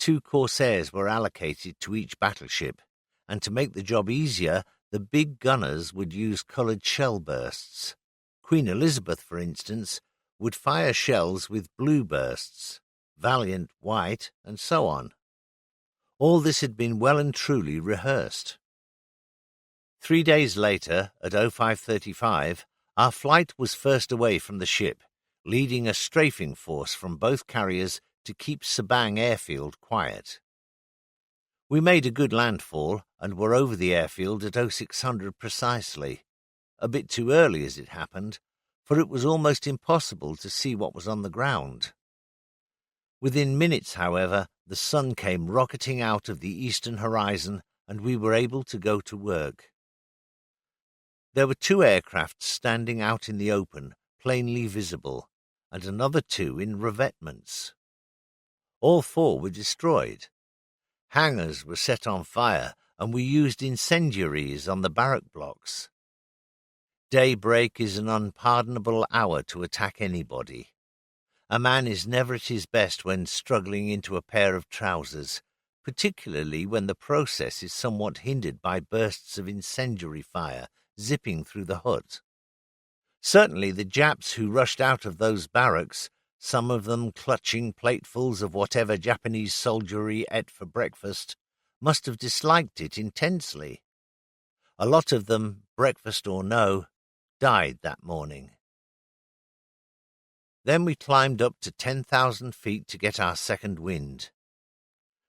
2 Corsairs were allocated to each battleship, and to make the job easier, the big gunners would use coloured shell bursts. Queen Elizabeth, for instance, would fire shells with blue bursts, Valiant white, and so on. All this had been well and truly rehearsed. 3 days later, at 05:35, our flight was first away from the ship, leading a strafing force from both carriers to keep Sabang airfield quiet. We made a good landfall and were over the airfield at 0600 precisely, a bit too early as it happened, for it was almost impossible to see what was on the ground. Within minutes, however, the sun came rocketing out of the eastern horizon and we were able to go to work. There were 2 aircraft standing out in the open, plainly visible, and another 2 in revetments. All 4 were destroyed. Hangars were set on fire, and we used incendiaries on the barrack blocks. Daybreak is an unpardonable hour to attack anybody. A man is never at his best when struggling into a pair of trousers, particularly when the process is somewhat hindered by bursts of incendiary fire zipping through the hut. Certainly the Japs who rushed out of those barracks, some of them clutching platefuls of whatever Japanese soldiery ate for breakfast, must have disliked it intensely. A lot of them, breakfast or no, died that morning. Then we climbed up to 10,000 feet to get our second wind.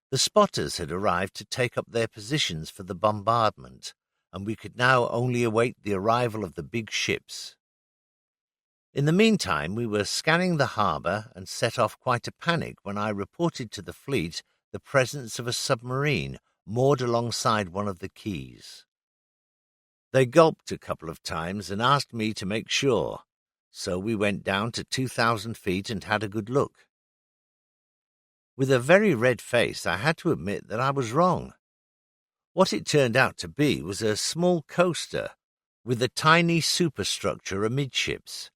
The spotters had arrived to take up their positions for the bombardment, and we could now only await the arrival of the big ships. In the meantime, we were scanning the harbour and set off quite a panic when I reported to the fleet the presence of a submarine moored alongside one of the quays. They gulped a couple of times and asked me to make sure, so we went down to 2,000 feet and had a good look. With a very red face, I had to admit that I was wrong. What it turned out to be was a small coaster with a tiny superstructure amidships,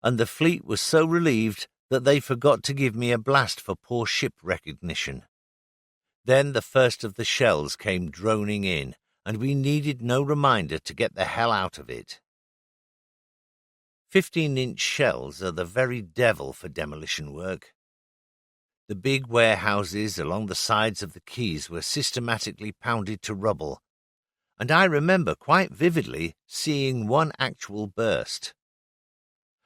and the fleet was so relieved that they forgot to give me a blast for poor ship recognition. Then the first of the shells came droning in, and we needed no reminder to get the hell out of it. 15-inch shells are the very devil for demolition work. The big warehouses along the sides of the quays were systematically pounded to rubble, and I remember quite vividly seeing one actual burst.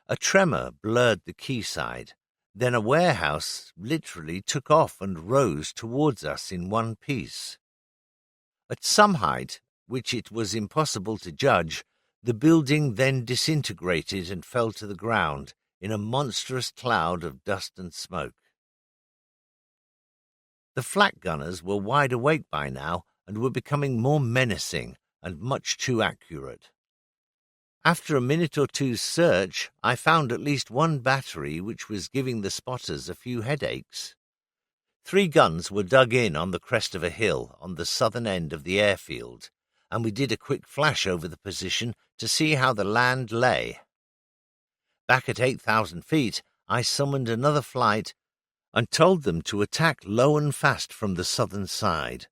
A tremor blurred the quayside, then a warehouse literally took off and rose towards us in one piece. At some height, which it was impossible to judge, the building then disintegrated and fell to the ground in a monstrous cloud of dust and smoke. The flak gunners were wide awake by now and were becoming more menacing and much too accurate. After a minute or two's search, I found at least one battery which was giving the spotters a few headaches. 3 guns were dug in on the crest of a hill on the southern end of the airfield, and we did a quick flash over the position to see how the land lay. Back at 8,000 feet, I summoned another flight and told them to attack low and fast from the southern side.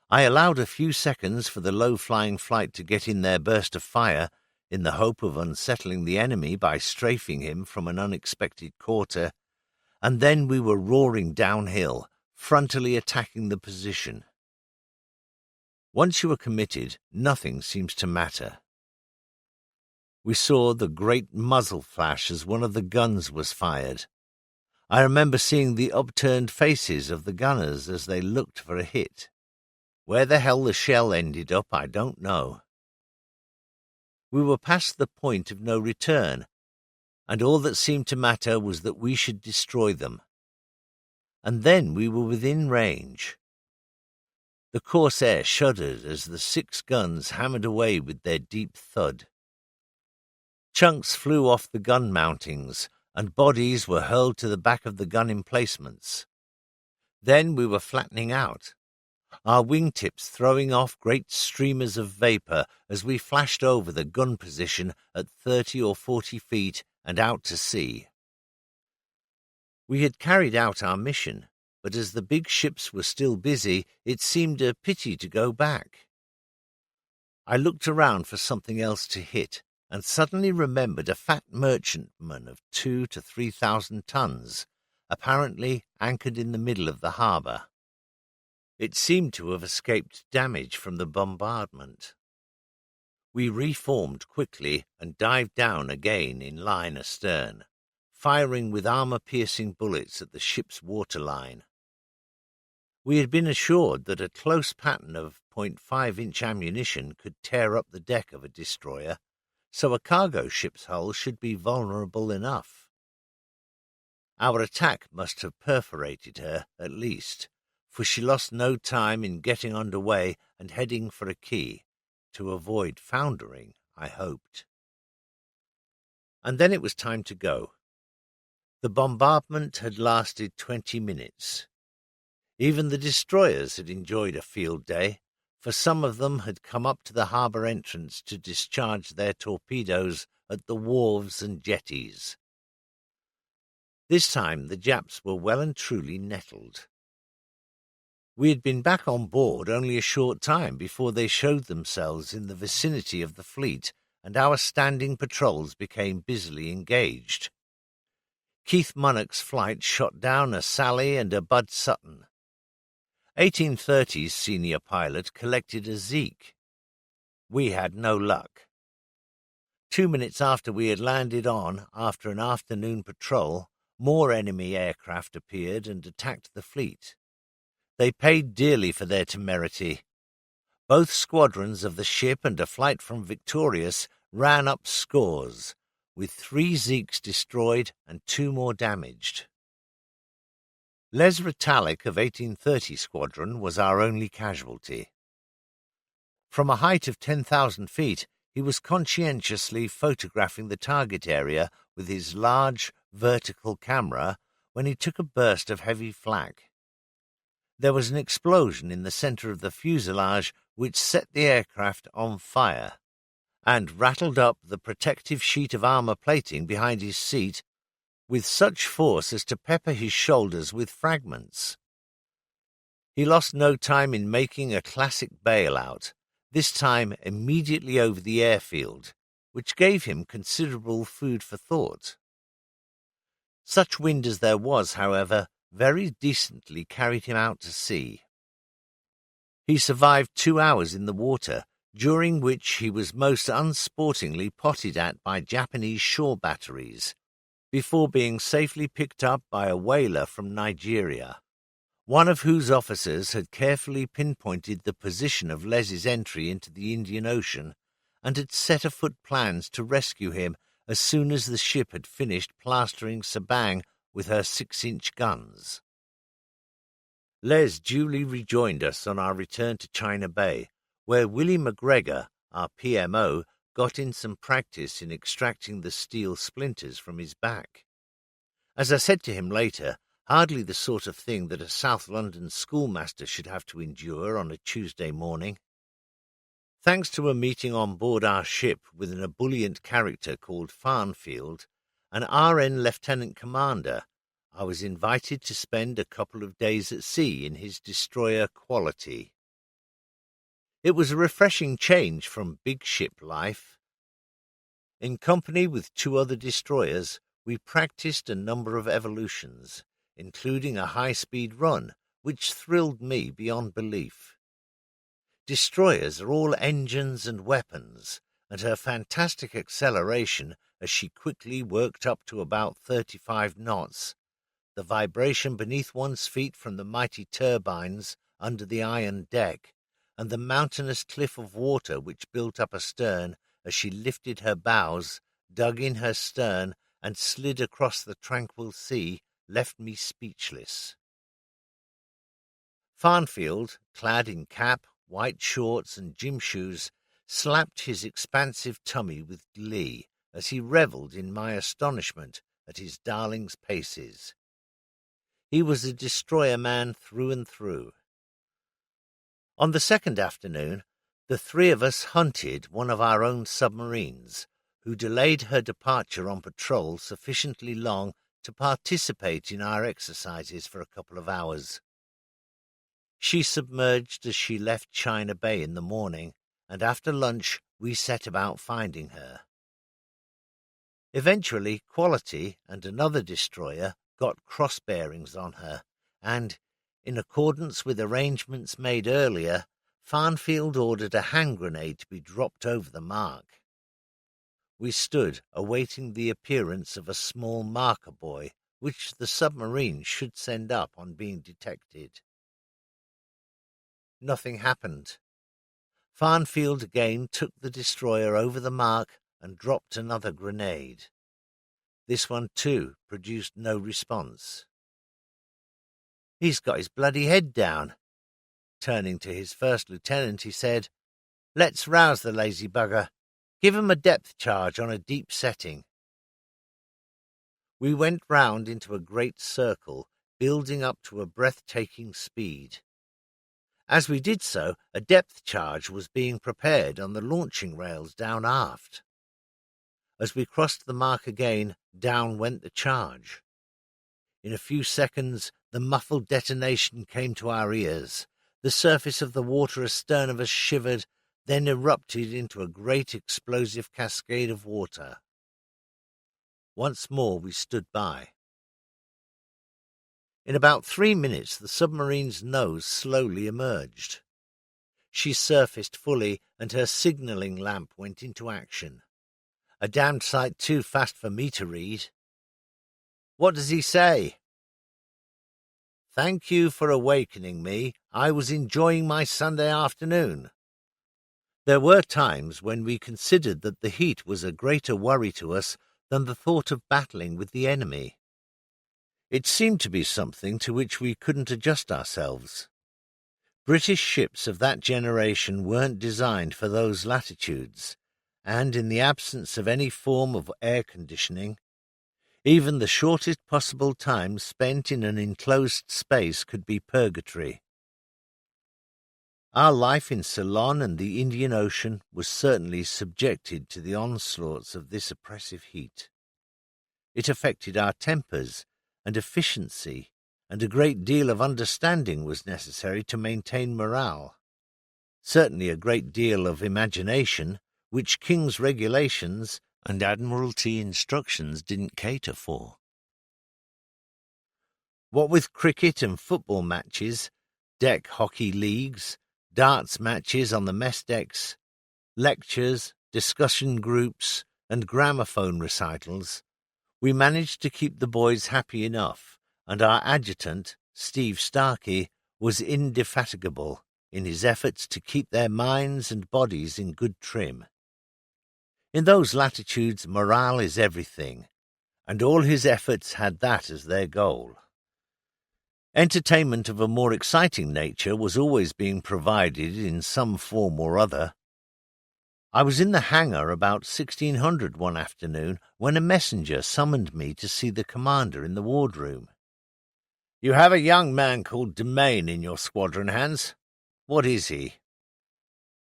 I allowed a few seconds for the low-flying flight to get in their burst of fire, in the hope of unsettling the enemy by strafing him from an unexpected quarter, and then we were roaring downhill, frontally attacking the position. Once you are committed, nothing seems to matter. We saw the great muzzle flash as one of the guns was fired. I remember seeing the upturned faces of the gunners as they looked for a hit. Where the hell the shell ended up, I don't know. We were past the point of no return, and all that seemed to matter was that we should destroy them. And then we were within range. The Corsair shuddered as the 6 guns hammered away with their deep thud. Chunks flew off the gun mountings, and bodies were hurled to the back of the gun emplacements. Then we were flattening out, our wingtips throwing off great streamers of vapour as we flashed over the gun position at 30 or 40 feet and out to sea. We had carried out our mission, but as the big ships were still busy, it seemed a pity to go back. I looked around for something else to hit, and suddenly remembered a fat merchantman of 2,000 to 3,000 tons, apparently anchored in the middle of the harbour. It seemed to have escaped damage from the bombardment. We reformed quickly and dived down again in line astern, firing with armour-piercing bullets at the ship's waterline. We had been assured that a close pattern of .5-inch ammunition could tear up the deck of a destroyer, so a cargo ship's hull should be vulnerable enough. Our attack must have perforated her, at least, for she lost no time in getting under way and heading for a quay, to avoid foundering, I hoped. And then it was time to go. The bombardment had lasted 20 minutes. Even the destroyers had enjoyed a field day, for some of them had come up to the harbour entrance to discharge their torpedoes at the wharves and jetties. This time the Japs were well and truly nettled. We had been back on board only a short time before they showed themselves in the vicinity of the fleet, and our standing patrols became busily engaged. Keith Munnock's flight shot down a Sally and a Bud Sutton. 1830's senior pilot collected a Zeke. We had no luck. 2 minutes after we had landed on, after an afternoon patrol, more enemy aircraft appeared and attacked the fleet. They paid dearly for their temerity. Both squadrons of the ship and a flight from Victorious ran up scores, with 3 Zeeks destroyed and 2 more damaged. Les Retallick of 1830 Squadron was our only casualty. From a height of 10,000 feet, he was conscientiously photographing the target area with his large vertical camera when he took a burst of heavy flak. There was an explosion in the centre of the fuselage which set the aircraft on fire and rattled up the protective sheet of armour plating behind his seat with such force as to pepper his shoulders with fragments. He lost no time in making a classic bailout, this time immediately over the airfield, which gave him considerable food for thought. Such wind as there was, however, very decently carried him out to sea. He survived 2 hours in the water, during which he was most unsportingly potted at by Japanese shore batteries, before being safely picked up by a whaler from Nigeria, one of whose officers had carefully pinpointed the position of Les's entry into the Indian Ocean and had set afoot plans to rescue him as soon as the ship had finished plastering Sabang with her 6-inch guns. Les duly rejoined us on our return to China Bay, where Willie McGregor, our PMO, got in some practice in extracting the steel splinters from his back. As I said to him later, hardly the sort of thing that a South London schoolmaster should have to endure on a Tuesday morning. Thanks to a meeting on board our ship with an ebullient character called Farnfield, an RN Lieutenant Commander, I was invited to spend a couple of days at sea in his destroyer Quality. It was a refreshing change from big ship life. In company with 2 other destroyers, we practiced a number of evolutions, including a high-speed run, which thrilled me beyond belief. Destroyers are all engines and weapons, and her fantastic acceleration as she quickly worked up to about 35 knots, the vibration beneath one's feet from the mighty turbines under the iron deck, and the mountainous cliff of water which built up astern as she lifted her bows, dug in her stern, and slid across the tranquil sea, left me speechless. Farnfield, clad in cap, white shorts, and gym shoes, slapped his expansive tummy with glee as he revelled in my astonishment at his darling's paces. He was a destroyer man through and through. On the second afternoon, the 3 of us hunted one of our own submarines, who delayed her departure on patrol sufficiently long to participate in our exercises for a couple of hours. She submerged as she left China Bay in the morning, and after lunch we set about finding her. Eventually, Quality and another destroyer got cross bearings on her, and, in accordance with arrangements made earlier, Farnfield ordered a hand grenade to be dropped over the mark. We stood awaiting the appearance of a small marker buoy, which the submarine should send up on being detected. Nothing happened. Farnfield again took the destroyer over the mark and dropped another grenade. This one, too, produced no response. "He's got his bloody head down." Turning to his first lieutenant, he said, "Let's rouse the lazy bugger. Give him a depth charge on a deep setting." We went round into a great circle, building up to a breathtaking speed. As we did so, a depth charge was being prepared on the launching rails down aft. As we crossed the mark again, down went the charge. In a few seconds, the muffled detonation came to our ears. The surface of the water astern of us shivered, then erupted into a great explosive cascade of water. Once more we stood by. In about 3 minutes, the submarine's nose slowly emerged. She surfaced fully, and her signalling lamp went into action. A damned sight too fast for me to read. "What does he say?" "Thank you for awakening me. I was enjoying my Sunday afternoon." There were times when we considered that the heat was a greater worry to us than the thought of battling with the enemy. It seemed to be something to which we couldn't adjust ourselves. British ships of that generation weren't designed for those latitudes, and in the absence of any form of air conditioning, even the shortest possible time spent in an enclosed space could be purgatory. Our life in Ceylon and the Indian Ocean was certainly subjected to the onslaughts of this oppressive heat. It affected our tempers and efficiency, and a great deal of understanding was necessary to maintain morale. Certainly a great deal of imagination, which King's regulations and Admiralty instructions didn't cater for. What with cricket and football matches, deck hockey leagues, darts matches on the mess decks, lectures, discussion groups, and gramophone recitals, we managed to keep the boys happy enough, and our adjutant, Steve Starkey, was indefatigable in his efforts to keep their minds and bodies in good trim. In those latitudes, morale is everything, and all his efforts had that as their goal. Entertainment of a more exciting nature was always being provided in some form or other. I was in the hangar about 1600 one afternoon when a messenger summoned me to see the commander in the wardroom. "You have a young man called Demain in your squadron, Hans. What is he?"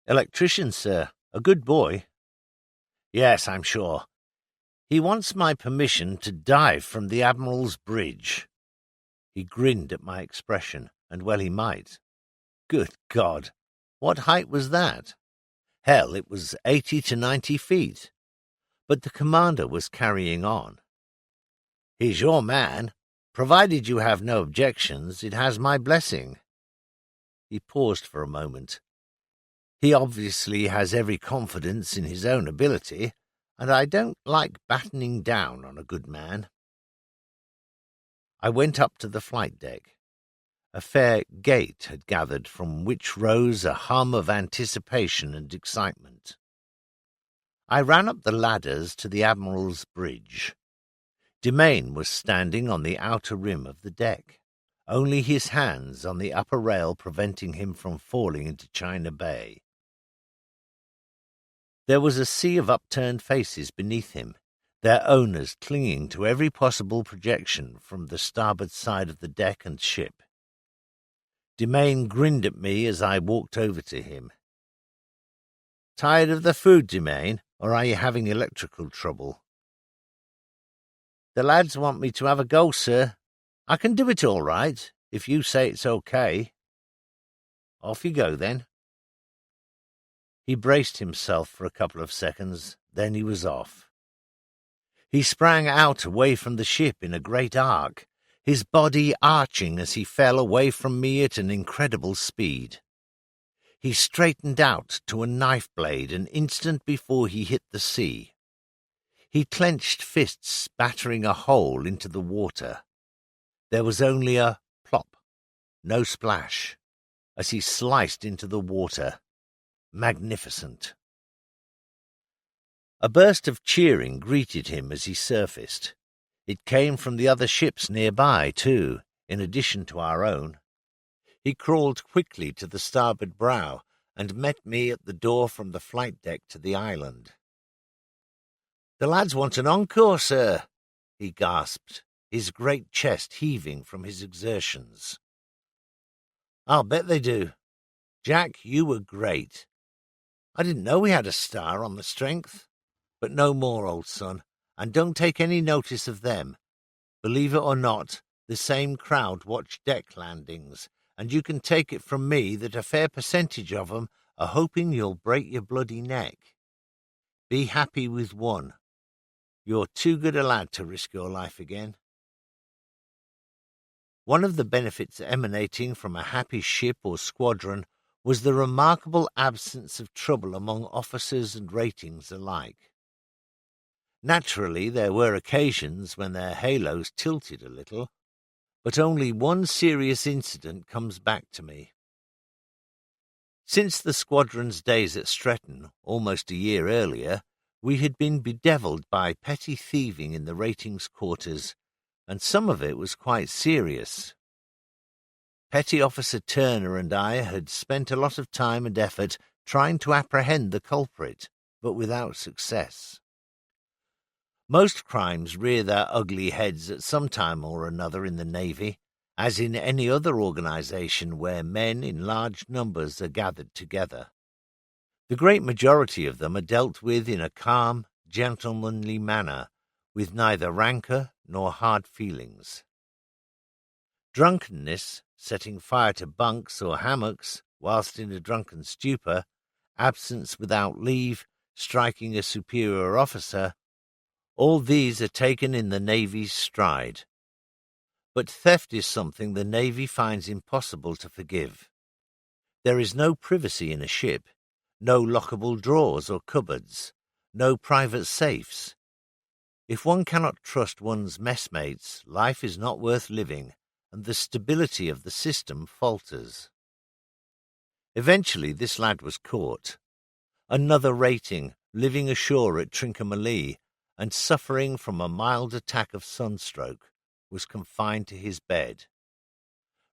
"Electrician, sir. A good boy." "Yes, I'm sure. He wants my permission to dive from the Admiral's bridge." He grinned at my expression, and well he might. Good God! What height was that? Hell, it was 80 to 90 feet. But the commander was carrying on. "He's your man. Provided you have no objections, it has my blessing." He paused for a moment. He obviously has every confidence in his own ability, and I don't like battening down on a good man. I went up to the flight deck. A fair gate had gathered from which rose a hum of anticipation and excitement. I ran up the ladders to the Admiral's bridge. Demain was standing on the outer rim of the deck, only his hands on the upper rail preventing him from falling into China Bay. There was a sea of upturned faces beneath him, their owners clinging to every possible projection from the starboard side of the deck and ship. Demain grinned at me as I walked over to him. "Tired of the food, Demain, or are you having electrical trouble?" "The lads want me to have a go, sir. I can do it all right, if you say it's okay." "Off you go, then." He braced himself for a couple of seconds, then he was off. He sprang out away from the ship in a great arc, his body arching as he fell away from me at an incredible speed. He straightened out to a knife blade an instant before he hit the sea. He clenched fists battering a hole into the water. There was only a plop, no splash, as he sliced into the water. Magnificent. A burst of cheering greeted him as he surfaced. It came from the other ships nearby, too, in addition to our own. He crawled quickly to the starboard bow and met me at the door from the flight deck to the island. "The lads want an encore, sir," he gasped, his great chest heaving from his exertions. "I'll bet they do. Jack, you were great. I didn't know we had a star on the strength. But no more, old son, and don't take any notice of them. Believe it or not, the same crowd watch deck landings, and you can take it from me that a fair percentage of 'em are hoping you'll break your bloody neck. Be happy with one. You're too good a lad to risk your life again." One of the benefits emanating from a happy ship or squadron was the remarkable absence of trouble among officers and ratings alike. Naturally, there were occasions when their halos tilted a little, but only one serious incident comes back to me. Since the squadron's days at Stretton, almost a year earlier, we had been bedeviled by petty thieving in the ratings quarters, and some of it was quite serious. Petty Officer Turner and I had spent a lot of time and effort trying to apprehend the culprit, but without success. Most crimes rear their ugly heads at some time or another in the Navy, as in any other organization where men in large numbers are gathered together. The great majority of them are dealt with in a calm, gentlemanly manner, with neither rancor nor hard feelings. Drunkenness, setting fire to bunks or hammocks whilst in a drunken stupor, absence without leave, striking a superior officer, all these are taken in the Navy's stride. But theft is something the Navy finds impossible to forgive. There is no privacy in a ship, no lockable drawers or cupboards, no private safes. If one cannot trust one's messmates, life is not worth living, and the stability of the system falters. Eventually this lad was caught. Another rating, living ashore at Trincomalee, and suffering from a mild attack of sunstroke, was confined to his bed.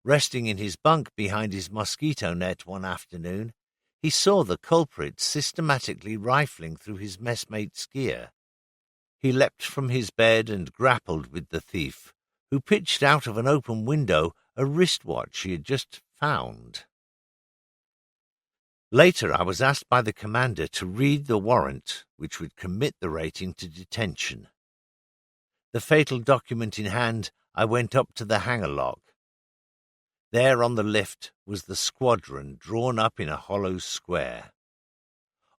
Resting in his bunk behind his mosquito net one afternoon, he saw the culprit systematically rifling through his messmate's gear. He leapt from his bed and grappled with the thief, who pitched out of an open window a wristwatch he had just found. Later I was asked by the commander to read the warrant which would commit the rating to detention. The fatal document in hand, I went up to the hangar lock. There on the lift was the squadron drawn up in a hollow square.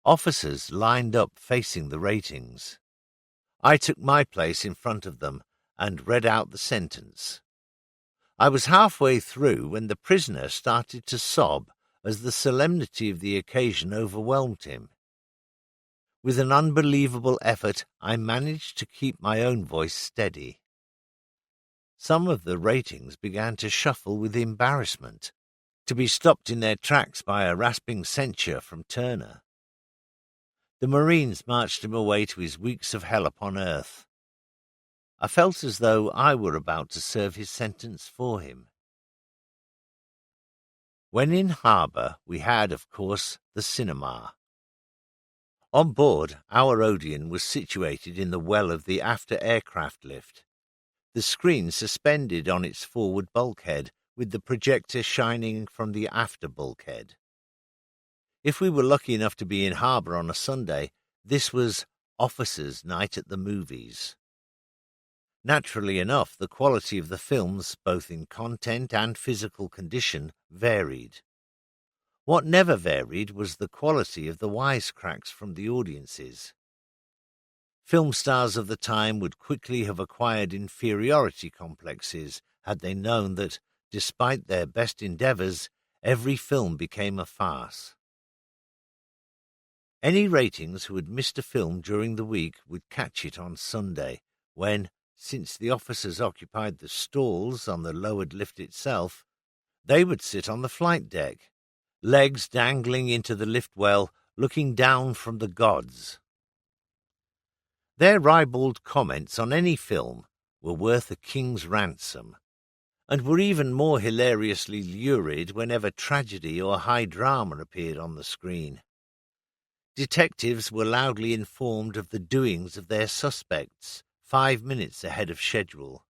Officers lined up facing the ratings. I took my place in front of them and read out the sentence. I was halfway through when the prisoner started to sob as the solemnity of the occasion overwhelmed him. With an unbelievable effort, I managed to keep my own voice steady. Some of the ratings began to shuffle with embarrassment, to be stopped in their tracks by a rasping censure from Turner. The Marines marched him away to his weeks of hell upon earth. I felt as though I were about to serve his sentence for him. When in harbour, we had, of course, the cinema. On board, our Odeon was situated in the well of the after-aircraft lift, the screen suspended on its forward bulkhead, with the projector shining from the after bulkhead. If we were lucky enough to be in harbour on a Sunday, this was officers' night at the movies. Naturally enough, the quality of the films, both in content and physical condition, varied. What never varied was the quality of the wisecracks from the audiences. Film stars of the time would quickly have acquired inferiority complexes had they known that, despite their best endeavours, every film became a farce. Any ratings who had missed a film during the week would catch it on Sunday, when, since the officers occupied the stalls on the lowered lift itself, they would sit on the flight deck, legs dangling into the lift well, looking down from the gods. Their ribald comments on any film were worth a king's ransom, and were even more hilariously lurid whenever tragedy or high drama appeared on the screen. Detectives were loudly informed of the doings of their suspects 5 minutes ahead of schedule.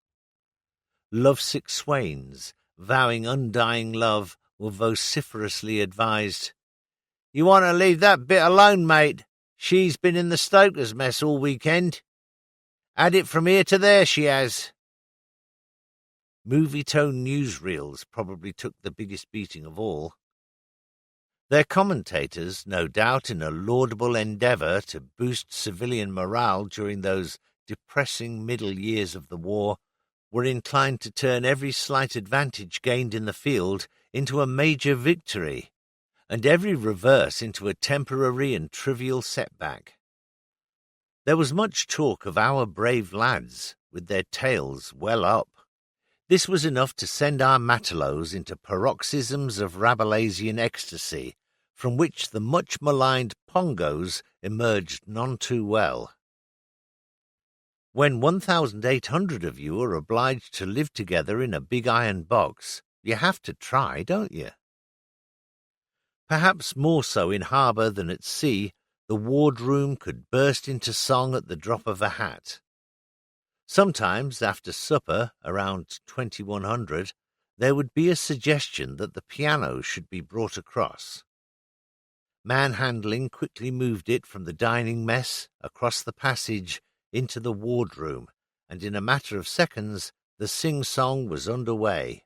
Lovesick swains, vowing undying love, were vociferously advised, "You want to leave that bit alone, mate. She's been in the stokers' mess all weekend. Had it from here to there, she has." Movie-tone newsreels probably took the biggest beating of all. Their commentators, no doubt in a laudable endeavour to boost civilian morale during those depressing middle years of the war, were inclined to turn every slight advantage gained in the field into a major victory, and every reverse into a temporary and trivial setback. There was much talk of our brave lads, with their tails well up. This was enough to send our matelots into paroxysms of Rabelaisian ecstasy, from which the much-maligned Pongos emerged none too well. When 1,800 of you are obliged to live together in a big iron box, you have to try, don't you? Perhaps more so in harbour than at sea, the wardroom could burst into song at the drop of a hat. Sometimes, after supper, around 2100, there would be a suggestion that the piano should be brought across. Manhandling quickly moved it from the dining mess, across the passage, into the wardroom, and in a matter of seconds the sing-song was under way.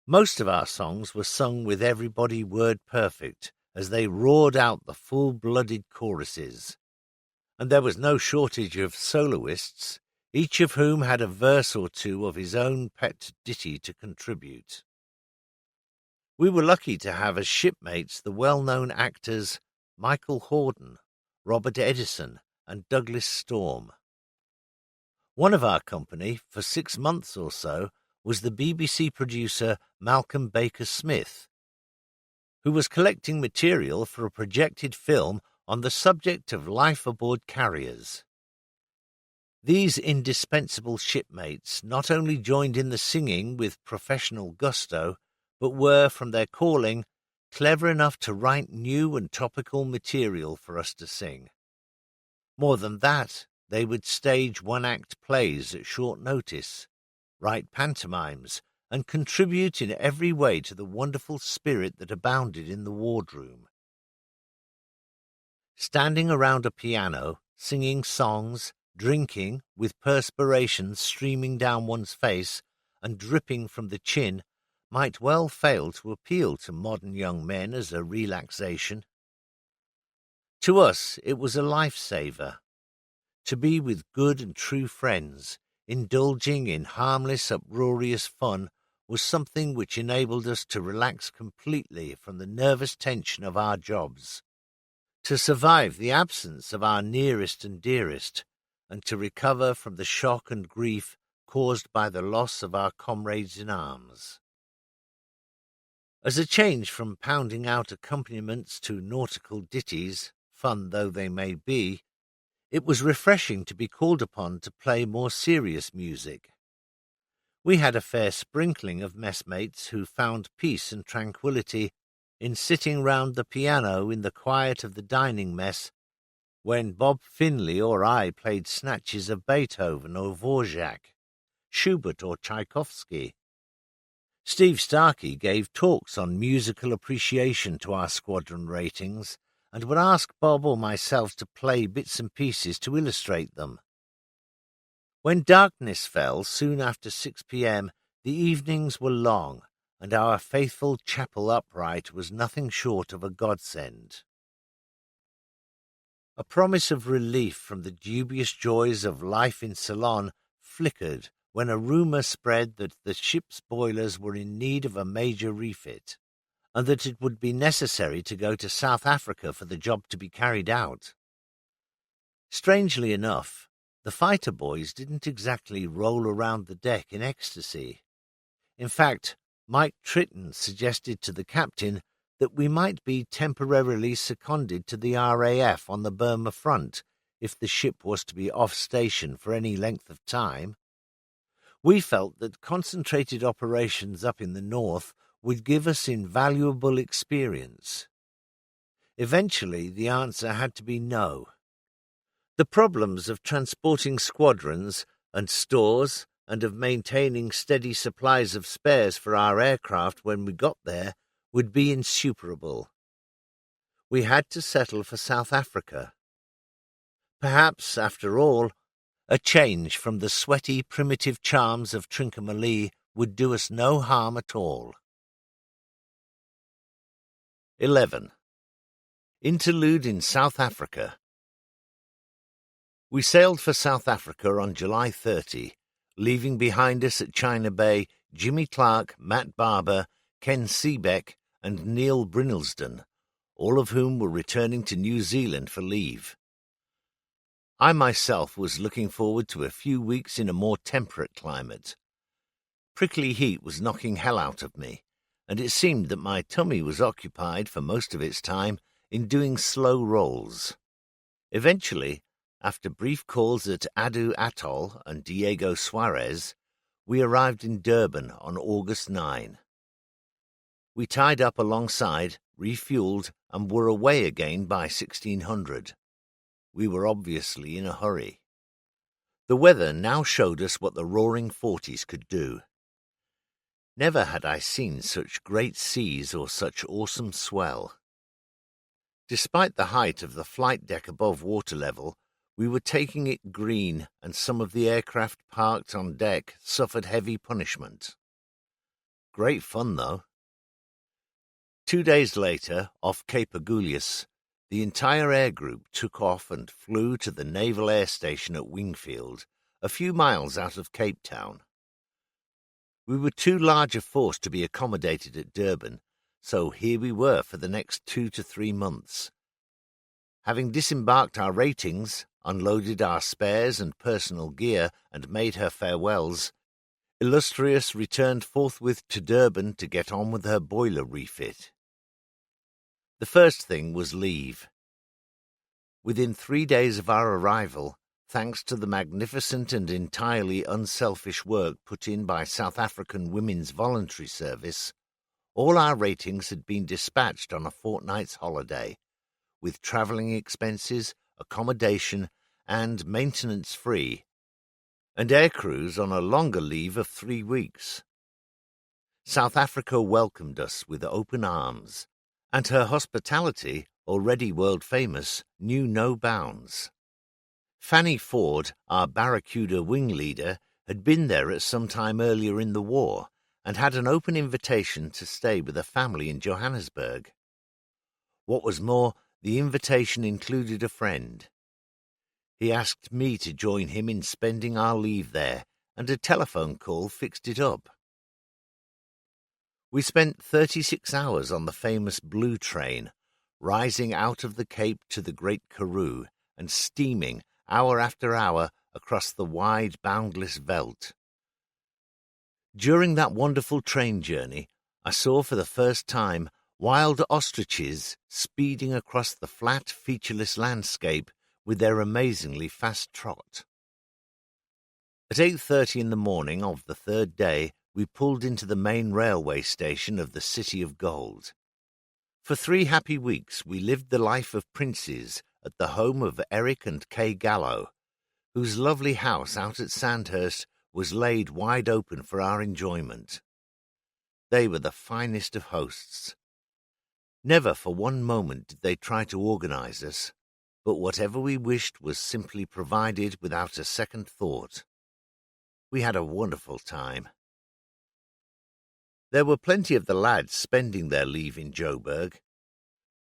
Most of our songs were sung with everybody word-perfect, as they roared out the full-blooded choruses. And there was no shortage of soloists, each of whom had a verse or two of his own pet ditty to contribute. We were lucky to have as shipmates the well-known actors Michael Hordern, Robert Edison, and Douglas Storm. One of our company, for 6 months or so, was the BBC producer Malcolm Baker-Smith, who was collecting material for a projected film on the subject of life aboard carriers. These indispensable shipmates not only joined in the singing with professional gusto, but were, from their calling, clever enough to write new and topical material for us to sing. More than that, they would stage one-act plays at short notice, write pantomimes, and contribute in every way to the wonderful spirit that abounded in the wardroom. Standing around a piano, singing songs, drinking, with perspiration streaming down one's face and dripping from the chin, might well fail to appeal to modern young men as a relaxation. To us, it was a lifesaver. To be with good and true friends, indulging in harmless, uproarious fun, was something which enabled us to relax completely from the nervous tension of our jobs, to survive the absence of our nearest and dearest, and to recover from the shock and grief caused by the loss of our comrades in arms. As a change from pounding out accompaniments to nautical ditties, fun though they may be, it was refreshing to be called upon to play more serious music. We had a fair sprinkling of messmates who found peace and tranquillity in sitting round the piano in the quiet of the dining mess, when Bob Finley or I played snatches of Beethoven or Dvorak, Schubert or Tchaikovsky. Steve Starkey gave talks on musical appreciation to our squadron ratings, and would ask Bob or myself to play bits and pieces to illustrate them. When darkness fell soon after 6 p.m., the evenings were long, and our faithful chapel upright was nothing short of a godsend. A promise of relief from the dubious joys of life in Ceylon flickered when a rumour spread that the ship's boilers were in need of a major refit, and that it would be necessary to go to South Africa for the job to be carried out. Strangely enough, the fighter boys didn't exactly roll around the deck in ecstasy. In fact, Mike Tritton suggested to the captain that we might be temporarily seconded to the RAF on the Burma front if the ship was to be off station for any length of time. We felt that concentrated operations up in the north would give us invaluable experience. Eventually, the answer had to be no. The problems of transporting squadrons and stores and of maintaining steady supplies of spares for our aircraft when we got there would be insuperable. We had to settle for South Africa. Perhaps, after all, a change from the sweaty, primitive charms of Trincomalee would do us no harm at all. 11. Interlude in South Africa. We sailed for South Africa on July 30, leaving behind us at China Bay Jimmy Clark, Matt Barber, Ken Seebeck, and Neil Brinelsden, all of whom were returning to New Zealand for leave. I myself was looking forward to a few weeks in a more temperate climate. Prickly heat was knocking hell out of me, and it seemed that my tummy was occupied for most of its time in doing slow rolls. Eventually, after brief calls at Adu Atoll and Diego Suarez, we arrived in Durban on August 9. We tied up alongside, refueled, and were away again by 1600. We were obviously in a hurry. The weather now showed us what the roaring 40s could do. Never had I seen such great seas or such awesome swell. Despite the height of the flight deck above water level, we were taking it green, and some of the aircraft parked on deck suffered heavy punishment. Great fun, though. 2 days later, off Cape Agulhas, the entire air group took off and flew to the Naval Air Station at Wingfield, a few miles out of Cape Town. We were too large a force to be accommodated at Durban, so here we were for the next 2 to 3 months. Having disembarked our ratings, unloaded our spares and personal gear, and made her farewells, Illustrious returned forthwith to Durban to get on with her boiler refit. The first thing was leave. Within 3 days of our arrival, thanks to the magnificent and entirely unselfish work put in by South African Women's Voluntary Service, all our ratings had been dispatched on a fortnight's holiday, with travelling expenses, accommodation, and maintenance free, and aircrews on a longer leave of 3 weeks. South Africa welcomed us with open arms, and her hospitality, already world-famous, knew no bounds. Fanny Ford, our Barracuda wing leader, had been there at some time earlier in the war and had an open invitation to stay with a family in Johannesburg. What was more, the invitation included a friend. He asked me to join him in spending our leave there, and a telephone call fixed it up. We spent 36 hours on the famous Blue Train, rising out of the Cape to the Great Karoo and steaming, hour after hour, across the wide, boundless veldt. During that wonderful train journey, I saw for the first time wild ostriches speeding across the flat, featureless landscape with their amazingly fast trot. At 8:30 in the morning of the third day, we pulled into the main railway station of the City of Gold. For 3 happy weeks we lived the life of princes at the home of Eric and Kay Gallo, whose lovely house out at Sandhurst was laid wide open for our enjoyment. They were the finest of hosts. Never for one moment did they try to organize us, but whatever we wished was simply provided without a second thought. We had a wonderful time. There were plenty of the lads spending their leave in Joburg.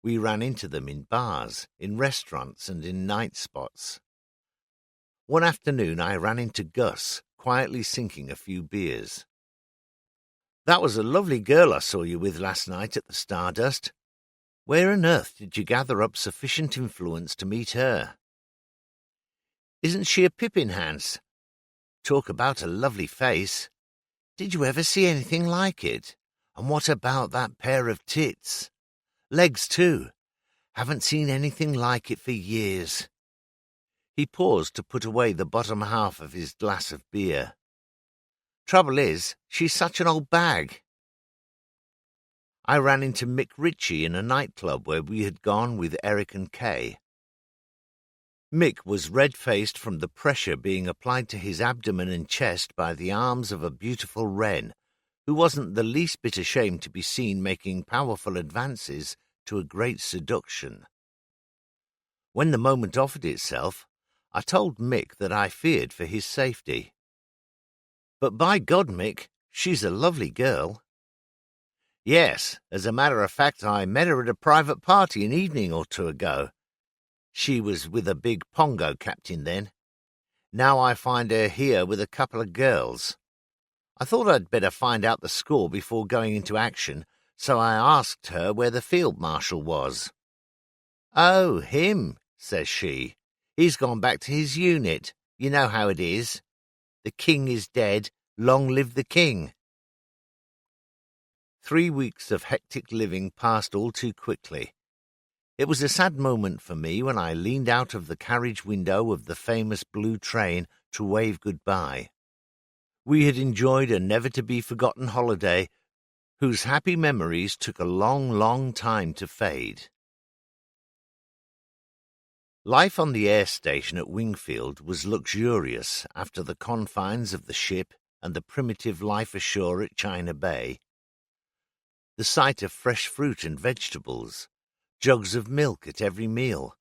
We ran into them in bars, in restaurants, and in night spots. One afternoon I ran into Gus, quietly sinking a few beers. "That was a lovely girl I saw you with last night at the Stardust. Where on earth did you gather up sufficient influence to meet her?" "Isn't she a pippin, Hans? Talk about a lovely face. Did you ever see anything like it? And what about that pair of tits? Legs, too. Haven't seen anything like it for years." He paused to put away the bottom half of his glass of beer. "Trouble is, she's such an old bag." I ran into Mick Ritchie in a nightclub where we had gone with Eric and Kay. Mick was red-faced from the pressure being applied to his abdomen and chest by the arms of a beautiful wren, who wasn't the least bit ashamed to be seen making powerful advances to a great seduction. When the moment offered itself, I told Mick that I feared for his safety. "But by God, Mick, she's a lovely girl." "Yes, as a matter of fact, I met her at a private party an evening or 2 ago. She was with a big Pongo captain then. Now I find her here with a couple of girls. I thought I'd better find out the score before going into action, so I asked her where the field marshal was. 'Oh, him,' says she. 'He's gone back to his unit. You know how it is. The king is dead. Long live the king.' 3 weeks of hectic living passed all too quickly. It was a sad moment for me when I leaned out of the carriage window of the famous Blue Train to wave goodbye. We had enjoyed a never-to-be-forgotten holiday whose happy memories took a long, long time to fade. Life on the air station at Wingfield was luxurious after the confines of the ship and the primitive life ashore at China Bay. The sight of fresh fruit and vegetables, jugs of milk at every meal,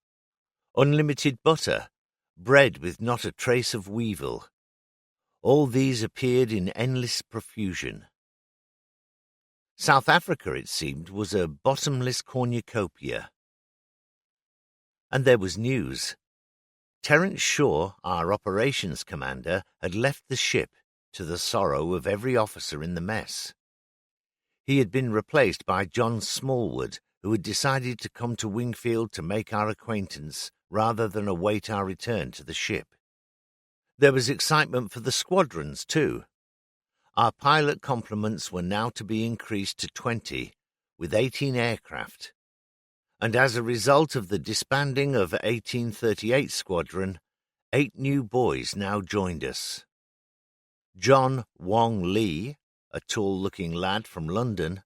unlimited butter, bread with not a trace of weevil, all these appeared in endless profusion. South Africa, it seemed, was a bottomless cornucopia. And there was news. Terence Shaw, our operations commander, had left the ship, to the sorrow of every officer in the mess. He had been replaced by John Smallwood, who had decided to come to Wingfield to make our acquaintance rather than await our return to the ship. There was excitement for the squadrons, too. Our pilot complements were now to be increased to 20, with 18 aircraft, and as a result of the disbanding of 1838 Squadron, 8 new boys now joined us. John Wong Lee, a tall-looking lad from London,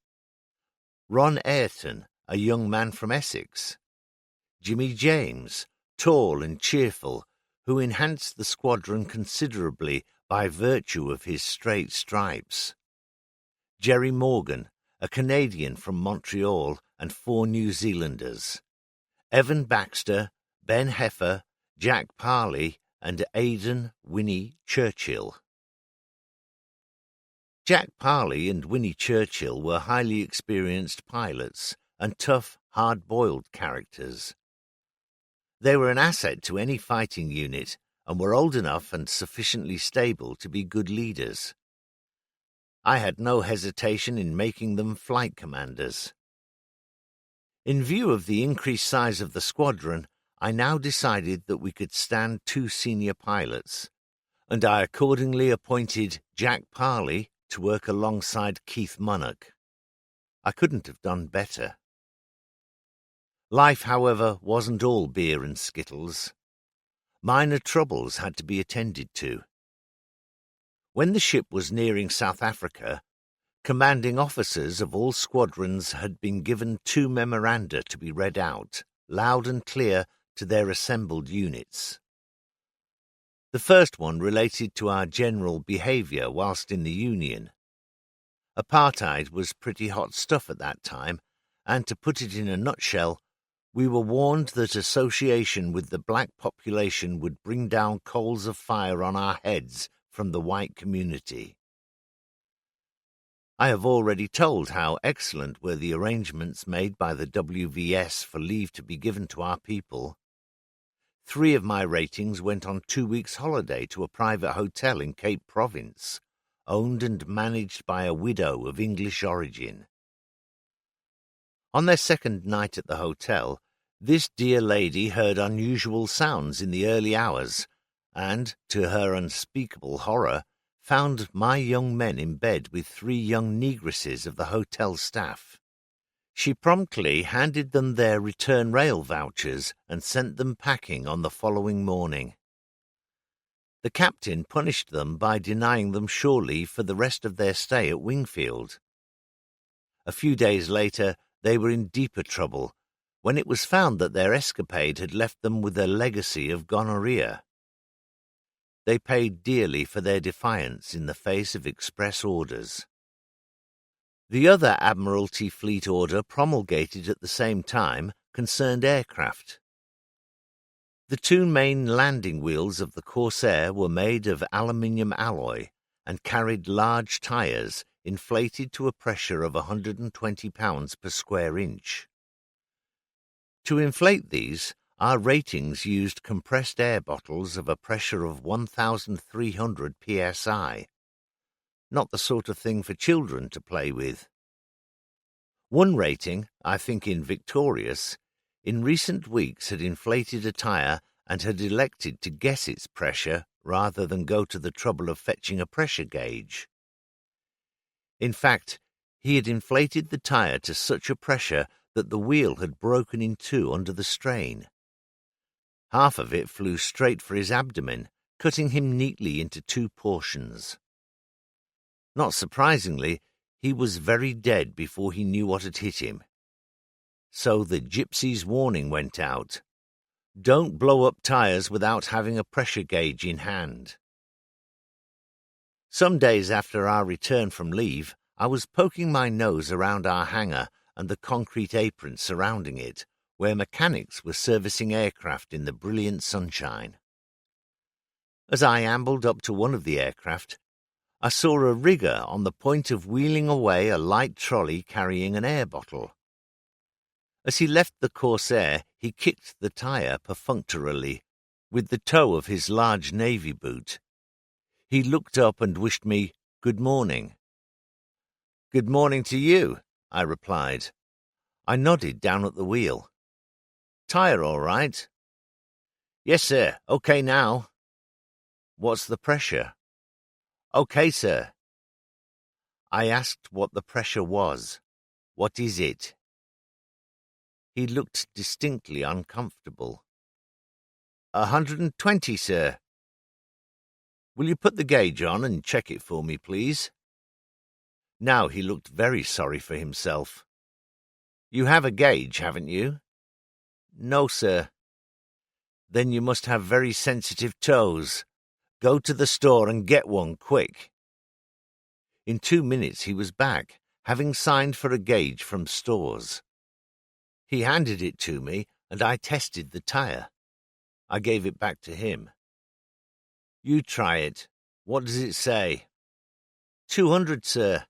Ron Ayrton, a young man from Essex, Jimmy James, tall and cheerful, who enhanced the squadron considerably by virtue of his straight stripes, Jerry Morgan, a Canadian from Montreal, and 4 New Zealanders, Evan Baxter, Ben Heffer, Jack Parley, and Aidan Winnie Churchill. Jack Parley and Winnie Churchill were highly experienced pilots and tough, hard-boiled characters. They were an asset to any fighting unit and were old enough and sufficiently stable to be good leaders. I had no hesitation in making them flight commanders. In view of the increased size of the squadron, I now decided that we could stand 2 senior pilots, and I accordingly appointed Jack Parley to work alongside Keith Munnock. I couldn't have done better. Life, however, wasn't all beer and skittles. Minor troubles had to be attended to. When the ship was nearing South Africa, commanding officers of all squadrons had been given 2 memoranda to be read out, loud and clear, to their assembled units. The first one related to our general behaviour whilst in the Union. Apartheid was pretty hot stuff at that time, and to put it in a nutshell, we were warned that association with the black population would bring down coals of fire on our heads from the white community. I have already told how excellent were the arrangements made by the WVS for leave to be given to our people. 3 of my ratings went on 2 weeks' holiday to a private hotel in Cape Province, owned and managed by a widow of English origin. On their second night at the hotel, this dear lady heard unusual sounds in the early hours, and, to her unspeakable horror, found my young men in bed with 3 young negresses of the hotel staff. She promptly handed them their return rail vouchers and sent them packing on the following morning. The captain punished them by denying them shore leave for the rest of their stay at Wingfield. A few days later, they were in deeper trouble when it was found that their escapade had left them with a legacy of gonorrhea. They paid dearly for their defiance in the face of express orders. The other Admiralty Fleet order promulgated at the same time concerned aircraft. The 2 main landing wheels of the Corsair were made of aluminium alloy and carried large tyres inflated to a pressure of 120 pounds per square inch. To inflate these, our ratings used compressed air bottles of a pressure of 1,300 psi. Not the sort of thing for children to play with. One rating, I think in Victorious, in recent weeks had inflated a tyre and had elected to guess its pressure rather than go to the trouble of fetching a pressure gauge. In fact, he had inflated the tyre to such a pressure that the wheel had broken in 2 under the strain. Half of it flew straight for his abdomen, cutting him neatly into 2 portions. Not surprisingly, he was very dead before he knew what had hit him. So the gypsy's warning went out. Don't blow up tyres without having a pressure gauge in hand. Some days after our return from leave, I was poking my nose around our hangar and the concrete apron surrounding it, where mechanics were servicing aircraft in the brilliant sunshine. As I ambled up to one of the aircraft, I saw a rigger on the point of wheeling away a light trolley carrying an air bottle. As he left the Corsair, he kicked the tyre perfunctorily with the toe of his large navy boot. He looked up and wished me good morning. Good morning to you, I replied. I nodded down at the wheel. Tire all right? Yes, sir. Okay now. What's the pressure? Okay, sir. I asked what the pressure was. What is it? He looked distinctly uncomfortable. 120, sir. Will you put the gauge on and check it for me, please? Now he looked very sorry for himself. You have a gauge, haven't you? No, sir. Then you must have very sensitive toes. Go to the store and get one, quick. In 2 minutes he was back, having signed for a gauge from Stores. He handed it to me, and I tested the tire. I gave it back to him. You try it. What does it say? 200, sir.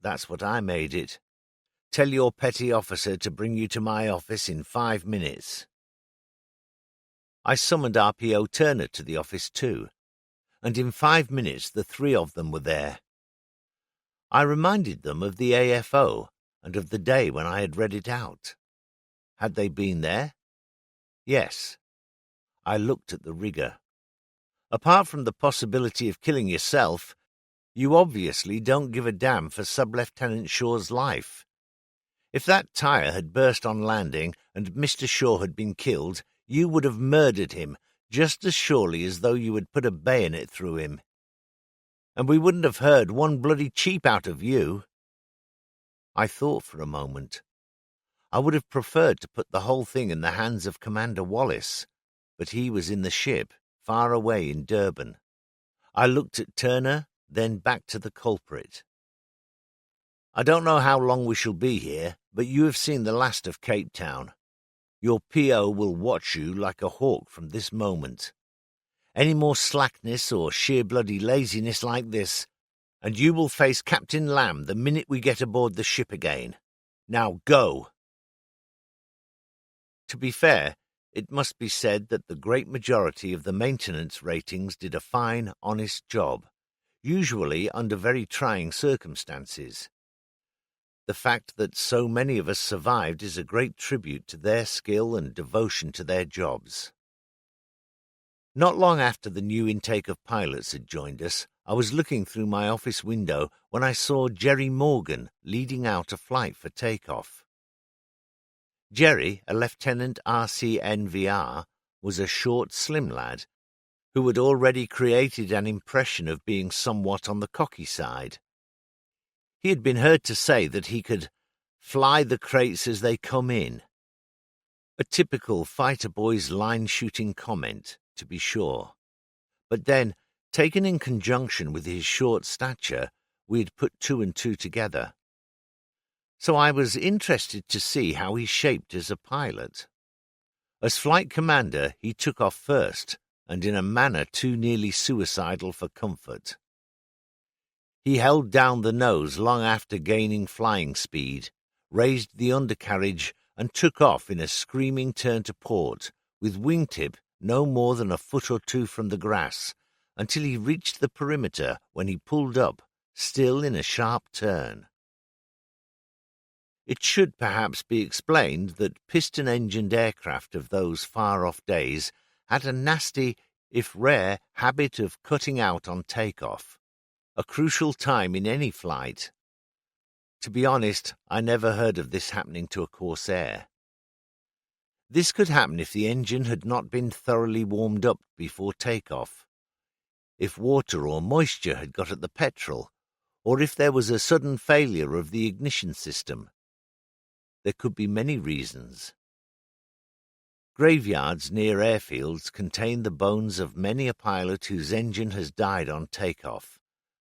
That's what I made it. Tell your petty officer to bring you to my office in 5 minutes. I summoned RPO Turner to the office too, and in 5 minutes the three of them were there. I reminded them of the AFO and of the day when I had read it out. Had they been there? Yes. I looked at the rigger. Apart from the possibility of killing yourself, you obviously don't give a damn for Sub-Lieutenant Shaw's life. If that tire had burst on landing and Mr. Shaw had been killed, you would have murdered him just as surely as though you had put a bayonet through him. And we wouldn't have heard one bloody cheep out of you. I thought for a moment. I would have preferred to put the whole thing in the hands of Commander Wallace, but he was in the ship, far away in Durban. I looked at Turner, then back to the culprit. I don't know how long we shall be here, but you have seen the last of Cape Town. Your P.O. will watch you like a hawk from this moment. Any more slackness or sheer bloody laziness like this, and you will face Captain Lamb the minute we get aboard the ship again. Now go! To be fair, it must be said that the great majority of the maintenance ratings did a fine, honest job, usually under very trying circumstances. The fact that so many of us survived is a great tribute to their skill and devotion to their jobs. Not long after the new intake of pilots had joined us, I was looking through my office window when I saw Jerry Morgan leading out a flight for takeoff. Jerry, a Lieutenant RCNVR, was a short, slim lad who had already created an impression of being somewhat on the cocky side. He had been heard to say that he could fly the crates as they come in. A typical fighter boy's line-shooting comment, to be sure. But then, taken in conjunction with his short stature, we had put two and two together. So I was interested to see how he shaped as a pilot. As flight commander, he took off first, and in a manner too nearly suicidal for comfort. He held down the nose long after gaining flying speed, raised the undercarriage, and took off in a screaming turn to port, with wingtip no more than a foot or two from the grass, until he reached the perimeter when he pulled up, still in a sharp turn. It should perhaps be explained that piston-engined aircraft of those far-off days had a nasty, if rare, habit of cutting out on takeoff, a crucial time in any flight. To be honest, I never heard of this happening to a Corsair. This could happen if the engine had not been thoroughly warmed up before takeoff, if water or moisture had got at the petrol, or if there was a sudden failure of the ignition system. There could be many reasons. Graveyards near airfields contain the bones of many a pilot whose engine has died on takeoff,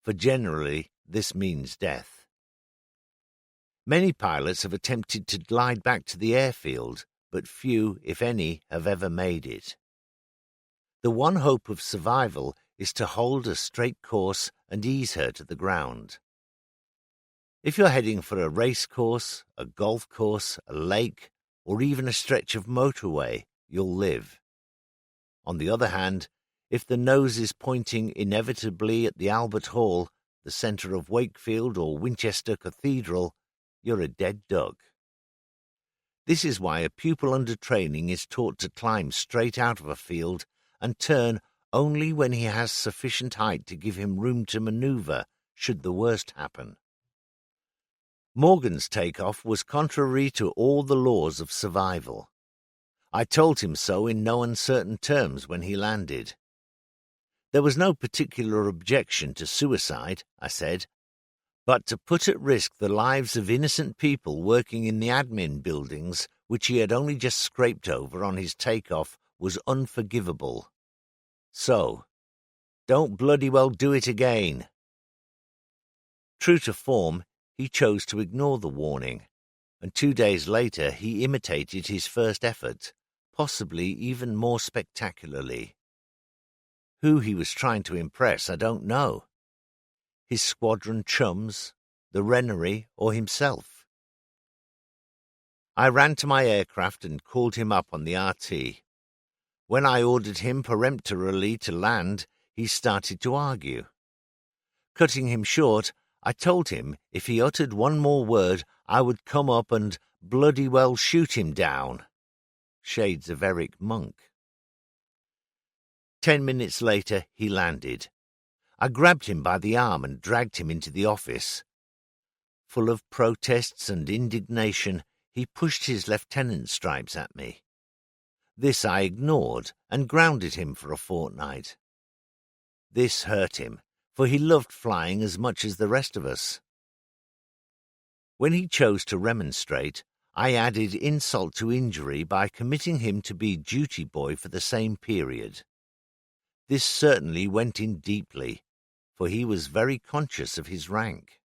for generally this means death. Many pilots have attempted to glide back to the airfield, but few, if any, have ever made it. The one hope of survival is to hold a straight course and ease her to the ground. If you're heading for a race course, a golf course, a lake, or even a stretch of motorway, you'll live. On the other hand, if the nose is pointing inevitably at the Albert Hall, the the centre of Wakefield or Winchester Cathedral, you're a dead duck. This is why a pupil under training is taught to climb straight out of a field and turn only when he has sufficient height to give him room to manoeuvre should the worst happen. Morgan's takeoff was contrary to all the laws of survival. I told him so in no uncertain terms when he landed. There was no particular objection to suicide, I said, but to put at risk the lives of innocent people working in the admin buildings which he had only just scraped over on his takeoff was unforgivable. So, don't bloody well do it again. True to form, he chose to ignore the warning, and 2 days later he imitated his first effort, possibly even more spectacularly. Who he was trying to impress, I don't know. His squadron chums, the Rennery, or himself. I ran to my aircraft and called him up on the RT. When I ordered him peremptorily to land, he started to argue. Cutting him short, I told him if he uttered one more word, I would come up and bloody well shoot him down. Shades of Eric Monk. 10 minutes later, he landed. I grabbed him by the arm and dragged him into the office. Full of protests and indignation, he pushed his lieutenant's stripes at me. This I ignored and grounded him for a fortnight. This hurt him, for he loved flying as much as the rest of us. When he chose to remonstrate, I added insult to injury by committing him to be duty boy for the same period. This certainly went in deeply, for he was very conscious of his rank.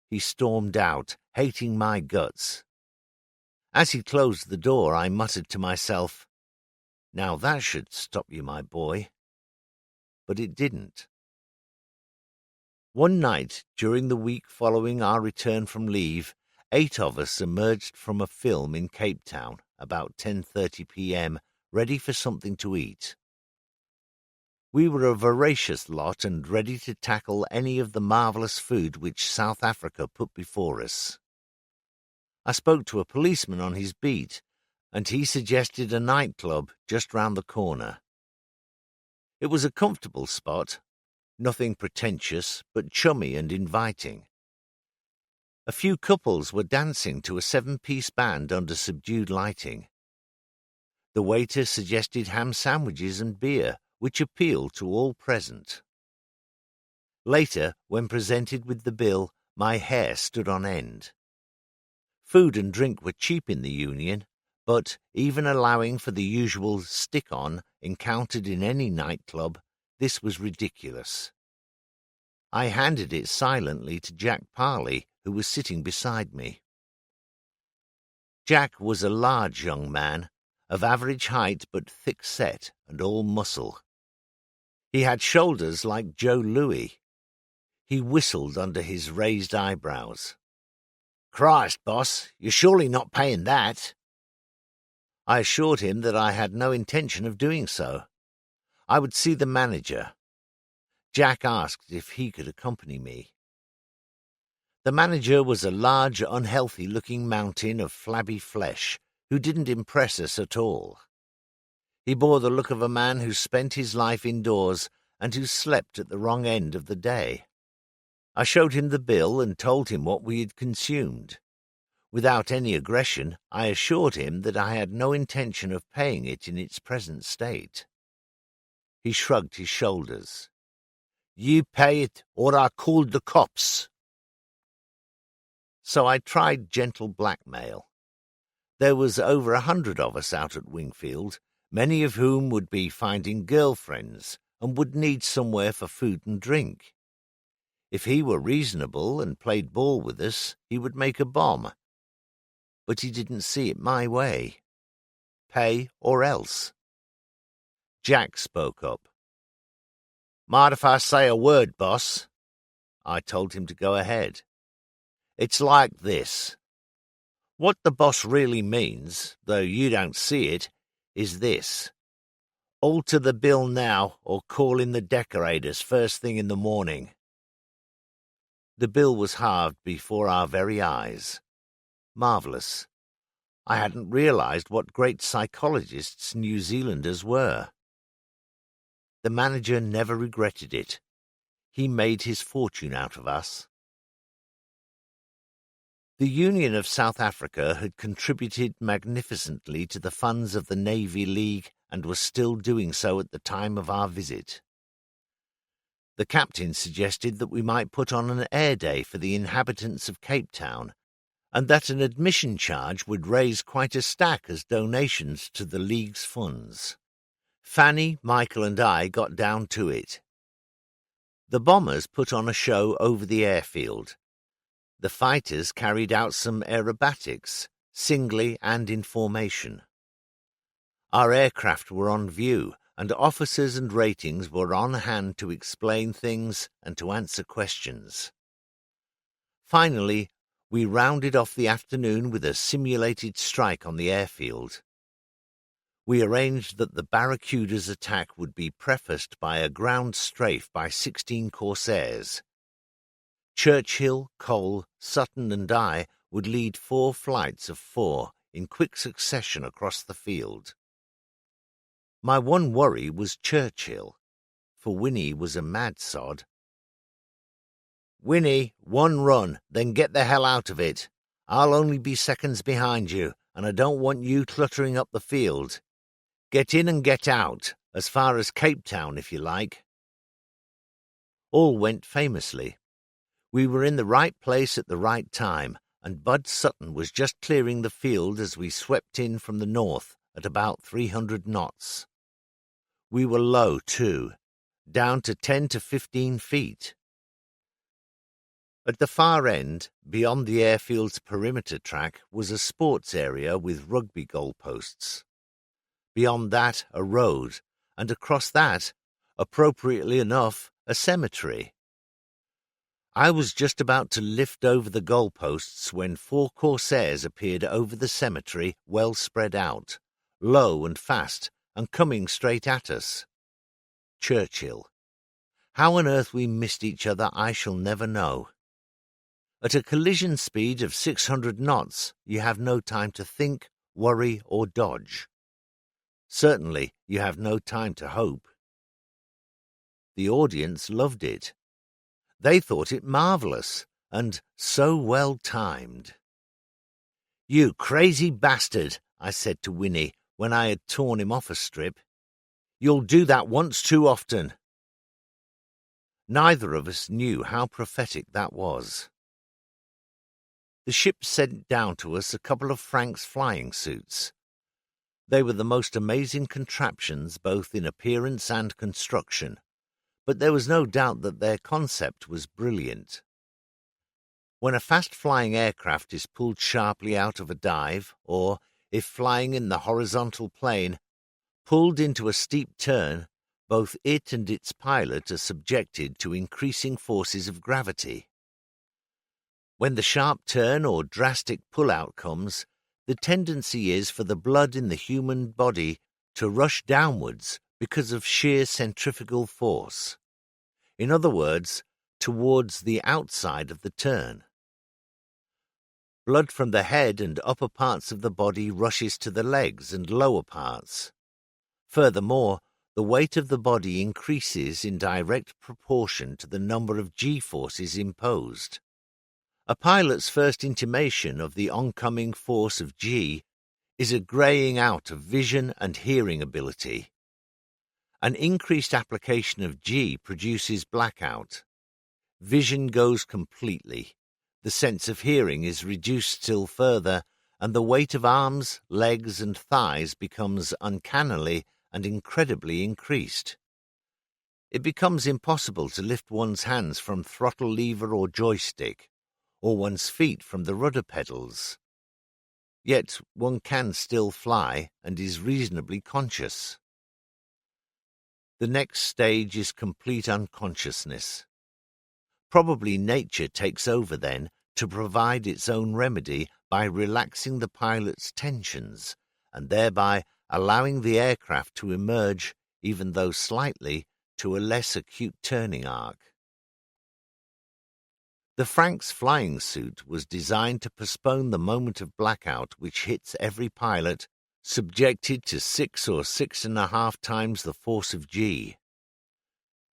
He stormed out, hating my guts. As he closed the door, I muttered to myself, "Now that should stop you, my boy." But it didn't. One night, during the week following our return from leave, 8 of us emerged from a film in Cape Town about 10:30 p.m., ready for something to eat. We were a voracious lot and ready to tackle any of the marvellous food which South Africa put before us. I spoke to a policeman on his beat, and he suggested a nightclub just round the corner. It was a comfortable spot, nothing pretentious, but chummy and inviting. A few couples were dancing to a 7-piece band under subdued lighting. The waiter suggested ham sandwiches and beer, which appealed to all present. Later, when presented with the bill, my hair stood on end. Food and drink were cheap in the Union, but, even allowing for the usual stick-on encountered in any nightclub, this was ridiculous. I handed it silently to Jack Parley, who was sitting beside me. Jack was a large young man, of average height but thick-set and all muscle. He had shoulders like Joe Louis. He whistled under his raised eyebrows. "Christ, boss, you're surely not paying that?" I assured him that I had no intention of doing so. I would see the manager. Jack asked if he could accompany me. The manager was a large, unhealthy-looking mountain of flabby flesh who didn't impress us at all. He bore the look of a man who spent his life indoors and who slept at the wrong end of the day. I showed him the bill and told him what we had consumed. Without any aggression, I assured him that I had no intention of paying it in its present state. He shrugged his shoulders. "You pay it, or I called the cops." So I tried gentle blackmail. There was over 100 of us out at Wingfield, many of whom would be finding girlfriends and would need somewhere for food and drink. If he were reasonable and played ball with us, he would make a bomb. But he didn't see it my way. Pay or else. Jack spoke up. "Mind if I say a word, boss?" I told him to go ahead. "It's like this. What the boss really means, though you don't see it, is this. Alter the bill now or call in the decorators first thing in the morning." The bill was halved before our very eyes. Marvellous. I hadn't realised what great psychologists New Zealanders were. The manager never regretted it. He made his fortune out of us. The Union of South Africa had contributed magnificently to the funds of the Navy League and was still doing so at the time of our visit. The captain suggested that we might put on an air day for the inhabitants of Cape Town, and that an admission charge would raise quite a stack as donations to the League's funds. Fanny, Michael and I got down to it. The bombers put on a show over the airfield. The fighters carried out some aerobatics, singly and in formation. Our aircraft were on view, and officers and ratings were on hand to explain things and to answer questions. Finally, we rounded off the afternoon with a simulated strike on the airfield. We arranged that the Barracuda's attack would be prefaced by a ground strafe by 16 Corsairs. Churchill, Cole, Sutton and I would lead 4 flights of 4 in quick succession across the field. My one worry was Churchill, for Winnie was a mad sod. "Winnie, 1 run, then get the hell out of it. I'll only be seconds behind you, and I don't want you cluttering up the field. Get in and get out, as far as Cape Town if you like." All went famously. We were in the right place at the right time, and Bud Sutton was just clearing the field as we swept in from the north at about 300 knots. We were low, too, down to 10 to 15 feet. At the far end, beyond the airfield's perimeter track, was a sports area with rugby goalposts. Beyond that, a road, and across that, appropriately enough, a cemetery. I was just about to lift over the goalposts when 4 Corsairs appeared over the cemetery, well spread out, low and fast, and coming straight at us. Churchill. How on earth we missed each other I shall never know. At a collision speed of 600 knots, you have no time to think, worry, or dodge. Certainly, you have no time to hope. The audience loved it. They thought it marvellous, and so well timed. "You crazy bastard," I said to Winnie when I had torn him off a strip. "You'll do that once too often." Neither of us knew how prophetic that was. The ship sent down to us a couple of Franks flying suits. They were the most amazing contraptions both in appearance and construction, but there was no doubt that their concept was brilliant. When a fast-flying aircraft is pulled sharply out of a dive, or, if flying in the horizontal plane, pulled into a steep turn, both it and its pilot are subjected to increasing forces of gravity. When the sharp turn or drastic pull-out comes, the tendency is for the blood in the human body to rush downwards because of sheer centrifugal force. In other words, towards the outside of the turn. Blood from the head and upper parts of the body rushes to the legs and lower parts. Furthermore, the weight of the body increases in direct proportion to the number of G-forces imposed. A pilot's first intimation of the oncoming force of G is a greying out of vision and hearing ability. An increased application of G produces blackout. Vision goes completely. The sense of hearing is reduced still further, and the weight of arms, legs, and thighs becomes uncannily and incredibly increased. It becomes impossible to lift one's hands from throttle lever or joystick, or one's feet from the rudder pedals. Yet one can still fly and is reasonably conscious. The next stage is complete unconsciousness. Probably nature takes over then to provide its own remedy by relaxing the pilot's tensions and thereby allowing the aircraft to emerge, even though slightly, to a less acute turning arc. The Frank's flying suit was designed to postpone the moment of blackout which hits every pilot subjected to 6 or 6.5 times the force of G.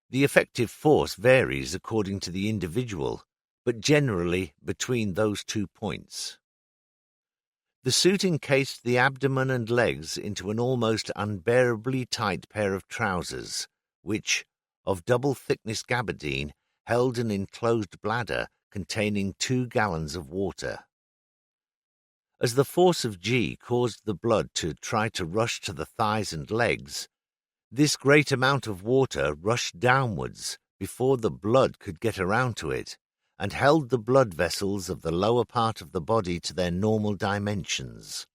The effective force varies according to the individual, but generally between those 2 points. The suit encased the abdomen and legs into an almost unbearably tight pair of trousers, which, of double-thickness gabardine, held an enclosed bladder containing 2 gallons of water. As the force of G caused the blood to try to rush to the thighs and legs, this great amount of water rushed downwards before the blood could get around to it, and held the blood vessels of the lower part of the body to their normal dimensions.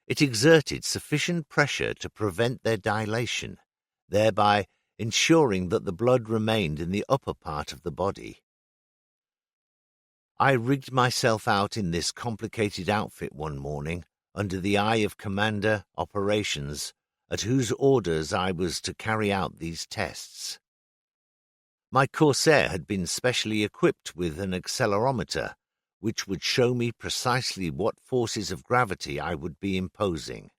It exerted sufficient pressure to prevent their dilation, thereby ensuring that the blood remained in the upper part of the body. I rigged myself out in this complicated outfit one morning, under the eye of Commander Operations, at whose orders I was to carry out these tests. My Corsair had been specially equipped with an accelerometer, which would show me precisely what forces of gravity I would be imposing.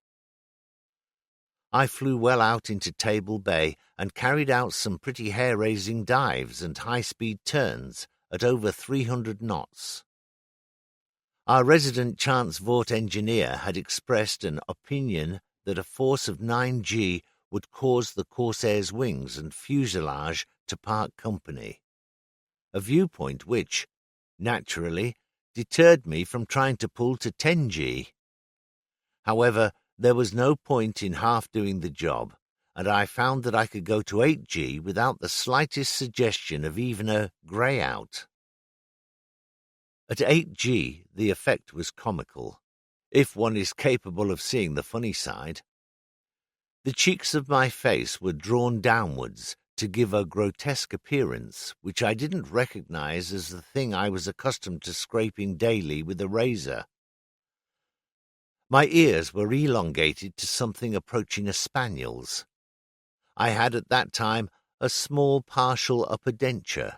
I flew well out into Table Bay and carried out some pretty hair-raising dives and high-speed turns at over 300 knots. Our resident Chance Vought engineer had expressed an opinion that a force of 9G would cause the Corsair's wings and fuselage to part company, a viewpoint which, naturally, deterred me from trying to pull to 10G. However, there was no point in half doing the job, and I found that I could go to 8G without the slightest suggestion of even a grey-out. At 8G, the effect was comical, if one is capable of seeing the funny side. The cheeks of my face were drawn downwards to give a grotesque appearance, which I didn't recognize as the thing I was accustomed to scraping daily with a razor. My ears were elongated to something approaching a spaniel's. I had at that time a small partial upper denture.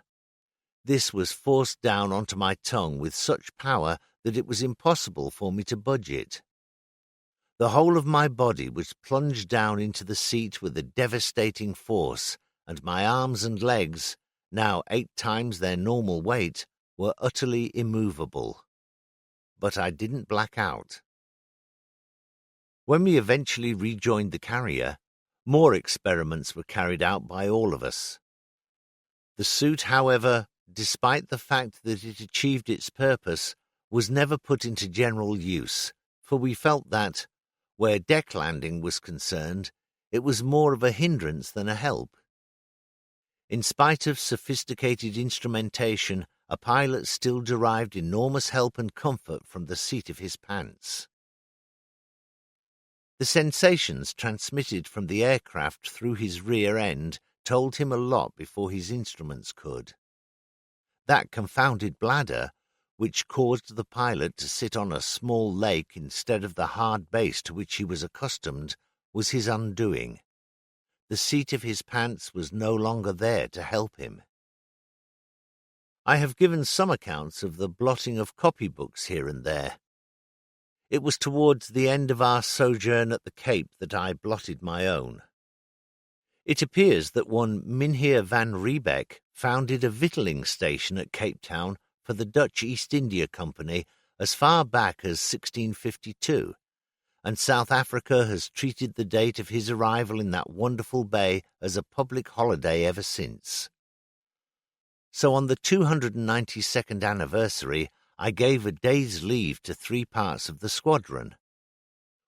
This was forced down onto my tongue with such power that it was impossible for me to budge it. The whole of my body was plunged down into the seat with a devastating force, and my arms and legs, now 8 times their normal weight, were utterly immovable. But I didn't black out. When we eventually rejoined the carrier, more experiments were carried out by all of us. The suit, however, despite the fact that it achieved its purpose, was never put into general use, for we felt that, where deck landing was concerned, it was more of a hindrance than a help. In spite of sophisticated instrumentation, a pilot still derived enormous help and comfort from the seat of his pants. The sensations transmitted from the aircraft through his rear end told him a lot before his instruments could. That confounded bladder, which caused the pilot to sit on a small lake instead of the hard base to which he was accustomed, was his undoing. The seat of his pants was no longer there to help him. I have given some accounts of the blotting of copybooks here and there. It was towards the end of our sojourn at the Cape that I blotted my own. It appears that one Mynheer van Riebeck founded a victualling station at Cape Town for the Dutch East India Company as far back as 1652, and South Africa has treated the date of his arrival in that wonderful bay as a public holiday ever since. So on the 292nd anniversary, I gave a day's leave to 3 parts of the squadron.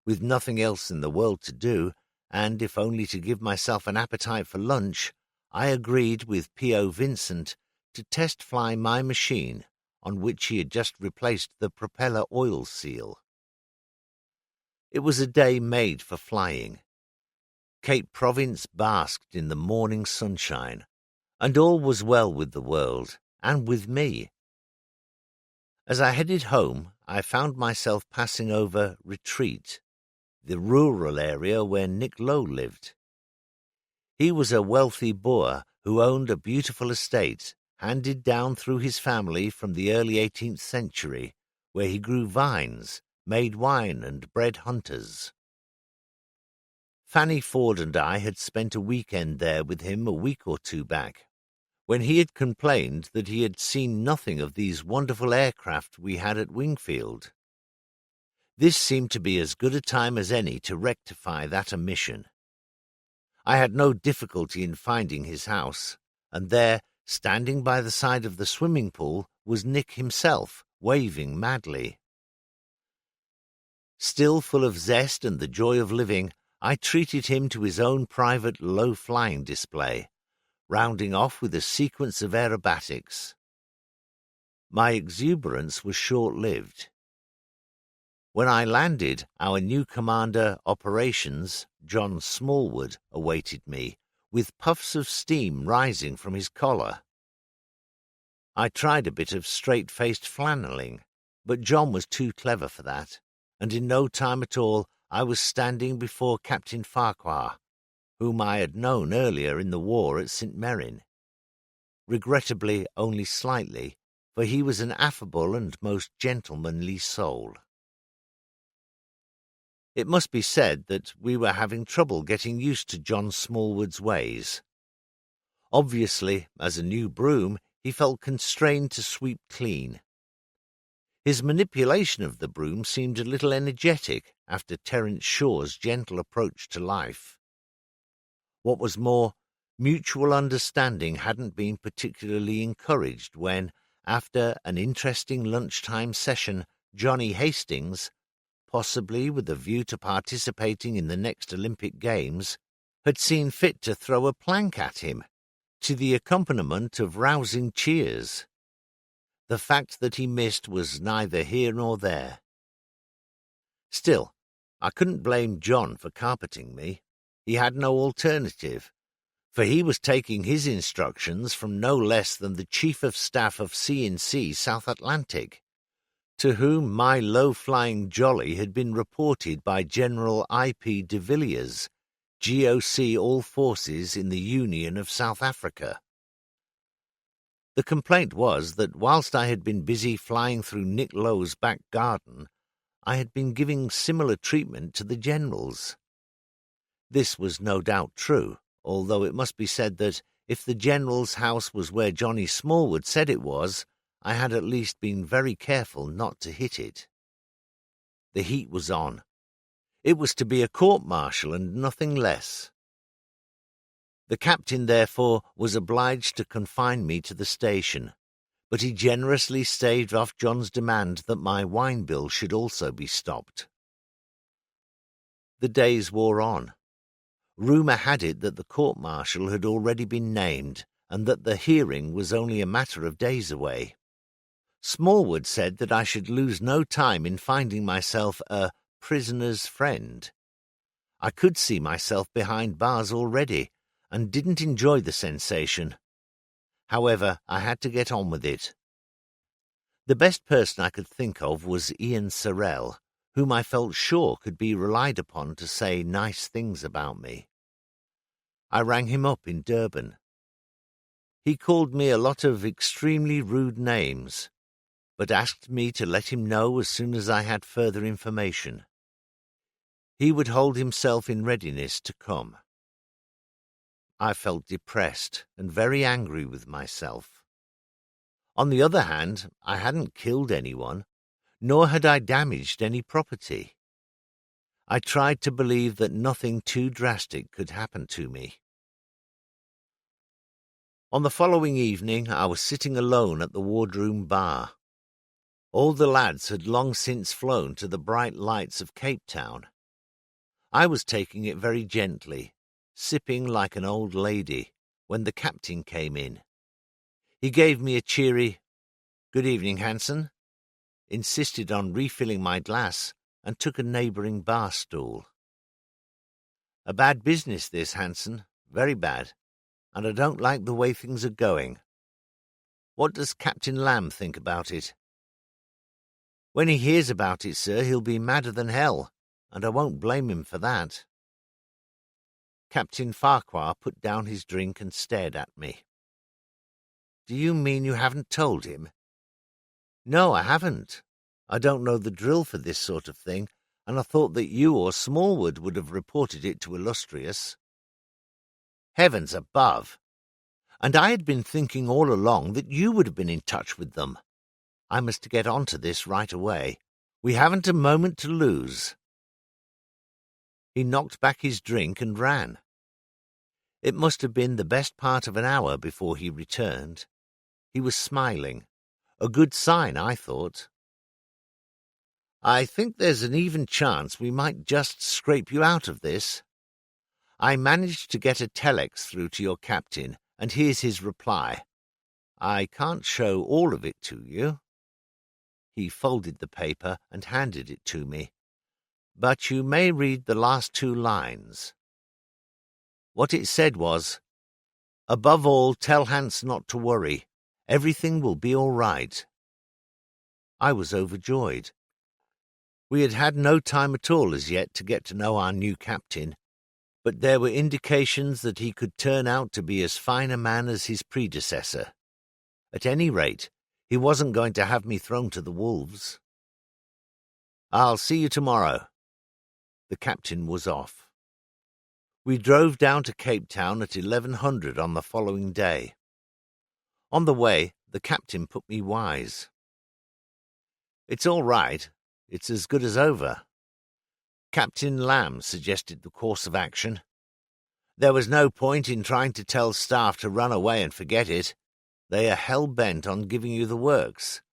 With nothing else in the world to do, and if only to give myself an appetite for lunch, I agreed with P.O. Vincent to test fly my machine, on which he had just replaced the propeller oil seal. It was a day made for flying. Cape Province basked in the morning sunshine, and all was well with the world, and with me. As I headed home, I found myself passing over Retreat, the rural area where Nick Lowe lived. He was a wealthy Boer who owned a beautiful estate, handed down through his family from the early 18th century, where he grew vines, made wine, and bred hunters. Fanny Ford and I had spent a weekend there with him a week or two back, when he had complained that he had seen nothing of these wonderful aircraft we had at Wingfield. This seemed to be as good a time as any to rectify that omission. I had no difficulty in finding his house, and there, standing by the side of the swimming pool, was Nick himself, waving madly. Still full of zest and the joy of living, I treated him to his own private low-flying display, rounding off with a sequence of aerobatics. My exuberance was short-lived. When I landed, our new commander, Operations, John Smallwood, awaited me, with puffs of steam rising from his collar. I tried a bit of straight-faced flanelling, but John was too clever for that, and in no time at all I was standing before Captain Farquhar, whom I had known earlier in the war at St. Merrin. Regrettably only slightly, for he was an affable and most gentlemanly soul. It must be said that we were having trouble getting used to John Smallwood's ways. Obviously, as a new broom, he felt constrained to sweep clean. His manipulation of the broom seemed a little energetic after Terence Shaw's gentle approach to life. What was more, mutual understanding hadn't been particularly encouraged when, after an interesting lunchtime session, Johnny Hastings, possibly with a view to participating in the next Olympic Games, had seen fit to throw a plank at him, to the accompaniment of rousing cheers. The fact that he missed was neither here nor there. Still, I couldn't blame John for carpeting me. He had no alternative, for he was taking his instructions from no less than the Chief of Staff of C&C South Atlantic, to whom my low-flying jolly had been reported by General I.P. de Villiers, GOC All Forces in the Union of South Africa. The complaint was that whilst I had been busy flying through Nick Lowe's back garden, I had been giving similar treatment to the generals. This was no doubt true, although it must be said that if the general's house was where Johnny Smallwood said it was, I had at least been very careful not to hit it. The heat was on. It was to be a court-martial and nothing less. The captain, therefore, was obliged to confine me to the station, but he generously staved off John's demand that my wine bill should also be stopped. The days wore on. Rumour had it that the court-martial had already been named, and that the hearing was only a matter of days away. Smallwood said that I should lose no time in finding myself a prisoner's friend. I could see myself behind bars already, and didn't enjoy the sensation. However, I had to get on with it. The best person I could think of was Ian Sorrell, whom I felt sure could be relied upon to say nice things about me. I rang him up in Durban. He called me a lot of extremely rude names, but asked me to let him know as soon as I had further information. He would hold himself in readiness to come. I felt depressed and very angry with myself. On the other hand, I hadn't killed anyone, nor had I damaged any property. I tried to believe that nothing too drastic could happen to me. On the following evening, I was sitting alone at the wardroom bar. All the lads had long since flown to the bright lights of Cape Town. I was taking it very gently, sipping like an old lady, when the captain came in. He gave me a cheery, "Good evening, Hanson," insisted on refilling my glass, and took a neighbouring bar stool. "A bad business this, Hanson, very bad, and I don't like the way things are going. What does Captain Lamb think about it?" "When he hears about it, sir, he'll be madder than hell, and I won't blame him for that." Captain Farquhar put down his drink and stared at me. Do you mean you haven't told him? No, I haven't. I don't know the drill for this sort of thing, and I thought that you or Smallwood would have reported it to Illustrious. Heavens above! And I had been thinking all along that you would have been in touch with them. I must get on to this right away. We haven't a moment to lose. He knocked back his drink and ran. It must have been the best part of an hour before he returned. He was smiling. A good sign, I thought. I think there's an even chance we might just scrape you out of this. I managed to get a telex through to your captain, and here's his reply. I can't show all of it to you. He folded the paper and handed it to me. But you may read the last 2 lines. What it said was, "Above all, tell Hans not to worry. Everything will be all right." I was overjoyed. We had had no time at all as yet to get to know our new captain, but there were indications that he could turn out to be as fine a man as his predecessor. At any rate, he wasn't going to have me thrown to the wolves. I'll see you tomorrow. The captain was off. We drove down to Cape Town at 1100 on the following day. On the way, the captain put me wise. It's all right. It's as good as over. Captain Lamb suggested the course of action. There was no point in trying to tell staff to run away and forget it. They are hell-bent on giving you the works.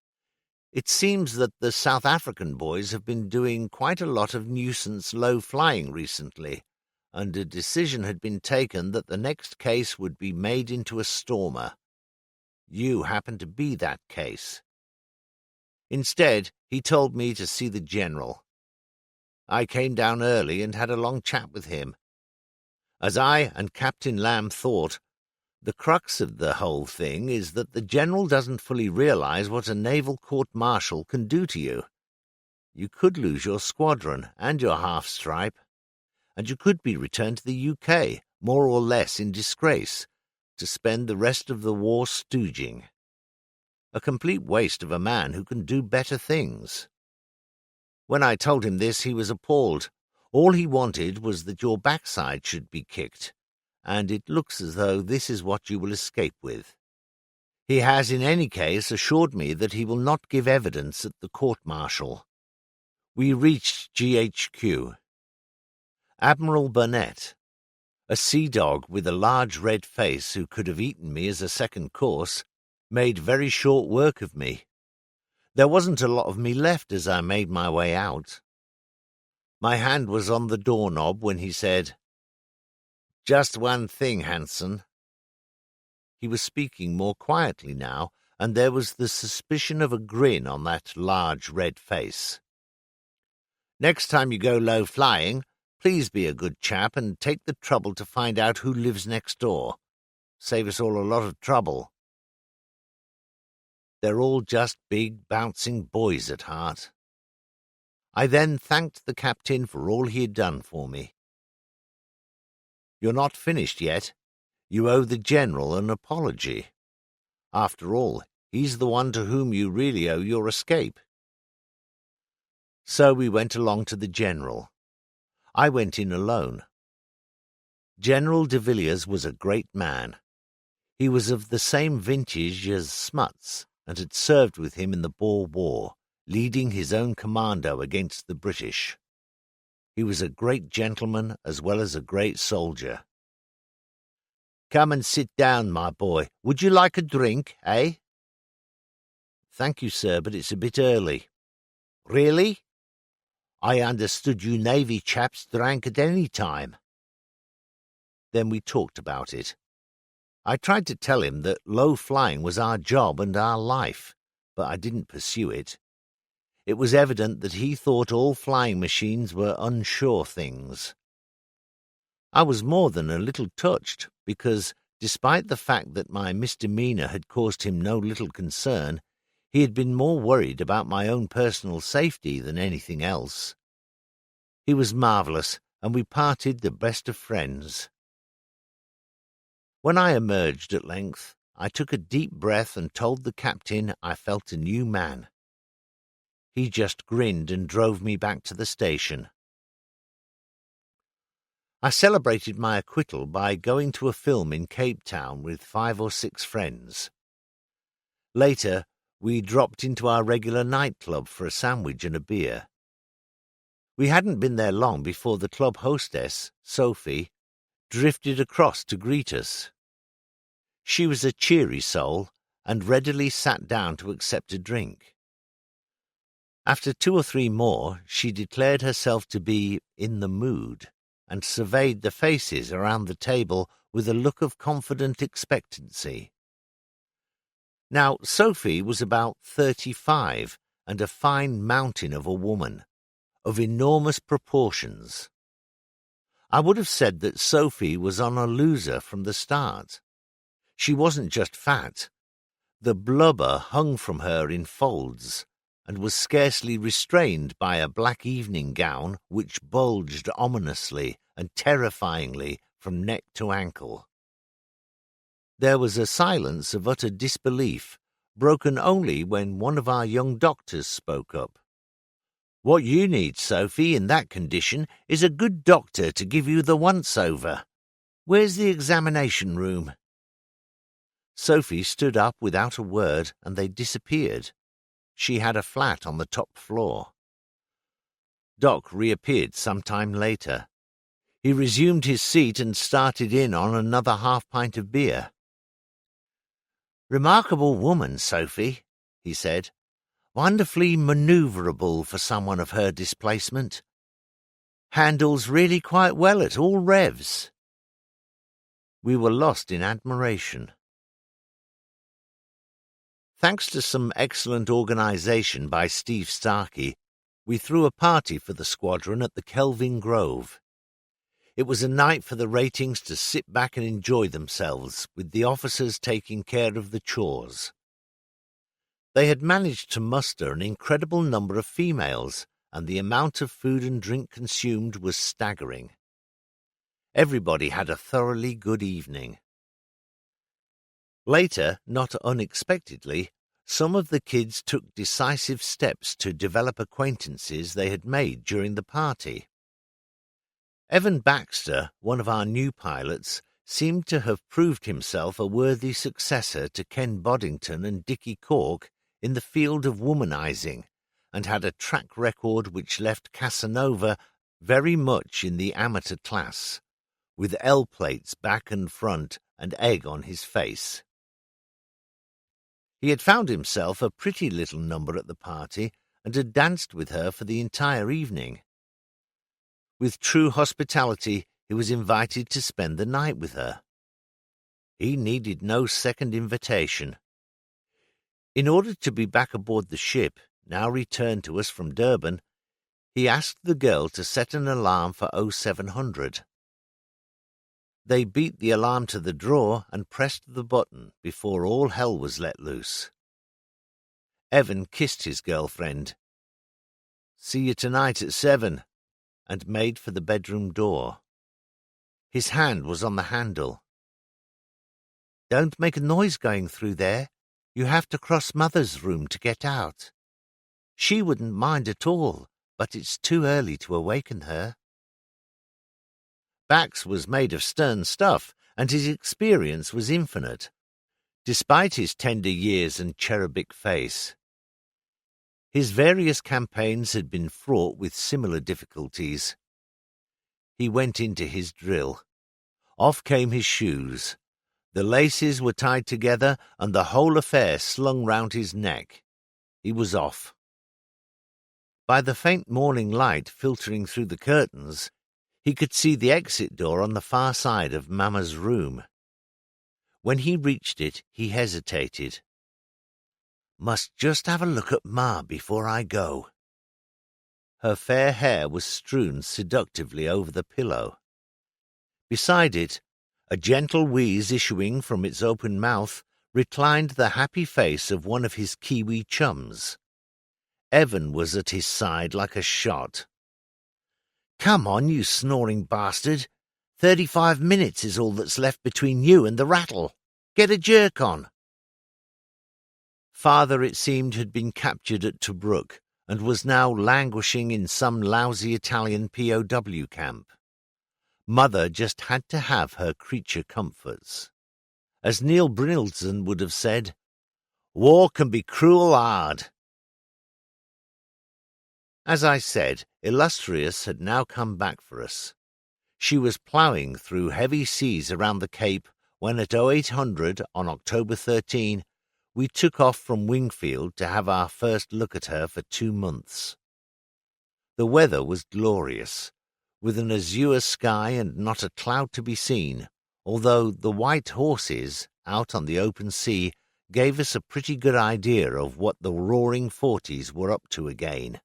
It seems that the South African boys have been doing quite a lot of nuisance low-flying recently, and a decision had been taken that the next case would be made into a stormer. You happen to be that case. Instead, he told me to see the general. I came down early and had a long chat with him. As I and Captain Lamb thought, the crux of the whole thing is that the general doesn't fully realize what a naval court-martial can do to you. You could lose your squadron and your half-stripe, and you could be returned to the UK, more or less in disgrace, to spend the rest of the war stooging. A complete waste of a man who can do better things. When I told him this, he was appalled. All he wanted was that your backside should be kicked, and it looks as though this is what you will escape with. He has in any case assured me that he will not give evidence at the court-martial. We reached GHQ. Admiral Burnett, a sea-dog with a large red face who could have eaten me as a second course, made very short work of me. There wasn't a lot of me left as I made my way out. My hand was on the doorknob when he said, "Just one thing, Hanson." He was speaking more quietly now, and there was the suspicion of a grin on that large red face. "Next time you go low-flying, please be a good chap and take the trouble to find out who lives next door. Save us all a lot of trouble. They're all just big, bouncing boys at heart." I then thanked the captain for all he had done for me. "You're not finished yet. You owe the general an apology. After all, he's the one to whom you really owe your escape." So we went along to the general. I went in alone. General de Villiers was a great man. He was of the same vintage as Smuts, and had served with him in the Boer War, leading his own commando against the British. He was a great gentleman as well as a great soldier. "Come and sit down, my boy. Would you like a drink, eh?" "Thank you, sir, but it's a bit early." "Really? I understood you Navy chaps drank at any time." Then we talked about it. I tried to tell him that low-flying was our job and our life, but I didn't pursue it. It was evident that he thought all flying machines were unsure things. I was more than a little touched, because, despite the fact that my misdemeanor had caused him no little concern, he had been more worried about my own personal safety than anything else. He was marvellous, and we parted the best of friends. When I emerged at length, I took a deep breath and told the captain I felt a new man. He just grinned and drove me back to the station. I celebrated my acquittal by going to a film in Cape Town with 5 or 6 friends. Later, we dropped into our regular nightclub for a sandwich and a beer. We hadn't been there long before the club hostess, Sophie, drifted across to greet us. She was a cheery soul and readily sat down to accept a drink. After 2 or 3 more, she declared herself to be in the mood and surveyed the faces around the table with a look of confident expectancy. Now, Sophie was about 35 and a fine mountain of a woman, of enormous proportions. I would have said that Sophie was on a loser from the start. She wasn't just fat. The blubber hung from her in folds and was scarcely restrained by a black evening gown which bulged ominously and terrifyingly from neck to ankle. There was a silence of utter disbelief, broken only when one of our young doctors spoke up. "What you need, Sophie, in that condition, is a good doctor to give you the once-over. Where's the examination room?" Sophie stood up without a word, and they disappeared. She had a flat on the top floor. Doc reappeared some time later. He resumed his seat and started in on another half-pint of beer. "Remarkable woman, Sophie," he said. "Wonderfully manoeuvrable for someone of her displacement. Handles really quite well at all revs." We were lost in admiration. Thanks to some excellent organisation by Steve Starkey, we threw a party for the squadron at the Kelvin Grove. It was a night for the ratings to sit back and enjoy themselves, with the officers taking care of the chores. They had managed to muster an incredible number of females, and the amount of food and drink consumed was staggering. Everybody had a thoroughly good evening. Later, not unexpectedly, some of the kids took decisive steps to develop acquaintances they had made during the party. Evan Baxter, one of our new pilots, seemed to have proved himself a worthy successor to Ken Boddington and Dickie Cork in the field of womanizing, and had a track record which left Casanova very much in the amateur class, with L-plates back and front and egg on his face. He had found himself a pretty little number at the party and had danced with her for the entire evening. With true hospitality, he was invited to spend the night with her. He needed no second invitation. In order to be back aboard the ship, now returned to us from Durban, he asked the girl to set an alarm for 0700. They beat the alarm to the drawer and pressed the button before all hell was let loose. Evan kissed his girlfriend. "See you tonight at 7, and made for the bedroom door. His hand was on the handle. "Don't make a noise going through there. You have to cross Mother's room to get out. She wouldn't mind at all, but it's too early to awaken her." Bax was made of stern stuff, and his experience was infinite, despite his tender years and cherubic face. His various campaigns had been fraught with similar difficulties. He went into his drill. Off came his shoes. The laces were tied together, and the whole affair slung round his neck. He was off. By the faint morning light filtering through the curtains, he could see the exit door on the far side of Mamma's room. When he reached it, he hesitated. "Must just have a look at Ma before I go." Her fair hair was strewn seductively over the pillow. Beside it, a gentle wheeze issuing from its open mouth, reclined the happy face of one of his Kiwi chums. Evan was at his side like a shot. "Come on, you snoring bastard. 35 minutes is all that's left between you and the rattle." Get a jerk on." Father, it seemed, had been captured at Tobruk and was now languishing in some lousy Italian POW camp. Mother just had to have her creature comforts. As Neil Brynildson would have said, "War can be cruel hard." As I said, Illustrious had now come back for us. She was ploughing through heavy seas around the Cape when at 0800 on October 13, we took off from Wingfield to have our first look at her for 2 months. The weather was glorious, with an azure sky and not a cloud to be seen, although the White Horses, out on the open sea, gave us a pretty good idea of what the roaring 40s were up to again.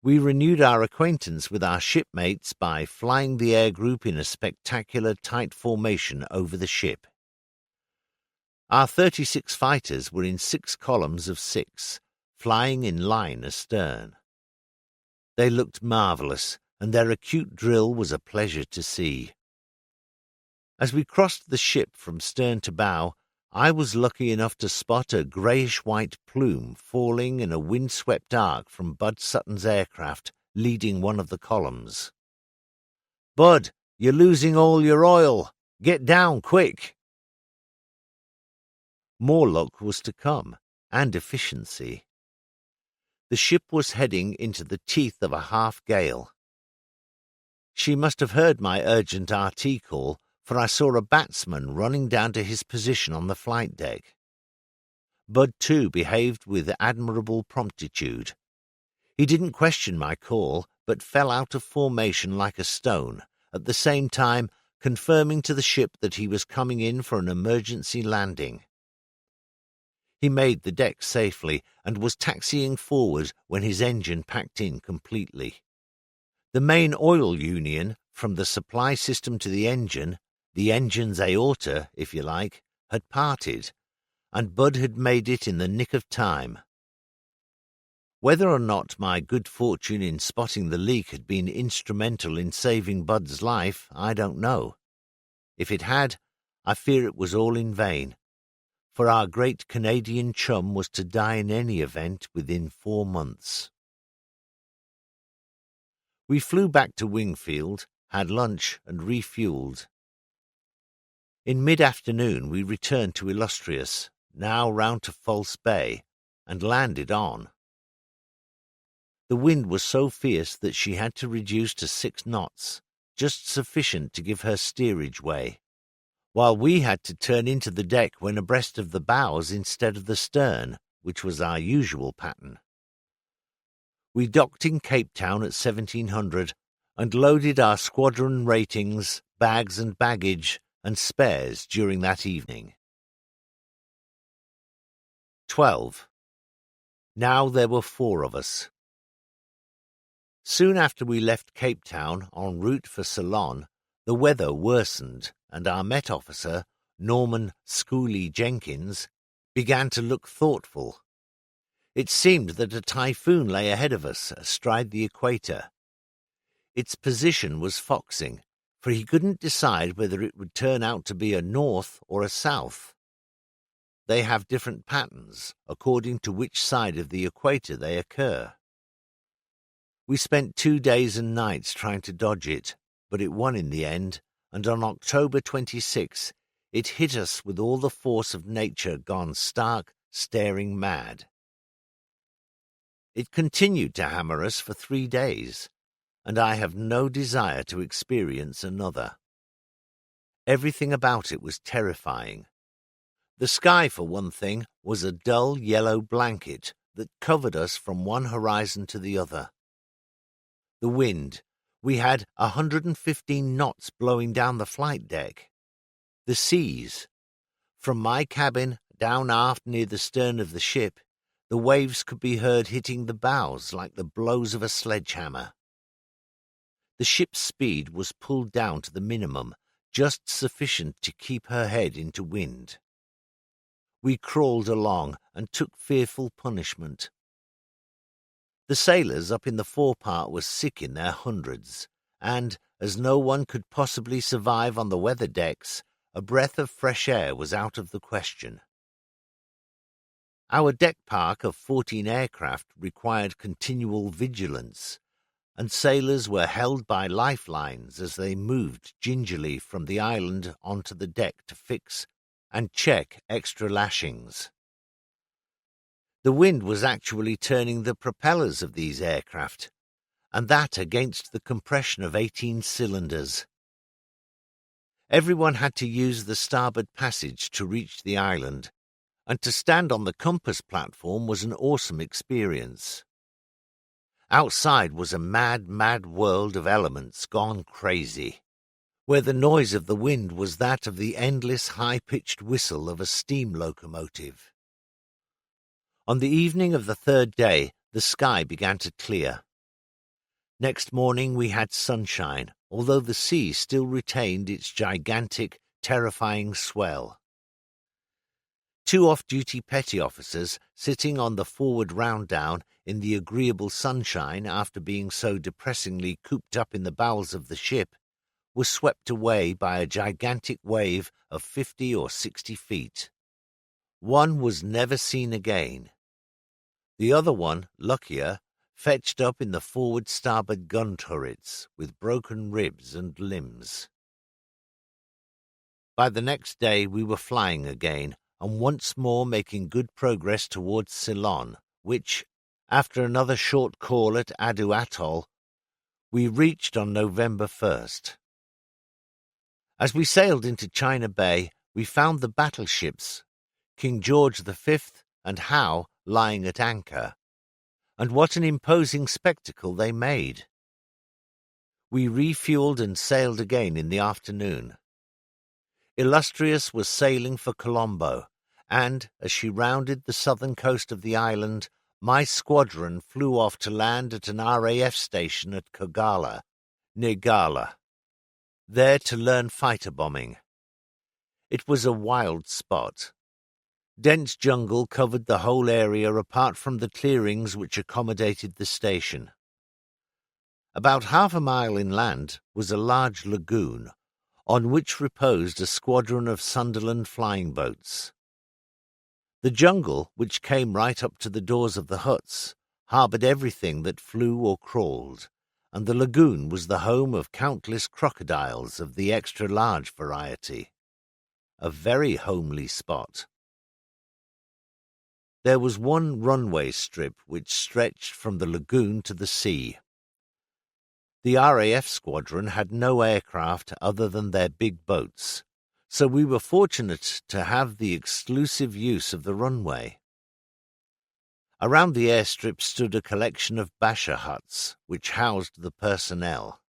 We renewed our acquaintance with our shipmates by flying the air group in a spectacular tight formation over the ship. Our 36 fighters were in 6 columns of 6, flying in line astern. They looked marvellous, and their acute drill was a pleasure to see. As we crossed the ship from stern to bow, I was lucky enough to spot a greyish-white plume falling in a wind-swept arc from Bud Sutton's aircraft leading one of the columns. "Bud, you're losing all your oil. Get down, quick!" More luck was to come, and efficiency. The ship was heading into the teeth of a half-gale. She must have heard my urgent RT call, for I saw a batsman running down to his position on the flight deck. Bud, too, behaved with admirable promptitude. He didn't question my call, but fell out of formation like a stone, at the same time confirming to the ship that he was coming in for an emergency landing. He made the deck safely and was taxiing forward when his engine packed in completely. The main oil union, from the supply system to the engine's aorta, if you like, had parted, and Bud had made it in the nick of time. Whether or not my good fortune in spotting the leak had been instrumental in saving Bud's life, I don't know. If it had, I fear it was all in vain, for our great Canadian chum was to die in any event within 4 months. We flew back to Wingfield, had lunch, and refueled. In mid-afternoon we returned to Illustrious, now round to False Bay, and landed on. The wind was so fierce that she had to reduce to 6 knots, just sufficient to give her steerage way, while we had to turn into the deck when abreast of the bows instead of the stern, which was our usual pattern. We docked in Cape Town at 1700 and loaded our squadron ratings, bags and baggage, and spares during that evening. 12. Now there were 4 of us. Soon after we left Cape Town en route for Ceylon, the weather worsened, and our Met officer, Norman Schooly Jenkins, began to look thoughtful. It seemed that a typhoon lay ahead of us, astride the equator. Its position was foxing, for he couldn't decide whether it would turn out to be a north or a south. They have different patterns, according to which side of the equator they occur. We spent 2 days and nights trying to dodge it, but it won in the end, and on October 26 it hit us with all the force of nature gone stark, staring mad. It continued to hammer us for 3 days, and I have no desire to experience another. Everything about it was terrifying. The sky, for one thing, was a dull yellow blanket that covered us from one horizon to the other. The wind, we had 115 knots blowing down the flight deck. The seas. From my cabin, down aft near the stern of the ship, the waves could be heard hitting the bows like the blows of a sledgehammer. The ship's speed was pulled down to the minimum, just sufficient to keep her head into wind. We crawled along and took fearful punishment. The sailors up in the forepart were sick in their hundreds, and, as no one could possibly survive on the weather decks, a breath of fresh air was out of the question. Our deck park of 14 aircraft required continual vigilance, and sailors were held by lifelines as they moved gingerly from the island onto the deck to fix and check extra lashings. The wind was actually turning the propellers of these aircraft, and that against the compression of 18 cylinders. Everyone had to use the starboard passage to reach the island, and to stand on the compass platform was an awesome experience. Outside was a mad, mad world of elements gone crazy, where the noise of the wind was that of the endless high-pitched whistle of a steam locomotive. On the evening of the third day, the sky began to clear. Next morning we had sunshine, although the sea still retained its gigantic, terrifying swell. 2 off-duty petty officers, sitting on the forward round-down in the agreeable sunshine after being so depressingly cooped up in the bowels of the ship, were swept away by a gigantic wave of 50 or 60 feet. One was never seen again. The other one, luckier, fetched up in the forward starboard gun turrets with broken ribs and limbs. By the next day we were flying again, and once more making good progress towards Ceylon, which, after another short call at Adu Atoll, we reached on November 1st. As we sailed into China Bay, we found the battleships, King George V and Howe, lying at anchor, and what an imposing spectacle they made. We refueled and sailed again in the afternoon. Illustrious was sailing for Colombo, and, as she rounded the southern coast of the island, my squadron flew off to land at an RAF station at Kogala, near Gala, there to learn fighter bombing. It was a wild spot. Dense jungle covered the whole area apart from the clearings which accommodated the station. About half a mile inland was a large lagoon, on which reposed a squadron of Sunderland flying boats. The jungle, which came right up to the doors of the huts, harboured everything that flew or crawled, and the lagoon was the home of countless crocodiles of the extra-large variety. A very homely spot. There was one runway strip which stretched from the lagoon to the sea. The RAF squadron had no aircraft other than their big boats, so we were fortunate to have the exclusive use of the runway. Around the airstrip stood a collection of basha huts, which housed the personnel.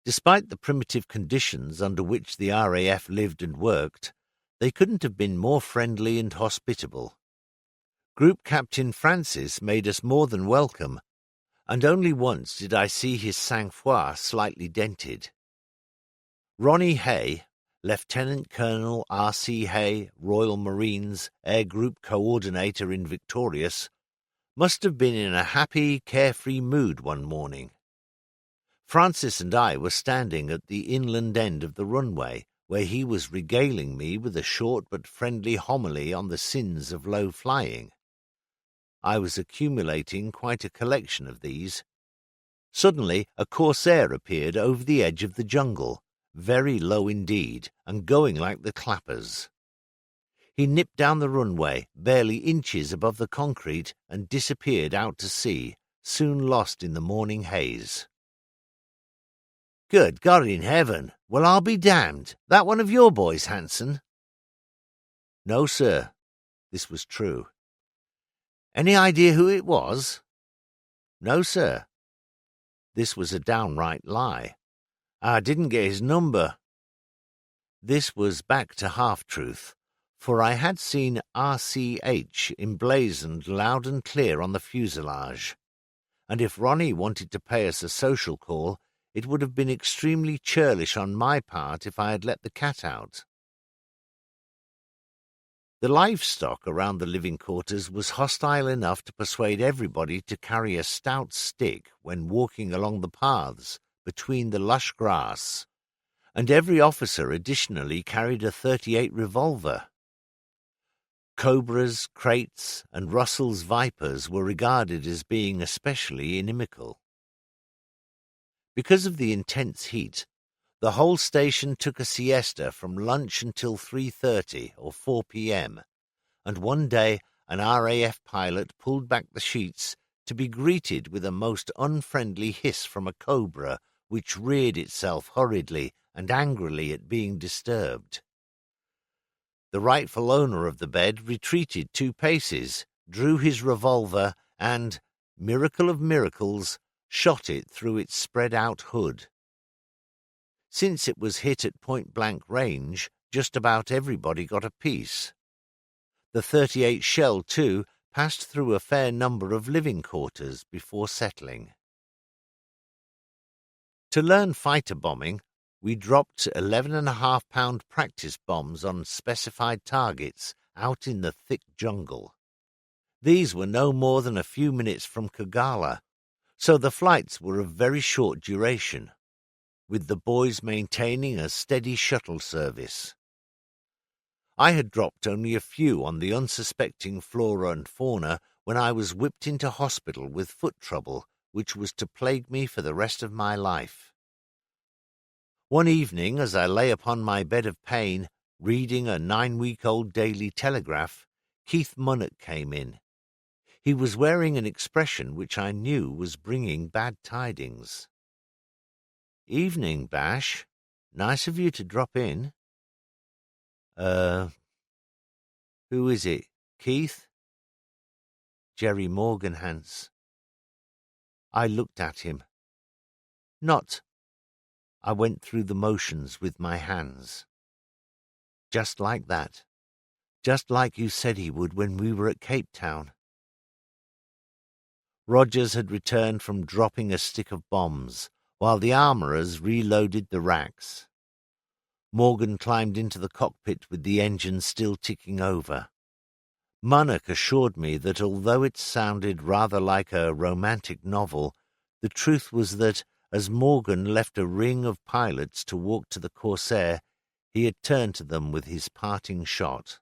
Despite the primitive conditions under which the RAF lived and worked, they couldn't have been more friendly and hospitable. Group Captain Francis made us more than welcome, and only once did I see his sang-froid slightly dented. Ronnie Hay, Lieutenant Colonel R.C. Hay, Royal Marines, Air Group Coordinator in Victorious, must have been in a happy, carefree mood one morning. Francis and I were standing at the inland end of the runway, where he was regaling me with a short but friendly homily on the sins of low flying. I was accumulating quite a collection of these. Suddenly a Corsair appeared over the edge of the jungle, very low indeed, and going like the clappers. He nipped down the runway, barely inches above the concrete, and disappeared out to sea, soon lost in the morning haze. "Good God in heaven! Well, I'll be damned! That one of your boys, Hanson?" "No, sir." This was true. "Any idea who it was?" "No, sir." This was a downright lie. "I didn't get his number." This was back to half-truth, for I had seen RCH emblazoned loud and clear on the fuselage, and if Ronnie wanted to pay us a social call, it would have been extremely churlish on my part if I had let the cat out. The livestock around the living quarters was hostile enough to persuade everybody to carry a stout stick when walking along the paths between the lush grass, and every officer additionally carried a .38 revolver. Cobras, Kraits, and Russell's Vipers were regarded as being especially inimical. Because of the intense heat, the whole station took a siesta from lunch until 3:30 or 4 p.m., and one day an RAF pilot pulled back the sheets to be greeted with a most unfriendly hiss from a cobra which reared itself hurriedly and angrily at being disturbed. The rightful owner of the bed retreated 2 paces, drew his revolver, and, miracle of miracles, shot it through its spread-out hood. Since it was hit at point-blank range, just about everybody got a piece. The .38 shell, too, passed through a fair number of living quarters before settling. To learn fighter bombing, we dropped 11.5-pound practice bombs on specified targets out in the thick jungle. These were no more than a few minutes from Kagala, so the flights were of very short duration, with the boys maintaining a steady shuttle service. I had dropped only a few on the unsuspecting flora and fauna when I was whipped into hospital with foot trouble, which was to plague me for the rest of my life. One evening, as I lay upon my bed of pain, reading a 9-week-old Daily Telegraph, Keith Munnock came in. He was wearing an expression which I knew was bringing bad tidings. "Evening, Bash. Nice of you to drop in." Who is it, Keith?" "Jerry Morgan, Hans." I looked at him. "Not." I went through the motions with my hands. "Just like that. Just like you said he would when we were at Cape Town." Rogers had returned from dropping a stick of bombs, while the armourers reloaded the racks. Morgan climbed into the cockpit with the engine still ticking over. Munnock assured me that although it sounded rather like a romantic novel, the truth was that, as Morgan left a ring of pilots to walk to the Corsair, he had turned to them with his parting shot.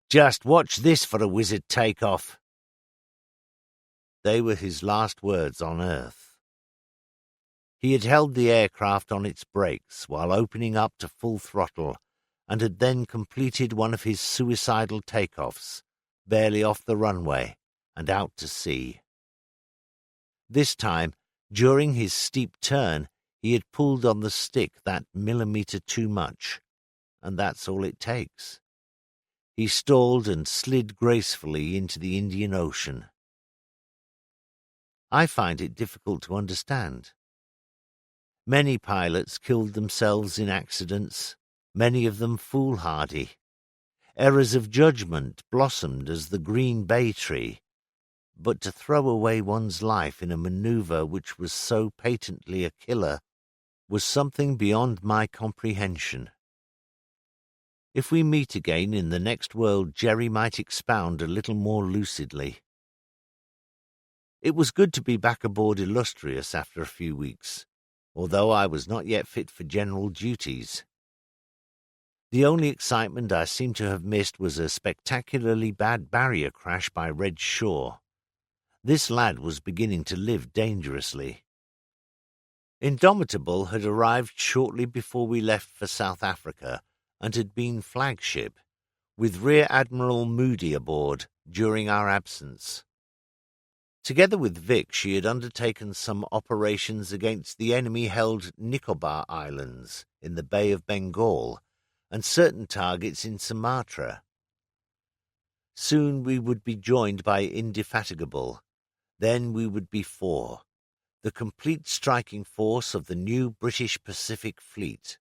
"Just watch this for a wizard take-off." They were his last words on Earth. He had held the aircraft on its brakes while opening up to full throttle, and had then completed one of his suicidal take-offs, barely off the runway and out to sea. This time, during his steep turn, he had pulled on the stick that millimetre too much, and that's all it takes. He stalled and slid gracefully into the Indian Ocean. I find it difficult to understand. Many pilots killed themselves in accidents, many of them foolhardy. Errors of judgment blossomed as the green bay tree, but to throw away one's life in a manoeuvre which was so patently a killer was something beyond my comprehension. If we meet again in the next world, Jerry might expound a little more lucidly. It was good to be back aboard Illustrious after a few weeks, although I was not yet fit for general duties. The only excitement I seemed to have missed was a spectacularly bad barrier crash by Red Shaw. This lad was beginning to live dangerously. Indomitable had arrived shortly before we left for South Africa and had been flagship, with Rear Admiral Moody aboard during our absence. Together with Vic, she had undertaken some operations against the enemy-held Nicobar Islands in the Bay of Bengal and certain targets in Sumatra. Soon we would be joined by Indefatigable. Then we would be 4, the complete striking force of the new British Pacific Fleet,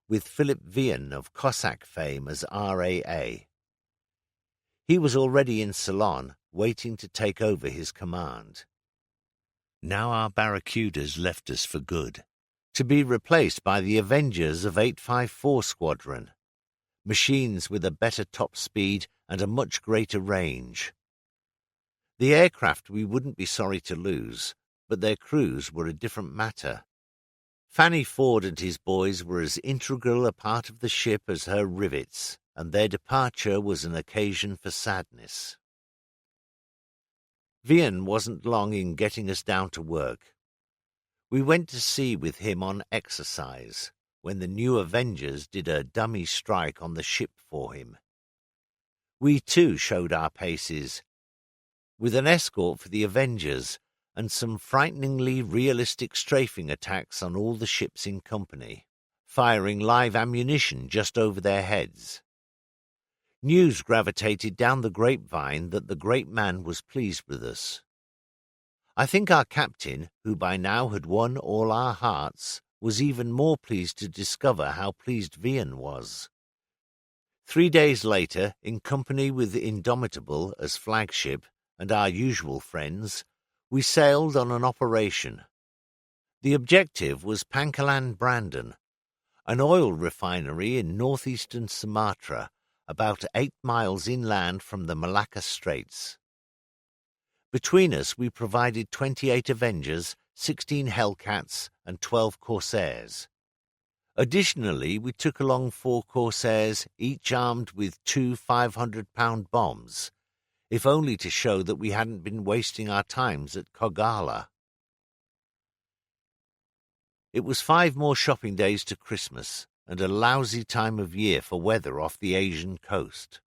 with Philip Vian of Cossack fame as RAA. He was already in Ceylon, waiting to take over his command. Now our Barracudas left us for good, to be replaced by the Avengers of 854 Squadron, machines with a better top speed and a much greater range. The aircraft we wouldn't be sorry to lose, but their crews were a different matter. Fanny Ford and his boys were as integral a part of the ship as her rivets, and their departure was an occasion for sadness. Vian wasn't long in getting us down to work. We went to sea with him on exercise, when the new Avengers did a dummy strike on the ship for him. We too showed our paces, with an escort for the Avengers and some frighteningly realistic strafing attacks on all the ships in company, firing live ammunition just over their heads. News gravitated down the grapevine that the great man was pleased with us. I think our captain, who by now had won all our hearts, was even more pleased to discover how pleased Vian was. 3 days later, in company with the Indomitable as flagship and our usual friends, we sailed on an operation. The objective was Pangkalan Brandon, an oil refinery in northeastern Sumatra, about 8 miles inland from the Malacca Straits. Between us we provided 28 Avengers, 16 Hellcats, and 12 Corsairs. Additionally, we took along 4 Corsairs, each armed with 2 500-pound bombs, if only to show that we hadn't been wasting our times at Kogala. It was 5 more shopping days to Christmas, and a lousy time of year for weather off the Asian coast.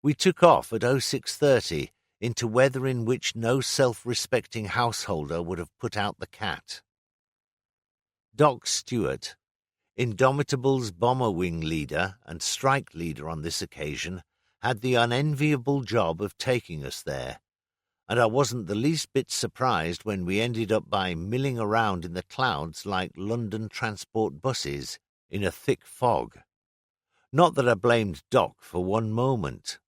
We took off at 06:30 into weather in which no self-respecting householder would have put out the cat. Doc Stewart, Indomitable's bomber wing leader and strike leader on this occasion, had the unenviable job of taking us there, and I wasn't the least bit surprised when we ended up by milling around in the clouds like London transport buses in a thick fog. Not that I blamed Doc for one moment.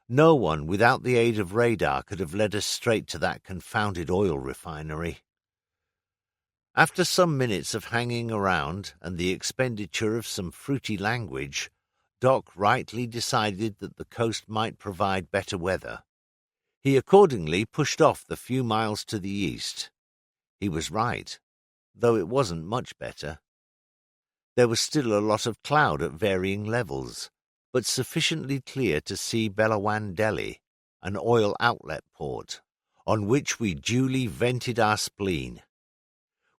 No one without the aid of radar could have led us straight to that confounded oil refinery. After some minutes of hanging around and the expenditure of some fruity language, Doc rightly decided that the coast might provide better weather. He accordingly pushed off the few miles to the east. He was right, though it wasn't much better. There was still a lot of cloud at varying levels, but sufficiently clear to see Belawan Delhi, an oil outlet port, on which we duly vented our spleen.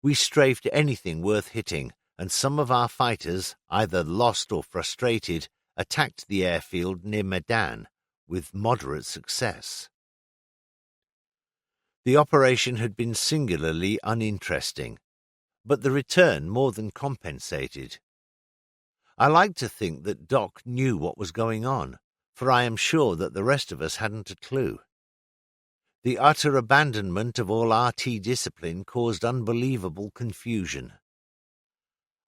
We strafed anything worth hitting, and some of our fighters, either lost or frustrated, attacked the airfield near Medan with moderate success. The operation had been singularly uninteresting, but the return more than compensated. I like to think that Doc knew what was going on, for I am sure that the rest of us hadn't a clue. The utter abandonment of all RT discipline caused unbelievable confusion.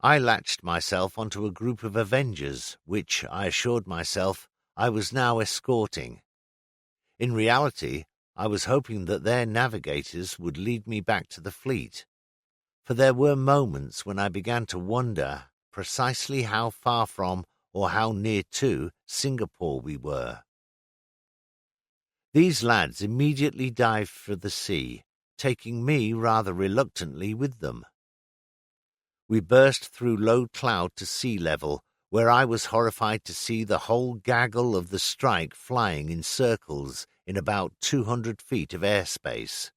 I latched myself onto a group of Avengers, which, I assured myself, I was now escorting. In reality, I was hoping that their navigators would lead me back to the fleet, for there were moments when I began to wonder precisely how far from, or how near to, Singapore we were. These lads immediately dived for the sea, taking me rather reluctantly with them. We burst through low cloud to sea level, where I was horrified to see the whole gaggle of the strike flying in circles in about 200 feet of airspace.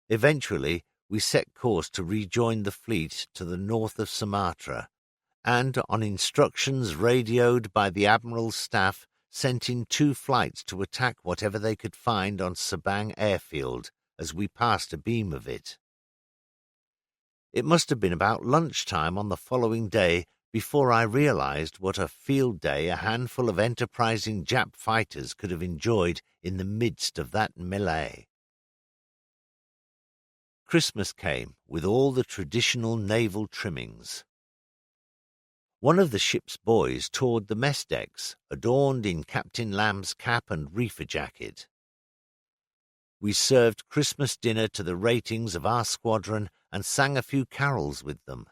Eventually, we set course to rejoin the fleet to the north of Sumatra, and, on instructions radioed by the Admiral's staff, sent in 2 flights to attack whatever they could find on Sabang airfield as we passed a beam of it. It must have been about lunchtime on the following day before I realized what a field day a handful of enterprising Jap fighters could have enjoyed in the midst of that melee. Christmas came with all the traditional naval trimmings. One of the ship's boys toured the mess decks, adorned in Captain Lamb's cap and reefer jacket. We served Christmas dinner to the ratings of our squadron and sang a few carols with them.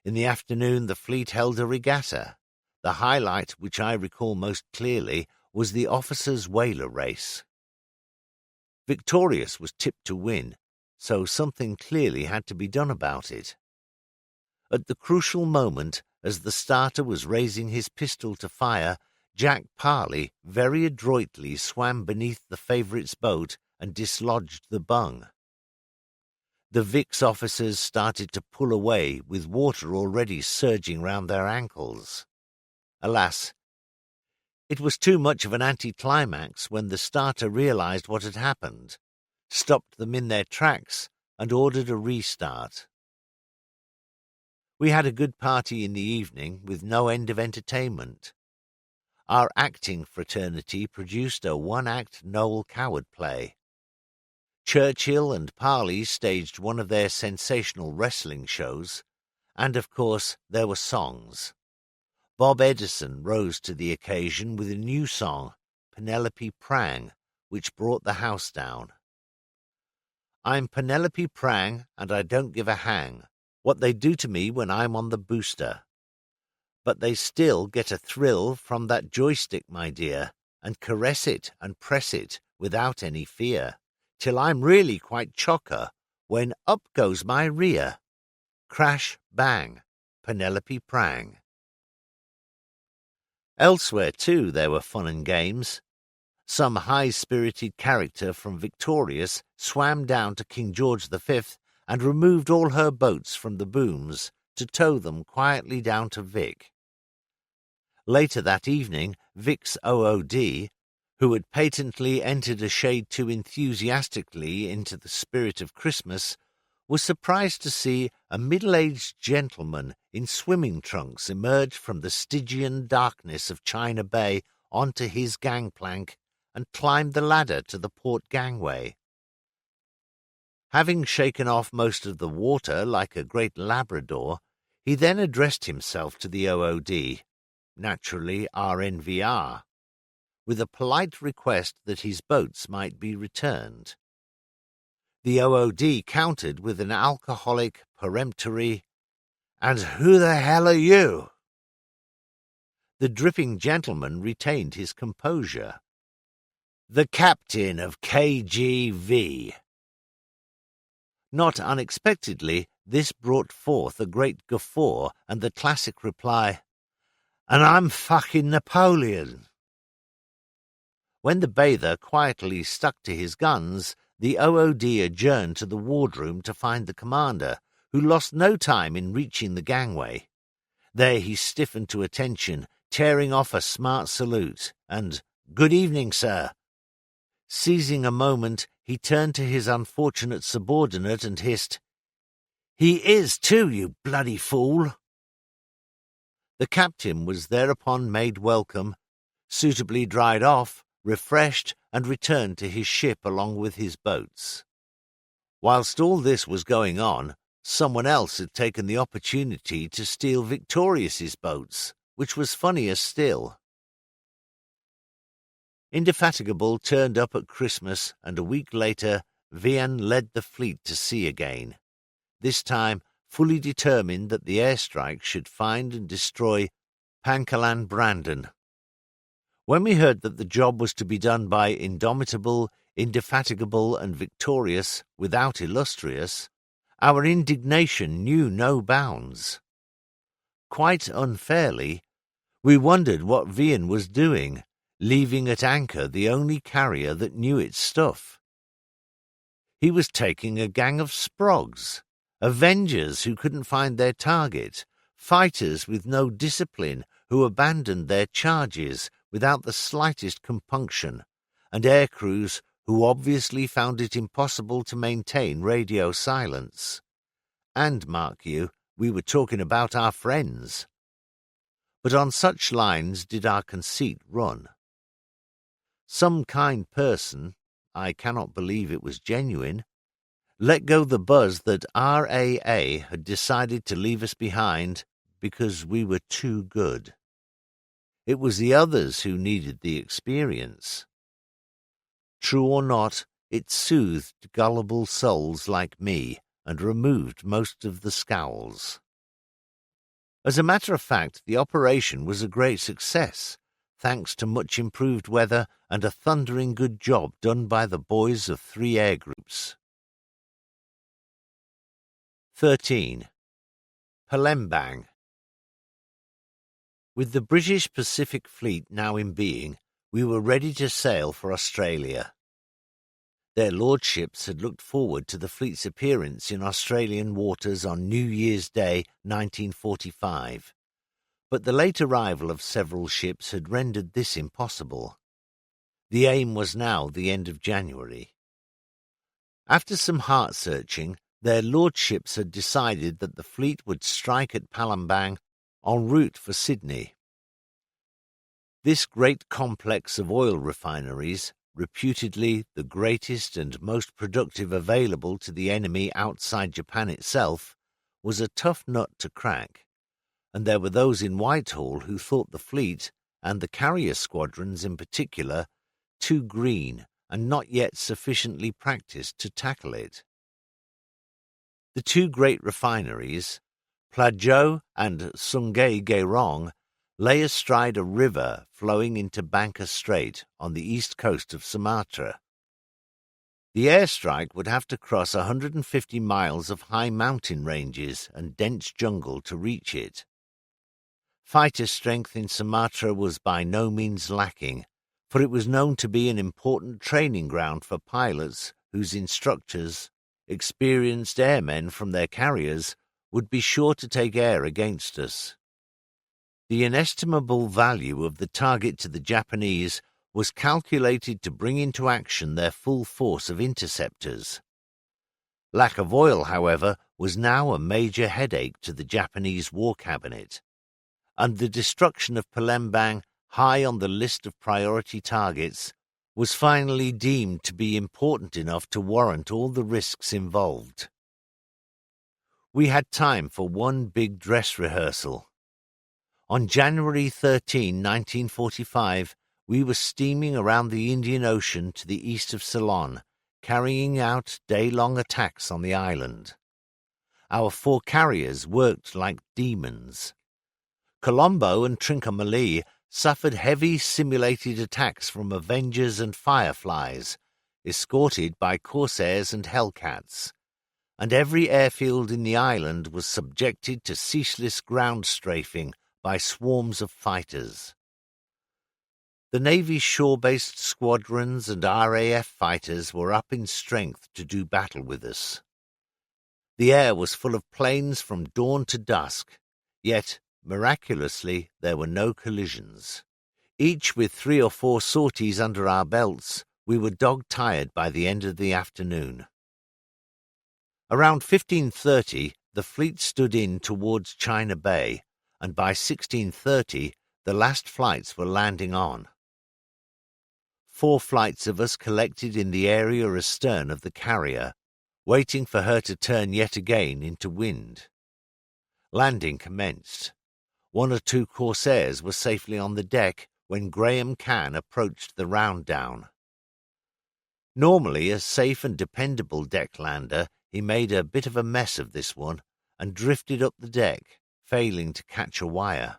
In the afternoon the fleet held a regatta. The highlight, which I recall most clearly, was the officers' whaler race. Victorious was tipped to win, so something clearly had to be done about it. At the crucial moment, as the starter was raising his pistol to fire, Jack Parley very adroitly swam beneath the favourite's boat and dislodged the bung. The Vic's officers started to pull away, with water already surging round their ankles. Alas, it was too much of an anticlimax when the starter realised what had happened, stopped them in their tracks, and ordered a restart. We had a good party in the evening, with no end of entertainment. Our acting fraternity produced a one-act Noel Coward play. Churchill and Parley staged one of their sensational wrestling shows, and of course there were songs. Bob Edison rose to the occasion with a new song, Penelope Prang, which brought the house down. I'm Penelope Prang, and I don't give a hang what they do to me when I'm on the booster. But they still get a thrill from that joystick, my dear, and caress it and press it without any fear, till I'm really quite chocker when up goes my rear. Crash, bang, Penelope Prang. Elsewhere, too, there were fun and games. Some high-spirited character from Victorious swam down to King George V and removed all her boats from the booms to tow them quietly down to Vic. Later that evening, Vic's OOD, who had patently entered a shade too enthusiastically into the spirit of Christmas, was surprised to see a middle-aged gentleman in swimming trunks emerge from the Stygian darkness of China Bay onto his gangplank and climb the ladder to the port gangway. Having shaken off most of the water like a great Labrador, he then addressed himself to the OOD, naturally RNVR, with a polite request that his boats might be returned. The OOD countered with an alcoholic, peremptory, "And who the hell are you?" The dripping gentleman retained his composure. "The captain of KGV." Not unexpectedly, this brought forth a great guffaw and the classic reply, "And I'm fucking Napoleon." When the bather quietly stuck to his guns, the OOD adjourned to the wardroom to find the commander, who lost no time in reaching the gangway. There he stiffened to attention, tearing off a smart salute, and "Good evening, sir." Seizing a moment, he turned to his unfortunate subordinate and hissed, "He is too, you bloody fool." The captain was thereupon made welcome, suitably dried off, refreshed, and returned to his ship along with his boats. Whilst all this was going on, someone else had taken the opportunity to steal Victorious's boats, which was funnier still. Indefatigable turned up at Christmas, and a week later Vian led the fleet to sea again, this time fully determined that the airstrike should find and destroy Pankalan Brandon. When we heard that the job was to be done by Indomitable, Indefatigable, and Victorious without Illustrious, our indignation knew no bounds. Quite unfairly, we wondered what Vian was doing, leaving at anchor the only carrier that knew its stuff. He was taking a gang of sprogs, avengers who couldn't find their target, fighters with no discipline who abandoned their charges without the slightest compunction, and aircrews who obviously found it impossible to maintain radio silence. And, mark you, we were talking about our friends. But on such lines did our conceit run. Some kind person, I cannot believe it was genuine, let go the buzz that RAA had decided to leave us behind because we were too good. It was the others who needed the experience. True or not, it soothed gullible souls like me and removed most of the scowls. As a matter of fact, the operation was a great success, thanks to much improved weather and a thundering good job done by the boys of 3 air groups. 13. Palembang. With the British Pacific Fleet now in being, we were ready to sail for Australia. Their lordships had looked forward to the fleet's appearance in Australian waters on New Year's Day 1945, but the late arrival of several ships had rendered this impossible. The aim was now the end of January. After some heart-searching, their lordships had decided that the fleet would strike at Palembang en route for Sydney. This great complex of oil refineries, reputedly the greatest and most productive available to the enemy outside Japan itself, was a tough nut to crack, and there were those in Whitehall who thought the fleet, and the carrier squadrons in particular, too green and not yet sufficiently practiced to tackle it. The two great refineries, Plajau and Sungai Gerong, lay astride a river flowing into Bangka Strait on the east coast of Sumatra. The airstrike would have to cross 150 miles of high mountain ranges and dense jungle to reach it. Fighter strength in Sumatra was by no means lacking, for it was known to be an important training ground for pilots whose instructors, experienced airmen from their carriers, would be sure to take air against us. The inestimable value of the target to the Japanese was calculated to bring into action their full force of interceptors. Lack of oil, however, was now a major headache to the Japanese War Cabinet, and the destruction of Palembang, high on the list of priority targets, was finally deemed to be important enough to warrant all the risks involved. We had time for one big dress rehearsal. On January 13, 1945, we were steaming around the Indian Ocean to the east of Ceylon, carrying out day-long attacks on the island. Our 4 carriers worked like demons. Colombo and Trincomalee suffered heavy simulated attacks from Avengers and Fireflies, escorted by Corsairs and Hellcats, and every airfield in the island was subjected to ceaseless ground strafing by swarms of fighters. The Navy's shore-based squadrons and RAF fighters were up in strength to do battle with us. The air was full of planes from dawn to dusk, yet, miraculously, there were no collisions. Each with 3 or 4 sorties under our belts, we were dog-tired by the end of the afternoon. Around 15:30, the fleet stood in towards China Bay, and by 16:30 the last flights were landing on. 4 flights of us collected in the area astern of the carrier, waiting for her to turn yet again into wind. Landing commenced. 1 or 2 Corsairs were safely on the deck when Graham Cann approached the round down. Normally a safe and dependable decklander, he made a bit of a mess of this one and drifted up the deck, failing to catch a wire.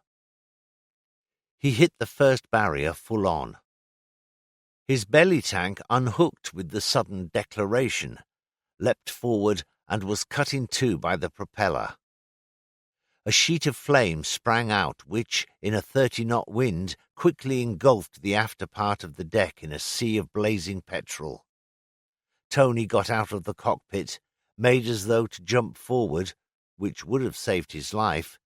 He hit the first barrier full on. His belly tank unhooked with the sudden declaration, leapt forward and was cut in two by the propeller. A sheet of flame sprang out which, in a 30-knot wind, quickly engulfed the after part of the deck in a sea of blazing petrol. Tony got out of the cockpit, made as though to jump forward, which would have saved his life,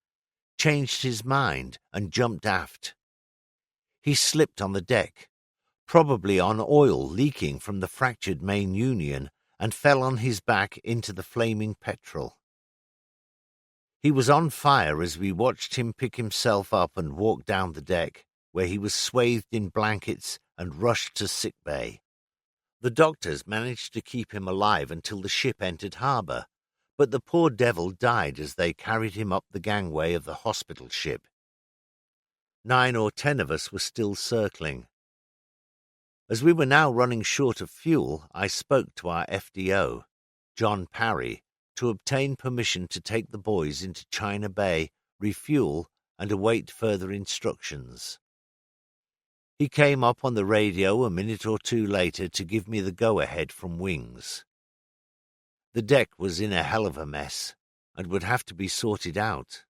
changed his mind and jumped aft. He slipped on the deck, probably on oil leaking from the fractured main union, and fell on his back into the flaming petrol. He was on fire as we watched him pick himself up and walk down the deck, where he was swathed in blankets and rushed to sick bay. The doctors managed to keep him alive until the ship entered harbour, but the poor devil died as they carried him up the gangway of the hospital ship. 9 or 10 of us were still circling. As we were now running short of fuel, I spoke to our FDO, John Parry, to obtain permission to take the boys into China Bay, refuel, and await further instructions. He came up on the radio a minute or two later to give me the go-ahead from wings. The deck was in a hell of a mess, and would have to be sorted out.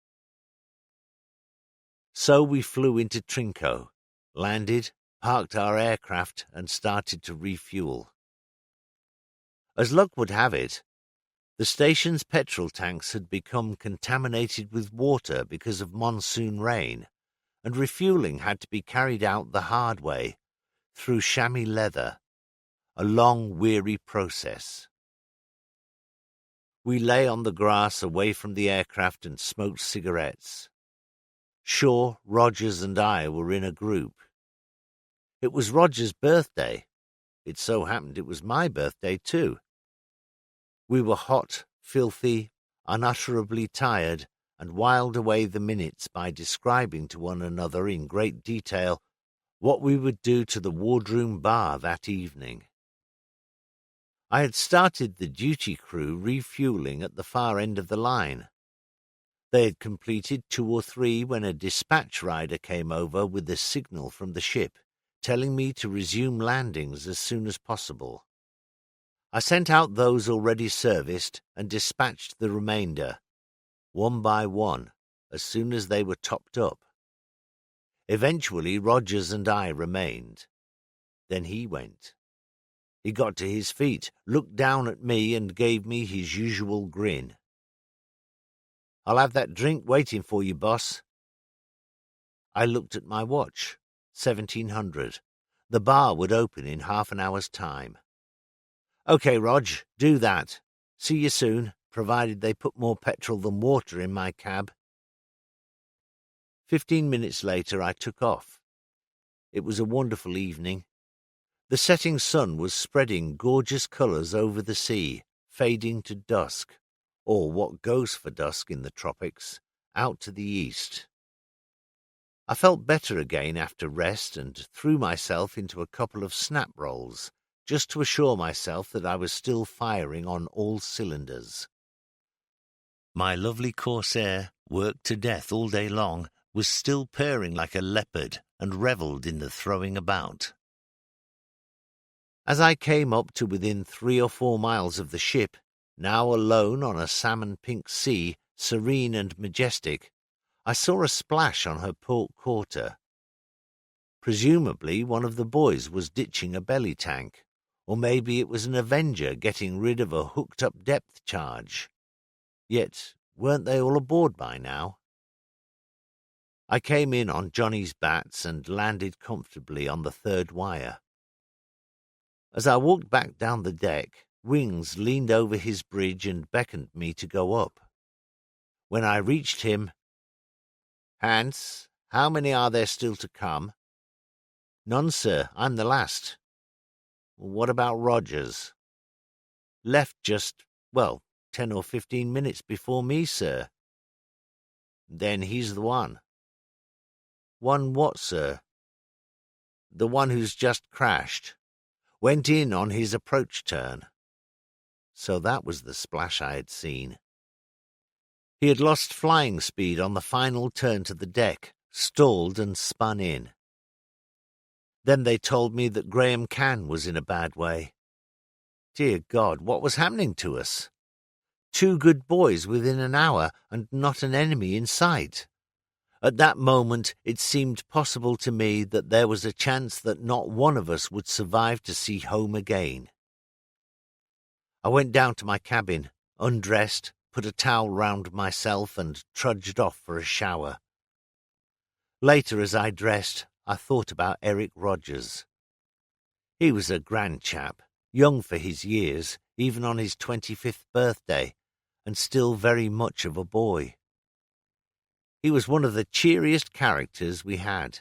So we flew into Trinco, landed, parked our aircraft, and started to refuel. As luck would have it, the station's petrol tanks had become contaminated with water because of monsoon rain, and refueling had to be carried out the hard way, through chamois leather, a long, weary process. We lay on the grass away from the aircraft and smoked cigarettes. Shaw, Rogers, and I were in a group. It was Rogers' birthday. It so happened it was my birthday, too. We were hot, filthy, unutterably tired, and whiled away the minutes by describing to one another in great detail what we would do to the wardroom bar that evening. I had started the duty crew refueling at the far end of the line. They had completed 2 or 3 when a dispatch rider came over with a signal from the ship, telling me to resume landings as soon as possible. I sent out those already serviced and dispatched the remainder, one by one, as soon as they were topped up. Eventually Rogers and I remained. Then he went. He got to his feet, looked down at me, and gave me his usual grin. "I'll have that drink waiting for you, boss." I looked at my watch. 1700. The bar would open in half an hour's time. "Okay, Rog, do that. See you soon, provided they put more petrol than water in my cab." 15 minutes later I took off. It was a wonderful evening. The setting sun was spreading gorgeous colours over the sea, fading to dusk, or what goes for dusk in the tropics, out to the east. I felt better again after rest and threw myself into a couple of snap rolls, just to assure myself that I was still firing on all cylinders. My lovely Corsair, worked to death all day long, was still purring like a leopard and revelled in the throwing about. As I came up to within 3 or 4 miles of the ship, now alone on a salmon-pink sea, serene and majestic, I saw a splash on her port quarter. Presumably one of the boys was ditching a belly tank, or maybe it was an Avenger getting rid of a hooked-up depth charge. Yet, weren't they all aboard by now? I came in on Johnny's bats and landed comfortably on the 3rd wire. As I walked back down the deck, Wings leaned over his bridge and beckoned me to go up. When I reached him, "Hans, how many are there still to come?" "None, sir. I'm the last." "What about Rogers?" "Left just, 10 or 15 minutes before me, sir." "Then he's the one." "One what, sir?" "The one who's just crashed. Went in on his approach turn." So that was the splash I had seen. He had lost flying speed on the final turn to the deck, stalled and spun in. Then they told me that Graham Cann was in a bad way. Dear God, what was happening to us? 2 good boys within an hour and not an enemy in sight. At that moment it seemed possible to me that there was a chance that not one of us would survive to see home again. I went down to my cabin, undressed, put a towel round myself and trudged off for a shower. Later, as I dressed, I thought about Eric Rogers. He was a grand chap, young for his years, even on his 25th birthday, and still very much of a boy. He was one of the cheeriest characters we had.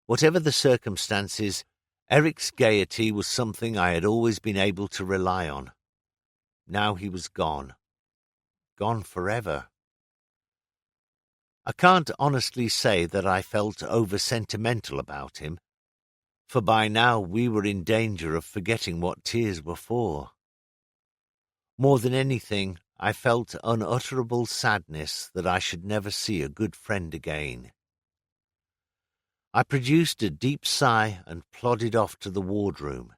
Whatever the circumstances, Eric's gaiety was something I had always been able to rely on. Now he was gone. Gone forever. I can't honestly say that I felt over-sentimental about him, for by now we were in danger of forgetting what tears were for. More than anything, I felt unutterable sadness that I should never see a good friend again. I produced a deep sigh and plodded off to the wardroom.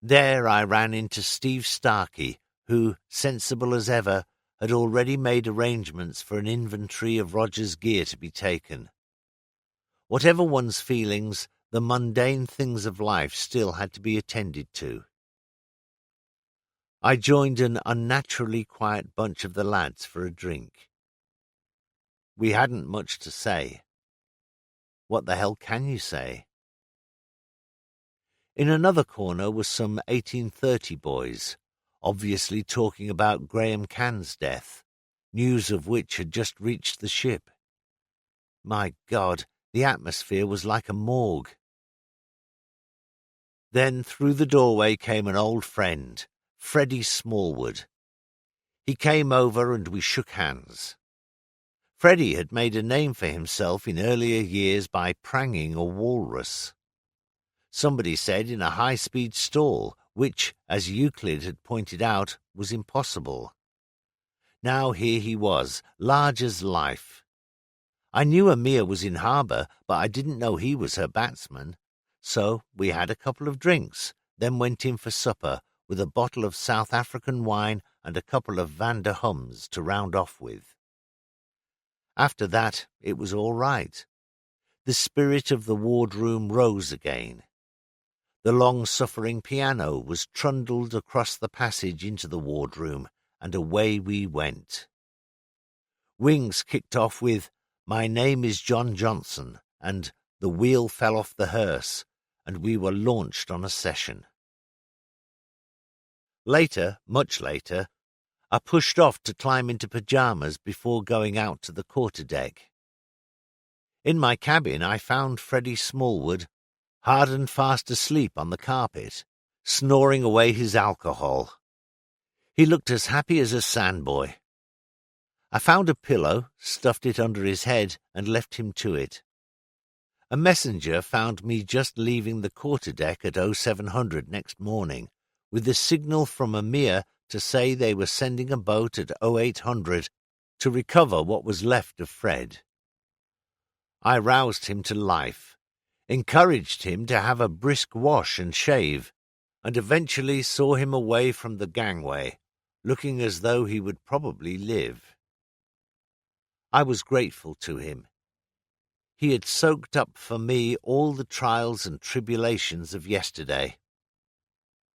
There I ran into Steve Starkey, who, sensible as ever, had already made arrangements for an inventory of Roger's gear to be taken. Whatever one's feelings, the mundane things of life still had to be attended to. I joined an unnaturally quiet bunch of the lads for a drink. We hadn't much to say. What the hell can you say? In another corner were some 1830 boys, obviously talking about Graham Cann's death, news of which had just reached the ship. My God, the atmosphere was like a morgue. Then through the doorway came an old friend, Freddie Smallwood. He came over and we shook hands. Freddie had made a name for himself in earlier years by pranging a walrus. Somebody said in a high-speed stall, which, as Euclid had pointed out, was impossible. Now here he was, large as life. I knew Amir was in harbour, but I didn't know he was her batsman. So we had a couple of drinks, then went in for supper, with a bottle of South African wine and a couple of Van der Hums to round off with. After that, it was all right. The spirit of the wardroom rose again. The long-suffering piano was trundled across the passage into the wardroom, and away we went. Wings kicked off with "My name is John Johnson," and "The wheel fell off the hearse," and we were launched on a session. Later, much later, I pushed off to climb into pyjamas before going out to the quarterdeck. In my cabin I found Freddie Smallwood, hard and fast asleep on the carpet, snoring away his alcohol. He looked as happy as a sandboy. I found a pillow, stuffed it under his head, and left him to it. A messenger found me just leaving the quarterdeck at 0700 next morning, with the signal from Amir to say they were sending a boat at 0800 to recover what was left of Fred. I roused him to life, encouraged him to have a brisk wash and shave, and eventually saw him away from the gangway, looking as though he would probably live. I was grateful to him. He had soaked up for me all the trials and tribulations of yesterday.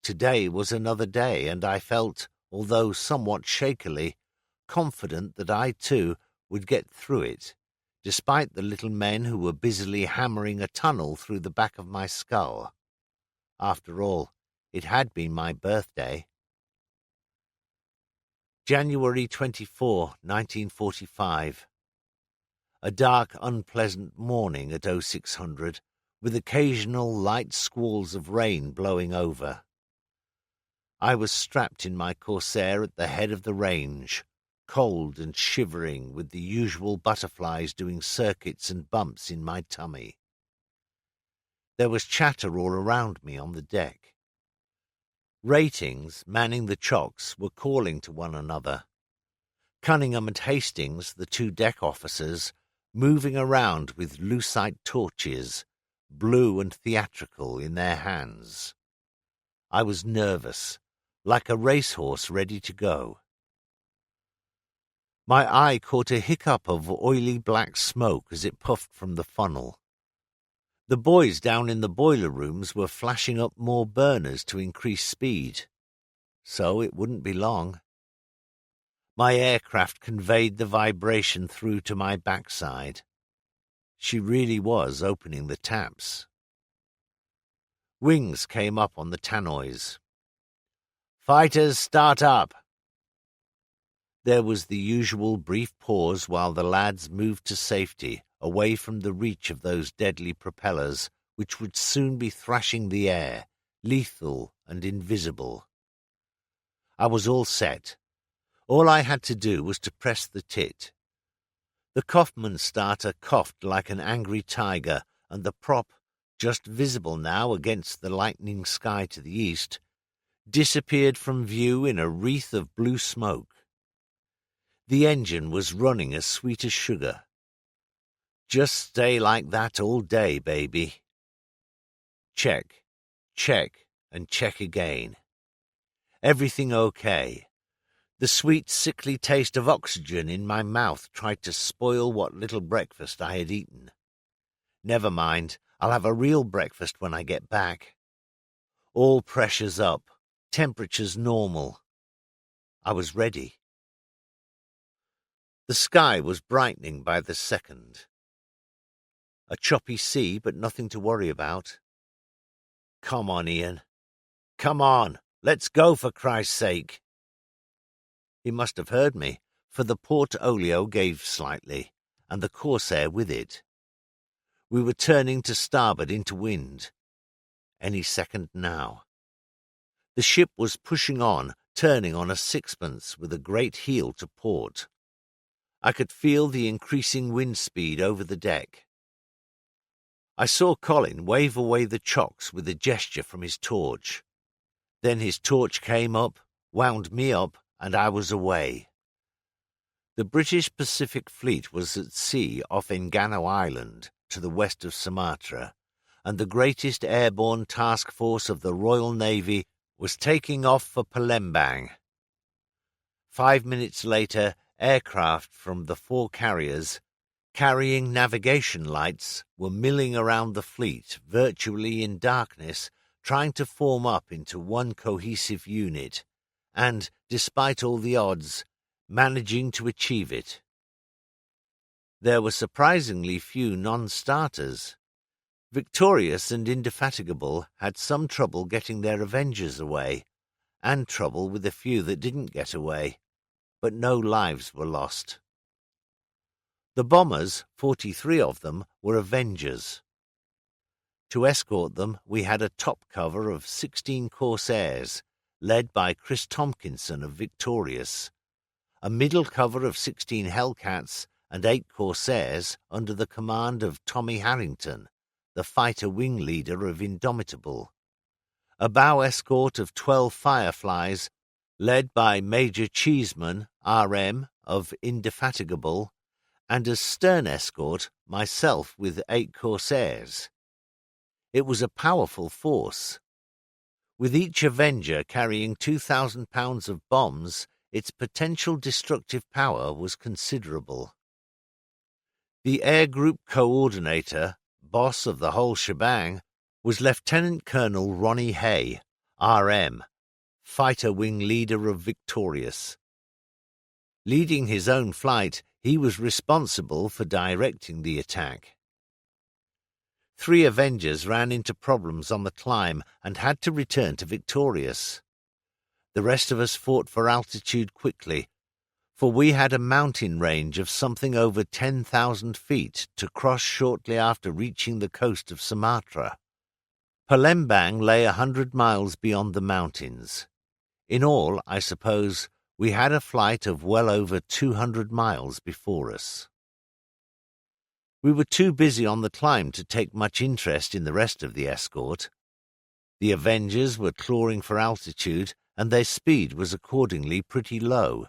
Today was another day, and I felt, although somewhat shakily, confident that I, too, would get through it, despite the little men who were busily hammering a tunnel through the back of my skull. After all, it had been my birthday. January 24, 1945. A dark, unpleasant morning at 0600, with occasional light squalls of rain blowing over. I was strapped in my Corsair at the head of the range, cold and shivering, with the usual butterflies doing circuits and bumps in my tummy. There was chatter all around me on the deck. Ratings, manning the chocks, were calling to one another. Cunningham and Hastings, the two deck officers, moving around with lucite torches, blue and theatrical, in their hands. I was nervous, like a racehorse ready to go. My eye caught a hiccup of oily black smoke as it puffed from the funnel. The boys down in the boiler rooms were flashing up more burners to increase speed. So it wouldn't be long. My aircraft conveyed the vibration through to my backside. She really was opening the taps. Wings came up on the tannoys. "Fighters, start up!" There was the usual brief pause while the lads moved to safety, away from the reach of those deadly propellers, which would soon be thrashing the air, lethal and invisible. I was all set. All I had to do was to press the tit. The Kaufman starter coughed like an angry tiger, and the prop, just visible now against the lightning sky to the east, disappeared from view in a wreath of blue smoke. The engine was running as sweet as sugar. Just stay like that all day, baby. Check, check, and check again. Everything okay. The sweet, sickly taste of oxygen in my mouth tried to spoil what little breakfast I had eaten. Never mind, I'll have a real breakfast when I get back. All pressures up, temperatures normal. I was ready. The sky was brightening by the second. A choppy sea, but nothing to worry about. Come on, Ian. Come on, let's go for Christ's sake. He must have heard me, for the port olio gave slightly, and the Corsair with it. We were turning to starboard into wind. Any second now. The ship was pushing on, turning on a sixpence with a great heel to port. I could feel the increasing wind speed over the deck. I saw Colin wave away the chocks with a gesture from his torch. Then his torch came up, wound me up, and I was away. The British Pacific Fleet was at sea off Engano Island, to the west of Sumatra, and the greatest airborne task force of the Royal Navy was taking off for Palembang. 5 minutes later, aircraft from the 4 carriers, carrying navigation lights, were milling around the fleet, virtually in darkness, trying to form up into one cohesive unit, and, despite all the odds, managing to achieve it. There were surprisingly few non-starters. Victorious and Indefatigable had some trouble getting their Avengers away, and trouble with a few that didn't get away, but no lives were lost. The bombers, 43 of them, were Avengers. To escort them, we had a top cover of 16 Corsairs, led by Chris Tompkinson of Victorious, a middle cover of 16 Hellcats and 8 Corsairs under the command of Tommy Harrington, the fighter wing leader of Indomitable, a bow escort of 12 Fireflies, led by Major Cheeseman, R.M., of Indefatigable, and as stern escort, myself with 8 Corsairs. It was a powerful force. With each Avenger carrying 2,000 pounds of bombs, its potential destructive power was considerable. The Air Group Coordinator, boss of the whole shebang, was Lieutenant Colonel Ronnie Hay, R.M., fighter wing leader of Victorious. Leading his own flight, he was responsible for directing the attack. 3 Avengers ran into problems on the climb and had to return to Victorious. The rest of us fought for altitude quickly, for we had a mountain range of something over 10,000 feet to cross shortly after reaching the coast of Sumatra. Palembang lay 100 miles beyond the mountains. In all, I suppose, we had a flight of well over 200 miles before us. We were too busy on the climb to take much interest in the rest of the escort. The Avengers were clawing for altitude, and their speed was accordingly pretty low.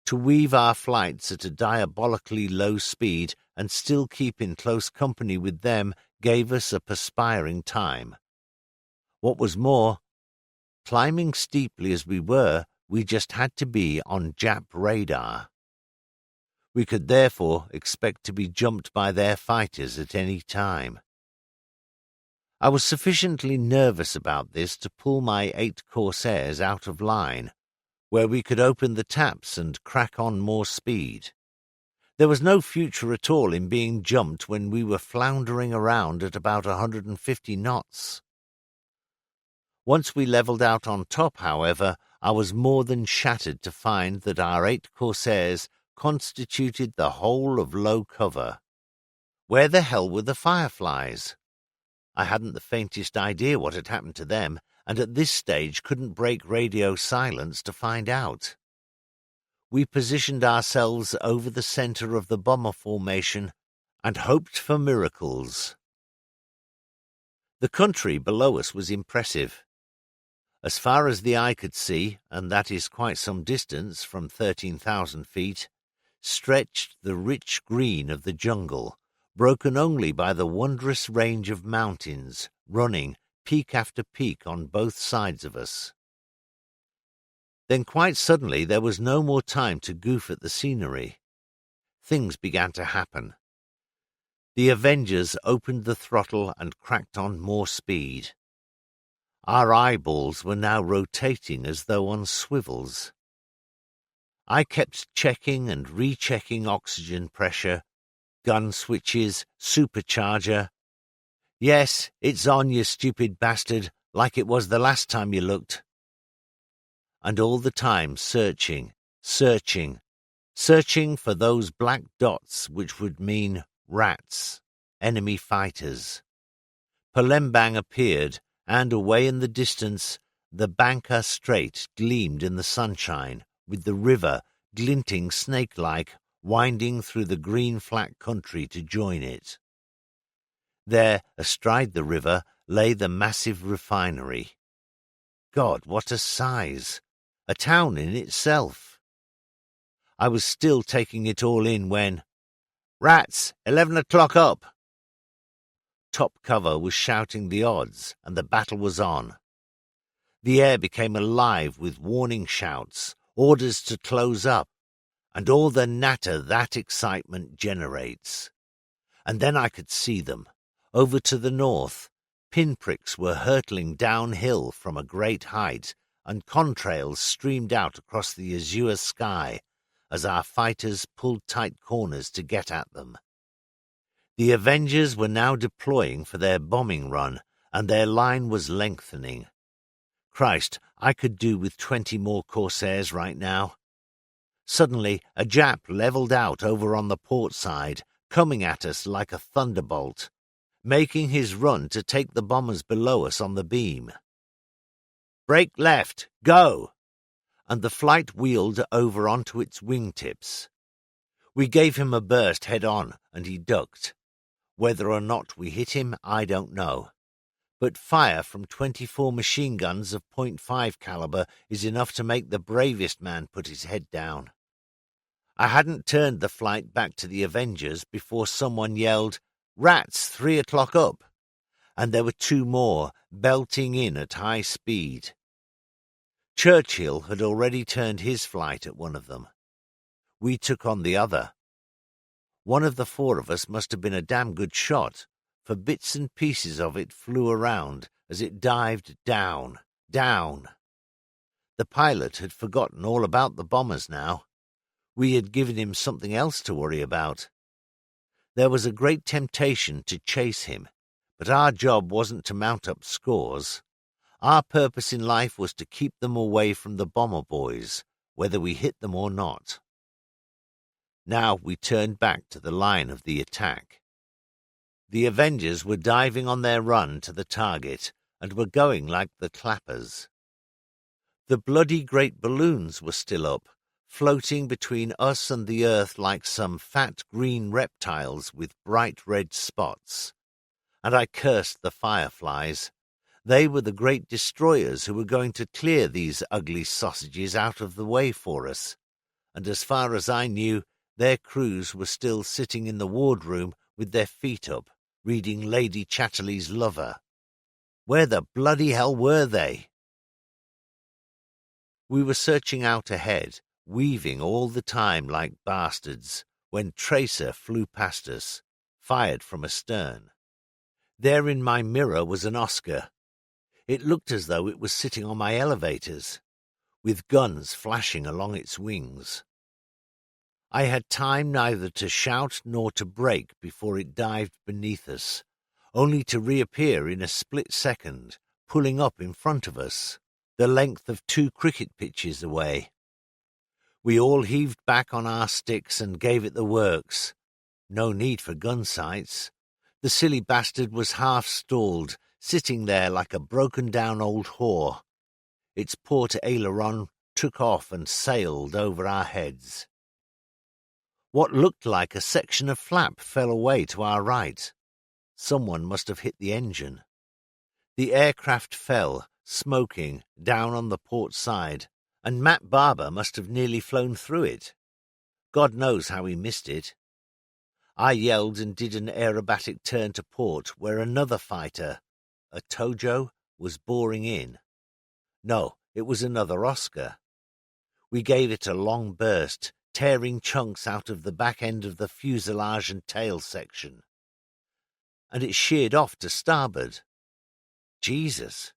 To weave our flights at a diabolically low speed and still keep in close company with them gave us a perspiring time. What was more, climbing steeply as we were, we just had to be on Jap radar. We could therefore expect to be jumped by their fighters at any time. I was sufficiently nervous about this to pull my 8 Corsairs out of line, where we could open the taps and crack on more speed. There was no future at all in being jumped when we were floundering around at about 150 knots. Once we levelled out on top, however, I was more than shattered to find that our 8 Corsairs constituted the whole of low cover. Where the hell were the Fireflies? I hadn't the faintest idea what had happened to them, and at this stage couldn't break radio silence to find out. We positioned ourselves over the centre of the bomber formation and hoped for miracles. The country below us was impressive. As far as the eye could see, and that is quite some distance from 13,000 feet, stretched the rich green of the jungle, broken only by the wondrous range of mountains, running peak after peak on both sides of us. Then quite suddenly there was no more time to goof at the scenery. Things began to happen. The Avengers opened the throttle and cracked on more speed. Our eyeballs were now rotating as though on swivels. I kept checking and rechecking oxygen pressure, gun switches, supercharger. Yes, it's on, you stupid bastard, like it was the last time you looked. And all the time searching for those black dots which would mean rats, enemy fighters. Palembang appeared, and away in the distance the Bangka Strait gleamed in the sunshine, with the river, glinting snake-like, winding through the green flat country to join it. There, astride the river, lay the massive refinery. God, what a size! A town in itself. I was still taking it all in when, "Rats, 11 o'clock up!" Top cover was shouting the odds, and the battle was on. The air became alive with warning shouts, orders to close up, and all the natter that excitement generates. And then I could see them. Over to the north, pinpricks were hurtling downhill from a great height, and contrails streamed out across the azure sky as our fighters pulled tight corners to get at them. The Avengers were now deploying for their bombing run, and their line was lengthening. Christ, I could do with 20 more Corsairs right now. Suddenly, a Jap levelled out over on the port side, coming at us like a thunderbolt, making his run to take the bombers below us on the beam. "Break left, go!" And the flight wheeled over onto its wingtips. We gave him a burst head-on, and he ducked. Whether or not we hit him, I don't know. But fire from 24 machine guns of .5 caliber is enough to make the bravest man put his head down. I hadn't turned the flight back to the Avengers before someone yelled, "Rats, 3 o'clock up!" And there were 2 more, belting in at high speed. Churchill had already turned his flight at one of them. We took on the other. One of the 4 of us must have been a damn good shot, for bits and pieces of it flew around as it dived down. The pilot had forgotten all about the bombers now. We had given him something else to worry about. There was a great temptation to chase him, but our job wasn't to mount up scores. Our purpose in life was to keep them away from the bomber boys, whether we hit them or not. Now we turned back to the line of the attack. The Avengers were diving on their run to the target and were going like the clappers. The bloody great balloons were still up, floating between us and the earth like some fat green reptiles with bright red spots. And I cursed the fireflies. They were the great destroyers who were going to clear these ugly sausages out of the way for us, and as far as I knew, their crews were still sitting in the wardroom with their feet up, reading Lady Chatterley's Lover. Where the bloody hell were they? We were searching out ahead, weaving all the time like bastards, when Tracer flew past us, fired from astern. There in my mirror was an Oscar. It looked as though it was sitting on my elevators, with guns flashing along its wings. I had time neither to shout nor to brake before it dived beneath us, only to reappear in a split second, pulling up in front of us, the length of 2 cricket pitches away. We all heaved back on our sticks and gave it the works. No need for gun sights. The silly bastard was half-stalled, sitting there like a broken-down old whore. Its port aileron took off and sailed over our heads. What looked like a section of flap fell away to our right. Someone must have hit the engine. The aircraft fell, smoking, down on the port side, and Matt Barber must have nearly flown through it. God knows how he missed it. I yelled and did an aerobatic turn to port where another fighter, a Tojo, was boring in. No, it was another Oscar. We gave it a long burst, tearing chunks out of the back end of the fuselage and tail section. And it sheared off to starboard. Jesus!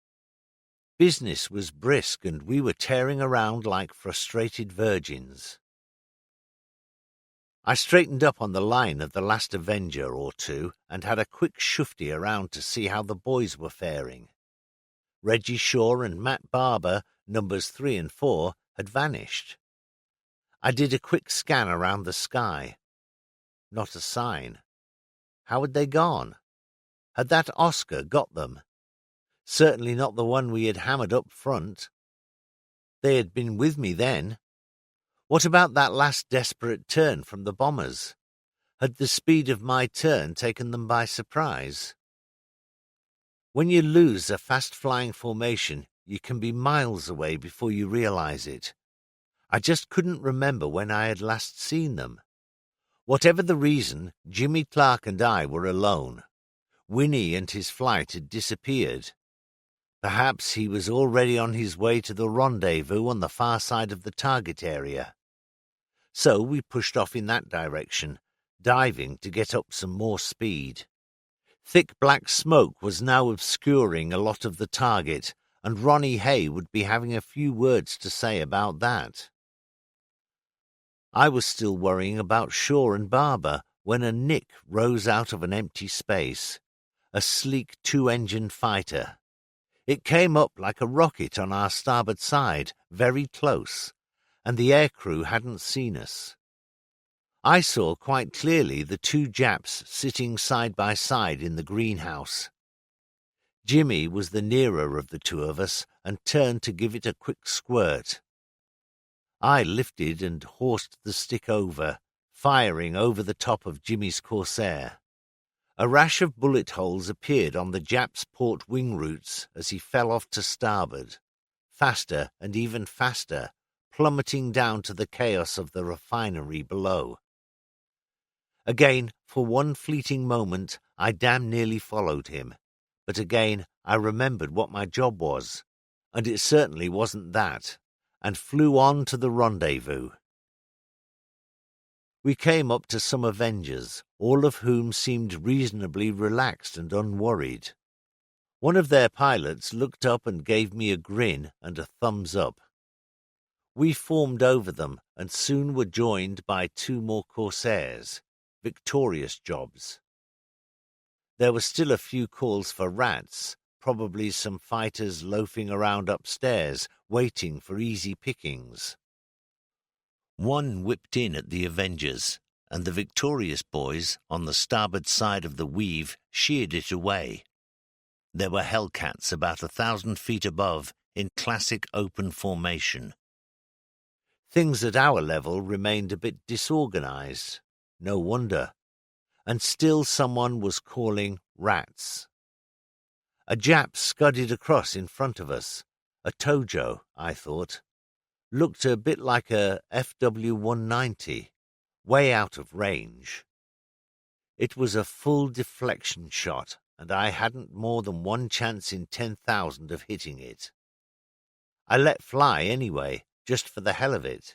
Business was brisk, and we were tearing around like frustrated virgins. I straightened up on the line of the last Avenger or two and had a quick shufty around to see how the boys were faring. Reggie Shaw and Matt Barber, numbers 3 and 4, had vanished. I did a quick scan around the sky. Not a sign. How had they gone? Had that Oscar got them? Certainly not the one we had hammered up front. They had been with me then. What about that last desperate turn from the bombers? Had the speed of my turn taken them by surprise? When you lose a fast-flying formation, you can be miles away before you realize it. I just couldn't remember when I had last seen them. Whatever the reason, Jimmy Clark and I were alone. Winnie and his flight had disappeared. Perhaps he was already on his way to the rendezvous on the far side of the target area. So we pushed off in that direction, diving to get up some more speed. Thick black smoke was now obscuring a lot of the target, and Ronnie Hay would be having a few words to say about that. I was still worrying about Shaw and Barber when a Nick rose out of an empty space, a sleek 2-engine fighter. It came up like a rocket on our starboard side, very close, and the aircrew hadn't seen us. I saw quite clearly the 2 Japs sitting side by side in the greenhouse. Jimmy was the nearer of the 2 of us and turned to give it a quick squirt. I lifted and horsed the stick over, firing over the top of Jimmy's Corsair. A rash of bullet holes appeared on the Jap's port wing roots as he fell off to starboard, faster and even faster, plummeting down to the chaos of the refinery below. Again, for one fleeting moment, I damn nearly followed him, but again I remembered what my job was, and it certainly wasn't that, and flew on to the rendezvous. We came up to some Avengers, all of whom seemed reasonably relaxed and unworried. One of their pilots looked up and gave me a grin and a thumbs up. We formed over them and soon were joined by 2 more Corsairs, victorious jobs. There were still a few calls for rats, probably some fighters loafing around upstairs, waiting for easy pickings. One whipped in at the Avengers, and the victorious boys on the starboard side of the weave sheared it away. There were Hellcats about 1,000 feet above, in classic open formation. Things at our level remained a bit disorganized. No wonder. And still someone was calling rats. A Jap scudded across in front of us. A Tojo, I thought. Looked a bit like a FW-190, way out of range. It was a full deflection shot, and I hadn't more than one chance in 10,000 of hitting it. I let fly anyway, just for the hell of it.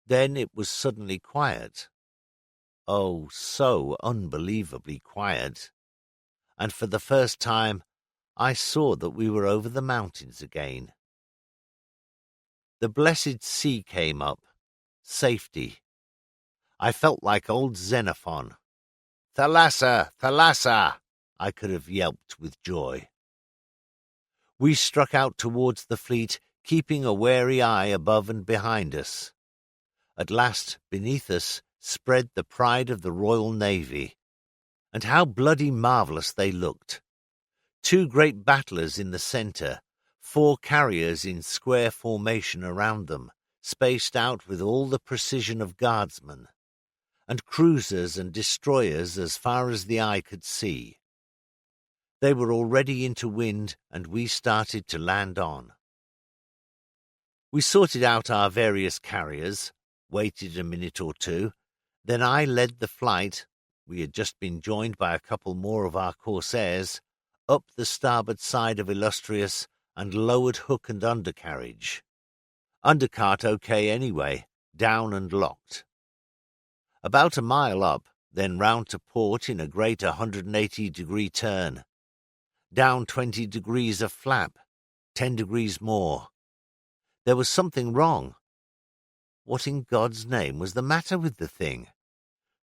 Then it was suddenly quiet. Oh, so unbelievably quiet. And for the first time, I saw that we were over the mountains again. The blessed sea came up. Safety. I felt like old Xenophon. Thalassa! Thalassa! I could have yelped with joy. We struck out towards the fleet, keeping a wary eye above and behind us. At last, beneath us, spread the pride of the Royal Navy. And how bloody marvellous they looked. 2 great battlers in the centre, 4 carriers in square formation around them, spaced out with all the precision of guardsmen, and cruisers and destroyers as far as the eye could see. They were already into wind, and we started to land on. We sorted out our various carriers, waited a minute or 2, then I led the flight, we had just been joined by a couple more of our Corsairs, up the starboard side of Illustrious and lowered hook and undercarriage. Undercart okay anyway, down and locked. About a mile up, then round to port in a great 180-degree turn. Down 20 degrees a flap, 10 degrees more. There was something wrong. What in God's name was the matter with the thing?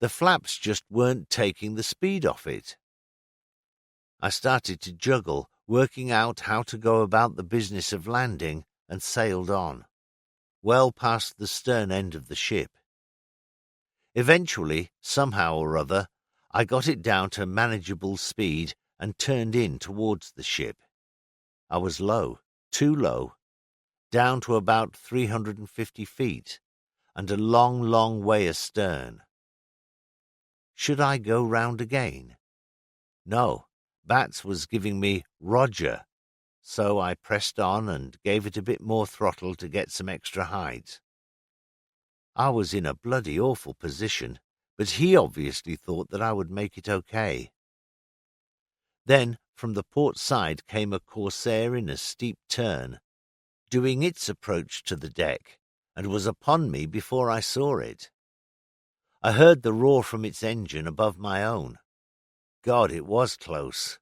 The flaps just weren't taking the speed off it. I started to juggle, working out how to go about the business of landing, and sailed on, well past the stern end of the ship. Eventually, somehow or other, I got it down to manageable speed and turned in towards the ship. I was low, too low, down to about 350 feet, and a long, long way astern. Should I go round again? No, Bats was giving me Roger, so I pressed on and gave it a bit more throttle to get some extra height. I was in a bloody awful position, but he obviously thought that I would make it okay. Then, from the port side came a Corsair in a steep turn, doing its approach to the deck, and was upon me before I saw it. I heard the roar from its engine above my own. God, it was close,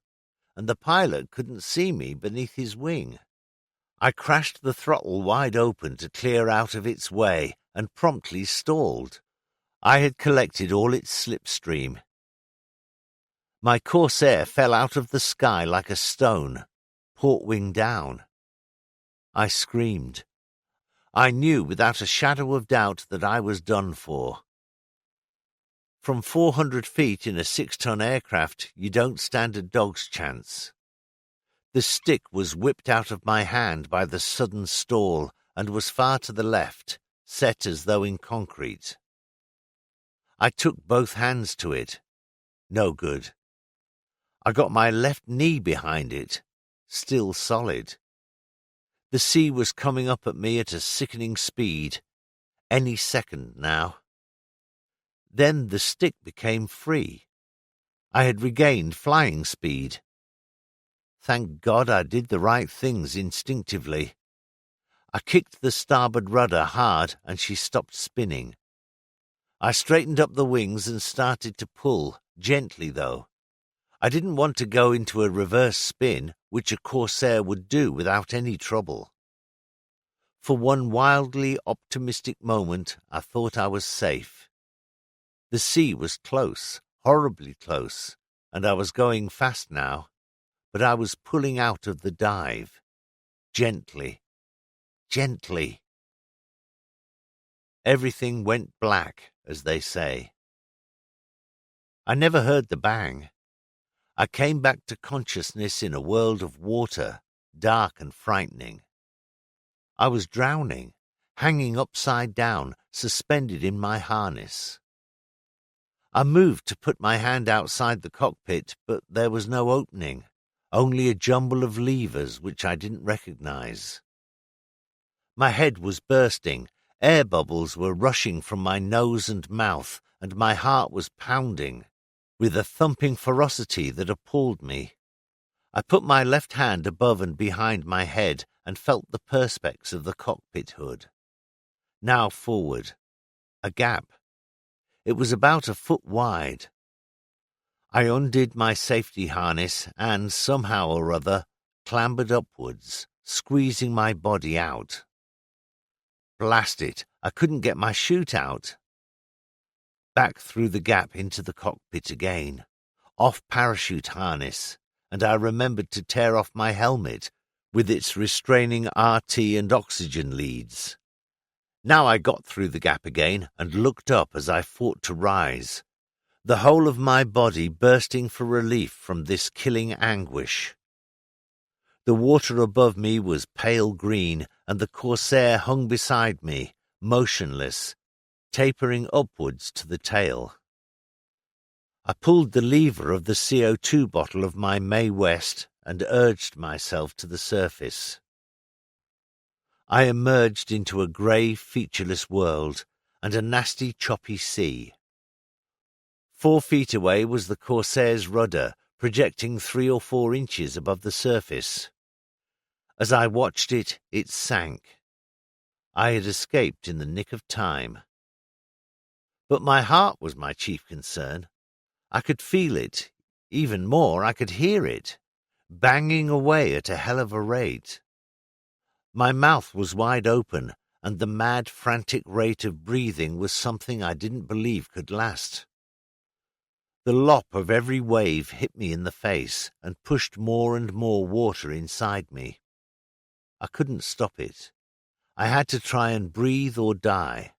and the pilot couldn't see me beneath his wing. I crashed the throttle wide open to clear out of its way and promptly stalled. I had collected all its slipstream. My Corsair fell out of the sky like a stone, port wing down. I screamed. I knew without a shadow of doubt that I was done for. From 400 feet in a 6-ton aircraft, you don't stand a dog's chance. The stick was whipped out of my hand by the sudden stall and was far to the left, set as though in concrete. I took both hands to it. No good. I got my left knee behind it, still solid. The sea was coming up at me at a sickening speed, any second now. Then the stick became free. I had regained flying speed. Thank God I did the right things instinctively. I kicked the starboard rudder hard and she stopped spinning. I straightened up the wings and started to pull, gently though. I didn't want to go into a reverse spin, which a Corsair would do without any trouble. For one wildly optimistic moment, I thought I was safe. The sea was close, horribly close, and I was going fast now, but I was pulling out of the dive. Gently, gently. Everything went black, as they say. I never heard the bang. I came back to consciousness in a world of water, dark and frightening. I was drowning, hanging upside down, suspended in my harness. I moved to put my hand outside the cockpit, but there was no opening, only a jumble of levers which I didn't recognize. My head was bursting, air bubbles were rushing from my nose and mouth, and my heart was pounding, with a thumping ferocity that appalled me. I put my left hand above and behind my head and felt the perspex of the cockpit hood. Now forward. A gap. It was about a foot wide. I undid my safety harness and, somehow or other, clambered upwards, squeezing my body out. Blast it, I couldn't get my chute out. Back through the gap into the cockpit again, off parachute harness, and I remembered to tear off my helmet with its restraining RT and oxygen leads. Now I got through the gap again and looked up as I fought to rise, the whole of my body bursting for relief from this killing anguish. The water above me was pale green, and the Corsair hung beside me, motionless, tapering upwards to the tail. I pulled the lever of the CO2 bottle of my Mae West and urged myself to the surface. I emerged into a grey, featureless world and a nasty, choppy sea. 4 feet away was the Corsair's rudder, projecting 3 or 4 inches above the surface. As I watched it, it sank. I had escaped in the nick of time. But my heart was my chief concern. I could feel it. Even more, I could hear it, banging away at a hell of a rate. My mouth was wide open, and the mad, frantic rate of breathing was something I didn't believe could last. The lop of every wave hit me in the face and pushed more and more water inside me. I couldn't stop it. I had to try and breathe or die.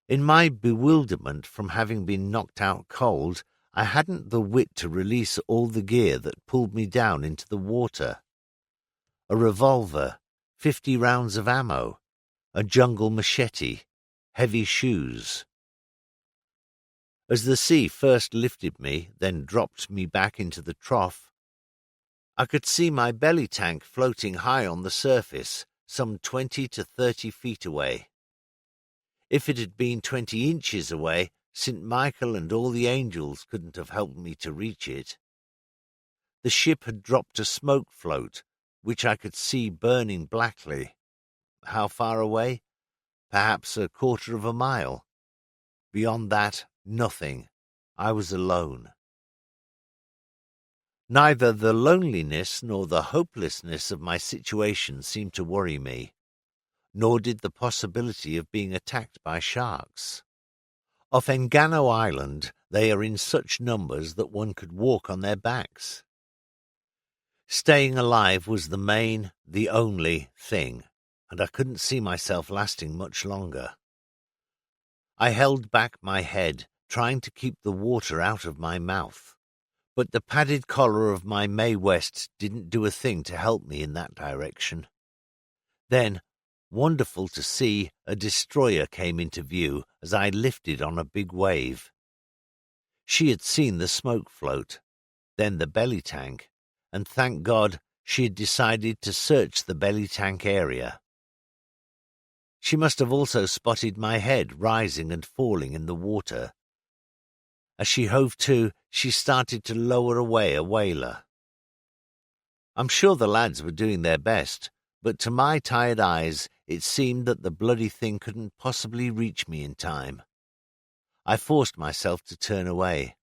In my bewilderment from having been knocked out cold, I hadn't the wit to release all the gear that pulled me down into the water. A revolver, 50 rounds of ammo, a jungle machete, heavy shoes. As the sea first lifted me, then dropped me back into the trough, I could see my belly tank floating high on the surface, some 20 to 30 feet away. If it had been 20 inches away, St. Michael and all the angels couldn't have helped me to reach it. The ship had dropped a smoke float, which I could see burning blackly. How far away? Perhaps a quarter of a mile. Beyond that, nothing. I was alone. Neither the loneliness nor the hopelessness of my situation seemed to worry me, nor did the possibility of being attacked by sharks. Off Engano Island, they are in such numbers that one could walk on their backs. Staying alive was the only thing, and I couldn't see myself lasting much longer. I held back my head, trying to keep the water out of my mouth, but the padded collar of my Mae West didn't do a thing to help me in that direction. Then, wonderful to see, a destroyer came into view as I lifted on a big wave. She had seen the smoke float, then the belly tank, and thank God she had decided to search the belly tank area. She must have also spotted my head rising and falling in the water. As she hove to, she started to lower away a whaler. I'm sure the lads were doing their best, but to my tired eyes it seemed that the bloody thing couldn't possibly reach me in time. I forced myself to turn away.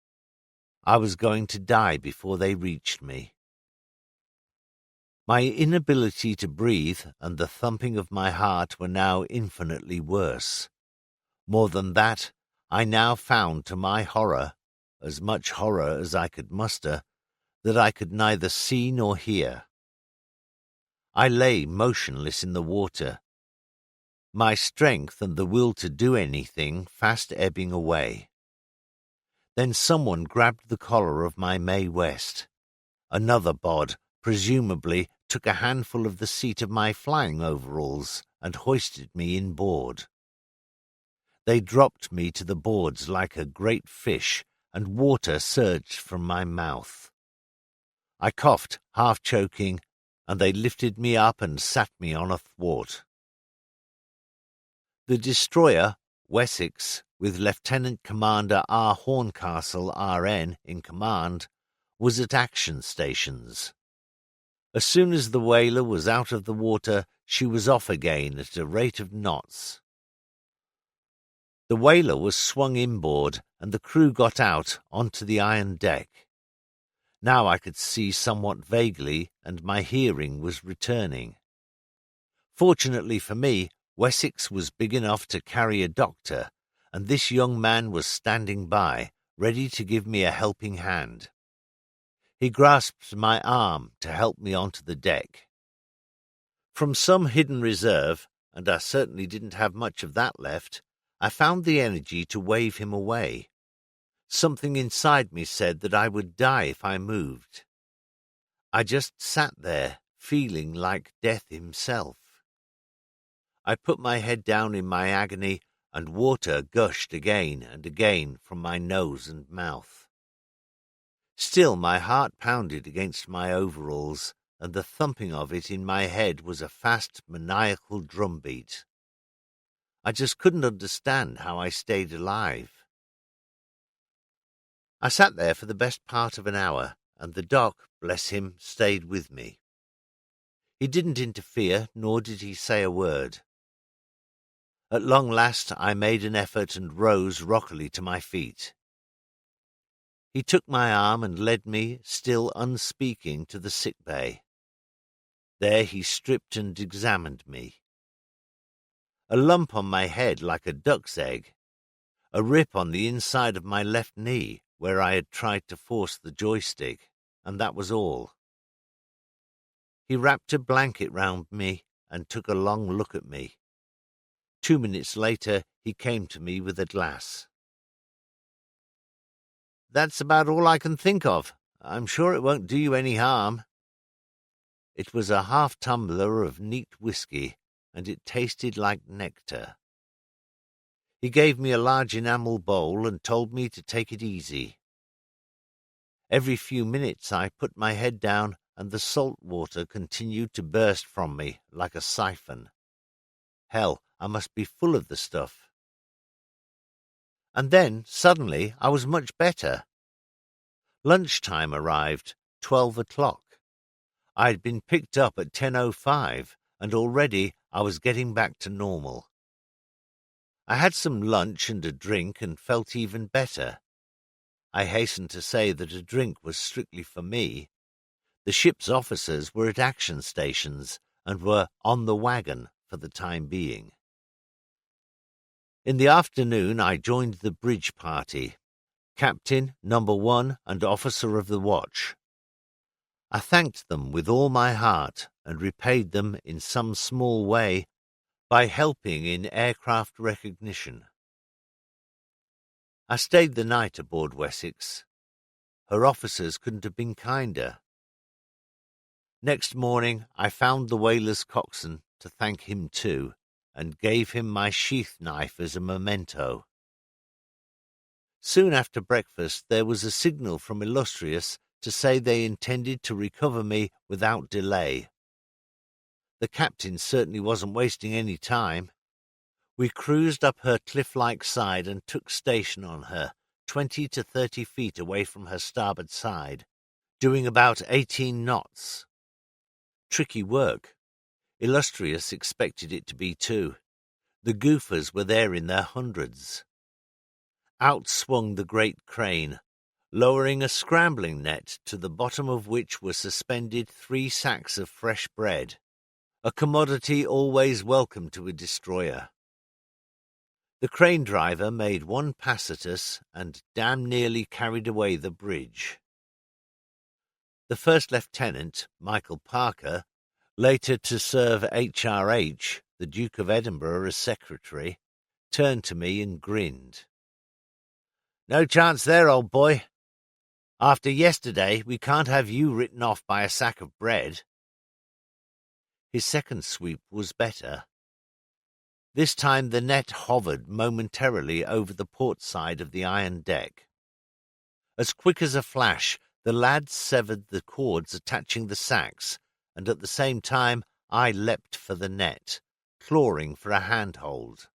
I was going to die before they reached me. My inability to breathe and the thumping of my heart were now infinitely worse. More than that, I now found to my horror, as much horror as I could muster, that I could neither see nor hear. I lay motionless in the water, my strength and the will to do anything fast ebbing away. Then someone grabbed the collar of my Mae West. Another bod, presumably, took a handful of the seat of my flying overalls and hoisted me inboard. They dropped me to the boards like a great fish, and water surged from my mouth. I coughed, half choking, and they lifted me up and sat me on a thwart. The destroyer, Wessex, with Lieutenant Commander R. Horncastle, R.N., in command, was at action stations. As soon as the whaler was out of the water, she was off again at a rate of knots. The whaler was swung inboard, and the crew got out onto the iron deck. Now I could see somewhat vaguely, and my hearing was returning. Fortunately for me, Wessex was big enough to carry a doctor, and this young man was standing by, ready to give me a helping hand. He grasped my arm to help me onto the deck. From some hidden reserve, and I certainly didn't have much of that left, I found the energy to wave him away. Something inside me said that I would die if I moved. I just sat there, feeling like death himself. I put my head down in my agony, and water gushed again and again from my nose and mouth. Still my heart pounded against my overalls, and the thumping of it in my head was a fast, maniacal drumbeat. I just couldn't understand how I stayed alive. I sat there for the best part of an hour, and the doc, bless him, stayed with me. He didn't interfere, nor did he say a word. At long last I made an effort and rose rockily to my feet. He took my arm and led me, still unspeaking, to the sick bay. There he stripped and examined me. A lump on my head like a duck's egg, a rip on the inside of my left knee where I had tried to force the joystick, and that was all. He wrapped a blanket round me and took a long look at me. 2 minutes later he came to me with a glass. "That's about all I can think of. I'm sure it won't do you any harm." It was a half-tumbler of neat whiskey, and it tasted like nectar. He gave me a large enamel bowl and told me to take it easy. Every few minutes I put my head down, and the salt water continued to burst from me like a siphon. Hell, I must be full of the stuff. And then, suddenly, I was much better. Lunchtime arrived, 12 o'clock. I had been picked up at 10:05, and already I was getting back to normal. I had some lunch and a drink and felt even better. I hasten to say that a drink was strictly for me. The ship's officers were at action stations and were on the wagon for the time being. In the afternoon I joined the bridge party, captain, number 1, and officer of the watch. I thanked them with all my heart and repaid them in some small way by helping in aircraft recognition. I stayed the night aboard Wessex. Her officers couldn't have been kinder. Next morning I found the whaler's coxswain to thank him too, and gave him my sheath knife as a memento. Soon after breakfast there was a signal from Illustrious to say they intended to recover me without delay. The captain certainly wasn't wasting any time. We cruised up her cliff-like side and took station on her, 20 to 30 feet away from her starboard side, doing about 18 knots. Tricky work. Illustrious expected it to be too. The goofers were there in their hundreds. Out swung the great crane, lowering a scrambling net to the bottom of which were suspended 3 sacks of fresh bread, a commodity always welcome to a destroyer. The crane driver made one pass at us and damn nearly carried away the bridge. The first lieutenant, Michael Parker, later to serve HRH, the Duke of Edinburgh, as secretary, turned to me and grinned. "No chance there, old boy. After yesterday, we can't have you written off by a sack of bread." His second sweep was better. This time the net hovered momentarily over the port side of the iron deck. As quick as a flash, the lads severed the cords attaching the sacks, and at the same time I leapt for the net, clawing for a handhold.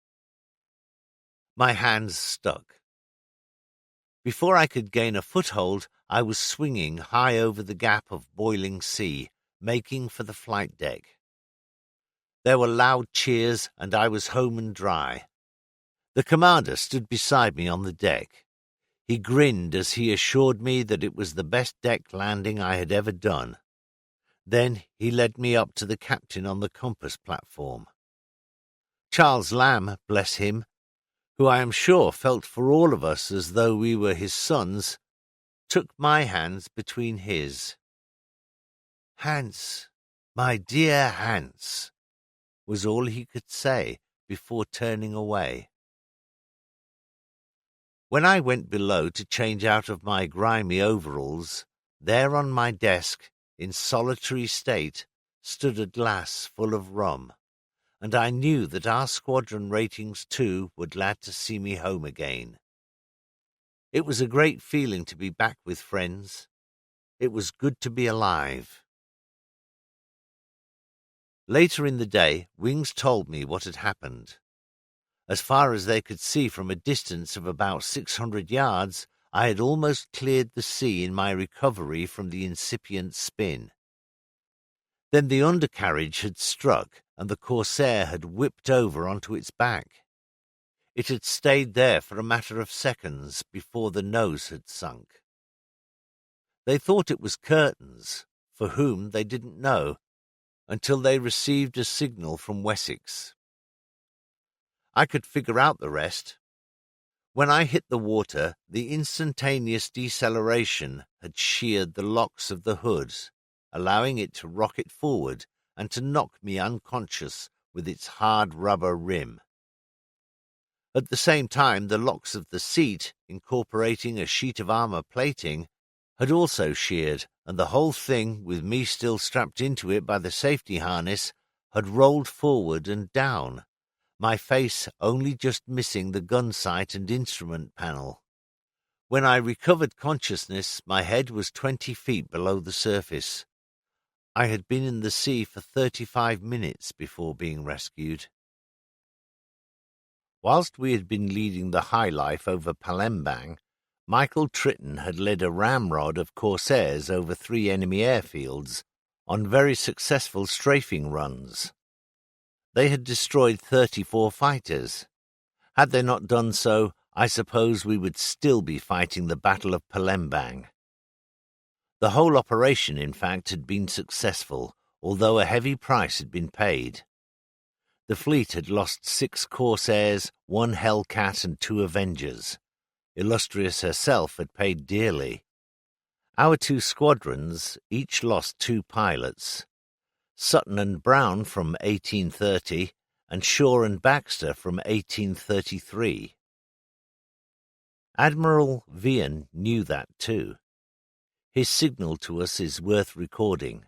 My hands stuck. Before I could gain a foothold, I was swinging high over the gap of boiling sea, making for the flight deck. There were loud cheers, and I was home and dry. The commander stood beside me on the deck. He grinned as he assured me that it was the best deck landing I had ever done. Then he led me up to the captain on the compass platform. Charles Lamb, bless him, who I am sure felt for all of us as though we were his sons, took my hands between his. "Hans, my dear Hans," was all he could say before turning away. When I went below to change out of my grimy overalls, there on my desk, in solitary state, stood a glass full of rum, and I knew that our squadron ratings too were glad to see me home again. It was a great feeling to be back with friends. It was good to be alive. Later in the day, Wings told me what had happened. As far as they could see from a distance of about 600 yards, I had almost cleared the sea in my recovery from the incipient spin. Then the undercarriage had struck, and the Corsair had whipped over onto its back. It had stayed there for a matter of seconds before the nose had sunk. They thought it was curtains, for whom they didn't know, until they received a signal from Wessex. I could figure out the rest. When I hit the water, the instantaneous deceleration had sheared the locks of the hood, allowing it to rocket forward and to knock me unconscious with its hard rubber rim. At the same time, the locks of the seat, incorporating a sheet of armor plating, had also sheared, and the whole thing, with me still strapped into it by the safety harness, had rolled forward and down, my face only just missing the gun sight and instrument panel. When I recovered consciousness, my head was 20 feet below the surface. I had been in the sea for 35 minutes before being rescued. Whilst we had been leading the high life over Palembang, Michael Tritton had led a ramrod of Corsairs over 3 enemy airfields on very successful strafing runs. They had destroyed 34 fighters. Had they not done so, I suppose we would still be fighting the Battle of Palembang. The whole operation, in fact, had been successful, although a heavy price had been paid. The fleet had lost 6 Corsairs, 1 Hellcat and 2 Avengers. Illustrious herself had paid dearly. Our 2 squadrons each lost 2 pilots. Sutton and Brown from 1830 and Shaw and Baxter from 1833. Admiral Vian knew that too. His signal to us is worth recording.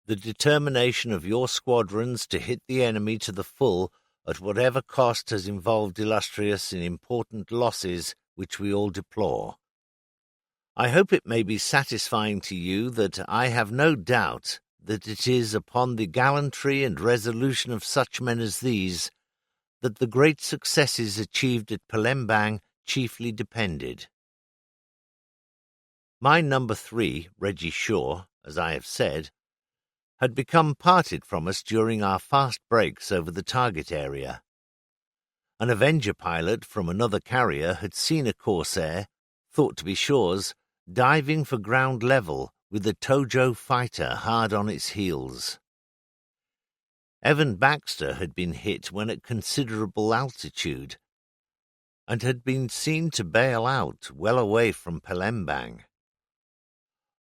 The determination of your squadrons to hit the enemy to the full at whatever cost has involved Illustrious in important losses which we all deplore. I hope it may be satisfying to you that I have no doubt that it is upon the gallantry and resolution of such men as these that the great successes achieved at Palembang chiefly depended. My number 3, Reggie Shaw, as I have said, had become parted from us during our fast breaks over the target area. An Avenger pilot from another carrier had seen a Corsair, thought to be Shaw's, diving for ground level with the Tojo fighter hard on its heels. Evan Baxter had been hit when at considerable altitude and had been seen to bail out well away from Palembang.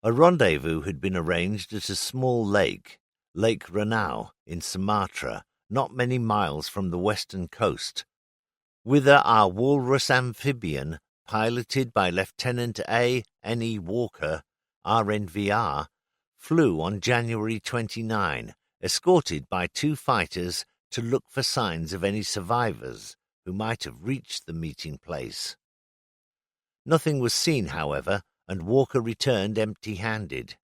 A rendezvous had been arranged at a small lake, Lake Ranau, in Sumatra, not many miles from the western coast, whither our walrus amphibian, piloted by Lieutenant A. N. E. Walker, RNVR, flew on January 29, escorted by 2 fighters to look for signs of any survivors who might have reached the meeting place. Nothing was seen, however, and Walker returned empty-handed.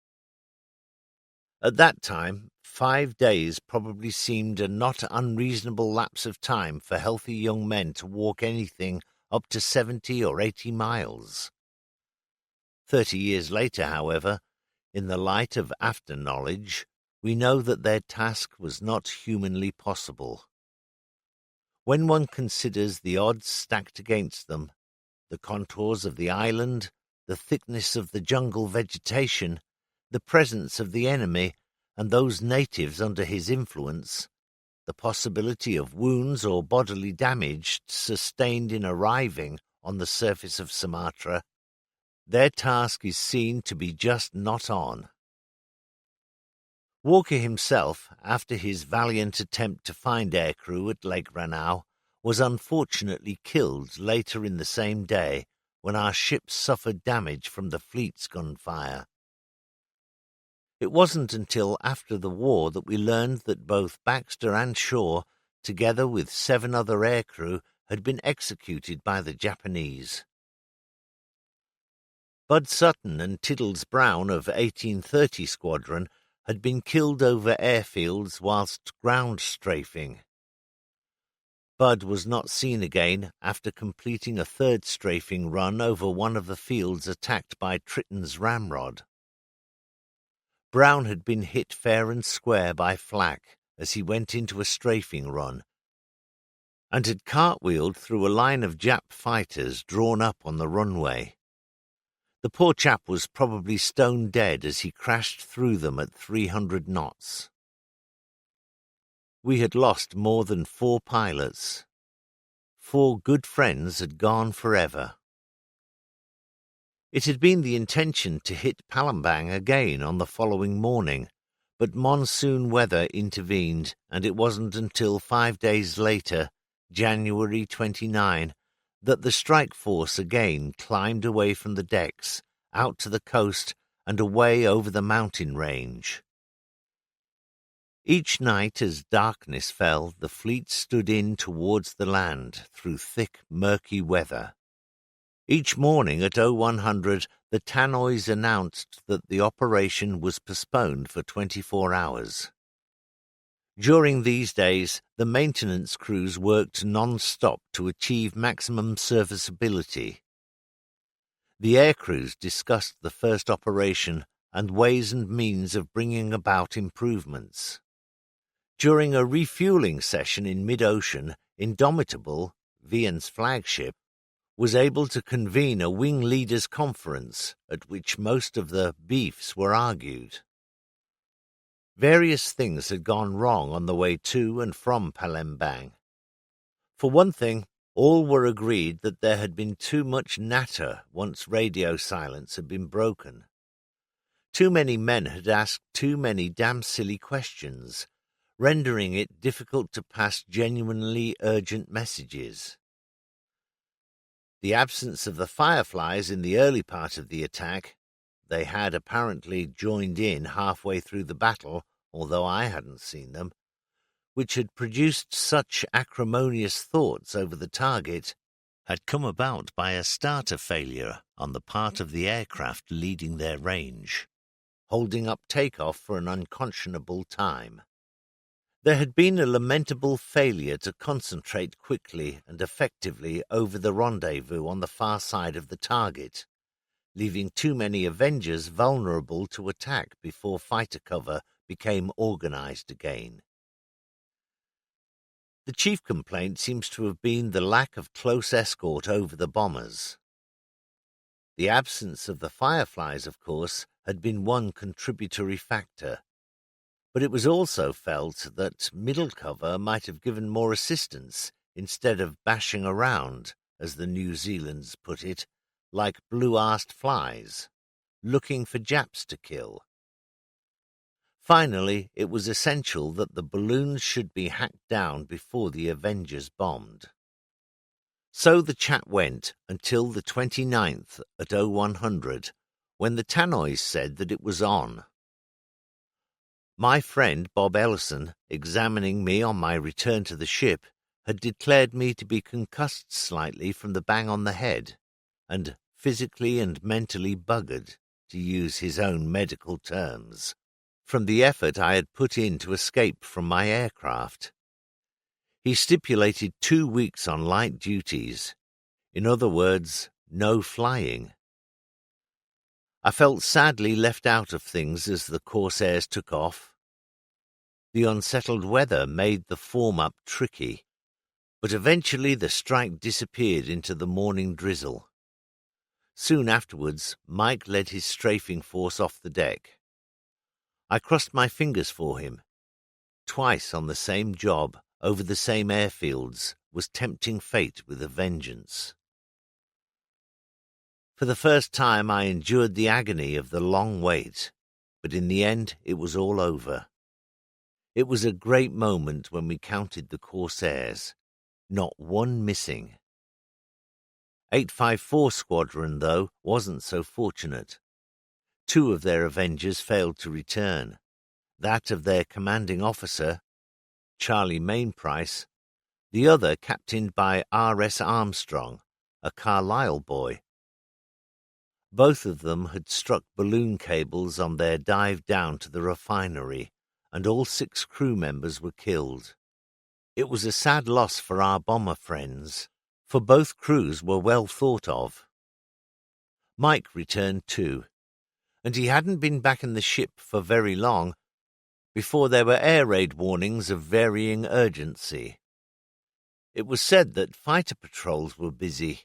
At that time, 5 days probably seemed a not unreasonable lapse of time for healthy young men to walk anything up to 70 or 80 miles. 30 years later, however, in the light of after knowledge, we know that their task was not humanly possible. When one considers the odds stacked against them, the contours of the island, the thickness of the jungle vegetation, the presence of the enemy, and those natives under his influence, the possibility of wounds or bodily damage sustained in arriving on the surface of Sumatra, their task is seen to be just not on. Walker himself, after his valiant attempt to find aircrew at Lake Ranau, was unfortunately killed later in the same day when our ship suffered damage from the fleet's gunfire. It wasn't until after the war that we learned that both Baxter and Shaw, together with 7 other aircrew, had been executed by the Japanese. Bud Sutton and Tiddles Brown of 1830 Squadron had been killed over airfields whilst ground strafing. Bud was not seen again after completing a 3rd strafing run over one of the fields attacked by Tritton's ramrod. Brown had been hit fair and square by flak as he went into a strafing run, and had cartwheeled through a line of Jap fighters drawn up on the runway. The poor chap was probably stone dead as he crashed through them at 300 knots. We had lost more than 4 pilots. 4 good friends had gone forever. It had been the intention to hit Palembang again on the following morning, but monsoon weather intervened, and it wasn't until 5 days later, January 29, that the strike force again climbed away from the decks, out to the coast and away over the mountain range. Each night as darkness fell, the fleet stood in towards the land through thick, murky weather. Each morning at 0100, the tannoys announced that the operation was postponed for 24 hours. During these days, the maintenance crews worked non-stop to achieve maximum serviceability. The air crews discussed the first operation and ways and means of bringing about improvements. During a refueling session in mid-ocean, Indomitable, Vian's flagship, was able to convene a wing leaders' conference at which most of the beefs were argued. Various things had gone wrong on the way to and from Palembang. For one thing, all were agreed that there had been too much natter once radio silence had been broken. Too many men had asked too many damn silly questions, rendering it difficult to pass genuinely urgent messages. The absence of the Fireflies in the early part of the attack — they had apparently joined in halfway through the battle, although I hadn't seen them — which had produced such acrimonious thoughts over the target, had come about by a starter failure on the part of the aircraft leading their range, holding up takeoff for an unconscionable time. There had been a lamentable failure to concentrate quickly and effectively over the rendezvous on the far side of the target, leaving too many Avengers vulnerable to attack before fighter cover became organized again. The chief complaint seems to have been the lack of close escort over the bombers. The absence of the Fireflies, of course, had been one contributory factor, but it was also felt that middle cover might have given more assistance instead of bashing around, as the New Zealanders put it, like blue-arsed flies, looking for Japs to kill. Finally, it was essential that the balloons should be hacked down before the Avengers bombed. So the chat went until the 29th at 0100, when the tannoys said that it was on. My friend Bob Ellison, examining me on my return to the ship, had declared me to be concussed slightly from the bang on the head, and physically and mentally buggered, to use his own medical terms, from the effort I had put in to escape from my aircraft. He stipulated 2 weeks on light duties. In other words, no flying. I felt sadly left out of things as the Corsairs took off. The unsettled weather made the form-up tricky, but eventually the strike disappeared into the morning drizzle. Soon afterwards, Mike led his strafing force off the deck. I crossed my fingers for him. Twice on the same job, over the same airfields, was tempting fate with a vengeance. For the first time I endured the agony of the long wait, but in the end it was all over. It was a great moment when we counted the Corsairs, not one missing. 854 Squadron, though, wasn't so fortunate. 2 of their Avengers failed to return, that of their commanding officer, Charlie Mainprice, the other captained by R.S. Armstrong, a Carlisle boy. Both of them had struck balloon cables on their dive down to the refinery, and all 6 crew members were killed. It was a sad loss for our bomber friends, for both crews were well thought of. Mike returned too, and he hadn't been back in the ship for very long before there were air raid warnings of varying urgency. It was said that fighter patrols were busy.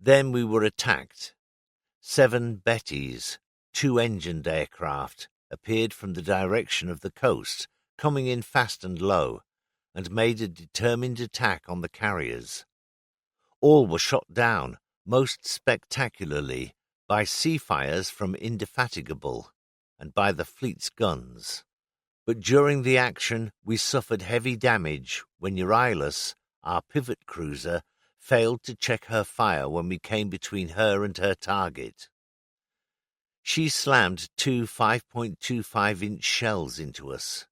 Then we were attacked. 7 Bettys, 2-engined aircraft, appeared from the direction of the coast, coming in fast and low, and made a determined attack on the carriers. All were shot down, most spectacularly, by sea fires from Indefatigable and by the fleet's guns. But during the action we suffered heavy damage when Euryalus, our pivot cruiser, failed to check her fire when we came between her and her target. She slammed 2 5.25-inch shells into us.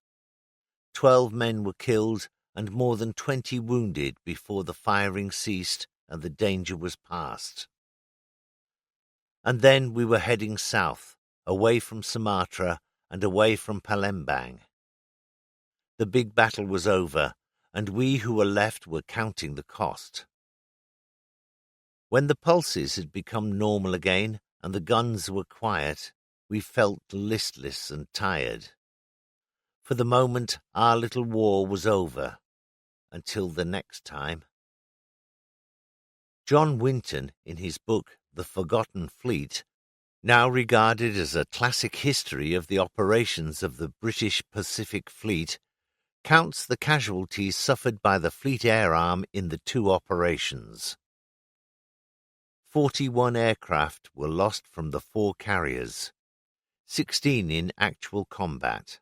12 men were killed and more than 20 wounded before the firing ceased and the danger was past. And then we were heading south, away from Sumatra and away from Palembang. The big battle was over, and we who were left were counting the cost. When the pulses had become normal again and the guns were quiet, we felt listless and tired. For the moment, our little war was over. Until the next time. John Winton, in his book The Forgotten Fleet, now regarded as a classic history of the operations of the British Pacific Fleet, counts the casualties suffered by the Fleet Air Arm in the 2 operations. 41 aircraft were lost from the 4 carriers, 16 in actual combat,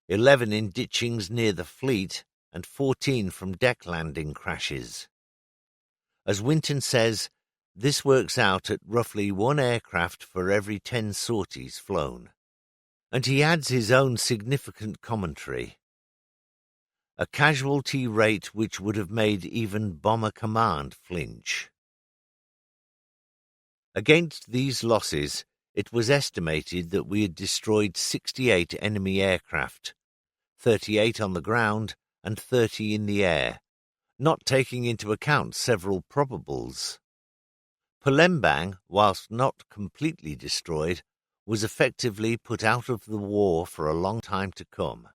11 in ditchings near the fleet, and 14 from deck landing crashes. As Winton says, this works out at roughly 1 aircraft for every 10 sorties flown. And he adds his own significant commentary. A casualty rate which would have made even Bomber Command flinch. Against these losses, it was estimated that we had destroyed 68 enemy aircraft, 38 on the ground and 30 in the air, not taking into account several probables. Palembang, whilst not completely destroyed, was effectively put out of the war for a long time to come.